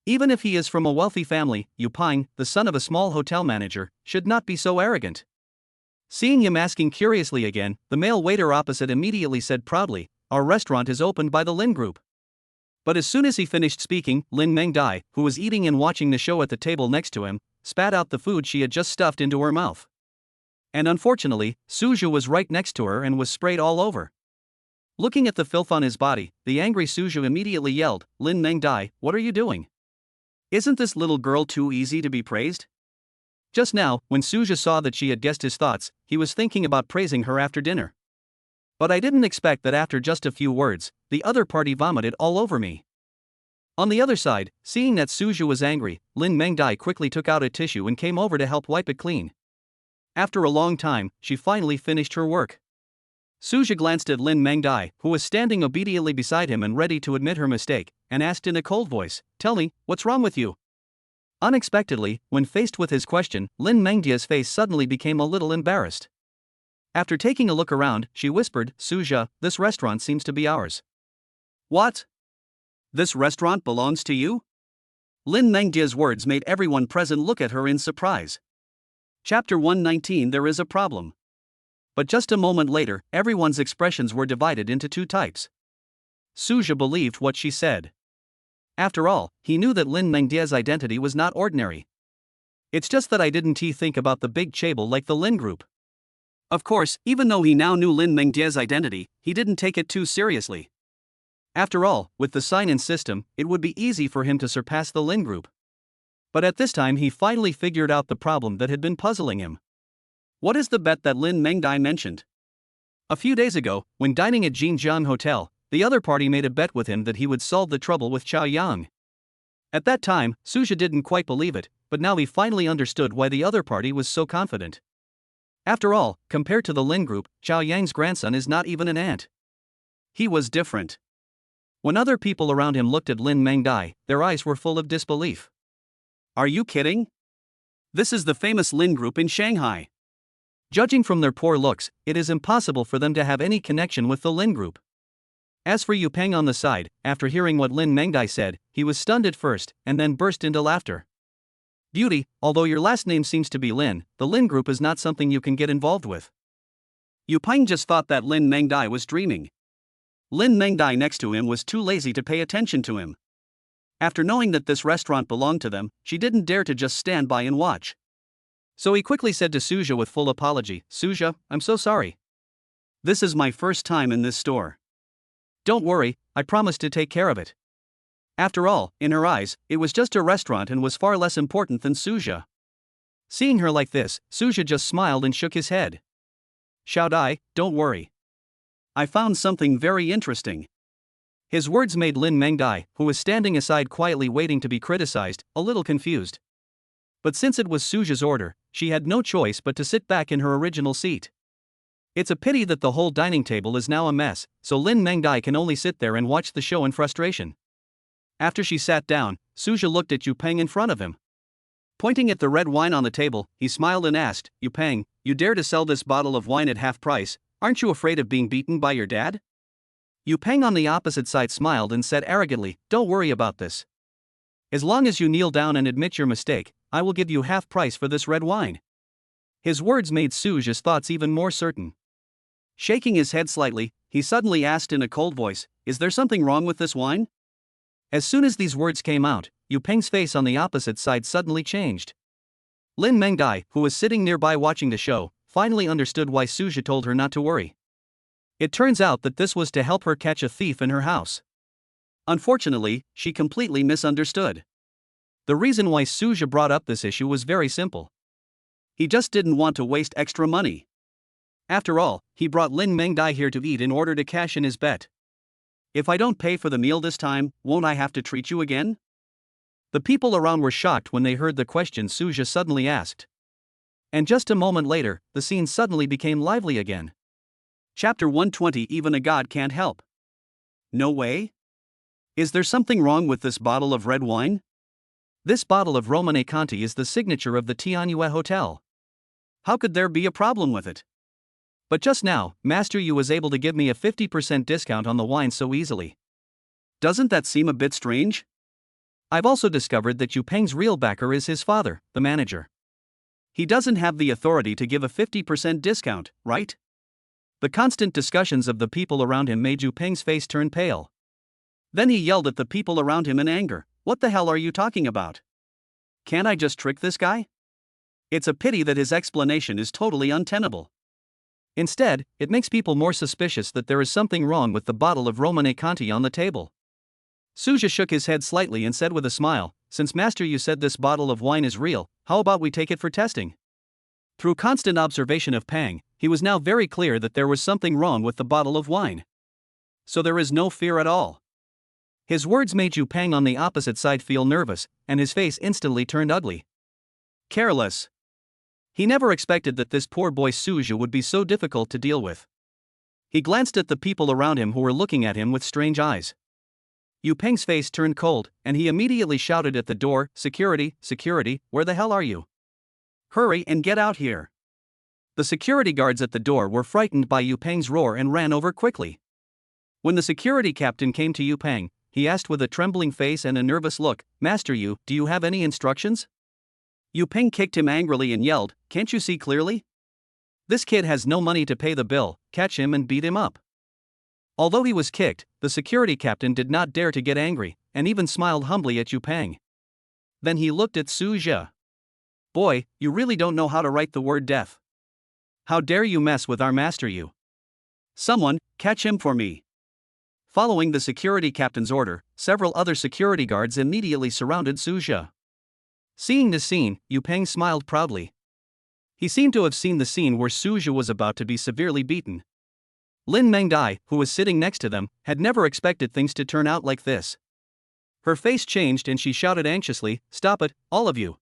Even if he is from a wealthy family, Yu Peng, the son of a small hotel manager, should not be so arrogant. Seeing him asking curiously again, the male waiter opposite immediately said proudly, "Our restaurant is opened by the Lin Group." But as soon as he finished speaking, Lin Mengdai, who was eating and watching the show at the table next to him, spat out the food she had just stuffed into her mouth. And unfortunately, Suju was right next to her and was sprayed all over. Looking at the filth on his body, the angry Suju immediately yelled, "Lin Mengdai, what are you doing? Isn't this little girl too easy to be praised?" Just now, when Suja saw that she had guessed his thoughts, he was thinking about praising her after dinner. But I didn't expect that after just a few words, the other party vomited all over me. On the other side, seeing that Suju was angry, Lin Mengdai quickly took out a tissue and came over to help wipe it clean. After a long time, she finally finished her work. Suja glanced at Lin Mengdai, who was standing obediently beside him and ready to admit her mistake, and asked in a cold voice, "Tell me, what's wrong with you?" Unexpectedly, when faced with his question, Lin Mengdia's face suddenly became a little embarrassed. After taking a look around, she whispered, "Suja, this restaurant seems to be ours." What? This restaurant belongs to you? Lin Mengjia's words made everyone present look at her in surprise. Chapter 119 There is a problem. But just a moment later, everyone's expressions were divided into two types. Suja believed what she said. After all, he knew that Lin Mengjia's identity was not ordinary. It's just that I didn't think about the big chaebol like the Lin group. Of course, even though he now knew Lin Mengjia's identity, he didn't take it too seriously. After all, with the sign-in system, it would be easy for him to surpass the Lin group. But at this time he finally figured out the problem that had been puzzling him. What is the bet that Lin Mengdai mentioned? A few days ago, when dining at Jinjiang Hotel, the other party made a bet with him that he would solve the trouble with Chao Yang. At that time, Suja didn't quite believe it, but now he finally understood why the other party was so confident. After all, compared to the Lin group, Chao Yang's grandson is not even an ant. He was different. When other people around him looked at Lin Mengdai, their eyes were full of disbelief. Are you kidding? This is the famous Lin group in Shanghai. Judging from their poor looks, it is impossible for them to have any connection with the Lin group. As for Yu Peng on the side, after hearing what Lin Mengdai said, he was stunned at first, and then burst into laughter. Beauty, although your last name seems to be Lin, the Lin group is not something you can get involved with. Yu Peng just thought that Lin Mengdai was dreaming. Lin Mengdai next to him was too lazy to pay attention to him. After knowing that this restaurant belonged to them, she didn't dare to just stand by and watch. So he quickly said to Suja with full apology, "Suja, I'm so sorry. This is my first time in this store. Don't worry, I promise to take care of it." After all, in her eyes, it was just a restaurant and was far less important than Suja. Seeing her like this, Suja just smiled and shook his head. "Xiao Dai, don't worry. I found something very interesting." His words made Lin Mengdai, who was standing aside quietly waiting to be criticized, a little confused. But since it was Suja's order, she had no choice but to sit back in her original seat. It's a pity that the whole dining table is now a mess, so Lin Mengdai can only sit there and watch the show in frustration. After she sat down, Suja looked at Yu Peng in front of him. Pointing at the red wine on the table, he smiled and asked, "Yu Peng, you dare to sell this bottle of wine at half price? Aren't you afraid of being beaten by your dad?" Yu Peng on the opposite side smiled and said arrogantly, "Don't worry about this. As long as you kneel down and admit your mistake, I will give you half price for this red wine." His words made Suja's thoughts even more certain. Shaking his head slightly, he suddenly asked in a cold voice, "Is there something wrong with this wine?" As soon as these words came out, Yu Peng's face on the opposite side suddenly changed. Lin Mengdai, who was sitting nearby watching the show, finally understood why Suja told her not to worry. It turns out that this was to help her catch a thief in her house. Unfortunately, she completely misunderstood. The reason why Suja brought up this issue was very simple. He just didn't want to waste extra money. After all, he brought Lin Mengdai here to eat in order to cash in his bet. "If I don't pay for the meal this time, won't I have to treat you again?" The people around were shocked when they heard the question Suja suddenly asked. And just a moment later, the scene suddenly became lively again. Chapter 120 Even a god can't help. No way? Is there something wrong with this bottle of red wine? This bottle of Romane Conti is the signature of the Tianyue Hotel. How could there be a problem with it? But just now, Master Yu was able to give me a 50% discount on the wine so easily. Doesn't that seem a bit strange? I've also discovered that Yu Peng's real backer is his father, the manager. He doesn't have the authority to give a 50% discount, right? The constant discussions of the people around him made Yu Peng's face turn pale. Then he yelled at the people around him in anger, "What the hell are you talking about? Can't I just trick this guy?" It's a pity that his explanation is totally untenable. Instead, it makes people more suspicious that there is something wrong with the bottle of Romane Conti on the table. Suja shook his head slightly and said with a smile, "Since Master Yu said this bottle of wine is real, how about we take it for testing?" Through constant observation of Pang, he was now very clear that there was something wrong with the bottle of wine. So there is no fear at all. His words made Yu Peng on the opposite side feel nervous, and his face instantly turned ugly. Careless. He never expected that this poor boy Suja would be so difficult to deal with. He glanced at the people around him who were looking at him with strange eyes. Yu Peng's face turned cold, and he immediately shouted at the door, "Security, security, where the hell are you? Hurry and get out here." The security guards at the door were frightened by Yu Peng's roar and ran over quickly. When the security captain came to Yu Peng, he asked with a trembling face and a nervous look, "Master Yu, do you have any instructions?" Yu Peng kicked him angrily and yelled, "Can't you see clearly? This kid has no money to pay the bill, catch him and beat him up." Although he was kicked, the security captain did not dare to get angry, and even smiled humbly at Yu Peng. Then he looked at Su Zhe. "Boy, you really don't know how to write the word death. How dare you mess with our master Yu? Someone, catch him for me." Following the security captain's order, several other security guards immediately surrounded Su Zhe. Seeing this scene, Yu Peng smiled proudly. He seemed to have seen the scene where Su Zhe was about to be severely beaten. Lin Mengdai, who was sitting next to them, had never expected things to turn out like this. Her face changed and she shouted anxiously, "Stop it, all of you.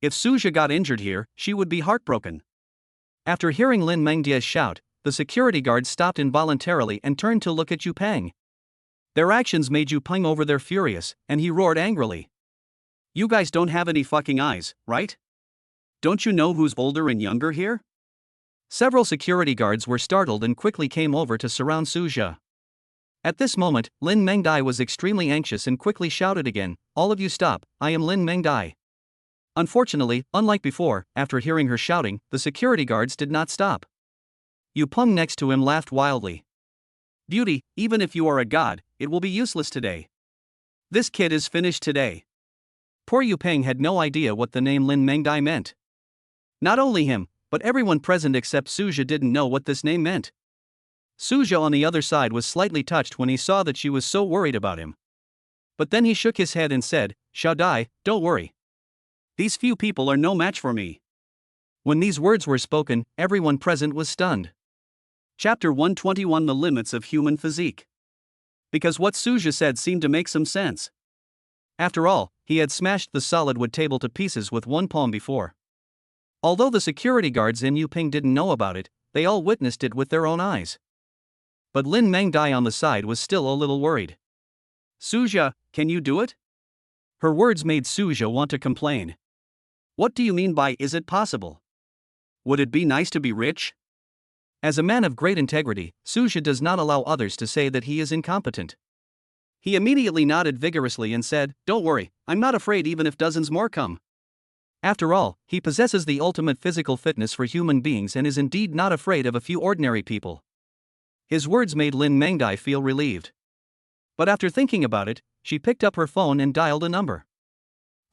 If Su Zhe got injured here, she would be heartbroken." After hearing Lin Mengdai's shout, the security guards stopped involuntarily and turned to look at Yu Peng. Their actions made Yu Peng over there furious, and he roared angrily. "You guys don't have any fucking eyes, right? Don't you know who's older and younger here?" Several security guards were startled and quickly came over to surround Su Zhe. At this moment, Lin Mengdai was extremely anxious and quickly shouted again, "All of you stop, I am Lin Mengdai." Unfortunately, unlike before, after hearing her shouting, the security guards did not stop. Yu Peng next to him laughed wildly. "Beauty, even if you are a god, it will be useless today. This kid is finished today." Poor Yu Peng had no idea what the name Lin Mengdai meant. Not only him, but everyone present except Su Zhe didn't know what this name meant. Su Zhe on the other side was slightly touched when he saw that she was so worried about him. But then he shook his head and said, "Xiao Dai, don't worry. These few people are no match for me." When these words were spoken, everyone present was stunned. Chapter 121: The Limits of Human Physique. Because what Su Zhe said seemed to make some sense. After all, he had smashed the solid wood table to pieces with one palm before. Although the security guards in Yu Peng didn't know about it, they all witnessed it with their own eyes. But Lin Mengdai on the side was still a little worried. "Su Zhe, can you do it?" Her words made Su Zhe want to complain. "What do you mean by is it possible? Would it be nice to be rich?" As a man of great integrity, Su Zhe does not allow others to say that he is incompetent. He immediately nodded vigorously and said, "Don't worry, I'm not afraid even if dozens more come." After all, he possesses the ultimate physical fitness for human beings and is indeed not afraid of a few ordinary people. His words made Lin Mengdai feel relieved. But after thinking about it, she picked up her phone and dialed a number.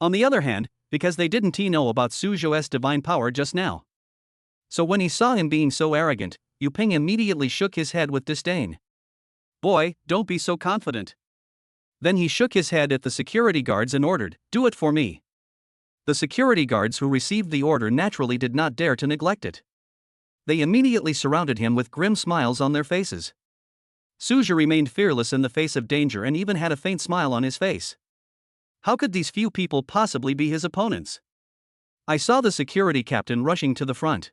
On the other hand, because they didn't know about Su Zhe's divine power just now. So when he saw him being so arrogant, Yu Peng immediately shook his head with disdain. "Boy, don't be so confident." Then he shook his head at the security guards and ordered, "Do it for me." The security guards who received the order naturally did not dare to neglect it. They immediately surrounded him with grim smiles on their faces. Su Zhe remained fearless in the face of danger and even had a faint smile on his face. How could these few people possibly be his opponents? I saw the security captain rushing to the front.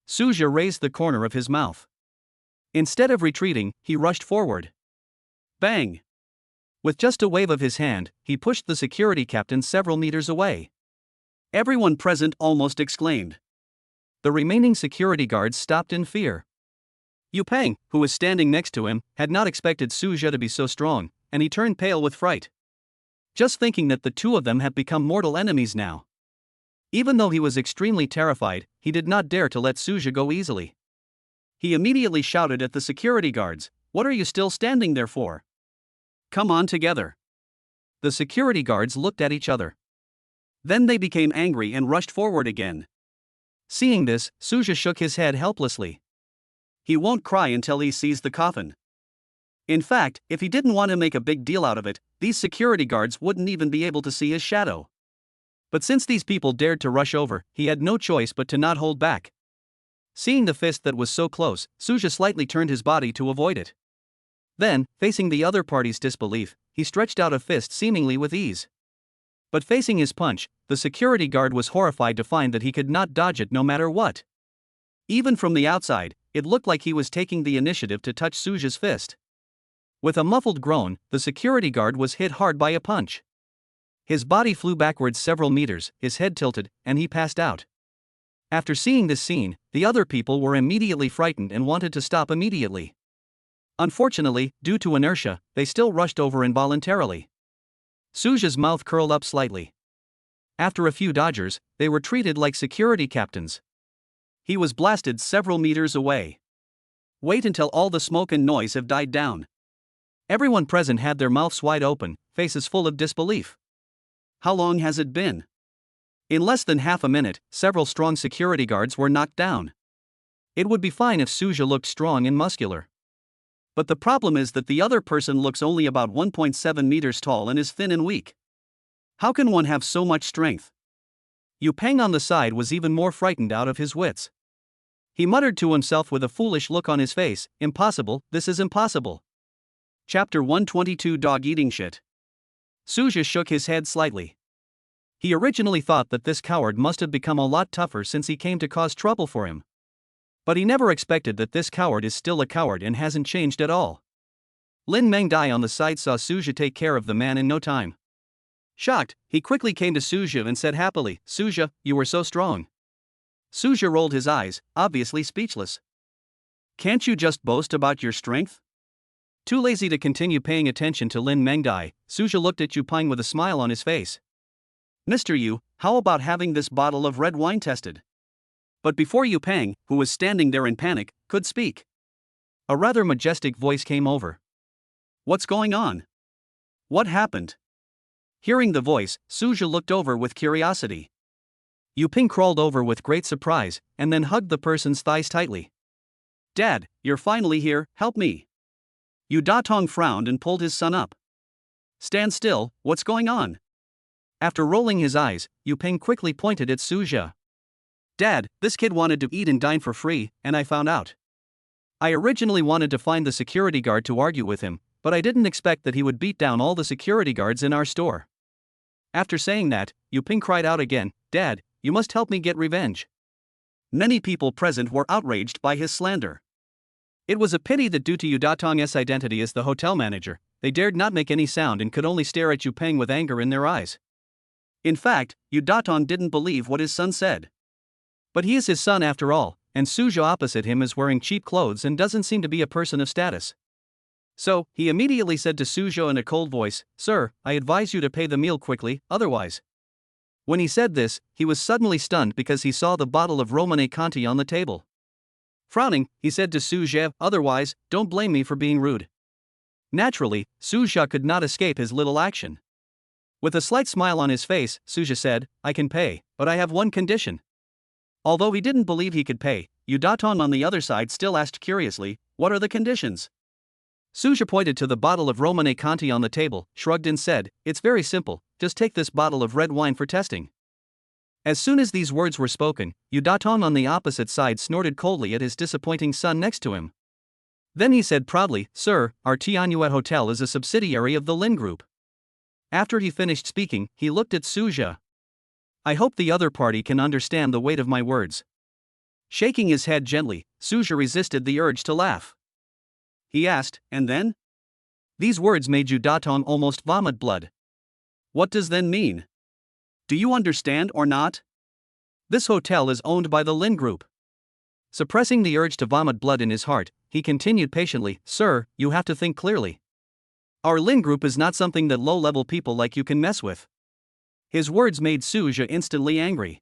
Su Zhe raised the corner of his mouth. Instead of retreating, he rushed forward. Bang! With just a wave of his hand, he pushed the security captain several meters away. Everyone present almost exclaimed. The remaining security guards stopped in fear. Yu Peng, who was standing next to him, had not expected Su Zhe to be so strong, and he turned pale with fright. Just thinking that the two of them had become mortal enemies now. Even though he was extremely terrified, he did not dare to let Su Zhe go easily. He immediately shouted at the security guards, "What are you still standing there for? Come on together." The security guards looked at each other. Then they became angry and rushed forward again. Seeing this, Su Zhe shook his head helplessly. He won't cry until he sees the coffin. In fact, if he didn't want to make a big deal out of it, these security guards wouldn't even be able to see his shadow. But since these people dared to rush over, he had no choice but to not hold back. Seeing the fist that was so close, Su Zhe slightly turned his body to avoid it. Then, facing the other party's disbelief, he stretched out a fist seemingly with ease. But facing his punch, the security guard was horrified to find that he could not dodge it no matter what. Even from the outside, it looked like he was taking the initiative to touch Su Zhe's fist. With a muffled groan, the security guard was hit hard by a punch. His body flew backwards several meters, his head tilted, and he passed out. After seeing this scene, the other people were immediately frightened and wanted to stop immediately. Unfortunately, due to inertia, they still rushed over involuntarily. Suja's mouth curled up slightly. After a few dodgers, they were treated like security captains. He was blasted several meters away. Wait until all the smoke and noise have died down. Everyone present had their mouths wide open, faces full of disbelief. How long has it been? In less than half a minute, several strong security guards were knocked down. It would be fine if Suja looked strong and muscular. But the problem is that the other person looks only about 1.7 meters tall and is thin and weak. How can one have so much strength? Yu Peng on the side was even more frightened out of his wits. He muttered to himself with a foolish look on his face, "Impossible, this is impossible." Chapter 122 Dog Eating Shit. Suja shook his head slightly. He originally thought that this coward must have become a lot tougher since he came to cause trouble for him. But he never expected that this coward is still a coward and hasn't changed at all. Lin Mengdai on the side saw Suja take care of the man in no time. Shocked, he quickly came to Suja and said happily, "Suja, you were so strong." Suja rolled his eyes, obviously speechless. Can't you just boast about your strength? Too lazy to continue paying attention to Lin Mengdai, Suja looked at Yu Peng with a smile on his face. "Mr. Yu, how about having this bottle of red wine tested?" But before Yu Peng, who was standing there in panic, could speak, a rather majestic voice came over. "What's going on? What happened?" Hearing the voice, Suja looked over with curiosity. Yu Peng crawled over with great surprise, and then hugged the person's thighs tightly. "Dad, you're finally here, help me." Yu Datong frowned and pulled his son up. "Stand still, what's going on?" After rolling his eyes, Yu Peng quickly pointed at Suja. "Dad, this kid wanted to eat and dine for free, and I found out." I originally wanted to find the security guard to argue with him, but I didn't expect that he would beat down all the security guards in our store. After saying that, Yu Peng cried out again, "Dad, you must help me get revenge." Many people present were outraged by his slander. It was a pity that due to Yu Datong's identity as the hotel manager, they dared not make any sound and could only stare at Yu Peng with anger in their eyes. In fact, Yu Datong didn't believe what his son said. But he is his son after all, and Suja opposite him is wearing cheap clothes and doesn't seem to be a person of status. So, he immediately said to Suja in a cold voice, "Sir, I advise you to pay the meal quickly, otherwise." When he said this, he was suddenly stunned because he saw the bottle of Romane Conti on the table. Frowning, he said to Suja, "Otherwise, don't blame me for being rude." Naturally, Suja could not escape his little action. With a slight smile on his face, Suja said, "I can pay, but I have one condition." Although he didn't believe he could pay, Yu Datong on the other side still asked curiously, "What are the conditions?" Suja pointed to the bottle of Romane Conti on the table, shrugged and said, "It's very simple, just take this bottle of red wine for testing." As soon as these words were spoken, Yu Datong on the opposite side snorted coldly at his disappointing son next to him. Then he said proudly, "Sir, our Tianyue Hotel is a subsidiary of the Lin Group." After he finished speaking, he looked at Suja. "I hope the other party can understand the weight of my words." Shaking his head gently, Suja resisted the urge to laugh. He asked, "And then?" These words made Yu Datong almost vomit blood. "What does then mean? Do you understand or not?" "This hotel is owned by the Lin Group." Suppressing the urge to vomit blood in his heart, he continued patiently, "Sir, you have to think clearly. Our Lin Group is not something that low-level people like you can mess with." His words made Suja instantly angry.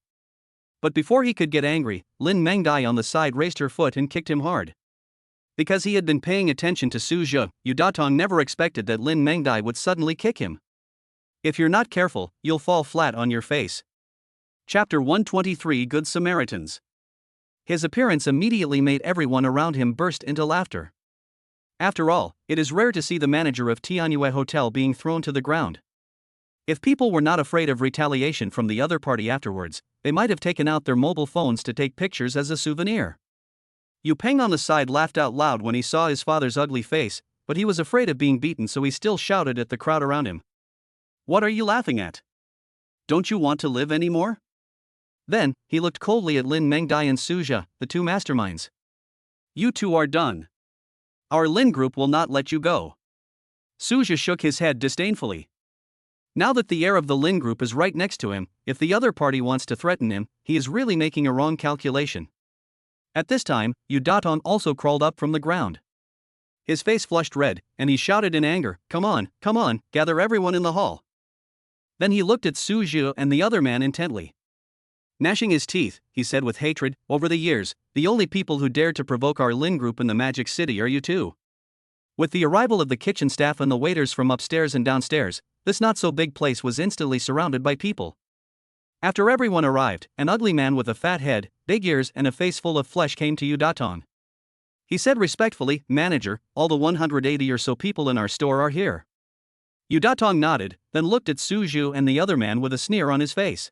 But before he could get angry, Lin Mengdai on the side raised her foot and kicked him hard. Because he had been paying attention to Suja, Yu Datong never expected that Lin Mengdai would suddenly kick him. "If you're not careful, you'll fall flat on your face." Chapter 123 Good Samaritans. His appearance immediately made everyone around him burst into laughter. After all, it is rare to see the manager of Tianyue Hotel being thrown to the ground. If people were not afraid of retaliation from the other party afterwards, they might have taken out their mobile phones to take pictures as a souvenir. Yu Peng on the side laughed out loud when he saw his father's ugly face, but he was afraid of being beaten, so he still shouted at the crowd around him. "What are you laughing at? Don't you want to live anymore?" Then, he looked coldly at Lin Mengdai and Suja, the two masterminds. "You two are done. Our Lin Group will not let you go." Suja shook his head disdainfully. Now that the heir of the Lin Group is right next to him, if the other party wants to threaten him, he is really making a wrong calculation. At this time, Yu Datong also crawled up from the ground. His face flushed red, and he shouted in anger, come on, gather everyone in the hall. Then he looked at Su Zhu and the other man intently. Gnashing his teeth, he said with hatred, over the years, the only people who dared to provoke our Lin group in the Magic City are you two. With the arrival of the kitchen staff and the waiters from upstairs and downstairs, this not-so-big place was instantly surrounded by people. After everyone arrived, an ugly man with a fat head, big ears and a face full of flesh came to Yu Datong. He said respectfully, Manager, all the 180 or so people in our store are here. Yu Datong nodded, then looked at Su Zhu and the other man with a sneer on his face.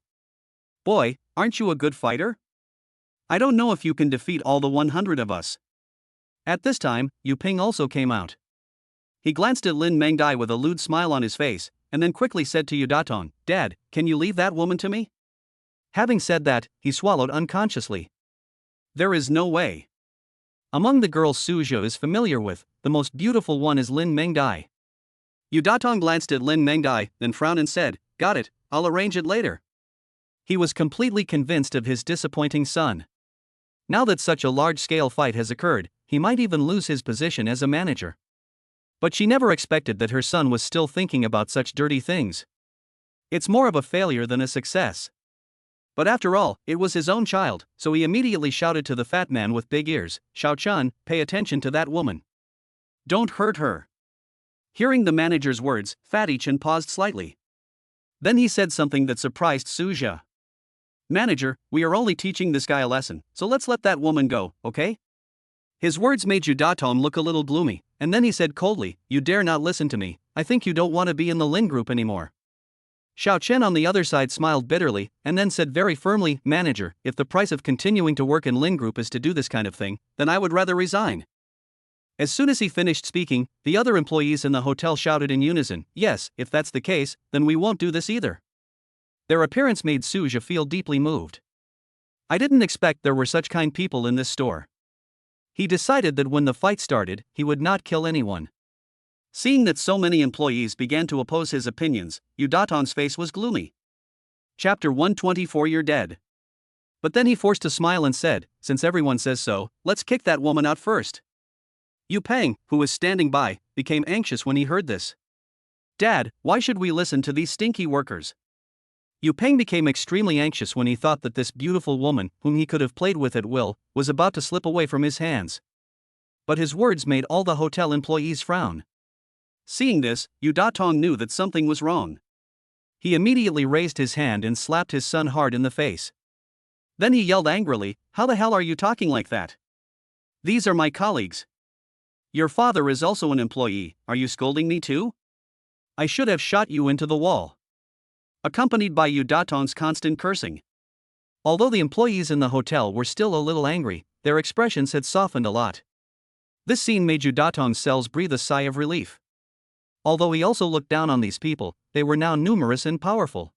Boy, aren't you a good fighter? I don't know if you can defeat all the 100 of us. At this time, Yu Ping also came out. He glanced at Lin Mengdai with a lewd smile on his face, and then quickly said to Yu Datong, Dad, can you leave that woman to me? Having said that, he swallowed unconsciously. There is no way. Among the girls Su Zhu is familiar with, the most beautiful one is Lin Mengdai. Yu Datong glanced at Lin Mengdai, then frowned and said, Got it, I'll arrange it later. He was completely convinced of his disappointing son. Now that such a large-scale fight has occurred, he might even lose his position as a manager. But she never expected that her son was still thinking about such dirty things. It's more of a failure than a success. But after all, it was his own child, so he immediately shouted to the fat man with big ears, Xiao Chun, pay attention to that woman. Don't hurt her. Hearing the manager's words, Fatty Chen paused slightly. Then he said something that surprised Su Zhu. Manager, we are only teaching this guy a lesson, so let's let that woman go, okay? His words made Yu Datong look a little gloomy, and then he said coldly, You dare not listen to me, I think you don't want to be in the Lin group anymore. Xiao Chen on the other side smiled bitterly, and then said very firmly, Manager, if the price of continuing to work in Lin group is to do this kind of thing, then I would rather resign. As soon as he finished speaking, the other employees in the hotel shouted in unison, Yes, if that's the case, then we won't do this either. Their appearance made Su Zhu feel deeply moved. I didn't expect there were such kind people in this store. He decided that when the fight started, he would not kill anyone. Seeing that so many employees began to oppose his opinions, Yu Datong's face was gloomy. Chapter 124 You're dead. But then he forced a smile and said, Since everyone says so, let's kick that woman out first. Yu Peng, who was standing by, became anxious when he heard this. Dad, why should we listen to these stinky workers? Yu Peng became extremely anxious when he thought that this beautiful woman, whom he could have played with at will, was about to slip away from his hands. But his words made all the hotel employees frown. Seeing this, Yu Datong knew that something was wrong. He immediately raised his hand and slapped his son hard in the face. Then he yelled angrily, How the hell are you talking like that? These are my colleagues. Your father is also an employee, are you scolding me too? I should have shot you into the wall. Accompanied by Yu Datong's constant cursing. Although the employees in the hotel were still a little angry, their expressions had softened a lot. This scene made Yu Datong's cells breathe a sigh of relief. Although he also looked down on these people, they were now numerous and powerful.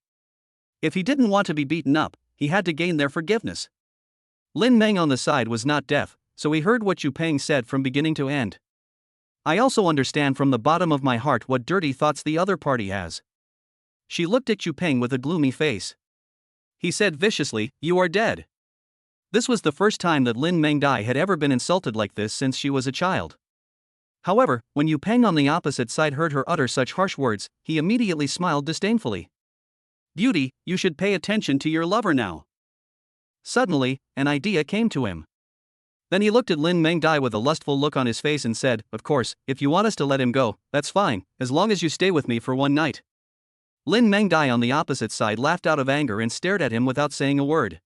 If he didn't want to be beaten up, he had to gain their forgiveness. Lin Meng on the side was not deaf, so he heard what Yu Peng said from beginning to end. I also understand from the bottom of my heart what dirty thoughts the other party has. She looked at Yu Peng with a gloomy face. He said viciously, You are dead. This was the first time that Lin Mengdai had ever been insulted like this since she was a child. However, when Yu Peng on the opposite side heard her utter such harsh words, he immediately smiled disdainfully. Beauty, you should pay attention to your lover now. Suddenly, an idea came to him. Then he looked at Lin Mengdai with a lustful look on his face and said, Of course, if you want us to let him go, that's fine, as long as you stay with me for one night. Lin Mengdai on the opposite side laughed out of anger and stared at him without saying a word.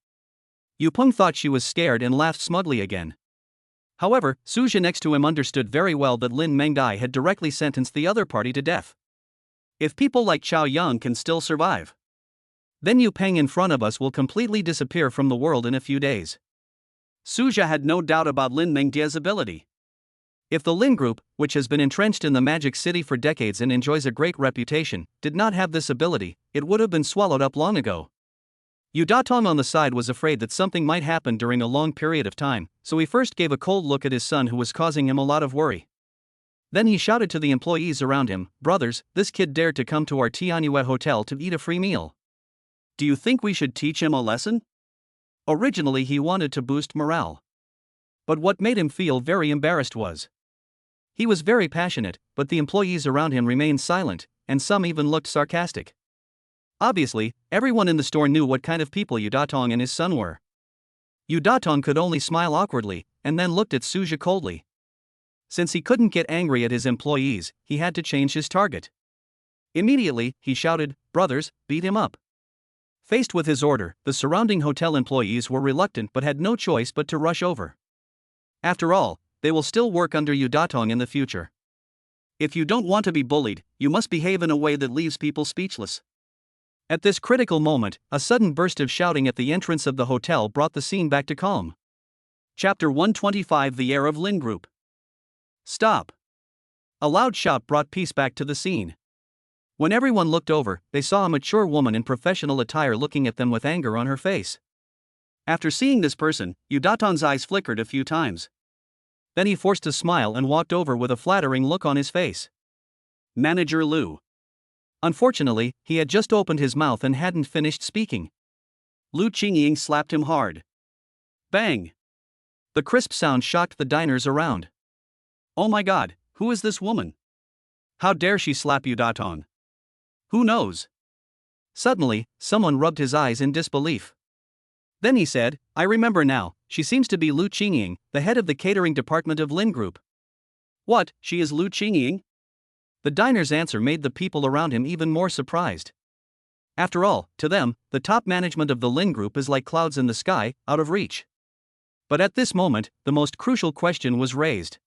Yu Peng thought she was scared and laughed smugly again. However, Su Zhu next to him understood very well that Lin Mengdai had directly sentenced the other party to death. If people like Chao Yang can still survive, then Yu Peng in front of us will completely disappear from the world in a few days. Su Zhu had no doubt about Lin Mengdai's ability. If the Lin Group, which has been entrenched in the Magic City for decades and enjoys a great reputation, did not have this ability, it would have been swallowed up long ago. Yu Datong on the side was afraid that something might happen during a long period of time, so he first gave a cold look at his son who was causing him a lot of worry. Then he shouted to the employees around him, Brothers, this kid dared to come to our Tianyue hotel to eat a free meal. Do you think we should teach him a lesson? Originally he wanted to boost morale. But what made him feel very embarrassed was he was very passionate, but the employees around him remained silent, and some even looked sarcastic. Obviously, everyone in the store knew what kind of people Yu Datong and his son were. Yu Datong could only smile awkwardly, and then looked at Suja coldly. Since he couldn't get angry at his employees, he had to change his target. Immediately, he shouted, "Brothers, beat him up." Faced with his order, the surrounding hotel employees were reluctant but had no choice but to rush over. After all, they will still work under Yu Datong in the future. If you don't want to be bullied, you must behave in a way that leaves people speechless. At this critical moment, a sudden burst of shouting at the entrance of the hotel brought the scene back to calm. Chapter 125 The Heir of Lin Group. Stop! A loud shout brought peace back to the scene. When everyone looked over, they saw a mature woman in professional attire looking at them with anger on her face. After seeing this person, Yu Datong's eyes flickered a few times. Then he forced a smile and walked over with a flattering look on his face. Manager Lu. Unfortunately, he had just opened his mouth and hadn't finished speaking. Lu Qingying slapped him hard. Bang! The crisp sound shocked the diners around. Oh my god, who is this woman? How dare she slap Yu Datong? Who knows? Suddenly, someone rubbed his eyes in disbelief. Then he said, "I remember now, she seems to be Lu Qingying, the head of the catering department of Lin Group." What, she is Lu Qingying? The diner's answer made the people around him even more surprised. After all, to them, the top management of the Lin Group is like clouds in the sky, out of reach. But at this moment, the most crucial question was raised.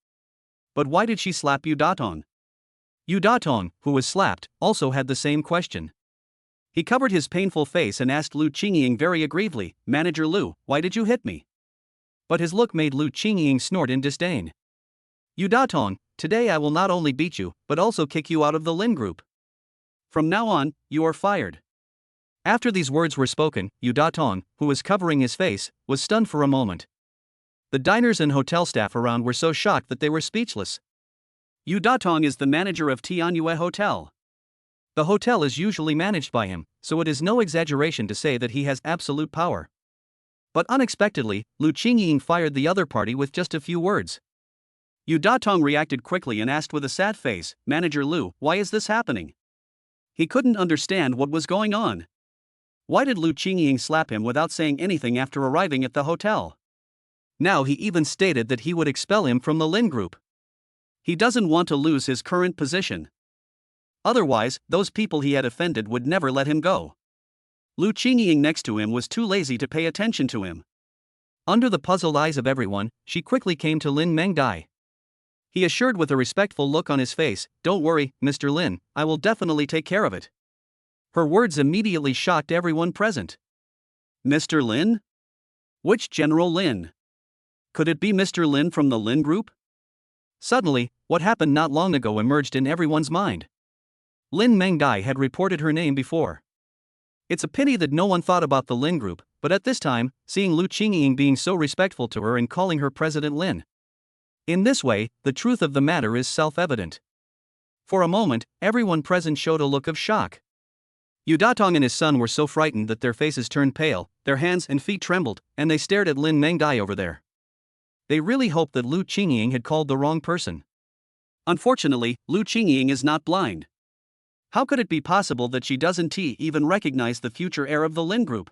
But why did she slap Yu Datong? Yu Datong, who was slapped, also had the same question. He covered his painful face and asked Lu Qingying very aggrievedly, "Manager Lu, why did you hit me?" But his look made Lu Qingying snort in disdain. "Yu Datong, today I will not only beat you, but also kick you out of the Lin Group. From now on, you are fired." After these words were spoken, Yu Datong, who was covering his face, was stunned for a moment. The diners and hotel staff around were so shocked that they were speechless. Yu Datong is the manager of Tianyue Hotel. The hotel is usually managed by him, so it is no exaggeration to say that he has absolute power. But unexpectedly, Lu Qingying fired the other party with just a few words. Yu Datong reacted quickly and asked with a sad face, "Manager Lu, why is this happening?" He couldn't understand what was going on. Why did Lu Qingying slap him without saying anything after arriving at the hotel? Now he even stated that he would expel him from the Lin Group. He doesn't want to lose his current position. Otherwise, those people he had offended would never let him go. Lu Qingying next to him was too lazy to pay attention to him. Under the puzzled eyes of everyone, she quickly came to Lin Mengdai. He assured with a respectful look on his face, "Don't worry, Mr. Lin, I will definitely take care of it." Her words immediately shocked everyone present. Mr. Lin? Which General Lin? Could it be Mr. Lin from the Lin Group? Suddenly, what happened not long ago emerged in everyone's mind. Lin Mengdai had reported her name before. It's a pity that no one thought about the Lin Group, but at this time, seeing Lu Qingying being so respectful to her and calling her President Lin. In this way, the truth of the matter is self-evident. For a moment, everyone present showed a look of shock. Yu Datong and his son were so frightened that their faces turned pale, their hands and feet trembled, and they stared at Lin Mengdai over there. They really hoped that Lu Qingying had called the wrong person. Unfortunately, Lu Qingying is not blind. How could it be possible that she doesn't even recognize the future heir of the Lin Group?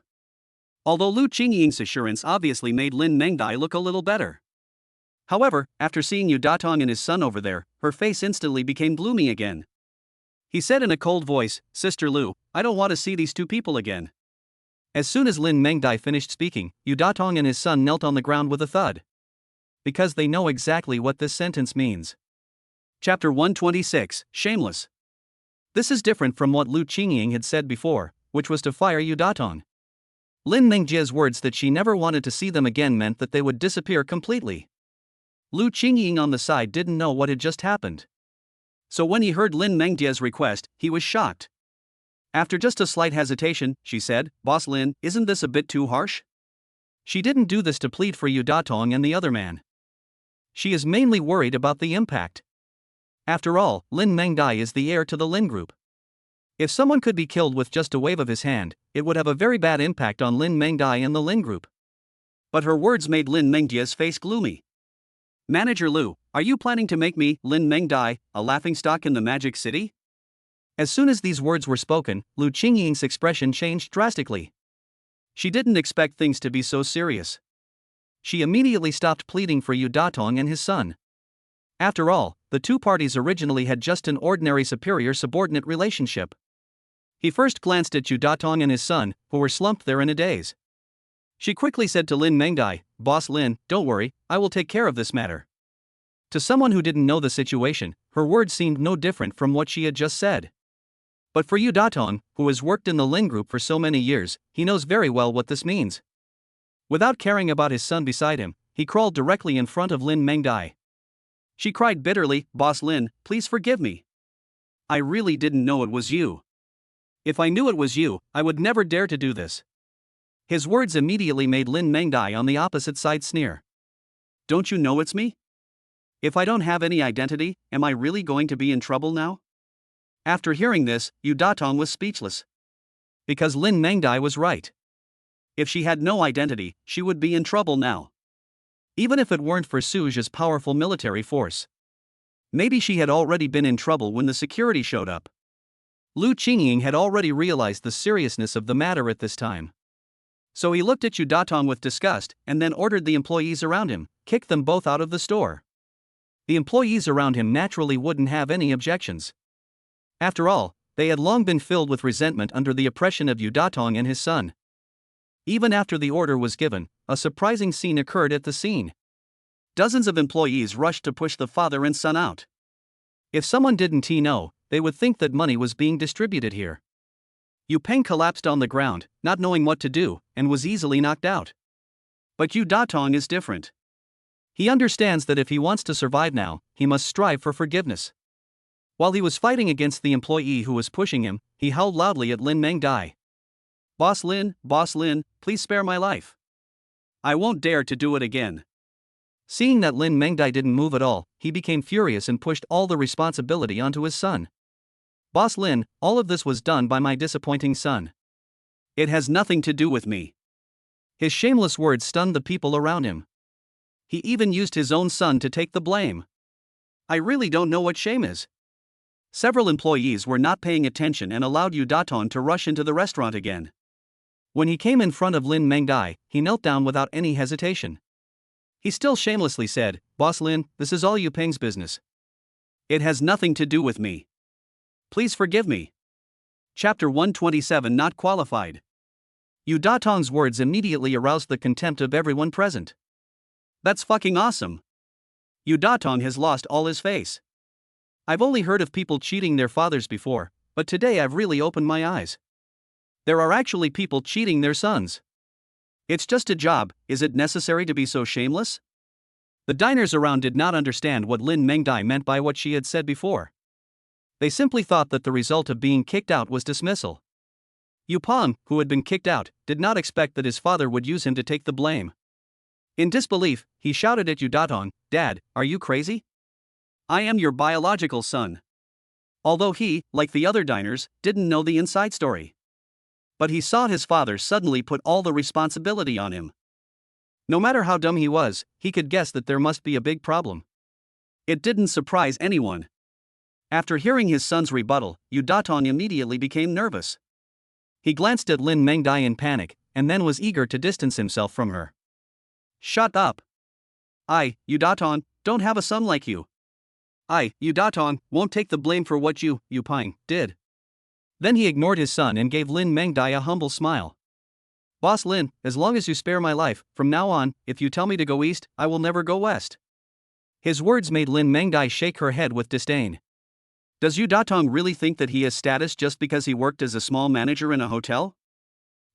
Although Lu Qingying's assurance obviously made Lin Mengdai look a little better. However, after seeing Yu Datong and his son over there, her face instantly became gloomy again. He said in a cold voice, "Sister Lu, I don't want to see these two people again." As soon as Lin Mengdai finished speaking, Yu Datong and his son knelt on the ground with a thud. Because they know exactly what this sentence means. Chapter 126, Shameless. This is different from what Lu Qingying had said before, which was to fire Yu Datong. Lin Mengjia's words that she never wanted to see them again meant that they would disappear completely. Lu Qingying on the side didn't know what had just happened. So when he heard Lin Mengjia's request, he was shocked. After just a slight hesitation, she said, "Boss Lin, isn't this a bit too harsh?" She didn't do this to plead for Yu Datong and the other man. She is mainly worried about the impact. After all, Lin Mengdai is the heir to the Lin Group. If someone could be killed with just a wave of his hand, it would have a very bad impact on Lin Mengdai and the Lin Group. But her words made Lin Mengjia's face gloomy. Manager Lu, are you planning to make me, Lin Mengdai, a laughingstock in the Magic City? As soon as these words were spoken, Lu Qingying's expression changed drastically. She didn't expect things to be so serious. She immediately stopped pleading for Yu Datong and his son. After all, the two parties originally had just an ordinary superior-subordinate relationship. He first glanced at Yu Datong and his son, who were slumped there in a daze. She quickly said to Lin Mengdai, "Boss Lin, don't worry, I will take care of this matter." To someone who didn't know the situation, her words seemed no different from what she had just said. But for Yu Datong, who has worked in the Lin Group for so many years, he knows very well what this means. Without caring about his son beside him, he crawled directly in front of Lin Mengdai. She cried bitterly, "Boss Lin, please forgive me. I really didn't know it was you. If I knew it was you, I would never dare to do this." His words immediately made Lin Mengdai on the opposite side sneer. "Don't you know it's me? If I don't have any identity, am I really going to be in trouble now?" After hearing this, Yu Datong was speechless. Because Lin Mengdai was right. If she had no identity, she would be in trouble now. Even if it weren't for Suge's powerful military force. Maybe she had already been in trouble when the security showed up. Lu Qingying had already realized the seriousness of the matter at this time. So he looked at Yu Datong with disgust and then ordered the employees around him, kick them both out of the store. The employees around him naturally wouldn't have any objections. After all, they had long been filled with resentment under the oppression of Yu Datong and his son. Even after the order was given, a surprising scene occurred at the scene. Dozens of employees rushed to push the father and son out. If someone didn't know, they would think that money was being distributed here. Yu Peng collapsed on the ground, not knowing what to do, and was easily knocked out. But Yu Datong is different. He understands that if he wants to survive now, he must strive for forgiveness. While he was fighting against the employee who was pushing him, he howled loudly at Lin Mengdai. Boss Lin, please spare my life. I won't dare to do it again." Seeing that Lin Mengdai didn't move at all, he became furious and pushed all the responsibility onto his son. "Boss Lin, all of this was done by my disappointing son. It has nothing to do with me." His shameless words stunned the people around him. He even used his own son to take the blame. I really don't know what shame is. Several employees were not paying attention and allowed Yu Datong to rush into the restaurant again. When he came in front of Lin Mengdai, he knelt down without any hesitation. He still shamelessly said, "Boss Lin, this is all Yu Peng's business. It has nothing to do with me. Please forgive me." Chapter 127 Not Qualified. Yu Datong's words immediately aroused the contempt of everyone present. That's fucking awesome. Yu Datong has lost all his face. I've only heard of people cheating their fathers before, but today I've really opened my eyes. There are actually people cheating their sons. It's just a job, is it necessary to be so shameless? The diners around did not understand what Lin Mengdai meant by what she had said before. They simply thought that the result of being kicked out was dismissal. Yu Peng, who had been kicked out, did not expect that his father would use him to take the blame. In disbelief, he shouted at Yu Datong, "Dad, are you crazy? I am your biological son." Although he, like the other diners, didn't know the inside story. But he saw his father suddenly put all the responsibility on him. No matter how dumb he was, he could guess that there must be a big problem. It didn't surprise anyone. After hearing his son's rebuttal, Yu Datong immediately became nervous. He glanced at Lin Mengdai in panic, and then was eager to distance himself from her. "Shut up. Yu Datong, don't have a son like you. Yu Datong, won't take the blame for what Yu Peng, did." Then he ignored his son and gave Lin Mengdai a humble smile. "Boss Lin, as long as you spare my life, from now on, if you tell me to go east, I will never go west." His words made Lin Mengdai shake her head with disdain. Does Yu Datong really think that he has status just because he worked as a small manager in a hotel?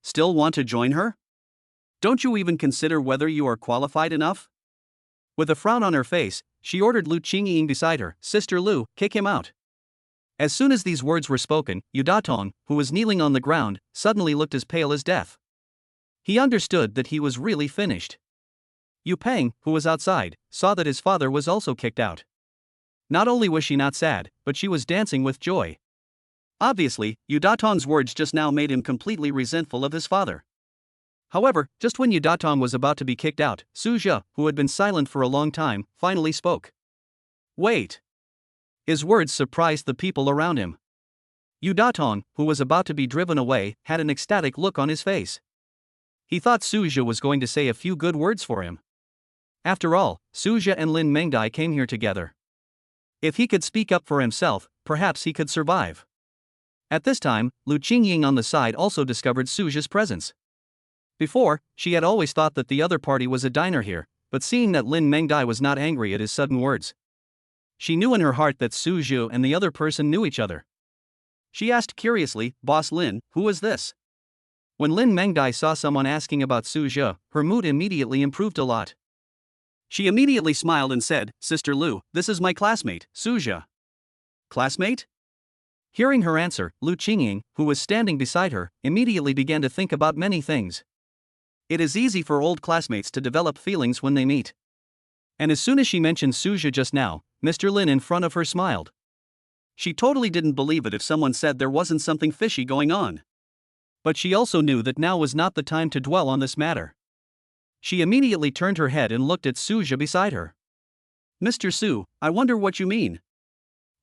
Still want to join her? Don't you even consider whether you are qualified enough? With a frown on her face, she ordered Lu Qingying beside her, "Sister Lu, kick him out." As soon as these words were spoken, Yu Datong, who was kneeling on the ground, suddenly looked as pale as death. He understood that he was really finished. Yu Peng, who was outside, saw that his father was also kicked out. Not only was she not sad, but she was dancing with joy. Obviously, Yu Datong's words just now made him completely resentful of his father. However, just when Yu Datong was about to be kicked out, Suja, who had been silent for a long time, finally spoke. Wait! His words surprised the people around him. Yu Datong, who was about to be driven away, had an ecstatic look on his face. He thought Suja was going to say a few good words for him. After all, Suja and Lin Mengdai came here together. If he could speak up for himself, perhaps he could survive. At this time, Lu Qingying on the side also discovered Suja's presence. Before, she had always thought that the other party was a diner here, but seeing that Lin Mengdai was not angry at his sudden words, she knew in her heart that Suju and the other person knew each other. She asked curiously, Boss Lin, who is this? When Lin Mengdai saw someone asking about Suju, her mood immediately improved a lot. She immediately smiled and said, Sister Lu, this is my classmate, Suja. Classmate? Hearing her answer, Lu Qingying, who was standing beside her, immediately began to think about many things. It is easy for old classmates to develop feelings when they meet. And as soon as she mentioned Suja just now, Mr. Lin in front of her smiled. She totally didn't believe it if someone said there wasn't something fishy going on. But she also knew that now was not the time to dwell on this matter. She immediately turned her head and looked at Suja beside her. Mr. Su, I wonder what you mean.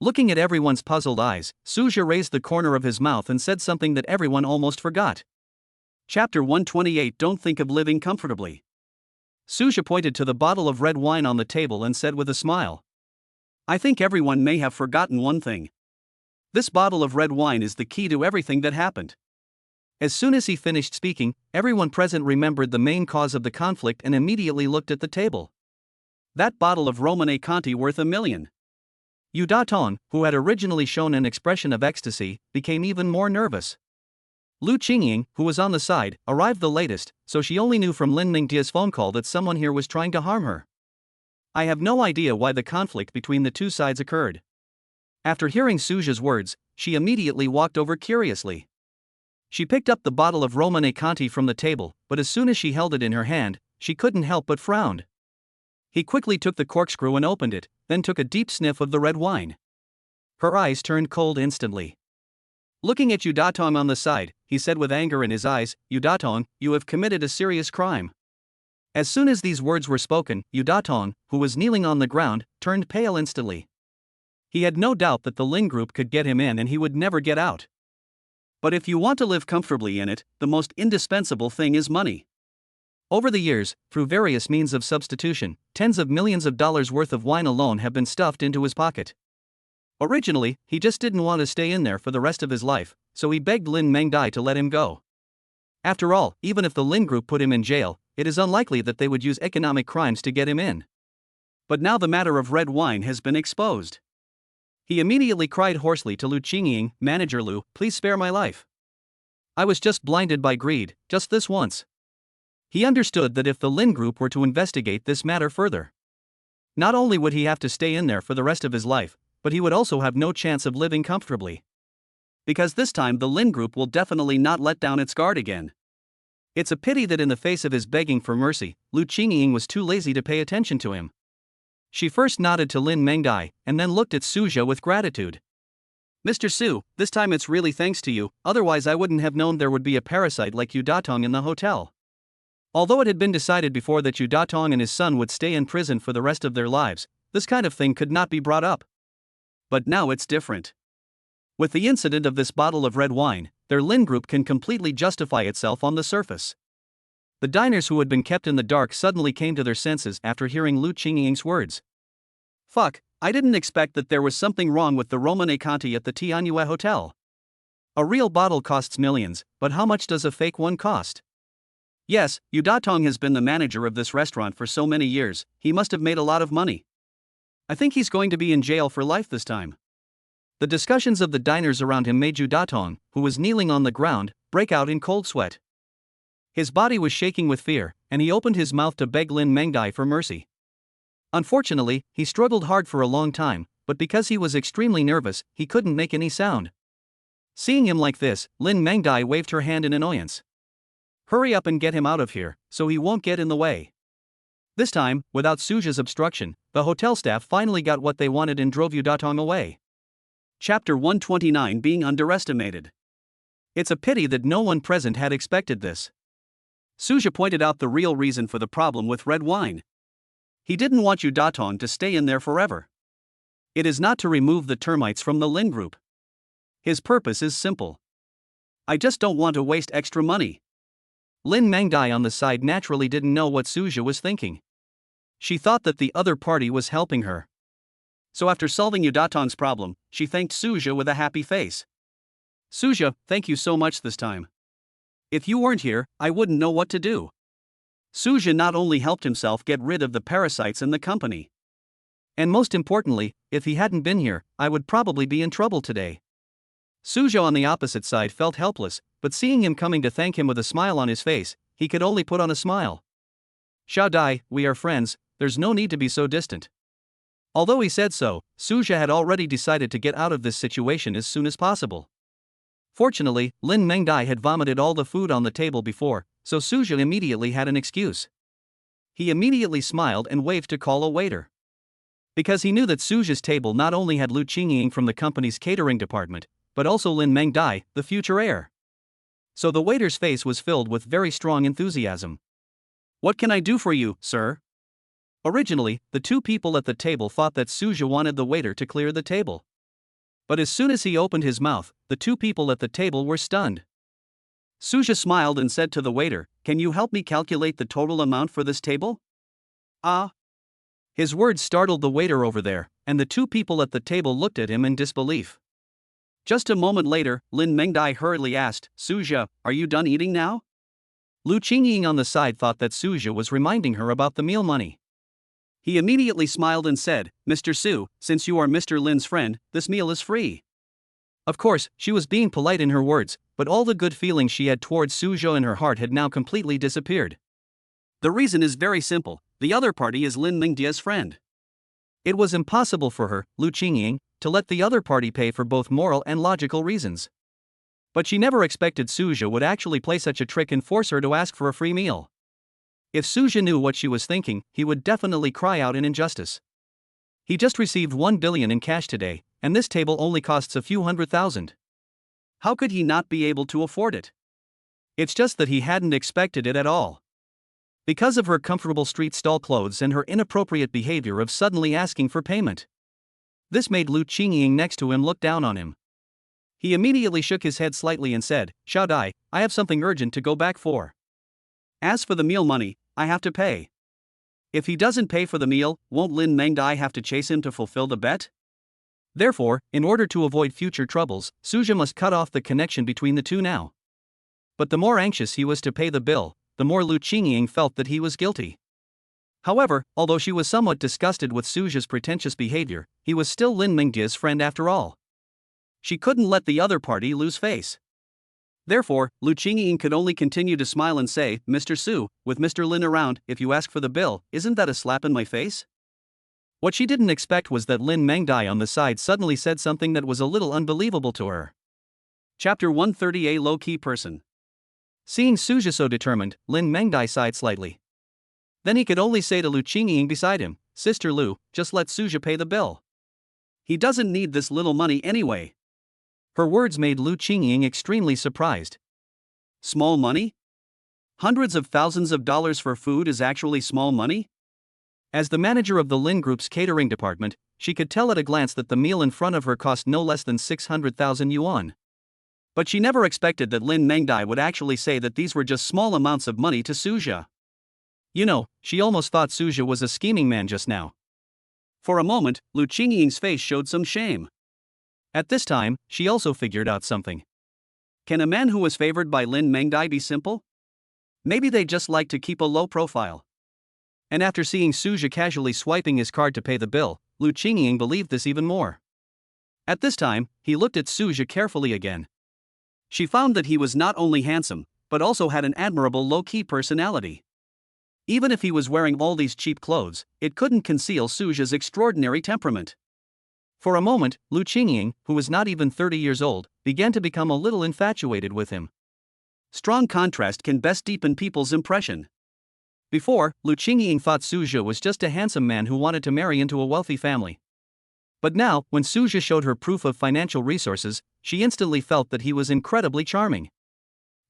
Looking at everyone's puzzled eyes, Suja raised the corner of his mouth and said something that everyone almost forgot. Chapter 128 Don't think of living comfortably. Suja pointed to the bottle of red wine on the table and said with a smile. I think everyone may have forgotten one thing. This bottle of red wine is the key to everything that happened. As soon as he finished speaking, everyone present remembered the main cause of the conflict and immediately looked at the table. That bottle of Romane Conti worth $1 million. Yu Datong, who had originally shown an expression of ecstasy, became even more nervous. Lu Qingying, who was on the side, arrived the latest, so she only knew from Lin Ningtia's phone call that someone here was trying to harm her. I have no idea why the conflict between the two sides occurred. After hearing Suja's words, she immediately walked over curiously. She picked up the bottle of Romane Conti from the table, but as soon as she held it in her hand, she couldn't help but frown. He quickly took the corkscrew and opened it, then took a deep sniff of the red wine. Her eyes turned cold instantly. Looking at Yu Datong on the side, he said with anger in his eyes, Yu Datong, you have committed a serious crime. As soon as these words were spoken, Yu Datong, who was kneeling on the ground, turned pale instantly. He had no doubt that the Lin group could get him in and he would never get out. But if you want to live comfortably in it, the most indispensable thing is money. Over the years, through various means of substitution, tens of millions of dollars worth of wine alone have been stuffed into his pocket. Originally, he just didn't want to stay in there for the rest of his life, so he begged Lin Mengdai to let him go. After all, even if the Lin group put him in jail, it is unlikely that they would use economic crimes to get him in. But now the matter of red wine has been exposed. He immediately cried hoarsely to Lu Qingying, Manager Lu, please spare my life. I was just blinded by greed, just this once. He understood that if the Lin group were to investigate this matter further, not only would he have to stay in there for the rest of his life, but he would also have no chance of living comfortably. Because this time the Lin group will definitely not let down its guard again. It's a pity that in the face of his begging for mercy, Lu Qingying was too lazy to pay attention to him. She first nodded to Lin Mengdai, and then looked at Suja with gratitude. Mr. Su, this time it's really thanks to you, otherwise I wouldn't have known there would be a parasite like Yu Datong in the hotel. Although it had been decided before that Yu Datong and his son would stay in prison for the rest of their lives, this kind of thing could not be brought up. But now it's different. With the incident of this bottle of red wine, their Lin group can completely justify itself on the surface. The diners who had been kept in the dark suddenly came to their senses after hearing Lu Qingying's words. Fuck, I didn't expect that there was something wrong with the Romane Conti at the Tianyue Hotel. A real bottle costs millions, but how much does a fake one cost? Yes, Yu Datong has been the manager of this restaurant for so many years, he must have made a lot of money. I think he's going to be in jail for life this time. The discussions of the diners around him made Yu Datong, who was kneeling on the ground, break out in cold sweat. His body was shaking with fear, and he opened his mouth to beg Lin Mengdai for mercy. Unfortunately, he struggled hard for a long time, but because he was extremely nervous, he couldn't make any sound. Seeing him like this, Lin Mengdai waved her hand in annoyance. Hurry up and get him out of here, so he won't get in the way. This time, without Suja's obstruction, the hotel staff finally got what they wanted and drove Yu Datong away. Chapter 129 Being Underestimated. It's a pity that no one present had expected this. Suja pointed out the real reason for the problem with red wine. He didn't want Yu Daton to stay in there forever. It is not to remove the termites from the Lin group. His purpose is simple. I just don't want to waste extra money. Lin Mengdai on the side naturally didn't know what Suja was thinking. She thought that the other party was helping her. So after solving Yu Daton's problem, she thanked Suja with a happy face. Suja, thank you so much this time. If you weren't here, I wouldn't know what to do. Suja not only helped himself get rid of the parasites in the company. And most importantly, if he hadn't been here, I would probably be in trouble today. Suja on the opposite side felt helpless, but seeing him coming to thank him with a smile on his face, he could only put on a smile. Xiao Dai, we are friends, there's no need to be so distant. Although he said so, Suja had already decided to get out of this situation as soon as possible. Fortunately, Lin Mengdai had vomited all the food on the table before, so Suja immediately had an excuse. He immediately smiled and waved to call a waiter. Because he knew that Suja's table not only had Lu Qingying from the company's catering department, but also Lin Mengdai, the future heir. So the waiter's face was filled with very strong enthusiasm. What can I do for you, sir? Originally, the two people at the table thought that Suja wanted the waiter to clear the table. But as soon as he opened his mouth, the two people at the table were stunned. Suja smiled and said to the waiter, "Can you help me calculate the total amount for this table?" Ah. His words startled the waiter over there, and the two people at the table looked at him in disbelief. Just a moment later, Lin Mengdai hurriedly asked, "Suja, are you done eating now?" Lu Qingying on the side thought that Suja was reminding her about the meal money. He immediately smiled and said, "Mr. Su, since you are Mr. Lin's friend, this meal is free." Of course, she was being polite in her words, but all the good feelings she had towards Suja in her heart had now completely disappeared. The reason is very simple, the other party is Lin Mengdia's friend. It was impossible for her, Lu Qingying, to let the other party pay for both moral and logical reasons. But she never expected Suja would actually play such a trick and force her to ask for a free meal. If Suja knew what she was thinking, he would definitely cry out in injustice. He just received 1 billion in cash today, and this table only costs a few 100,000. How could he not be able to afford it? It's just that he hadn't expected it at all. Because of her comfortable street stall clothes and her inappropriate behavior of suddenly asking for payment. This made Lu Qingying next to him look down on him. He immediately shook his head slightly and said, "Xiao Dai, I have something urgent to go back for. As for the meal money, I have to pay. If he doesn't pay for the meal, won't Lin Mengdai have to chase him to fulfill the bet?" Therefore, in order to avoid future troubles, Suja must cut off the connection between the two now. But the more anxious he was to pay the bill, the more Lu Qingying felt that he was guilty. However, although she was somewhat disgusted with Suja's pretentious behavior, he was still Lin Mengdia's friend after all. She couldn't let the other party lose face. Therefore, Lu Qingying could only continue to smile and say, "Mr. Su, with Mr. Lin around, if you ask for the bill, isn't that a slap in my face?" What she didn't expect was that Lin Mengdai on the side suddenly said something that was a little unbelievable to her. Chapter 130, a low-key person. Seeing Suja so determined, Lin Mengdai sighed slightly. Then he could only say to Lu Qingying beside him, "Sister Lu, just let Suja pay the bill. He doesn't need this little money anyway." Her words made Lu Qingying extremely surprised. Small money? Hundreds of thousands of dollars for food is actually small money? As the manager of the Lin Group's catering department, she could tell at a glance that the meal in front of her cost no less than 600,000 yuan. But she never expected that Lin Mengdai would actually say that these were just small amounts of money to Suja. You know, she almost thought Suja was a scheming man just now. For a moment, Lu Qingying's face showed some shame. At this time, she also figured out something. Can a man who was favored by Lin Mengdai be simple? Maybe they just like to keep a low profile. And after seeing Suja casually swiping his card to pay the bill, Lu Qingying believed this even more. At this time, he looked at Suja carefully again. She found that he was not only handsome, but also had an admirable low-key personality. Even if he was wearing all these cheap clothes, it couldn't conceal Suja's extraordinary temperament. For a moment, Lu Qingying, who was not even 30 years old, began to become a little infatuated with him. Strong contrast can best deepen people's impression. Before, Lu Qingying thought Suja was just a handsome man who wanted to marry into a wealthy family. But now, when Suja showed her proof of financial resources, she instantly felt that he was incredibly charming.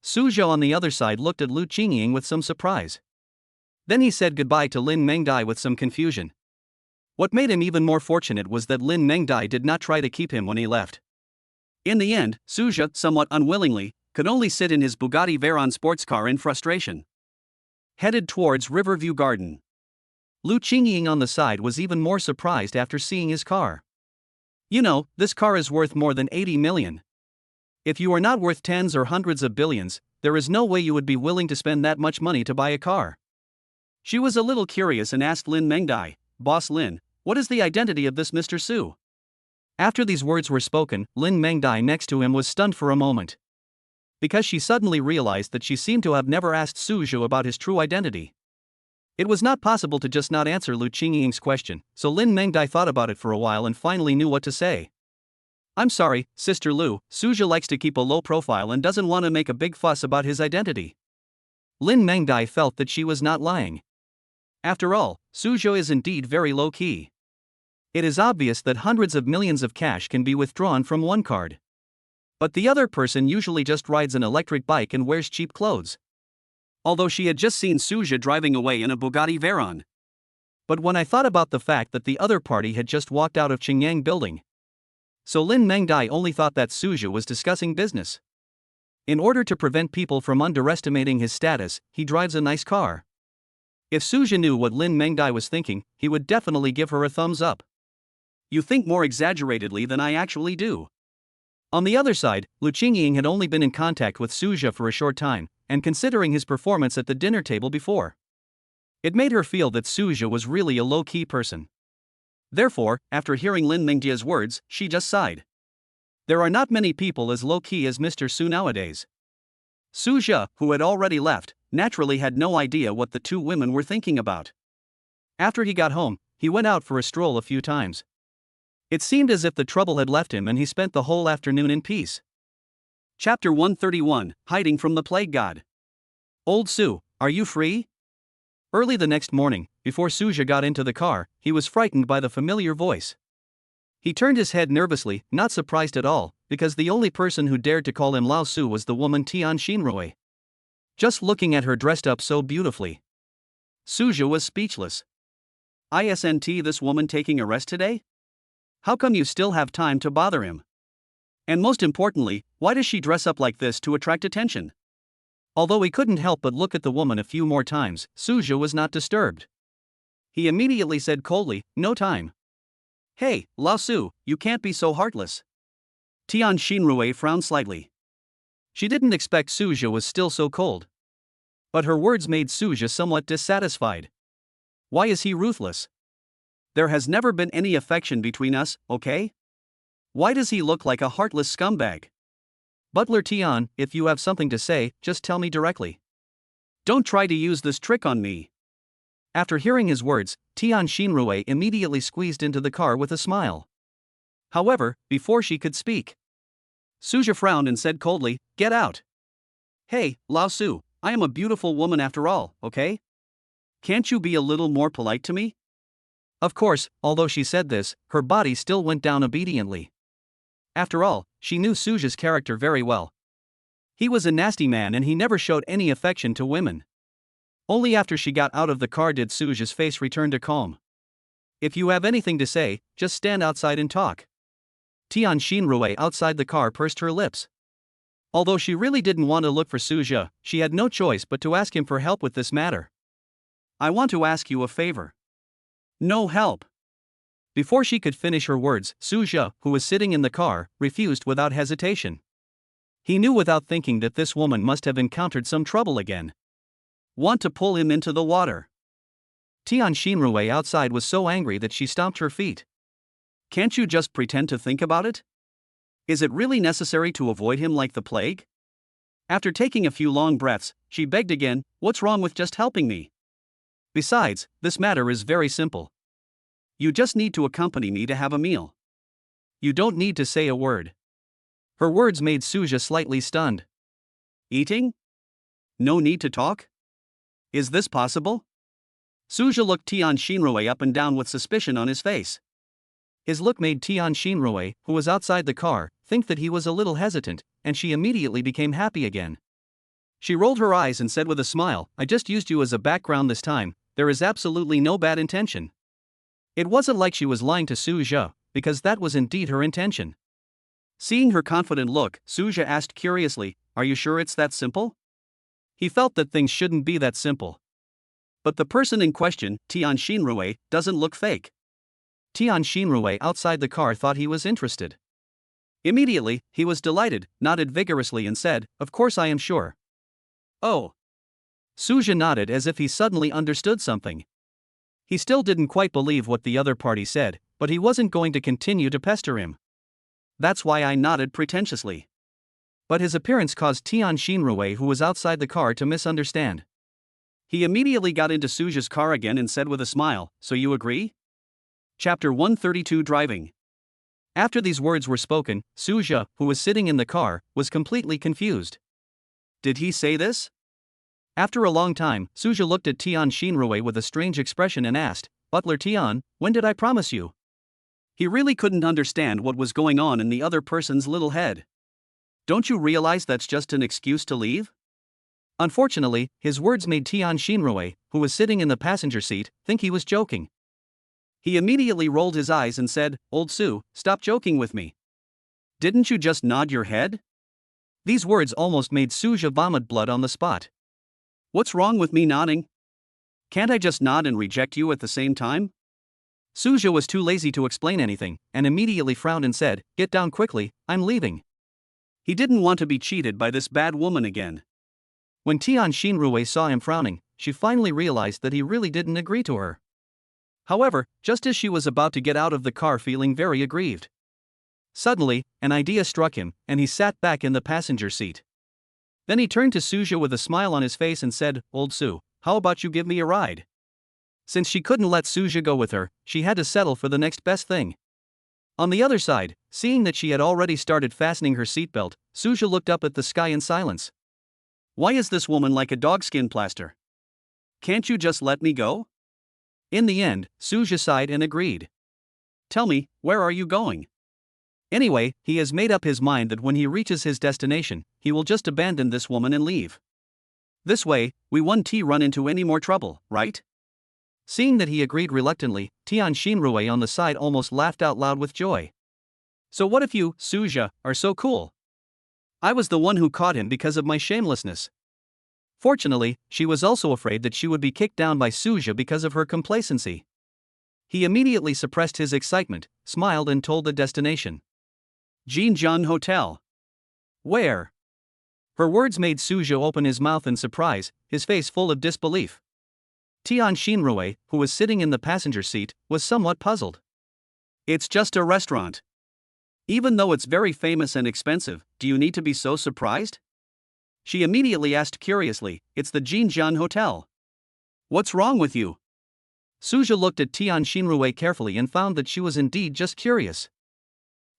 Suzhou on the other side looked at Lu Qingying with some surprise. Then he said goodbye to Lin Mengdai with some confusion. What made him even more fortunate was that Lin Mengdai did not try to keep him when he left. In the end, Suzhou, somewhat unwillingly, could only sit in his Bugatti Veyron sports car in frustration. Headed towards Riverview Garden. Lu Qingying on the side was even more surprised after seeing his car. You know, this car is worth more than 80 million. If you are not worth tens or hundreds of billions, there is no way you would be willing to spend that much money to buy a car. She was a little curious and asked Lin Mengdai, "Boss Lin, what is the identity of this Mr. Su?" After these words were spoken, Lin Mengdai next to him was stunned for a moment. Because she suddenly realized that she seemed to have never asked Suzhou about his true identity. It was not possible to just not answer Lu Qingying's question, so Lin Mengdai thought about it for a while and finally knew what to say. "I'm sorry, Sister Lu, Suzhou likes to keep a low profile and doesn't want to make a big fuss about his identity." Lin Mengdai felt that she was not lying. After all, Suzhou is indeed very low-key. It is obvious that hundreds of millions of cash can be withdrawn from one card. But the other person usually just rides an electric bike and wears cheap clothes. Although she had just seen Suzhou driving away in a Bugatti Veyron. But when I thought about the fact that the other party had just walked out of Qingyang building. So Lin Mengdai only thought that Suzhou was discussing business. In order to prevent people from underestimating his status, he drives a nice car. If Suzhou knew what Lin Mengdai was thinking, he would definitely give her a thumbs up. "You think more exaggeratedly than I actually do." On the other side, Lu Qingying had only been in contact with Suzhou for a short time, and considering his performance at the dinner table before, it made her feel that Suzhou was really a low-key person. Therefore, after hearing Lin Mengdia's words, she just sighed. There are not many people as low-key as Mr. Su nowadays. Suzhou, who had already left, naturally had no idea what the two women were thinking about. After he got home, he went out for a stroll a few times. It seemed as if the trouble had left him and he spent the whole afternoon in peace. Chapter 131, Hiding from the Plague God. "Old Su, are you free?" Early the next morning, before Suzhou got into the car, he was frightened by the familiar voice. He turned his head nervously, not surprised at all, because the only person who dared to call him Lao Su was the woman Tian Xinrui. Just looking at her dressed up so beautifully, Suzhou was speechless. "Isn't this woman taking a rest today? How come you still have time to bother him? And most importantly, why does she dress up like this to attract attention?" Although he couldn't help but look at the woman a few more times, Suzhou was not disturbed. He immediately said coldly, "No time." "Hey, Lao Su, you can't be so heartless." Tian Xinrui frowned slightly. She didn't expect Suzhou was still so cold. But her words made Suzhou somewhat dissatisfied. Why is he ruthless? There has never been any affection between us, okay? Why does he look like a heartless scumbag? Butler Tian, if you have something to say, just tell me directly. Don't try to use this trick on me. After hearing his words, Tian Xinrui immediately squeezed into the car with a smile. However, before she could speak, Suzhou frowned and said coldly, "Get out." "Hey, Lao Su, I am a beautiful woman after all, okay? Can't you be a little more polite to me?" Of course, although she said this, her body still went down obediently. After all, she knew Suzhou's character very well. He was a nasty man and he never showed any affection to women. Only after she got out of the car did Suzhou's face return to calm. "If you have anything to say, just stand outside and talk." Tian Xinrui outside the car pursed her lips. Although she really didn't want to look for Suzhou, she had no choice but to ask him for help with this matter. "I want to ask you a favor." "No help." Before she could finish her words, Suzhou, who was sitting in the car, refused without hesitation. He knew without thinking that this woman must have encountered some trouble again. "Want to pull him into the water." Tian Xinrui outside was so angry that she stomped her feet. "Can't you just pretend to think about it? Is it really necessary to avoid him like the plague?" After taking a few long breaths, she begged again, "What's wrong with just helping me? Besides, this matter is very simple. You just need to accompany me to have a meal. You don't need to say a word." Her words made Suzhou slightly stunned. "Eating? No need to talk? Is this possible?" Suzhou looked Tian Xinrui up and down with suspicion on his face. His look made Tian Xinrui, who was outside the car, think that he was a little hesitant, and she immediately became happy again. She rolled her eyes and said with a smile, I just used you as a background this time, there is absolutely no bad intention. It wasn't like she was lying to Suja, because that was indeed her intention. Seeing her confident look, Suja asked curiously, are you sure it's that simple? He felt that things shouldn't be that simple. But the person in question, Tian Shinrui, doesn't look fake. Tian Shinrui outside the car thought he was interested. Immediately, he was delighted, nodded vigorously and said, of course I am sure. Oh. Suja nodded as if he suddenly understood something. He still didn't quite believe what the other party said, but he wasn't going to continue to pester him. That's why I nodded pretentiously. But his appearance caused Tian Shinrui, who was outside the car, to misunderstand. He immediately got into Suja's car again and said with a smile, so you agree? Chapter 132 Driving. After these words were spoken, Suja, who was sitting in the car, was completely confused. Did he say this? After a long time, Suja looked at Tian Shinrui with a strange expression and asked, Butler Tian, when did I promise you? He really couldn't understand what was going on in the other person's little head. Don't you realize that's just an excuse to leave? Unfortunately, his words made Tian Shinrui, who was sitting in the passenger seat, think he was joking. He immediately rolled his eyes and said, Old Su, stop joking with me. Didn't you just nod your head? These words almost made Suja vomit blood on the spot. What's wrong with me nodding? Can't I just nod and reject you at the same time? Suja was too lazy to explain anything, and immediately frowned and said, Get down quickly, I'm leaving. He didn't want to be cheated by this bad woman again. When Tian Shinrui saw him frowning, she finally realized that he really didn't agree to her. However, just as she was about to get out of the car feeling very aggrieved, suddenly, an idea struck him, and he sat back in the passenger seat. Then he turned to Suja with a smile on his face and said, Old Su, how about you give me a ride? Since she couldn't let Suja go with her, she had to settle for the next best thing. On the other side, seeing that she had already started fastening her seatbelt, Suja looked up at the sky in silence. Why is this woman like a dogskin plaster? Can't you just let me go? In the end, Suja sighed and agreed. Tell me, where are you going? Anyway, he has made up his mind that when he reaches his destination, he will just abandon this woman and leave. This way, we won't run into any more trouble, right? Seeing that he agreed reluctantly, Tian Shinrui on the side almost laughed out loud with joy. So what if you, Suja, are so cool? I was the one who caught him because of my shamelessness. Fortunately, she was also afraid that she would be kicked down by Suja because of her complacency. He immediately suppressed his excitement, smiled and told the destination. Jinjiang Hotel. Where? Her words made Suja open his mouth in surprise, his face full of disbelief. Tian Shinrui, who was sitting in the passenger seat, was somewhat puzzled. It's just a restaurant. Even though it's very famous and expensive, do you need to be so surprised? She immediately asked curiously, it's the Jinjiang Hotel. What's wrong with you? Suja looked at Tian Shinrui carefully and found that she was indeed just curious.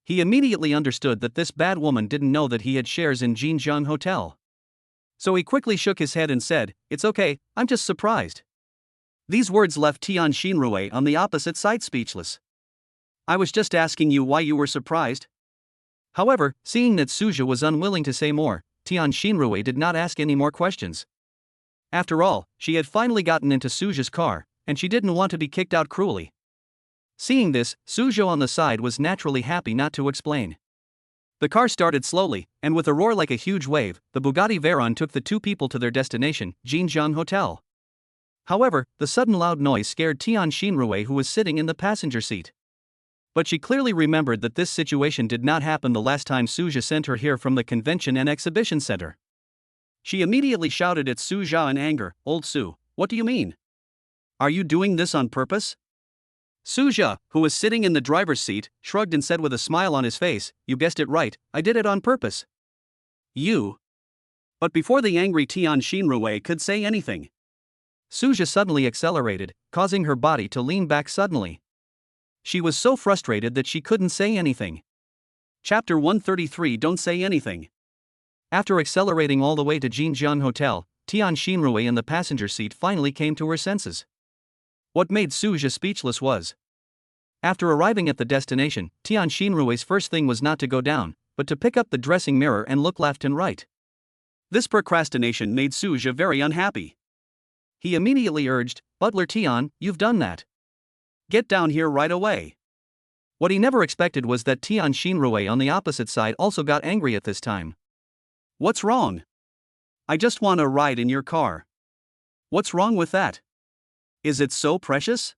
He immediately understood that this bad woman didn't know that he had shares in Jinjiang Hotel. So he quickly shook his head and said, It's okay, I'm just surprised. These words left Tian Shinrui on the opposite side speechless. I was just asking you why you were surprised. However, seeing that Suja was unwilling to say more, Tian Shinrui did not ask any more questions. After all, she had finally gotten into Suja's car, and she didn't want to be kicked out cruelly. Seeing this, Suja on the side was naturally happy not to explain. The car started slowly, and with a roar like a huge wave, the Bugatti Veyron took the two people to their destination, Jinjiang Hotel. However, the sudden loud noise scared Tian Shinrui, who was sitting in the passenger seat. But she clearly remembered that this situation did not happen the last time Suja sent her here from the convention and exhibition center. She immediately shouted at Suja in anger, Old Su, what do you mean? Are you doing this on purpose? Suja, who was sitting in the driver's seat, shrugged and said with a smile on his face, You guessed it right, I did it on purpose. You? But before the angry Tian Shinrui could say anything, Suja suddenly accelerated, causing her body to lean back suddenly. She was so frustrated that she couldn't say anything. Chapter 133 Don't Say Anything. After accelerating all the way to Jinjiang Hotel, Tian Shinrui in the passenger seat finally came to her senses. What made Suja speechless was, after arriving at the destination, Tian Shinrui's first thing was not to go down, but to pick up the dressing mirror and look left and right. This procrastination made Suja very unhappy. He immediately urged, "Butler Tian, you've done that. Get down here right away." What he never expected was that Tian Shinrui on the opposite side also got angry at this time. What's wrong? I just want a ride in your car. What's wrong with that? Is it so precious?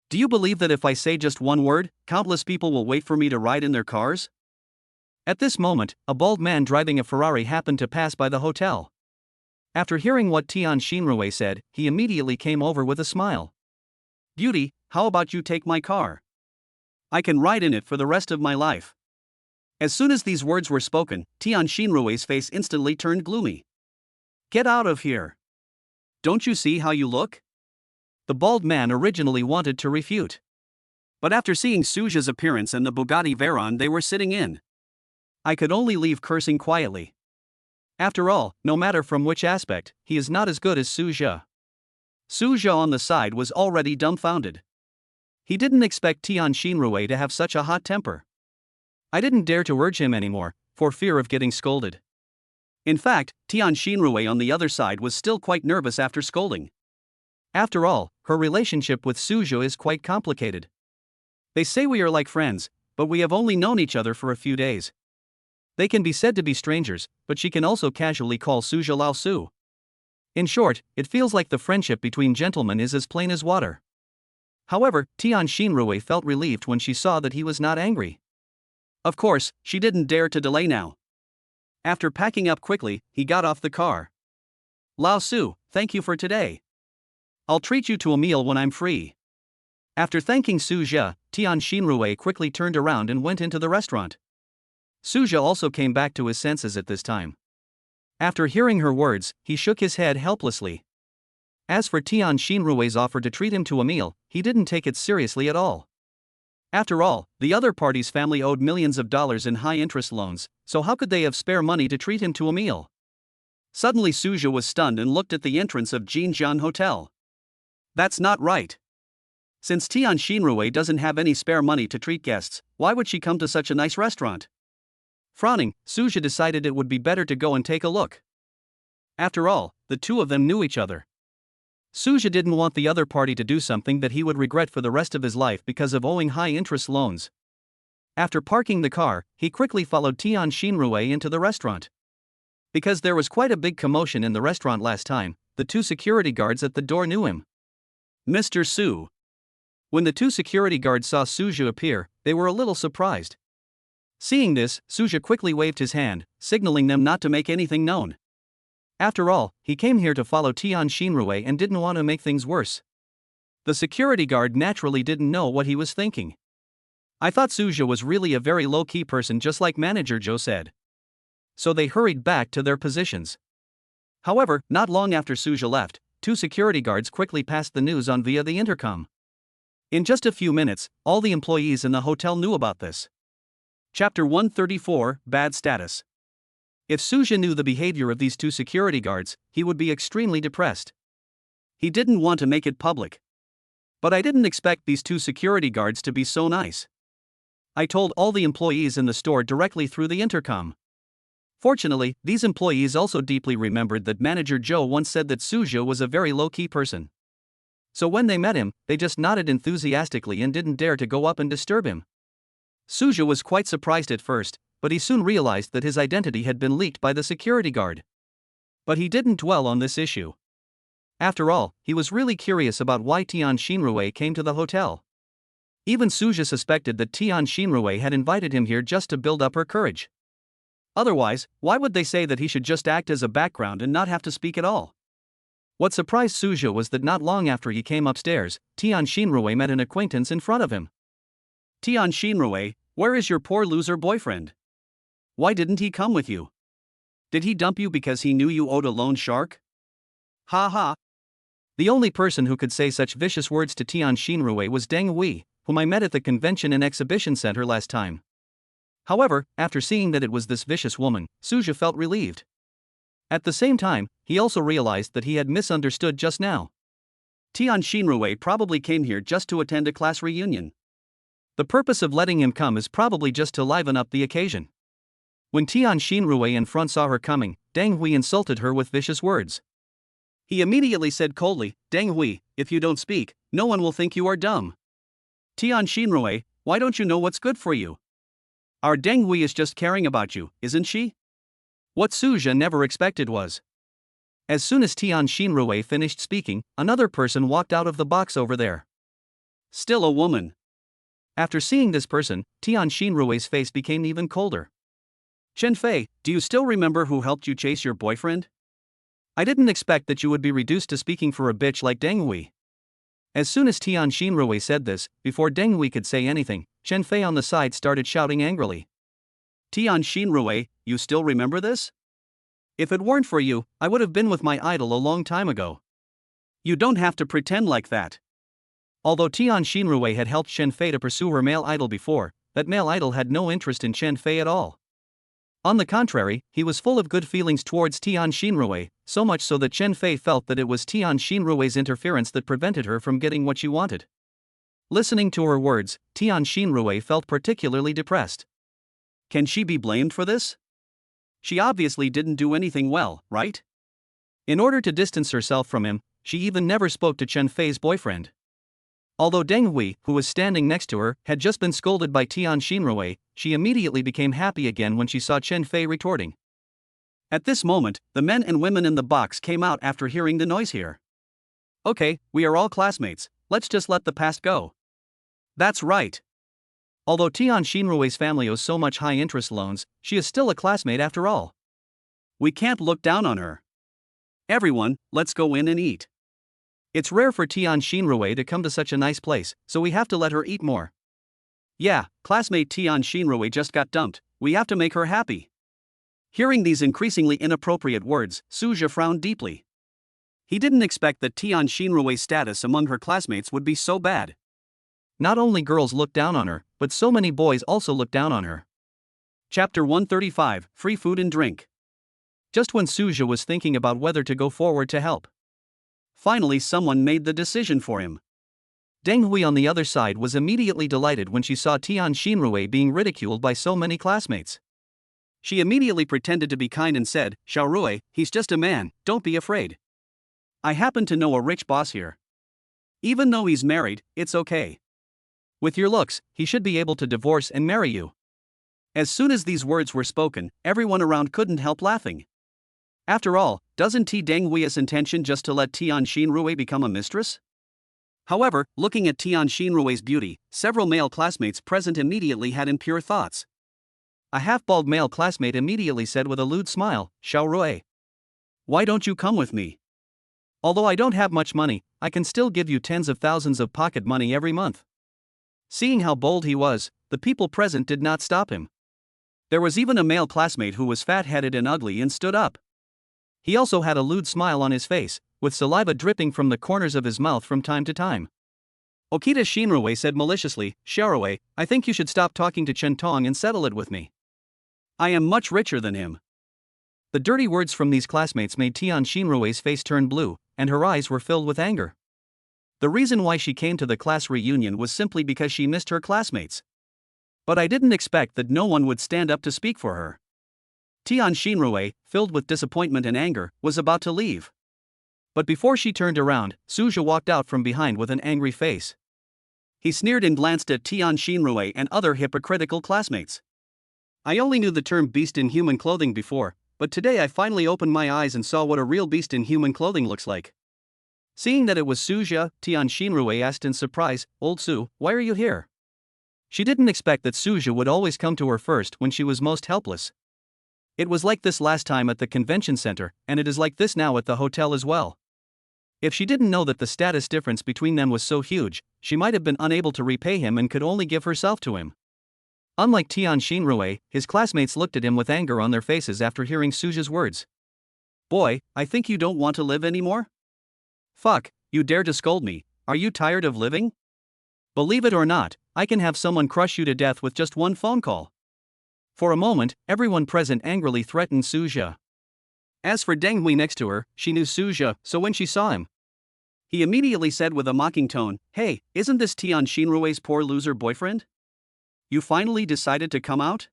Do you believe that if I say just one word, countless people will wait for me to ride in their cars? At this moment, a bald man driving a Ferrari happened to pass by the hotel. After hearing what Tian Shinrui said, he immediately came over with a smile. Beauty, how about you take my car? I can ride in it for the rest of my life. As soon as these words were spoken, Tian Shinrui's face instantly turned gloomy. Get out of here. Don't you see how you look? The bald man originally wanted to refute. But after seeing Suja's appearance and the Bugatti Veyron they were sitting in, I could only leave cursing quietly. After all, no matter from which aspect, he is not as good as Suja. Suja on the side was already dumbfounded. He didn't expect Tian Shinrui to have such a hot temper. I didn't dare to urge him anymore, for fear of getting scolded. In fact, Tian Shinrui on the other side was still quite nervous after scolding. After all, her relationship with Suja is quite complicated. They say we are like friends, but we have only known each other for a few days. They can be said to be strangers, but she can also casually call Suja Lao Su. In short, it feels like the friendship between gentlemen is as plain as water. However, Tian Shinrui felt relieved when she saw that he was not angry. Of course, she didn't dare to delay now. After packing up quickly, he got off the car. Lao Su, thank you for today. I'll treat you to a meal when I'm free. After thanking Suja, Tian Shinrui quickly turned around and went into the restaurant. Suja also came back to his senses at this time. After hearing her words, he shook his head helplessly. As for Tian Shinrui's offer to treat him to a meal, he didn't take it seriously at all. After all, the other party's family owed millions of dollars in high-interest loans, so how could they have spare money to treat him to a meal? Suddenly Suja was stunned and looked at the entrance of Jinjian Hotel. That's not right. Since Tian Shinrui doesn't have any spare money to treat guests, why would she come to such a nice restaurant? Frowning, Suja decided it would be better to go and take a look. After all, the two of them knew each other. Suja didn't want the other party to do something that he would regret for the rest of his life because of owing high-interest loans. After parking the car, he quickly followed Tian Shinrui into the restaurant. Because there was quite a big commotion in the restaurant last time, the two security guards at the door knew him. Mr. Su. When the two security guards saw Suja appear, they were a little surprised. Seeing this, Suja quickly waved his hand, signaling them not to make anything known. After all, he came here to follow Tian Shinrui and didn't want to make things worse. The security guard naturally didn't know what he was thinking. I thought Suja was really a very low-key person, just like Manager Joe said. So they hurried back to their positions. However, not long after Suja left, two security guards quickly passed the news on via the intercom. In just a few minutes, all the employees in the hotel knew about this. Chapter 134, Bad Status. If Suja knew the behavior of these two security guards, he would be extremely depressed. He didn't want to make it public. But I didn't expect these two security guards to be so nice. I told all the employees in the store directly through the intercom. Fortunately, these employees also deeply remembered that Manager Joe once said that Suja was a very low-key person. So when they met him, they just nodded enthusiastically and didn't dare to go up and disturb him. Suja was quite surprised at first, but he soon realized that his identity had been leaked by the security guard. But he didn't dwell on this issue. After all, he was really curious about why Tian Shinrui came to the hotel. Even Suja suspected that Tian Shinrui had invited him here just to build up her courage. Otherwise, why would they say that he should just act as a background and not have to speak at all? What surprised Suja was that not long after he came upstairs, Tian Shinrui met an acquaintance in front of him. Tian Shinrui, where is your poor loser boyfriend? Why didn't he come with you? Did he dump you because he knew you owed a loan shark? Ha ha. The only person who could say such vicious words to Tian Shinrui was Deng Wei, whom I met at the Convention and Exhibition Center last time. However, after seeing that it was this vicious woman, Suja felt relieved. At the same time, he also realized that he had misunderstood just now. Tian Shinrui probably came here just to attend a class reunion. The purpose of letting him come is probably just to liven up the occasion. When Tian Shinrui in front saw her coming, Deng Hui insulted her with vicious words. He immediately said coldly, "Deng Hui, if you don't speak, no one will think you are dumb. Tian Xinrui, why don't you know what's good for you? Our Deng Hui is just caring about you, isn't she?" What Suja never expected was, as soon as Tian Xinrui finished speaking, another person walked out of the box over there. Still a woman. After seeing this person, Tian Xinrui's face became even colder. "Chen Fei, do you still remember who helped you chase your boyfriend? I didn't expect that you would be reduced to speaking for a bitch like Deng Hui." As soon as Tian Xinrui said this, before Deng Hui could say anything, Chen Fei on the side started shouting angrily. "Tian Xinrui, you still remember this? If it weren't for you, I would have been with my idol a long time ago. You don't have to pretend like that." Although Tian Xinrui had helped Chen Fei to pursue her male idol before, that male idol had no interest in Chen Fei at all. On the contrary, he was full of good feelings towards Tian Xinrui, so much so that Chen Fei felt that it was Tian Xinrui's interference that prevented her from getting what she wanted. Listening to her words, Tian Xinrui felt particularly depressed. Can she be blamed for this? She obviously didn't do anything well, right? In order to distance herself from him, she even never spoke to Chen Fei's boyfriend. Although Deng Hui, who was standing next to her, had just been scolded by Tian Xinrui, she immediately became happy again when she saw Chen Fei retorting. At this moment, the men and women in the box came out after hearing the noise here. "Okay, we are all classmates, let's just let the past go." "That's right." Although Tian Xinrui's family owes so much high-interest loans, she is still a classmate after all. "We can't look down on her. Everyone, let's go in and eat." It's rare for Tian Xinrui to come to such a nice place, so we have to let her eat more. "Yeah, classmate Tian Xinrui just got dumped, we have to make her happy." Hearing these increasingly inappropriate words, Suja frowned deeply. He didn't expect that Tian Xinrui's status among her classmates would be so bad. Not only girls looked down on her, but so many boys also looked down on her. Chapter 135, Free Food and Drink. Just when Suja was thinking about whether to go forward to help, finally someone made the decision for him. Deng Hui on the other side was immediately delighted when she saw Tian Xinrui being ridiculed by so many classmates. She immediately pretended to be kind and said, "Xiaorui, he's just a man, don't be afraid. I happen to know a rich boss here. Even though he's married, it's okay. With your looks, he should be able to divorce and marry you." As soon as these words were spoken, everyone around couldn't help laughing. After all, doesn't T Deng Hui's intention just to let Tian Xinrui become a mistress? However, looking at Tian Xinrui's beauty, several male classmates present immediately had impure thoughts. A half-bald male classmate immediately said with a lewd smile, "Xiaorui, why don't you come with me? Although I don't have much money, I can still give you tens of thousands of pocket money every month." Seeing how bold he was, the people present did not stop him. There was even a male classmate who was fat-headed and ugly and stood up. He also had a lewd smile on his face, with saliva dripping from the corners of his mouth from time to time. Okita Xinrui said maliciously, "Xiaorui, I think you should stop talking to Chen Tong and settle it with me. I am much richer than him." The dirty words from these classmates made Tian Xinrui's face turn blue, and her eyes were filled with anger. The reason why she came to the class reunion was simply because she missed her classmates. But I didn't expect that no one would stand up to speak for her. Tian Xinrui, filled with disappointment and anger, was about to leave. But before she turned around, Suja walked out from behind with an angry face. He sneered and glanced at Tian Xinrui and other hypocritical classmates. "I only knew the term beast in human clothing before, but today I finally opened my eyes and saw what a real beast in human clothing looks like." Seeing that it was Suja, Tian Xinrui asked in surprise, "Old Su, why are you here?" She didn't expect that Suja would always come to her first when she was most helpless. It was like this last time at the convention center, and it is like this now at the hotel as well. If she didn't know that the status difference between them was so huge, she might have been unable to repay him and could only give herself to him. Unlike Tian Xinrui, his classmates looked at him with anger on their faces after hearing Suja's words. "Boy, I think you don't want to live anymore? Fuck, you dare to scold me, are you tired of living? Believe it or not, I can have someone crush you to death with just one phone call." For a moment, everyone present angrily threatened Suja. As for Deng Hui next to her, she knew Suja, so when she saw him, he immediately said with a mocking tone, "Hey, isn't this Tian Xinrui's poor loser boyfriend? You finally decided to come out?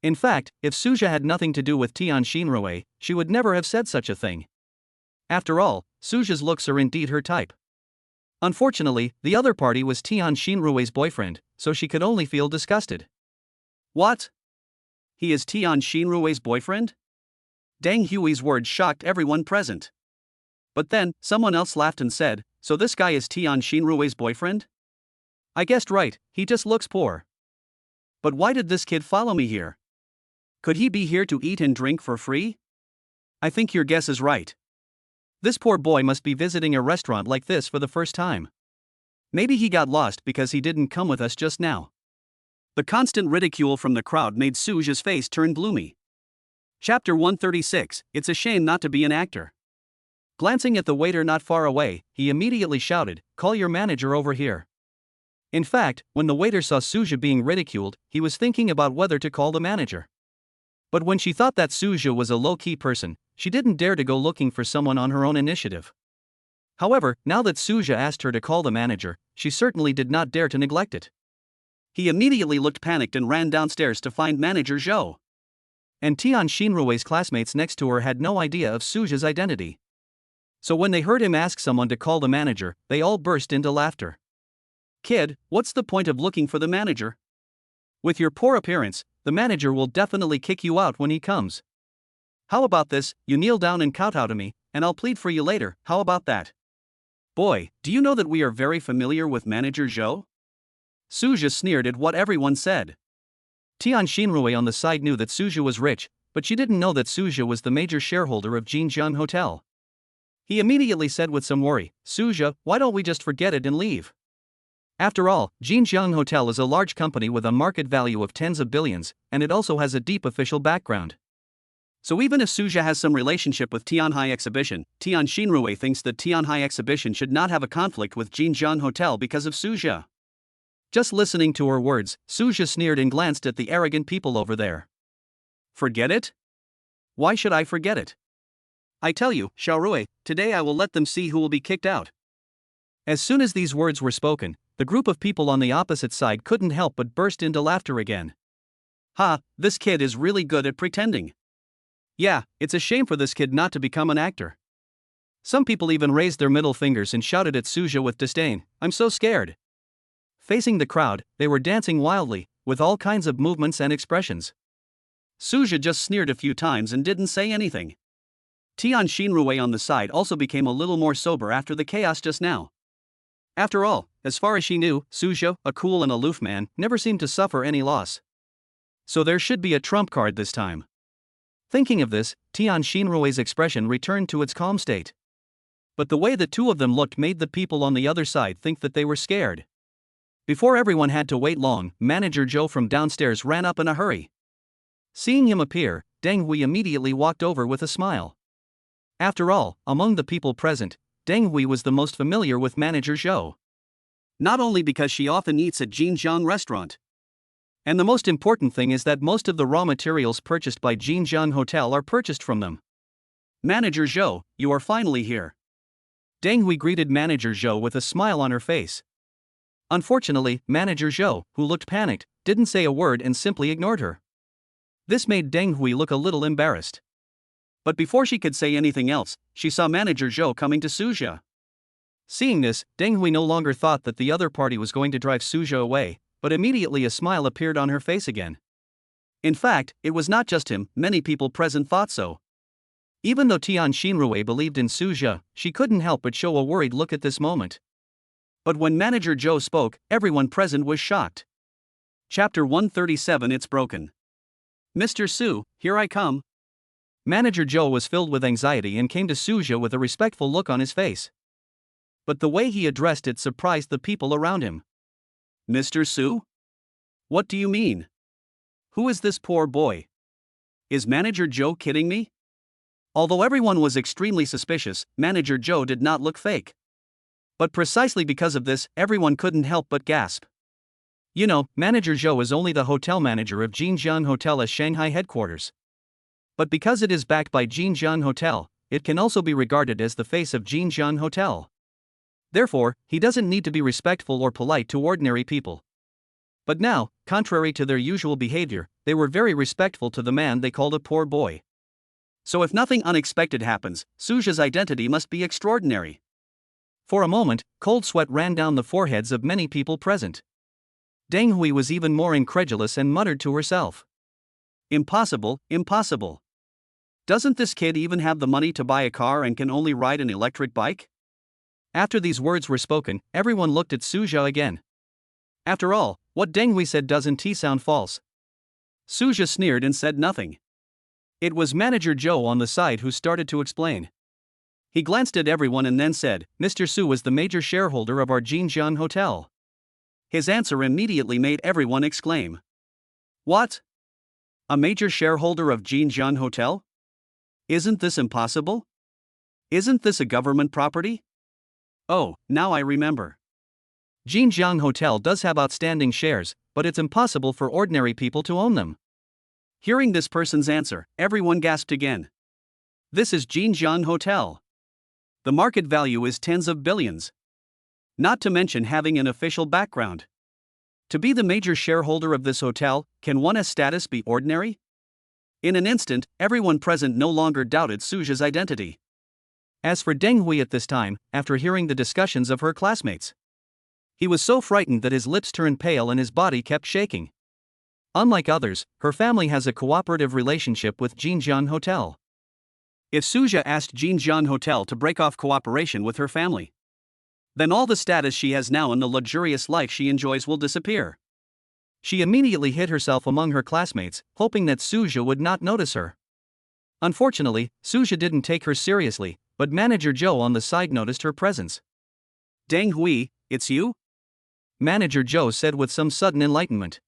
In fact, if Suja had nothing to do with Tian Xinrui, she would never have said such a thing. After all, Suja's looks are indeed her type. Unfortunately, the other party was Tian Xinrui's boyfriend, so she could only feel disgusted. What? He is Tian Xinrui's boyfriend? Deng Hui's words shocked everyone present. But then, someone else laughed and said, so this guy is Tian Xinrui's boyfriend? I guessed right, he just looks poor. But why did this kid follow me here? Could he be here to eat and drink for free? I think your guess is right. This poor boy must be visiting a restaurant like this for the first time. Maybe he got lost because he didn't come with us just now. The constant ridicule from the crowd made Suja's face turn gloomy. Chapter 136, It's a Shame Not to Be an Actor. Glancing at the waiter not far away, he immediately shouted, "Call your manager over here." In fact, when the waiter saw Suja being ridiculed, he was thinking about whether to call the manager. But when she thought that Suja was a low-key person, she didn't dare to go looking for someone on her own initiative. However, now that Suja asked her to call the manager, she certainly did not dare to neglect it. He immediately looked panicked and ran downstairs to find Manager Zhou. And Tian Xinrui's classmates next to her had no idea of Suja's identity. So when they heard him ask someone to call the manager, they all burst into laughter. Kid, what's the point of looking for the manager? With your poor appearance, the manager will definitely kick you out when he comes. How about this, you kneel down and kowtow to me, and I'll plead for you later, how about that? Boy, do you know that we are very familiar with Manager Zhou? Suja sneered at what everyone said. Tian Xinrui on the side knew that Suja was rich, but she didn't know that Suja was the major shareholder of Jinjiang Hotel. He immediately said with some worry, "Suja, why don't we just forget it and leave? After all, Jinjiang Hotel is a large company with a market value of tens of billions, and it also has a deep official background. So even if Suja has some relationship with Tianhai Exhibition, Tian Xinrui thinks that Tianhai Exhibition should not have a conflict with Jinjiang Hotel because of Suja." Just listening to her words, Suja sneered and glanced at the arrogant people over there. Forget it? Why should I forget it? I tell you, Xiaorui, today I will let them see who will be kicked out. As soon as these words were spoken, the group of people on the opposite side couldn't help but burst into laughter again. Ha, this kid is really good at pretending. Yeah, it's a shame for this kid not to become an actor. Some people even raised their middle fingers and shouted at Suja with disdain, "I'm so scared." Facing the crowd, they were dancing wildly, with all kinds of movements and expressions. Suja just sneered a few times and didn't say anything. Tian Xinrui on the side also became a little more sober after the chaos just now. After all, as far as she knew, Suja, a cool and aloof man, never seemed to suffer any loss. So there should be a trump card this time. Thinking of this, Tian Xinrui's expression returned to its calm state. But the way the two of them looked made the people on the other side think that they were scared. Before everyone had to wait long, Manager Zhou from downstairs ran up in a hurry. Seeing him appear, Deng Hui immediately walked over with a smile. After all, among the people present, Deng Hui was the most familiar with Manager Zhou. Not only because she often eats at Jinjiang restaurant. And the most important thing is that most of the raw materials purchased by Jinjiang Hotel are purchased from them. Manager Zhou, you are finally here. Deng Hui greeted Manager Zhou with a smile on her face. Unfortunately, Manager Zhou, who looked panicked, didn't say a word and simply ignored her. This made Deng Hui look a little embarrassed. But before she could say anything else, she saw Manager Zhou coming to Suja. Seeing this, Deng Hui no longer thought that the other party was going to drive Suja away, but immediately a smile appeared on her face again. In fact, it was not just him, many people present thought so. Even though Tian Xinrui believed in Suja, she couldn't help but show a worried look at this moment. But when Manager Zhou spoke, everyone present was shocked. Chapter 137 It's broken. Mr. Su, here I come. Manager Zhou was filled with anxiety and came to Suja with a respectful look on his face. But the way he addressed it surprised the people around him. Mr. Su? What do you mean? Who is this poor boy? Is Manager Zhou kidding me? Although everyone was extremely suspicious, Manager Zhou did not look fake. But precisely because of this, everyone couldn't help but gasp. You know, Manager Zhou is only the hotel manager of Jinjiang Hotel as Shanghai headquarters. But because it is backed by Jinjiang Hotel, it can also be regarded as the face of Jinjiang Hotel. Therefore, he doesn't need to be respectful or polite to ordinary people. But now, contrary to their usual behavior, they were very respectful to the man they called a poor boy. So if nothing unexpected happens, Suja's identity must be extraordinary. For a moment, cold sweat ran down the foreheads of many people present. Deng Hui was even more incredulous and muttered to herself. Impossible, impossible. Doesn't this kid even have the money to buy a car and can only ride an electric bike? After these words were spoken, everyone looked at Suja again. After all, what Deng Hui said doesn't sound false. Suja sneered and said nothing. It was Manager Zhou on the side who started to explain. He glanced at everyone and then said, Mr. Su is the major shareholder of our Jinjiang Hotel. His answer immediately made everyone exclaim. What? A major shareholder of Jinjiang Hotel? Isn't this impossible? Isn't this a government property? Oh, now I remember. Jinjiang Hotel does have outstanding shares, but it's impossible for ordinary people to own them. Hearing this person's answer, everyone gasped again. This is Jinjiang Hotel. The market value is tens of billions. Not to mention having an official background. To be the major shareholder of this hotel, can one's status be ordinary? In an instant, everyone present no longer doubted Suja's identity. As for Deng Hui at this time, after hearing the discussions of her classmates, he was so frightened that his lips turned pale and his body kept shaking. Unlike others, her family has a cooperative relationship with Jinjiang Hotel. If Suja asked Jinjiang Hotel to break off cooperation with her family, then all the status she has now and the luxurious life she enjoys will disappear. She immediately hid herself among her classmates, hoping that Suja would not notice her. Unfortunately, Suja didn't take her seriously, but Manager Zhou on the side noticed her presence. Deng Hui, it's you? Manager Zhou said with some sudden enlightenment.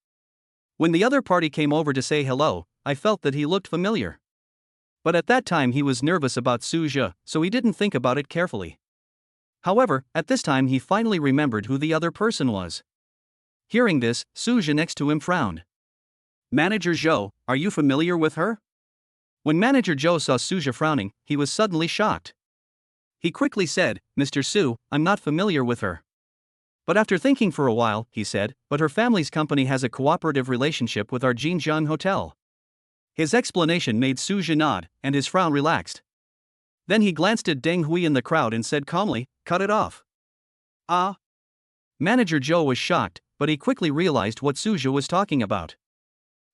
When the other party came over to say hello, I felt that he looked familiar. But at that time he was nervous about Suja, so he didn't think about it carefully. However, at this time he finally remembered who the other person was. Hearing this, Suja next to him frowned. Manager Zhou, are you familiar with her? When Manager Zhou saw Suja frowning, he was suddenly shocked. He quickly said, Mr. Su, I'm not familiar with her. But after thinking for a while, he said, but her family's company has a cooperative relationship with our Jinjiang Hotel. His explanation made Suja nod, and his frown relaxed. Then he glanced at Deng Hui in the crowd and said calmly, cut it off. Ah? Manager Zhou was shocked, but he quickly realized what Suja was talking about.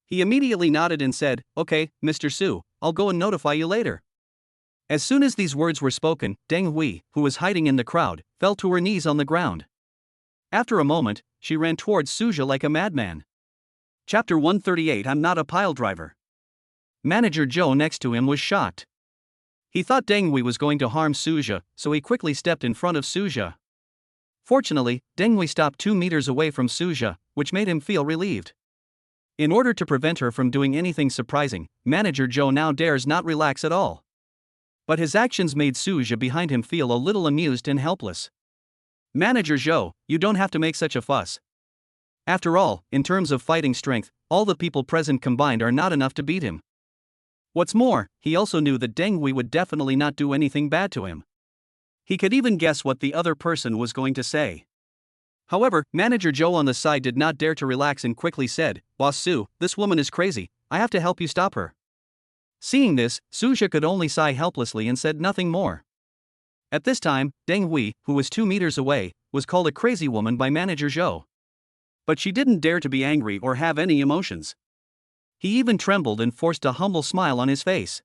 He immediately nodded and said, okay, Mr. Su, I'll go and notify you later. As soon as these words were spoken, Deng Hui, who was hiding in the crowd, fell to her knees on the ground. After a moment, she ran towards Suja like a madman. Chapter 138 I'm not a pile driver. Manager Zhou next to him was shocked. He thought Deng Hui was going to harm Suja, so he quickly stepped in front of Suja. Fortunately, Deng Hui stopped 2 meters away from Suja, which made him feel relieved. In order to prevent her from doing anything surprising, Manager Zhou now dares not relax at all. But his actions made Suja behind him feel a little amused and helpless. Manager Zhou, you don't have to make such a fuss. After all, in terms of fighting strength, all the people present combined are not enough to beat him. What's more, he also knew that Deng Hui would definitely not do anything bad to him. He could even guess what the other person was going to say. However, Manager Zhou on the side did not dare to relax and quickly said, Boss Su, this woman is crazy, I have to help you stop her. Seeing this, Suja could only sigh helplessly and said nothing more. At this time, Deng Hui, who was 2 meters away, was called a crazy woman by Manager Zhou. But she didn't dare to be angry or have any emotions. He even trembled and forced a humble smile on his face.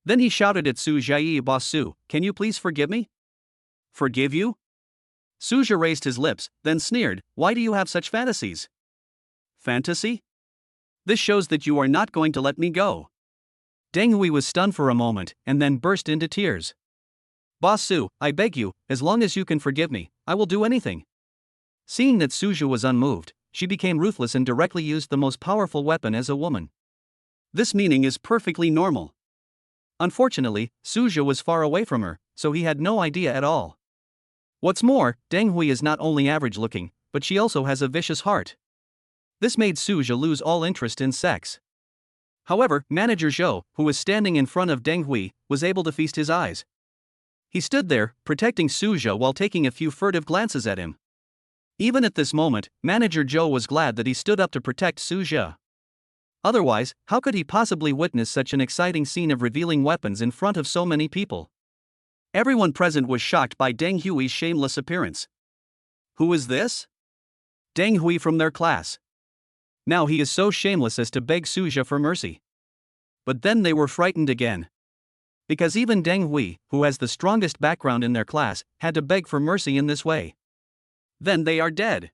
Then he shouted at Su Jiayi, Boss Su, can you please forgive me? Forgive you? Suja raised his lips, then sneered, why do you have such fantasies? Fantasy? This shows that you are not going to let me go. Deng Hui was stunned for a moment, and then burst into tears. Boss Su, I beg you, as long as you can forgive me, I will do anything. Seeing that Suja was unmoved, she became ruthless and directly used the most powerful weapon as a woman. This meaning is perfectly normal. Unfortunately, Suja was far away from her, so he had no idea at all. What's more, Deng Hui is not only average looking, but she also has a vicious heart. This made Suja lose all interest in sex. However, Manager Zhou, who was standing in front of Deng Hui, was able to feast his eyes. He stood there, protecting Suja while taking a few furtive glances at him. Even at this moment, Manager Zhou was glad that he stood up to protect Suja. Otherwise, how could he possibly witness such an exciting scene of revealing weapons in front of so many people? Everyone present was shocked by Deng Hui's shameless appearance. Who is this? Deng Hui from their class. Now he is so shameless as to beg Suja for mercy. But then they were frightened again. Because even Deng Hui, who has the strongest background in their class, had to beg for mercy in this way. Then they are dead.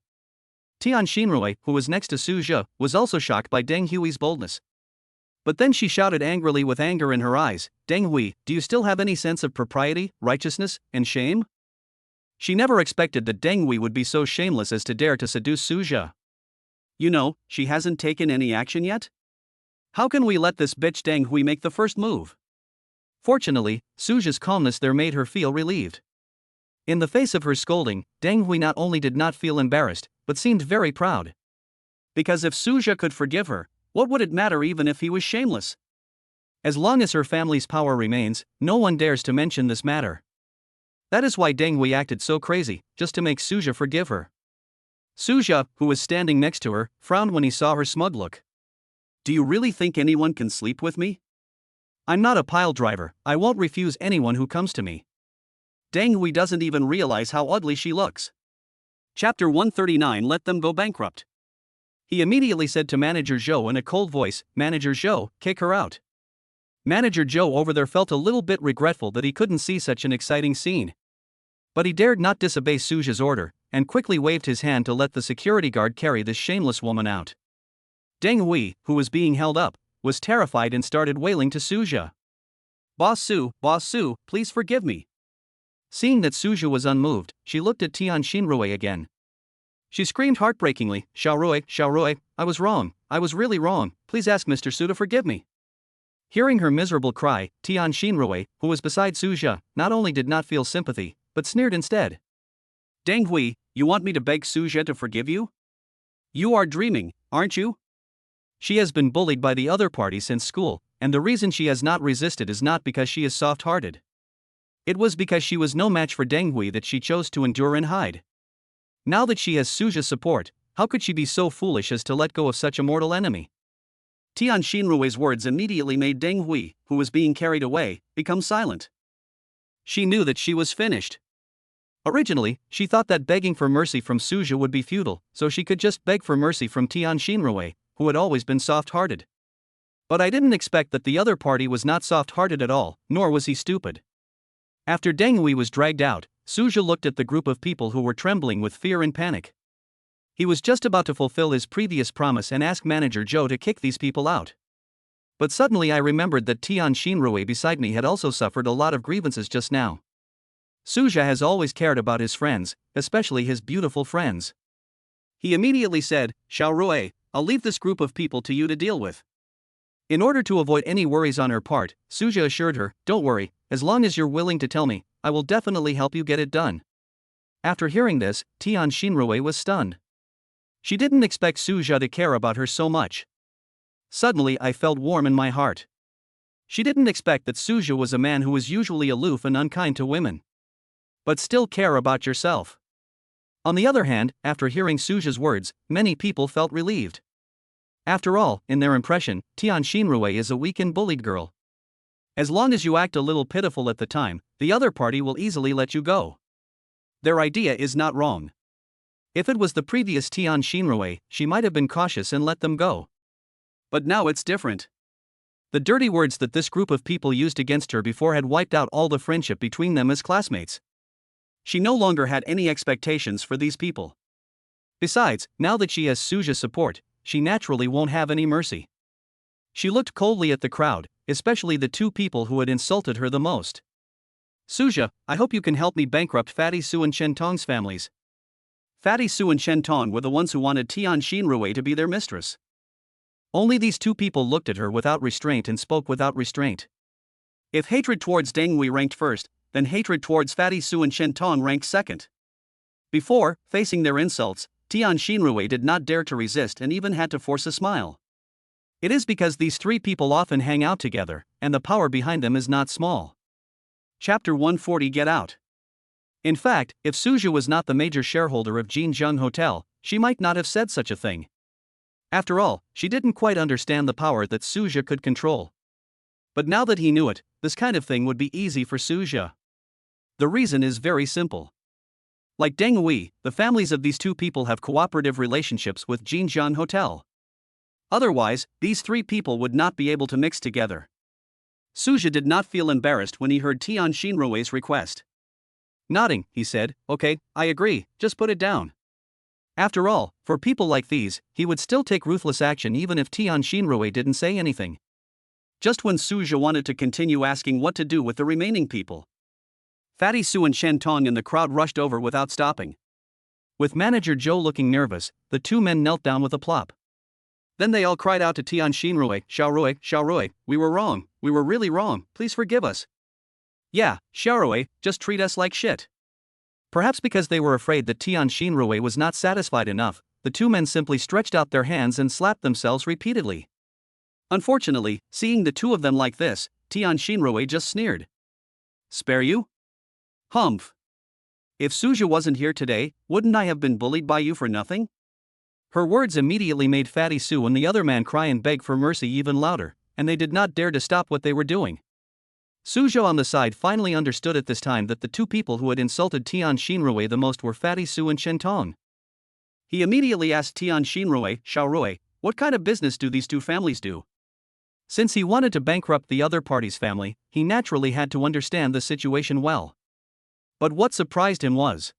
Tian Xinrui, who was next to Suja, was also shocked by Deng Hui's boldness. But then she shouted angrily with anger in her eyes, "Deng Hui, do you still have any sense of propriety, righteousness, and shame?" She never expected that Deng Hui would be so shameless as to dare to seduce Suja. You know, she hasn't taken any action yet? How can we let this bitch Deng Hui make the first move? Fortunately, Suja's calmness there made her feel relieved. In the face of her scolding, Deng Hui not only did not feel embarrassed, but seemed very proud. Because if Suja could forgive her, what would it matter even if he was shameless? As long as her family's power remains, no one dares to mention this matter. That is why Deng Hui acted so crazy, just to make Suja forgive her. Suja, who was standing next to her, frowned when he saw her smug look. Do you really think anyone can sleep with me? I'm not a pile driver, I won't refuse anyone who comes to me. Deng Hui doesn't even realize how ugly she looks. Chapter 139 Let them go bankrupt. He immediately said to Manager Zhou in a cold voice, "Manager Zhou, kick her out." Manager Zhou over there felt a little bit regretful that he couldn't see such an exciting scene. But he dared not disobey Suja's order, and quickly waved his hand to let the security guard carry this shameless woman out. Deng Hui, who was being held up, was terrified and started wailing to Suja. Boss Su, please forgive me." Seeing that Suja was unmoved, she looked at Tian Xinrui again. She screamed heartbreakingly, Xiaorui, I was wrong, I was really wrong, please ask Mr. Su to forgive me." Hearing her miserable cry, Tian Xinrui, who was beside Suja, not only did not feel sympathy, but sneered instead. Deng Hui, you want me to beg Suja to forgive you? You are dreaming, aren't you? She has been bullied by the other party since school, and the reason she has not resisted is not because she is soft-hearted. It was because she was no match for Deng Hui that she chose to endure and hide. Now that she has Suja's support, how could she be so foolish as to let go of such a mortal enemy? Tian Xinrui's words immediately made Deng Hui, who was being carried away, become silent. She knew that she was finished. Originally, she thought that begging for mercy from Suja would be futile, so she could just beg for mercy from Tian Xinrui, who had always been soft-hearted. But I didn't expect that the other party was not soft-hearted at all, nor was he stupid. After Deng Hui was dragged out, Suja looked at the group of people who were trembling with fear and panic. He was just about to fulfill his previous promise and ask Manager Zhou to kick these people out. But suddenly I remembered that Tian Xinrui beside me had also suffered a lot of grievances just now. Suja has always cared about his friends, especially his beautiful friends. He immediately said, Xiaorui, I'll leave this group of people to you to deal with. In order to avoid any worries on her part, Suja assured her, "Don't worry, as long as you're willing to tell me, I will definitely help you get it done." After hearing this, Tian Xinrui was stunned. She didn't expect Suja to care about her so much. Suddenly I felt warm in my heart. She didn't expect that Suja was a man who was usually aloof and unkind to women. But still care about yourself. On the other hand, after hearing Suja's words, many people felt relieved. After all, in their impression, Tian Xinrui is a weak and bullied girl. As long as you act a little pitiful at the time, the other party will easily let you go. Their idea is not wrong. If it was the previous Tian Xinrui, she might have been cautious and let them go. But now it's different. The dirty words that this group of people used against her before had wiped out all the friendship between them as classmates. She no longer had any expectations for these people. Besides, now that she has Suja's support, she naturally won't have any mercy. She looked coldly at the crowd, especially the two people who had insulted her the most. "Suja, I hope you can help me bankrupt Fatty Su and Chen Tong's families." Fatty Su and Chen Tong were the ones who wanted Tian Xinrui to be their mistress. Only these two people looked at her without restraint and spoke without restraint. If hatred towards Deng Hui ranked first, then hatred towards Fatty Su and Chen Tong ranked second. Before, facing their insults, Tian Xinrui did not dare to resist and even had to force a smile. It is because these three people often hang out together, and the power behind them is not small. Chapter 140 Get Out. In fact, if Suja was not the major shareholder of Jinjiang Hotel, she might not have said such a thing. After all, she didn't quite understand the power that Suja could control. But now that he knew it, this kind of thing would be easy for Suja. The reason is very simple. Like Deng Hui, the families of these two people have cooperative relationships with Jinjiang Hotel. Otherwise, these three people would not be able to mix together. Suja did not feel embarrassed when he heard Tian Xinrui's request. Nodding, he said, "Okay, I agree, just put it down." After all, for people like these, he would still take ruthless action even if Tian Xinrui didn't say anything. Just when Suja wanted to continue asking what to do with the remaining people, Fatty Su and Shen Tong and the crowd rushed over without stopping. With Manager Zhou looking nervous, the two men knelt down with a plop. Then they all cried out to Tian Xinrui, Xiaorui, we were wrong, we were really wrong, please forgive us. Yeah, Xiaorui, just treat us like shit. Perhaps because they were afraid that Tian Xinrui was not satisfied enough, the two men simply stretched out their hands and slapped themselves repeatedly. Unfortunately, seeing the two of them like this, Tian Xinrui just sneered. Spare you? Humph. If Suja wasn't here today, wouldn't I have been bullied by you for nothing? Her words immediately made Fatty Su and the other man cry and beg for mercy even louder, and they did not dare to stop what they were doing. Suja on the side finally understood at this time that the two people who had insulted Tian Xinrui the most were Fatty Su and Shen Tong. He immediately asked Tian Xinrui, Xiaorui, what kind of business do these two families do? Since he wanted to bankrupt the other party's family, he naturally had to understand the situation well. But what surprised him was,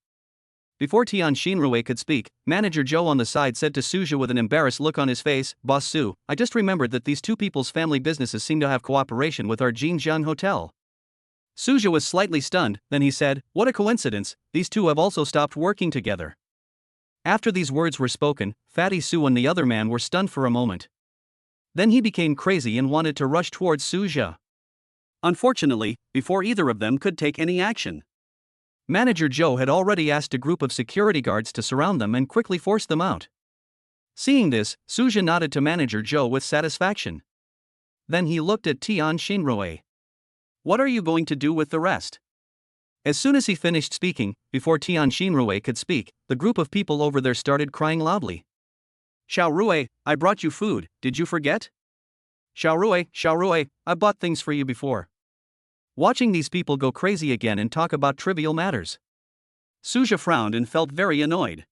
before Tian Xinrui could speak, Manager Zhou on the side said to Suja with an embarrassed look on his face, Boss Su, I just remembered that these two people's family businesses seem to have cooperation with our Jinjiang Hotel. Suja was slightly stunned, then he said, what a coincidence, these two have also stopped working together. After these words were spoken, Fatty Su and the other man were stunned for a moment. Then he became crazy and wanted to rush towards Suja. Unfortunately, before either of them could take any action, Manager Zhou had already asked a group of security guards to surround them and quickly force them out. Seeing this, Suja nodded to Manager Zhou with satisfaction. Then he looked at Tian Xinrui. What are you going to do with the rest? As soon as he finished speaking, before Tian Xinrui could speak, the group of people over there started crying loudly. Xiaorui, I brought you food, did you forget? Xiaorui, I bought things for you before. Watching these people go crazy again and talk about trivial matters, Suja frowned and felt very annoyed.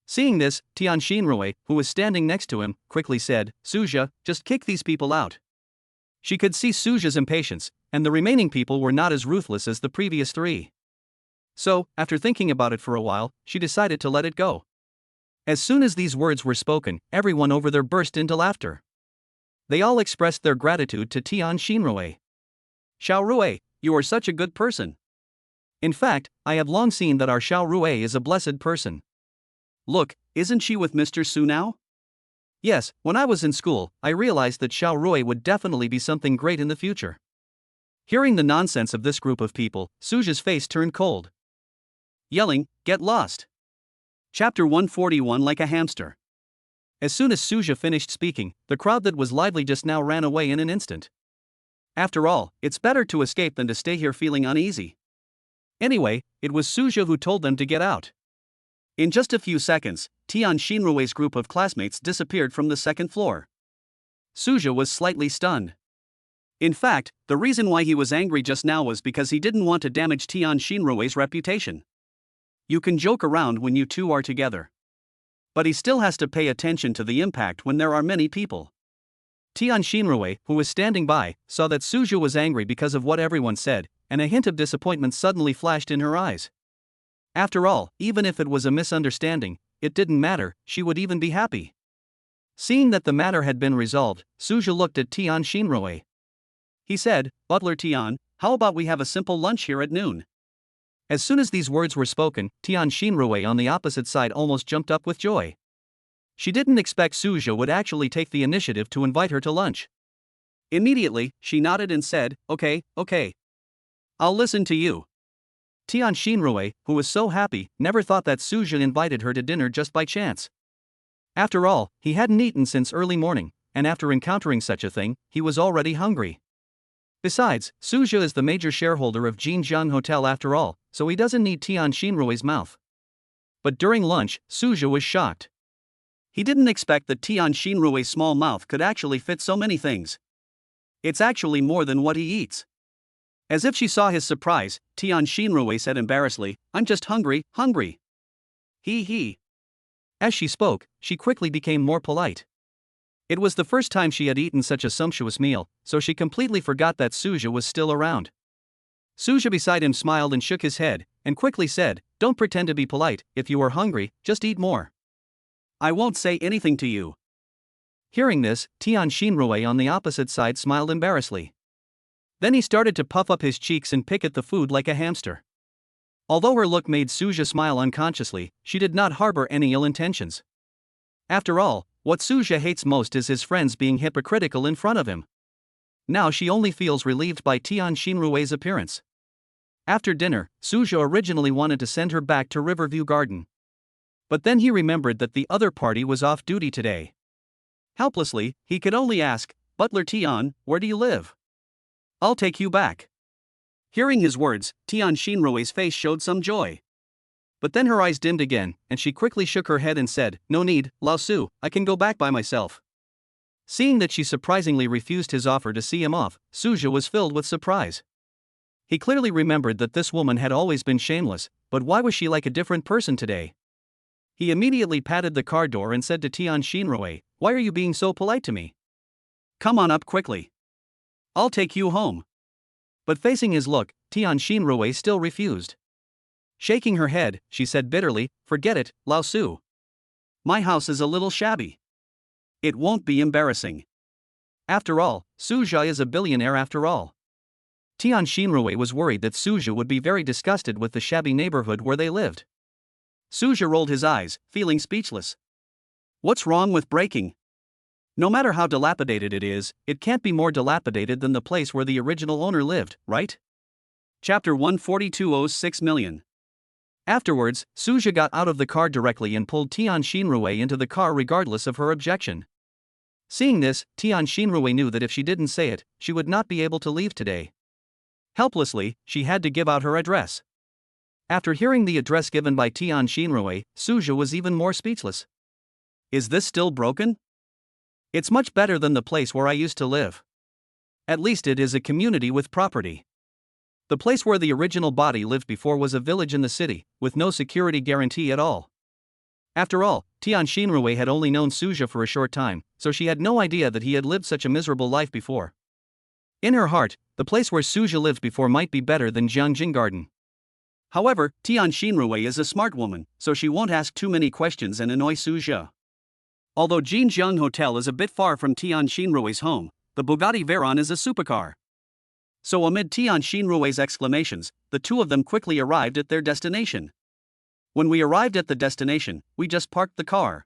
Seeing this, Tian Xinrui, who was standing next to him, quickly said, Suja, just kick these people out. She could see Suja's impatience, and the remaining people were not as ruthless as the previous three. So, after thinking about it for a while, she decided to let it go. As soon as these words were spoken, everyone over there burst into laughter. They all expressed their gratitude to Tian Xinrui. Xiaorui, you are such a good person. In fact, I have long seen that our Xiaorui is a blessed person. Look, isn't she with Mr. Su now? Yes, when I was in school, I realized that Xiaorui would definitely be something great in the future. Hearing the nonsense of this group of people, Suja's face turned cold. Yelling, get lost. Chapter 141 Like a hamster. As soon as Suja finished speaking, the crowd that was lively just now ran away in an instant. After all, it's better to escape than to stay here feeling uneasy. Anyway, it was Suja who told them to get out. In just a few seconds, Tian Xinrui's group of classmates disappeared from the second floor. Suja was slightly stunned. In fact, the reason why he was angry just now was because he didn't want to damage Tian Xinrui's reputation. You can joke around when you two are together, but he still has to pay attention to the impact when there are many people. Tian Xinrui, who was standing by, saw that Suja was angry because of what everyone said, and a hint of disappointment suddenly flashed in her eyes. After all, even if it was a misunderstanding, it didn't matter, she would even be happy. Seeing that the matter had been resolved, Suja looked at Tian Xinrui. He said, Butler Tian, how about we have a simple lunch here at noon? As soon as these words were spoken, Tian Xinrui on the opposite side almost jumped up with joy. She didn't expect Suja would actually take the initiative to invite her to lunch. Immediately, she nodded and said, okay. I'll listen to you. Tian Xinrui, who was so happy, never thought that Suja invited her to dinner just by chance. After all, he hadn't eaten since early morning, and after encountering such a thing, he was already hungry. Besides, Suja is the major shareholder of Jinjiang Hotel after all, so he doesn't need Tian Xinrui's mouth. But during lunch, Suja was shocked. He didn't expect that Tian Xinrui's small mouth could actually fit so many things. It's actually more than what he eats. As if she saw his surprise, Tian Xinrui said embarrassedly, I'm just hungry. He. As she spoke, she quickly became more polite. It was the first time she had eaten such a sumptuous meal, so she completely forgot that Suja was still around. Suja beside him smiled and shook his head, and quickly said, Don't pretend to be polite, if you are hungry, just eat more. I won't say anything to you. Hearing this, Tian Xinrui on the opposite side smiled embarrassedly. Then he started to puff up his cheeks and pick at the food like a hamster. Although her look made Suja smile unconsciously, she did not harbor any ill intentions. After all, what Suja hates most is his friends being hypocritical in front of him. Now she only feels relieved by Tian Xinrui's appearance. After dinner, Suja originally wanted to send her back to Riverview Garden. But then he remembered that the other party was off duty today. Helplessly, he could only ask, Butler Tian, where do you live? I'll take you back. Hearing his words, Tian Xinrui's face showed some joy. But then her eyes dimmed again, and she quickly shook her head and said, No need, Lao Su, I can go back by myself. Seeing that she surprisingly refused his offer to see him off, Suja was filled with surprise. He clearly remembered that this woman had always been shameless, but why was she like a different person today? He immediately patted the car door and said to Tian Xinrui, Why are you being so polite to me? Come on up quickly. I'll take you home. But facing his look, Tian Xinrui still refused. Shaking her head, she said bitterly, Forget it, Lao Su. My house is a little shabby. It won't be embarrassing. After all, Suja is a billionaire after all. Tian Xinrui was worried that Suja would be very disgusted with the shabby neighborhood where they lived. Suja rolled his eyes, feeling speechless. What's wrong with breaking? No matter how dilapidated it is, it can't be more dilapidated than the place where the original owner lived, right? Chapter 142:06 million. Afterwards, Suja got out of the car directly and pulled Tian Xinrui into the car regardless of her objection. Seeing this, Tian Xinrui knew that if she didn't say it, she would not be able to leave today. Helplessly, she had to give out her address. After hearing the address given by Tian Xinrui, Suja was even more speechless. Is this still broken? It's much better than the place where I used to live. At least it is a community with property. The place where the original body lived before was a village in the city, with no security guarantee at all. After all, Tian Xinrui had only known Suja for a short time, so she had no idea that he had lived such a miserable life before. In her heart, the place where Suja lived before might be better than Jiangjing Garden. However, Tian Xinrui is a smart woman, so she won't ask too many questions and annoy Suja. Although Jinjiang Hotel is a bit far from Tian Xinrui's home, the Bugatti Veyron is a supercar. So amid Tian Xinrui's exclamations, the two of them quickly arrived at their destination. When we arrived at the destination, we just parked the car.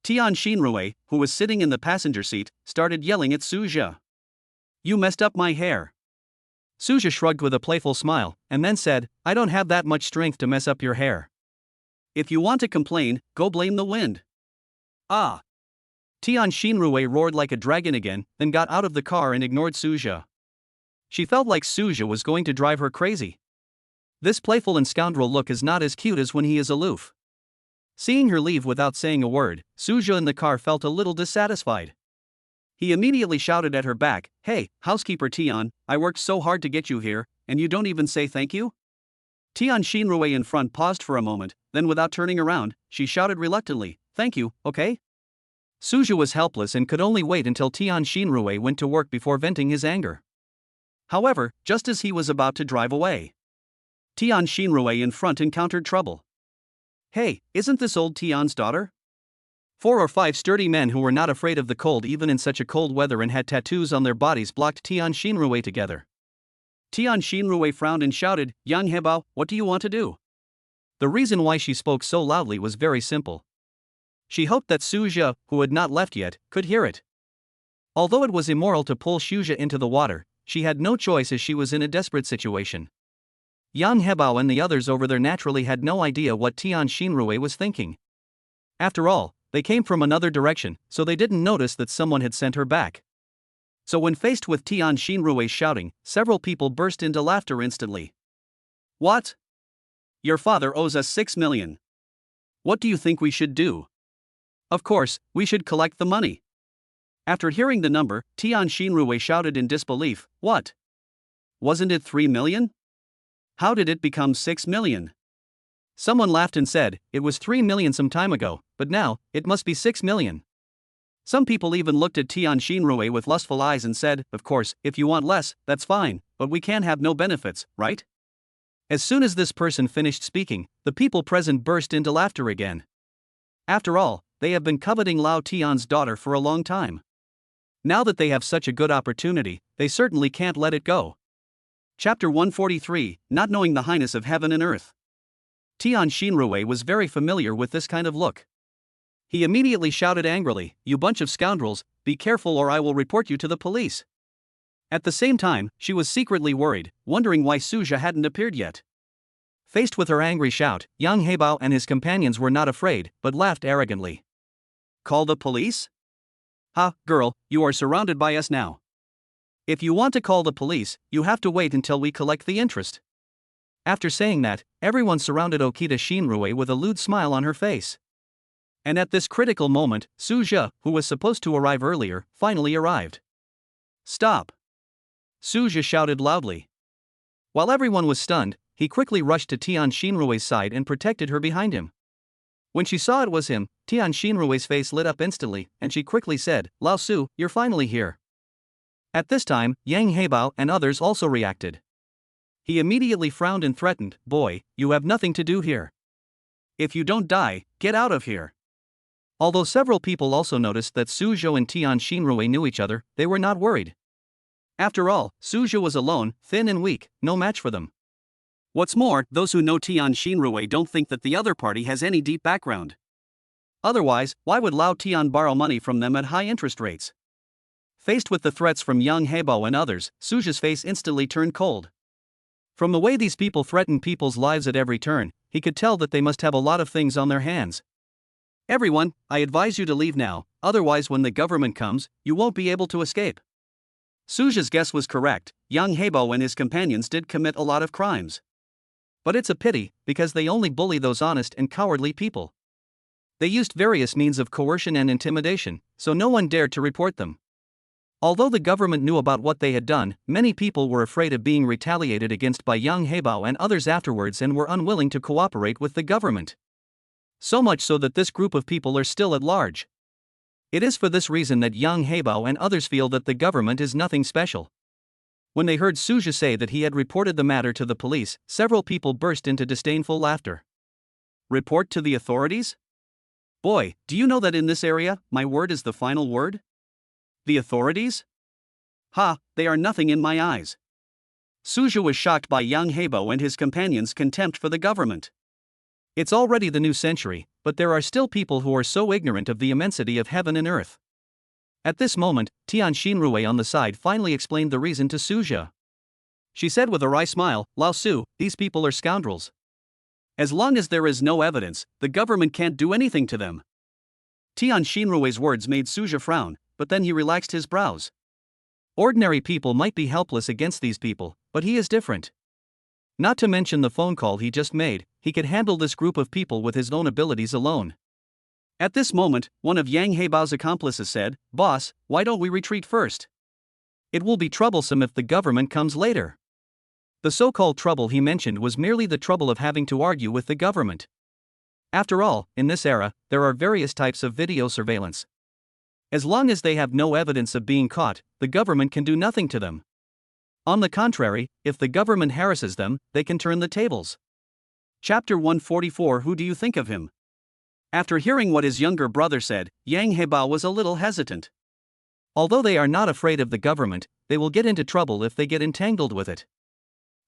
Tian Xinrui, who was sitting in the passenger seat, started yelling at Suja. You messed up my hair. Suja shrugged with a playful smile, and then said, I don't have that much strength to mess up your hair. If you want to complain, go blame the wind. Ah! Tian Xinrui roared like a dragon again, then got out of the car and ignored Suja. She felt like Suja was going to drive her crazy. This playful and scoundrel look is not as cute as when he is aloof. Seeing her leave without saying a word, Suja in the car felt a little dissatisfied. He immediately shouted at her back, Hey, housekeeper Tian, I worked so hard to get you here, and you don't even say thank you? Tian Xinrui in front paused for a moment, then without turning around, she shouted reluctantly, Thank you, okay? Suja was helpless and could only wait until Tian Xinrui went to work before venting his anger. However, just as he was about to drive away, Tian Xinrui in front encountered trouble. Hey, isn't this old Tian's daughter? 4 or 5 sturdy men who were not afraid of the cold even in such a cold weather and had tattoos on their bodies blocked Tian Xinrui together. Tian Xinrui frowned and shouted, Yang Hebao, what do you want to do? The reason why she spoke so loudly was very simple. She hoped that Suja, who had not left yet, could hear it. Although it was immoral to pull Suja into the water, she had no choice as she was in a desperate situation. Yang Hebao and the others over there naturally had no idea what Tian Xinrui was thinking. After all, they came from another direction, so they didn't notice that someone had sent her back. So when faced with Tian Xinrui's shouting, several people burst into laughter instantly. What? Your father owes us 6 million. What do you think we should do? Of course, we should collect the money. After hearing the number, Tian Xinrui shouted in disbelief, what? Wasn't it 3 million? How did it become 6 million? Someone laughed and said, it was 3 million some time ago, but now, it must be 6 million. Some people even looked at Tian Xinrui with lustful eyes and said, of course, if you want less, that's fine, but we can't have no benefits, right? As soon as this person finished speaking, the people present burst into laughter again. After all, they have been coveting Lao Tian's daughter for a long time. Now that they have such a good opportunity, they certainly can't let it go. Chapter 143, Not Knowing the Highness of Heaven and Earth. Tian Xinrui was very familiar with this kind of look. He immediately shouted angrily, you bunch of scoundrels, be careful or I will report you to the police. At the same time, she was secretly worried, wondering why Suja hadn't appeared yet. Faced with her angry shout, Yang Heibao and his companions were not afraid, but laughed arrogantly. Call the police? Ha, girl, you are surrounded by us now. If you want to call the police, you have to wait until we collect the interest. After saying that, everyone surrounded Okita Xinrui with a lewd smile on her face. And at this critical moment, Suja, who was supposed to arrive earlier, finally arrived. Stop! Suja shouted loudly. While everyone was stunned, he quickly rushed to Tian Xinrui's side and protected her behind him. When she saw it was him, Tian Xinrui's face lit up instantly, and she quickly said, Lao Su, you're finally here. At this time, Yang Heibao and others also reacted. He immediately frowned and threatened, boy, you have nothing to do here. If you don't die, get out of here. Although several people also noticed that Suzhou and Tian Xinrui knew each other, they were not worried. After all, Suzhou was alone, thin and weak, no match for them. What's more, those who know Tian Xinrui don't think that the other party has any deep background. Otherwise, why would Lao Tian borrow money from them at high interest rates? Faced with the threats from Yang Heibao and others, Suzhou's face instantly turned cold. From the way these people threaten people's lives at every turn, he could tell that they must have a lot of things on their hands. Everyone, I advise you to leave now, otherwise when the government comes, you won't be able to escape. Suzhou's guess was correct, Yang Heibao and his companions did commit a lot of crimes. But it's a pity, because they only bully those honest and cowardly people. They used various means of coercion and intimidation, so no one dared to report them. Although the government knew about what they had done, many people were afraid of being retaliated against by Yang Heibao and others afterwards and were unwilling to cooperate with the government. So much so that this group of people are still at large. It is for this reason that Yang Heibao and others feel that the government is nothing special. When they heard Suzhou say that he had reported the matter to the police, several people burst into disdainful laughter. Report to the authorities? Boy, do you know that in this area, my word is the final word? The authorities? Ha, they are nothing in my eyes. Suzhou was shocked by Yang Heibao and his companions' contempt for the government. It's already the new century, but there are still people who are so ignorant of the immensity of heaven and earth. At this moment, Tian Xinrui on the side finally explained the reason to Suzhou. She said with a wry smile, Lao Su, these people are scoundrels. As long as there is no evidence, the government can't do anything to them. Tian Xinrui's words made Suzhou frown, but then he relaxed his brows. Ordinary people might be helpless against these people, but he is different. Not to mention the phone call he just made, he could handle this group of people with his own abilities alone. At this moment, one of Yang Heibao's accomplices said, Boss, why don't we retreat first? It will be troublesome if the government comes later. The so-called trouble he mentioned was merely the trouble of having to argue with the government. After all, in this era, there are various types of video surveillance. As long as they have no evidence of being caught, the government can do nothing to them. On the contrary, if the government harasses them, they can turn the tables. Chapter 144 Who do you think of him? After hearing what his younger brother said, Yang Heibao was a little hesitant. Although they are not afraid of the government, they will get into trouble if they get entangled with it.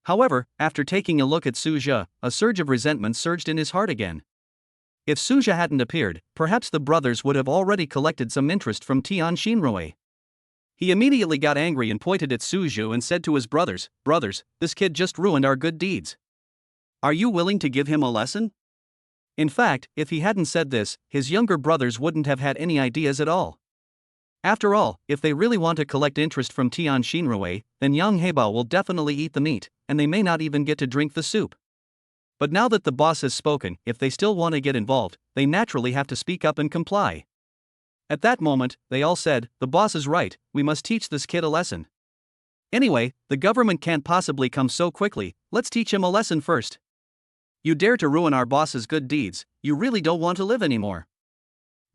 However, after taking a look at Suzhou, a surge of resentment surged in his heart again. If Suzhou hadn't appeared, perhaps the brothers would have already collected some interest from Tian Xinrui. He immediately got angry and pointed at Suzhou and said to his brothers, Brothers, this kid just ruined our good deeds. Are you willing to give him a lesson? In fact, if he hadn't said this, his younger brothers wouldn't have had any ideas at all. After all, if they really want to collect interest from Tian Xinrui, then Yang Heibao will definitely eat the meat, and they may not even get to drink the soup. But now that the boss has spoken, if they still want to get involved, they naturally have to speak up and comply. At that moment, they all said, "The boss is right, we must teach this kid a lesson. Anyway, the government can't possibly come so quickly, let's teach him a lesson first. You dare to ruin our boss's good deeds, you really don't want to live anymore.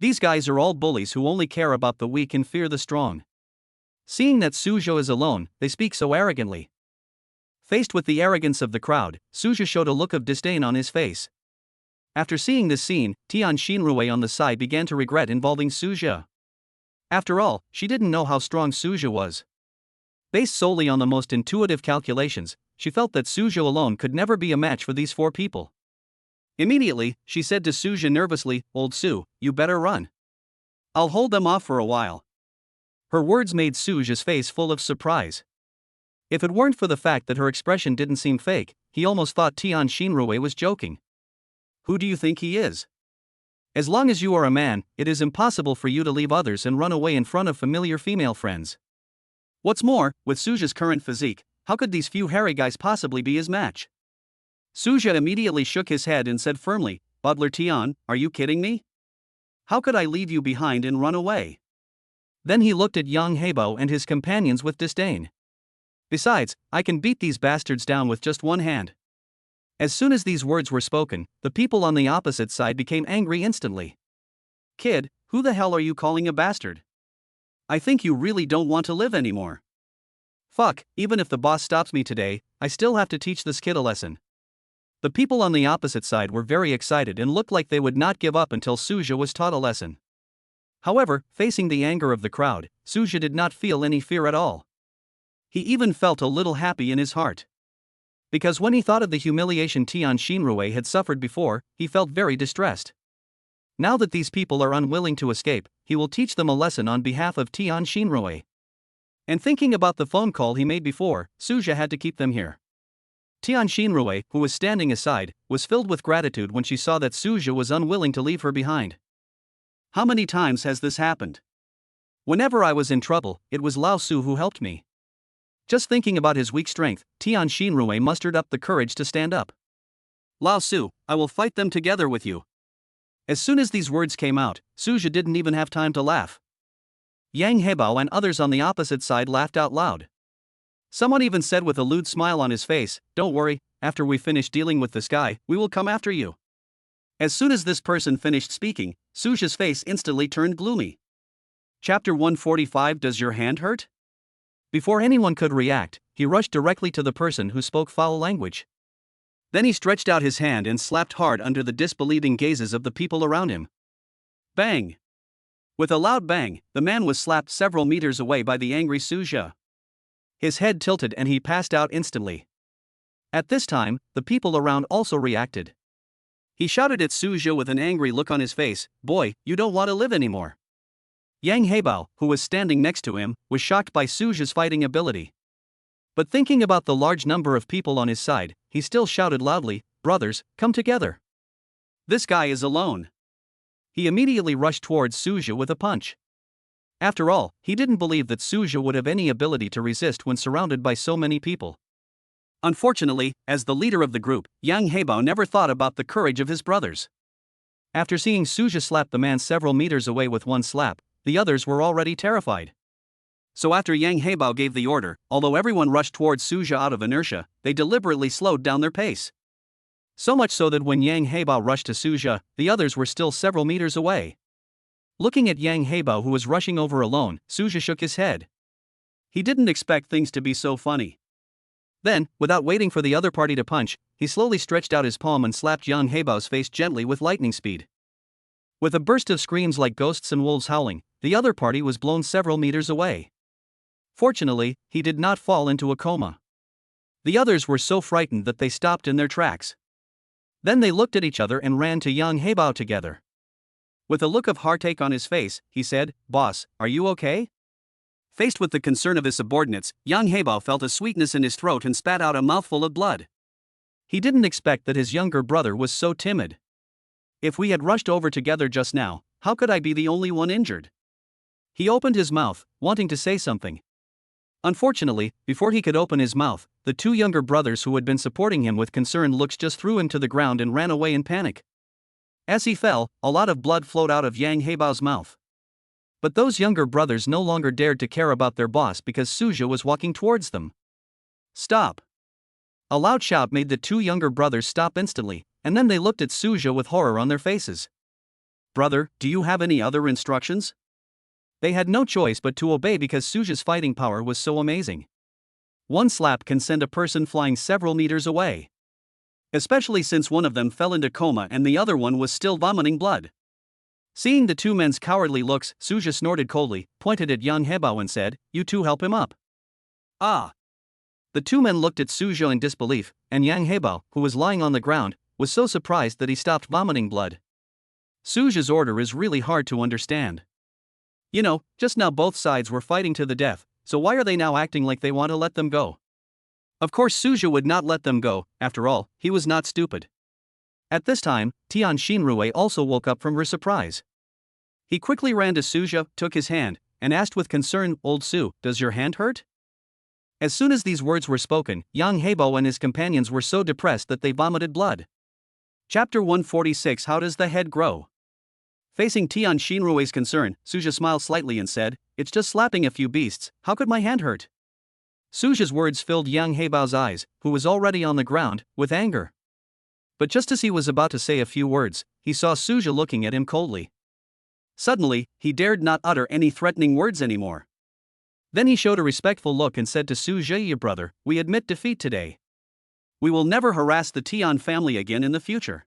These guys are all bullies who only care about the weak and fear the strong." Seeing that Suzhou is alone, they speak so arrogantly. Faced with the arrogance of the crowd, Suzhou showed a look of disdain on his face. After seeing this scene, Tian Xinrui on the side began to regret involving Suzhou. After all, she didn't know how strong Suzhou was. Based solely on the most intuitive calculations, she felt that Suzhou alone could never be a match for these 4 people. Immediately, she said to Suzhou nervously, "Old Su, you better run. I'll hold them off for a while." Her words made Suzhou's face full of surprise. If it weren't for the fact that her expression didn't seem fake, he almost thought Tian Xinrui was joking. Who do you think he is? As long as you are a man, it is impossible for you to leave others and run away in front of familiar female friends. What's more, with Suzhou's current physique, how could these few hairy guys possibly be his match? Suzhou immediately shook his head and said firmly, "Butler Tian, are you kidding me? How could I leave you behind and run away?" Then he looked at Yang Heibo and his companions with disdain. "Besides, I can beat these bastards down with just one hand." As soon as these words were spoken, the people on the opposite side became angry instantly. "Kid, who the hell are you calling a bastard? I think you really don't want to live anymore. Fuck, even if the boss stops me today, I still have to teach this kid a lesson." The people on the opposite side were very excited and looked like they would not give up until Suzhou was taught a lesson. However, facing the anger of the crowd, Suzhou did not feel any fear at all. He even felt a little happy in his heart. Because when he thought of the humiliation Tian Xinrui had suffered before, he felt very distressed. Now that these people are unwilling to escape, he will teach them a lesson on behalf of Tian Xinrui. And thinking about the phone call he made before, Suzhou had to keep them here. Tian Xinrui, who was standing aside, was filled with gratitude when she saw that Suzhou was unwilling to leave her behind. "How many times has this happened? Whenever I was in trouble, it was Lao Su who helped me." Just thinking about his weak strength, Tian Xinrui mustered up the courage to stand up. "Lao Su, I will fight them together with you." As soon as these words came out, Suzhou didn't even have time to laugh. Yang Hebao and others on the opposite side laughed out loud. Someone even said with a lewd smile on his face, "Don't worry, after we finish dealing with this guy, we will come after you." As soon as this person finished speaking, Suzhou's face instantly turned gloomy. Chapter 145. Does your hand hurt? Before anyone could react, he rushed directly to the person who spoke foul language. Then he stretched out his hand and slapped hard under the disbelieving gazes of the people around him. Bang! With a loud bang, the man was slapped several meters away by the angry Suzhou. His head tilted and he passed out instantly. At this time, the people around also reacted. He shouted at Suzhou with an angry look on his face, "Boy, you don't want to live anymore." Yang Heibao, who was standing next to him, was shocked by Suzhou's fighting ability. But thinking about the large number of people on his side, he still shouted loudly, "Brothers, come together. This guy is alone." He immediately rushed towards Suzhou with a punch. After all, he didn't believe that Suzhou would have any ability to resist when surrounded by so many people. Unfortunately, as the leader of the group, Yang Heibao never thought about the courage of his brothers. After seeing Suzhou slap the man several meters away with one slap, the others were already terrified. So after Yang Heibao gave the order, although everyone rushed towards Suzhou out of inertia, they deliberately slowed down their pace. So much so that when Yang Heibao rushed to Suzhou, the others were still several meters away. Looking at Yang Heibao, who was rushing over alone, Suzhou shook his head. He didn't expect things to be so funny. Then, without waiting for the other party to punch, he slowly stretched out his palm and slapped Yang Heibao's face gently with lightning speed. With a burst of screams like ghosts and wolves howling, the other party was blown several meters away. Fortunately, he did not fall into a coma. The others were so frightened that they stopped in their tracks. Then they looked at each other and ran to Yang Heibao together. With a look of heartache on his face, he said, "Boss, are you okay?" Faced with the concern of his subordinates, Yang Heibao felt a sweetness in his throat and spat out a mouthful of blood. He didn't expect that his younger brother was so timid. "If we had rushed over together just now, how could I be the only one injured?" He opened his mouth, wanting to say something. Unfortunately, before he could open his mouth, the two younger brothers who had been supporting him with concerned looks just threw him to the ground and ran away in panic. As he fell, a lot of blood flowed out of Yang Heibao's mouth. But those younger brothers no longer dared to care about their boss because Suja was walking towards them. Stop! A loud shout made the two younger brothers stop instantly, and then they looked at Suja with horror on their faces. Brother, do you have any other instructions? They had no choice but to obey because Suja's fighting power was so amazing. One slap can send a person flying several meters away. Especially since one of them fell into coma and the other one was still vomiting blood. Seeing the two men's cowardly looks, Suja snorted coldly, pointed at Yang Heibao and said, "You two help him up." Ah! The two men looked at Suja in disbelief, and Yang Heibao, who was lying on the ground, was so surprised that he stopped vomiting blood. Suja's order is really hard to understand. You know, just now both sides were fighting to the death, so why are they now acting like they want to let them go? Of course Suja would not let them go, after all, he was not stupid. At this time, Tian Xinrui also woke up from her surprise. He quickly ran to Suja, took his hand, and asked with concern, "Old Su, does your hand hurt?" As soon as these words were spoken, Yang Heibao and his companions were so depressed that they vomited blood. Chapter 146 How Does the Head Grow? Facing Tian Xinrui's concern, Suja smiled slightly and said, "It's just slapping a few beasts, how could my hand hurt?" Suja's words filled Yang Heibao's eyes, who was already on the ground, with anger. But just as he was about to say a few words, he saw Suja looking at him coldly. Suddenly, he dared not utter any threatening words anymore. Then he showed a respectful look and said to Suja, "Brother, we admit defeat today. We will never harass the Tian family again in the future."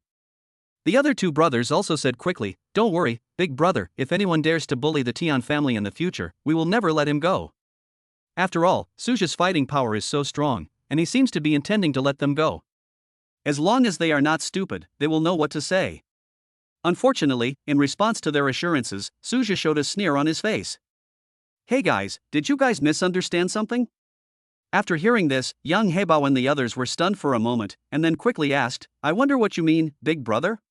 The other two brothers also said quickly, "Don't worry, big brother, if anyone dares to bully the Tian family in the future, we will never let him go." After all, Suja's fighting power is so strong, and he seems to be intending to let them go. As long as they are not stupid, they will know what to say. Unfortunately, in response to their assurances, Suja showed a sneer on his face. "Hey guys, did you guys misunderstand something?" After hearing this, Yang Heibao and the others were stunned for a moment, and then quickly asked, "I wonder what you mean, big brother?"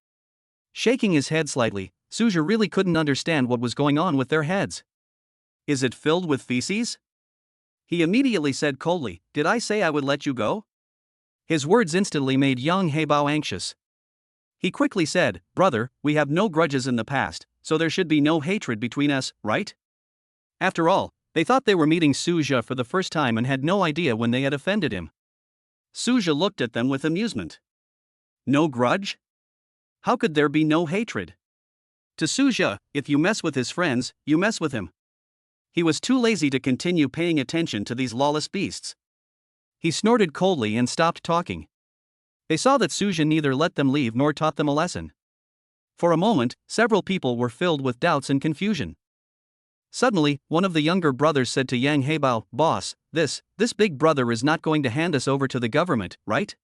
Shaking his head slightly, Suja really couldn't understand what was going on with their heads. "Is it filled with feces?" He immediately said coldly, "Did I say I would let you go?" His words instantly made Yang Heibao anxious. He quickly said, "Brother, we have no grudges in the past, so there should be no hatred between us, right?" After all, they thought they were meeting Suja for the first time and had no idea when they had offended him. Suja looked at them with amusement. No grudge? How could there be no hatred? To Suja, if you mess with his friends, you mess with him. He was too lazy to continue paying attention to these lawless beasts. He snorted coldly and stopped talking. They saw that Suja neither let them leave nor taught them a lesson. For a moment, several people were filled with doubts and confusion. Suddenly, one of the younger brothers said to Yang Heibao, "Boss, this big brother is not going to hand us over to the government, right?"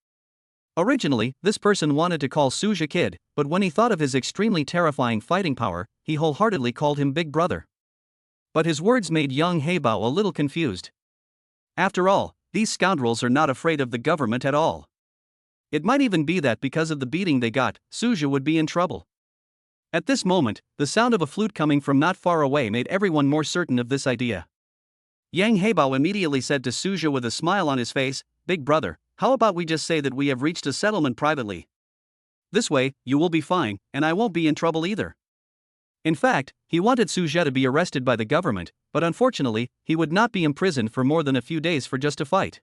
Originally, this person wanted to call Suja Kid, but when he thought of his extremely terrifying fighting power, he wholeheartedly called him Big Brother. But his words made Yang Heibao a little confused. After all, these scoundrels are not afraid of the government at all. It might even be that because of the beating they got, Suja would be in trouble. At this moment, the sound of a flute coming from not far away made everyone more certain of this idea. Yang Heibao immediately said to Suja with a smile on his face, "Big brother, how about we just say that we have reached a settlement privately? This way, you will be fine, and I won't be in trouble either." In fact, he wanted Suja to be arrested by the government, but unfortunately, he would not be imprisoned for more than a few days for just a fight.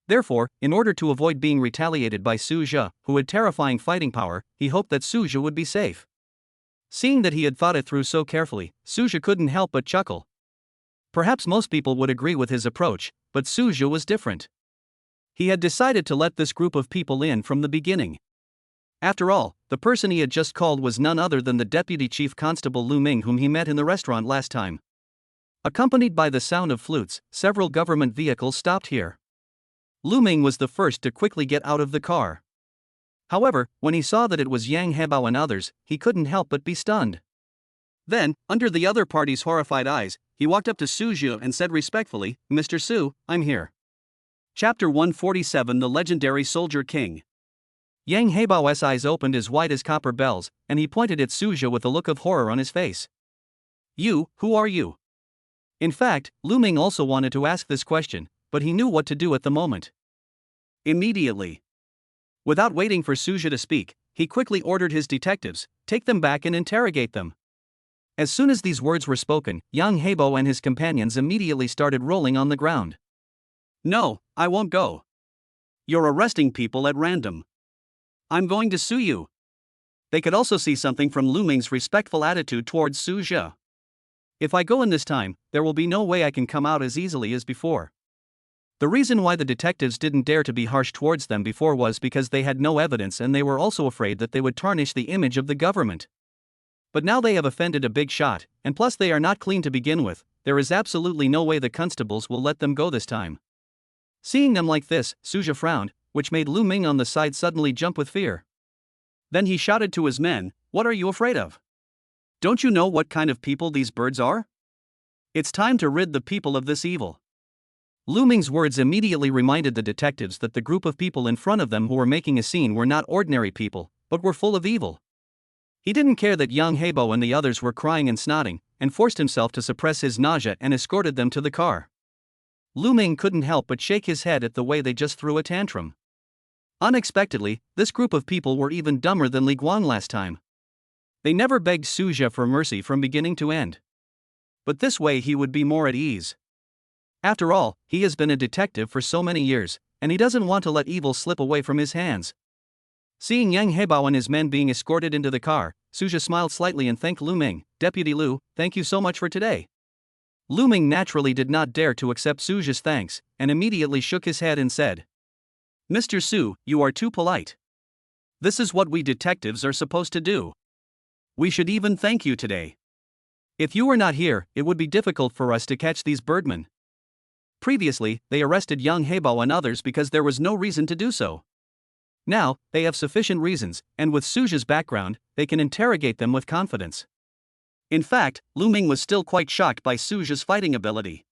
Therefore, in order to avoid being retaliated by Suja, who had terrifying fighting power, he hoped that Suja would be safe. Seeing that he had thought it through so carefully, Suja couldn't help but chuckle. Perhaps most people would agree with his approach, but Suja was different. He had decided to let this group of people in from the beginning. After all, the person he had just called was none other than the Deputy Chief Constable Lu Ming, whom he met in the restaurant last time. Accompanied by the sound of flutes, several government vehicles stopped here. Lu Ming was the first to quickly get out of the car. However, when he saw that it was Yang Heibao and others, he couldn't help but be stunned. Then, under the other party's horrified eyes, he walked up to Suja and said respectfully, "Mr. Su, I'm here." Chapter 147 The Legendary Soldier King. Yang Heibao's eyes opened as wide as copper bells, and he pointed at Suja with a look of horror on his face. "You, who are you?" In fact, Lu Ming also wanted to ask this question, but he knew what to do at the moment. Immediately. Without waiting for Suja to speak, he quickly ordered his detectives, take them back and interrogate them. As soon as these words were spoken, Yang Heibo and his companions immediately started rolling on the ground. No, I won't go. You're arresting people at random. I'm going to sue you. They could also see something from Lu Ming's respectful attitude towards Suja. If I go in this time, there will be no way I can come out as easily as before. The reason why the detectives didn't dare to be harsh towards them before was because they had no evidence and they were also afraid that they would tarnish the image of the government. But now they have offended a big shot, and plus they are not clean to begin with, there is absolutely no way the constables will let them go this time. Seeing them like this, Suja frowned, which made Lu Ming on the side suddenly jump with fear. Then he shouted to his men, "What are you afraid of? Don't you know what kind of people these birds are? It's time to rid the people of this evil." Lu Ming's words immediately reminded the detectives that the group of people in front of them who were making a scene were not ordinary people, but were full of evil. He didn't care that Yang Heibo and the others were crying and snotting, and forced himself to suppress his nausea and escorted them to the car. Lu Ming couldn't help but shake his head at the way they just threw a tantrum. Unexpectedly, this group of people were even dumber than Li Guang last time. They never begged Suja for mercy from beginning to end. But this way he would be more at ease. After all, he has been a detective for so many years, and he doesn't want to let evil slip away from his hands. Seeing Yang Heibo and his men being escorted into the car, Suja smiled slightly and thanked Lu Ming. "Deputy Lu, thank you so much for today." Lu Ming naturally did not dare to accept Suja's thanks, and immediately shook his head and said, "Mr. Su, you are too polite. This is what we detectives are supposed to do. We should even thank you today. If you were not here, it would be difficult for us to catch these birdmen." Previously, they arrested Yang Heibo and others because there was no reason to do so. Now, they have sufficient reasons, and with Suja's background, they can interrogate them with confidence. In fact, Lu Ming was still quite shocked by Suja's fighting ability.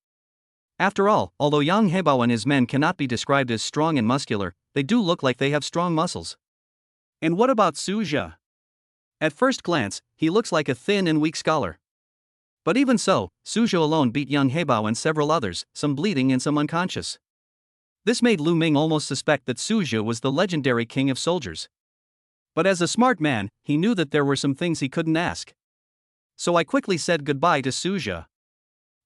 After all, although Yang Heibo and his men cannot be described as strong and muscular, they do look like they have strong muscles. And what about Suja? At first glance, he looks like a thin and weak scholar. But even so, Suja alone beat Yang Heibo and several others, some bleeding and some unconscious. This made Lu Ming almost suspect that Suja was the legendary king of soldiers. But as a smart man, he knew that there were some things he couldn't ask. So I quickly said goodbye to Suja.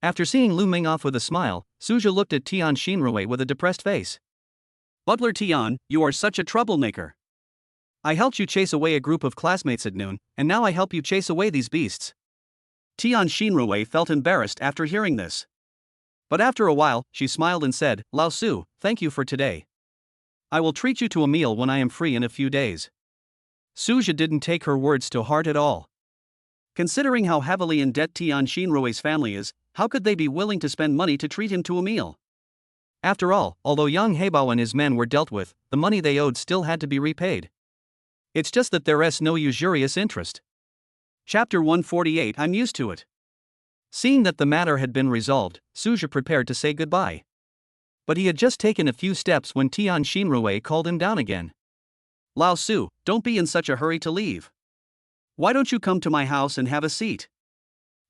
After seeing Lu Ming off with a smile, Suja looked at Tian Xinrui with a depressed face. "Butler Tian, you are such a troublemaker. I helped you chase away a group of classmates at noon, and now I help you chase away these beasts." Tian Xinrui felt embarrassed after hearing this. But after a while, she smiled and said, "Lao Su, thank you for today. I will treat you to a meal when I am free in a few days." Suja didn't take her words to heart at all. Considering how heavily in debt Tian Xinrui's family is, how could they be willing to spend money to treat him to a meal? After all, although Yang Heibo and his men were dealt with, the money they owed still had to be repaid. It's just that there is no usurious interest. Chapter 148. I'm used to it. Seeing that the matter had been resolved, Suja prepared to say goodbye. But he had just taken a few steps when Tian Xinrui called him down again. "Lao Su, don't be in such a hurry to leave. Why don't you come to my house and have a seat?"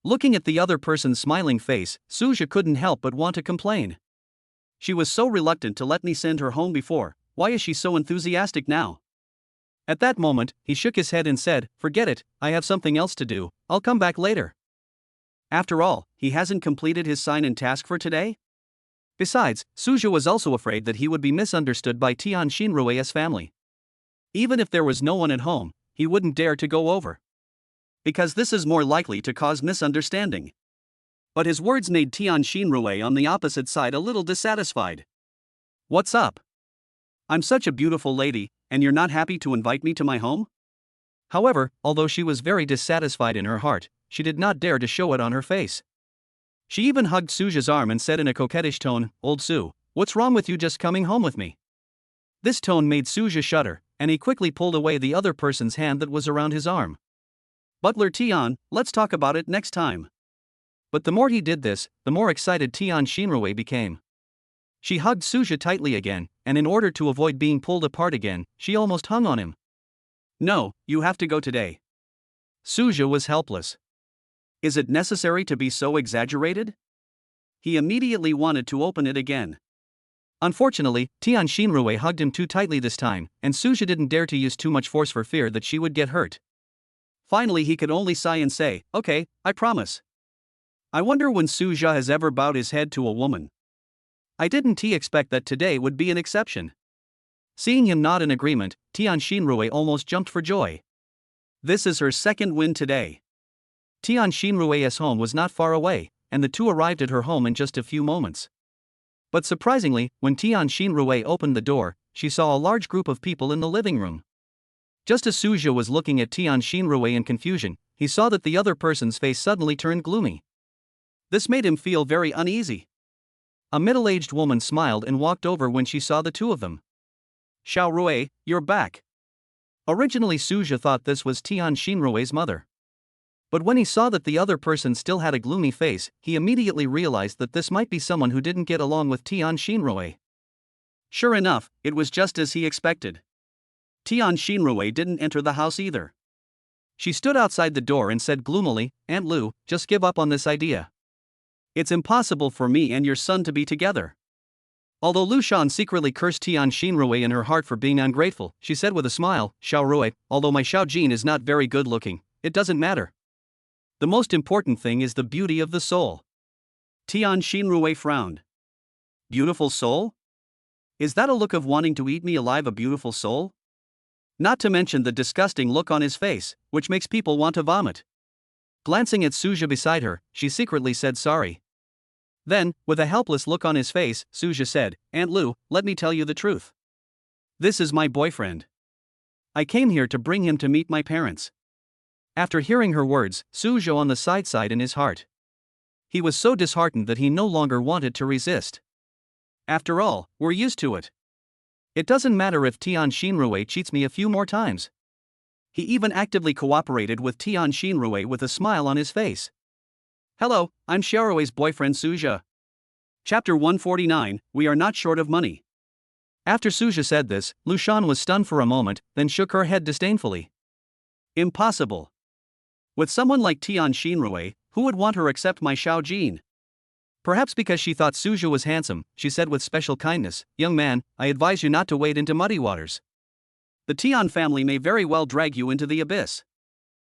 Looking at the other person's smiling face, Suja couldn't help but want to complain. She was so reluctant to let me send her home before, why is she so enthusiastic now? At that moment, he shook his head and said, "Forget it, I have something else to do, I'll come back later." After all, he hasn't completed his sign-in task for today? Besides, Suja was also afraid that he would be misunderstood by Tian Xinrui's family. Even if there was no one at home, he wouldn't dare to go over. Because this is more likely to cause misunderstanding. But his words made Tian Xinrui on the opposite side a little dissatisfied. "What's up? I'm such a beautiful lady, and you're not happy to invite me to my home?" However, although she was very dissatisfied in her heart, she did not dare to show it on her face. She even hugged Suja's arm and said in a coquettish tone, "Old Su, what's wrong with you just coming home with me?" This tone made Suja shudder, and he quickly pulled away the other person's hand that was around his arm. "Butler Tian, let's talk about it next time." But the more he did this, the more excited Tian Xinrui became. She hugged Suja tightly again, and in order to avoid being pulled apart again, she almost hung on him. "No, you have to go today." Suja was helpless. Is it necessary to be so exaggerated? He immediately wanted to open it again. Unfortunately, Tian Xinrui hugged him too tightly this time, and Suja didn't dare to use too much force for fear that she would get hurt. Finally, he could only sigh and say, "Okay, I promise." I wonder when Suja has ever bowed his head to a woman. I didn't expect that today would be an exception. Seeing him nod in agreement, Tian Xinrui almost jumped for joy. This is her second win today. Tian Xinrui's home was not far away, and the two arrived at her home in just a few moments. But surprisingly, when Tian Xinrui opened the door, she saw a large group of people in the living room. Just as Suja was looking at Tian Xinrui in confusion, he saw that the other person's face suddenly turned gloomy. This made him feel very uneasy. A middle-aged woman smiled and walked over when she saw the two of them. "Xiao Rui, you're back." Originally Suja thought this was Tian Xinrui's mother. But when he saw that the other person still had a gloomy face, he immediately realized that this might be someone who didn't get along with Tian Xinrui. Sure enough, it was just as he expected. Tian Xinrui didn't enter the house either. She stood outside the door and said gloomily, "Aunt Lu, just give up on this idea. It's impossible for me and your son to be together." Although Lu Shan secretly cursed Tian Xinrui in her heart for being ungrateful, she said with a smile, "Xiao Rui, although my Xiao Jin is not very good looking, it doesn't matter. The most important thing is the beauty of the soul." Tian Xinrui frowned. Beautiful soul? Is that a look of wanting to eat me alive, a beautiful soul? Not to mention the disgusting look on his face, which makes people want to vomit. Glancing at Suja beside her, she secretly said sorry. Then, with a helpless look on his face, Suja said, "Aunt Lu, let me tell you the truth. This is my boyfriend. I came here to bring him to meet my parents." After hearing her words, Suja on the side in his heart. He was so disheartened that he no longer wanted to resist. After all, we're used to it. It doesn't matter if Tian Xinrui cheats me a few more times. He even actively cooperated with Tian Xinrui with a smile on his face. "Hello, I'm Xiaorui's boyfriend Suja." Chapter 149, We Are Not Short of Money. After Suja said this, Lu Shan was stunned for a moment, then shook her head disdainfully. Impossible. With someone like Tian Xinrui, who would want her except my Xiao Jin? Perhaps because she thought Suja was handsome, she said with special kindness, "Young man, I advise you not to wade into muddy waters. The Tian family may very well drag you into the abyss."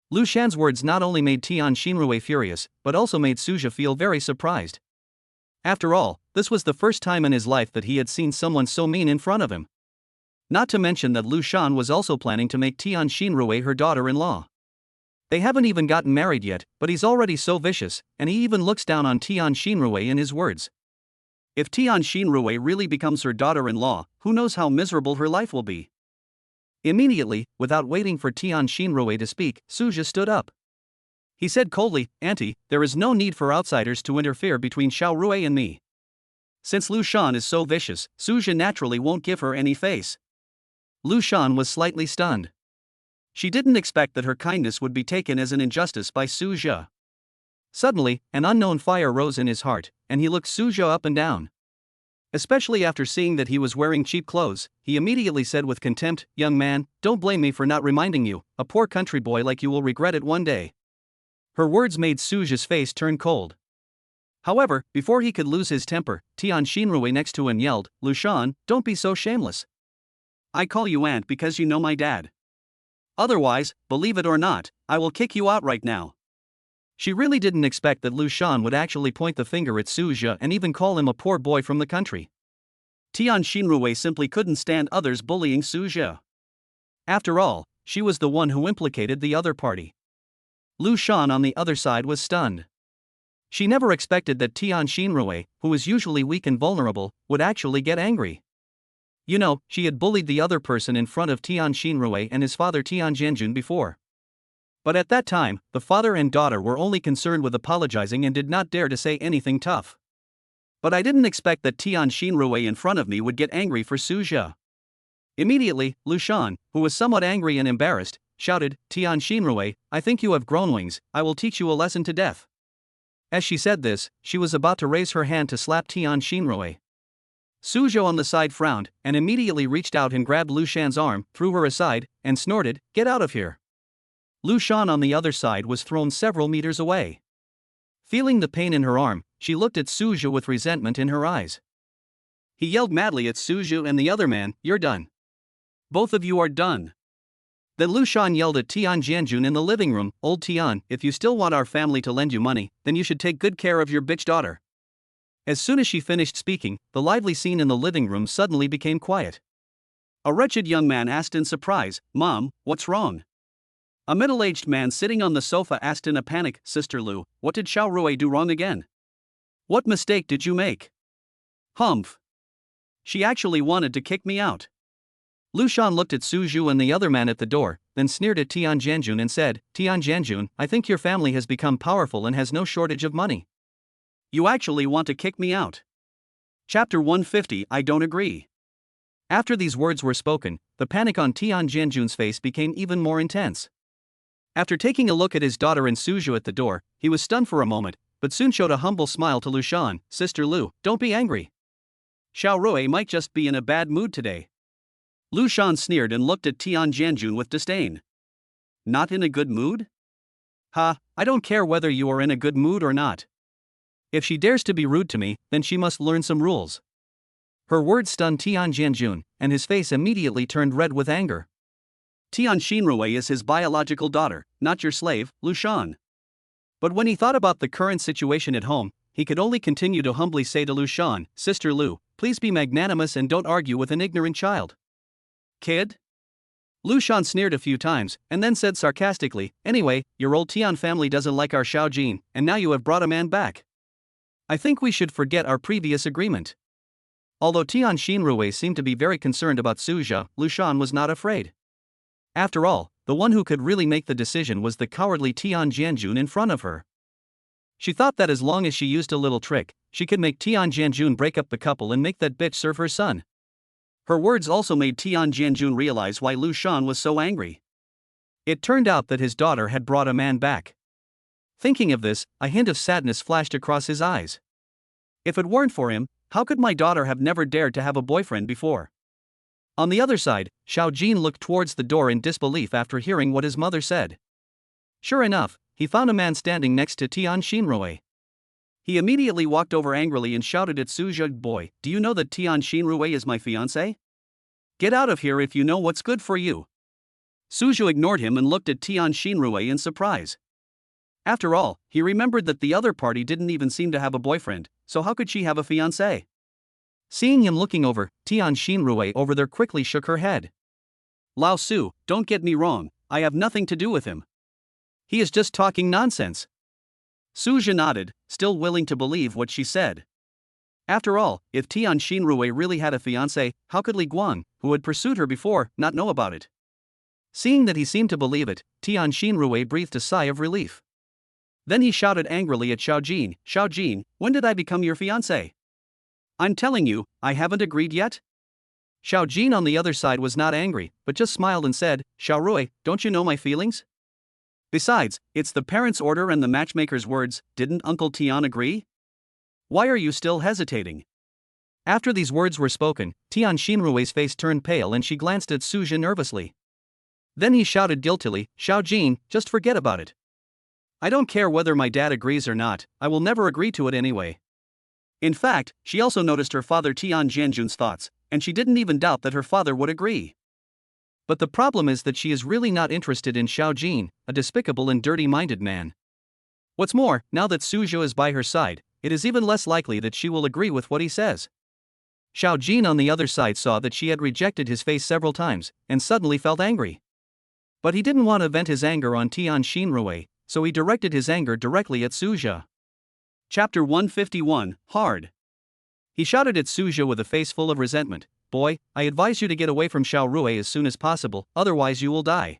Lu Shan's words not only made Tian Xinrui furious, but also made Suja feel very surprised. After all, this was the first time in his life that he had seen someone so mean in front of him. Not to mention that Lu Shan was also planning to make Tian Xinrui her daughter-in-law. They haven't even gotten married yet, but he's already so vicious, and he even looks down on Tian Xinrui in his words. If Tian Xinrui really becomes her daughter-in-law, who knows how miserable her life will be? Immediately, without waiting for Tian Xinrui to speak, Suja stood up. He said coldly, "Auntie, there is no need for outsiders to interfere between Xiao Rui and me." Since Lu Shan is so vicious, Suja naturally won't give her any face. Lu Shan was slightly stunned. She didn't expect that her kindness would be taken as an injustice by Suja. Suddenly, an unknown fire rose in his heart, and he looked Suja up and down. Especially after seeing that he was wearing cheap clothes, he immediately said with contempt, "Young man, don't blame me for not reminding you, a poor country boy like you will regret it one day." Her words made Suja's face turn cold. However, before he could lose his temper, Tian Xinrui next to him yelled, "Lu Shan, don't be so shameless. I call you aunt because you know my dad. Otherwise, believe it or not, I will kick you out right now." She really didn't expect that Lu Shan would actually point the finger at Suja and even call him a poor boy from the country. Tian Xinrui simply couldn't stand others bullying Suja. After all, she was the one who implicated the other party. Lu Shan on the other side was stunned. She never expected that Tian Xinrui, who was usually weak and vulnerable, would actually get angry. You know, she had bullied the other person in front of Tian Xinrui and his father Tian Zhenjun before. But at that time, the father and daughter were only concerned with apologizing and did not dare to say anything tough. But I didn't expect that Tian Xinrui in front of me would get angry for Suja. Immediately, Lu Shan, who was somewhat angry and embarrassed, shouted, "Tian Xinrui, I think you have grown wings, I will teach you a lesson to death." As she said this, she was about to raise her hand to slap Tian Xinrui. Suja on the side frowned, and immediately reached out and grabbed Lu Shan's arm, threw her aside, and snorted, "Get out of here." Lu Shan on the other side was thrown several meters away. Feeling the pain in her arm, she looked at Suja with resentment in her eyes. He yelled madly at Suju and the other man, "You're done. Both of you are done." Then Lu Shan yelled at Tian Jianjun in the living room, "Old Tian, if you still want our family to lend you money, then you should take good care of your bitch daughter." As soon as she finished speaking, the lively scene in the living room suddenly became quiet. A wretched young man asked in surprise, "Mom, what's wrong?" A middle-aged man sitting on the sofa asked in a panic, "Sister Lu, what did Xiao Rui do wrong again? What mistake did you make?" "Humph. She actually wanted to kick me out." Lu Shan looked at Suju and the other man at the door, then sneered at Tian Jianjun and said, "Tian Jianjun, I think your family has become powerful and has no shortage of money. You actually want to kick me out?" Chapter 150, I don't agree. After these words were spoken, the panic on Tian Jianjun's face became even more intense. After taking a look at his daughter and Suju at the door, he was stunned for a moment, but soon showed a humble smile to Lu Shan. "Sister Lu, don't be angry. Xiao Rui might just be in a bad mood today." Lu Shan sneered and looked at Tian Jianjun with disdain. "Not in a good mood? Ha, I don't care whether you are in a good mood or not. If she dares to be rude to me, then she must learn some rules." Her words stunned Tian Jianjun, and his face immediately turned red with anger. Tian Xinrui is his biological daughter, not your slave, Lu Shan. But when he thought about the current situation at home, he could only continue to humbly say to Lu Shan, "Sister Lu, please be magnanimous and don't argue with an ignorant child." "Kid?" Lu Shan sneered a few times, and then said sarcastically, "Anyway, your old Tian family doesn't like our Xiao Jin, and now you have brought a man back. I think we should forget our previous agreement." Although Tian Xinrui seemed to be very concerned about Suja, Lu Shan was not afraid. After all, the one who could really make the decision was the cowardly Tian Jianjun in front of her. She thought that as long as she used a little trick, she could make Tian Jianjun break up the couple and make that bitch serve her son. Her words also made Tian Jianjun realize why Lu Shan was so angry. It turned out that his daughter had brought a man back. Thinking of this, a hint of sadness flashed across his eyes. If it weren't for him, how could my daughter have never dared to have a boyfriend before? On the other side, Xiao Jin looked towards the door in disbelief after hearing what his mother said. Sure enough, he found a man standing next to Tian Xinrui. He immediately walked over angrily and shouted at Suja, "Boy, do you know that Tian Xinrui is my fiancé? Get out of here if you know what's good for you." Suju ignored him and looked at Tian Xinrui in surprise. After all, he remembered that the other party didn't even seem to have a boyfriend, so how could she have a fiancé? Seeing him looking over, Tian Xinrui over there quickly shook her head. "Lao Su, don't get me wrong, I have nothing to do with him. He is just talking nonsense." Suja nodded, still willing to believe what she said. After all, if Tian Xinrui really had a fiancé, how could Li Guang, who had pursued her before, not know about it? Seeing that he seemed to believe it, Tian Xinrui breathed a sigh of relief. Then he shouted angrily at Xiao Jin, "Xiao Jin, when did I become your fiancé? I'm telling you, I haven't agreed yet." Xiao Jin on the other side was not angry, but just smiled and said, "Xiao Rui, don't you know my feelings? Besides, it's the parents' order and the matchmaker's words, didn't Uncle Tian agree? Why are you still hesitating?" After these words were spoken, Tian Xinrui's face turned pale and she glanced at Suja nervously. Then he shouted guiltily, "Xiao Jin, just forget about it. I don't care whether my dad agrees or not, I will never agree to it anyway." In fact, she also noticed her father Tian Jianjun's thoughts, and she didn't even doubt that her father would agree. But the problem is that she is really not interested in Xiao Jin, a despicable and dirty-minded man. What's more, now that Suja is by her side, it is even less likely that she will agree with what he says. Xiao Jin on the other side saw that she had rejected his face several times, and suddenly felt angry. But he didn't want to vent his anger on Tian Xinrui, so he directed his anger directly at Suja. Chapter 151, Hard. He shouted at Suja with a face full of resentment, "Boy, I advise you to get away from Xiao Rui as soon as possible, otherwise you will die."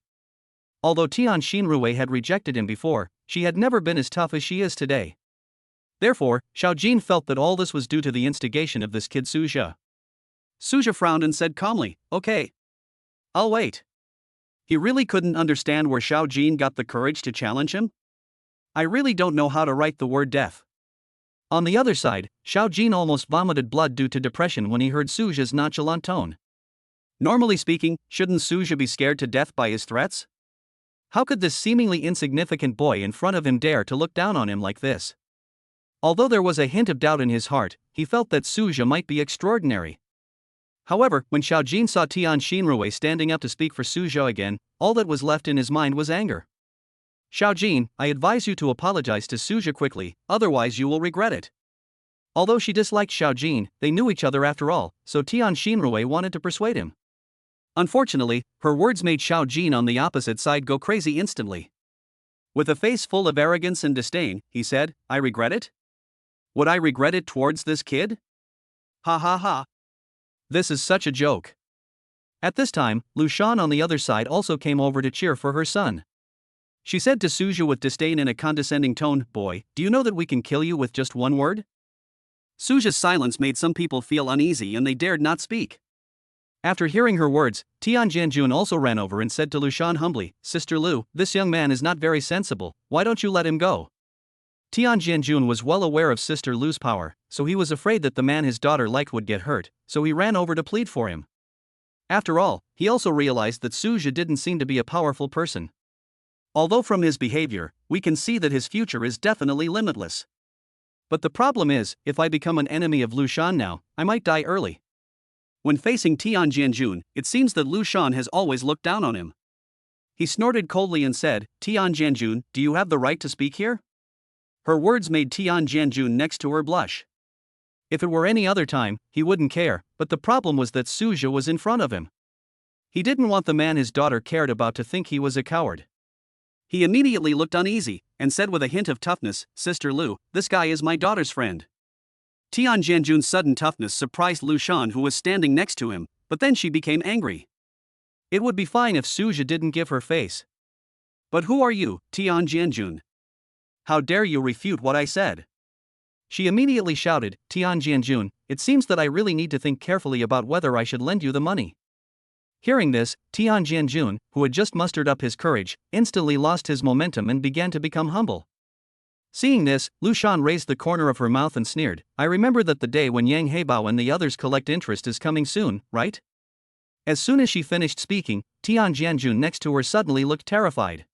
Although Tian Xinrui had rejected him before, she had never been as tough as she is today. Therefore, Xiao Jin felt that all this was due to the instigation of this kid Suja. Suja frowned and said calmly, "Okay. I'll wait." He really couldn't understand where Xiao Jin got the courage to challenge him. "I really don't know how to write the word death." On the other side, Xiao Jin almost vomited blood due to depression when he heard Suja's nonchalant tone. Normally speaking, shouldn't Suja be scared to death by his threats? How could this seemingly insignificant boy in front of him dare to look down on him like this? Although there was a hint of doubt in his heart, he felt that Suja might be extraordinary. However, when Xiao Jin saw Tian Xinrui standing up to speak for Suzhou again, all that was left in his mind was anger. Xiao Jin, I advise you to apologize to Suzhou quickly, otherwise you will regret it. Although she disliked Xiao Jin, they knew each other after all, so Tian Xinrui wanted to persuade him. Unfortunately, her words made Xiao Jin on the opposite side go crazy instantly. With a face full of arrogance and disdain, he said, I regret it? Would I regret it towards this kid? Ha ha ha. This is such a joke. At this time, Lu Shan on the other side also came over to cheer for her son. She said to Suzhou with disdain in a condescending tone, Boy, do you know that we can kill you with just one word? Suzhou's silence made some people feel uneasy and they dared not speak. After hearing her words, Tian Jianjun also ran over and said to Lu Shan humbly, Sister Lu, this young man is not very sensible, why don't you let him go? Tian Jianjun was well aware of Sister Lu's power, so he was afraid that the man his daughter liked would get hurt, so he ran over to plead for him. After all, he also realized that Suzhou didn't seem to be a powerful person. Although from his behavior, we can see that his future is definitely limitless. But the problem is, if I become an enemy of Lu Shan now, I might die early. When facing Tian Jianjun, it seems that Lu Shan has always looked down on him. He snorted coldly and said, Tian Jianjun, do you have the right to speak here? Her words made Tian Jianjun next to her blush. If it were any other time, he wouldn't care, but the problem was that Suzhou was in front of him. He didn't want the man his daughter cared about to think he was a coward. He immediately looked uneasy, and said with a hint of toughness, Sister Lu, this guy is my daughter's friend. Tian Jianjun's sudden toughness surprised Lu Shan who was standing next to him, but then she became angry. It would be fine if Suzhou didn't give her face. But who are you, Tian Jianjun? How dare you refute what I said? She immediately shouted, Tian Jianjun, it seems that I really need to think carefully about whether I should lend you the money. Hearing this, Tian Jianjun, who had just mustered up his courage, instantly lost his momentum and began to become humble. Seeing this, Lu Shan raised the corner of her mouth and sneered, I remember that the day when Yang Heibao and the others collect interest is coming soon, right? As soon as she finished speaking, Tian Jianjun next to her suddenly looked terrified.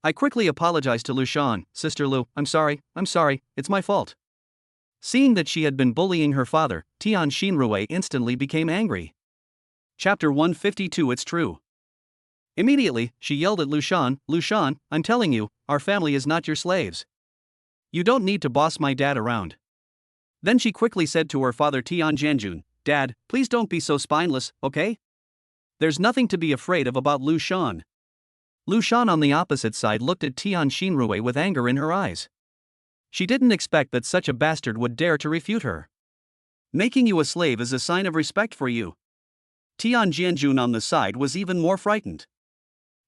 I quickly apologized to Lu Shan, Sister Lu, I'm sorry, it's my fault. Seeing that she had been bullying her father, Tian Xinrui instantly became angry. Chapter 152 It's true. Immediately, she yelled at Lu Shan, I'm telling you, our family is not your slaves. You don't need to boss my dad around. Then she quickly said to her father Tian Jianjun, Dad, please don't be so spineless, okay? There's nothing to be afraid of about Lu Shan. Lu Shan on the opposite side looked at Tian Xinrui with anger in her eyes. She didn't expect that such a bastard would dare to refute her. Making you a slave is a sign of respect for you. Tian Jianjun on the side was even more frightened.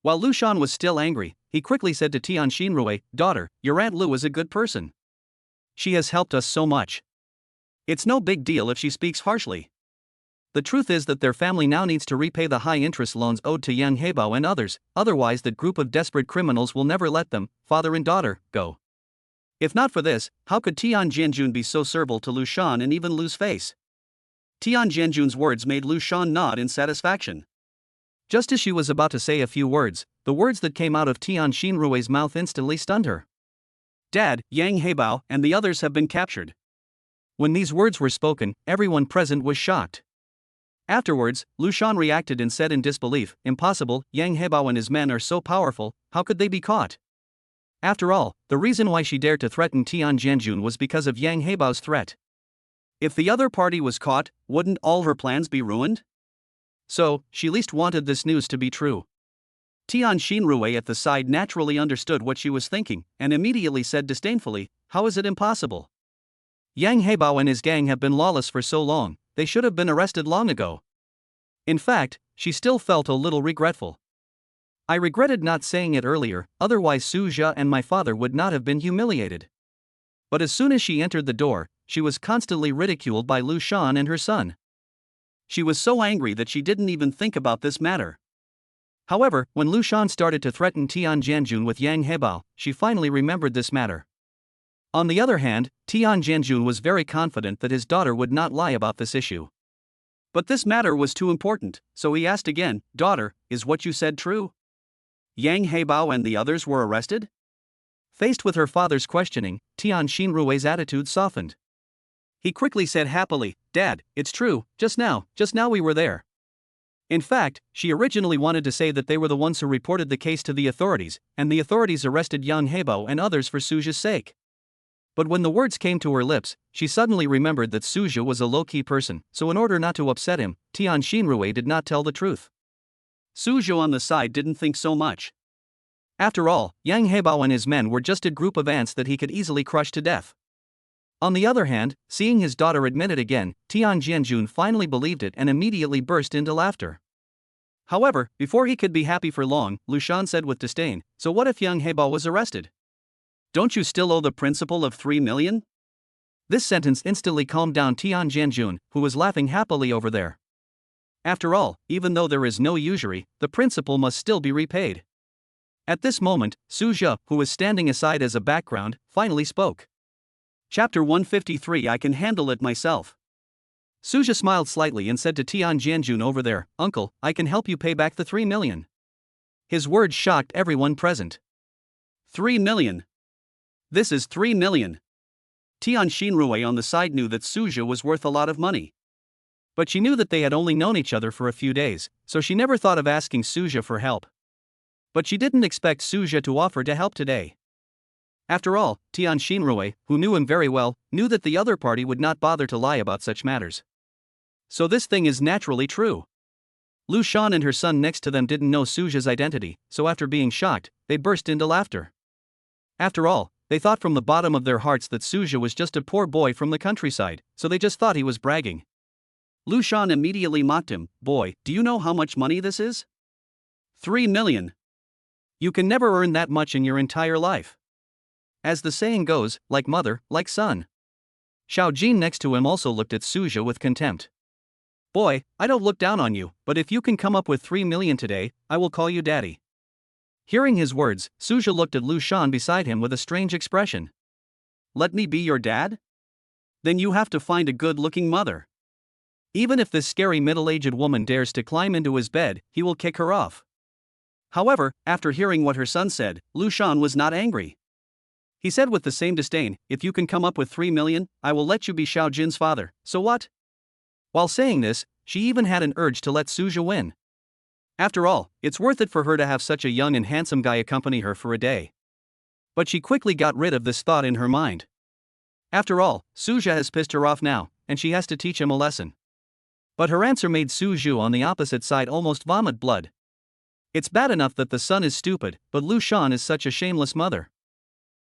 While Lu Shan was still angry, he quickly said to Tian Xinrui, Daughter, your Aunt Lu is a good person. She has helped us so much. It's no big deal if she speaks harshly. The truth is that their family now needs to repay the high-interest loans owed to Yang Heibao and others, otherwise that group of desperate criminals will never let them, father and daughter, go. If not for this, how could Tian Jianjun be so servile to Lu Shan and even lose face? Tian Jianjun's words made Lu Shan nod in satisfaction. Just as she was about to say a few words, the words that came out of Tian Xinrui's mouth instantly stunned her. Dad, Yang Heibao and the others have been captured. When these words were spoken, everyone present was shocked. Afterwards, Lu Shan reacted and said in disbelief, Impossible, Yang Heibao and his men are so powerful, how could they be caught? After all, the reason why she dared to threaten Tian Jianjun was because of Yang Heibao's threat. If the other party was caught, wouldn't all her plans be ruined? So, she least wanted this news to be true. Tian Xinrui at the side naturally understood what she was thinking, and immediately said disdainfully, How is it impossible? Yang Heibao and his gang have been lawless for so long, they should have been arrested long ago. In fact, she still felt a little regretful. I regretted not saying it earlier, otherwise Suzhou and my father would not have been humiliated. But as soon as she entered the door, she was constantly ridiculed by Lu Shan and her son. She was so angry that she didn't even think about this matter. However, when Lu Shan started to threaten Tian Jianjun with Yang Heibao, she finally remembered this matter. On the other hand, Tian Jianjun was very confident that his daughter would not lie about this issue. But this matter was too important, so he asked again, Daughter, is what you said true? Yang Heibao and the others were arrested? Faced with her father's questioning, Tian Xinrui's attitude softened. He quickly said happily, "Dad, it's true, just now we were there." In fact, she originally wanted to say that they were the ones who reported the case to the authorities, and the authorities arrested Yang Hebo and others for Suja's sake. But when the words came to her lips, she suddenly remembered that Suja was a low-key person, so in order not to upset him, Tian Xinrui did not tell the truth. Suja on the side didn't think so much. After all, Yang Hebo and his men were just a group of ants that he could easily crush to death. On the other hand, seeing his daughter admit it again, Tian Jianjun finally believed it and immediately burst into laughter. However, before he could be happy for long, Lu Shan said with disdain, "So what if Yang Hebo was arrested? Don't you still owe the principal of 3 million? This sentence instantly calmed down Tian Jianjun, who was laughing happily over there. After all, even though there is no usury, the principal must still be repaid. At this moment, Suja, who was standing aside as a background, finally spoke. Chapter 153 I can handle it myself. Suja smiled slightly and said to Tian Jianjun over there, "Uncle, I can help you pay back the 3 million. His words shocked everyone present. 3 million. This is 3 million. Tian Xinrui on the side knew that Suja was worth a lot of money. But she knew that they had only known each other for a few days, so she never thought of asking Suja for help. But she didn't expect Suja to offer to help today. After all, Tian Xinrui, who knew him very well, knew that the other party would not bother to lie about such matters. So this thing is naturally true. Lu Shan and her son next to them didn't know Suja's identity, so after being shocked, they burst into laughter. After all, they thought from the bottom of their hearts that Suja was just a poor boy from the countryside, so they just thought he was bragging. Lu Shan immediately mocked him, "Boy, do you know how much money this is? 3 million. You can never earn that much in your entire life. As the saying goes, like mother, like son." Xiao Jin next to him also looked at Suja with contempt. "Boy, I don't look down on you, but if you can come up with 3 million today, I will call you daddy." Hearing his words, Suja looked at Lu Shan beside him with a strange expression. "Let me be your dad? Then you have to find a good-looking mother. Even if this scary middle-aged woman dares to climb into his bed, he will kick her off." However, after hearing what her son said, Lu Shan was not angry. He said with the same disdain, "If you can come up with 3 million, I will let you be Xiao Jin's father, so what?" While saying this, she even had an urge to let Suja win. After all, it's worth it for her to have such a young and handsome guy accompany her for a day. But she quickly got rid of this thought in her mind. After all, Suja has pissed her off now, and she has to teach him a lesson. But her answer made Suju on the opposite side almost vomit blood. It's bad enough that the son is stupid, but Lu Shan is such a shameless mother.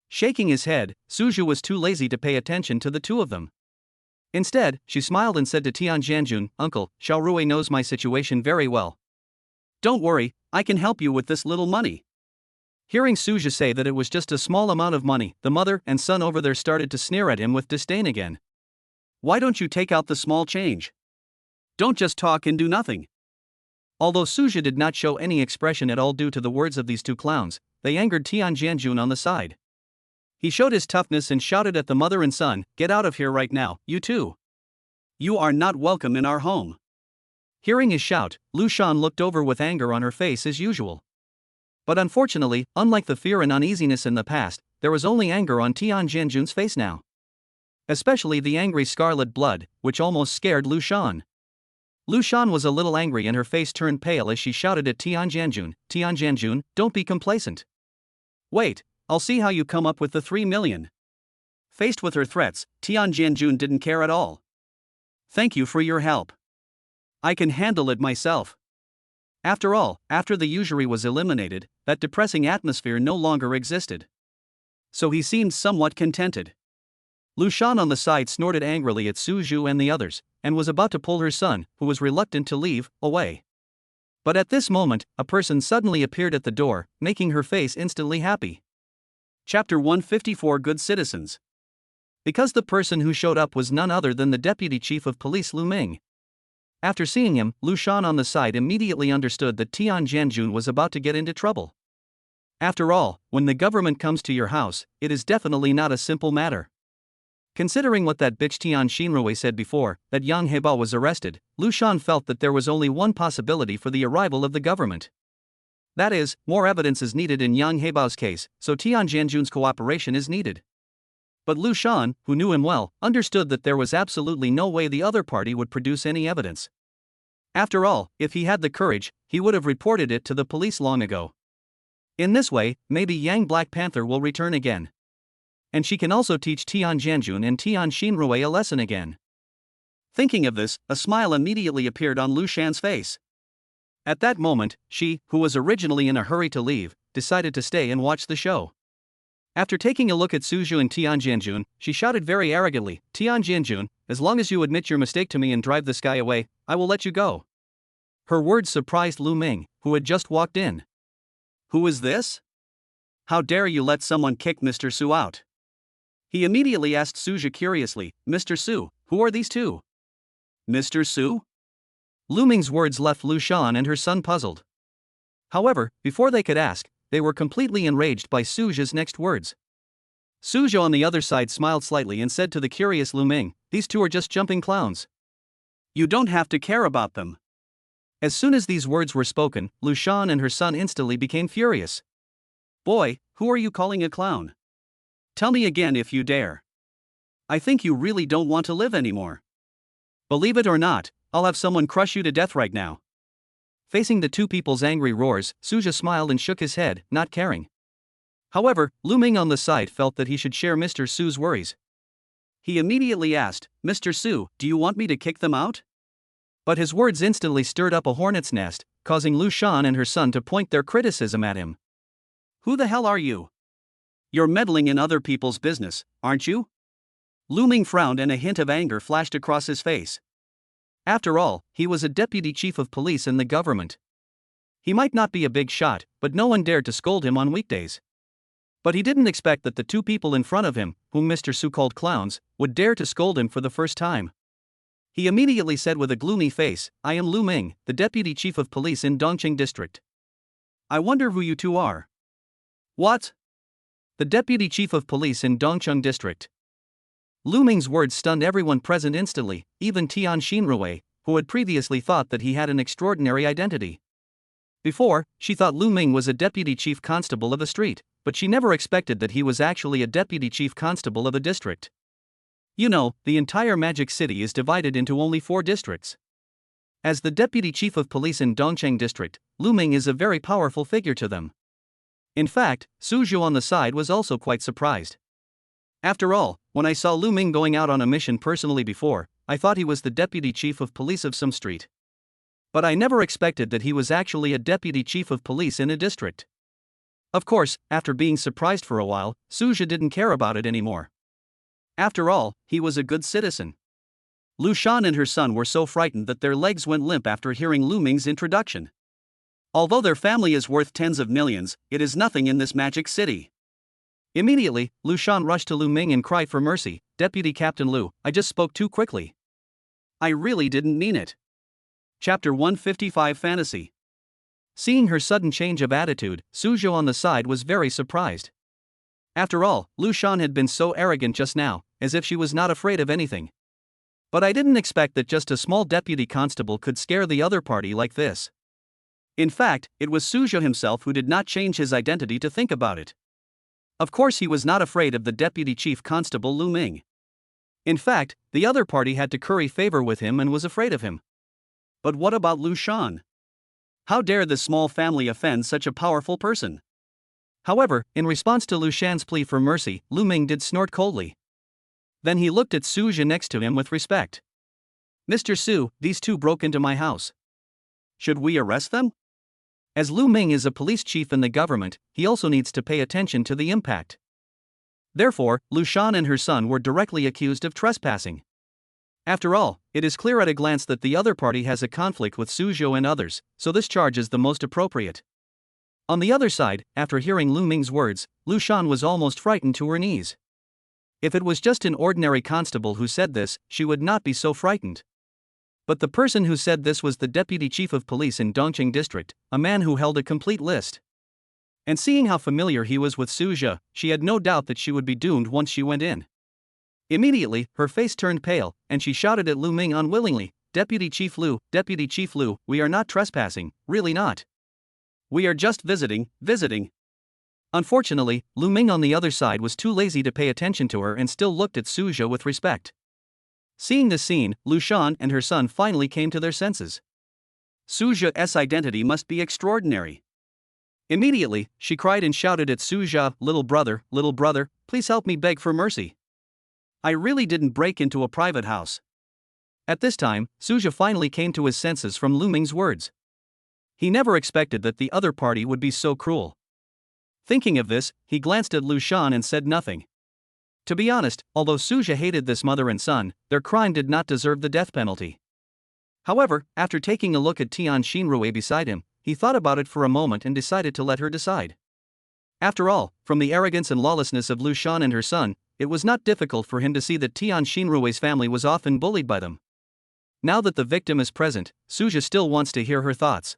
Shaking his head, Suju was too lazy to pay attention to the two of them. Instead, she smiled and said to Tian Jianjun, "Uncle, Xiao Rui knows my situation very well. Don't worry, I can help you with this little money." Hearing Suja say that it was just a small amount of money, the mother and son over there started to sneer at him with disdain again. "Why don't you take out the small change? Don't just talk and do nothing." Although Suja did not show any expression at all due to the words of these two clowns, they angered Tian Jianjun on the side. He showed his toughness and shouted at the mother and son, "Get out of here right now, you two. You are not welcome in our home." Hearing his shout, Lu Shan looked over with anger on her face as usual. But unfortunately, unlike the fear and uneasiness in the past, there was only anger on Tian Jianjun's face now. Especially the angry scarlet blood, which almost scared Lu Shan. Lu Shan was a little angry and her face turned pale as she shouted at Tian Jianjun, "Tian Jianjun, don't be complacent. Wait, I'll see how you come up with the 3 million. Faced with her threats, Tian Jianjun didn't care at all. "Thank you for your help. I can handle it myself." After all, after the usury was eliminated, that depressing atmosphere no longer existed. So he seemed somewhat contented. Lu Shan on the side snorted angrily at Suju and the others, and was about to pull her son, who was reluctant to leave, away. But at this moment, a person suddenly appeared at the door, making her face instantly happy. Chapter 154 Good Citizens. Because the person who showed up was none other than the Deputy Chief of Police Lu Ming. After seeing him, Lu Shan on the side immediately understood that Tian Jianjun was about to get into trouble. After all, when the government comes to your house, it is definitely not a simple matter. Considering what that bitch Tian Xinrui said before, that Yang Heba was arrested, Lu Shan felt that there was only one possibility for the arrival of the government. That is, more evidence is needed in Yang Heibao's case, so Tian Jianjun's cooperation is needed. But Lu Shan, who knew him well, understood that there was absolutely no way the other party would produce any evidence. After all, if he had the courage, he would have reported it to the police long ago. In this way, maybe Yang Black Panther will return again. And she can also teach Tian Jianjun and Tian Xinrui a lesson again. Thinking of this, a smile immediately appeared on Lu Shan's face. At that moment, she, who was originally in a hurry to leave, decided to stay and watch the show. After taking a look at Suzhou and Tian Jianjun, she shouted very arrogantly, "Tian Jianjun, as long as you admit your mistake to me and drive this guy away, I will let you go." Her words surprised Lu Ming, who had just walked in. Who is this? How dare you let someone kick Mr. Su out? He immediately asked Suzhou curiously, "Mr. Su, who are these two?" Mr. Su? Lu Ming's words left Lu Shan and her son puzzled. However, before they could ask, they were completely enraged by Suzhou's next words. Suzhou on the other side smiled slightly and said to the curious Lu Ming, "These two are just jumping clowns. You don't have to care about them." As soon as these words were spoken, Lu Shan and her son instantly became furious. "Boy, who are you calling a clown? Tell me again if you dare. I think you really don't want to live anymore. Believe it or not, I'll have someone crush you to death right now." Facing the two people's angry roars, Suzhou smiled and shook his head, not caring. However, Lu Ming on the side felt that he should share Mr. Su's worries. He immediately asked, "Mr. Su, do you want me to kick them out?" But his words instantly stirred up a hornet's nest, causing Lu Shan and her son to point their criticism at him. "Who the hell are you? You're meddling in other people's business, aren't you?" Lu Ming frowned and a hint of anger flashed across his face. After all, he was a deputy chief of police in the government. He might not be a big shot, but no one dared to scold him on weekdays. But he didn't expect that the two people in front of him, whom Mr. Su called clowns, would dare to scold him for the first time. He immediately said with a gloomy face, "I am Lu Ming, the deputy chief of police in Dongqing district." "I wonder who you two are." "What?" "The deputy chief of police in Dongqing district." Lu Ming's words stunned everyone present instantly, even Tian Xinrui, who had previously thought that he had an extraordinary identity. Before, she thought Lu Ming was a deputy chief constable of the street, but she never expected that he was actually a deputy chief constable of the district. You know, the entire Magic City is divided into only 4 districts. As the deputy chief of police in Dongqing district, Lu Ming is a very powerful figure to them. In fact, Suzhou on the side was also quite surprised. After all, when I saw Lu Ming going out on a mission personally before, I thought he was the deputy chief of police of some street. But I never expected that he was actually a deputy chief of police in a district. Of course, after being surprised for a while, Suzhou didn't care about it anymore. After all, he was a good citizen. Lu Shan and her son were so frightened that their legs went limp after hearing Lu Ming's introduction. Although their family is worth tens of millions, it is nothing in this Magic City. Immediately, Lu Shan rushed to Lu Ming and cried for mercy, "Deputy Captain Lu, I just spoke too quickly. I really didn't mean it." Chapter 155 Fantasy. Seeing her sudden change of attitude, Suzhou on the side was very surprised. After all, Lu Shan had been so arrogant just now, as if she was not afraid of anything. But I didn't expect that just a small deputy constable could scare the other party like this. In fact, it was Suzhou himself who did not change his identity to think about it. Of course he was not afraid of the deputy chief constable Lu Ming. In fact, the other party had to curry favor with him and was afraid of him. But what about Lu Shan? How dare this small family offend such a powerful person? However, in response to Lu Shan's plea for mercy, Lu Ming did snort coldly. Then he looked at Suzhou next to him with respect. "Mr. Su, these two broke into my house. Should we arrest them?" As Lu Ming is a police chief in the government, he also needs to pay attention to the impact. Therefore, Lu Shan and her son were directly accused of trespassing. After all, it is clear at a glance that the other party has a conflict with Suzhou and others, so this charge is the most appropriate. On the other side, after hearing Lu Ming's words, Lu Shan was almost frightened to her knees. If it was just an ordinary constable who said this, she would not be so frightened. But the person who said this was the deputy chief of police in Dongqing district, a man who held a complete list. And seeing how familiar he was with Suzhou, she had no doubt that she would be doomed once she went in. Immediately, her face turned pale, and she shouted at Lu Ming unwillingly, Deputy Chief Lu, we are not trespassing, really not." We are just visiting. Unfortunately, Lu Ming on the other side was too lazy to pay attention to her and still looked at Suja with respect. Seeing this scene, Lu Shan and her son finally came to their senses. Suja's identity must be extraordinary. Immediately, she cried and shouted at Suja, little brother, please help me, beg for mercy. I really didn't break into a private house. At this time, Suja finally came to his senses from Lu Ming's words. He never expected that the other party would be so cruel. Thinking of this, he glanced at Lu Shan and said nothing. To be honest, although Suja hated this mother and son, their crime did not deserve the death penalty. However, after taking a look at Tian Xinrui beside him, he thought about it for a moment and decided to let her decide. After all, from the arrogance and lawlessness of Lu Shan and her son, it was not difficult for him to see that Tian Xinrui's family was often bullied by them. Now that the victim is present, Suja still wants to hear her thoughts.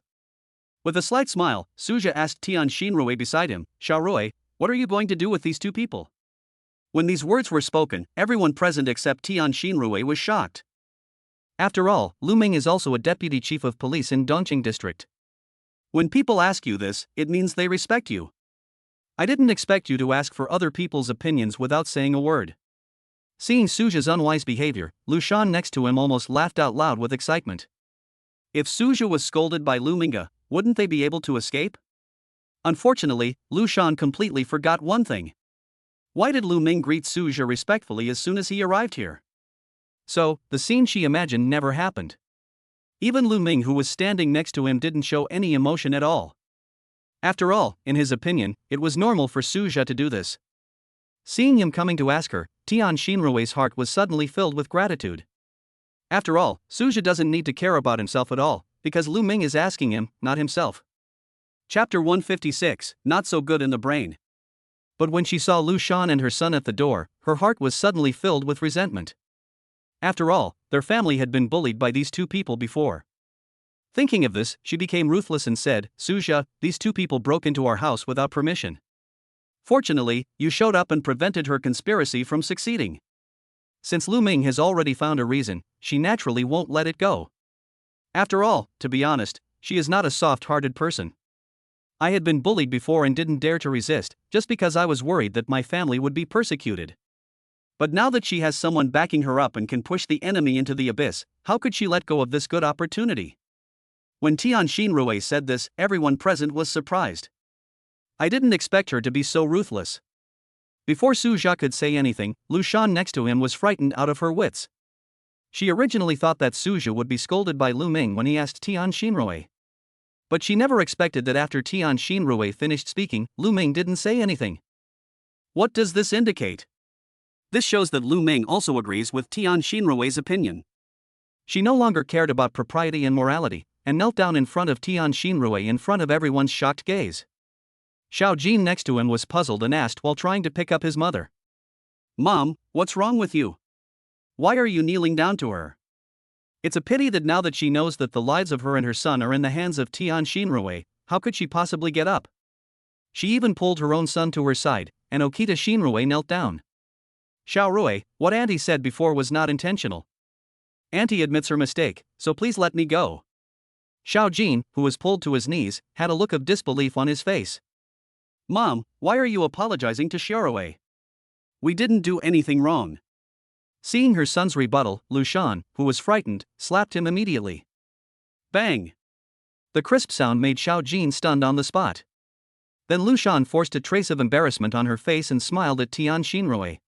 With a slight smile, Suja asked Tian Xinrui beside him, Xiaorui, what are you going to do with these two people? When these words were spoken, everyone present except Tian Xinrui was shocked. After all, Lu Ming is also a deputy chief of police in Dongqing district. When people ask you this, it means they respect you. I didn't expect you to ask for other people's opinions without saying a word. Seeing Suja's unwise behavior, Lu Shan next to him almost laughed out loud with excitement. If Suja was scolded by Lu Minga, wouldn't they be able to escape? Unfortunately, Lu Shan completely forgot one thing. Why did Lu Ming greet Suja respectfully as soon as he arrived here? So, the scene she imagined never happened. Even Lu Ming, who was standing next to him, didn't show any emotion at all. After all, in his opinion, it was normal for Suja to do this. Seeing him coming to ask her, Tian Xinrui's heart was suddenly filled with gratitude. After all, Suja doesn't need to care about himself at all, because Lu Ming is asking him, not himself. Chapter 156, Not So Good in the Brain. But when she saw Lu Shan and her son at the door, her heart was suddenly filled with resentment. After all, their family had been bullied by these two people before. Thinking of this, she became ruthless and said, Suja, these two people broke into our house without permission. Fortunately, you showed up and prevented her conspiracy from succeeding. Since Lu Ming has already found a reason, she naturally won't let it go. After all, to be honest, she is not a soft-hearted person. I had been bullied before and didn't dare to resist, just because I was worried that my family would be persecuted. But now that she has someone backing her up and can push the enemy into the abyss, how could she let go of this good opportunity? When Tian Xinrui said this, everyone present was surprised. I didn't expect her to be so ruthless. Before Suja could say anything, Lu Shan next to him was frightened out of her wits. She originally thought that Suja would be scolded by Lu Ming when he asked Tian Xinrui. But she never expected that after Tian Xinrui finished speaking, Lu Ming didn't say anything. What does this indicate? This shows that Lu Ming also agrees with Tian Xinrui's opinion. She no longer cared about propriety and morality, and knelt down in front of Tian Xinrui in front of everyone's shocked gaze. Xiao Jin next to him was puzzled and asked while trying to pick up his mother. Mom, what's wrong with you? Why are you kneeling down to her? It's a pity that now that she knows that the lives of her and her son are in the hands of Tian Xinrui, how could she possibly get up? She even pulled her own son to her side, and Okita Xinrui knelt down. Xiaorui, what Auntie said before was not intentional. Auntie admits her mistake, so please let me go. Xiao Jin, who was pulled to his knees, had a look of disbelief on his face. Mom, why are you apologizing to Xiaorui? We didn't do anything wrong. Seeing her son's rebuttal, Lu Shan, who was frightened, slapped him immediately. Bang! The crisp sound made Xiao Jin stunned on the spot. Then Lu Shan forced a trace of embarrassment on her face and smiled at Tian Xinrui.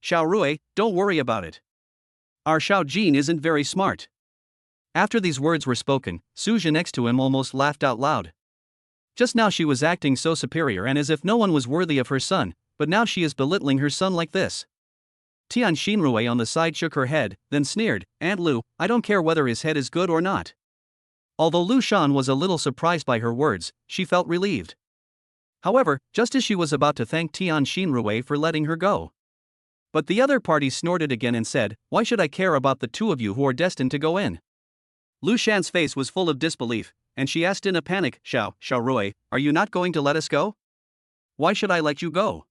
Xiaorui, don't worry about it. Our Xiao Jin isn't very smart. After these words were spoken, Suja next to him almost laughed out loud. Just now she was acting so superior and as if no one was worthy of her son, but now she is belittling her son like this. Tian Xinrui on the side shook her head, then sneered, Aunt Lu, I don't care whether his head is good or not. Although Lu Shan was a little surprised by her words, she felt relieved. However, just as she was about to thank Tian Xinrui for letting her go. But the other party snorted again and said, why should I care about the two of you who are destined to go in? Lu Shan's face was full of disbelief, and she asked in a panic, Xiaorui, are you not going to let us go? Why should I let you go?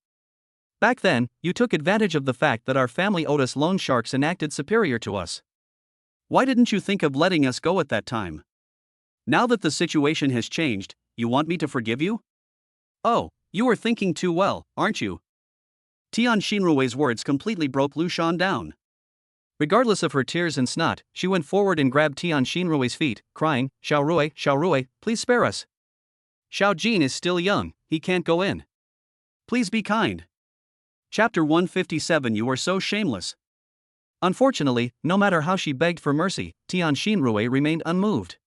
Back then, you took advantage of the fact that our family owed us loan sharks and acted superior to us. Why didn't you think of letting us go at that time? Now that the situation has changed, you want me to forgive you? Oh, you are thinking too well, aren't you? Tian Xinrui's words completely broke Lu Shan down. Regardless of her tears and snot, she went forward and grabbed Tian Xinrui's feet, crying, Xiao Rui, please spare us. Xiao Jin is still young, he can't go in. Please be kind. Chapter 157 You are so shameless. Unfortunately, no matter how she begged for mercy, Tian Xinrui remained unmoved.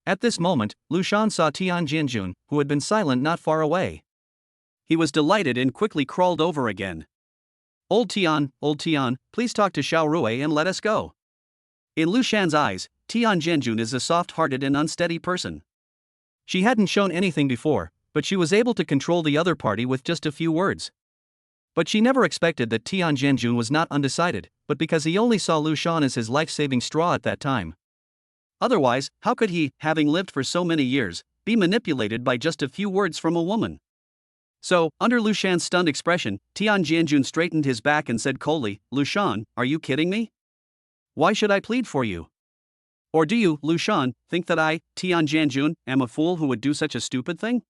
At this moment, Lu Shan saw Tian Jianjun, who had been silent not far away. He was delighted and quickly crawled over again. Old Tian, please talk to Xiao Rui and let us go. In Lu Shan's eyes, Tian Jianjun is a soft-hearted and unsteady person. She hadn't shown anything before, but she was able to control the other party with just a few words. But she never expected that Tian Jianjun was not undecided, but because he only saw Lu Shan as his life-saving straw at that time. Otherwise, how could he, having lived for so many years, be manipulated by just a few words from a woman? So, under Lu Shan's stunned expression, Tian Jianjun straightened his back and said coldly, Lu Shan, are you kidding me? Why should I plead for you? Or do you, Lu Shan, think that I, Tian Jianjun, am a fool who would do such a stupid thing?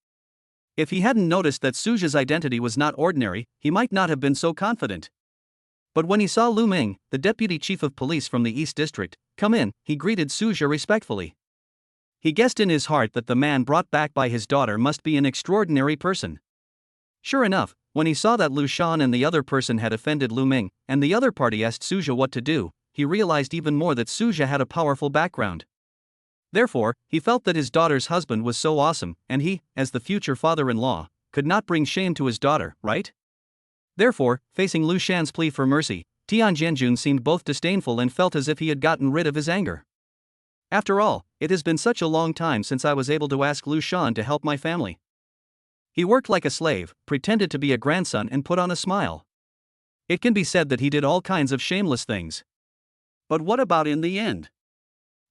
If he hadn't noticed that Suja's identity was not ordinary, he might not have been so confident. But when he saw Lu Ming, the deputy chief of police from the East District, come in, he greeted Suja respectfully. He guessed in his heart that the man brought back by his daughter must be an extraordinary person. Sure enough, when he saw that Lu Shan and the other person had offended Lu Ming, and the other party asked Suja what to do, he realized even more that Suja had a powerful background. Therefore, he felt that his daughter's husband was so awesome, and he, as the future father-in-law, could not bring shame to his daughter, right? Therefore, facing Lu Shan's plea for mercy, Tian Jianjun seemed both disdainful and felt as if he had gotten rid of his anger. After all, it has been such a long time since I was able to ask Lu Shan to help my family. He worked like a slave, pretended to be a grandson and put on a smile. It can be said that he did all kinds of shameless things. But what about in the end?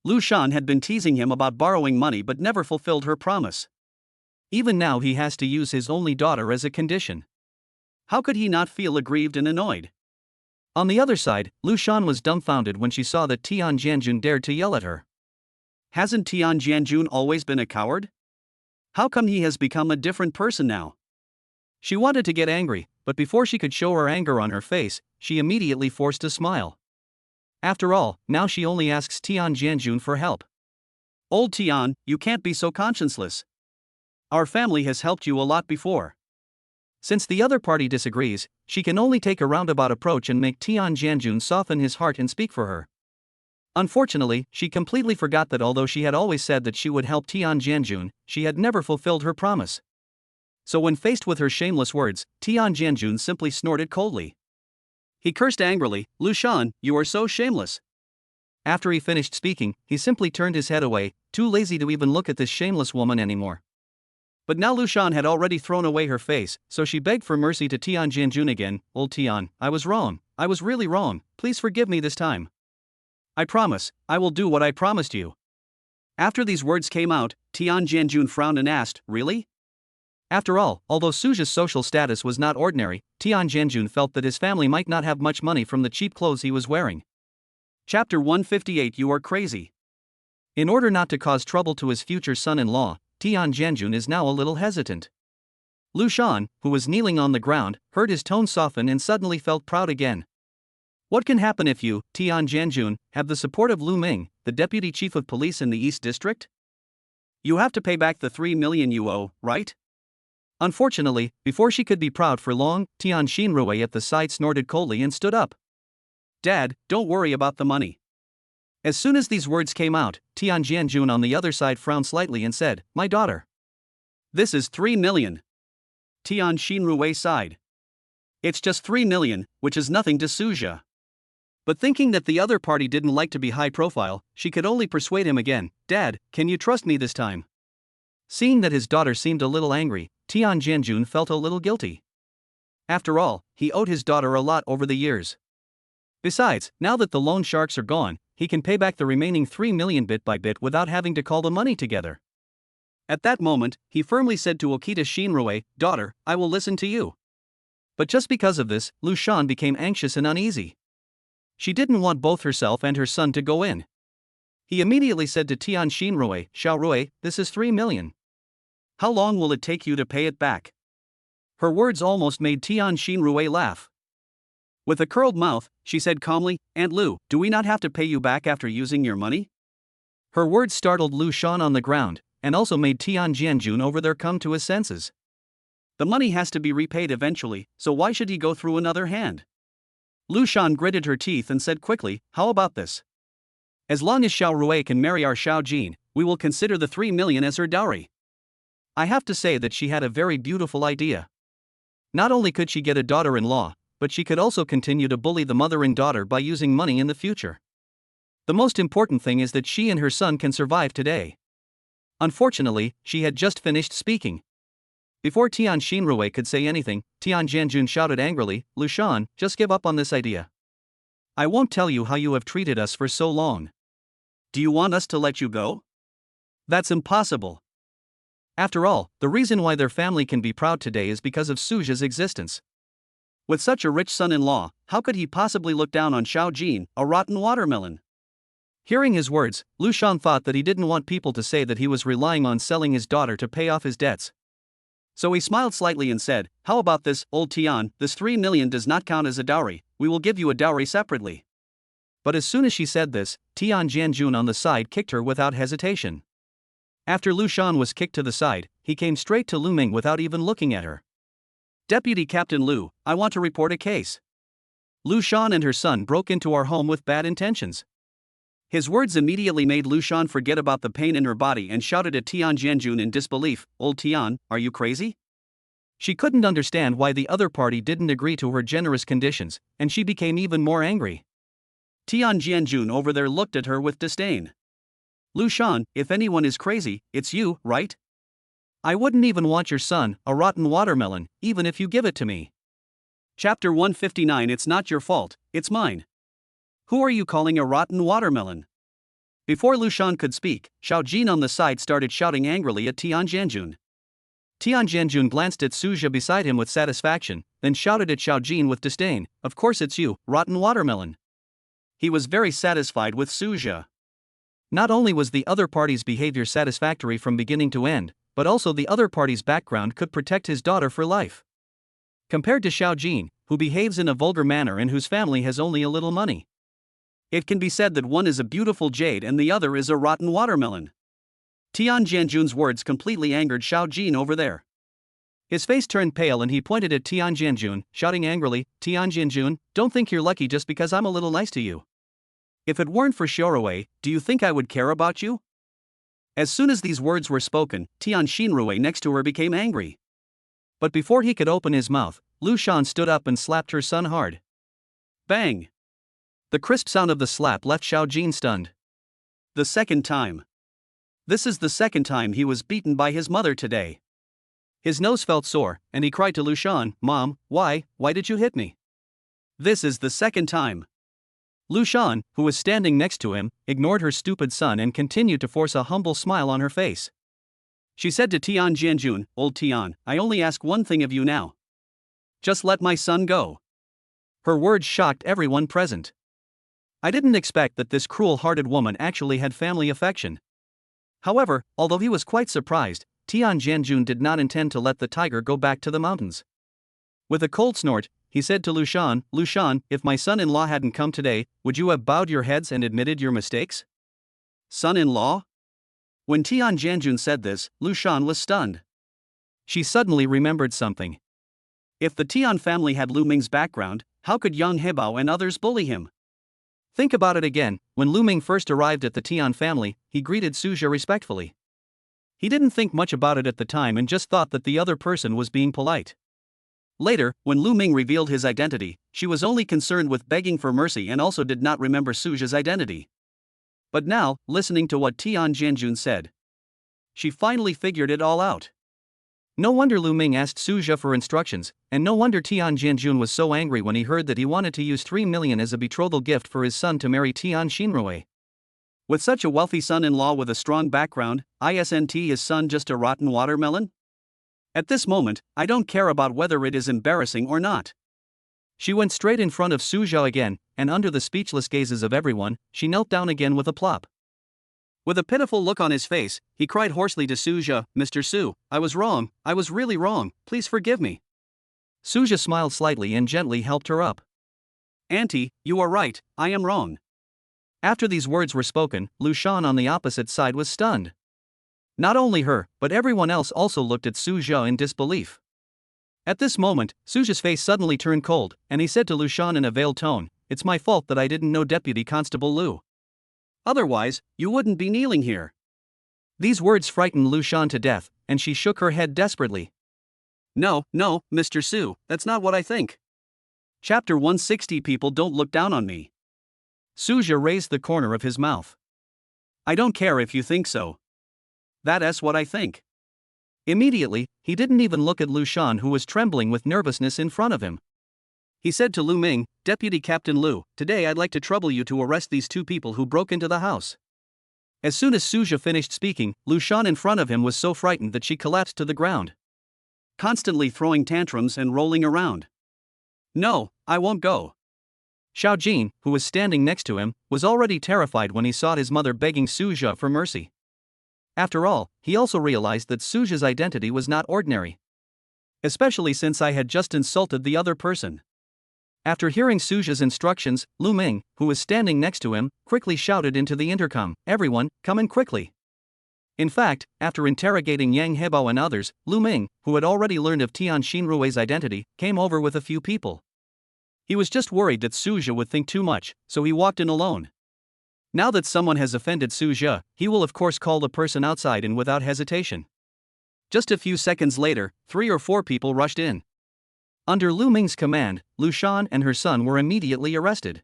Lu Shan had been teasing him about borrowing money but never fulfilled her promise. Even now he has to use his only daughter as a condition. How could he not feel aggrieved and annoyed? On the other side, Lu Shan was dumbfounded when she saw that Tian Jianjun dared to yell at her. Hasn't Tian Jianjun always been a coward? How come he has become a different person now? She wanted to get angry, but before she could show her anger on her face, she immediately forced a smile. After all, now she only asks Tian Jianjun for help. Old Tian, you can't be so conscienceless. Our family has helped you a lot before. Since the other party disagrees, she can only take a roundabout approach and make Tian Jianjun soften his heart and speak for her. Unfortunately, she completely forgot that although she had always said that she would help Tian Jianjun, she had never fulfilled her promise. So when faced with her shameless words, Tian Jianjun simply snorted coldly. He cursed angrily, Lu Shan, you are so shameless. After he finished speaking, he simply turned his head away, too lazy to even look at this shameless woman anymore. But now Lu Shan had already thrown away her face, so she begged for mercy to Tian Jianjun again, Old Tian, I was wrong, I was really wrong, please forgive me this time. I promise, I will do what I promised you. After these words came out, Tian Jianjun frowned and asked, really? After all, although Suja's social status was not ordinary, Tian Jianjun felt that his family might not have much money from the cheap clothes he was wearing. Chapter 158 You are crazy. In order not to cause trouble to his future son-in-law, Tian Jianjun is now a little hesitant. Lu Shan, who was kneeling on the ground, heard his tone soften and suddenly felt proud again. What can happen if you, Tian Jianjun, have the support of Lu Ming, the deputy chief of police in the East District? You have to pay back the 3 million you owe, right? Unfortunately, before she could be proud for long, Tian Xinrui at the side snorted coldly and stood up. Dad, don't worry about the money. As soon as these words came out, Tian Jianjun on the other side frowned slightly and said, my daughter. This is 3 million. Tian Xinrui sighed. It's just 3 million, which is nothing to Suja. But thinking that the other party didn't like to be high profile, she could only persuade him again, Dad, can you trust me this time? Seeing that his daughter seemed a little angry, Tian Jianjun felt a little guilty. After all, he owed his daughter a lot over the years. Besides, now that the loan sharks are gone, he can pay back the remaining 3 million bit by bit without having to call the money together. At that moment, he firmly said to Okita Xinrui, Daughter, I will listen to you. But just because of this, Lu Shan became anxious and uneasy. She didn't want both herself and her son to go in. He immediately said to Tian Xinrui, Xiao Rui, this is 3 million. How long will it take you to pay it back? Her words almost made Tian Xinrui laugh. With a curled mouth, she said calmly, Aunt Lu, do we not have to pay you back after using your money? Her words startled Lu Shan on the ground, and also made Tian Jianjun over there come to his senses. The money has to be repaid eventually, so why should he go through another hand? Lu Shan gritted her teeth and said quickly, how about this? As long as Xiao Rui can marry our Xiao Jin, we will consider the 3 million as her dowry. I have to say that she had a very beautiful idea. Not only could she get a daughter-in-law, but she could also continue to bully the mother and daughter by using money in the future. The most important thing is that she and her son can survive today. Unfortunately, she had just finished speaking. Before Tian Xinrui could say anything, Tian Jianjun shouted angrily, Lu Shan, just give up on this idea. I won't tell you how you have treated us for so long. Do you want us to let you go? That's impossible. After all, the reason why their family can be proud today is because of Suja's existence. With such a rich son-in-law, how could he possibly look down on Xiao Jin, a rotten watermelon? Hearing his words, Lu Shan thought that he didn't want people to say that he was relying on selling his daughter to pay off his debts. So he smiled slightly and said, how about this, old Tian, this 3 million does not count as a dowry, we will give you a dowry separately. But as soon as she said this, Tian Jianjun on the side kicked her without hesitation. After Lu Shan was kicked to the side, he came straight to Lu Ming without even looking at her. Deputy Captain Lu, I want to report a case. Lu Shan and her son broke into our home with bad intentions. His words immediately made Lu Shan forget about the pain in her body and shouted at Tian Jianjun in disbelief, Old Tian, are you crazy? She couldn't understand why the other party didn't agree to her generous conditions, and she became even more angry. Tian Jianjun over there looked at her with disdain. Lu Shan, if anyone is crazy, it's you, right? I wouldn't even want your son, a rotten watermelon, even if you give it to me. Chapter 159 It's not your fault, it's mine. Who are you calling a rotten watermelon? Before Lu Shan could speak, Xiao Jin on the side started shouting angrily at Tian Jianjun. Tian Jianjun glanced at Suja beside him with satisfaction, then shouted at Xiao Jin with disdain, of course it's you, rotten watermelon. He was very satisfied with Suja. Not only was the other party's behavior satisfactory from beginning to end, but also the other party's background could protect his daughter for life. Compared to Xiao Jin, who behaves in a vulgar manner and whose family has only a little money. It can be said that one is a beautiful jade and the other is a rotten watermelon. Tian Jianjun's words completely angered Xiao Jin over there. His face turned pale and he pointed at Tian Jianjun, shouting angrily, Tian Jianjun, don't think you're lucky just because I'm a little nice to you. If it weren't for Xiaorui, do you think I would care about you? As soon as these words were spoken, Tian Xinrui next to her became angry. But before he could open his mouth, Lu Shan stood up and slapped her son hard. Bang! The crisp sound of the slap left Xiao Jin stunned. The second time. This is the second time he was beaten by his mother today. His nose felt sore, and he cried to Lu Shan, Mom, why did you hit me? This is the second time. Lu Shan, who was standing next to him, ignored her stupid son and continued to force a humble smile on her face. She said to Tian Jianjun, Old Tian, I only ask one thing of you now. Just let my son go. Her words shocked everyone present. I didn't expect that this cruel-hearted woman actually had family affection. However, although he was quite surprised, Tian Jianjun did not intend to let the tiger go back to the mountains. With a cold snort, he said to Lu Shan, if my son-in-law hadn't come today, would you have bowed your heads and admitted your mistakes? Son-in-law? When Tian Jianjun said this, Lu Shan was stunned. She suddenly remembered something. If the Tian family had Lu Ming's background, how could Yang Hebao and others bully him? Think about it again. When Lu Ming first arrived at the Tian family, he greeted Suja respectfully. He didn't think much about it at the time and just thought that the other person was being polite. Later, when Lu Ming revealed his identity, she was only concerned with begging for mercy and also did not remember Suja's identity. But now, listening to what Tian Jianjun said, she finally figured it all out. No wonder Lu Ming asked Suja for instructions, and no wonder Tian Jianjun was so angry when he heard that he wanted to use 3 million as a betrothal gift for his son to marry Tian Xinrui. With such a wealthy son-in-law with a strong background, isn't his son just a rotten watermelon? At this moment, I don't care about whether it is embarrassing or not. She went straight in front of Suja again, and under the speechless gazes of everyone, she knelt down again with a plop. With a pitiful look on his face, he cried hoarsely to Suja, "Mr. Su, I was wrong, I was really wrong, please forgive me." Suja smiled slightly and gently helped her up. "Auntie, you are right, I am wrong." After these words were spoken, Lu Shan on the opposite side was stunned. Not only her, but everyone else also looked at Suja in disbelief. At this moment, Suja's face suddenly turned cold, and he said to Lu Shan in a veiled tone, "It's my fault that I didn't know Deputy Constable Lu. Otherwise, you wouldn't be kneeling here." These words frightened Lu Shan to death, and she shook her head desperately. No, Mr. Su, that's not what I think. Chapter 160. People don't look down on me. Suja raised the corner of his mouth. "I don't care if you think so. That's what I think." Immediately, he didn't even look at Lu Shan, who was trembling with nervousness in front of him. He said to Lu Ming, "Deputy Captain Lu, today I'd like to trouble you to arrest these two people who broke into the house." As soon as Suja finished speaking, Lu Shan in front of him was so frightened that she collapsed to the ground, constantly throwing tantrums and rolling around. "No, I won't go." Xiao Jin, who was standing next to him, was already terrified when he saw his mother begging Suja for mercy. After all, he also realized that Suja's identity was not ordinary. Especially since I had just insulted the other person. After hearing Suja's instructions, Lu Ming, who was standing next to him, quickly shouted into the intercom, "Everyone, come in quickly." In fact, after interrogating Yang Hebao and others, Lu Ming, who had already learned of Tian Xinrui's identity, came over with a few people. He was just worried that Suja would think too much, so he walked in alone. Now that someone has offended Suja, he will of course call the person outside in without hesitation. Just a few seconds later, 3 or 4 people rushed in. Under Lu Ming's command, Lu Shan and her son were immediately arrested.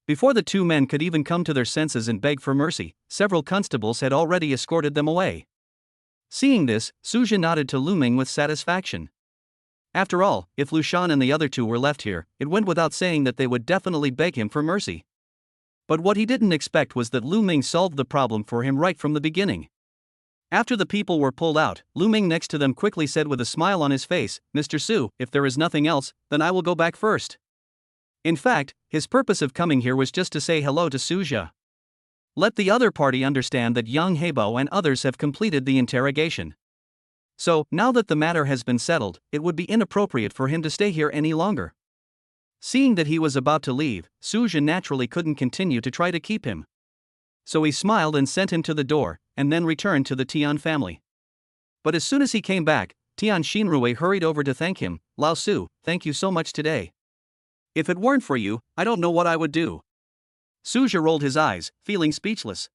Before the two men could even come to their senses and beg for mercy, several constables had already escorted them away. Seeing this, Suja nodded to Lu Ming with satisfaction. After all, if Lu Shan and the other two were left here, it went without saying that they would definitely beg him for mercy. But what he didn't expect was that Lu Ming solved the problem for him right from the beginning. After the people were pulled out, Lu Ming next to them quickly said with a smile on his face, "Mr. Su, if there is nothing else, then I will go back first." In fact, his purpose of coming here was just to say hello to Suja. Let the other party understand that Yang Hebao and others have completed the interrogation. So, now that the matter has been settled, it would be inappropriate for him to stay here any longer. Seeing that he was about to leave, Suja naturally couldn't continue to try to keep him. So he smiled and sent him to the door, and then returned to the Tian family. But as soon as he came back, Tian Xinrui hurried over to thank him. "Lao Su, thank you so much today. If it weren't for you, I don't know what I would do." Suja rolled his eyes, feeling speechless.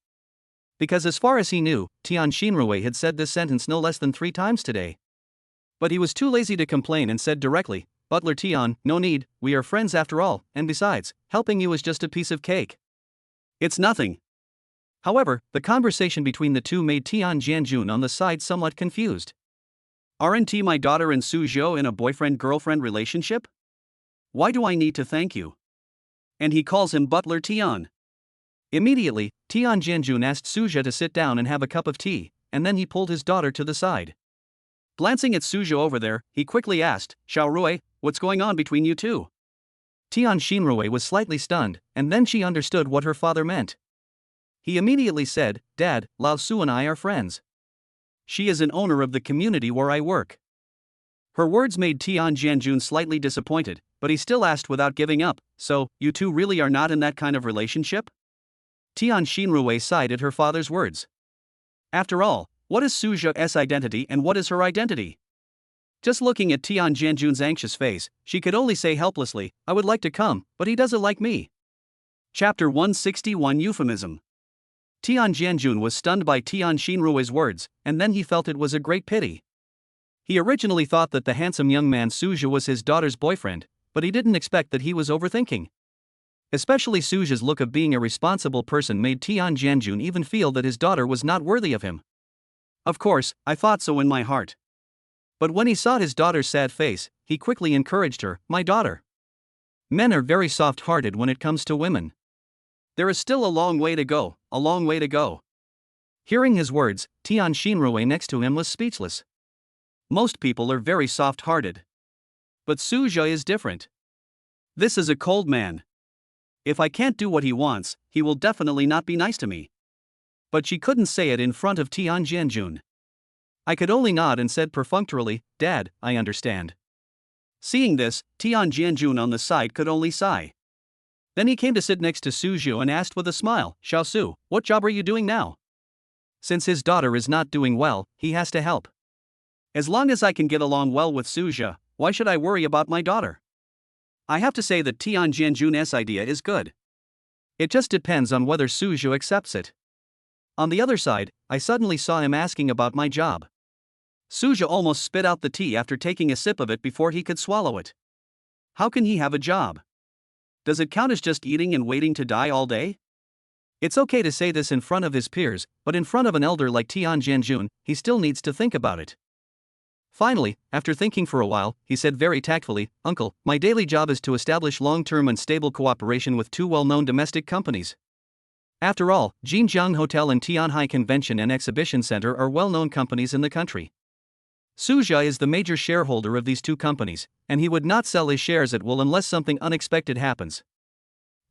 Because as far as he knew, Tian Xinrui had said this sentence no less than 3 times today. But he was too lazy to complain and said directly, "Butler Tian, no need, we are friends after all, and besides, helping you is just a piece of cake. It's nothing." However, the conversation between the two made Tian Jianjun on the side somewhat confused. "Aren't my daughter and Suzhou in a boyfriend-girlfriend relationship? Why do I need to thank you?" And he calls him Butler Tian. Immediately, Tian Jianjun asked Suja to sit down and have a cup of tea, and then he pulled his daughter to the side. Glancing at Suzhou over there, he quickly asked, "Xiaorui, what's going on between you two?" Tian Xinrui was slightly stunned, and then she understood what her father meant. He immediately said, "Dad, Lao Su and I are friends. She is an owner of the community where I work." Her words made Tian Jianjun slightly disappointed, but he still asked without giving up, "So, you two really are not in that kind of relationship?" Tian Xinrui sighed at her father's words. After all, what is Suzhou's identity and what is her identity? Just looking at Tian Jianjun's anxious face, she could only say helplessly, "I would like to come, but he doesn't like me." Chapter 161. Euphemism. Tian Jianjun was stunned by Tian Xinrui's words, and then he felt it was a great pity. He originally thought that the handsome young man Suzhou was his daughter's boyfriend, but he didn't expect that he was overthinking. Especially Suzhou's look of being a responsible person made Tian Jianjun even feel that his daughter was not worthy of him. "Of course, I thought so in my heart." But when he saw his daughter's sad face, he quickly encouraged her, "My daughter. Men are very soft-hearted when it comes to women. There is still a long way to go, a long way to go." Hearing his words, Tian Xinrui next to him was speechless. Most people are very soft-hearted. But Suzhou is different. This is a cold man. If I can't do what he wants, he will definitely not be nice to me. But she couldn't say it in front of Tian Jianjun. I could only nod and said perfunctorily, "Dad, I understand." Seeing this, Tian Jianjun on the side could only sigh. Then he came to sit next to Suzhou and asked with a smile, "Xiaosu, what job are you doing now?" Since his daughter is not doing well, he has to help. As long as I can get along well with Suzhou, why should I worry about my daughter? I have to say that Tian Jianjun's idea is good. It just depends on whether Suzhou accepts it. On the other side, I suddenly saw him asking about my job. Suzhou almost spit out the tea after taking a sip of it before he could swallow it. How can he have a job? Does it count as just eating and waiting to die all day? It's okay to say this in front of his peers, but in front of an elder like Tian Jianjun, he still needs to think about it. Finally, after thinking for a while, he said very tactfully, "Uncle, my daily job is to establish long-term and stable cooperation with two well-known domestic companies. After all, Jinjiang Hotel and Tianhai Convention and Exhibition Center are well-known companies in the country. Suzhou is the major shareholder of these two companies, and he would not sell his shares at will unless something unexpected happens.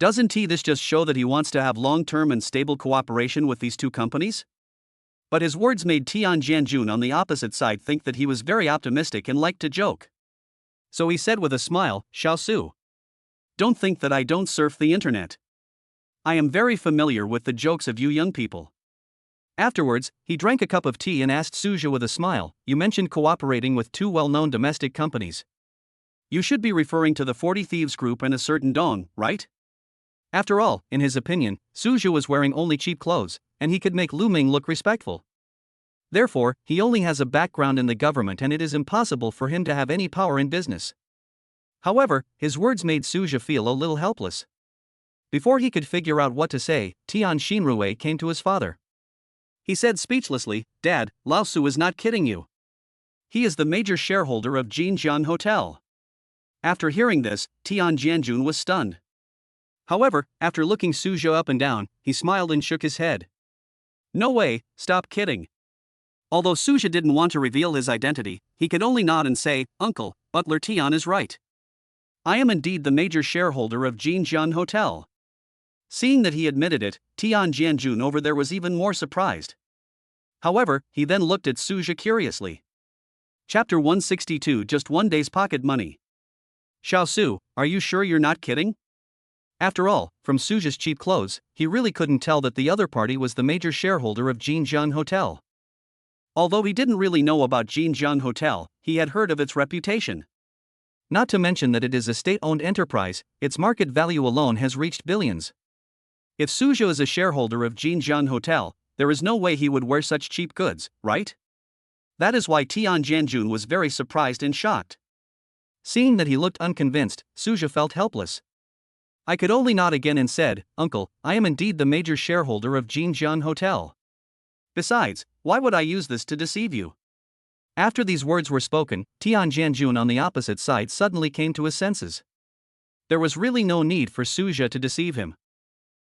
Doesn't this just show that he wants to have long-term and stable cooperation with these two companies?" But his words made Tian Jianjun on the opposite side think that he was very optimistic and liked to joke. So he said with a smile, "Xiaosu, don't think that I don't surf the internet. I am very familiar with the jokes of you young people." Afterwards, he drank a cup of tea and asked Suzhou with a smile, "You mentioned cooperating with two well-known domestic companies. You should be referring to the 40 Thieves Group and a certain Dong, right?" After all, in his opinion, Suzhou was wearing only cheap clothes, and he could make Lu Ming look respectful. Therefore, he only has a background in the government and it is impossible for him to have any power in business. However, his words made Suzhou feel a little helpless. Before he could figure out what to say, Tian Xinrui came to his father. He said speechlessly, "Dad, Lao Su is not kidding you. He is the major shareholder of Jinjiang Hotel." After hearing this, Tian Jianjun was stunned. However, after looking Suzhou up and down, he smiled and shook his head. "No way, stop kidding." Although Suzhou didn't want to reveal his identity, he could only nod and say, "Uncle, Butler Tian is right. I am indeed the major shareholder of Jinjiang Hotel." Seeing that he admitted it, Tian Jianjun over there was even more surprised. However, he then looked at Suzhou curiously. Chapter 162, Just one day's pocket money. "Xiaosu, are you sure you're not kidding?" After all, from Suzhou's cheap clothes, he really couldn't tell that the other party was the major shareholder of Jinjiang Hotel. Although he didn't really know about Jinjiang Hotel, he had heard of its reputation. Not to mention that it is a state-owned enterprise, its market value alone has reached billions. If Suzhou is a shareholder of Jinjiang Hotel, there is no way he would wear such cheap goods, right? That is why Tian Jianjun was very surprised and shocked. Seeing that he looked unconvinced, Suzhou felt helpless. I could only nod again and said, "Uncle, I am indeed the major shareholder of Jinjiang Hotel. Besides, why would I use this to deceive you?" After these words were spoken, Tian Jianjun on the opposite side suddenly came to his senses. There was really no need for Suzhou to deceive him.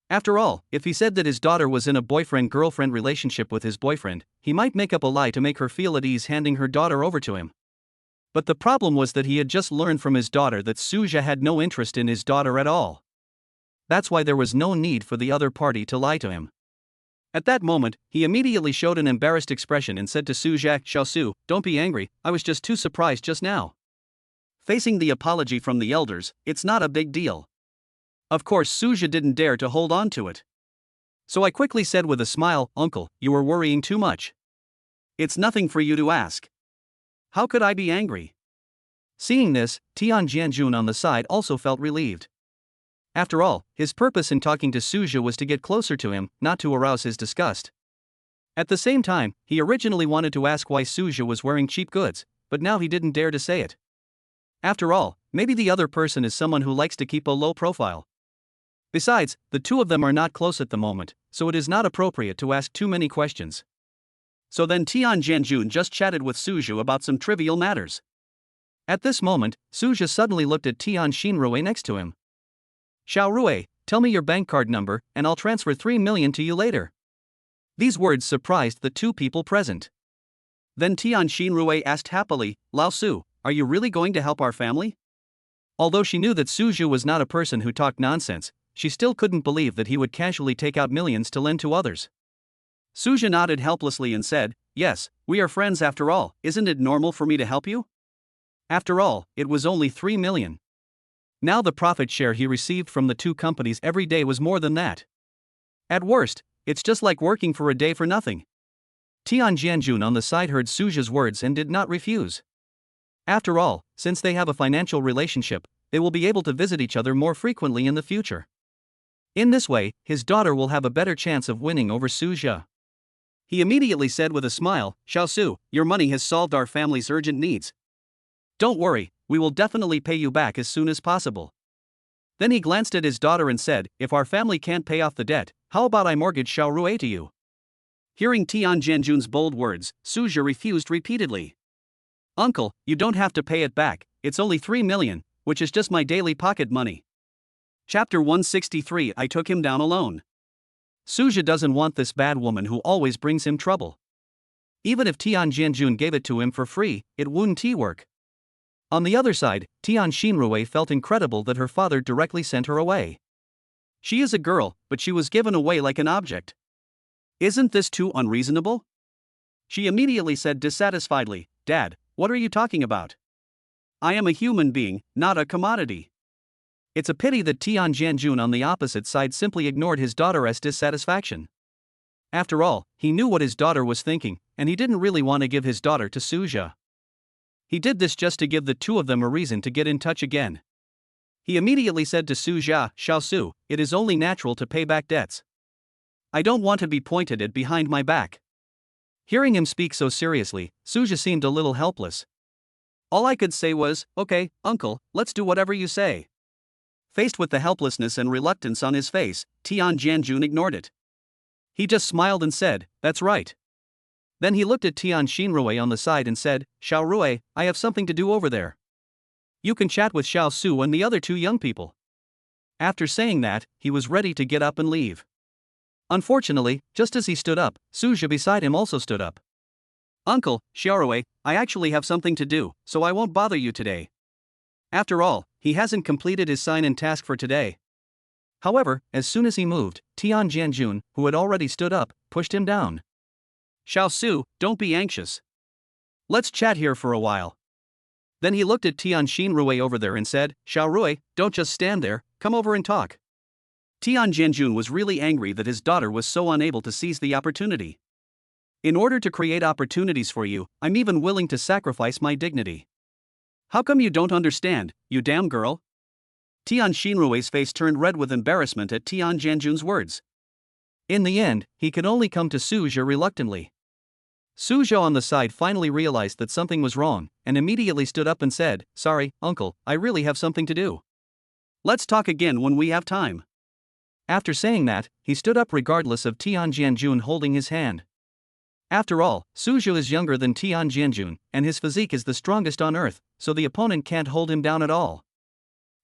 After all, if he said that his daughter was in a boyfriend-girlfriend relationship with his boyfriend, he might make up a lie to make her feel at ease handing her daughter over to him. But the problem was that he had just learned from his daughter that Suzhou had no interest in his daughter at all. That's why there was no need for the other party to lie to him. At that moment, he immediately showed an embarrassed expression and said to Suzhou, "Xiaosu, don't be angry, I was just too surprised just now." Facing the apology from the elders, it's not a big deal. Of course, Suzhou didn't dare to hold on to it. So I quickly said with a smile, "Uncle, you are worrying too much. It's nothing for you to ask. How could I be angry?" Seeing this, Tian Jianjun on the side also felt relieved. After all, his purpose in talking to Suzhou was to get closer to him, not to arouse his disgust. At the same time, he originally wanted to ask why Suzhou was wearing cheap goods, but now he didn't dare to say it. After all, maybe the other person is someone who likes to keep a low profile. Besides, the two of them are not close at the moment, so it is not appropriate to ask too many questions. So then Tian Jianjun just chatted with Suzhou about some trivial matters. At this moment, Suzhou suddenly looked at Tian Xinrui next to him. "Xiaorui, tell me your bank card number, and I'll transfer 3 million to you later." These words surprised the two people present. Then Tian Xinrui asked happily, "Lao Su, are you really going to help our family?" Although she knew that Suzhou was not a person who talked nonsense, she still couldn't believe that he would casually take out millions to lend to others. Suja nodded helplessly and said, "Yes, we are friends after all, isn't it normal for me to help you?" After all, it was only 3 million. Now the profit share he received from the two companies every day was more than that. At worst, it's just like working for a day for nothing. Tian Jianjun on the side heard Suja's words and did not refuse. After all, since they have a financial relationship, they will be able to visit each other more frequently in the future. In this way, his daughter will have a better chance of winning over Suja. He immediately said with a smile, "Xiaosu, your money has solved our family's urgent needs. Don't worry, we will definitely pay you back as soon as possible." Then he glanced at his daughter and said, "If our family can't pay off the debt, how about I mortgage Xiaorui to you?" Hearing Tian Jianjun's bold words, Suja refused repeatedly. "Uncle, you don't have to pay it back, it's only 3 million, which is just my daily pocket money." Chapter 163 I took him down alone. Suja doesn't want this bad woman who always brings him trouble. Even if Tian Jianjun gave it to him for free, it wouldn't work. On the other side, Tian Xinrui felt incredible that her father directly sent her away. She is a girl, but she was given away like an object. Isn't this too unreasonable? She immediately said dissatisfiedly, "Dad, what are you talking about? I am a human being, not a commodity." It's a pity that Tian Jianjun on the opposite side simply ignored his daughter's dissatisfaction. After all, he knew what his daughter was thinking, and he didn't really want to give his daughter to Suja. He did this just to give the two of them a reason to get in touch again. He immediately said to Suja, "Xiaosu, it is only natural to pay back debts. I don't want to be pointed at behind my back." Hearing him speak so seriously, Suja seemed a little helpless. All I could say was, "Okay, uncle, let's do whatever you say." Faced with the helplessness and reluctance on his face, Tian Jianjun ignored it. He just smiled and said, "That's right." Then he looked at Tian Xinrui on the side and said, "Xiaorui, I have something to do over there. You can chat with Xiaosu and the other two young people." After saying that, he was ready to get up and leave. Unfortunately, just as he stood up, Suja beside him also stood up. "Uncle, Xiaorui, I actually have something to do, so I won't bother you today." After all, he hasn't completed his sign-in task for today. However, as soon as he moved, Tian Jianjun, who had already stood up, pushed him down. "Xiaosu, don't be anxious. Let's chat here for a while." Then he looked at Tian Xinrui over there and said, "Xiaorui, don't just stand there, come over and talk." Tian Jianjun was really angry that his daughter was so unable to seize the opportunity. "In order to create opportunities for you, I'm even willing to sacrifice my dignity. How come you don't understand, you damn girl?" Tian Xinrui's face turned red with embarrassment at Tian Jianjun's words. In the end, he could only come to Suja reluctantly. Suja on the side finally realized that something was wrong, and immediately stood up and said, "Sorry, uncle, I really have something to do. Let's talk again when we have time." After saying that, he stood up regardless of Tian Jianjun holding his hand. After all, Suja is younger than Tian Jianjun, and his physique is the strongest on earth, so the opponent can't hold him down at all.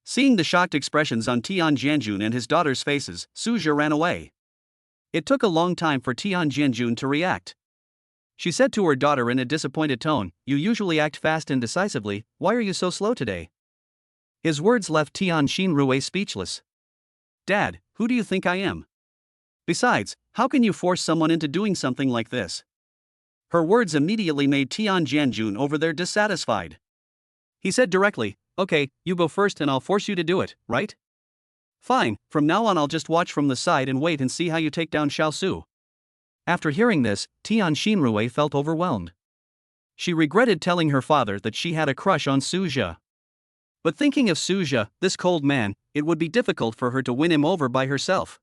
Seeing the shocked expressions on Tian Jianjun and his daughter's faces, Suja ran away. It took a long time for Tian Jianjun to react. She said to her daughter in a disappointed tone, "You usually act fast and decisively, why are you so slow today?" His words left Tian Xinrui speechless. "Dad, who do you think I am? Besides, how can you force someone into doing something like this?" Her words immediately made Tian Jianjun over there dissatisfied. He said directly, "Okay, you go first and I'll force you to do it, right? Fine, from now on I'll just watch from the side and wait and see how you take down Xiaosu." After hearing this, Tian Xinrui felt overwhelmed. She regretted telling her father that she had a crush on Suja. But thinking of Suja, this cold man, it would be difficult for her to win him over by herself.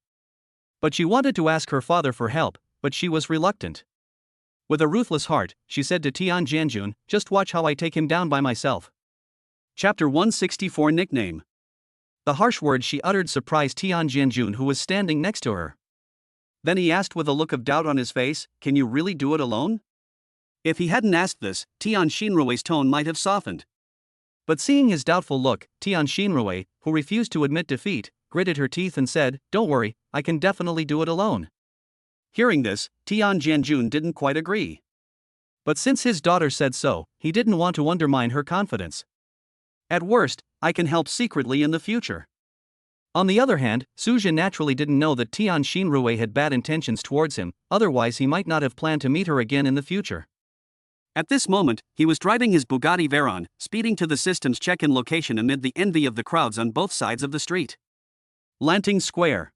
But she wanted to ask her father for help, but she was reluctant. With a ruthless heart, she said to Tian Jianjun, "Just watch how I take him down by myself." Chapter 164 Nickname. The harsh words she uttered surprised Tian Jianjun, who was standing next to her. Then he asked with a look of doubt on his face, "Can you really do it alone?" If he hadn't asked this, Tian Xinrui's tone might have softened. But seeing his doubtful look, Tian Xinrui, who refused to admit defeat, gritted her teeth and said, "Don't worry, I can definitely do it alone." Hearing this, Tian Jianjun didn't quite agree. But since his daughter said so, he didn't want to undermine her confidence. "At worst, I can help secretly in the future." On the other hand, Suja naturally didn't know that Tian Xinrui had bad intentions towards him, otherwise he might not have planned to meet her again in the future. At this moment, he was driving his Bugatti Veyron, speeding to the system's check-in location amid the envy of the crowds on both sides of the street. Lanting Square.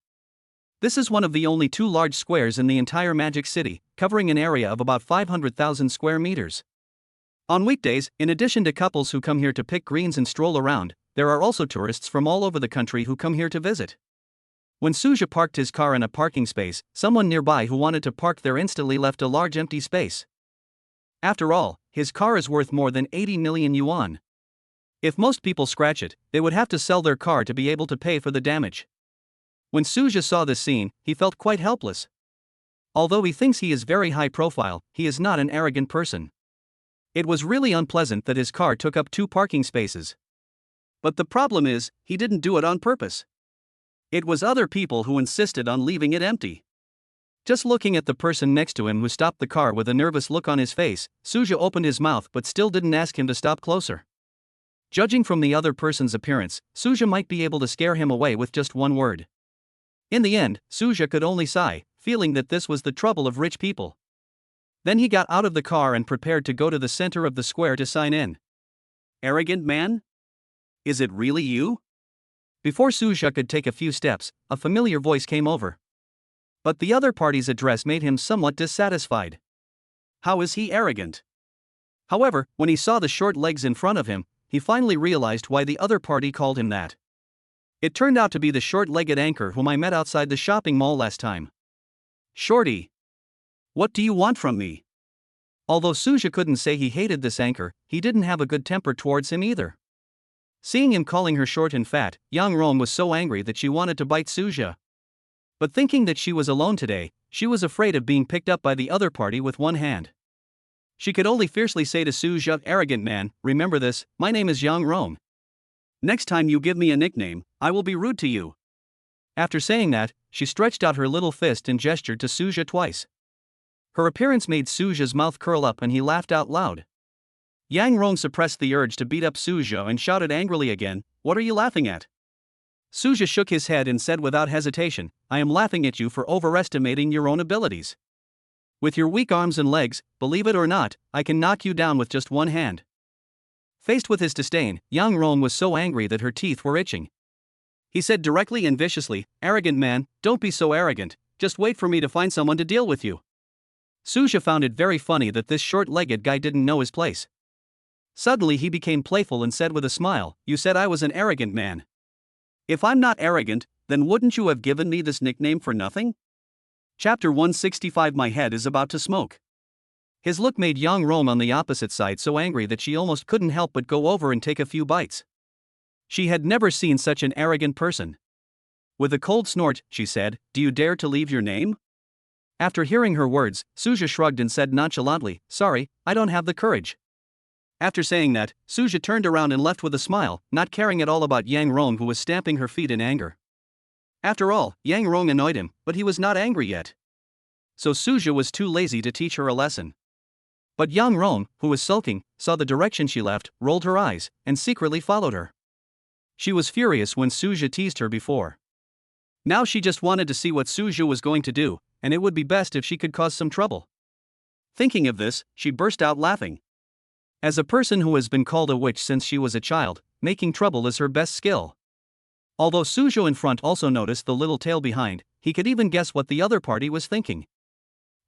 This is one of the only two large squares in the entire Magic City, covering an area of about 500,000 square meters. On weekdays, in addition to couples who come here to pick greens and stroll around, there are also tourists from all over the country who come here to visit. When Suja parked his car in a parking space, someone nearby who wanted to park there instantly left a large empty space. After all, his car is worth more than 80 million yuan. If most people scratch it, they would have to sell their car to be able to pay for the damage. When Suja saw this scene, he felt quite helpless. Although he thinks he is very high profile, he is not an arrogant person. It was really unpleasant that his car took up 2 parking spaces. But the problem is, he didn't do it on purpose. It was other people who insisted on leaving it empty. Just looking at the person next to him who stopped the car with a nervous look on his face, Suja opened his mouth but still didn't ask him to stop closer. Judging from the other person's appearance, Suja might be able to scare him away with just one word. In the end, Suja could only sigh, feeling that this was the trouble of rich people. Then he got out of the car and prepared to go to the center of the square to sign in. Arrogant man? Is it really you? Before Suja could take a few steps, a familiar voice came over. But the other party's address made him somewhat dissatisfied. How is he arrogant? However, when he saw the short legs in front of him, he finally realized why the other party called him that. It turned out to be the short-legged anchor whom I met outside the shopping mall last time. Shorty. What do you want from me? Although Suja couldn't say he hated this anchor, he didn't have a good temper towards him either. Seeing him calling her short and fat, Yang Rong was so angry that she wanted to bite Suja. But thinking that she was alone today, she was afraid of being picked up by the other party with one hand. She could only fiercely say to Suja, "Arrogant man, remember this, my name is Yang Rong. Next time you give me a nickname, I will be rude to you." After saying that, she stretched out her little fist and gestured to Suja twice. Her appearance made Suja's mouth curl up and he laughed out loud. Yang Rong suppressed the urge to beat up Suja and shouted angrily again, "What are you laughing at?" Suja shook his head and said without hesitation, "I am laughing at you for overestimating your own abilities. With your weak arms and legs, believe it or not, I can knock you down with just one hand." Faced with his disdain, Yang Rong was so angry that her teeth were itching. He said directly and viciously, "Arrogant man, don't be so arrogant, just wait for me to find someone to deal with you." Suja found it very funny that this short-legged guy didn't know his place. Suddenly he became playful and said with a smile, "You said I was an arrogant man. If I'm not arrogant, then wouldn't you have given me this nickname for nothing?" Chapter 165. My head is about to smoke. His look made Yang Rong on the opposite side so angry that she almost couldn't help but go over and take a few bites. She had never seen such an arrogant person. With a cold snort, she said, "Do you dare to leave your name?" After hearing her words, Suja shrugged and said nonchalantly, "Sorry, I don't have the courage." After saying that, Suja turned around and left with a smile, not caring at all about Yang Rong who was stamping her feet in anger. After all, Yang Rong annoyed him, but he was not angry yet. So Suja was too lazy to teach her a lesson. But Yang Rong, who was sulking, saw the direction she left, rolled her eyes, and secretly followed her. She was furious when Suja teased her before. Now she just wanted to see what Suja was going to do, and it would be best if she could cause some trouble. Thinking of this, she burst out laughing. As a person who has been called a witch since she was a child, making trouble is her best skill. Although Sujo in front also noticed the little tail behind, he could even guess what the other party was thinking.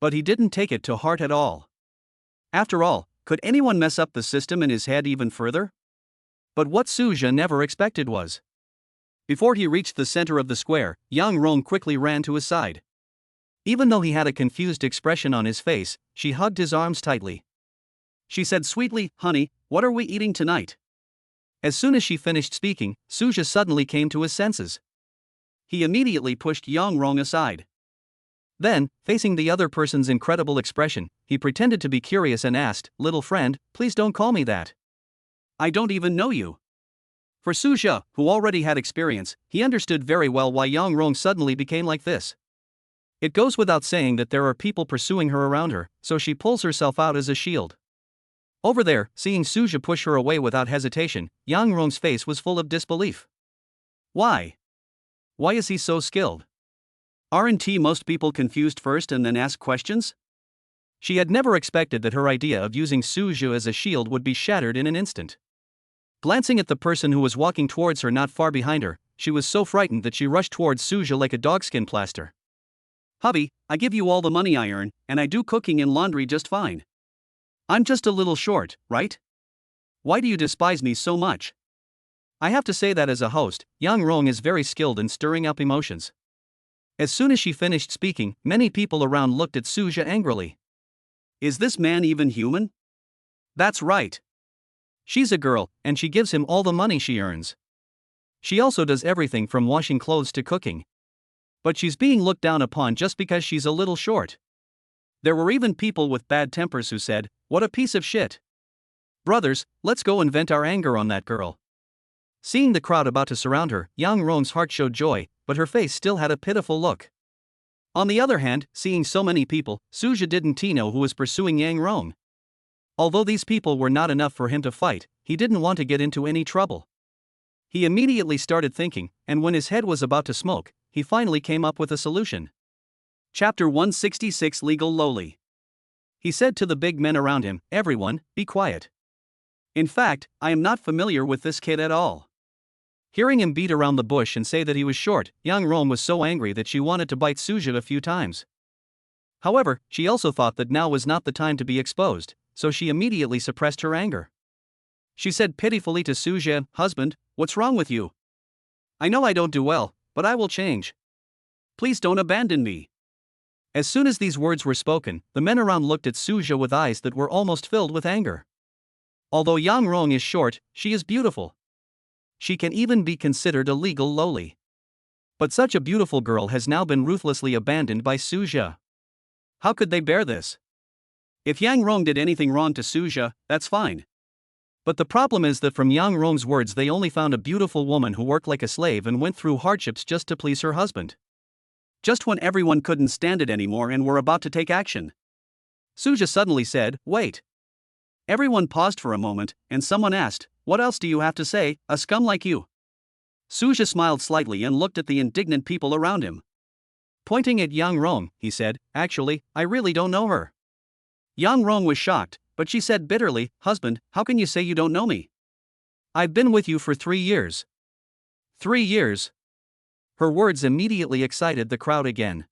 But he didn't take it to heart at all. After all, could anyone mess up the system in his head even further? But what Suja never expected was. Before he reached the center of the square, Yang Rong quickly ran to his side. Even though he had a confused expression on his face, she hugged his arms tightly. She said sweetly, "Honey, what are we eating tonight?" As soon as she finished speaking, Suja suddenly came to his senses. He immediately pushed Yang Rong aside. Then, facing the other person's incredible expression, he pretended to be curious and asked, "Little friend, please don't call me that. I don't even know you." For Suja, who already had experience, he understood very well why Yang Rong suddenly became like this. It goes without saying that there are people pursuing her around her, so she pulls herself out as a shield. Over there, seeing Suja push her away without hesitation, Yang Rong's face was full of disbelief. Why? Why is he so skilled? Aren't most people confused first and then ask questions? She had never expected that her idea of using Suju as a shield would be shattered in an instant. Glancing at the person who was walking towards her not far behind her, she was so frightened that she rushed towards Suju like a dogskin plaster. Hubby, I give you all the money I earn, and I do cooking and laundry just fine. I'm just a little short, right? Why do you despise me so much? I have to say that as a host, Yang Rong is very skilled in stirring up emotions. As soon as she finished speaking, many people around looked at Suju angrily. Is this man even human? That's right. She's a girl, and she gives him all the money she earns. She also does everything from washing clothes to cooking. But she's being looked down upon just because she's a little short. There were even people with bad tempers who said, "What a piece of shit. Brothers, let's go and vent our anger on that girl." Seeing the crowd about to surround her, Yang Rong's heart showed joy, but her face still had a pitiful look. On the other hand, seeing so many people, Suju didn't know who was pursuing Yang Rong. Although these people were not enough for him to fight, he didn't want to get into any trouble. He immediately started thinking, and when his head was about to smoke, he finally came up with a solution. Chapter 166 Legal Lowly. He said to the big men around him, "Everyone, be quiet. In fact, I am not familiar with this kid at all." Hearing him beat around the bush and say that he was short, Yang Rong was so angry that she wanted to bite Suju a few times. However, she also thought that now was not the time to be exposed, so she immediately suppressed her anger. She said pitifully to Suju, "Husband, what's wrong with you? I know I don't do well, but I will change. Please don't abandon me." As soon as these words were spoken, the men around looked at Suju with eyes that were almost filled with anger. Although Yang Rong is short, she is beautiful. She can even be considered a legal lowly. But such a beautiful girl has now been ruthlessly abandoned by Suju. How could they bear this? If Yang Rong did anything wrong to Suju, that's fine. But the problem is that from Yang Rong's words they only found a beautiful woman who worked like a slave and went through hardships just to please her husband. Just when everyone couldn't stand it anymore and were about to take action, Suju suddenly said, "Wait." Everyone paused for a moment, and someone asked, "What else do you have to say, a scum like you?" Suju smiled slightly and looked at the indignant people around him. Pointing at Yang Rong, he said, "Actually, I really don't know her." Yang Rong was shocked, but she said bitterly, "Husband, how can you say you don't know me? I've been with you for 3 years. 3 years? Her words immediately excited the crowd again.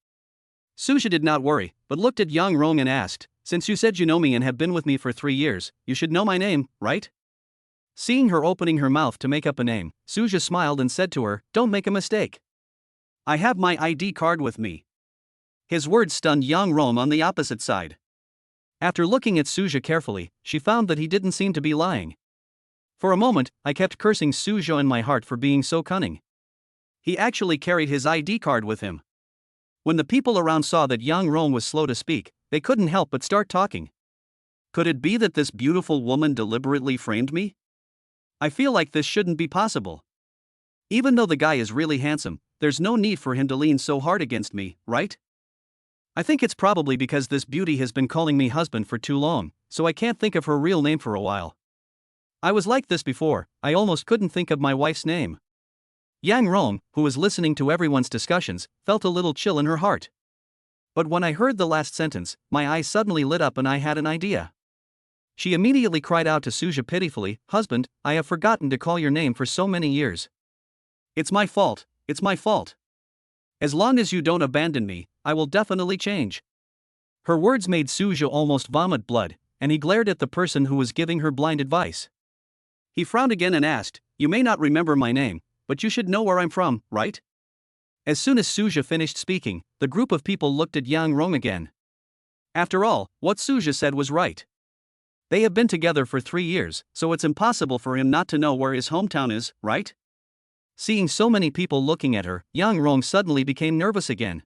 Suju did not worry, but looked at Yang Rong and asked, "Since you said you know me and have been with me for 3 years, you should know my name, right?" Seeing her opening her mouth to make up a name, Suju smiled and said to her, "Don't make a mistake. I have my ID card with me." His words stunned Yang Rong on the opposite side. After looking at Suju carefully, she found that he didn't seem to be lying. For a moment, I kept cursing Suju in my heart for being so cunning. He actually carried his ID card with him. When the people around saw that Yang Rong was slow to speak, they couldn't help but start talking. Could it be that this beautiful woman deliberately framed me? I feel like this shouldn't be possible. Even though the guy is really handsome, there's no need for him to lean so hard against me, right? I think it's probably because this beauty has been calling me husband for too long, so I can't think of her real name for a while. I was like this before, I almost couldn't think of my wife's name. Yang Rong, who was listening to everyone's discussions, felt a little chill in her heart. But when I heard the last sentence, my eyes suddenly lit up and I had an idea. She immediately cried out to Suju pitifully, "Husband, I have forgotten to call your name for so many years. It's my fault, it's my fault. As long as you don't abandon me, I will definitely change." Her words made Suju almost vomit blood, and he glared at the person who was giving her blind advice. He frowned again and asked, "You may not remember my name, but you should know where I'm from, right?" As soon as Suju finished speaking, the group of people looked at Yang Rong again. After all, what Suju said was right. They have been together for 3 years, so it's impossible for him not to know where his hometown is, right? Seeing so many people looking at her, Yang Rong suddenly became nervous again.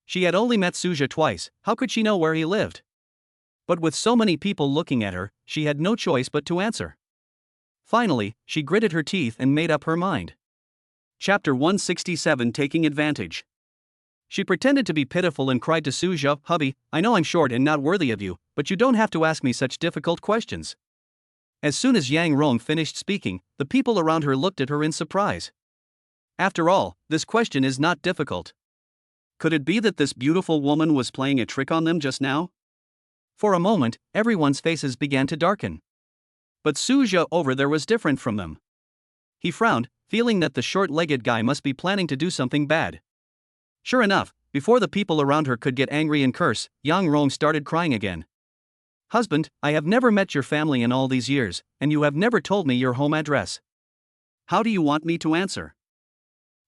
She had only met Suju twice, how could she know where he lived? But with so many people looking at her, she had no choice but to answer. Finally, she gritted her teeth and made up her mind. Chapter 167 Taking Advantage. She pretended to be pitiful and cried to Suju, "Hubby, I know I'm short and not worthy of you, but you don't have to ask me such difficult questions." As soon as Yang Rong finished speaking, the people around her looked at her in surprise. After all, this question is not difficult. Could it be that this beautiful woman was playing a trick on them just now? For a moment, everyone's faces began to darken. But Suja over there was different from them. He frowned, feeling that the short-legged guy must be planning to do something bad. Sure enough, before the people around her could get angry and curse, Yang Rong started crying again. "Husband, I have never met your family in all these years, and you have never told me your home address. How do you want me to answer?"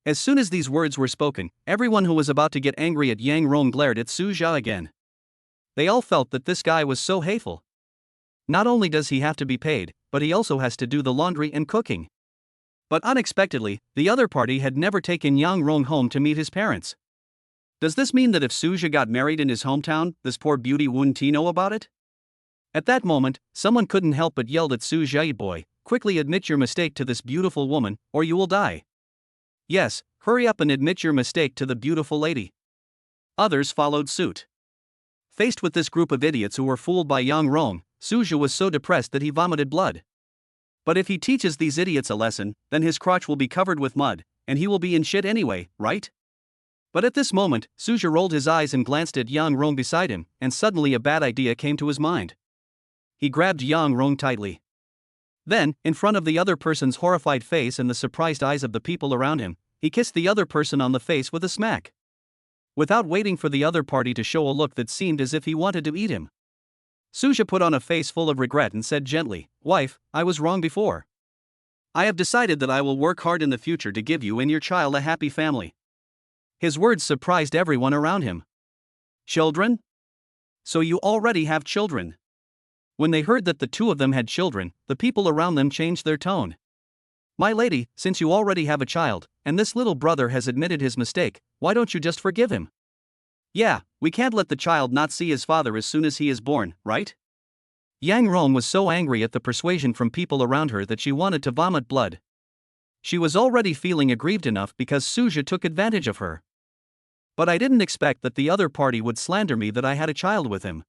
As soon as these words were spoken, everyone who was about to get angry at Yang Rong glared at Suja again. They all felt that this guy was so hateful. Not only does he have to be paid, but he also has to do the laundry and cooking. But unexpectedly, the other party had never taken Yang Rong home to meet his parents. Does this mean that if Suja got married in his hometown, this poor beauty wouldn't know about it? At that moment, someone couldn't help but yelled at Suja, "Boy, quickly admit your mistake to this beautiful woman, or you will die. Yes, hurry up and admit your mistake to the beautiful lady." Others followed suit. Faced with this group of idiots who were fooled by Yang Rong, Suja was so depressed that he vomited blood. But if he teaches these idiots a lesson, then his crotch will be covered with mud, and he will be in shit anyway, right? But at this moment, Suja rolled his eyes and glanced at Yang Rong beside him, and suddenly a bad idea came to his mind. He grabbed Yang Rong tightly. Then, in front of the other person's horrified face and the surprised eyes of the people around him, he kissed the other person on the face with a smack. Without waiting for the other party to show a look that seemed as if he wanted to eat him, Suja put on a face full of regret and said gently, "Wife, I was wrong before. I have decided that I will work hard in the future to give you and your child a happy family." His words surprised everyone around him. "Children? So you already have children?" When they heard that the two of them had children, the people around them changed their tone. "My lady, since you already have a child, and this little brother has admitted his mistake, why don't you just forgive him?" "Yeah, we can't let the child not see his father as soon as he is born, right?" Yang Rong was so angry at the persuasion from people around her that she wanted to vomit blood. She was already feeling aggrieved enough because Suja took advantage of her. "But I didn't expect that the other party would slander me that I had a child with him."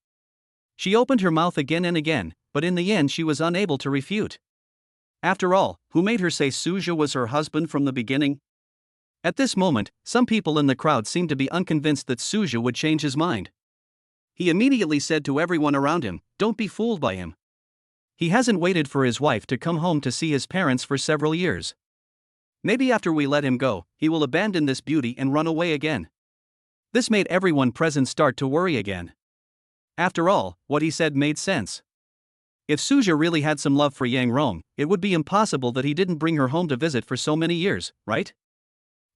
She opened her mouth again and again, but in the end she was unable to refute. After all, who made her say Suja was her husband from the beginning? At this moment, some people in the crowd seemed to be unconvinced that Suja would change his mind. He immediately said to everyone around him, "Don't be fooled by him. He hasn't waited for his wife to come home to see his parents for several years. Maybe after we let him go, he will abandon this beauty and run away again." This made everyone present start to worry again. After all, what he said made sense. If Suja really had some love for Yang Rong, it would be impossible that he didn't bring her home to visit for so many years, right?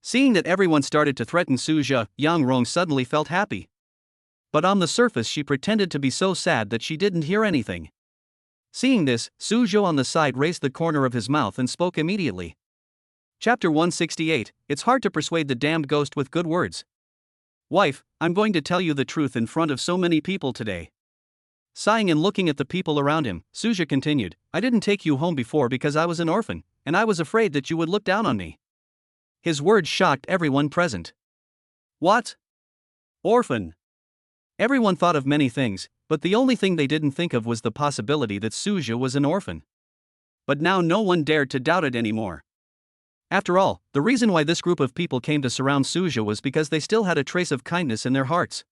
Seeing that everyone started to threaten Suja, Yang Rong suddenly felt happy. But on the surface she pretended to be so sad that she didn't hear anything. Seeing this, Suja on the side raised the corner of his mouth and spoke immediately. Chapter 168, It's hard to persuade the damned ghost with good words. "Wife, I'm going to tell you the truth in front of so many people today." Sighing and looking at the people around him, Suja continued, "I didn't take you home before because I was an orphan, and I was afraid that you would look down on me." His words shocked everyone present. "What? Orphan?" Everyone thought of many things, but the only thing they didn't think of was the possibility that Suja was an orphan. But now no one dared to doubt it anymore. After all, the reason why this group of people came to surround Suja was because they still had a trace of kindness in their hearts.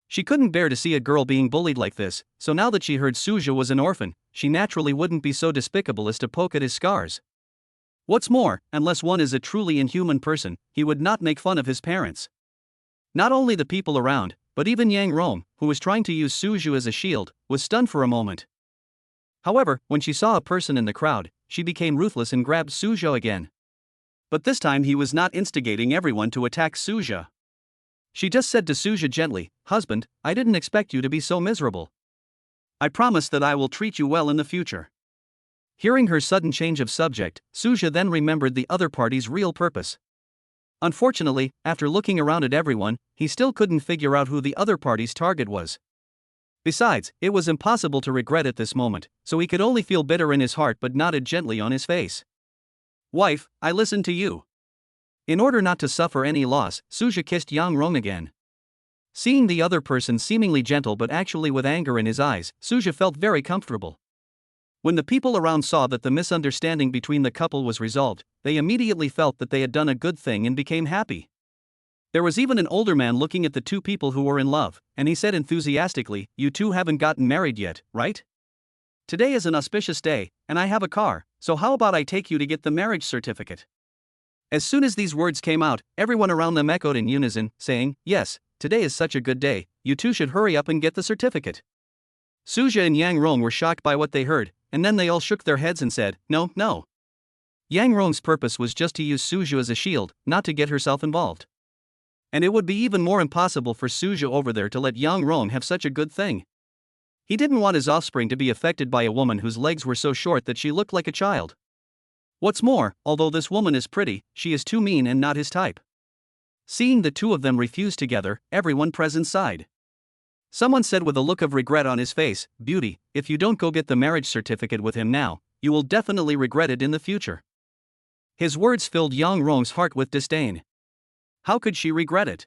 She couldn't bear to see a girl being bullied like this, so now that she heard Suja was an orphan, she naturally wouldn't be so despicable as to poke at his scars. What's more, unless one is a truly inhuman person, he would not make fun of his parents. Not only the people around, but even Yang Rong, who was trying to use Suja as a shield, was stunned for a moment. However, when she saw a person in the crowd, she became ruthless and grabbed Suja again. But this time he was not instigating everyone to attack Suja. She just said to Suja gently, "Husband, I didn't expect you to be so miserable. I promise that I will treat you well in the future." Hearing her sudden change of subject, Suja then remembered the other party's real purpose. Unfortunately, after looking around at everyone, he still couldn't figure out who the other party's target was. Besides, it was impossible to regret at this moment, so he could only feel bitter in his heart but nodded gently on his face. "Wife, I listen to you." In order not to suffer any loss, Suja kissed Yang Rong again. Seeing the other person seemingly gentle but actually with anger in his eyes, Suja felt very comfortable. When the people around saw that the misunderstanding between the couple was resolved, they immediately felt that they had done a good thing and became happy. There was even an older man looking at the two people who were in love, and he said enthusiastically, "You two haven't gotten married yet, right? Today is an auspicious day, and I have a car, so how about I take you to get the marriage certificate?" As soon as these words came out, everyone around them echoed in unison, saying, "Yes, today is such a good day, you two should hurry up and get the certificate." Suja and Yang Rong were shocked by what they heard, and then they all shook their heads and said, "No, no." Yang Rong's purpose was just to use Suja as a shield, not to get herself involved. And it would be even more impossible for Suja over there to let Yang Rong have such a good thing. He didn't want his offspring to be affected by a woman whose legs were so short that she looked like a child. What's more, although this woman is pretty, she is too mean and not his type. Seeing the two of them refuse together, everyone present sighed. Someone said with a look of regret on his face, "Beauty, if you don't go get the marriage certificate with him now, you will definitely regret it in the future." His words filled Yang Rong's heart with disdain. How could she regret it?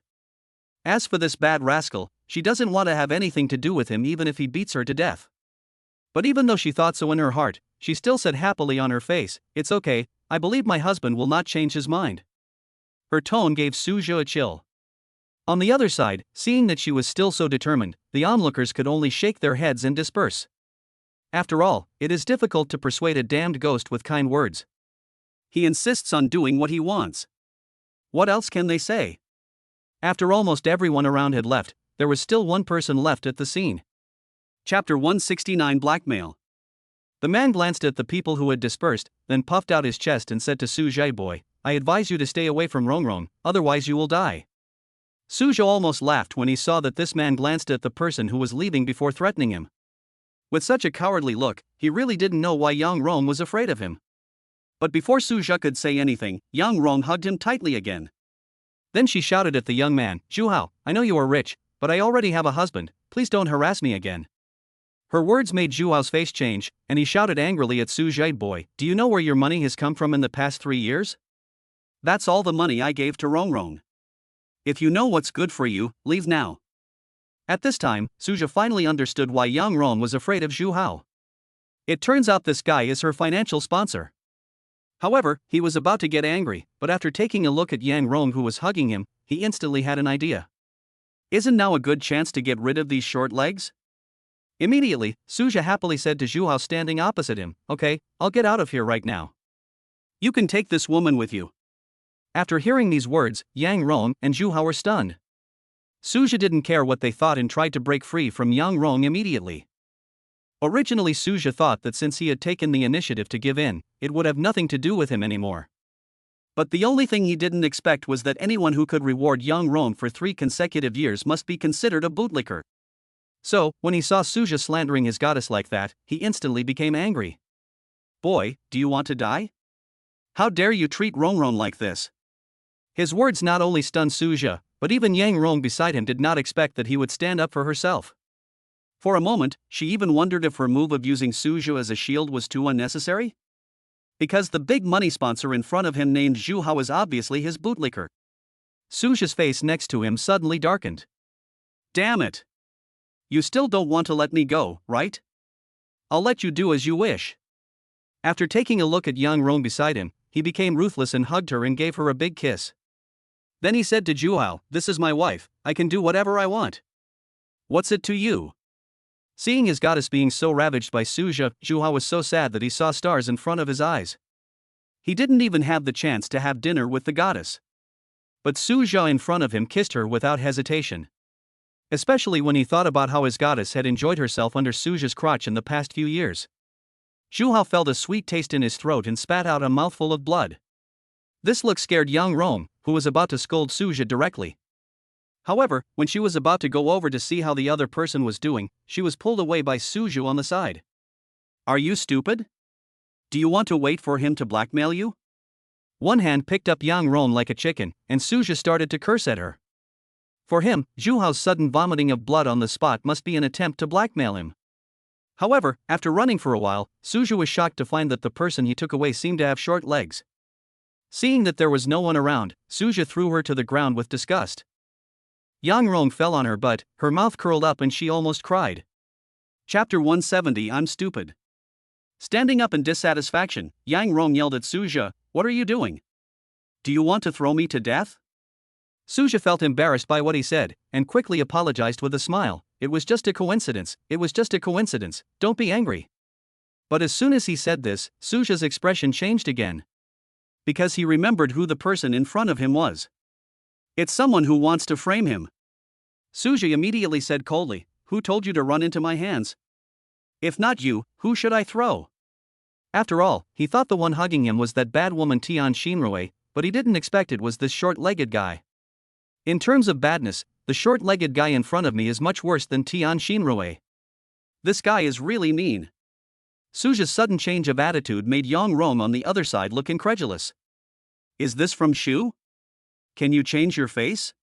As for this bad rascal, she doesn't want to have anything to do with him even if he beats her to death. But even though she thought so in her heart, she still said happily on her face, "It's okay, I believe my husband will not change his mind." Her tone gave Suja a chill. On the other side, seeing that she was still so determined, the onlookers could only shake their heads and disperse. After all, it is difficult to persuade a damned ghost with kind words. He insists on doing what he wants. What else can they say? After almost everyone around had left, there was still one person left at the scene. Chapter 169 Blackmail. The man glanced at the people who had dispersed, then puffed out his chest and said to Suja, "Boy, I advise you to stay away from Rongrong, otherwise you will die." Suja almost laughed when he saw that this man glanced at the person who was leaving before threatening him. With such a cowardly look, he really didn't know why Yang Rong was afraid of him. But before Suja could say anything, Yang Rong hugged him tightly again. Then she shouted at the young man, "Zhuhao, I know you are rich, but I already have a husband, please don't harass me again." Her words made Zhuhao's face change, and he shouted angrily at Suja, "Boy, do you know where your money has come from in the past 3 years? That's all the money I gave to Rongrong. If you know what's good for you, leave now." At this time, Suja finally understood why Yang Rong was afraid of Zhuhao. It turns out this guy is her financial sponsor. However, he was about to get angry, but after taking a look at Yang Rong who was hugging him, he instantly had an idea. Isn't now a good chance to get rid of these short legs? Immediately, Suja happily said to Zhuhao standing opposite him, "Okay, I'll get out of here right now. You can take this woman with you." After hearing these words, Yang Rong and Zhuhao were stunned. Suja didn't care what they thought and tried to break free from Yang Rong immediately. Originally Suja thought that since he had taken the initiative to give in, it would have nothing to do with him anymore. But the only thing he didn't expect was that anyone who could reward Yang Rong for 3 consecutive years must be considered a bootlicker. So, when he saw Suja slandering his goddess like that, he instantly became angry. "Boy, do you want to die? How dare you treat Rongrong like this?" His words not only stunned Suja, but even Yang Rong beside him did not expect that he would stand up for herself. For a moment, she even wondered if her move of using Suja as a shield was too unnecessary. Because the big money sponsor in front of him named Zhuhao is obviously his bootlicker. Suja's face next to him suddenly darkened. "Damn it! You still don't want to let me go, right? I'll let you do as you wish." After taking a look at Yang Rong beside him, he became ruthless and hugged her and gave her a big kiss. Then he said to Zhuhao, "This is my wife, I can do whatever I want. What's it to you?" Seeing his goddess being so ravaged by Suja, Zhuhao was so sad that he saw stars in front of his eyes. He didn't even have the chance to have dinner with the goddess. But Suja in front of him kissed her without hesitation. Especially when he thought about how his goddess had enjoyed herself under Suja's crotch in the past few years. Zhuhao felt a sweet taste in his throat and spat out a mouthful of blood. This look scared Yang Rong, who was about to scold Suja directly. However, when she was about to go over to see how the other person was doing, she was pulled away by Suja on the side. "Are you stupid? Do you want to wait for him to blackmail you?" One hand picked up Yang Rong like a chicken, and Suja started to curse at her. For him, Zhuhao's sudden vomiting of blood on the spot must be an attempt to blackmail him. However, after running for a while, Suja was shocked to find that the person he took away seemed to have short legs. Seeing that there was no one around, Suja threw her to the ground with disgust. Yang Rong fell on her butt, her mouth curled up and she almost cried. Chapter 170 I'm stupid. Standing up in dissatisfaction, Yang Rong yelled at Suja, "What are you doing? Do you want to throw me to death?" Suja felt embarrassed by what he said, and quickly apologized with a smile. "It was just a coincidence, don't be angry." But as soon as he said this, Suja's expression changed again. Because he remembered who the person in front of him was. It's someone who wants to frame him. Suja immediately said coldly, "Who told you to run into my hands? If not you, who should I throw?" After all, he thought the one hugging him was that bad woman Tian Xinrui, but he didn't expect it was this short-legged guy. In terms of badness, the short-legged guy in front of me is much worse than Tian Xinrui. This guy is really mean. Suja's sudden change of attitude made Yang Rong on the other side look incredulous. Is this from Shu? Can you change your face?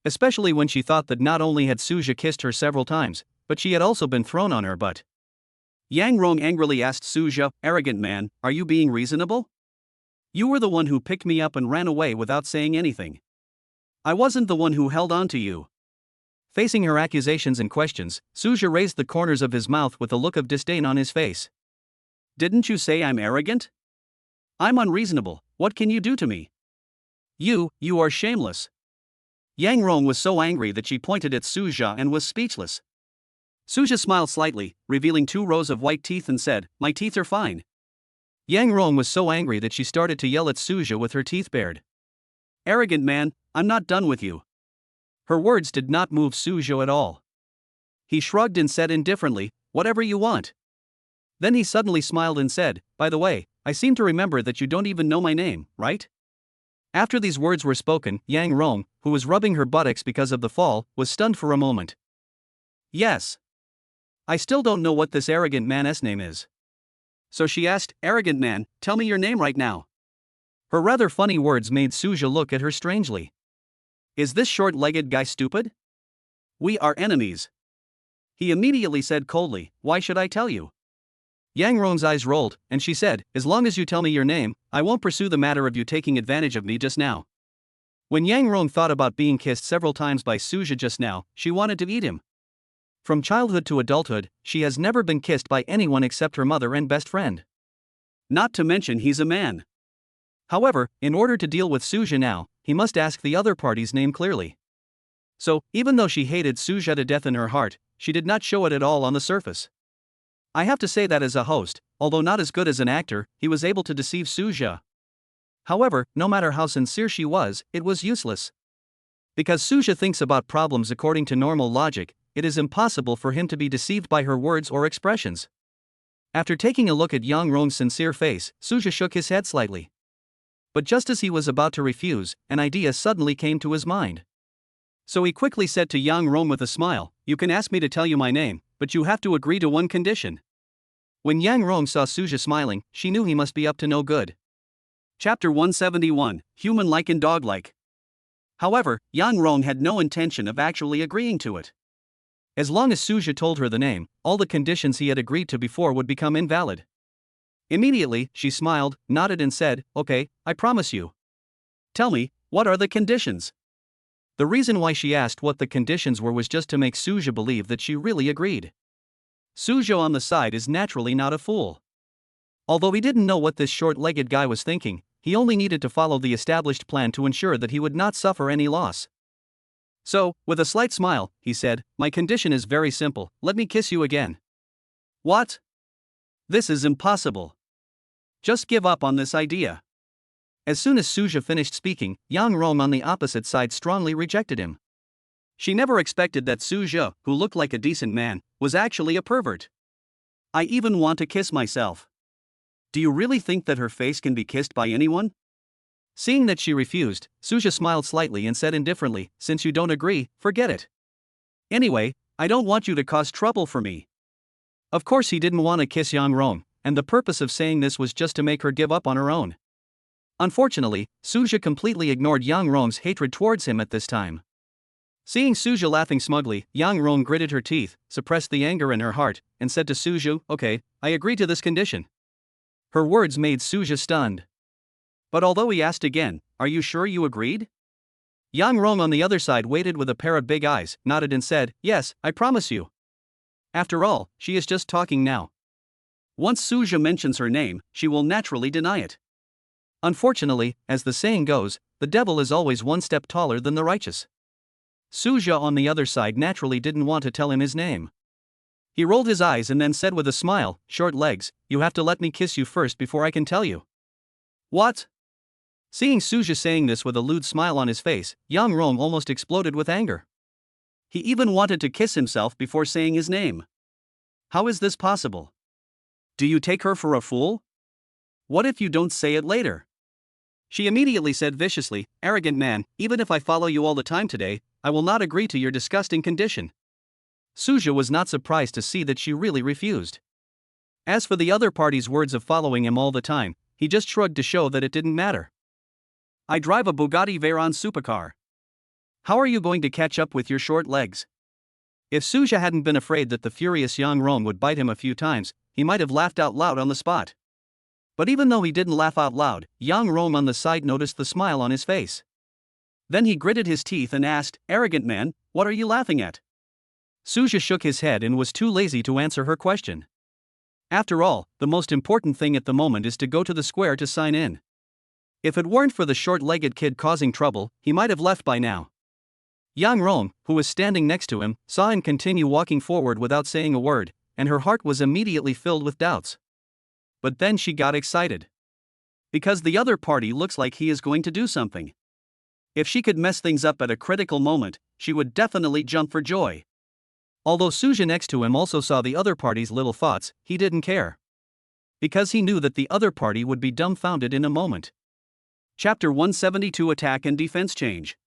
Especially when she thought that not only had Suja kissed her several times, but she had also been thrown on her butt. Yang Rong angrily asked Suja, "Arrogant man, are you being reasonable? You were the one who picked me up and ran away without saying anything. I wasn't the one who held on to you." Facing her accusations and questions, Suja raised the corners of his mouth with a look of disdain on his face. "Didn't you say I'm arrogant? I'm unreasonable, what can you do to me? You are shameless." Yang Rong was so angry that she pointed at Suja and was speechless. Suja smiled slightly, revealing 2 rows of white teeth and said, "My teeth are fine." Yang Rong was so angry that she started to yell at Suja with her teeth bared. "Arrogant man, I'm not done with you." Her words did not move Suja at all. He shrugged and said indifferently, "Whatever you want." Then he suddenly smiled and said, "By the way, I seem to remember that you don't even know my name, right?" After these words were spoken, Yang Rong, who was rubbing her buttocks because of the fall, was stunned for a moment. "Yes. I still don't know what this arrogant man's name is." So she asked, "Arrogant man, tell me your name right now." Her rather funny words made Suja look at her strangely. Is this short-legged guy stupid? We are enemies. He immediately said coldly, "Why should I tell you?" Yang Rong's eyes rolled, and she said, "As long as you tell me your name, I won't pursue the matter of you taking advantage of me just now." When Yang Rong thought about being kissed several times by Suja just now, she wanted to eat him. From childhood to adulthood, she has never been kissed by anyone except her mother and best friend. Not to mention he's a man. However, in order to deal with Suja now, he must ask the other party's name clearly. So, even though she hated Suja to death in her heart, she did not show it at all on the surface. I have to say that as a host, although not as good as an actor, he was able to deceive Suja. However, no matter how sincere she was, it was useless. Because Suja thinks about problems according to normal logic, it is impossible for him to be deceived by her words or expressions. After taking a look at Yang Rong's sincere face, Suja shook his head slightly. But just as he was about to refuse, an idea suddenly came to his mind. So he quickly said to Yang Rong with a smile, "You can ask me to tell you my name, but you have to agree to one condition." When Yang Rong saw Suja smiling, she knew he must be up to no good. Chapter 171, Human-like and Dog-like. However, Yang Rong had no intention of actually agreeing to it. As long as Suja told her the name, all the conditions he had agreed to before would become invalid. Immediately, she smiled, nodded and said, "Okay, I promise you." "Tell me, what are the conditions?" The reason why she asked what the conditions were was just to make Suja believe that she really agreed. Suja on the side is naturally not a fool. Although he didn't know what this short-legged guy was thinking, he only needed to follow the established plan to ensure that he would not suffer any loss. So, with a slight smile, he said, "My condition is very simple, let me kiss you again." "What? This is impossible. Just give up on this idea." As soon as Suja finished speaking, Yang Rong on the opposite side strongly rejected him. She never expected that Suja, who looked like a decent man, was actually a pervert. "I even want to kiss myself. Do you really think that her face can be kissed by anyone?" Seeing that she refused, Suja smiled slightly and said indifferently, "Since you don't agree, forget it. Anyway, I don't want you to cause trouble for me." Of course he didn't want to kiss Yang Rong, and the purpose of saying this was just to make her give up on her own. Unfortunately, Suja completely ignored Yang Rong's hatred towards him at this time. Seeing Suja laughing smugly, Yang Rong gritted her teeth, suppressed the anger in her heart, and said to Suja, "Okay, I agree to this condition." Her words made Suja stunned. But although he asked again, "Are you sure you agreed?" Yang Rong on the other side waited with a pair of big eyes, nodded and said, "Yes, I promise you." After all, she is just talking now. Once Suja mentions her name, she will naturally deny it. Unfortunately, as the saying goes, the devil is always one step taller than the righteous. Suja on the other side naturally didn't want to tell him his name. He rolled his eyes and then said with a smile, "Short legs, you have to let me kiss you first before I can tell you." What? Seeing Suja saying this with a lewd smile on his face, Yang Rong almost exploded with anger. He even wanted to kiss himself before saying his name. How is this possible? Do you take her for a fool? What if you don't say it later? She immediately said viciously, "Arrogant man, even if I follow you all the time today, I will not agree to your disgusting condition." Suja was not surprised to see that she really refused. As for the other party's words of following him all the time, he just shrugged to show that it didn't matter. I drive a Bugatti Veyron supercar. How are you going to catch up with your short legs? If Suja hadn't been afraid that the furious Yang Rong would bite him a few times, he might have laughed out loud on the spot. But even though he didn't laugh out loud, Yang Rong on the side noticed the smile on his face. Then he gritted his teeth and asked, "Arrogant man, what are you laughing at?" Suja shook his head and was too lazy to answer her question. After all, the most important thing at the moment is to go to the square to sign in. If it weren't for the short-legged kid causing trouble, he might have left by now. Yang Rong, who was standing next to him, saw him continue walking forward without saying a word, and her heart was immediately filled with doubts. But then she got excited. Because the other party looks like he is going to do something. If she could mess things up at a critical moment, she would definitely jump for joy. Although Suja next to him also saw the other party's little thoughts, he didn't care. Because he knew that the other party would be dumbfounded in a moment. Chapter 172 Attack and Defense Change.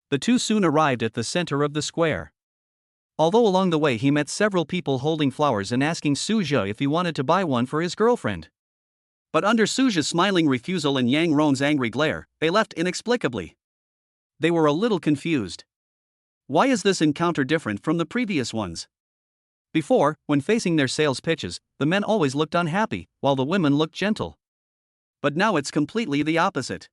The two soon arrived at the center of the square. Although along the way he met several people holding flowers and asking Suja if he wanted to buy one for his girlfriend. But under Suja's smiling refusal and Yang Rong's angry glare, they left inexplicably. They were a little confused. Why is this encounter different from the previous ones? Before, when facing their sales pitches, the men always looked unhappy, while the women looked gentle. But now it's completely the opposite.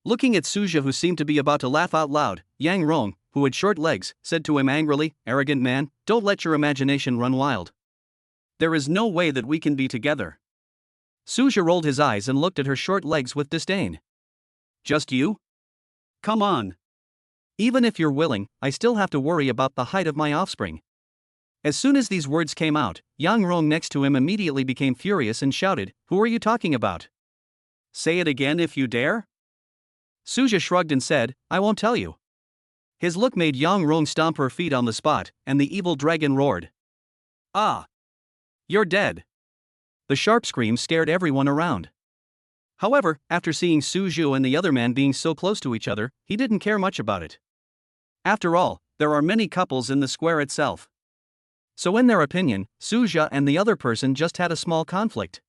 Looking at Suja, who seemed to be about to laugh out loud, Yang Rong, who had short legs, said to him angrily, "Arrogant man, don't let your imagination run wild. There is no way that we can be together." Suja rolled his eyes and looked at her short legs with disdain. Just you? Come on. Even if you're willing, I still have to worry about the height of my offspring. As soon as these words came out, Yang Rong next to him immediately became furious and shouted, "Who are you talking about? Say it again if you dare." Suja shrugged and said, "I won't tell you." His look made Yang Rong stomp her feet on the spot, and the evil dragon roared. "Ah! You're dead." The sharp scream scared everyone around. However, after seeing Suju and the other man being so close to each other, he didn't care much about it. After all, there are many couples in the square itself. So in their opinion, Suja and the other person just had a small conflict.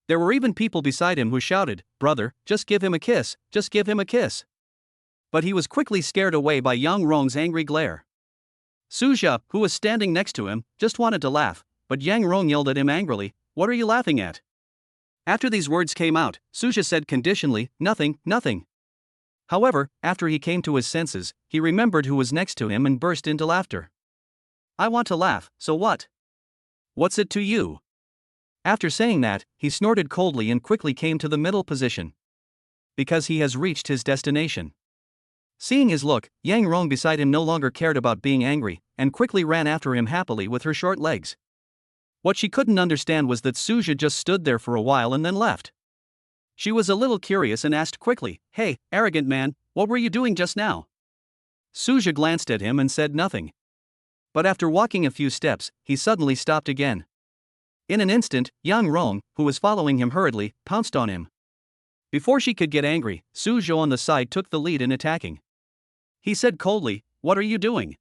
There were even people beside him who shouted, "Brother, just give him a kiss, just give him a kiss." But he was quickly scared away by Yang Rong's angry glare. Suja, who was standing next to him, just wanted to laugh, but Yang Rong yelled at him angrily, "What are you laughing at?" After these words came out, Suja said conditionally, "Nothing, nothing." However, after he came to his senses, he remembered who was next to him and burst into laughter. "I want to laugh, so what? What's it to you?" After saying that, he snorted coldly and quickly came to the middle position. Because he has reached his destination. Seeing his look, Yang Rong beside him no longer cared about being angry, and quickly ran after him happily with her short legs. What she couldn't understand was that Suja just stood there for a while and then left. She was a little curious and asked quickly, "Hey, arrogant man, what were you doing just now?" Suja glanced at him and said nothing. But after walking a few steps, he suddenly stopped again. In an instant, Yang Rong, who was following him hurriedly, pounced on him. Before she could get angry, Suja on the side took the lead in attacking. He said coldly, "What are you doing?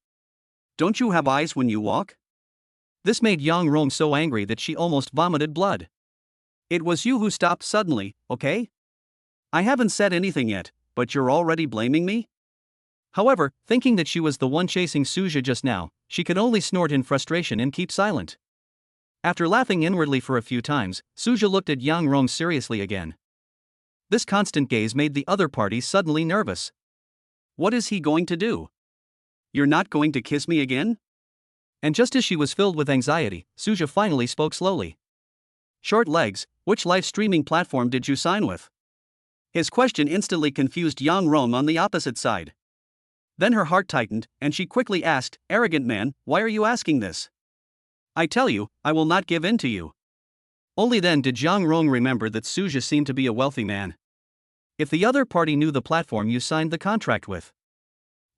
Don't you have eyes when you walk?" This made Yang Rong so angry that she almost vomited blood. "It was you who stopped suddenly, okay? I haven't said anything yet, but you're already blaming me?" However, thinking that she was the one chasing Suja just now, she could only snort in frustration and keep silent. After laughing inwardly for a few times, Suja looked at Yang Rong seriously again. This constant gaze made the other party suddenly nervous. What is he going to do? You're not going to kiss me again? And just as she was filled with anxiety, Suja finally spoke slowly. short legs, which live streaming platform did you sign with? His question instantly confused Yang Rong on the opposite side. Then her heart tightened, and she quickly asked, "Arrogant man, why are you asking this? I tell you, I will not give in to you." Only then did Yang Rong remember that Suja seemed to be a wealthy man. "If the other party knew the platform you signed the contract with,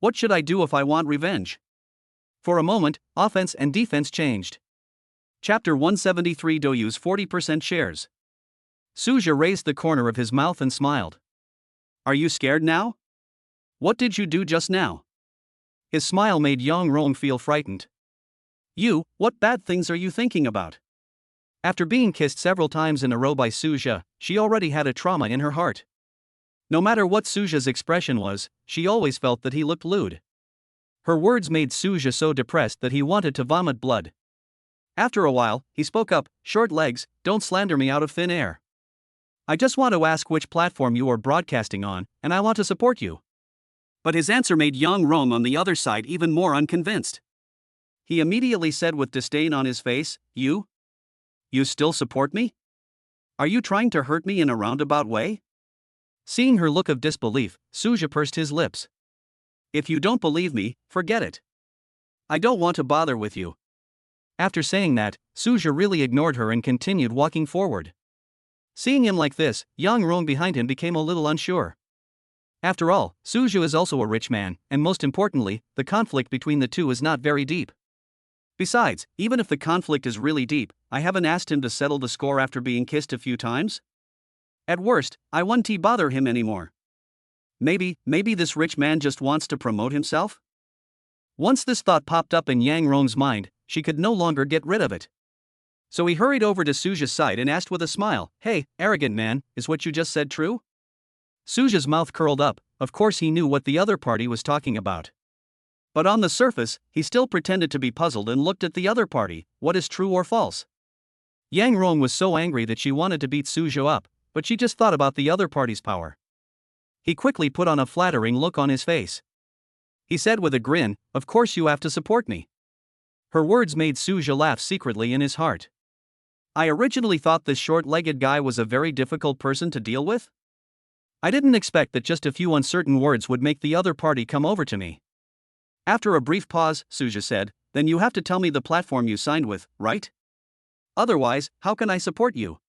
what should I do if I want revenge?" For a moment, offense and defense changed. Chapter 173 Doyu's 40% shares. Suja raised the corner of his mouth and smiled. "Are you scared now? What did you do just now?" His smile made Yang Rong feel frightened. "You, what bad things are you thinking about?" After being kissed several times in a row by Suja, she already had a trauma in her heart. No matter what Suja's expression was, she always felt that he looked lewd. Her words made Suja so depressed that he wanted to vomit blood. After a while, he spoke up, "Short legs, don't slander me out of thin air. I just want to ask which platform you are broadcasting on, and I want to support you." But his answer made Yang Rong on the other side even more unconvinced. He immediately said with disdain on his face, You still support me? Are you trying to hurt me in a roundabout way?" Seeing her look of disbelief, Suja pursed his lips. "If you don't believe me, forget it. I don't want to bother with you." After saying that, Suja really ignored her and continued walking forward. Seeing him like this, Yang Rong behind him became a little unsure. After all, Suja is also a rich man, and most importantly, the conflict between the two is not very deep. Besides, even if the conflict is really deep, I haven't asked him to settle the score after being kissed a few times. At worst, I won't bother him anymore. Maybe this rich man just wants to promote himself? Once this thought popped up in Yang Rong's mind, she could no longer get rid of it. So he hurried over to Suja's side and asked with a smile, "Hey, arrogant man, is what you just said true?" Suja's mouth curled up. Of course he knew what the other party was talking about. But on the surface, he still pretended to be puzzled and looked at the other party. What is true or false? Yang Rong was so angry that she wanted to beat Suja up, but she just thought about the other party's power. He quickly put on a flattering look on his face. He said with a grin, "Of course you have to support me." Her words made Suja laugh secretly in his heart. I originally thought this short-legged guy was a very difficult person to deal with. I didn't expect that just a few uncertain words would make the other party come over to me. After a brief pause, Suja said, "Then you have to tell me the platform you signed with, right? Otherwise, how can I support you?"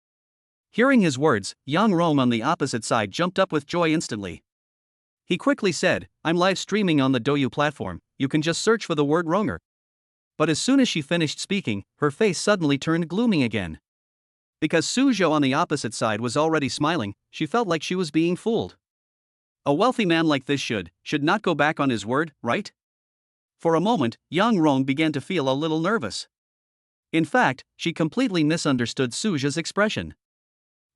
Hearing his words, Yang Rong on the opposite side jumped up with joy instantly. He quickly said, "I'm live streaming on the Douyu platform, you can just search for the word Ronger." But as soon as she finished speaking, her face suddenly turned gloomy again. Because Suja on the opposite side was already smiling, she felt like she was being fooled. A wealthy man like this should not go back on his word, right? For a moment, Yang Rong began to feel a little nervous. In fact, she completely misunderstood Suja's expression.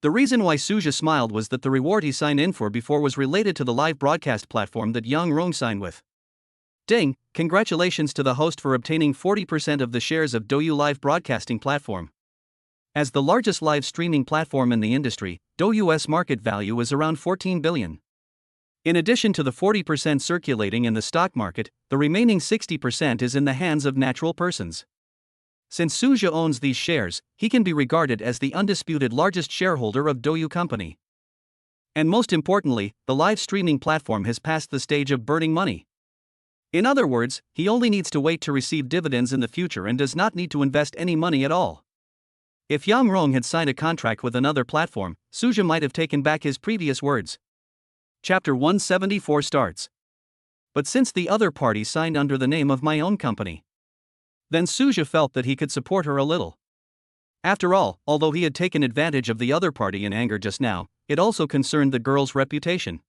The reason why Suja smiled was that the reward he signed in for before was related to the live broadcast platform that Yang Rong signed with. Ding, congratulations to the host for obtaining 40% of the shares of Douyu live broadcasting platform. As the largest live streaming platform in the industry, Douyu's market value is around 14 billion. In addition to the 40% circulating in the stock market, the remaining 60% is in the hands of natural persons. Since Suja owns these shares, he can be regarded as the undisputed largest shareholder of Douyu Company. And most importantly, the live streaming platform has passed the stage of burning money. In other words, he only needs to wait to receive dividends in the future and does not need to invest any money at all. If Yang Rong had signed a contract with another platform, Suja might have taken back his previous words. Chapter 174 starts. But since the other party signed under the name of my own company, then Suja felt that he could support her a little. After all, although he had taken advantage of the other party in anger just now, it also concerned the girl's reputation.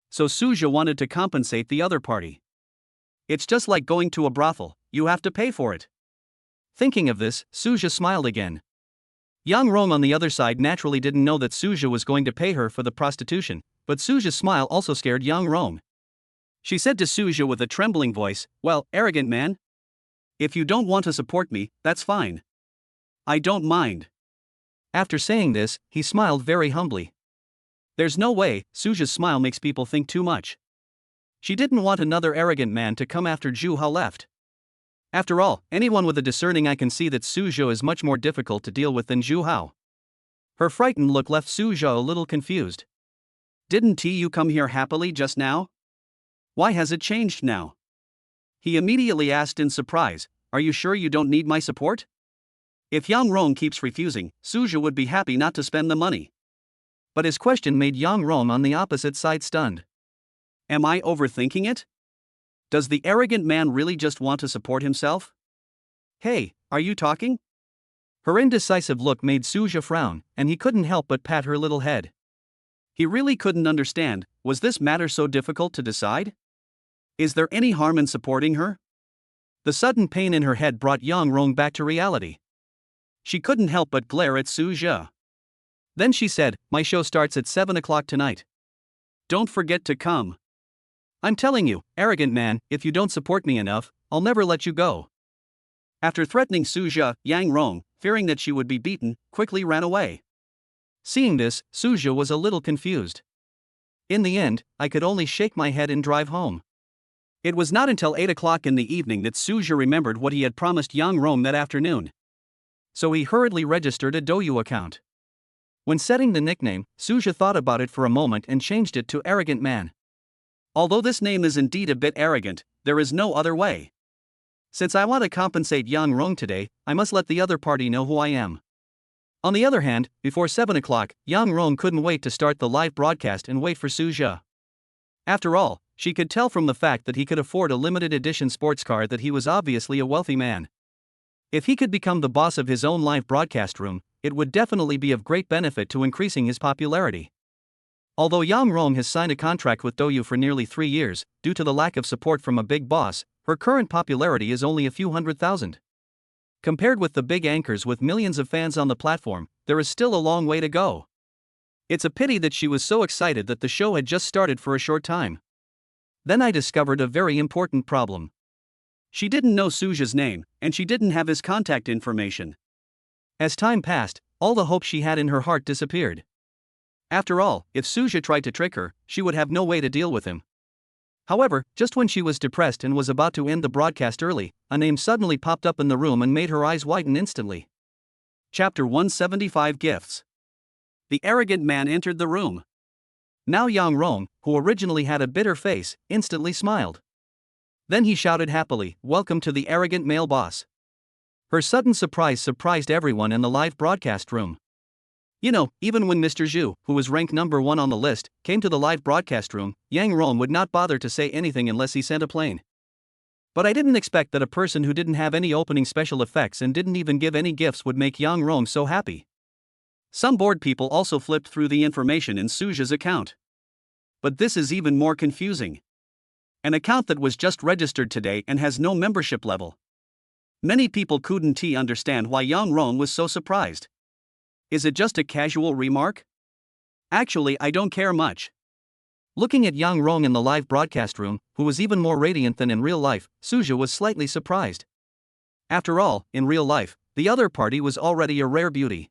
So Suja wanted to compensate the other party. It's just like going to a brothel, you have to pay for it. Thinking of this, Suja smiled again. Yang Rong on the other side naturally didn't know that Suja was going to pay her for the prostitution, but Suja's smile also scared Yang Rong. She said to Suja with a trembling voice, "Well, arrogant man, if you don't want to support me, that's fine. I don't mind." After saying this, he smiled very humbly. There's no way, Suja's smile makes people think too much. She didn't want another arrogant man to come after Zhu Hao left. After all, anyone with a discerning eye can see that Suja is much more difficult to deal with than Zhu Hao. Her frightened look left Suja a little confused. Didn't you come here happily just now? Why has it changed now? He immediately asked in surprise, are you sure you don't need my support? If Yang Rong keeps refusing, Suja would be happy not to spend the money. But his question made Yang Rong on the opposite side stunned. Am I overthinking it? Does the arrogant man really just want to support himself? Hey, are you talking? Her indecisive look made Suja frown, and he couldn't help but pat her little head. He really couldn't understand, was this matter so difficult to decide? Is there any harm in supporting her? The sudden pain in her head brought Yang Rong back to reality. She couldn't help but glare at Suja. Then she said, my show starts at 7 o'clock tonight. Don't forget to come. I'm telling you, arrogant man, if you don't support me enough, I'll never let you go. After threatening Suja, Yang Rong, fearing that she would be beaten, quickly ran away. Seeing this, Suja was a little confused. In the end, I could only shake my head and drive home. It was not until 8 o'clock in the evening that Suja remembered what he had promised Yang Rong that afternoon. So he hurriedly registered a Douyu account. When setting the nickname, Suja thought about it for a moment and changed it to Arrogant Man. Although this name is indeed a bit arrogant, there is no other way. Since I want to compensate Yang Rong today, I must let the other party know who I am. On the other hand, before 7 o'clock, Yang Rong couldn't wait to start the live broadcast and wait for Suja. After all, she could tell from the fact that he could afford a limited edition sports car that he was obviously a wealthy man. If he could become the boss of his own live broadcast room, it would definitely be of great benefit to increasing his popularity. Although Yang Rong has signed a contract with Douyu for nearly 3 years, due to the lack of support from a big boss, her current popularity is only a few 100,000. Compared with the big anchors with millions of fans on the platform, there is still a long way to go. It's a pity that she was so excited that the show had just started for a short time. Then I discovered a very important problem. She didn't know Suja's name, and she didn't have his contact information. As time passed, all the hope she had in her heart disappeared. After all, if Suja tried to trick her, she would have no way to deal with him. However, just when she was depressed and was about to end the broadcast early, a name suddenly popped up in the room and made her eyes widen instantly. Chapter 175 Gifts. The arrogant man entered the room. Now Yang Rong, who originally had a bitter face, instantly smiled. Then he shouted happily, "Welcome to the arrogant male boss." Her sudden surprise surprised everyone in the live broadcast room. You know, even when Mr. Zhu, who was ranked number 1 on the list, came to the live broadcast room, Yang Rong would not bother to say anything unless he sent a plane. But I didn't expect that a person who didn't have any opening special effects and didn't even give any gifts would make Yang Rong so happy. Some bored people also flipped through the information in Suja's account. But this is even more confusing. An account that was just registered today and has no membership level. Many people couldn't understand why Yang Rong was so surprised. Is it just a casual remark? Actually, I don't care much. Looking at Yang Rong in the live broadcast room, who was even more radiant than in real life, Suja was slightly surprised. After all, in real life, the other party was already a rare beauty.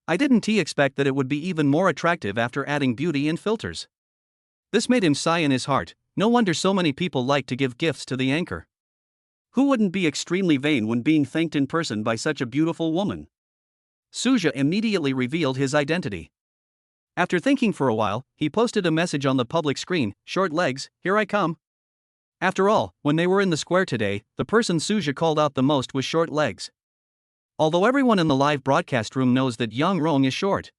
I didn't expect that it would be even more attractive after adding beauty and filters. This made him sigh in his heart. No wonder so many people like to give gifts to the anchor. Who wouldn't be extremely vain when being thanked in person by such a beautiful woman? Suja immediately revealed his identity. After thinking for a while, he posted a message on the public screen, "Short legs, here I come." After all, when they were in the square today, the person Suja called out the most was Short Legs. Although everyone in the live broadcast room knows that Yang Rong is short.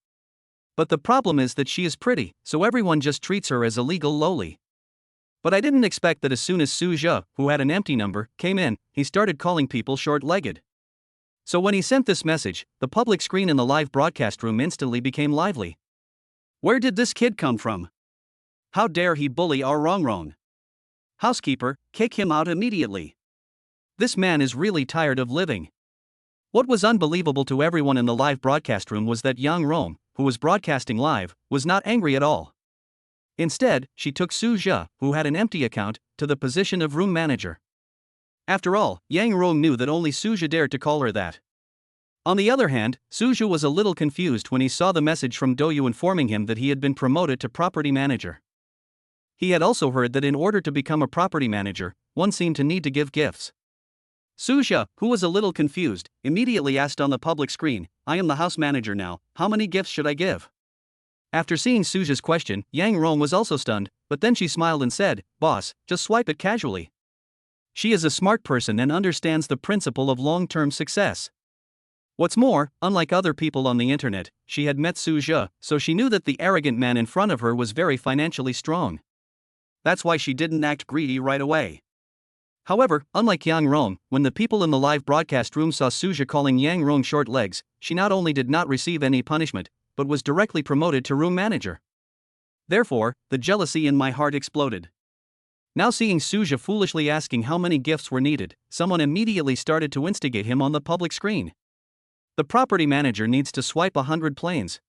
But the problem is that she is pretty, so everyone just treats her as a legal lowly. But I didn't expect that as soon as Suja, who had an empty number, came in, he started calling people short-legged. So when he sent this message, the public screen in the live broadcast room instantly became lively. Where did this kid come from? How dare he bully our Rongrong? Housekeeper, kick him out immediately. This man is really tired of living. What was unbelievable to everyone in the live broadcast room was that Yang Rong, who was broadcasting live, was not angry at all. Instead, she took Suja, who had an empty account, to the position of room manager. After all, Yang Rong knew that only Suja dared to call her that. On the other hand, Suja was a little confused when he saw the message from Douyu informing him that he had been promoted to property manager. He had also heard that in order to become a property manager, one seemed to need to give gifts. Suja, who was a little confused, immediately asked on the public screen, I am the house manager now, how many gifts should I give? After seeing Suja's question, Yang Rong was also stunned, but then she smiled and said, Boss, just swipe it casually. She is a smart person and understands the principle of long-term success. What's more, unlike other people on the internet, she had met Suja, so she knew that the arrogant man in front of her was very financially strong. That's why she didn't act greedy right away. However, unlike Yang Rong, when the people in the live broadcast room saw Suja calling Yang Rong short legs, she not only did not receive any punishment, but was directly promoted to room manager. Therefore, the jealousy in my heart exploded. Now seeing Suja foolishly asking how many gifts were needed, someone immediately started to instigate him on the public screen. The property manager needs to swipe 100 planes.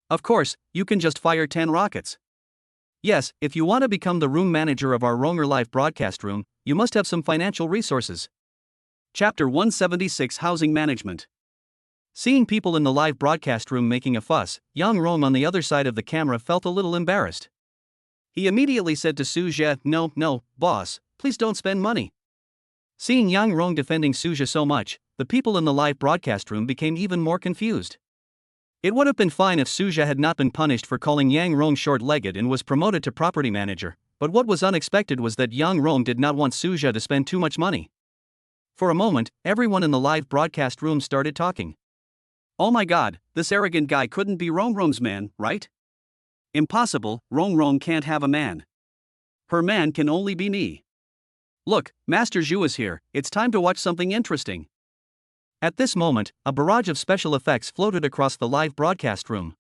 Of course, you can just fire 10 rockets. Yes, if you want to become the room manager of our Ronger live broadcast room, you must have some financial resources. Chapter 176 Housing Management. Seeing people in the live broadcast room making a fuss, Yang Rong on the other side of the camera felt a little embarrassed. He immediately said to Suja, No, boss, please don't spend money. Seeing Yang Rong defending Suja so much, the people in the live broadcast room became even more confused. It would have been fine if Suja had not been punished for calling Yang Rong short-legged and was promoted to property manager, but what was unexpected was that Yang Rong did not want Suja to spend too much money. For a moment, everyone in the live broadcast room started talking. Oh my god, this arrogant guy couldn't be Rong's man, right? Impossible, Rong can't have a man. Her man can only be me. Look, Master Zhu is here, it's time to watch something interesting. At this moment, a barrage of special effects floated across the live broadcast room.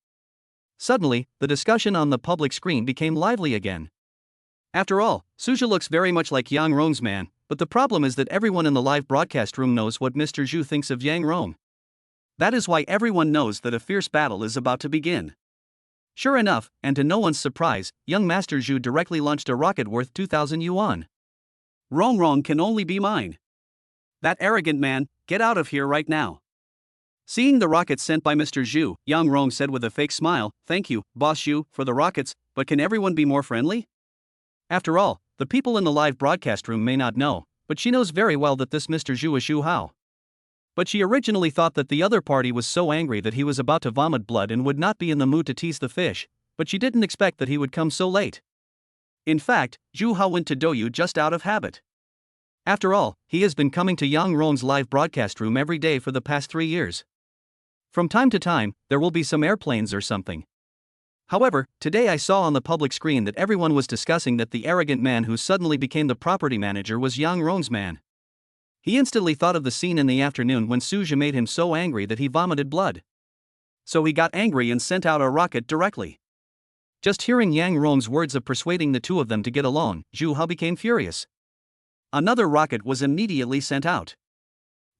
Suddenly, the discussion on the public screen became lively again. After all, Suja looks very much like Yang Rong's man, but the problem is that everyone in the live broadcast room knows what Mr. Zhu thinks of Yang Rong. That is why everyone knows that a fierce battle is about to begin. Sure enough, and to no one's surprise, young Master Zhu directly launched a rocket worth 2,000 yuan. Rong can only be mine. That arrogant man, get out of here right now. Seeing the rockets sent by Mr. Zhu, Yang Rong said with a fake smile, Thank you, Boss Zhu, for the rockets, but can everyone be more friendly? After all, the people in the live broadcast room may not know, but she knows very well that this Mr. Zhu is Zhu Hao. But she originally thought that the other party was so angry that he was about to vomit blood and would not be in the mood to tease the fish, but she didn't expect that he would come so late. In fact, Zhu Hao went to Douyu just out of habit. After all, he has been coming to Yang Rong's live broadcast room every day for the past 3 years. From time to time, there will be some airplanes or something. However, today I saw on the public screen that everyone was discussing that the arrogant man who suddenly became the property manager was Yang Rong's man. He instantly thought of the scene in the afternoon when Suja made him so angry that he vomited blood. So he got angry and sent out a rocket directly. Just hearing Yang Rong's words of persuading the two of them to get along, Zhu Hao became furious. Another rocket was immediately sent out.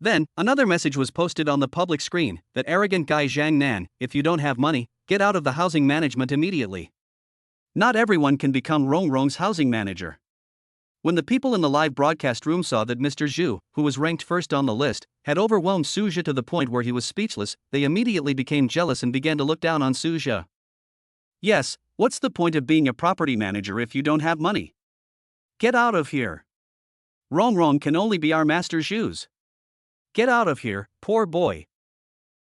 Then, another message was posted on the public screen, that arrogant guy Zhang Nan, if you don't have money, get out of the housing management immediately. Not everyone can become Rong's housing manager. When the people in the live broadcast room saw that Mr. Zhu, who was ranked first on the list, had overwhelmed Suja to the point where he was speechless, they immediately became jealous and began to look down on Suja. Yes, what's the point of being a property manager if you don't have money? Get out of here. Rong can only be our Master Zhu's. Get out of here, poor boy.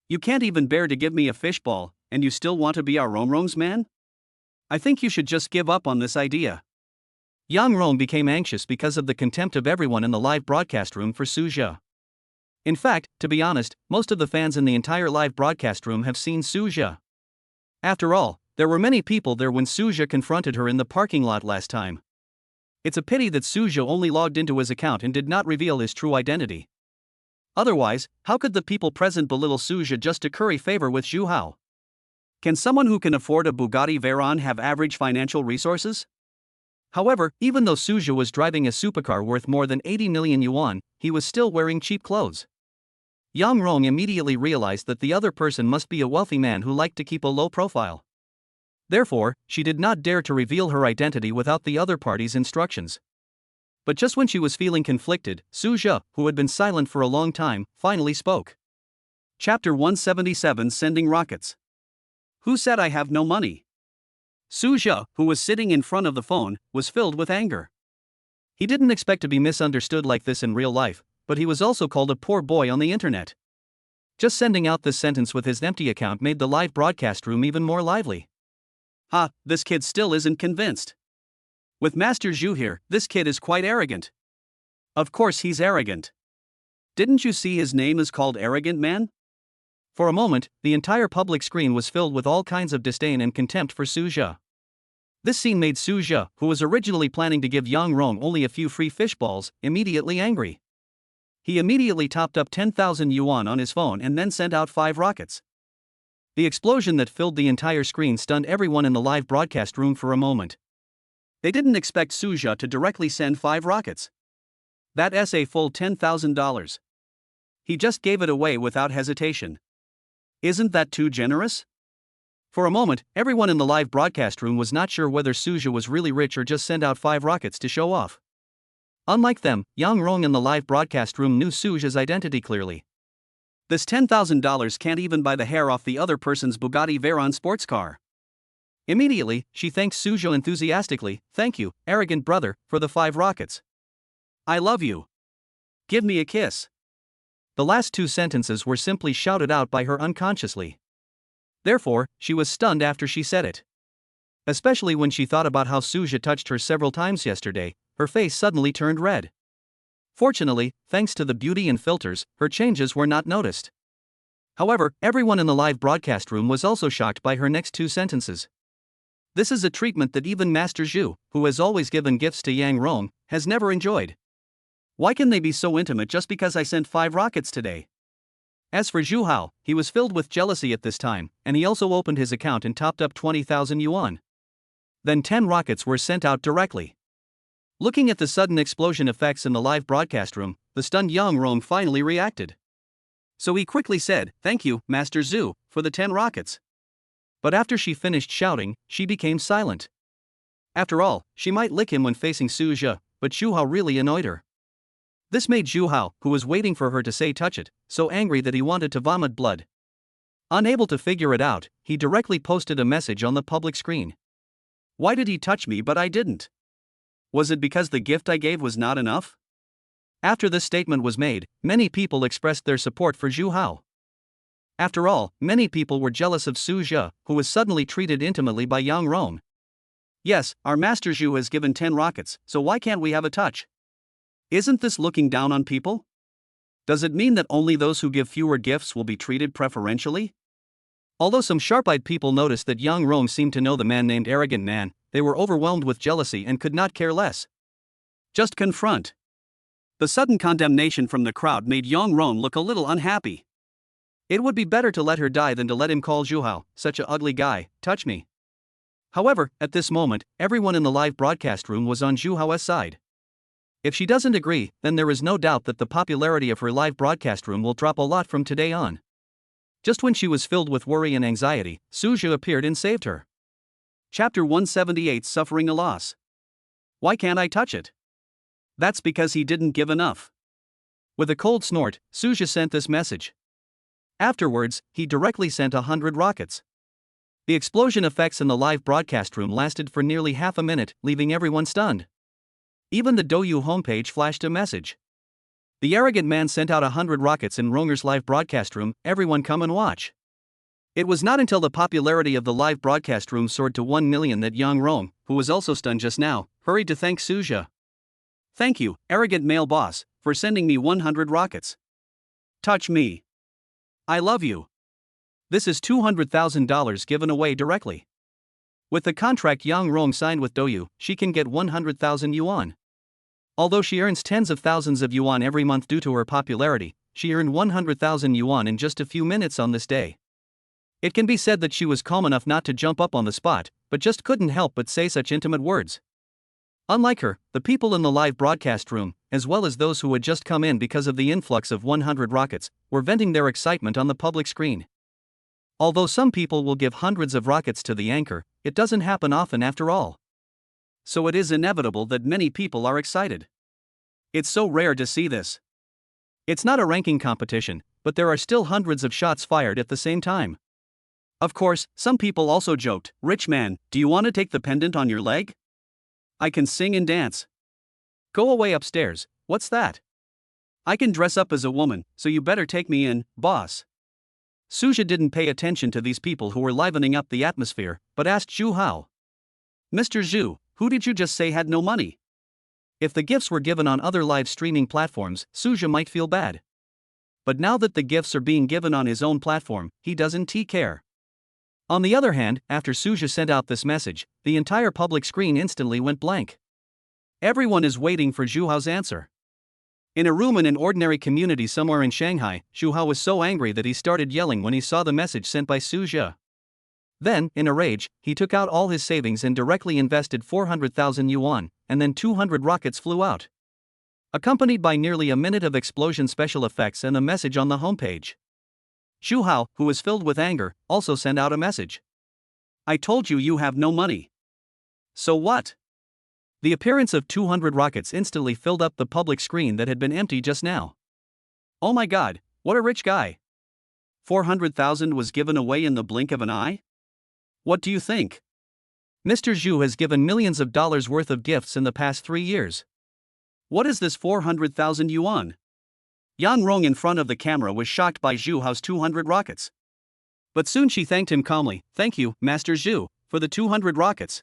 You can't even bear to give me a fishball, and you still want to be our Rong's man? I think you should just give up on this idea. Yang Rong became anxious because of the contempt of everyone in the live broadcast room for Suja. In fact, to be honest, most of the fans in the entire live broadcast room have seen Suja. After all, there were many people there when Suja confronted her in the parking lot last time. It's a pity that Suja only logged into his account and did not reveal his true identity. Otherwise, how could the people present belittle Suja just to curry favor with Zhu Hao? Can someone who can afford a Bugatti Veyron have average financial resources? However, even though Suja was driving a supercar worth more than 80 million yuan, he was still wearing cheap clothes. Yang Rong immediately realized that the other person must be a wealthy man who liked to keep a low profile. Therefore, she did not dare to reveal her identity without the other party's instructions. But just when she was feeling conflicted, Suja, who had been silent for a long time, finally spoke. Chapter 177 Sending Rockets. Who said I have no money? Suja, who was sitting in front of the phone, was filled with anger. He didn't expect to be misunderstood like this in real life, but he was also called a poor boy on the internet. Just sending out this sentence with his empty account made the live broadcast room even more lively. Ha, this kid still isn't convinced. With Master Zhu here, this kid is quite arrogant. Of course he's arrogant. Didn't you see his name is called Arrogant Man? For a moment, the entire public screen was filled with all kinds of disdain and contempt for Su Zhe. This scene made Su Zhe, who was originally planning to give Yang Rong only a few free fish balls, immediately angry. He immediately topped up 10,000 yuan on his phone and then sent out 5 rockets. The explosion that filled the entire screen stunned everyone in the live broadcast room for a moment. They didn't expect Su Zhe to directly send 5 rockets. That's a full $10,000. He just gave it away without hesitation. Isn't that too generous? For a moment, everyone in the live broadcast room was not sure whether Su Zhe was really rich or just sent out 5 rockets to show off. Unlike them, Yang Rong in the live broadcast room knew Su Zhe's identity clearly. This $10,000 can't even buy the hair off the other person's Bugatti Veyron sports car. Immediately, she thanks Su Zhe enthusiastically. "Thank you, arrogant brother, for the 5 rockets. I love you. Give me a kiss." The last 2 sentences were simply shouted out by her unconsciously. Therefore, she was stunned after she said it. Especially when she thought about how Su Zhe touched her several times yesterday, her face suddenly turned red. Fortunately, thanks to the beauty and filters, her changes were not noticed. However, everyone in the live broadcast room was also shocked by her next 2 sentences. This is a treatment that even Master Zhu, who has always given gifts to Yang Rong, has never enjoyed. Why can they be so intimate just because I sent 5 rockets today? As for Zhu Hao, he was filled with jealousy at this time, and he also opened his account and topped up 20,000 yuan. Then 10 rockets were sent out directly. Looking at the sudden explosion effects in the live broadcast room, the stunned Yang Rong finally reacted. So he quickly said, "Thank you, Master Zhu, for the 10 rockets." But after she finished shouting, she became silent. After all, she might lick him when facing Su Zhe, but Zhu Hao really annoyed her. This made Zhu Hao, who was waiting for her to say touch it, so angry that he wanted to vomit blood. Unable to figure it out, he directly posted a message on the public screen. Why did he touch me but I didn't? Was it because the gift I gave was not enough? After this statement was made, many people expressed their support for Zhu Hao. After all, many people were jealous of Su Zhe, who was suddenly treated intimately by Yang Rong. Yes, our Master Zhu has given 10 rockets, so why can't we have a touch? Isn't this looking down on people? Does it mean that only those who give fewer gifts will be treated preferentially? Although some sharp-eyed people noticed that Yang Rong seemed to know the man named Arrogant Man, they were overwhelmed with jealousy and could not care less. Just confront. The sudden condemnation from the crowd made Yang Rong look a little unhappy. It would be better to let her die than to let him call Zhu Hao, "Such a ugly guy, touch me." However, at this moment, everyone in the live broadcast room was on Zhu Hao's side. If she doesn't agree, then there is no doubt that the popularity of her live broadcast room will drop a lot from today on. Just when she was filled with worry and anxiety, Su Zhe appeared and saved her. Chapter 178, Suffering a Loss. Why can't I touch it? That's because he didn't give enough. With a cold snort, Su Zhe sent this message. Afterwards, he directly sent 100 rockets. The explosion effects in the live broadcast room lasted for nearly half a minute, leaving everyone stunned. Even the Douyu homepage flashed a message. The arrogant man sent out 100 rockets in Ronger's live broadcast room, everyone come and watch. It was not until the popularity of the live broadcast room soared to 1 million that Yang Rong, who was also stunned just now, hurried to thank Su Zhe. Thank you, arrogant male boss, for sending me 100 rockets. Touch me. I love you. This is $200,000 given away directly. With the contract Yang Rong signed with Douyu, she can get 100,000 yuan. Although she earns tens of thousands of yuan every month due to her popularity, she earned 100,000 yuan in just a few minutes on this day. It can be said that she was calm enough not to jump up on the spot, but just couldn't help but say such intimate words. Unlike her, the people in the live broadcast room, as well as those who had just come in because of the influx of 100 rockets, were venting their excitement on the public screen. Although some people will give hundreds of rockets to the anchor, it doesn't happen often after all. So it is inevitable that many people are excited. It's so rare to see this. It's not a ranking competition, but there are still hundreds of shots fired at the same time. Of course, some people also joked, "Rich man, do you want to take the pendant on your leg? I can sing and dance." Go away upstairs, what's that? I can dress up as a woman, so you better take me in, boss. Suja didn't pay attention to these people who were livening up the atmosphere, but asked Zhu Hao. Mr. Zhu, who did you just say had no money? If the gifts were given on other live streaming platforms, Suja might feel bad. But now that the gifts are being given on his own platform, he doesn't care. On the other hand, after Suja sent out this message, the entire public screen instantly went blank. Everyone is waiting for Zhu Hao's answer. In a room in an ordinary community somewhere in Shanghai, Zhu Hao was so angry that he started yelling when he saw the message sent by Suja. Then, in a rage, he took out all his savings and directly invested 400,000 yuan, and then 200 rockets flew out, accompanied by nearly a minute of explosion special effects and a message on the homepage. Zhu Hao, who was filled with anger, also sent out a message. I told you you have no money. So what? The appearance of 200 rockets instantly filled up the public screen that had been empty just now. Oh my god, what a rich guy. 400,000 was given away in the blink of an eye? What do you think? Mr. Zhu has given millions of dollars worth of gifts in the past 3 years. What is this 400,000 yuan? Yang Rong in front of the camera was shocked by Zhu Hao's 200 rockets. But soon she thanked him calmly. Thank you, Master Zhu, for the 200 rockets.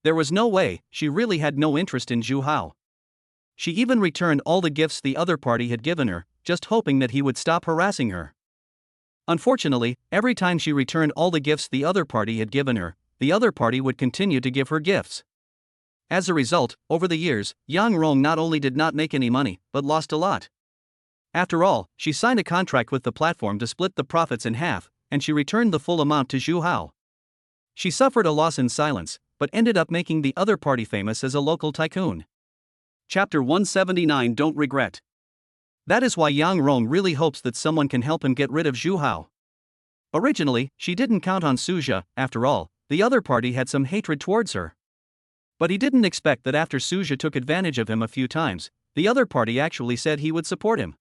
There was no way, she really had no interest in Zhu Hao. She even returned all the gifts the other party had given her, just hoping that he would stop harassing her. Unfortunately, every time she returned all the gifts the other party had given her, the other party would continue to give her gifts. As a result, over the years, Yang Rong not only did not make any money, but lost a lot. After all, she signed a contract with the platform to split the profits in half, and she returned the full amount to Zhu Hao. She suffered a loss in silence, but ended up making the other party famous as a local tycoon. Chapter 179 Don't Regret. That is why Yang Rong really hopes that someone can help him get rid of Zhu Hao. Originally, she didn't count on Suja. After all, the other party had some hatred towards her. But he didn't expect that after Suja took advantage of him a few times, the other party actually said he would support him.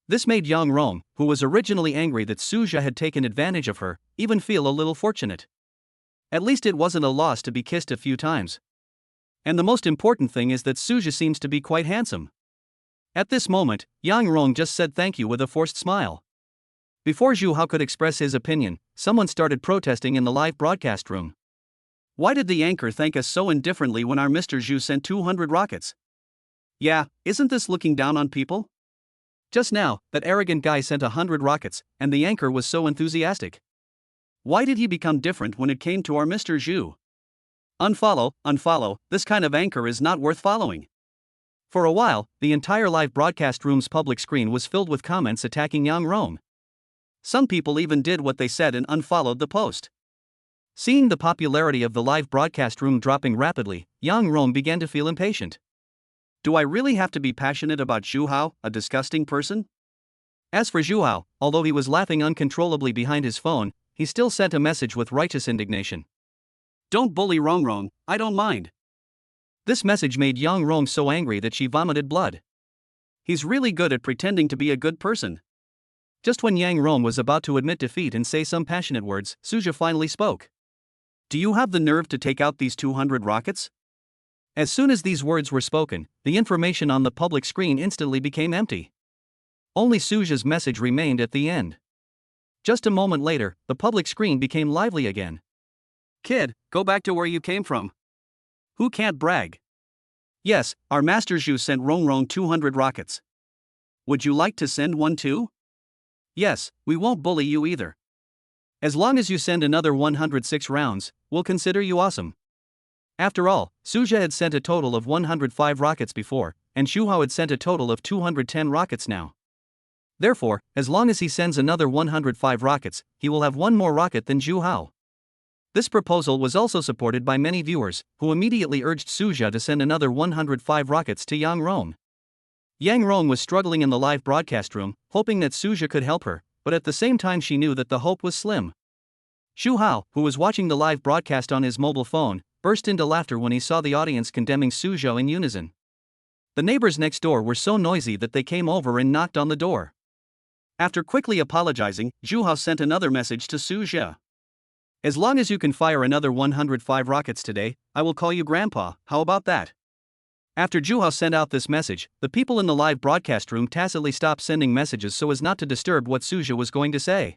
This made Yang Rong, who was originally angry that Suja had taken advantage of her, even feel a little fortunate. At least it wasn't a loss to be kissed a few times. And the most important thing is that Suja seems to be quite handsome. At this moment, Yang Rong just said thank you with a forced smile. Before Zhu Hao could express his opinion, someone started protesting in the live broadcast room. Why did the anchor thank us so indifferently when our Mr. Zhu sent 200 rockets? Yeah, isn't this looking down on people? Just now, that arrogant guy sent 100 rockets, and the anchor was so enthusiastic. Why did he become different when it came to our Mr. Zhu? Unfollow, this kind of anchor is not worth following. For a while, the entire live broadcast room's public screen was filled with comments attacking Yang Rong. Some people even did what they said and unfollowed the post. Seeing the popularity of the live broadcast room dropping rapidly, Yang Rong began to feel impatient. Do I really have to be passionate about Zhu Hao, a disgusting person? As for Zhu Hao, although he was laughing uncontrollably behind his phone, he still sent a message with righteous indignation. Don't bully Rong, I don't mind. This message made Yang Rong so angry that she vomited blood. He's really good at pretending to be a good person. Just when Yang Rong was about to admit defeat and say some passionate words, Suja finally spoke. Do you have the nerve to take out these 200 rockets? As soon as these words were spoken, the information on the public screen instantly became empty. Only Suja's message remained at the end. Just a moment later, the public screen became lively again. Kid, go back to where you came from. Who can't brag? Yes, our Master Zhu sent Rong 200 rockets. Would you like to send one too? Yes, we won't bully you either. As long as you send another 106 rounds, we'll consider you awesome. After all, Suja had sent a total of 105 rockets before, and Zhu Hao had sent a total of 210 rockets now. Therefore, as long as he sends another 105 rockets, he will have one more rocket than Zhu Hao. This proposal was also supported by many viewers, who immediately urged Suja to send another 105 rockets to Yang Rong. Yang Rong was struggling in the live broadcast room, hoping that Suja could help her, but at the same time she knew that the hope was slim. Zhu Hao, who was watching the live broadcast on his mobile phone, burst into laughter when he saw the audience condemning Suja in unison. The neighbors next door were so noisy that they came over and knocked on the door. After quickly apologizing, Zhu Hao sent another message to Suja. As long as you can fire another 105 rockets today, I will call you Grandpa, how about that? After Zhuhao sent out this message, the people in the live broadcast room tacitly stopped sending messages so as not to disturb what Suja was going to say.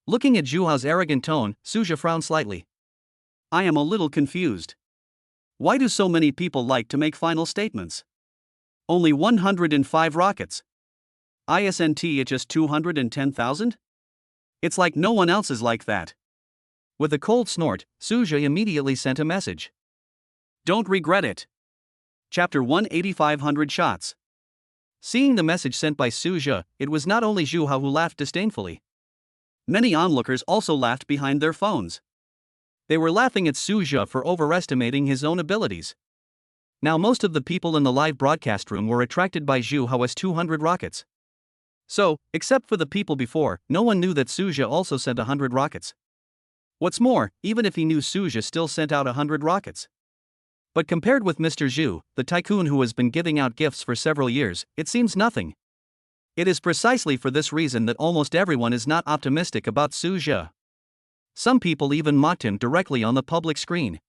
Looking at Zhuhao's arrogant tone, Suja frowned slightly. I am a little confused. Why do so many people like to make final statements? Only 105 rockets. Isn't it just 210,000? It's like no one else is like that. With a cold snort, Suja immediately sent a message. Don't regret it. Chapter 18500 shots. Seeing the message sent by Suja, it was not only Zhuhao who laughed disdainfully. Many onlookers also laughed behind their phones. They were laughing at Suja for overestimating his own abilities. Now most of the people in the live broadcast room were attracted by Zhuhao's 200 rockets. So, except for the people before, no one knew that Suja also sent 100 rockets. What's more, even if he knew, Suja still sent out 100 rockets. But compared with Mr. Zhu, the tycoon who has been giving out gifts for several years, it seems nothing. It is precisely for this reason that almost everyone is not optimistic about Suja. Some people even mocked him directly on the public screen.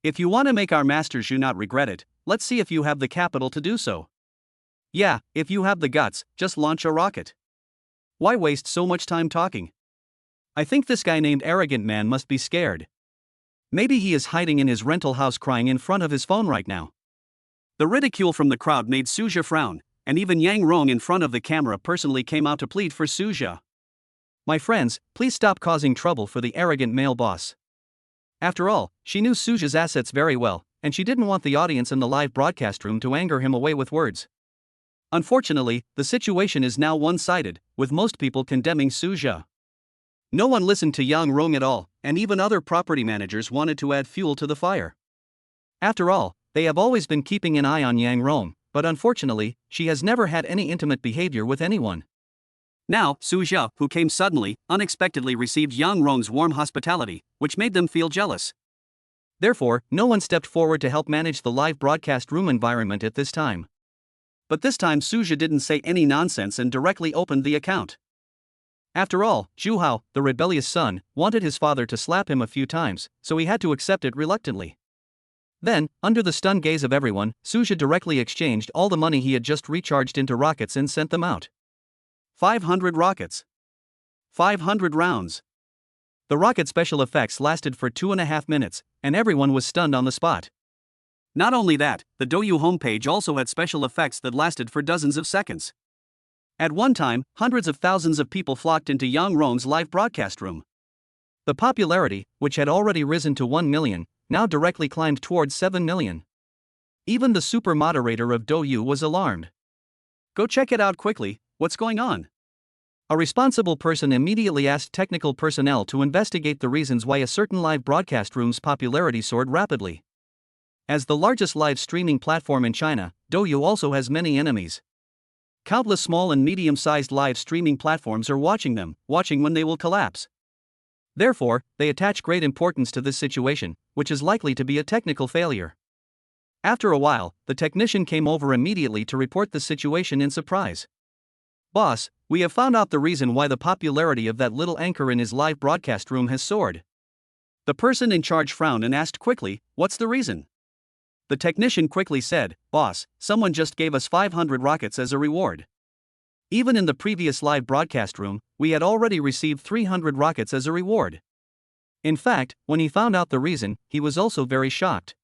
If you want to make our master Zhu not regret it, let's see if you have the capital to do so. Yeah, if you have the guts, just launch a rocket. Why waste so much time talking? I think this guy named Arrogant Man must be scared. Maybe he is hiding in his rental house crying in front of his phone right now. The ridicule from the crowd made Suja frown, and even Yang Rong in front of the camera personally came out to plead for Suja. My friends, please stop causing trouble for the arrogant male boss. After all, she knew Suja's assets very well, and she didn't want the audience in the live broadcast room to anger him away with words. Unfortunately, the situation is now one-sided, with most people condemning Suja. No one listened to Yang Rong at all, and even other property managers wanted to add fuel to the fire. After all, they have always been keeping an eye on Yang Rong, but unfortunately, she has never had any intimate behavior with anyone. Now, Suja, who came suddenly, unexpectedly received Yang Rong's warm hospitality, which made them feel jealous. Therefore, no one stepped forward to help manage the live broadcast room environment at this time. But this time Suja didn't say any nonsense and directly opened the account. After all, Zhuhao, the rebellious son, wanted his father to slap him a few times, so he had to accept it reluctantly. Then, under the stunned gaze of everyone, Suja directly exchanged all the money he had just recharged into rockets and sent them out. 500 rockets. 500 rounds. The rocket special effects lasted for 2.5 minutes, and everyone was stunned on the spot. Not only that, the Douyu homepage also had special effects that lasted for dozens of seconds. At one time, hundreds of thousands of people flocked into Yang Rong's live broadcast room. The popularity, which had already risen to 1 million, now directly climbed towards 7 million. Even the super moderator of Douyu was alarmed. Go check it out quickly, what's going on? A responsible person immediately asked technical personnel to investigate the reasons why a certain live broadcast room's popularity soared rapidly. As the largest live streaming platform in China, Douyu also has many enemies. Countless small and medium-sized live streaming platforms are watching when they will collapse. Therefore, they attach great importance to this situation, which is likely to be a technical failure. After a while, the technician came over immediately to report the situation in surprise. Boss, we have found out the reason why the popularity of that little anchor in his live broadcast room has soared. The person in charge frowned and asked quickly, what's the reason? The technician quickly said, boss, someone just gave us 500 rockets as a reward. Even in the previous live broadcast room, we had already received 300 rockets as a reward. In fact, when he found out the reason, he was also very shocked.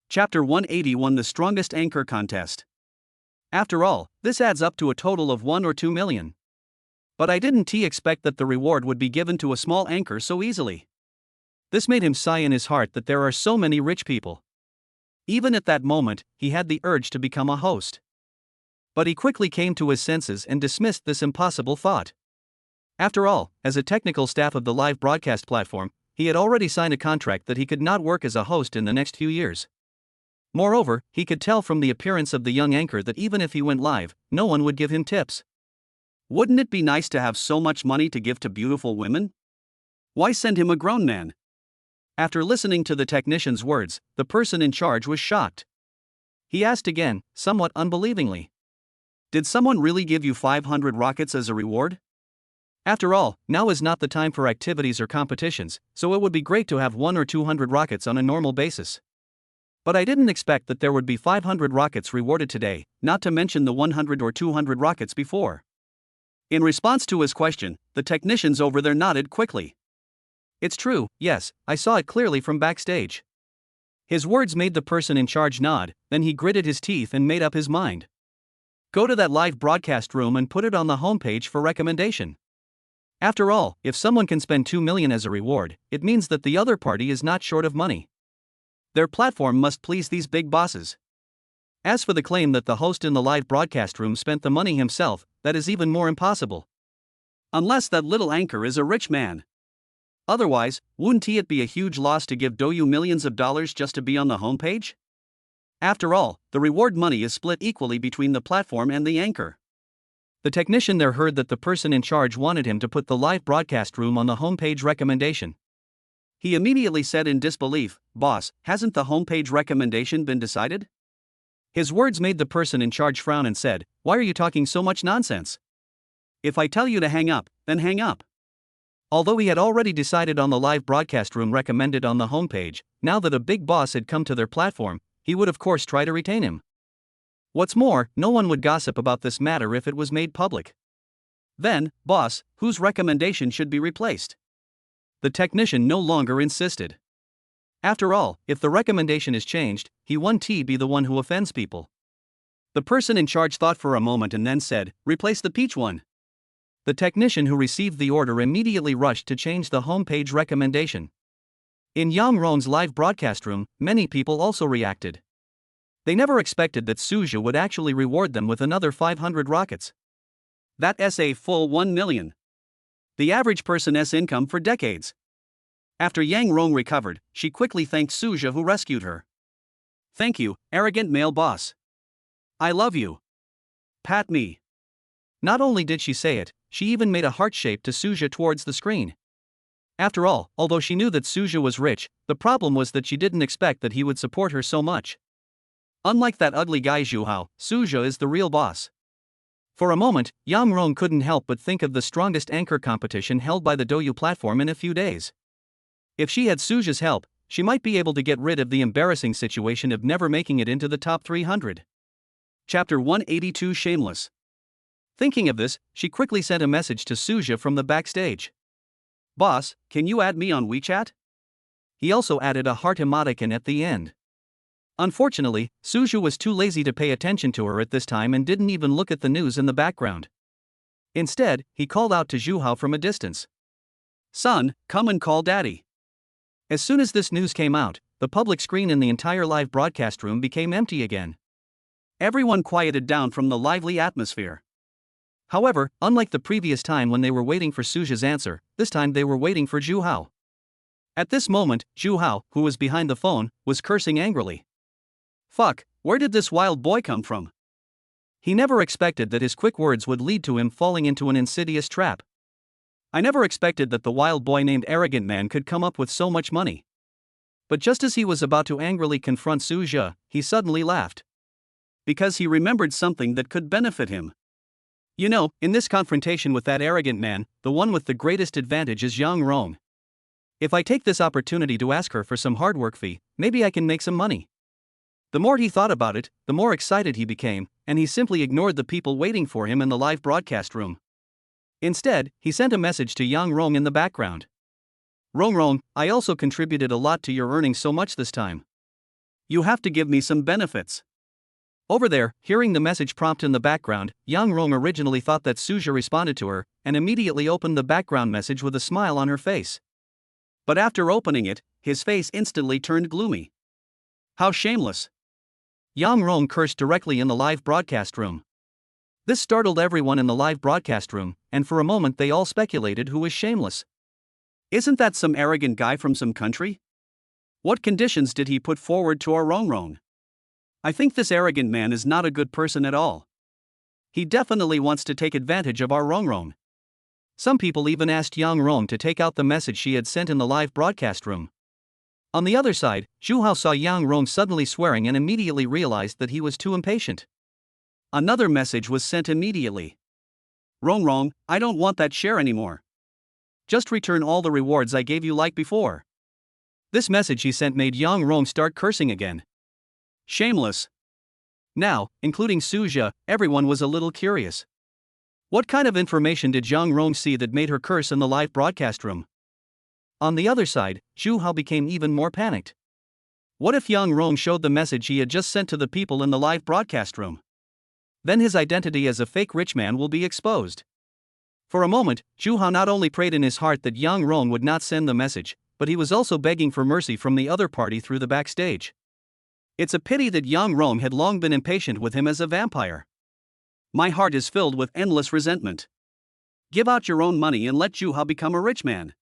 Chapter 181 The Strongest Anchor Contest. After all, this adds up to a total of 1 or 2 million. But I didn't expect that the reward would be given to a small anchor so easily. This made him sigh in his heart that there are so many rich people. Even at that moment, he had the urge to become a host. But he quickly came to his senses and dismissed this impossible thought. After all, as a technical staff of the live broadcast platform, he had already signed a contract that he could not work as a host in the next few years. Moreover, he could tell from the appearance of the young anchor that even if he went live, no one would give him tips. Wouldn't it be nice to have so much money to give to beautiful women? Why send him a grown man? After listening to the technician's words, the person in charge was shocked. He asked again, somewhat unbelievingly. Did someone really give you 500 rockets as a reward? After all, now is not the time for activities or competitions, so it would be great to have 1 or 200 rockets on a normal basis. But I didn't expect that there would be 500 rockets rewarded today, not to mention the 100 or 200 rockets before. In response to his question, the technicians over there nodded quickly. It's true, yes, I saw it clearly from backstage. His words made the person in charge nod, then he gritted his teeth and made up his mind. Go to that live broadcast room and put it on the homepage for recommendation. After all, if someone can spend $2 million as a reward, it means that the other party is not short of money. Their platform must please these big bosses. As for the claim that the host in the live broadcast room spent the money himself, that is even more impossible. Unless that little anchor is a rich man. Otherwise, wouldn't it be a huge loss to give Douyu millions of dollars just to be on the homepage? After all, the reward money is split equally between the platform and the anchor. The technician there heard that the person in charge wanted him to put the live broadcast room on the homepage recommendation. He immediately said in disbelief, "Boss, hasn't the homepage recommendation been decided?" His words made the person in charge frown and said, "Why are you talking so much nonsense? If I tell you to hang up, then hang up." Although he had already decided on the live broadcast room recommended on the homepage, now that a big boss had come to their platform, he would of course try to retain him. What's more, no one would gossip about this matter if it was made public. Then, boss, whose recommendation should be replaced? The technician no longer insisted. After all, if the recommendation is changed, he won't be the one who offends people. The person in charge thought for a moment and then said, "Replace the peach one." The technician who received the order immediately rushed to change the homepage recommendation. In Yang Rong's live broadcast room, many people also reacted. They never expected that Suja would actually reward them with another 500 rockets. That's a full 1 million. The average person's income for decades. After Yang Rong recovered, she quickly thanked Suja who rescued her. "Thank you, arrogant male boss. I love you. Pat me." Not only did she say it, she even made a heart shape to Suja towards the screen. After all, although she knew that Suja was rich, the problem was that she didn't expect that he would support her so much. Unlike that ugly guy Zhuhao, Suja is the real boss. For a moment, Yang Rong couldn't help but think of the strongest anchor competition held by the Douyu platform in a few days. If she had Suja's help, she might be able to get rid of the embarrassing situation of never making it into the top 300. Chapter 182 Shameless. Thinking of this, she quickly sent a message to Suja from the backstage. "Boss, can you add me on WeChat?" He also added a heart emoticon at the end. Unfortunately, Suja was too lazy to pay attention to her at this time and didn't even look at the news in the background. Instead, he called out to Zhuhao from a distance. "Son, come and call daddy." As soon as this news came out, the public screen in the entire live broadcast room became empty again. Everyone quieted down from the lively atmosphere. However, unlike the previous time when they were waiting for Suja's answer, this time they were waiting for Zhuhao. At this moment, Zhuhao, who was behind the phone, was cursing angrily. "Fuck, where did this wild boy come from?" He never expected that his quick words would lead to him falling into an insidious trap. "I never expected that the wild boy named Arrogant Man could come up with so much money." But just as he was about to angrily confront Suja, he suddenly laughed. Because he remembered something that could benefit him. "You know, in this confrontation with that arrogant man, the one with the greatest advantage is Yang Rong. If I take this opportunity to ask her for some hard work fee, maybe I can make some money." The more he thought about it, the more excited he became, and he simply ignored the people waiting for him in the live broadcast room. Instead, he sent a message to Yang Rong in the background. "Rong, I also contributed a lot to your earnings so much this time. You have to give me some benefits." Over there, hearing the message prompt in the background, Yang Rong originally thought that Suja responded to her, and immediately opened the background message with a smile on her face. But after opening it, his face instantly turned gloomy. "How shameless." Yang Rong cursed directly in the live broadcast room. This startled everyone in the live broadcast room, and for a moment they all speculated who was shameless. "Isn't that some arrogant guy from some country? What conditions did he put forward to our Rong? I think this arrogant man is not a good person at all. He definitely wants to take advantage of our Rong." Some people even asked Yang Rong to take out the message she had sent in the live broadcast room. On the other side, Zhuhao saw Yang Rong suddenly swearing and immediately realized that he was too impatient. Another message was sent immediately. "Rong, I don't want that share anymore. Just return all the rewards I gave you like before." This message he sent made Yang Rong start cursing again. Shameless. Now, including Suja, everyone was a little curious. What kind of information did Yang Rong see that made her curse in the live broadcast room? On the other side, Zhu Hao became even more panicked. What if Yang Rong showed the message he had just sent to the people in the live broadcast room? Then his identity as a fake rich man will be exposed. For a moment, Zhu Hao not only prayed in his heart that Yang Rong would not send the message, but he was also begging for mercy from the other party through the backstage. It's a pity that Yang Rong had long been impatient with him as a vampire. My heart is filled with endless resentment. Give out your own money and let Zhu Hao become a rich man.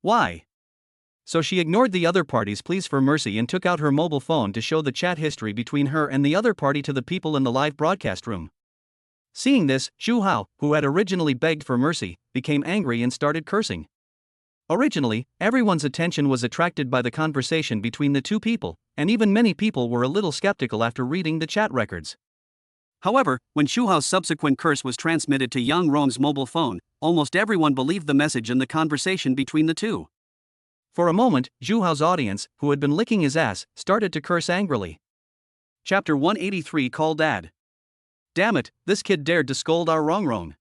Why? So she ignored the other party's pleas for mercy and took out her mobile phone to show the chat history between her and the other party to the people in the live broadcast room. Seeing this, Zhu Hao, who had originally begged for mercy, became angry and started cursing. Originally, everyone's attention was attracted by the conversation between the two people, and even many people were a little skeptical after reading the chat records. However, when Zhu Hao's subsequent curse was transmitted to Yang Rong's mobile phone, almost everyone believed the message and the conversation between the two. For a moment, Zhu Hao's audience, who had been licking his ass, started to curse angrily. Chapter 183 Call Dad. Damn it, this kid dared to scold our Rong.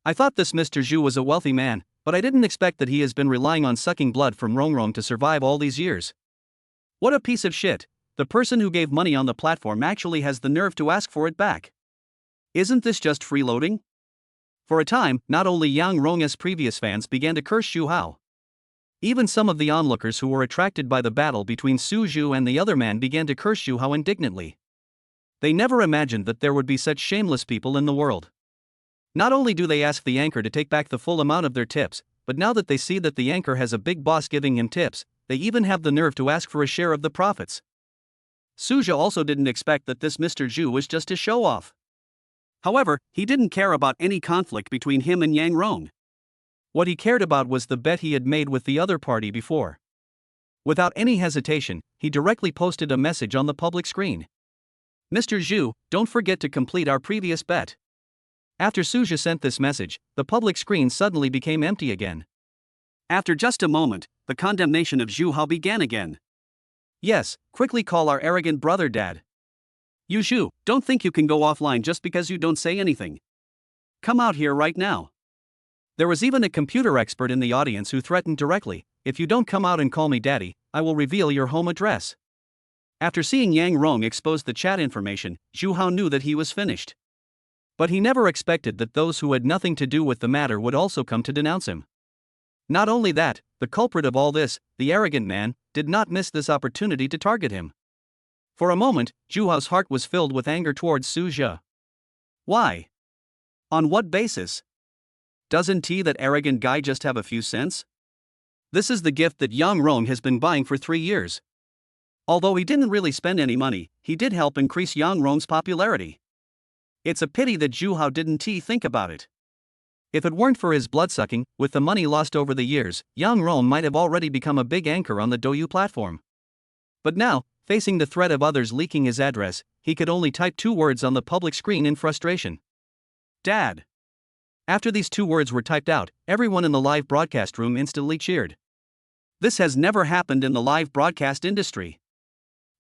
I thought this Mr. Zhu was a wealthy man, but I didn't expect that he has been relying on sucking blood from Rong to survive all these years. What a piece of shit. The person who gave money on the platform actually has the nerve to ask for it back. Isn't this just freeloading? For a time, not only Yang Rong's previous fans began to curse Zhu Hao. Even some of the onlookers who were attracted by the battle between Su Zhu and the other man began to curse Zhu Hao indignantly. They never imagined that there would be such shameless people in the world. Not only do they ask the anchor to take back the full amount of their tips, but now that they see that the anchor has a big boss giving him tips, they even have the nerve to ask for a share of the profits. Suja also didn't expect that this Mr. Zhu was just a show-off. However, he didn't care about any conflict between him and Yang Rong. What he cared about was the bet he had made with the other party before. Without any hesitation, he directly posted a message on the public screen. Mr. Zhu, don't forget to complete our previous bet. After Suja sent this message, the public screen suddenly became empty again. After just a moment, the condemnation of Zhu Hao began again. Yes, quickly call our arrogant brother Dad. You Zhu, don't think you can go offline just because you don't say anything. Come out here right now. There was even a computer expert in the audience who threatened directly, if you don't come out and call me daddy, I will reveal your home address. After seeing Yang Rong expose the chat information, Zhu Hao knew that he was finished. But he never expected that those who had nothing to do with the matter would also come to denounce him. Not only that, the culprit of all this, the arrogant man, did not miss this opportunity to target him. For a moment, Zhu Hao's heart was filled with anger towards Su Zhe. Why? On what basis? Doesn't that arrogant guy just have a few cents? This is the gift that Yang Rong has been buying for 3 years. Although he didn't really spend any money, he did help increase Yang Rong's popularity. It's a pity that Zhu Hao didn't think about it. If it weren't for his bloodsucking, with the money lost over the years, Yang Rong might have already become a big anchor on the Douyu platform. But now, facing the threat of others leaking his address, he could only type 2 words on the public screen in frustration. Dad. After these 2 words were typed out, everyone in the live broadcast room instantly cheered. This has never happened in the live broadcast industry.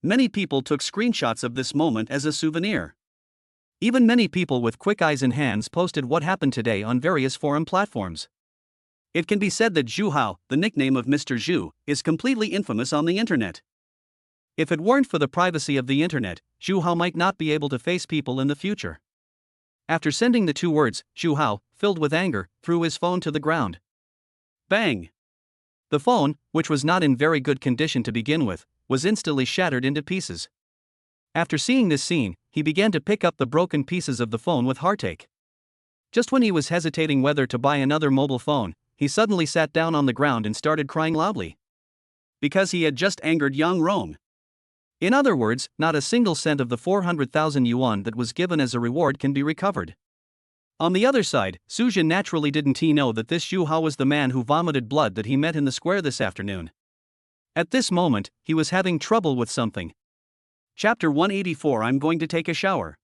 Many people took screenshots of this moment as a souvenir. Even many people with quick eyes and hands posted what happened today on various forum platforms. It can be said that Zhu Hao, the nickname of Mr. Zhu, is completely infamous on the internet. If it weren't for the privacy of the internet, Zhu Hao might not be able to face people in the future. After sending the 2 words, Zhu Hao, filled with anger, threw his phone to the ground. Bang! The phone, which was not in very good condition to begin with, was instantly shattered into pieces. After seeing this scene, he began to pick up the broken pieces of the phone with heartache. Just when he was hesitating whether to buy another mobile phone, he suddenly sat down on the ground and started crying loudly. Because he had just angered Yang Rong. In other words, not a single cent of the 400,000 yuan that was given as a reward can be recovered. On the other side, Su Zhe naturally didn't know that this Zhu Hao was the man who vomited blood that he met in the square this afternoon. At this moment, he was having trouble with something. Chapter 184 I'm going to take a shower.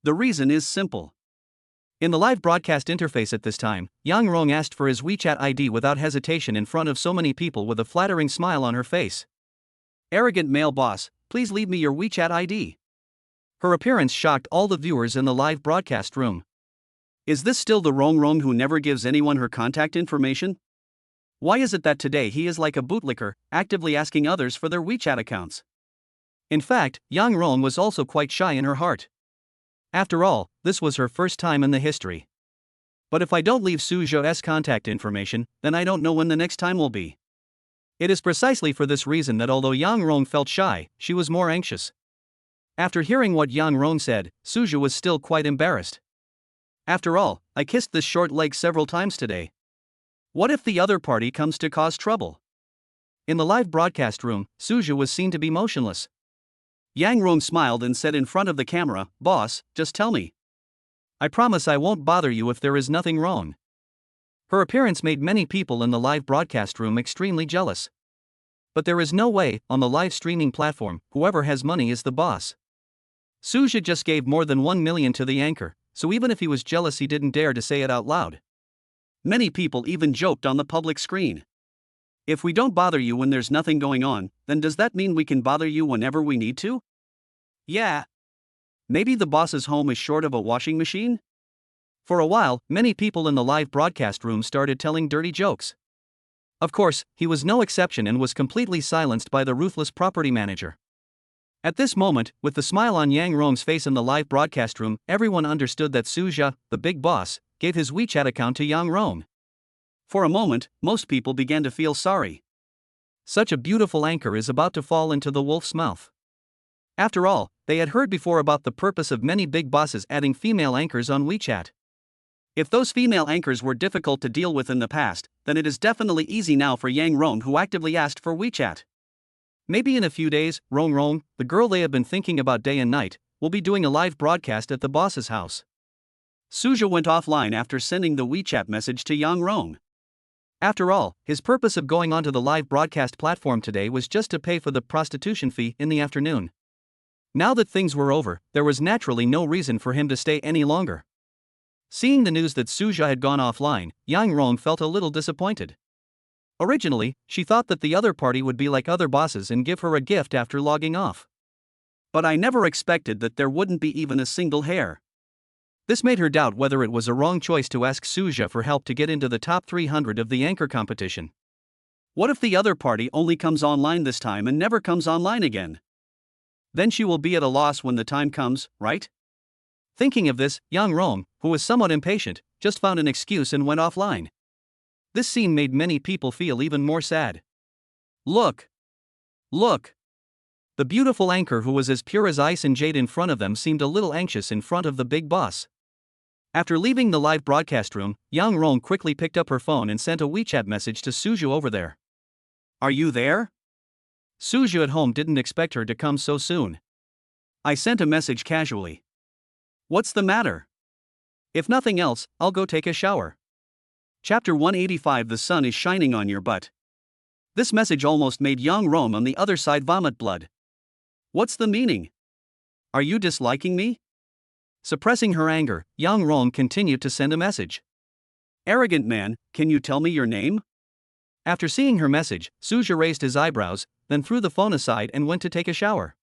The reason is simple. In the live broadcast interface at this time, Yang Rong asked for his WeChat ID without hesitation in front of so many people with a flattering smile on her face. Arrogant male boss, please leave me your WeChat ID. Her appearance shocked all the viewers in the live broadcast room. Is this still the Rong who never gives anyone her contact information? Why is it that today he is like a bootlicker, actively asking others for their WeChat accounts? In fact, Yang Rong was also quite shy in her heart. After all, this was her first time in the history. But if I don't leave Su Zhou's contact information, then I don't know when the next time will be. It is precisely for this reason that although Yang Rong felt shy, she was more anxious. After hearing what Yang Rong said, Su Zhou was still quite embarrassed. After all, I kissed this short leg several times today. What if the other party comes to cause trouble? In the live broadcast room, Su Zhou was seen to be motionless. Yang Rong smiled and said in front of the camera, "Boss, just tell me. I promise I won't bother you if there is nothing wrong." Her appearance made many people in the live broadcast room extremely jealous. But there is no way, on the live streaming platform, whoever has money is the boss. Su Zhou just gave more than 1 million to the anchor, so even if he was jealous he didn't dare to say it out loud. Many people even joked on the public screen. If we don't bother you when there's nothing going on, then does that mean we can bother you whenever we need to? Yeah. Maybe the boss's home is short of a washing machine? For a while, many people in the live broadcast room started telling dirty jokes. Of course, he was no exception and was completely silenced by the ruthless property manager. At this moment, with the smile on Yang Rong's face in the live broadcast room, everyone understood that Su Zhou, the big boss, gave his WeChat account to Yang Rong. For a moment, most people began to feel sorry. Such a beautiful anchor is about to fall into the wolf's mouth. After all, they had heard before about the purpose of many big bosses adding female anchors on WeChat. If those female anchors were difficult to deal with in the past, then it is definitely easy now for Yang Rong, who actively asked for WeChat. Maybe in a few days, Rong, the girl they have been thinking about day and night, will be doing a live broadcast at the boss's house. Su Zhou went offline after sending the WeChat message to Yang Rong. After all, his purpose of going onto the live broadcast platform today was just to pay for the prostitution fee in the afternoon. Now that things were over, there was naturally no reason for him to stay any longer. Seeing the news that Su Zhou had gone offline, Yang Rong felt a little disappointed. Originally, she thought that the other party would be like other bosses and give her a gift after logging off. But I never expected that there wouldn't be even a single hair. This made her doubt whether it was a wrong choice to ask Su Zhou for help to get into the top 300 of the anchor competition. What if the other party only comes online this time and never comes online again? Then she will be at a loss when the time comes, right? Thinking of this, Yang Rong, who was somewhat impatient, just found an excuse and went offline. This scene made many people feel even more sad. Look! Look! The beautiful anchor who was as pure as ice and jade in front of them seemed a little anxious in front of the big boss. After leaving the live broadcast room, Yang Rong quickly picked up her phone and sent a WeChat message to Su Zhou over there. Are you there? Su Zhou at home didn't expect her to come so soon. I sent a message casually. What's the matter? If nothing else, I'll go take a shower. Chapter 185. The sun is shining on your butt. This message almost made Yang Rong on the other side vomit blood. What's the meaning? Are you disliking me? Suppressing her anger, Yang Rong continued to send a message. Arrogant man, can you tell me your name? After seeing her message, Su Zhou raised his eyebrows, then threw the phone aside and went to take a shower.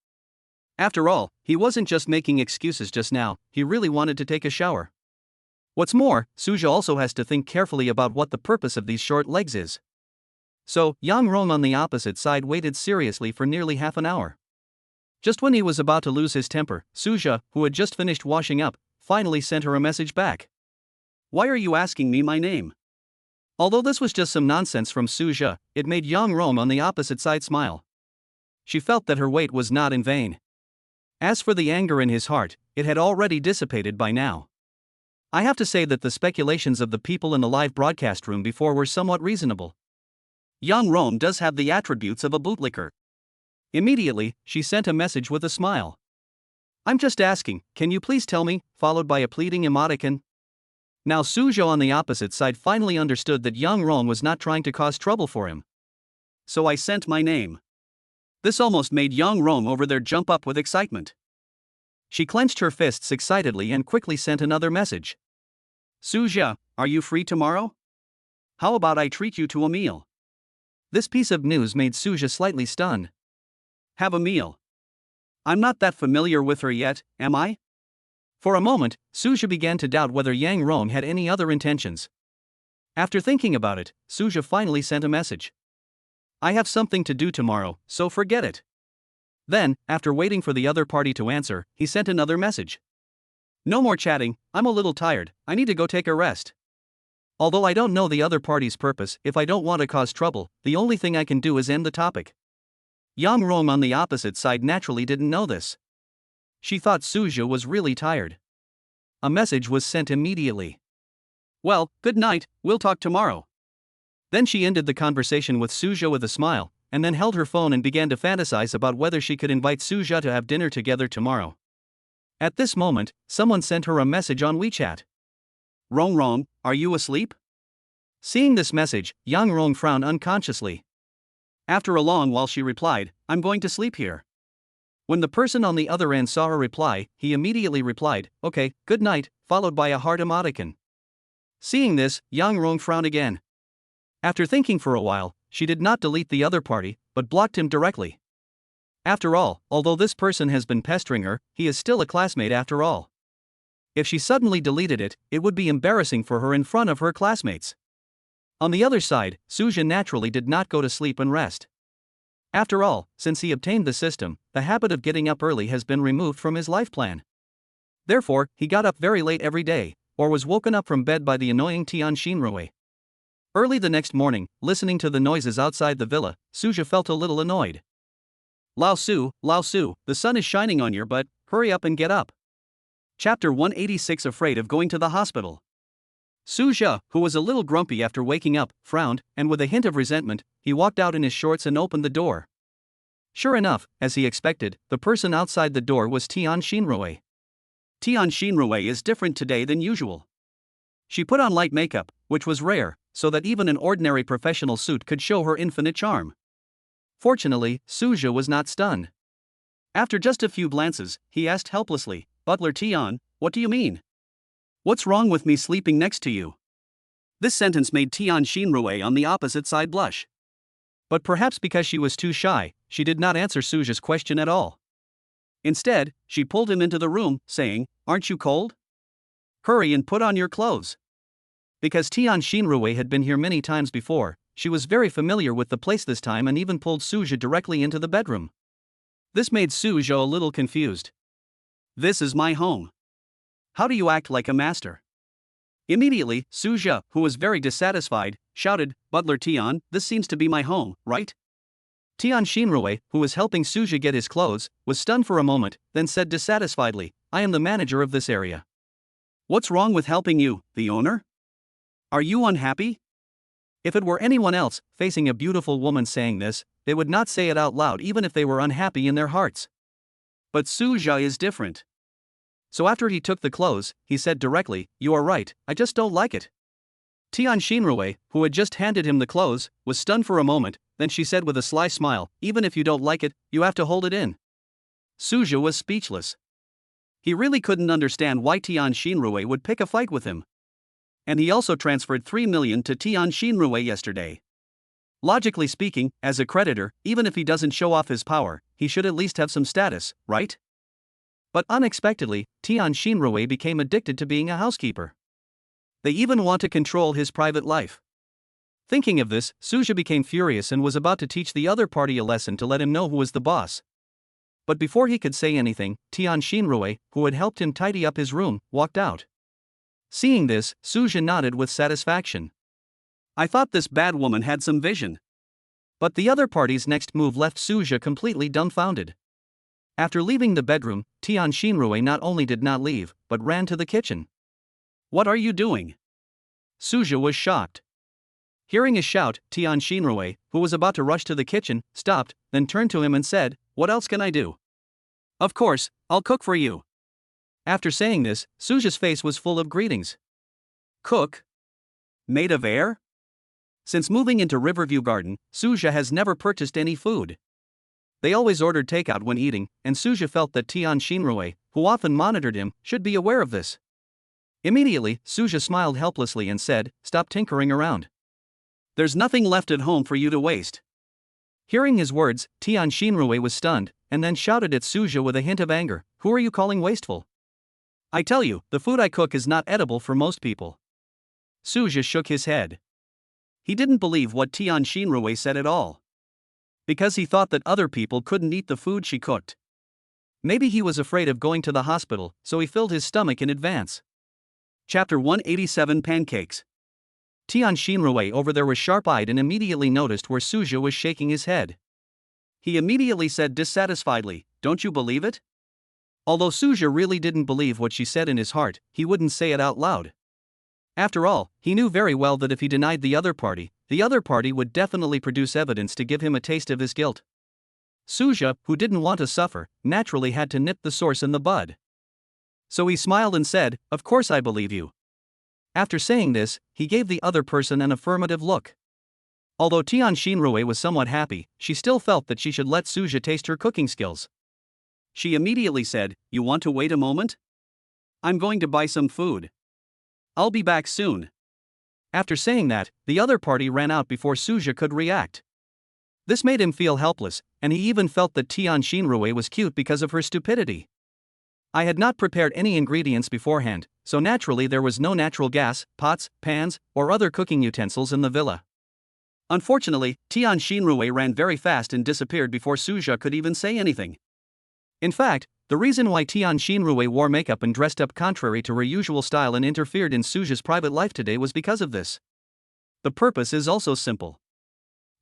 After all, he wasn't just making excuses just now, he really wanted to take a shower. What's more, Su Zhou also has to think carefully about what the purpose of these short legs is. So, Yang Rong on the opposite side waited seriously for nearly half an hour. Just when he was about to lose his temper, Su Zhou, who had just finished washing up, finally sent her a message back. Why are you asking me my name? Although this was just some nonsense from Su Zhou, it made Yang Rong on the opposite side smile. She felt that her wait was not in vain. As for the anger in his heart, it had already dissipated by now. I have to say that the speculations of the people in the live broadcast room before were somewhat reasonable. Yang Rong does have the attributes of a bootlicker. Immediately, she sent a message with a smile. I'm just asking, can you please tell me, followed by a pleading emoticon. Now Su Zhou on the opposite side finally understood that Yang Rong was not trying to cause trouble for him. So I sent my name. This almost made Yang Rong over there jump up with excitement. She clenched her fists excitedly and quickly sent another message. Su Zhou, are you free tomorrow? How about I treat you to a meal? This piece of news made Su Zhou slightly stunned. Have a meal. I'm not that familiar with her yet, am I? For a moment, Suja began to doubt whether Yang Rong had any other intentions. After thinking about it, Suja finally sent a message. I have something to do tomorrow, so forget it. Then, after waiting for the other party to answer, he sent another message. No more chatting, I'm a little tired, I need to go take a rest. Although I don't know the other party's purpose, if I don't want to cause trouble, the only thing I can do is end the topic. Yang Rong on the opposite side naturally didn't know this. She thought Suja was really tired. A message was sent immediately. Well, good night, we'll talk tomorrow. Then she ended the conversation with Suja with a smile, and then held her phone and began to fantasize about whether she could invite Suja to have dinner together tomorrow. At this moment, someone sent her a message on WeChat. Rong, are you asleep? Seeing this message, Yang Rong frowned unconsciously. After a long while she replied, I'm going to sleep here. When the person on the other end saw her reply, he immediately replied, okay, good night, followed by a heart emoticon. Seeing this, Yang Rong frowned again. After thinking for a while, she did not delete the other party, but blocked him directly. After all, although this person has been pestering her, he is still a classmate after all. If she suddenly deleted it, it would be embarrassing for her in front of her classmates. On the other side, Suja naturally did not go to sleep and rest. After all, since he obtained the system, the habit of getting up early has been removed from his life plan. Therefore, he got up very late every day, or was woken up from bed by the annoying Tian Xinrui. Early the next morning, listening to the noises outside the villa, Suja felt a little annoyed. Lao Su, the sun is shining on your butt, hurry up and get up. Chapter 186 Afraid of going to the hospital. Suja, who was a little grumpy after waking up, frowned, and with a hint of resentment, he walked out in his shorts and opened the door. Sure enough, as he expected, the person outside the door was Tian Xinrui. Tian Xinrui is different today than usual. She put on light makeup, which was rare, so that even an ordinary professional suit could show her infinite charm. Fortunately, Suja was not stunned. After just a few glances, he asked helplessly, Butler Tian, what do you mean? What's wrong with me sleeping next to you? This sentence made Tian Xinrui on the opposite side blush. But perhaps because she was too shy, she did not answer Suja's question at all. Instead, she pulled him into the room, saying, Aren't you cold? Hurry and put on your clothes. Because Tian Xinrui had been here many times before, she was very familiar with the place this time and even pulled Suja directly into the bedroom. This made Suja a little confused. This is my home. How do you act like a master? Immediately, Suja, who was very dissatisfied, shouted, Butler Tian, this seems to be my home, right? Tian Xinrui, who was helping Suja get his clothes, was stunned for a moment, then said dissatisfiedly, I am the manager of this area. What's wrong with helping you, the owner? Are you unhappy? If it were anyone else, facing a beautiful woman saying this, they would not say it out loud even if they were unhappy in their hearts. But Suja is different. So after he took the clothes, he said directly, You are right, I just don't like it. Tian Xinrui, who had just handed him the clothes, was stunned for a moment, then she said with a sly smile, Even if you don't like it, you have to hold it in. Suja was speechless. He really couldn't understand why Tian Xinrui would pick a fight with him. And he also transferred 3 million to Tian Xinrui yesterday. Logically speaking, as a creditor, even if he doesn't show off his power, he should at least have some status, right? But unexpectedly, Tian Xinrui became addicted to being a housekeeper. They even want to control his private life. Thinking of this, Suja became furious and was about to teach the other party a lesson to let him know who was the boss. But before he could say anything, Tian Xinrui, who had helped him tidy up his room, walked out. Seeing this, Suja nodded with satisfaction. I thought this bad woman had some vision. But the other party's next move left Suja completely dumbfounded. After leaving the bedroom, Tian Xinrui not only did not leave, but ran to the kitchen. What are you doing? Suja was shocked. Hearing his shout, Tian Xinrui, who was about to rush to the kitchen, stopped, then turned to him and said, What else can I do? Of course, I'll cook for you. After saying this, Suja's face was full of greetings. Cook? Made of air? Since moving into Riverview Garden, Suja has never purchased any food. They always ordered takeout when eating, and Suja felt that Tian Xinrui, who often monitored him, should be aware of this. Immediately, Suja smiled helplessly and said, Stop tinkering around. There's nothing left at home for you to waste. Hearing his words, Tian Xinrui was stunned, and then shouted at Suja with a hint of anger, "Who are you calling wasteful? I tell you, the food I cook is not edible for most people." Suja shook his head. He didn't believe what Tian Xinrui said at all. Because he thought that other people couldn't eat the food she cooked. Maybe he was afraid of going to the hospital, so he filled his stomach in advance. Chapter 187 Pancakes. Tian Xinrui over there was sharp-eyed and immediately noticed where Suja was shaking his head. He immediately said dissatisfiedly, "Don't you believe it?" Although Suja really didn't believe what she said in his heart, he wouldn't say it out loud. After all, he knew very well that if he denied the other party would definitely produce evidence to give him a taste of his guilt. Suja, who didn't want to suffer, naturally had to nip the source in the bud. So he smiled and said, "Of course I believe you." After saying this, he gave the other person an affirmative look. Although Tian Xinrui was somewhat happy, she still felt that she should let Suja taste her cooking skills. She immediately said, "You want to wait a moment? I'm going to buy some food. I'll be back soon." After saying that, the other party ran out before Suja could react. This made him feel helpless, and he even felt that Tian Xinrui was cute because of her stupidity. I had not prepared any ingredients beforehand, so naturally there was no natural gas, pots, pans, or other cooking utensils in the villa. Unfortunately, Tian Xinrui ran very fast and disappeared before Suja could even say anything. In fact, the reason why Tian Xinrui wore makeup and dressed up contrary to her usual style and interfered in Suja's private life today was because of this. The purpose is also simple.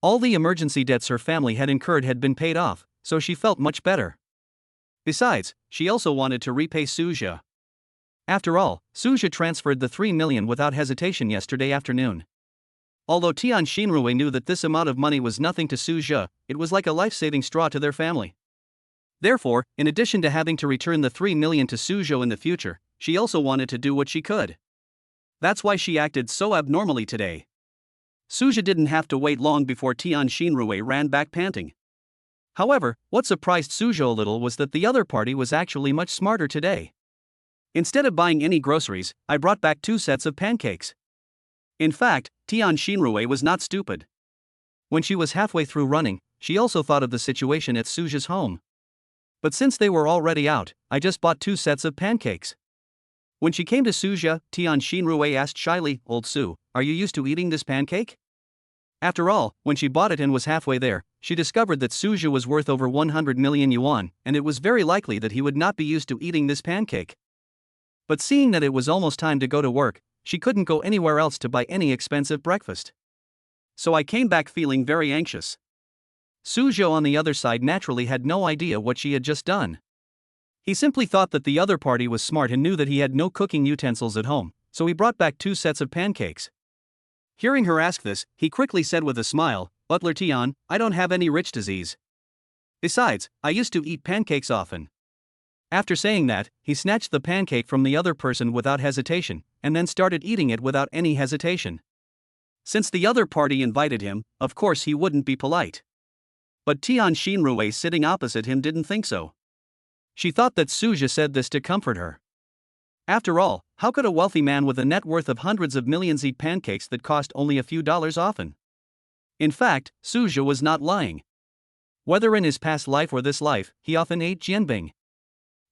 All the emergency debts her family had incurred had been paid off, so she felt much better. Besides, she also wanted to repay Suja. After all, Suja transferred the 3 million without hesitation yesterday afternoon. Although Tian Xinrui knew that this amount of money was nothing to Suja, it was like a life-saving straw to their family. Therefore, in addition to having to return the 3 million to Suja in the future, she also wanted to do what she could. That's why she acted so abnormally today. Suja didn't have to wait long before Tian Xinrui ran back panting. However, what surprised Suja a little was that the other party was actually much smarter today. "Instead of buying any groceries, I brought back 2 sets of pancakes." In fact, Tian Xinrui was not stupid. When she was halfway through running, she also thought of the situation at Suja's home. "But since they were already out, I just bought 2 sets of pancakes." When she came to Suja, Tian Xinrui asked shyly, "Old Su, are you used to eating this pancake?" After all, when she bought it and was halfway there, she discovered that Suja was worth over 100 million yuan, and it was very likely that he would not be used to eating this pancake. But seeing that it was almost time to go to work, she couldn't go anywhere else to buy any expensive breakfast. "So I came back feeling very anxious." Suja on the other side naturally had no idea what she had just done. He simply thought that the other party was smart and knew that he had no cooking utensils at home, so he brought back 2 sets of pancakes. Hearing her ask this, he quickly said with a smile, "Butler Tian, I don't have any rich disease. Besides, I used to eat pancakes often." After saying that, he snatched the pancake from the other person without hesitation, and then started eating it without any hesitation. Since the other party invited him, of course he wouldn't be polite. But Tian Xinrui sitting opposite him didn't think so. She thought that Suja said this to comfort her. After all, how could a wealthy man with a net worth of hundreds of millions eat pancakes that cost only a few dollars often? In fact, Suja was not lying. Whether in his past life or this life, he often ate jianbing.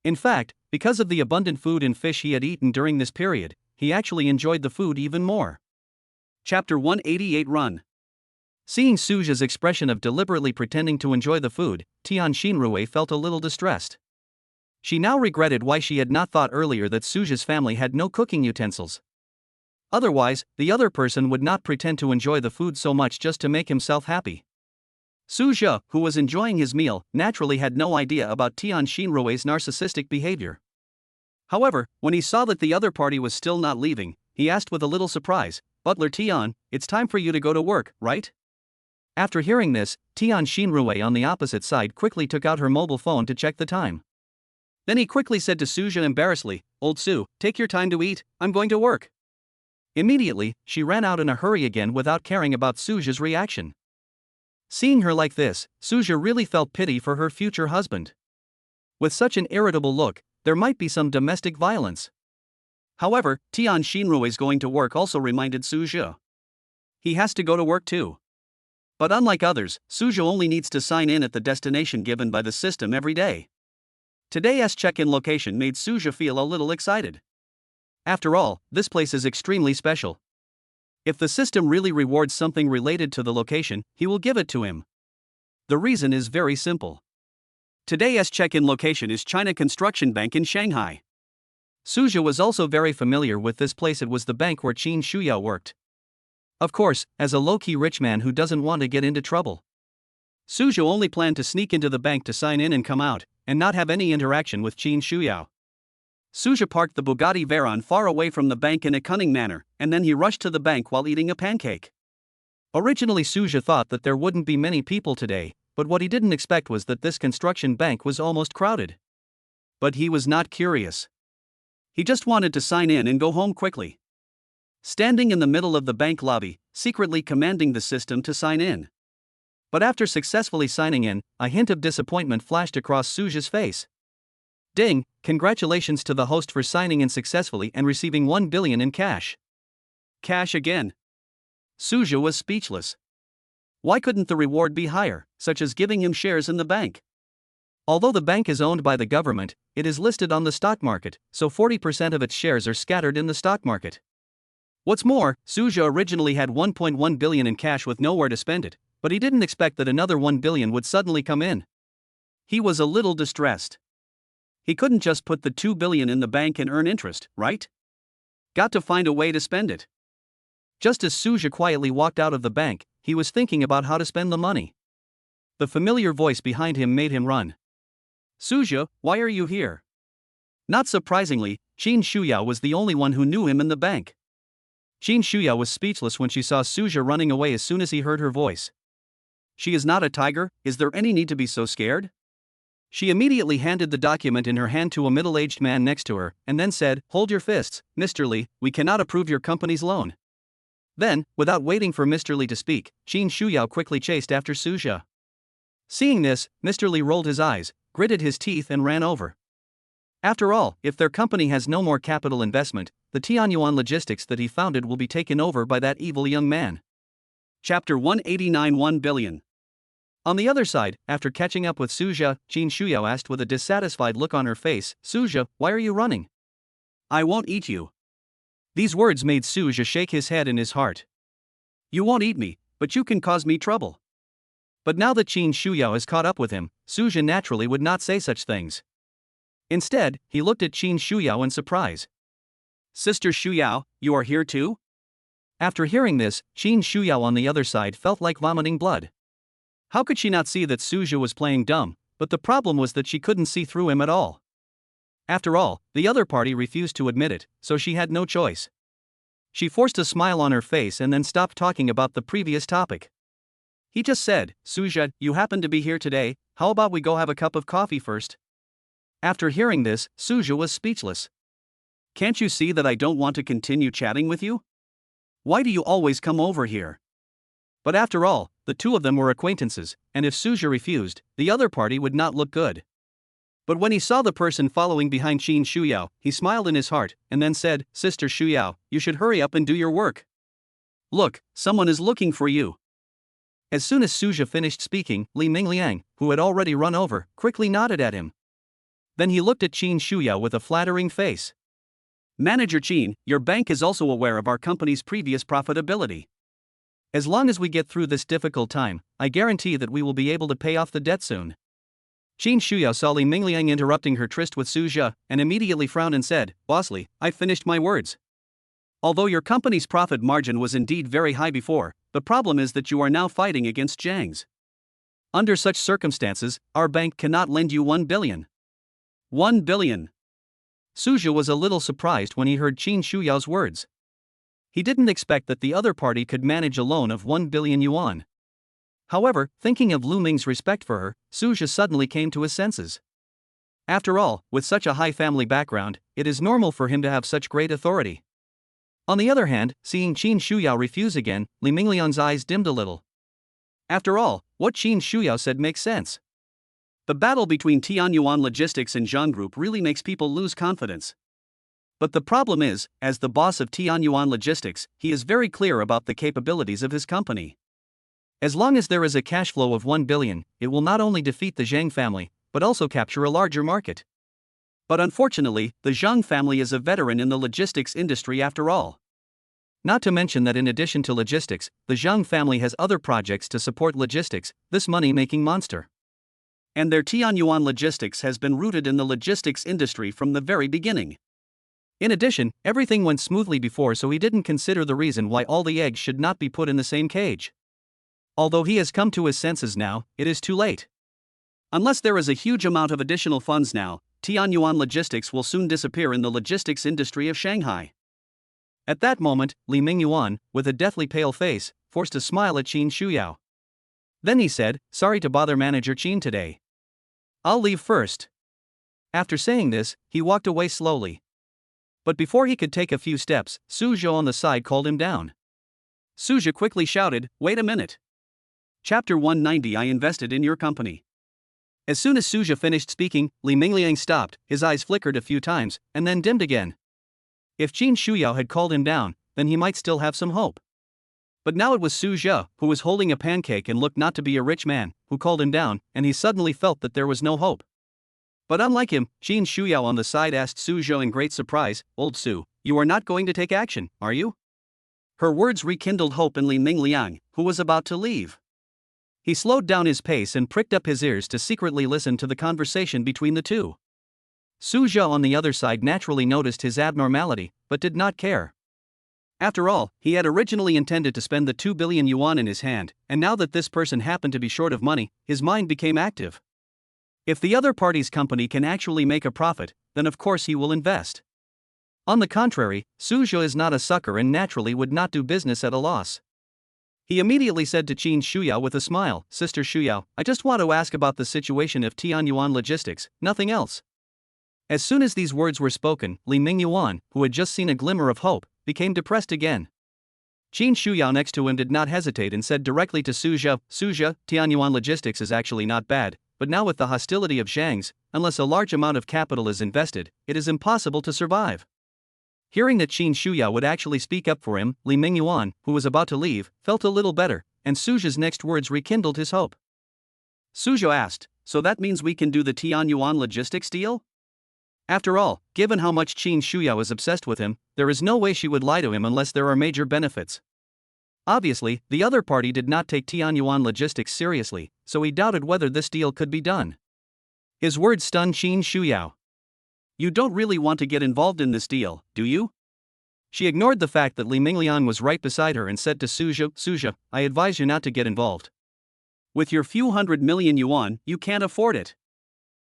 In fact, because of the abundant food and fish he had eaten during this period, he actually enjoyed the food even more. Chapter 188 Run. Seeing Suja's expression of deliberately pretending to enjoy the food, Tian Xinrui felt a little distressed. She now regretted why she had not thought earlier that Suja's family had no cooking utensils. Otherwise, the other person would not pretend to enjoy the food so much just to make himself happy. Suja, who was enjoying his meal, naturally had no idea about Tian Xinrui's narcissistic behavior. However, when he saw that the other party was still not leaving, he asked with a little surprise, "Butler Tian, it's time for you to go to work, right?" After hearing this, Tian Xinrui on the opposite side quickly took out her mobile phone to check the time. Then he quickly said to Suja embarrassedly, "Old Su, take your time to eat, I'm going to work." Immediately, she ran out in a hurry again without caring about Suja's reaction. Seeing her like this, Suja really felt pity for her future husband. With such an irritable look, there might be some domestic violence. However, Tian Xinrui's going to work also reminded Suja. He has to go to work too. But unlike others, Suja only needs to sign in at the destination given by the system every day. Today's check-in location made Suja feel a little excited. After all, this place is extremely special. If the system really rewards something related to the location, he will give it to him. The reason is very simple. Today's check-in location is China Construction Bank in Shanghai. Suja was also very familiar with this place. It was the bank where Qin Shuyao worked. Of course, as a low-key rich man who doesn't want to get into trouble, Suja only planned to sneak into the bank to sign in and come out, and not have any interaction with Qin Shuyao. Suja parked the Bugatti Veyron far away from the bank in a cunning manner, and then he rushed to the bank while eating a pancake. Originally Suja thought that there wouldn't be many people today, but what he didn't expect was that this construction bank was almost crowded. But he was not curious. He just wanted to sign in and go home quickly. Standing in the middle of the bank lobby, secretly commanding the system to sign in. But after successfully signing in, a hint of disappointment flashed across Suja's face. Ding, congratulations to the host for signing in successfully and receiving 1 billion in cash. Cash again. Suja was speechless. Why couldn't the reward be higher, such as giving him shares in the bank? Although the bank is owned by the government, it is listed on the stock market, so 40% of its shares are scattered in the stock market. What's more, Suja originally had 1.1 billion in cash with nowhere to spend it, but he didn't expect that another 1 billion would suddenly come in. He was a little distressed. He couldn't just put the 2 billion in the bank and earn interest, right? Got to find a way to spend it. Just as Suja quietly walked out of the bank, he was thinking about how to spend the money. The familiar voice behind him made him run. Suja, why are you here? Not surprisingly, Qin Shuyao was the only one who knew him in the bank. Qin Shuyao was speechless when she saw Suja running away as soon as he heard her voice. She is not a tiger, is there any need to be so scared? She immediately handed the document in her hand to a middle-aged man next to her, and then said, "Hold your fists, Mr. Li, we cannot approve your company's loan." Then, without waiting for Mr. Li to speak, Qin Shuyao quickly chased after Suja. Seeing this, Mr. Li rolled his eyes, gritted his teeth and ran over. After all, if their company has no more capital investment, the Tianyuan Logistics that he founded will be taken over by that evil young man. Chapter 189 1 billion. On the other side, after catching up with Suja, Qin Shuyao asked with a dissatisfied look on her face, "Suja, why are you running?" "I won't eat you." These words made Suja shake his head in his heart. "You won't eat me, but you can cause me trouble." But now that Qin Shuyao has caught up with him, Suja naturally would not say such things. Instead, he looked at Qin Shuyao in surprise. "Sister Shuyao, you are here too?" After hearing this, Qin Shuyao on the other side felt like vomiting blood. How could she not see that Suja was playing dumb, but the problem was that she couldn't see through him at all. After all, the other party refused to admit it, so she had no choice. She forced a smile on her face and then stopped talking about the previous topic. He just said, "Suja, you happen to be here today, how about we go have a cup of coffee first?" After hearing this, Suja was speechless. "Can't you see that I don't want to continue chatting with you? Why do you always come over here?" But after all, the two of them were acquaintances, and if Suja refused, the other party would not look good. But when he saw the person following behind Qin Shuyao, he smiled in his heart, and then said, "Sister Shuyao, you should hurry up and do your work. Look, someone is looking for you." As soon as Suja finished speaking, Li Mingliang, who had already run over, quickly nodded at him. Then he looked at Qin Shuyao with a flattering face. "Manager Qin, your bank is also aware of our company's previous profitability. As long as we get through this difficult time, I guarantee that we will be able to pay off the debt soon." Qin Shuyao saw Li Mingliang interrupting her tryst with Suja, and immediately frowned and said, "Boss Li, I've finished my words. Although your company's profit margin was indeed very high before, the problem is that you are now fighting against Zhang's. Under such circumstances, our bank cannot lend you 1 billion. 1 billion. Suja was a little surprised when he heard Qin Shuyao's words. He didn't expect that the other party could manage a loan of 1 billion yuan. However, thinking of Lu Ming's respect for her, Suja suddenly came to his senses. After all, with such a high family background, it is normal for him to have such great authority. On the other hand, seeing Qin Shuyao refuse again, Li Mingliang's eyes dimmed a little. After all, what Qin Shuyao said makes sense. The battle between Tianyuan Logistics and Zhang Group really makes people lose confidence. But the problem is, as the boss of Tianyuan Logistics, he is very clear about the capabilities of his company. As long as there is a cash flow of 1 billion, it will not only defeat the Zhang family, but also capture a larger market. But unfortunately, the Zhang family is a veteran in the logistics industry after all. Not to mention that in addition to logistics, the Zhang family has other projects to support logistics, this money-making monster. And their Tianyuan Logistics has been rooted in the logistics industry from the very beginning. In addition, everything went smoothly before, so he didn't consider the reason why all the eggs should not be put in the same cage. Although he has come to his senses now, it is too late. Unless there is a huge amount of additional funds now, Tianyuan Logistics will soon disappear in the logistics industry of Shanghai. At that moment, Li Mingyuan, with a deathly pale face, forced a smile at Qin Shuyao. Then he said, "Sorry to bother Manager Qin today. I'll leave first." After saying this, he walked away slowly. But before he could take a few steps, Su Zhou on the side called him down. Su Zhou quickly shouted, "Wait a minute. Chapter 190 I invested in your company." As soon as Su Zhou finished speaking, Li Mingliang stopped, his eyes flickered a few times, and then dimmed again. If Qin Shuyao had called him down, then he might still have some hope. But now it was Su Zhou, who was holding a pancake and looked not to be a rich man, who called him down, and he suddenly felt that there was no hope. But unlike him, Qin Shuyao on the side asked Su Zhou in great surprise, "Old Su, you are not going to take action, are you?" Her words rekindled hope in Li Mingliang, who was about to leave. He slowed down his pace and pricked up his ears to secretly listen to the conversation between the two. Su Zhou on the other side naturally noticed his abnormality, but did not care. After all, he had originally intended to spend the 2 billion yuan in his hand, and now that this person happened to be short of money, his mind became active. If the other party's company can actually make a profit, then of course he will invest. On the contrary, Su Zhou is not a sucker and naturally would not do business at a loss. He immediately said to Qin Shuyao with a smile, "Sister Shuyao, I just want to ask about the situation of Tianyuan Logistics, nothing else." As soon as these words were spoken, Li Mingyuan, who had just seen a glimmer of hope, became depressed again. Qin Shuyao next to him did not hesitate and said directly to Su Zhou, "Su Zhou, Tianyuan Logistics is actually not bad, but now with the hostility of Zhang's, unless a large amount of capital is invested, it is impossible to survive." Hearing that Qin Shuyao would actually speak up for him, Li Mingyuan, who was about to leave, felt a little better, and Su Zhou's next words rekindled his hope. Su Zhou asked, "So that means we can do the Tianyuan Logistics deal?" After all, given how much Qin Shuyao is obsessed with him, there is no way she would lie to him unless there are major benefits. Obviously, the other party did not take Tianyuan Logistics seriously, so he doubted whether this deal could be done. His words stunned Qin Shuyao. "You don't really want to get involved in this deal, do you?" She ignored the fact that Li Mingliang was right beside her and said to Su Zhou, "Su Zhou, I advise you not to get involved. With your few 100 million yuan, you can't afford it."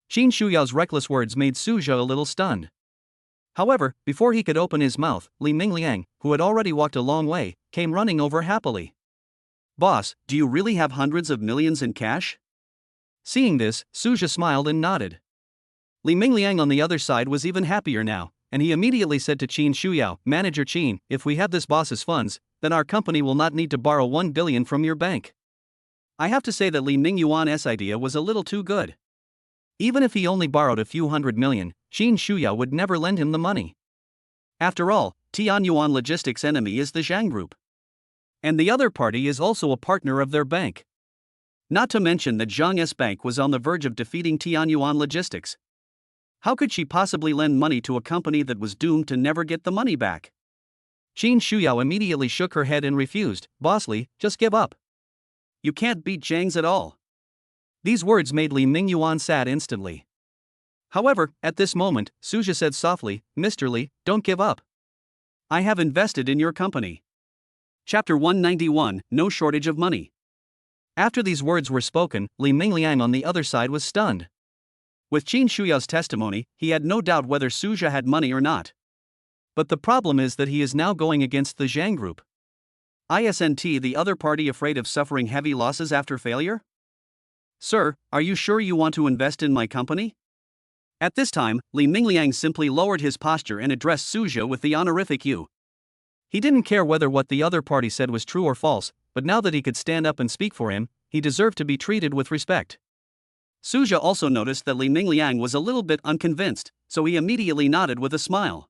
Qin Shuyao's reckless words made Su Zhou a little stunned. However, before he could open his mouth, Li Mingliang, who had already walked a long way, came running over happily. "Boss, do you really have hundreds of millions in cash?" Seeing this, Su Zhou smiled and nodded. Li Mingliang on the other side was even happier now, and he immediately said to Qin Shuyao, "Manager Qin, if we have this boss's funds, then our company will not need to borrow 1 billion from your bank." I have to say that Li Mingyuan's idea was a little too good. Even if he only borrowed a few 100 million, Qin Shuyao would never lend him the money. After all, Tianyuan Logistics' enemy is the Zhang Group. And the other party is also a partner of their bank. Not to mention that Zhang's bank was on the verge of defeating Tianyuan Logistics. How could she possibly lend money to a company that was doomed to never get the money back? Qin Shuyao immediately shook her head and refused. "Boss Li, just give up. You can't beat Zhang's at all." These words made Li Mingyuan sad instantly. However, at this moment, Su Zhou said softly, "Mr. Li, don't give up. I have invested in your company." Chapter 191, No Shortage of Money. After these words were spoken, Li Mingliang on the other side was stunned. With Qin Shuyao's testimony, he had no doubt whether Su Zhou had money or not. But the problem is that he is now going against the Zhang Group. Isn't the other party afraid of suffering heavy losses after failure? "Sir, are you sure you want to invest in my company?" At this time, Li Mingliang simply lowered his posture and addressed Su Zhou with the honorific you. He didn't care whether what the other party said was true or false, but now that he could stand up and speak for him, he deserved to be treated with respect. Su Zhou also noticed that Li Mingliang was a little bit unconvinced, so he immediately nodded with a smile.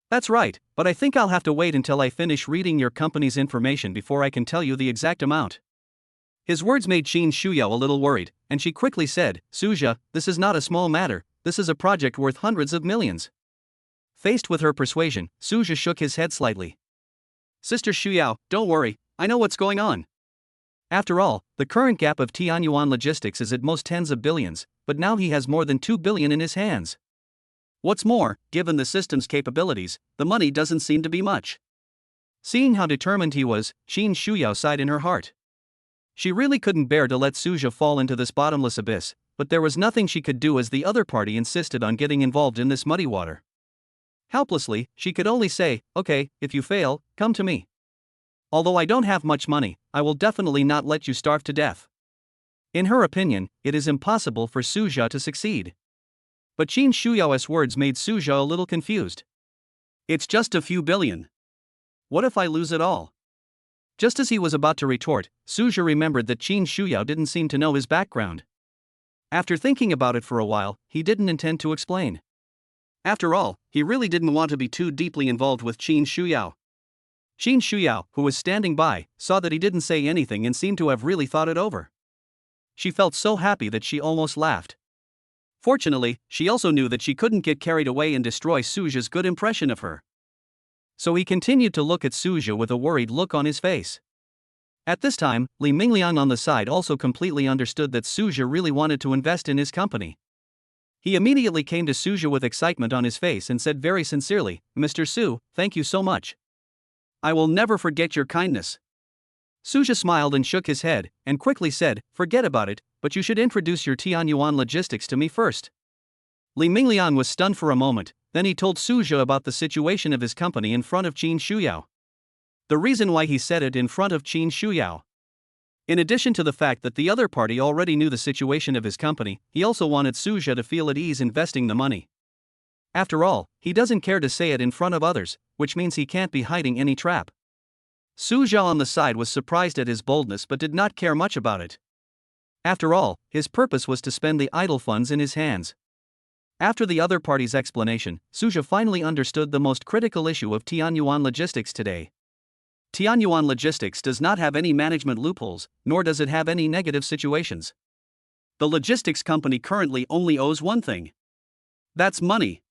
"That's right, but I think I'll have to wait until I finish reading your company's information before I can tell you the exact amount." His words made Qin Shuyao a little worried, and she quickly said, Suja, this is not a small matter, this is a project worth hundreds of millions. Faced with her persuasion, Suja shook his head slightly. Sister Shuyao, don't worry, I know what's going on. After all, the current gap of Tianyuan Logistics is at most tens of billions, but now he has more than 2 billion in his hands. What's more, given the system's capabilities, the money doesn't seem to be much. Seeing how determined he was, Qin Shuyao sighed in her heart. She really couldn't bear to let Suja fall into this bottomless abyss, but there was nothing she could do as the other party insisted on getting involved in this muddy water. Helplessly, she could only say, okay, if you fail, come to me. Although I don't have much money, I will definitely not let you starve to death. In her opinion, it is impossible for Suja to succeed. But Qin Shuyao's words made Suja a little confused. It's just a few billion. What if I lose it all? Just as he was about to retort, Suja remembered that Qin Shuyao didn't seem to know his background. After thinking about it for a while, he didn't intend to explain. After all, he really didn't want to be too deeply involved with Qin Shuyao. Qin Shuyao, who was standing by, saw that he didn't say anything and seemed to have really thought it over. She felt so happy that she almost laughed. Fortunately, she also knew that she couldn't get carried away and destroy Suja's good impression of her. So he continued to look at Suja with a worried look on his face. At this time, Li Mingliang on the side also completely understood that Suja really wanted to invest in his company. He immediately came to Suja with excitement on his face and said very sincerely, Mr. Su, thank you so much. I will never forget your kindness. Suja smiled and shook his head, and quickly said, forget about it, but you should introduce your Tianyuan Logistics to me first. Li Mingliang was stunned for a moment, then he told Suja about the situation of his company in front of Qin Shuyao. The reason why he said it in front of Qin Shuyao. In addition to the fact that the other party already knew the situation of his company, he also wanted Suja to feel at ease investing the money. After all, he doesn't care to say it in front of others, which means he can't be hiding any trap. Suja on the side was surprised at his boldness but did not care much about it. After all, his purpose was to spend the idle funds in his hands. After the other party's explanation, Suja finally understood the most critical issue of Tianyuan Logistics today. Tianyuan Logistics does not have any management loopholes, nor does it have any negative situations. The logistics company currently only owes one thing. That's money.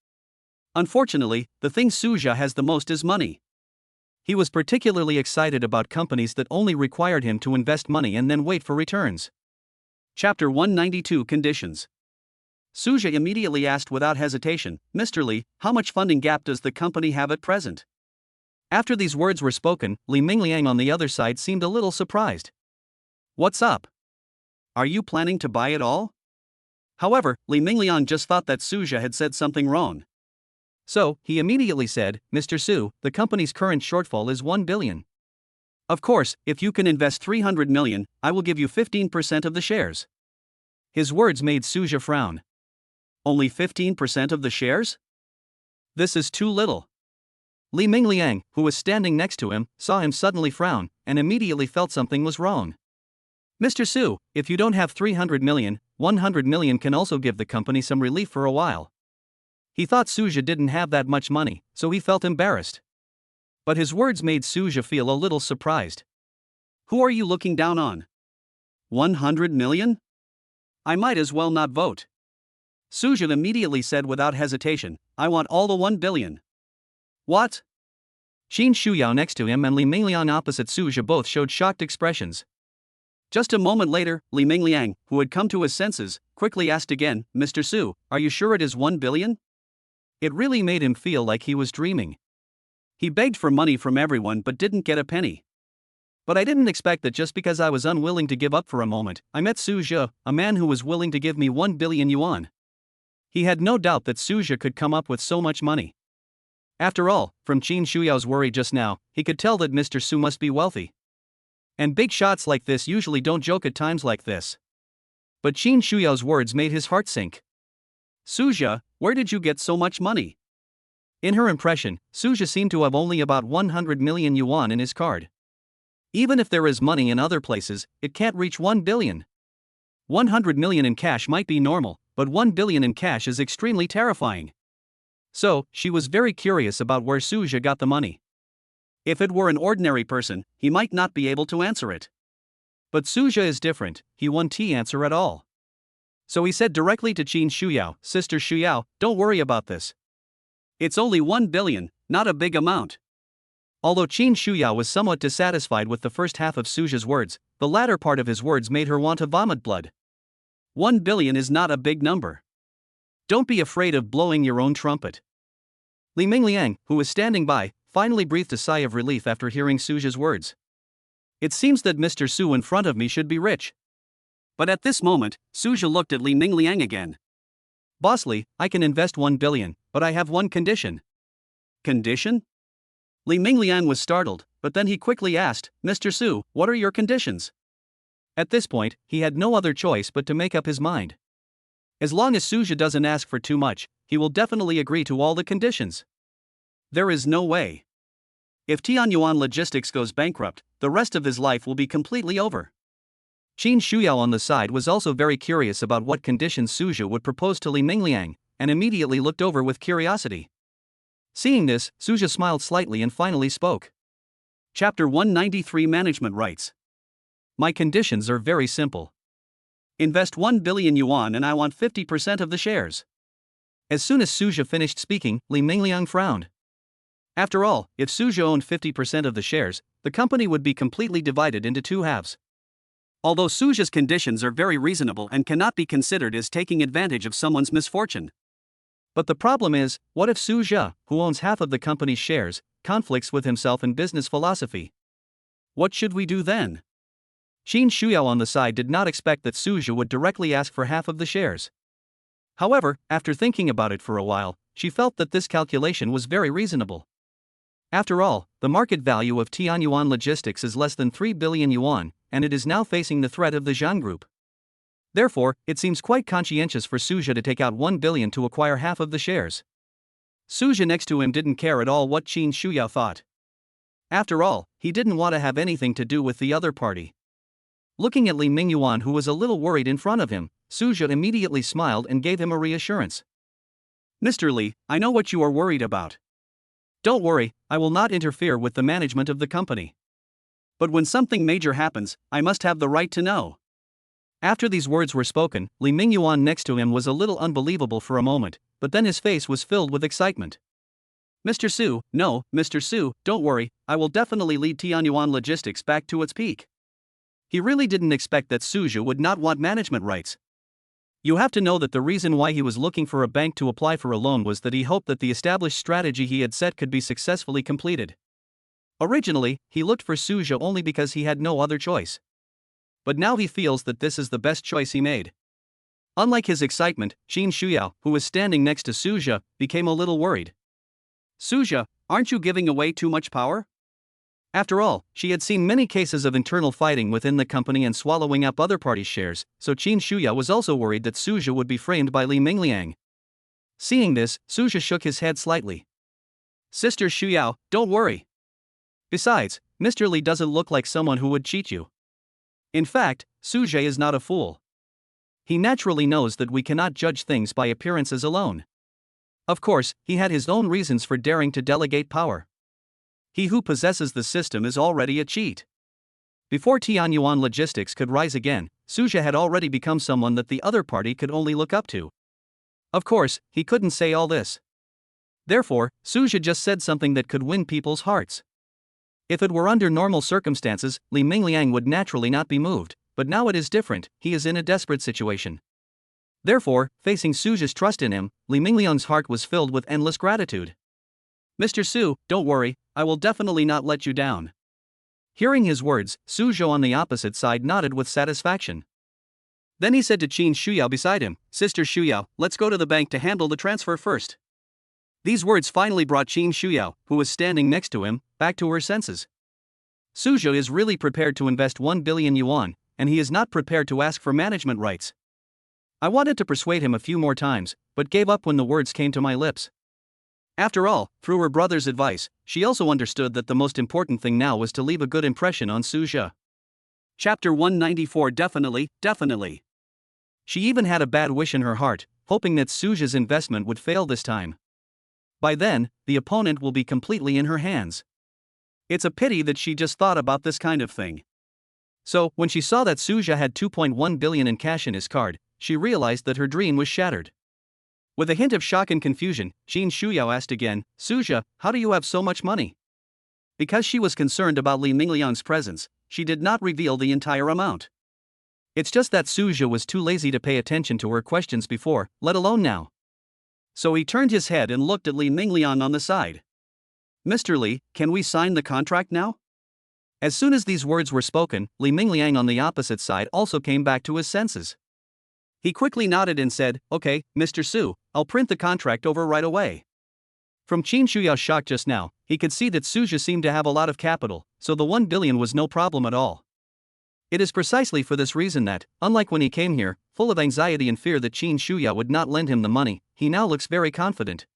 Unfortunately, the thing Suja has the most is money. He was particularly excited about companies that only required him to invest money and then wait for returns. Chapter 192 Conditions. Suja immediately asked without hesitation, Mr. Li, how much funding gap does the company have at present? After these words were spoken, Li Mingliang on the other side seemed a little surprised. What's up? Are you planning to buy it all? However, Li Mingliang just thought that Suja had said something wrong. So, he immediately said, Mr. Su, the company's current shortfall is 1 billion. Of course, if you can invest 300 million, I will give you 15% of the shares. His words made Suja frown. Only 15% of the shares? This is too little. Li Mingliang, who was standing next to him, saw him suddenly frown, and immediately felt something was wrong. Mr. Su, if you don't have 300 million, 100 million can also give the company some relief for a while. He thought Suja didn't have that much money, so he felt embarrassed. But his words made Suja feel a little surprised. Who are you looking down on? 100 million? I might as well not vote. Suja immediately said without hesitation, I want all the 1 billion. What? Qin Shuyao next to him and Li Mingliang opposite Suja both showed shocked expressions. Just a moment later, Li Mingliang, who had come to his senses, quickly asked again, Mr. Su, are you sure it is 1 billion? It really made him feel like he was dreaming. He begged for money from everyone but didn't get a penny. But I didn't expect that just because I was unwilling to give up for a moment, I met Suja, a man who was willing to give me 1 billion yuan. He had no doubt that Suja could come up with so much money. After all, from Qin Shuyao's worry just now, he could tell that Mr. Su must be wealthy. And big shots like this usually don't joke at times like this. But Qin Shuyao's words made his heart sink. Suja, where did you get so much money? In her impression, Suja seemed to have only about 100 million yuan in his card. Even if there is money in other places, it can't reach 1 billion. 100 million in cash might be normal, but 1 billion in cash is extremely terrifying. So, she was very curious about where Suja got the money. If it were an ordinary person, he might not be able to answer it. But Suja is different, he won't answer at all. So he said directly to Qin Shuyao, Sister Shuyao, don't worry about this. It's only 1 billion, not a big amount. Although Qin Shuyao was somewhat dissatisfied with the first half of Suja's words, the latter part of his words made her want to vomit blood. 1 billion is not a big number. Don't be afraid of blowing your own trumpet. Li Mingliang, who was standing by, finally breathed a sigh of relief after hearing Suja's words. It seems that Mr. Su in front of me should be rich. But at this moment, Suja looked at Li Mingliang again. Boss Li, I can invest 1 billion, but I have one condition. Condition? Li Mingliang was startled, but then he quickly asked, Mr. Su, what are your conditions? At this point, he had no other choice but to make up his mind. As long as Suja doesn't ask for too much, he will definitely agree to all the conditions. There is no way. If Tianyuan Logistics goes bankrupt, the rest of his life will be completely over. Qin Shuyao on the side was also very curious about what conditions Suja would propose to Li Mingliang, and immediately looked over with curiosity. Seeing this, Suja smiled slightly and finally spoke. Chapter 193 Management Rights. My conditions are very simple. Invest 1 billion yuan and I want 50% of the shares. As soon as Suja finished speaking, Li Mingliang frowned. After all, if Suja owned 50% of the shares, the company would be completely divided into two halves. Although Suja's conditions are very reasonable and cannot be considered as taking advantage of someone's misfortune. But the problem is, what if Suja, who owns half of the company's shares, conflicts with himself in business philosophy? What should we do then? Qin Shuyao on the side did not expect that Suja would directly ask for half of the shares. However, after thinking about it for a while, she felt that this calculation was very reasonable. After all, the market value of Tianyuan Logistics is less than 3 billion yuan, and it is now facing the threat of the Zhang Group. Therefore, it seems quite conscientious for Suja to take out 1 billion to acquire half of the shares. Suja next to him didn't care at all what Qin Shuyao thought. After all, he didn't want to have anything to do with the other party. Looking at Li Mingyuan, who was a little worried in front of him, Suja immediately smiled and gave him a reassurance. Mr. Li, I know what you are worried about. Don't worry, I will not interfere with the management of the company. But when something major happens, I must have the right to know. After these words were spoken, Li Mingyuan next to him was a little unbelievable for a moment, but then his face was filled with excitement. Mr. Su, no, Mr. Su, don't worry, I will definitely lead Tianyuan Logistics back to its peak. He really didn't expect that Suja would not want management rights. You have to know that the reason why he was looking for a bank to apply for a loan was that he hoped that the established strategy he had set could be successfully completed. Originally, he looked for Suja only because he had no other choice. But now he feels that this is the best choice he made. Unlike his excitement, Qin Shuyao, who was standing next to Suja, became a little worried. Suja, aren't you giving away too much power? After all, she had seen many cases of internal fighting within the company and swallowing up other parties' shares, so Qin Shuyao was also worried that Suja would be framed by Li Mingliang. Seeing this, Suja shook his head slightly. Sister Shuyao, don't worry. Besides, Mr. Li doesn't look like someone who would cheat you. In fact, Suja is not a fool. He naturally knows that we cannot judge things by appearances alone. Of course, he had his own reasons for daring to delegate power. He who possesses the system is already a cheat. Before Tianyuan Logistics could rise again, Suja had already become someone that the other party could only look up to. Of course, he couldn't say all this. Therefore, Suja just said something that could win people's hearts. If it were under normal circumstances, Li Mingliang would naturally not be moved, but now it is different, he is in a desperate situation. Therefore, facing Suja's trust in him, Li Mingliang's heart was filled with endless gratitude. Mr. Su, don't worry, I will definitely not let you down. Hearing his words, Suja on the opposite side nodded with satisfaction. Then he said to Qin Shuyao beside him, Sister Shuyao, let's go to the bank to handle the transfer first. These words finally brought Qin Shuyao, who was standing next to him, back to her senses. Suja is really prepared to invest 1 billion yuan, and he is not prepared to ask for management rights. I wanted to persuade him a few more times, but gave up when the words came to my lips. After all, through her brother's advice, she also understood that the most important thing now was to leave a good impression on Suja. Chapter 194 Definitely. She even had a bad wish in her heart, hoping that Suja's investment would fail this time. By then, the opponent will be completely in her hands. It's a pity that she just thought about this kind of thing. So, when she saw that Suja had 2.1 billion in cash in his card, she realized that her dream was shattered. With a hint of shock and confusion, Jin Shuyao asked again, Suja, how do you have so much money? Because she was concerned about Li Mingliang's presence, she did not reveal the entire amount. It's just that Suja was too lazy to pay attention to her questions before, let alone now. So he turned his head and looked at Li Mingliang on the side. Mr. Li, can we sign the contract now? As soon as these words were spoken, Li Mingliang on the opposite side also came back to his senses. He quickly nodded and said, Okay, Mr. Su, I'll print the contract over right away. From Qin Shuyao's shock just now, he could see that Suja seemed to have a lot of capital, so the 1 billion was no problem at all. It is precisely for this reason that, unlike when he came here, full of anxiety and fear that Qin Shuyao would not lend him the money, he now looks very confident.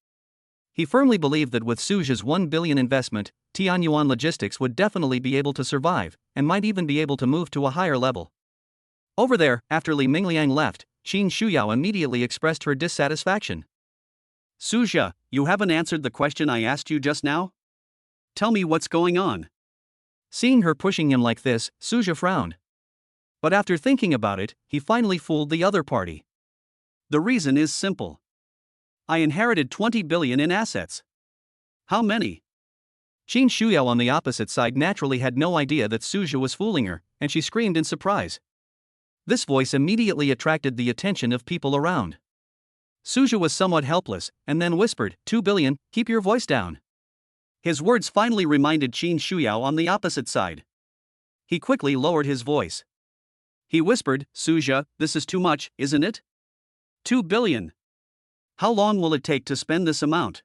He firmly believed that with Suja's 1 billion investment, Tianyuan Logistics would definitely be able to survive, and might even be able to move to a higher level. Over there, after Li Mingliang left, Qin Shuyao immediately expressed her dissatisfaction. Suja, you haven't answered the question I asked you just now? Tell me what's going on. Seeing her pushing him like this, Suja frowned. But after thinking about it, he finally fooled the other party. The reason is simple. I inherited 20 billion in assets. How many? Qin Shuyao on the opposite side naturally had no idea that Suja was fooling her, and she screamed in surprise. This voice immediately attracted the attention of people around. Suja was somewhat helpless, and then whispered, 2 billion, keep your voice down. His words finally reminded Qin Shuyao on the opposite side. He quickly lowered his voice. He whispered, Suja, this is too much, isn't it? 2 billion. How long will it take to spend this amount?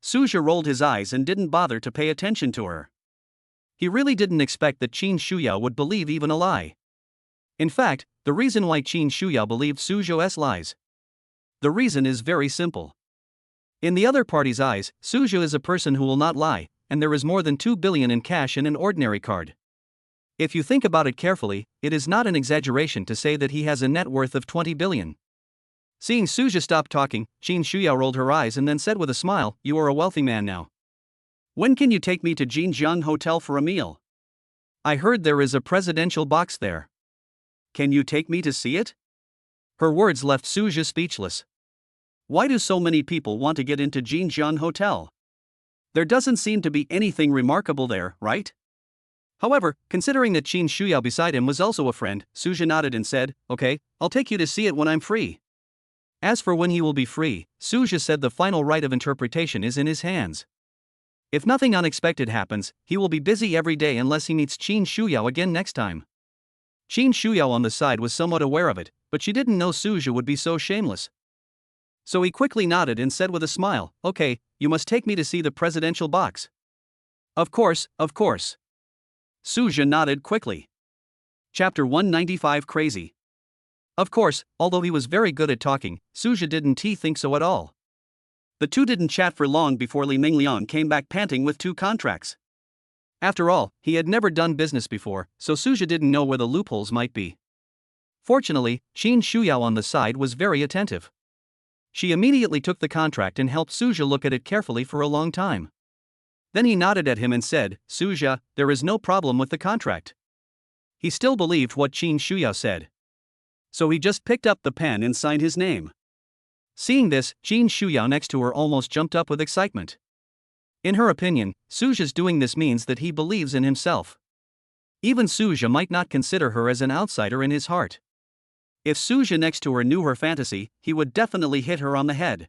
Suja rolled his eyes and didn't bother to pay attention to her. He really didn't expect that Qin Shuyao would believe even a lie. In fact, the reason why Qin Shuyao believed Suja's lies. The reason is very simple. In the other party's eyes, Suja is a person who will not lie, and there is more than 2 billion in cash in an ordinary card. If you think about it carefully, it is not an exaggeration to say that he has a net worth of 20 billion. Seeing Suja stop talking, Qin Shuyao rolled her eyes and then said with a smile, You are a wealthy man now. When can you take me to Jinjiang Hotel for a meal? I heard there is a presidential box there. Can you take me to see it? Her words left Suja speechless. Why do so many people want to get into Jinjiang Hotel? There doesn't seem to be anything remarkable there, right? However, considering that Qin Shuyao beside him was also a friend, Suja nodded and said, Okay, I'll take you to see it when I'm free. As for when he will be free, Suja said the final right of interpretation is in his hands. If nothing unexpected happens, he will be busy every day unless he meets Qin Shuyao again next time. Qin Shuyao on the side was somewhat aware of it, but she didn't know Suja would be so shameless. So he quickly nodded and said with a smile, Okay, you must take me to see the presidential box. Of course, of course. Suja nodded quickly. Chapter 195 Crazy. Of course, although he was very good at talking, Suja didn't think so at all. The two didn't chat for long before Li Mingliang came back panting with 2 contracts. After all, he had never done business before, so Suja didn't know where the loopholes might be. Fortunately, Qin Shuyao on the side was very attentive. She immediately took the contract and helped Suja look at it carefully for a long time. Then he nodded at him and said, Suja, there is no problem with the contract. He still believed what Qin Shuyao said. So he just picked up the pen and signed his name. Seeing this, Qin Shuyao next to her almost jumped up with excitement. In her opinion, Suja's doing this means that he believes in himself. Even Suja might not consider her as an outsider in his heart. If Suja next to her knew her fantasy, he would definitely hit her on the head.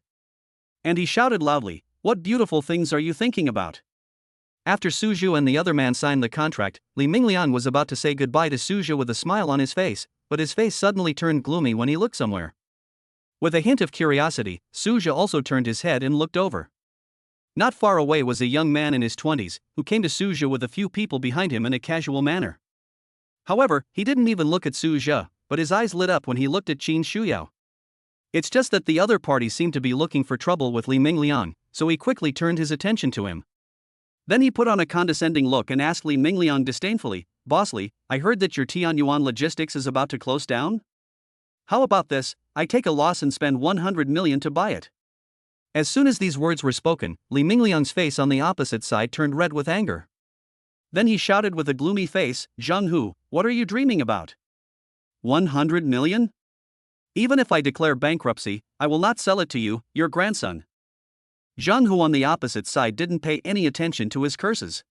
And he shouted loudly, What beautiful things are you thinking about? After Suju and the other man signed the contract, Li Mingliang was about to say goodbye to Suja with a smile on his face, but his face suddenly turned gloomy when he looked somewhere. With a hint of curiosity, Suja also turned his head and looked over. Not far away was a young man in his 20s, who came to Suja with a few people behind him in a casual manner. However, he didn't even look at Suja, but his eyes lit up when he looked at Qin Shuyao. It's just that the other party seemed to be looking for trouble with Li Mingliang, so he quickly turned his attention to him. Then he put on a condescending look and asked Li Mingliang disdainfully, Boss Li, I heard that your Tianyuan Logistics is about to close down? How about this, I take a loss and spend 100 million to buy it? As soon as these words were spoken, Li Mingliang's face on the opposite side turned red with anger. Then he shouted with a gloomy face, Zhang Hu, what are you dreaming about? 100 million? Even if I declare bankruptcy, I will not sell it to you, your grandson. Zhang Hu on the opposite side didn't pay any attention to his curses.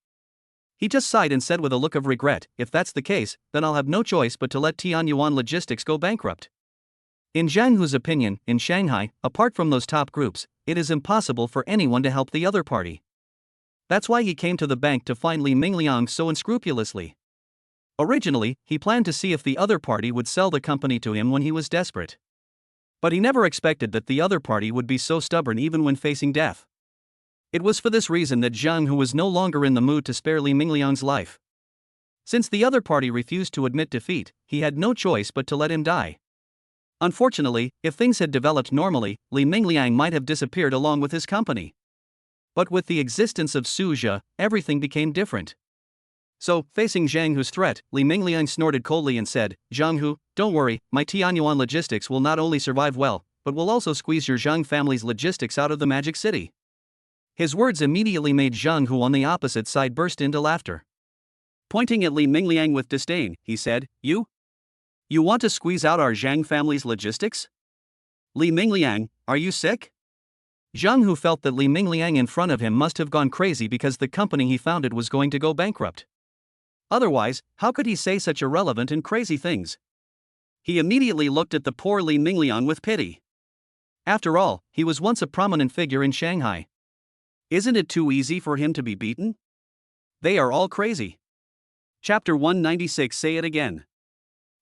He just sighed and said with a look of regret, if that's the case, then I'll have no choice but to let Tianyuan Logistics go bankrupt. In Zhang Hu's opinion, in Shanghai, apart from those top groups, it is impossible for anyone to help the other party. That's why he came to the bank to find Li Mingliang so unscrupulously. Originally, he planned to see if the other party would sell the company to him when he was desperate. But he never expected that the other party would be so stubborn even when facing death. It was for this reason that Zhang Hu was no longer in the mood to spare Li Mingliang's life. Since the other party refused to admit defeat, he had no choice but to let him die. Unfortunately, if things had developed normally, Li Mingliang might have disappeared along with his company. But with the existence of Su Jia, everything became different. So, facing Zhang Hu's threat, Li Mingliang snorted coldly and said, Zhang Hu, don't worry, my Tianyuan Logistics will not only survive well, but will also squeeze your Zhang family's logistics out of the Magic City. His words immediately made Zhang Hu on the opposite side burst into laughter. Pointing at Li Mingliang with disdain, he said, You want to squeeze out our Zhang family's logistics? Li Mingliang, are you sick? Zhang Hu felt that Li Mingliang in front of him must have gone crazy because the company he founded was going to go bankrupt. Otherwise, how could he say such irrelevant and crazy things? He immediately looked at the poor Li Mingliang with pity. After all, he was once a prominent figure in Shanghai. Isn't it too easy for him to be beaten? They are all crazy. Chapter 196. Say it again.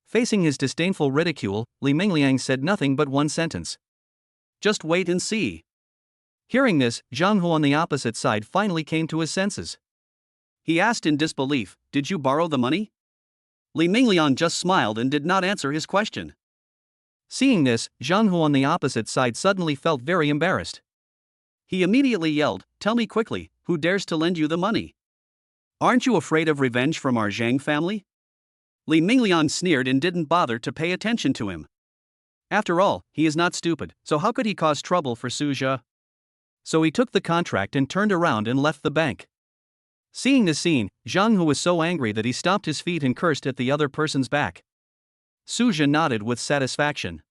Facing his disdainful ridicule, Li Mingliang said nothing but one sentence. Just wait and see. Hearing this, Zhang Hu on the opposite side finally came to his senses. He asked in disbelief, Did you borrow the money? Li Mingliang just smiled and did not answer his question. Seeing this, Zhang Hu on the opposite side suddenly felt very embarrassed. He immediately yelled, Tell me quickly, who dares to lend you the money? Aren't you afraid of revenge from our Zhang family? Li Mingliang sneered and didn't bother to pay attention to him. After all, he is not stupid, so how could he cause trouble for Su Jia? So he took the contract and turned around and left the bank. Seeing this scene, Zhang Hu was so angry that he stomped his feet and cursed at the other person's back. Su Jia nodded with satisfaction.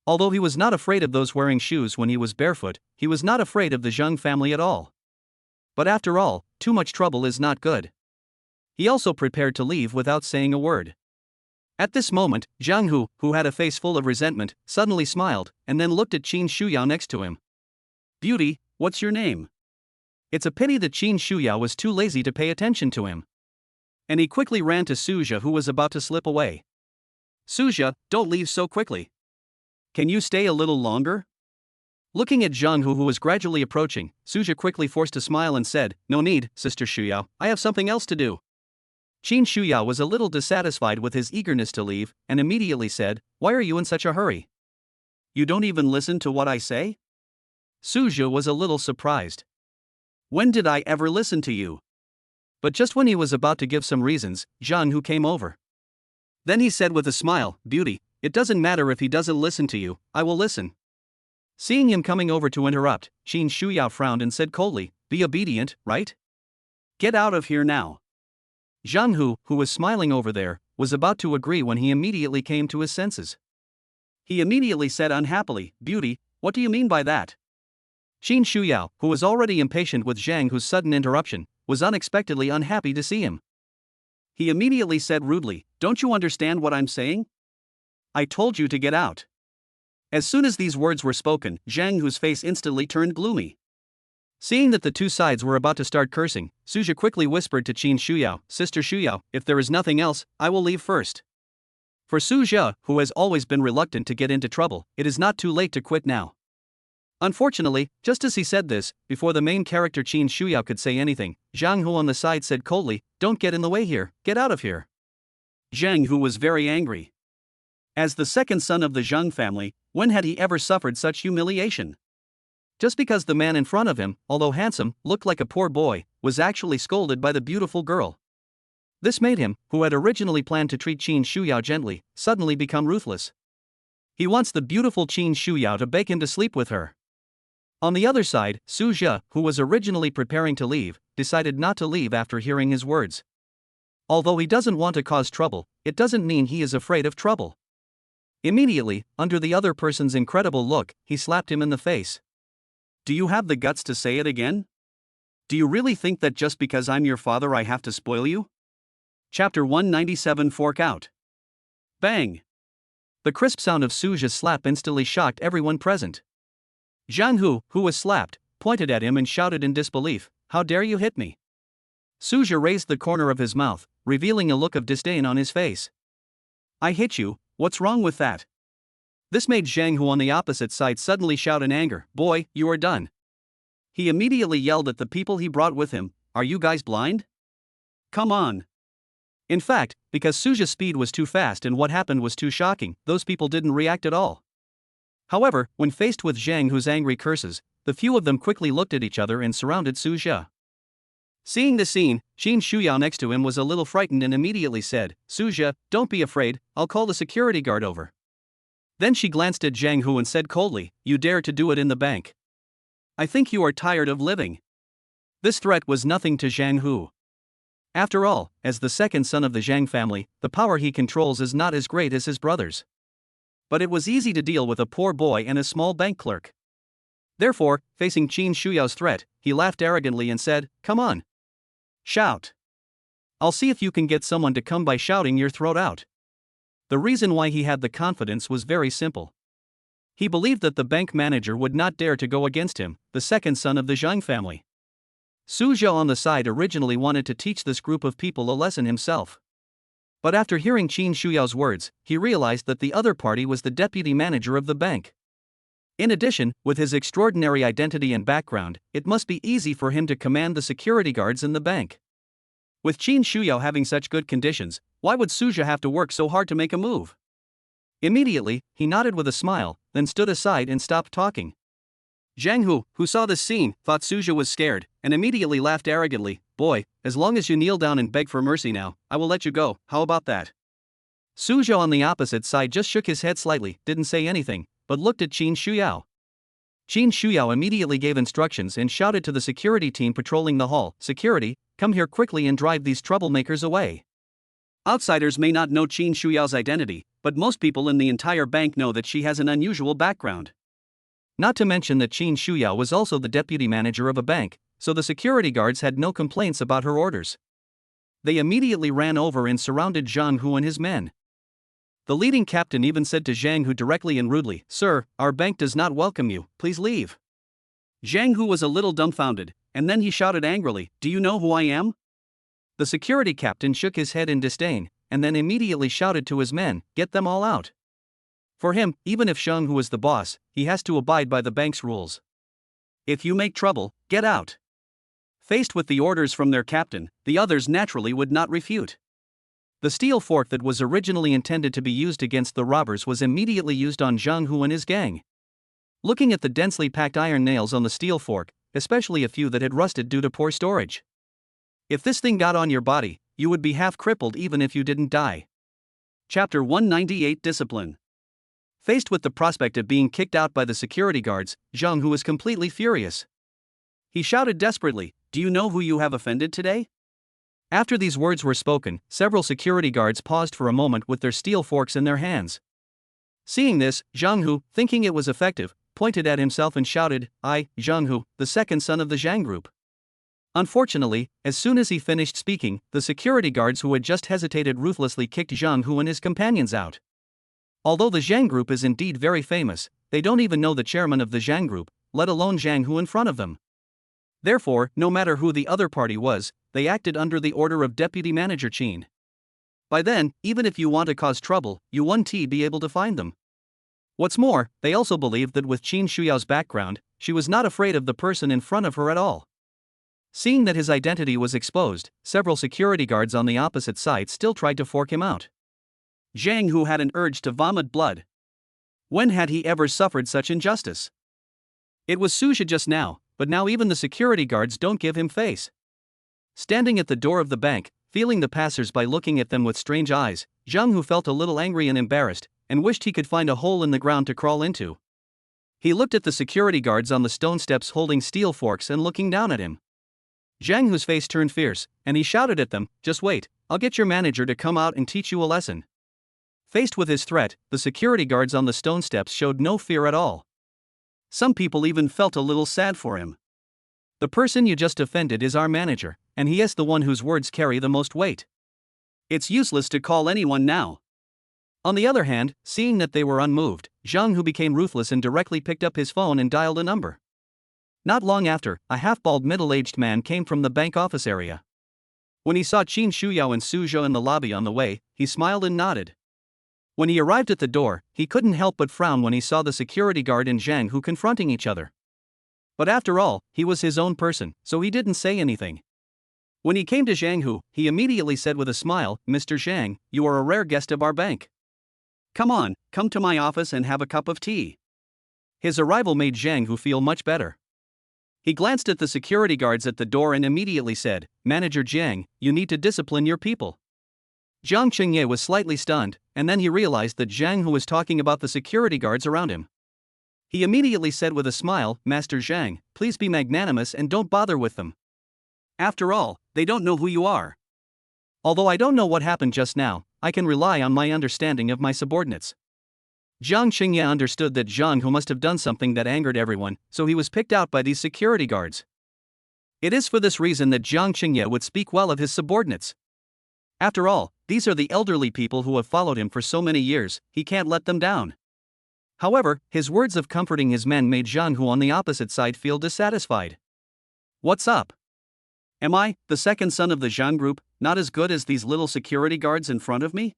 Although he was not afraid of those wearing shoes when he was barefoot, he was not afraid of the Zhang family at all. But after all, too much trouble is not good. He also prepared to leave without saying a word. At this moment, Zhang Hu, who had a face full of resentment, suddenly smiled, and then looked at Qin Shuyao next to him. Beauty, what's your name? It's a pity that Qin Shuyao was too lazy to pay attention to him. And he quickly ran to Su Jia, who was about to slip away. Su Jia, don't leave so quickly. Can you stay a little longer? Looking at Zhang Hu, who was gradually approaching, Su Jia quickly forced a smile and said, No need, Sister Shuyao, I have something else to do. Qin Shuyao was a little dissatisfied with his eagerness to leave, and immediately said, Why are you in such a hurry? You don't even listen to what I say? Su Jia was a little surprised. When did I ever listen to you? But just when he was about to give some reasons, Zhang Hu came over. Then he said with a smile, Beauty, it doesn't matter if he doesn't listen to you, I will listen. Seeing him coming over to interrupt, Qin Shuyao frowned and said coldly, Be obedient, right? Get out of here now. Zhang Hu, who was smiling over there, was about to agree when he immediately came to his senses. He immediately said unhappily, Beauty, what do you mean by that? Qin Shuyao, who was already impatient with Zhang Hu's sudden interruption, was unexpectedly unhappy to see him. He immediately said rudely, Don't you understand what I'm saying? I told you to get out. As soon as these words were spoken, Zhang Hu's face instantly turned gloomy. Seeing that the two sides were about to start cursing, Su Jia quickly whispered to Qin Shuyao, Sister Shuyao, if there is nothing else, I will leave first. For Su Jia, who has always been reluctant to get into trouble, it is not too late to quit now. Unfortunately, just as he said this, before the main character Qin Shuyao could say anything, Zhang Hu on the side said coldly, Don't get in the way here, get out of here. Zhang Hu was very angry. As the second son of the Zhang family, when had he ever suffered such humiliation? Just because the man in front of him, although handsome, looked like a poor boy, was actually scolded by the beautiful girl. This made him, who had originally planned to treat Qin Shuyao gently, suddenly become ruthless. He wants the beautiful Qin Shuyao to beg him to sleep with her. On the other side, Su Jia, who was originally preparing to leave, decided not to leave after hearing his words. Although he doesn't want to cause trouble, it doesn't mean he is afraid of trouble. Immediately, under the other person's incredible look, he slapped him in the face. Do you have the guts to say it again? Do you really think that just because I'm your father I have to spoil you? Chapter 197 Fork Out. Bang! The crisp sound of Su Jia's slap instantly shocked everyone present. Zhang Hu, who was slapped, pointed at him and shouted in disbelief, "How dare you hit me?" Su Jia raised the corner of his mouth, revealing a look of disdain on his face. I hit you, what's wrong with that? This made Zhang Hu on the opposite side suddenly shout in anger, "Boy, you are done." He immediately yelled at the people he brought with him, "Are you guys blind? Come on." In fact, because Su Jia's speed was too fast and what happened was too shocking, those people didn't react at all. However, when faced with Zhang Hu's angry curses, the few of them quickly looked at each other and surrounded Su Jia. Seeing the scene, Qin Shuyao next to him was a little frightened and immediately said, "Su Jia, don't be afraid, I'll call the security guard over." Then she glanced at Zhang Hu and said coldly, "You dare to do it in the bank? I think you are tired of living." This threat was nothing to Zhang Hu. After all, as the second son of the Zhang family, the power he controls is not as great as his brother's. But it was easy to deal with a poor boy and a small bank clerk. Therefore, facing Qin Shuyao's threat, he laughed arrogantly and said, "Come on. Shout. I'll see if you can get someone to come by shouting your throat out." The reason why he had the confidence was very simple. He believed that the bank manager would not dare to go against him, the second son of the Zhang family. Su Jia on the side originally wanted to teach this group of people a lesson himself. But after hearing Qin Shuyao's words, he realized that the other party was the deputy manager of the bank. In addition, with his extraordinary identity and background, it must be easy for him to command the security guards in the bank. With Qin Shuyao having such good conditions, why would Su Jia have to work so hard to make a move? Immediately, he nodded with a smile, then stood aside and stopped talking. Zhang Hu, who saw this scene, thought Su Jia was scared, and immediately laughed arrogantly, "Boy, as long as you kneel down and beg for mercy now, I will let you go, how about that?" Su Jia on the opposite side just shook his head slightly, didn't say anything, but looked at Qin Shuyao. Qin Shuyao immediately gave instructions and shouted to the security team patrolling the hall, "Security, come here quickly and drive these troublemakers away." Outsiders may not know Qin Shuyao's identity, but most people in the entire bank know that she has an unusual background. Not to mention that Qin Shuyao was also the deputy manager of a bank, so the security guards had no complaints about her orders. They immediately ran over and surrounded Zhang Hu and his men. The leading captain even said to Zhang Hu directly and rudely, "Sir, our bank does not welcome you, please leave." Zhang Hu was a little dumbfounded, and then he shouted angrily, "Do you know who I am?" The security captain shook his head in disdain, and then immediately shouted to his men, "Get them all out." For him, even if Zhang Hu is the boss, he has to abide by the bank's rules. If you make trouble, get out. Faced with the orders from their captain, the others naturally would not refute. The steel fork that was originally intended to be used against the robbers was immediately used on Zhang Hu and his gang. Looking at the densely packed iron nails on the steel fork, especially a few that had rusted due to poor storage. If this thing got on your body, you would be half crippled even if you didn't die. Chapter 198 Discipline. Faced with the prospect of being kicked out by the security guards, Zhang Hu was completely furious. He shouted desperately, "Do you know who you have offended today?" After these words were spoken, several security guards paused for a moment with their steel forks in their hands. Seeing this, Zhang Hu, thinking it was effective, pointed at himself and shouted, "I, Zhang Hu, the second son of the Zhang group." Unfortunately, as soon as he finished speaking, the security guards who had just hesitated ruthlessly kicked Zhang Hu and his companions out. Although the Zhang group is indeed very famous, they don't even know the chairman of the Zhang group, let alone Zhang Hu in front of them. Therefore, no matter who the other party was, they acted under the order of Deputy Manager Qin. By then, even if you want to cause trouble, you won't be able to find them. What's more, they also believed that with Qin Shuyao's background, she was not afraid of the person in front of her at all. Seeing that his identity was exposed, several security guards on the opposite side still tried to fork him out. Zhang Hu had an urge to vomit blood. When had he ever suffered such injustice? It was Su Jia just now, but now even the security guards don't give him face. Standing at the door of the bank, feeling the passers-by looking at them with strange eyes, Zhang Hu felt a little angry and embarrassed, and wished he could find a hole in the ground to crawl into. He looked at the security guards on the stone steps holding steel forks and looking down at him. Zhang Hu's face turned fierce, and he shouted at them, "Just wait, I'll get your manager to come out and teach you a lesson." Faced with his threat, the security guards on the stone steps showed no fear at all. Some people even felt a little sad for him. The person you just offended is our manager, and he is the one whose words carry the most weight. It's useless to call anyone now. On the other hand, seeing that they were unmoved, Zhang Hu became ruthless and directly picked up his phone and dialed a number. Not long after, a half-bald middle-aged man came from the bank office area. When he saw Qin Shuyao and Su Zhou in the lobby on the way, he smiled and nodded. When he arrived at the door, he couldn't help but frown when he saw the security guard and Zhang Hu confronting each other. But after all, he was his own person, so he didn't say anything. When he came to Zhang Hu, he immediately said with a smile, "Mr. Zhang, you are a rare guest of our bank. Come to my office and have a cup of tea." His arrival made Zhang Hu feel much better. He glanced at the security guards at the door and immediately said, "Manager Jiang, you need to discipline your people." Jiang Qingye was slightly stunned, and then he realized that Zhang Hu was talking about the security guards around him. He immediately said with a smile, "Master Zhang, please be magnanimous and don't bother with them. After all, they don't know who you are." Although I don't know what happened just now, I can rely on my understanding of my subordinates. Jiang Qingye understood that Zhang Hu must have done something that angered everyone, so he was picked out by these security guards. It is for this reason that Jiang Qingye would speak well of his subordinates. After all, these are the elderly people who have followed him for so many years, he can't let them down. However, his words of comforting his men made Zhang Hu on the opposite side feel dissatisfied. "What's up? Am I, the second son of the Zhang group, not as good as these little security guards in front of me?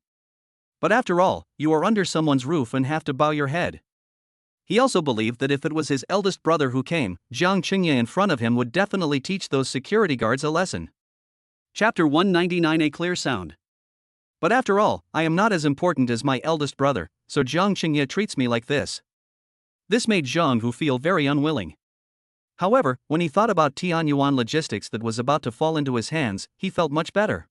But after all, you are under someone's roof and have to bow your head." He also believed that if it was his eldest brother who came, Jiang Qingye in front of him would definitely teach those security guards a lesson. Chapter 199: A Clear Sound. But after all, I am not as important as my eldest brother, so Jiang Qingye treats me like this. This made Zhang Hu feel very unwilling. However, when he thought about Tianyuan logistics that was about to fall into his hands, he felt much better.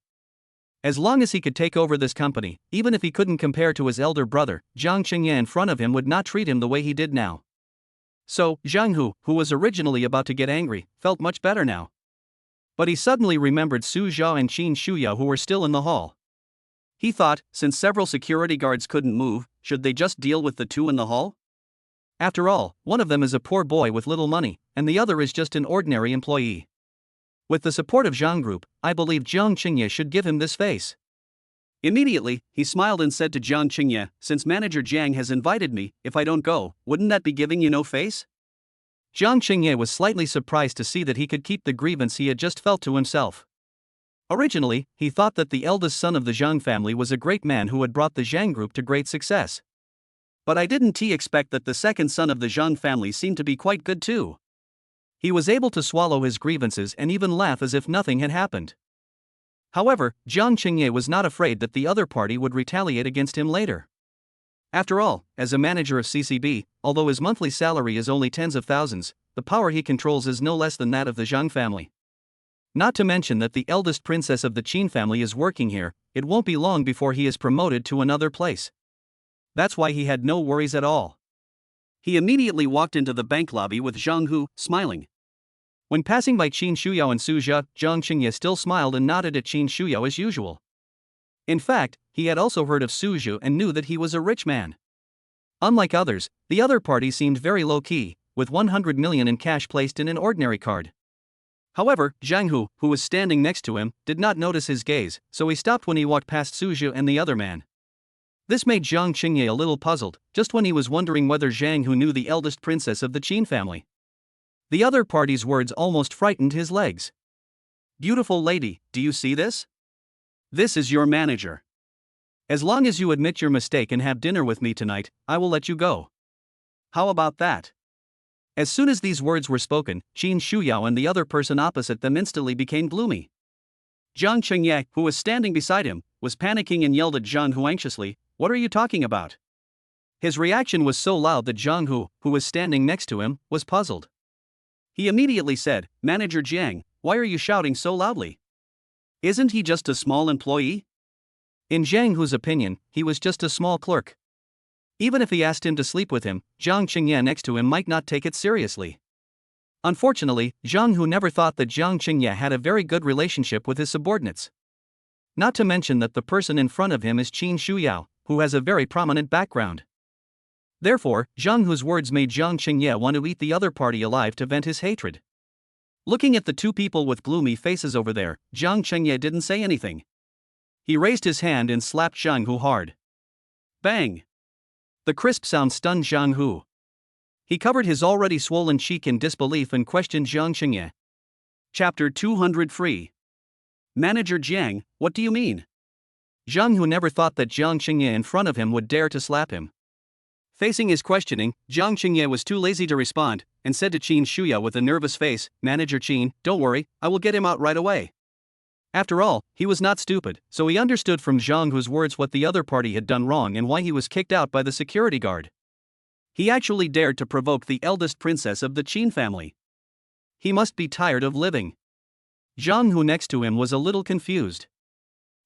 As long as he could take over this company, even if he couldn't compare to his elder brother, Jiang Qingye in front of him would not treat him the way he did now. So, Zhang Hu, who was originally about to get angry, felt much better now. But he suddenly remembered Su Zhou and Qin Shuyao who were still in the hall. He thought, since several security guards couldn't move, should they just deal with the two in the hall? After all, one of them is a poor boy with little money, and the other is just an ordinary employee. With the support of Zhang Group, I believe Jiang Qingye should give him this face. Immediately, he smiled and said to Jiang Qingye, "Since Manager Jiang has invited me, if I don't go, wouldn't that be giving you no face?" Jiang Qingye was slightly surprised to see that he could keep the grievance he had just felt to himself. Originally, he thought that the eldest son of the Zhang family was a great man who had brought the Zhang Group to great success. But I didn't expect that the second son of the Zhang family seemed to be quite good too. He was able to swallow his grievances and even laugh as if nothing had happened. However, Jiang Qingye was not afraid that the other party would retaliate against him later. After all, as a manager of CCB, although his monthly salary is only tens of thousands, the power he controls is no less than that of the Zhang family. Not to mention that the eldest princess of the Qin family is working here, it won't be long before he is promoted to another place. That's why he had no worries at all. He immediately walked into the bank lobby with Zhang Hu, smiling. When passing by Qin Shuyao and Su Zhou, Jiang Qingye still smiled and nodded at Qin Shuyao as usual. In fact, he had also heard of Su Zhou and knew that he was a rich man. Unlike others, the other party seemed very low-key, with 100 million in cash placed in an ordinary card. However, Zhang Hu, who was standing next to him, did not notice his gaze, so he stopped when he walked past Su Zhou and the other man. This made Jiang Qingye a little puzzled, just when he was wondering whether Zhang Hu knew the eldest princess of the Qin family. The other party's words almost frightened his legs. "Beautiful lady, do you see this? This is your manager. As long as you admit your mistake and have dinner with me tonight, I will let you go. How about that?" As soon as these words were spoken, Qin Shuyao and the other person opposite them instantly became gloomy. Jiang Qingye, who was standing beside him, was panicking and yelled at Zhang Hu anxiously, "What are you talking about?" His reaction was so loud that Zhang Hu, who was standing next to him, was puzzled. He immediately said, "Manager Jiang, why are you shouting so loudly? Isn't he just a small employee?" In Zhang Hu's opinion, he was just a small clerk. Even if he asked him to sleep with him, Jiang Qingye next to him might not take it seriously. Unfortunately, Zhang Hu never thought that Jiang Qingye had a very good relationship with his subordinates. Not to mention that the person in front of him is Qin Shuyao, who has a very prominent background. Therefore, Zhang Hu's words made Jiang Qingye want to eat the other party alive to vent his hatred. Looking at the two people with gloomy faces over there, Jiang Qingye didn't say anything. He raised his hand and slapped Zhang Hu hard. Bang! The crisp sound stunned Zhang Hu. He covered his already swollen cheek in disbelief and questioned Jiang Qingye. Chapter 200 Free. Manager Jiang, what do you mean? Zhang Hu never thought that Jiang Qingye in front of him would dare to slap him. Facing his questioning, Jiang Qingye was too lazy to respond, and said to Qin Shuyao with a nervous face, Manager Qin, don't worry, I will get him out right away. After all, he was not stupid, so he understood from Zhang Hu's words what the other party had done wrong and why he was kicked out by the security guard. He actually dared to provoke the eldest princess of the Qin family. He must be tired of living. Zhang Hu next to him was a little confused.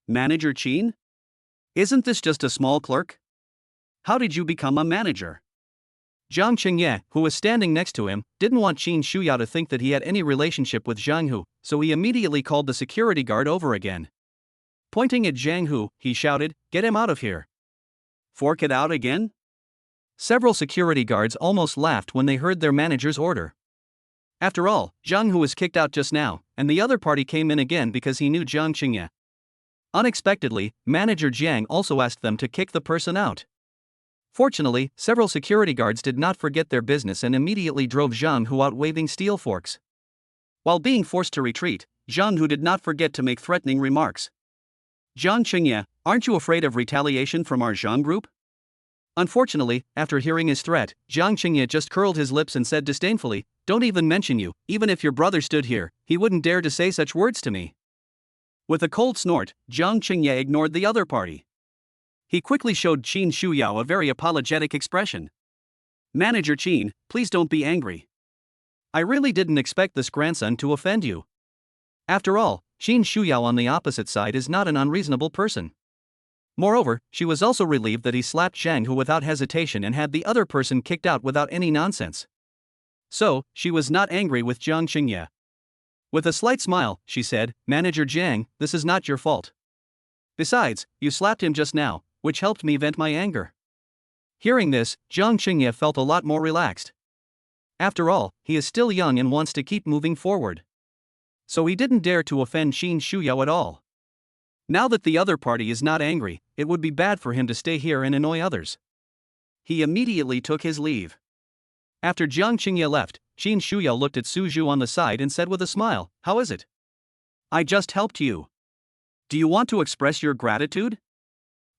Manager Qin? Isn't this just a small clerk? How did you become a manager? Jiang Qingye, who was standing next to him, didn't want Qin Shuyao to think that he had any relationship with Zhang Hu, so he immediately called the security guard over again. Pointing at Zhang Hu, he shouted, Get him out of here. Fork it out again? Several security guards almost laughed when they heard their manager's order. After all, Zhang Hu was kicked out just now, and the other party came in again because he knew Jiang Qingye. Unexpectedly, Manager Jiang also asked them to kick the person out. Fortunately, several security guards did not forget their business and immediately drove Zhang Hu out waving steel forks. While being forced to retreat, Zhang Hu did not forget to make threatening remarks. Jiang Qingye, aren't you afraid of retaliation from our Zhang group? Unfortunately, after hearing his threat, Jiang Qingye just curled his lips and said disdainfully, Don't even mention you, even if your brother stood here, he wouldn't dare to say such words to me. With a cold snort, Jiang Qingye ignored the other party. He quickly showed Qin Shuyao a very apologetic expression. Manager Qin, please don't be angry. I really didn't expect this grandson to offend you. After all, Qin Shuyao on the opposite side is not an unreasonable person. Moreover, she was also relieved that he slapped Zhang Hu without hesitation and had the other person kicked out without any nonsense. So, she was not angry with Jiang Qingye. With a slight smile, she said, Manager Jiang, this is not your fault. Besides, you slapped him just now, which helped me vent my anger. Hearing this, Jiang Qingye felt a lot more relaxed. After all, he is still young and wants to keep moving forward. So he didn't dare to offend Qin Shuyao at all. Now that the other party is not angry, it would be bad for him to stay here and annoy others. He immediately took his leave. After Jiang Qingye left, Qin Shuyao looked at Su Zhu on the side and said with a smile, How is it? I just helped you. Do you want to express your gratitude?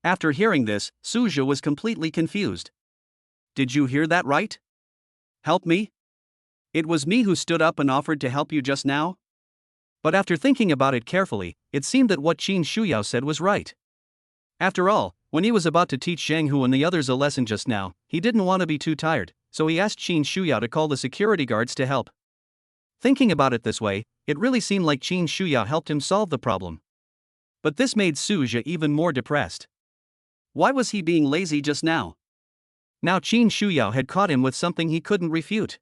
After hearing this, Su Zhu was completely confused. Did you hear that right? Help me? It was me who stood up and offered to help you just now? But after thinking about it carefully, it seemed that what Qin Shuyao said was right. After all, when he was about to teach Zhang Hu and the others a lesson just now, he didn't want to be too tired, so he asked Qin Shuyao to call the security guards to help. Thinking about it this way, it really seemed like Qin Shuyao helped him solve the problem. But this made Su Zhu even more depressed. Why was he being lazy just now? Now Qin Shuyao had caught him with something he couldn't refute.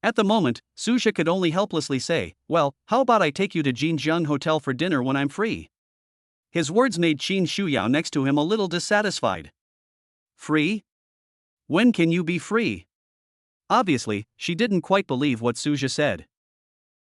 At the moment, Su Zhu could only helplessly say, Well, how about I take you to Jinjiang Hotel for dinner when I'm free? His words made Qin Shuyao next to him a little dissatisfied. Free? When can you be free? Obviously, she didn't quite believe what Su Zhu said.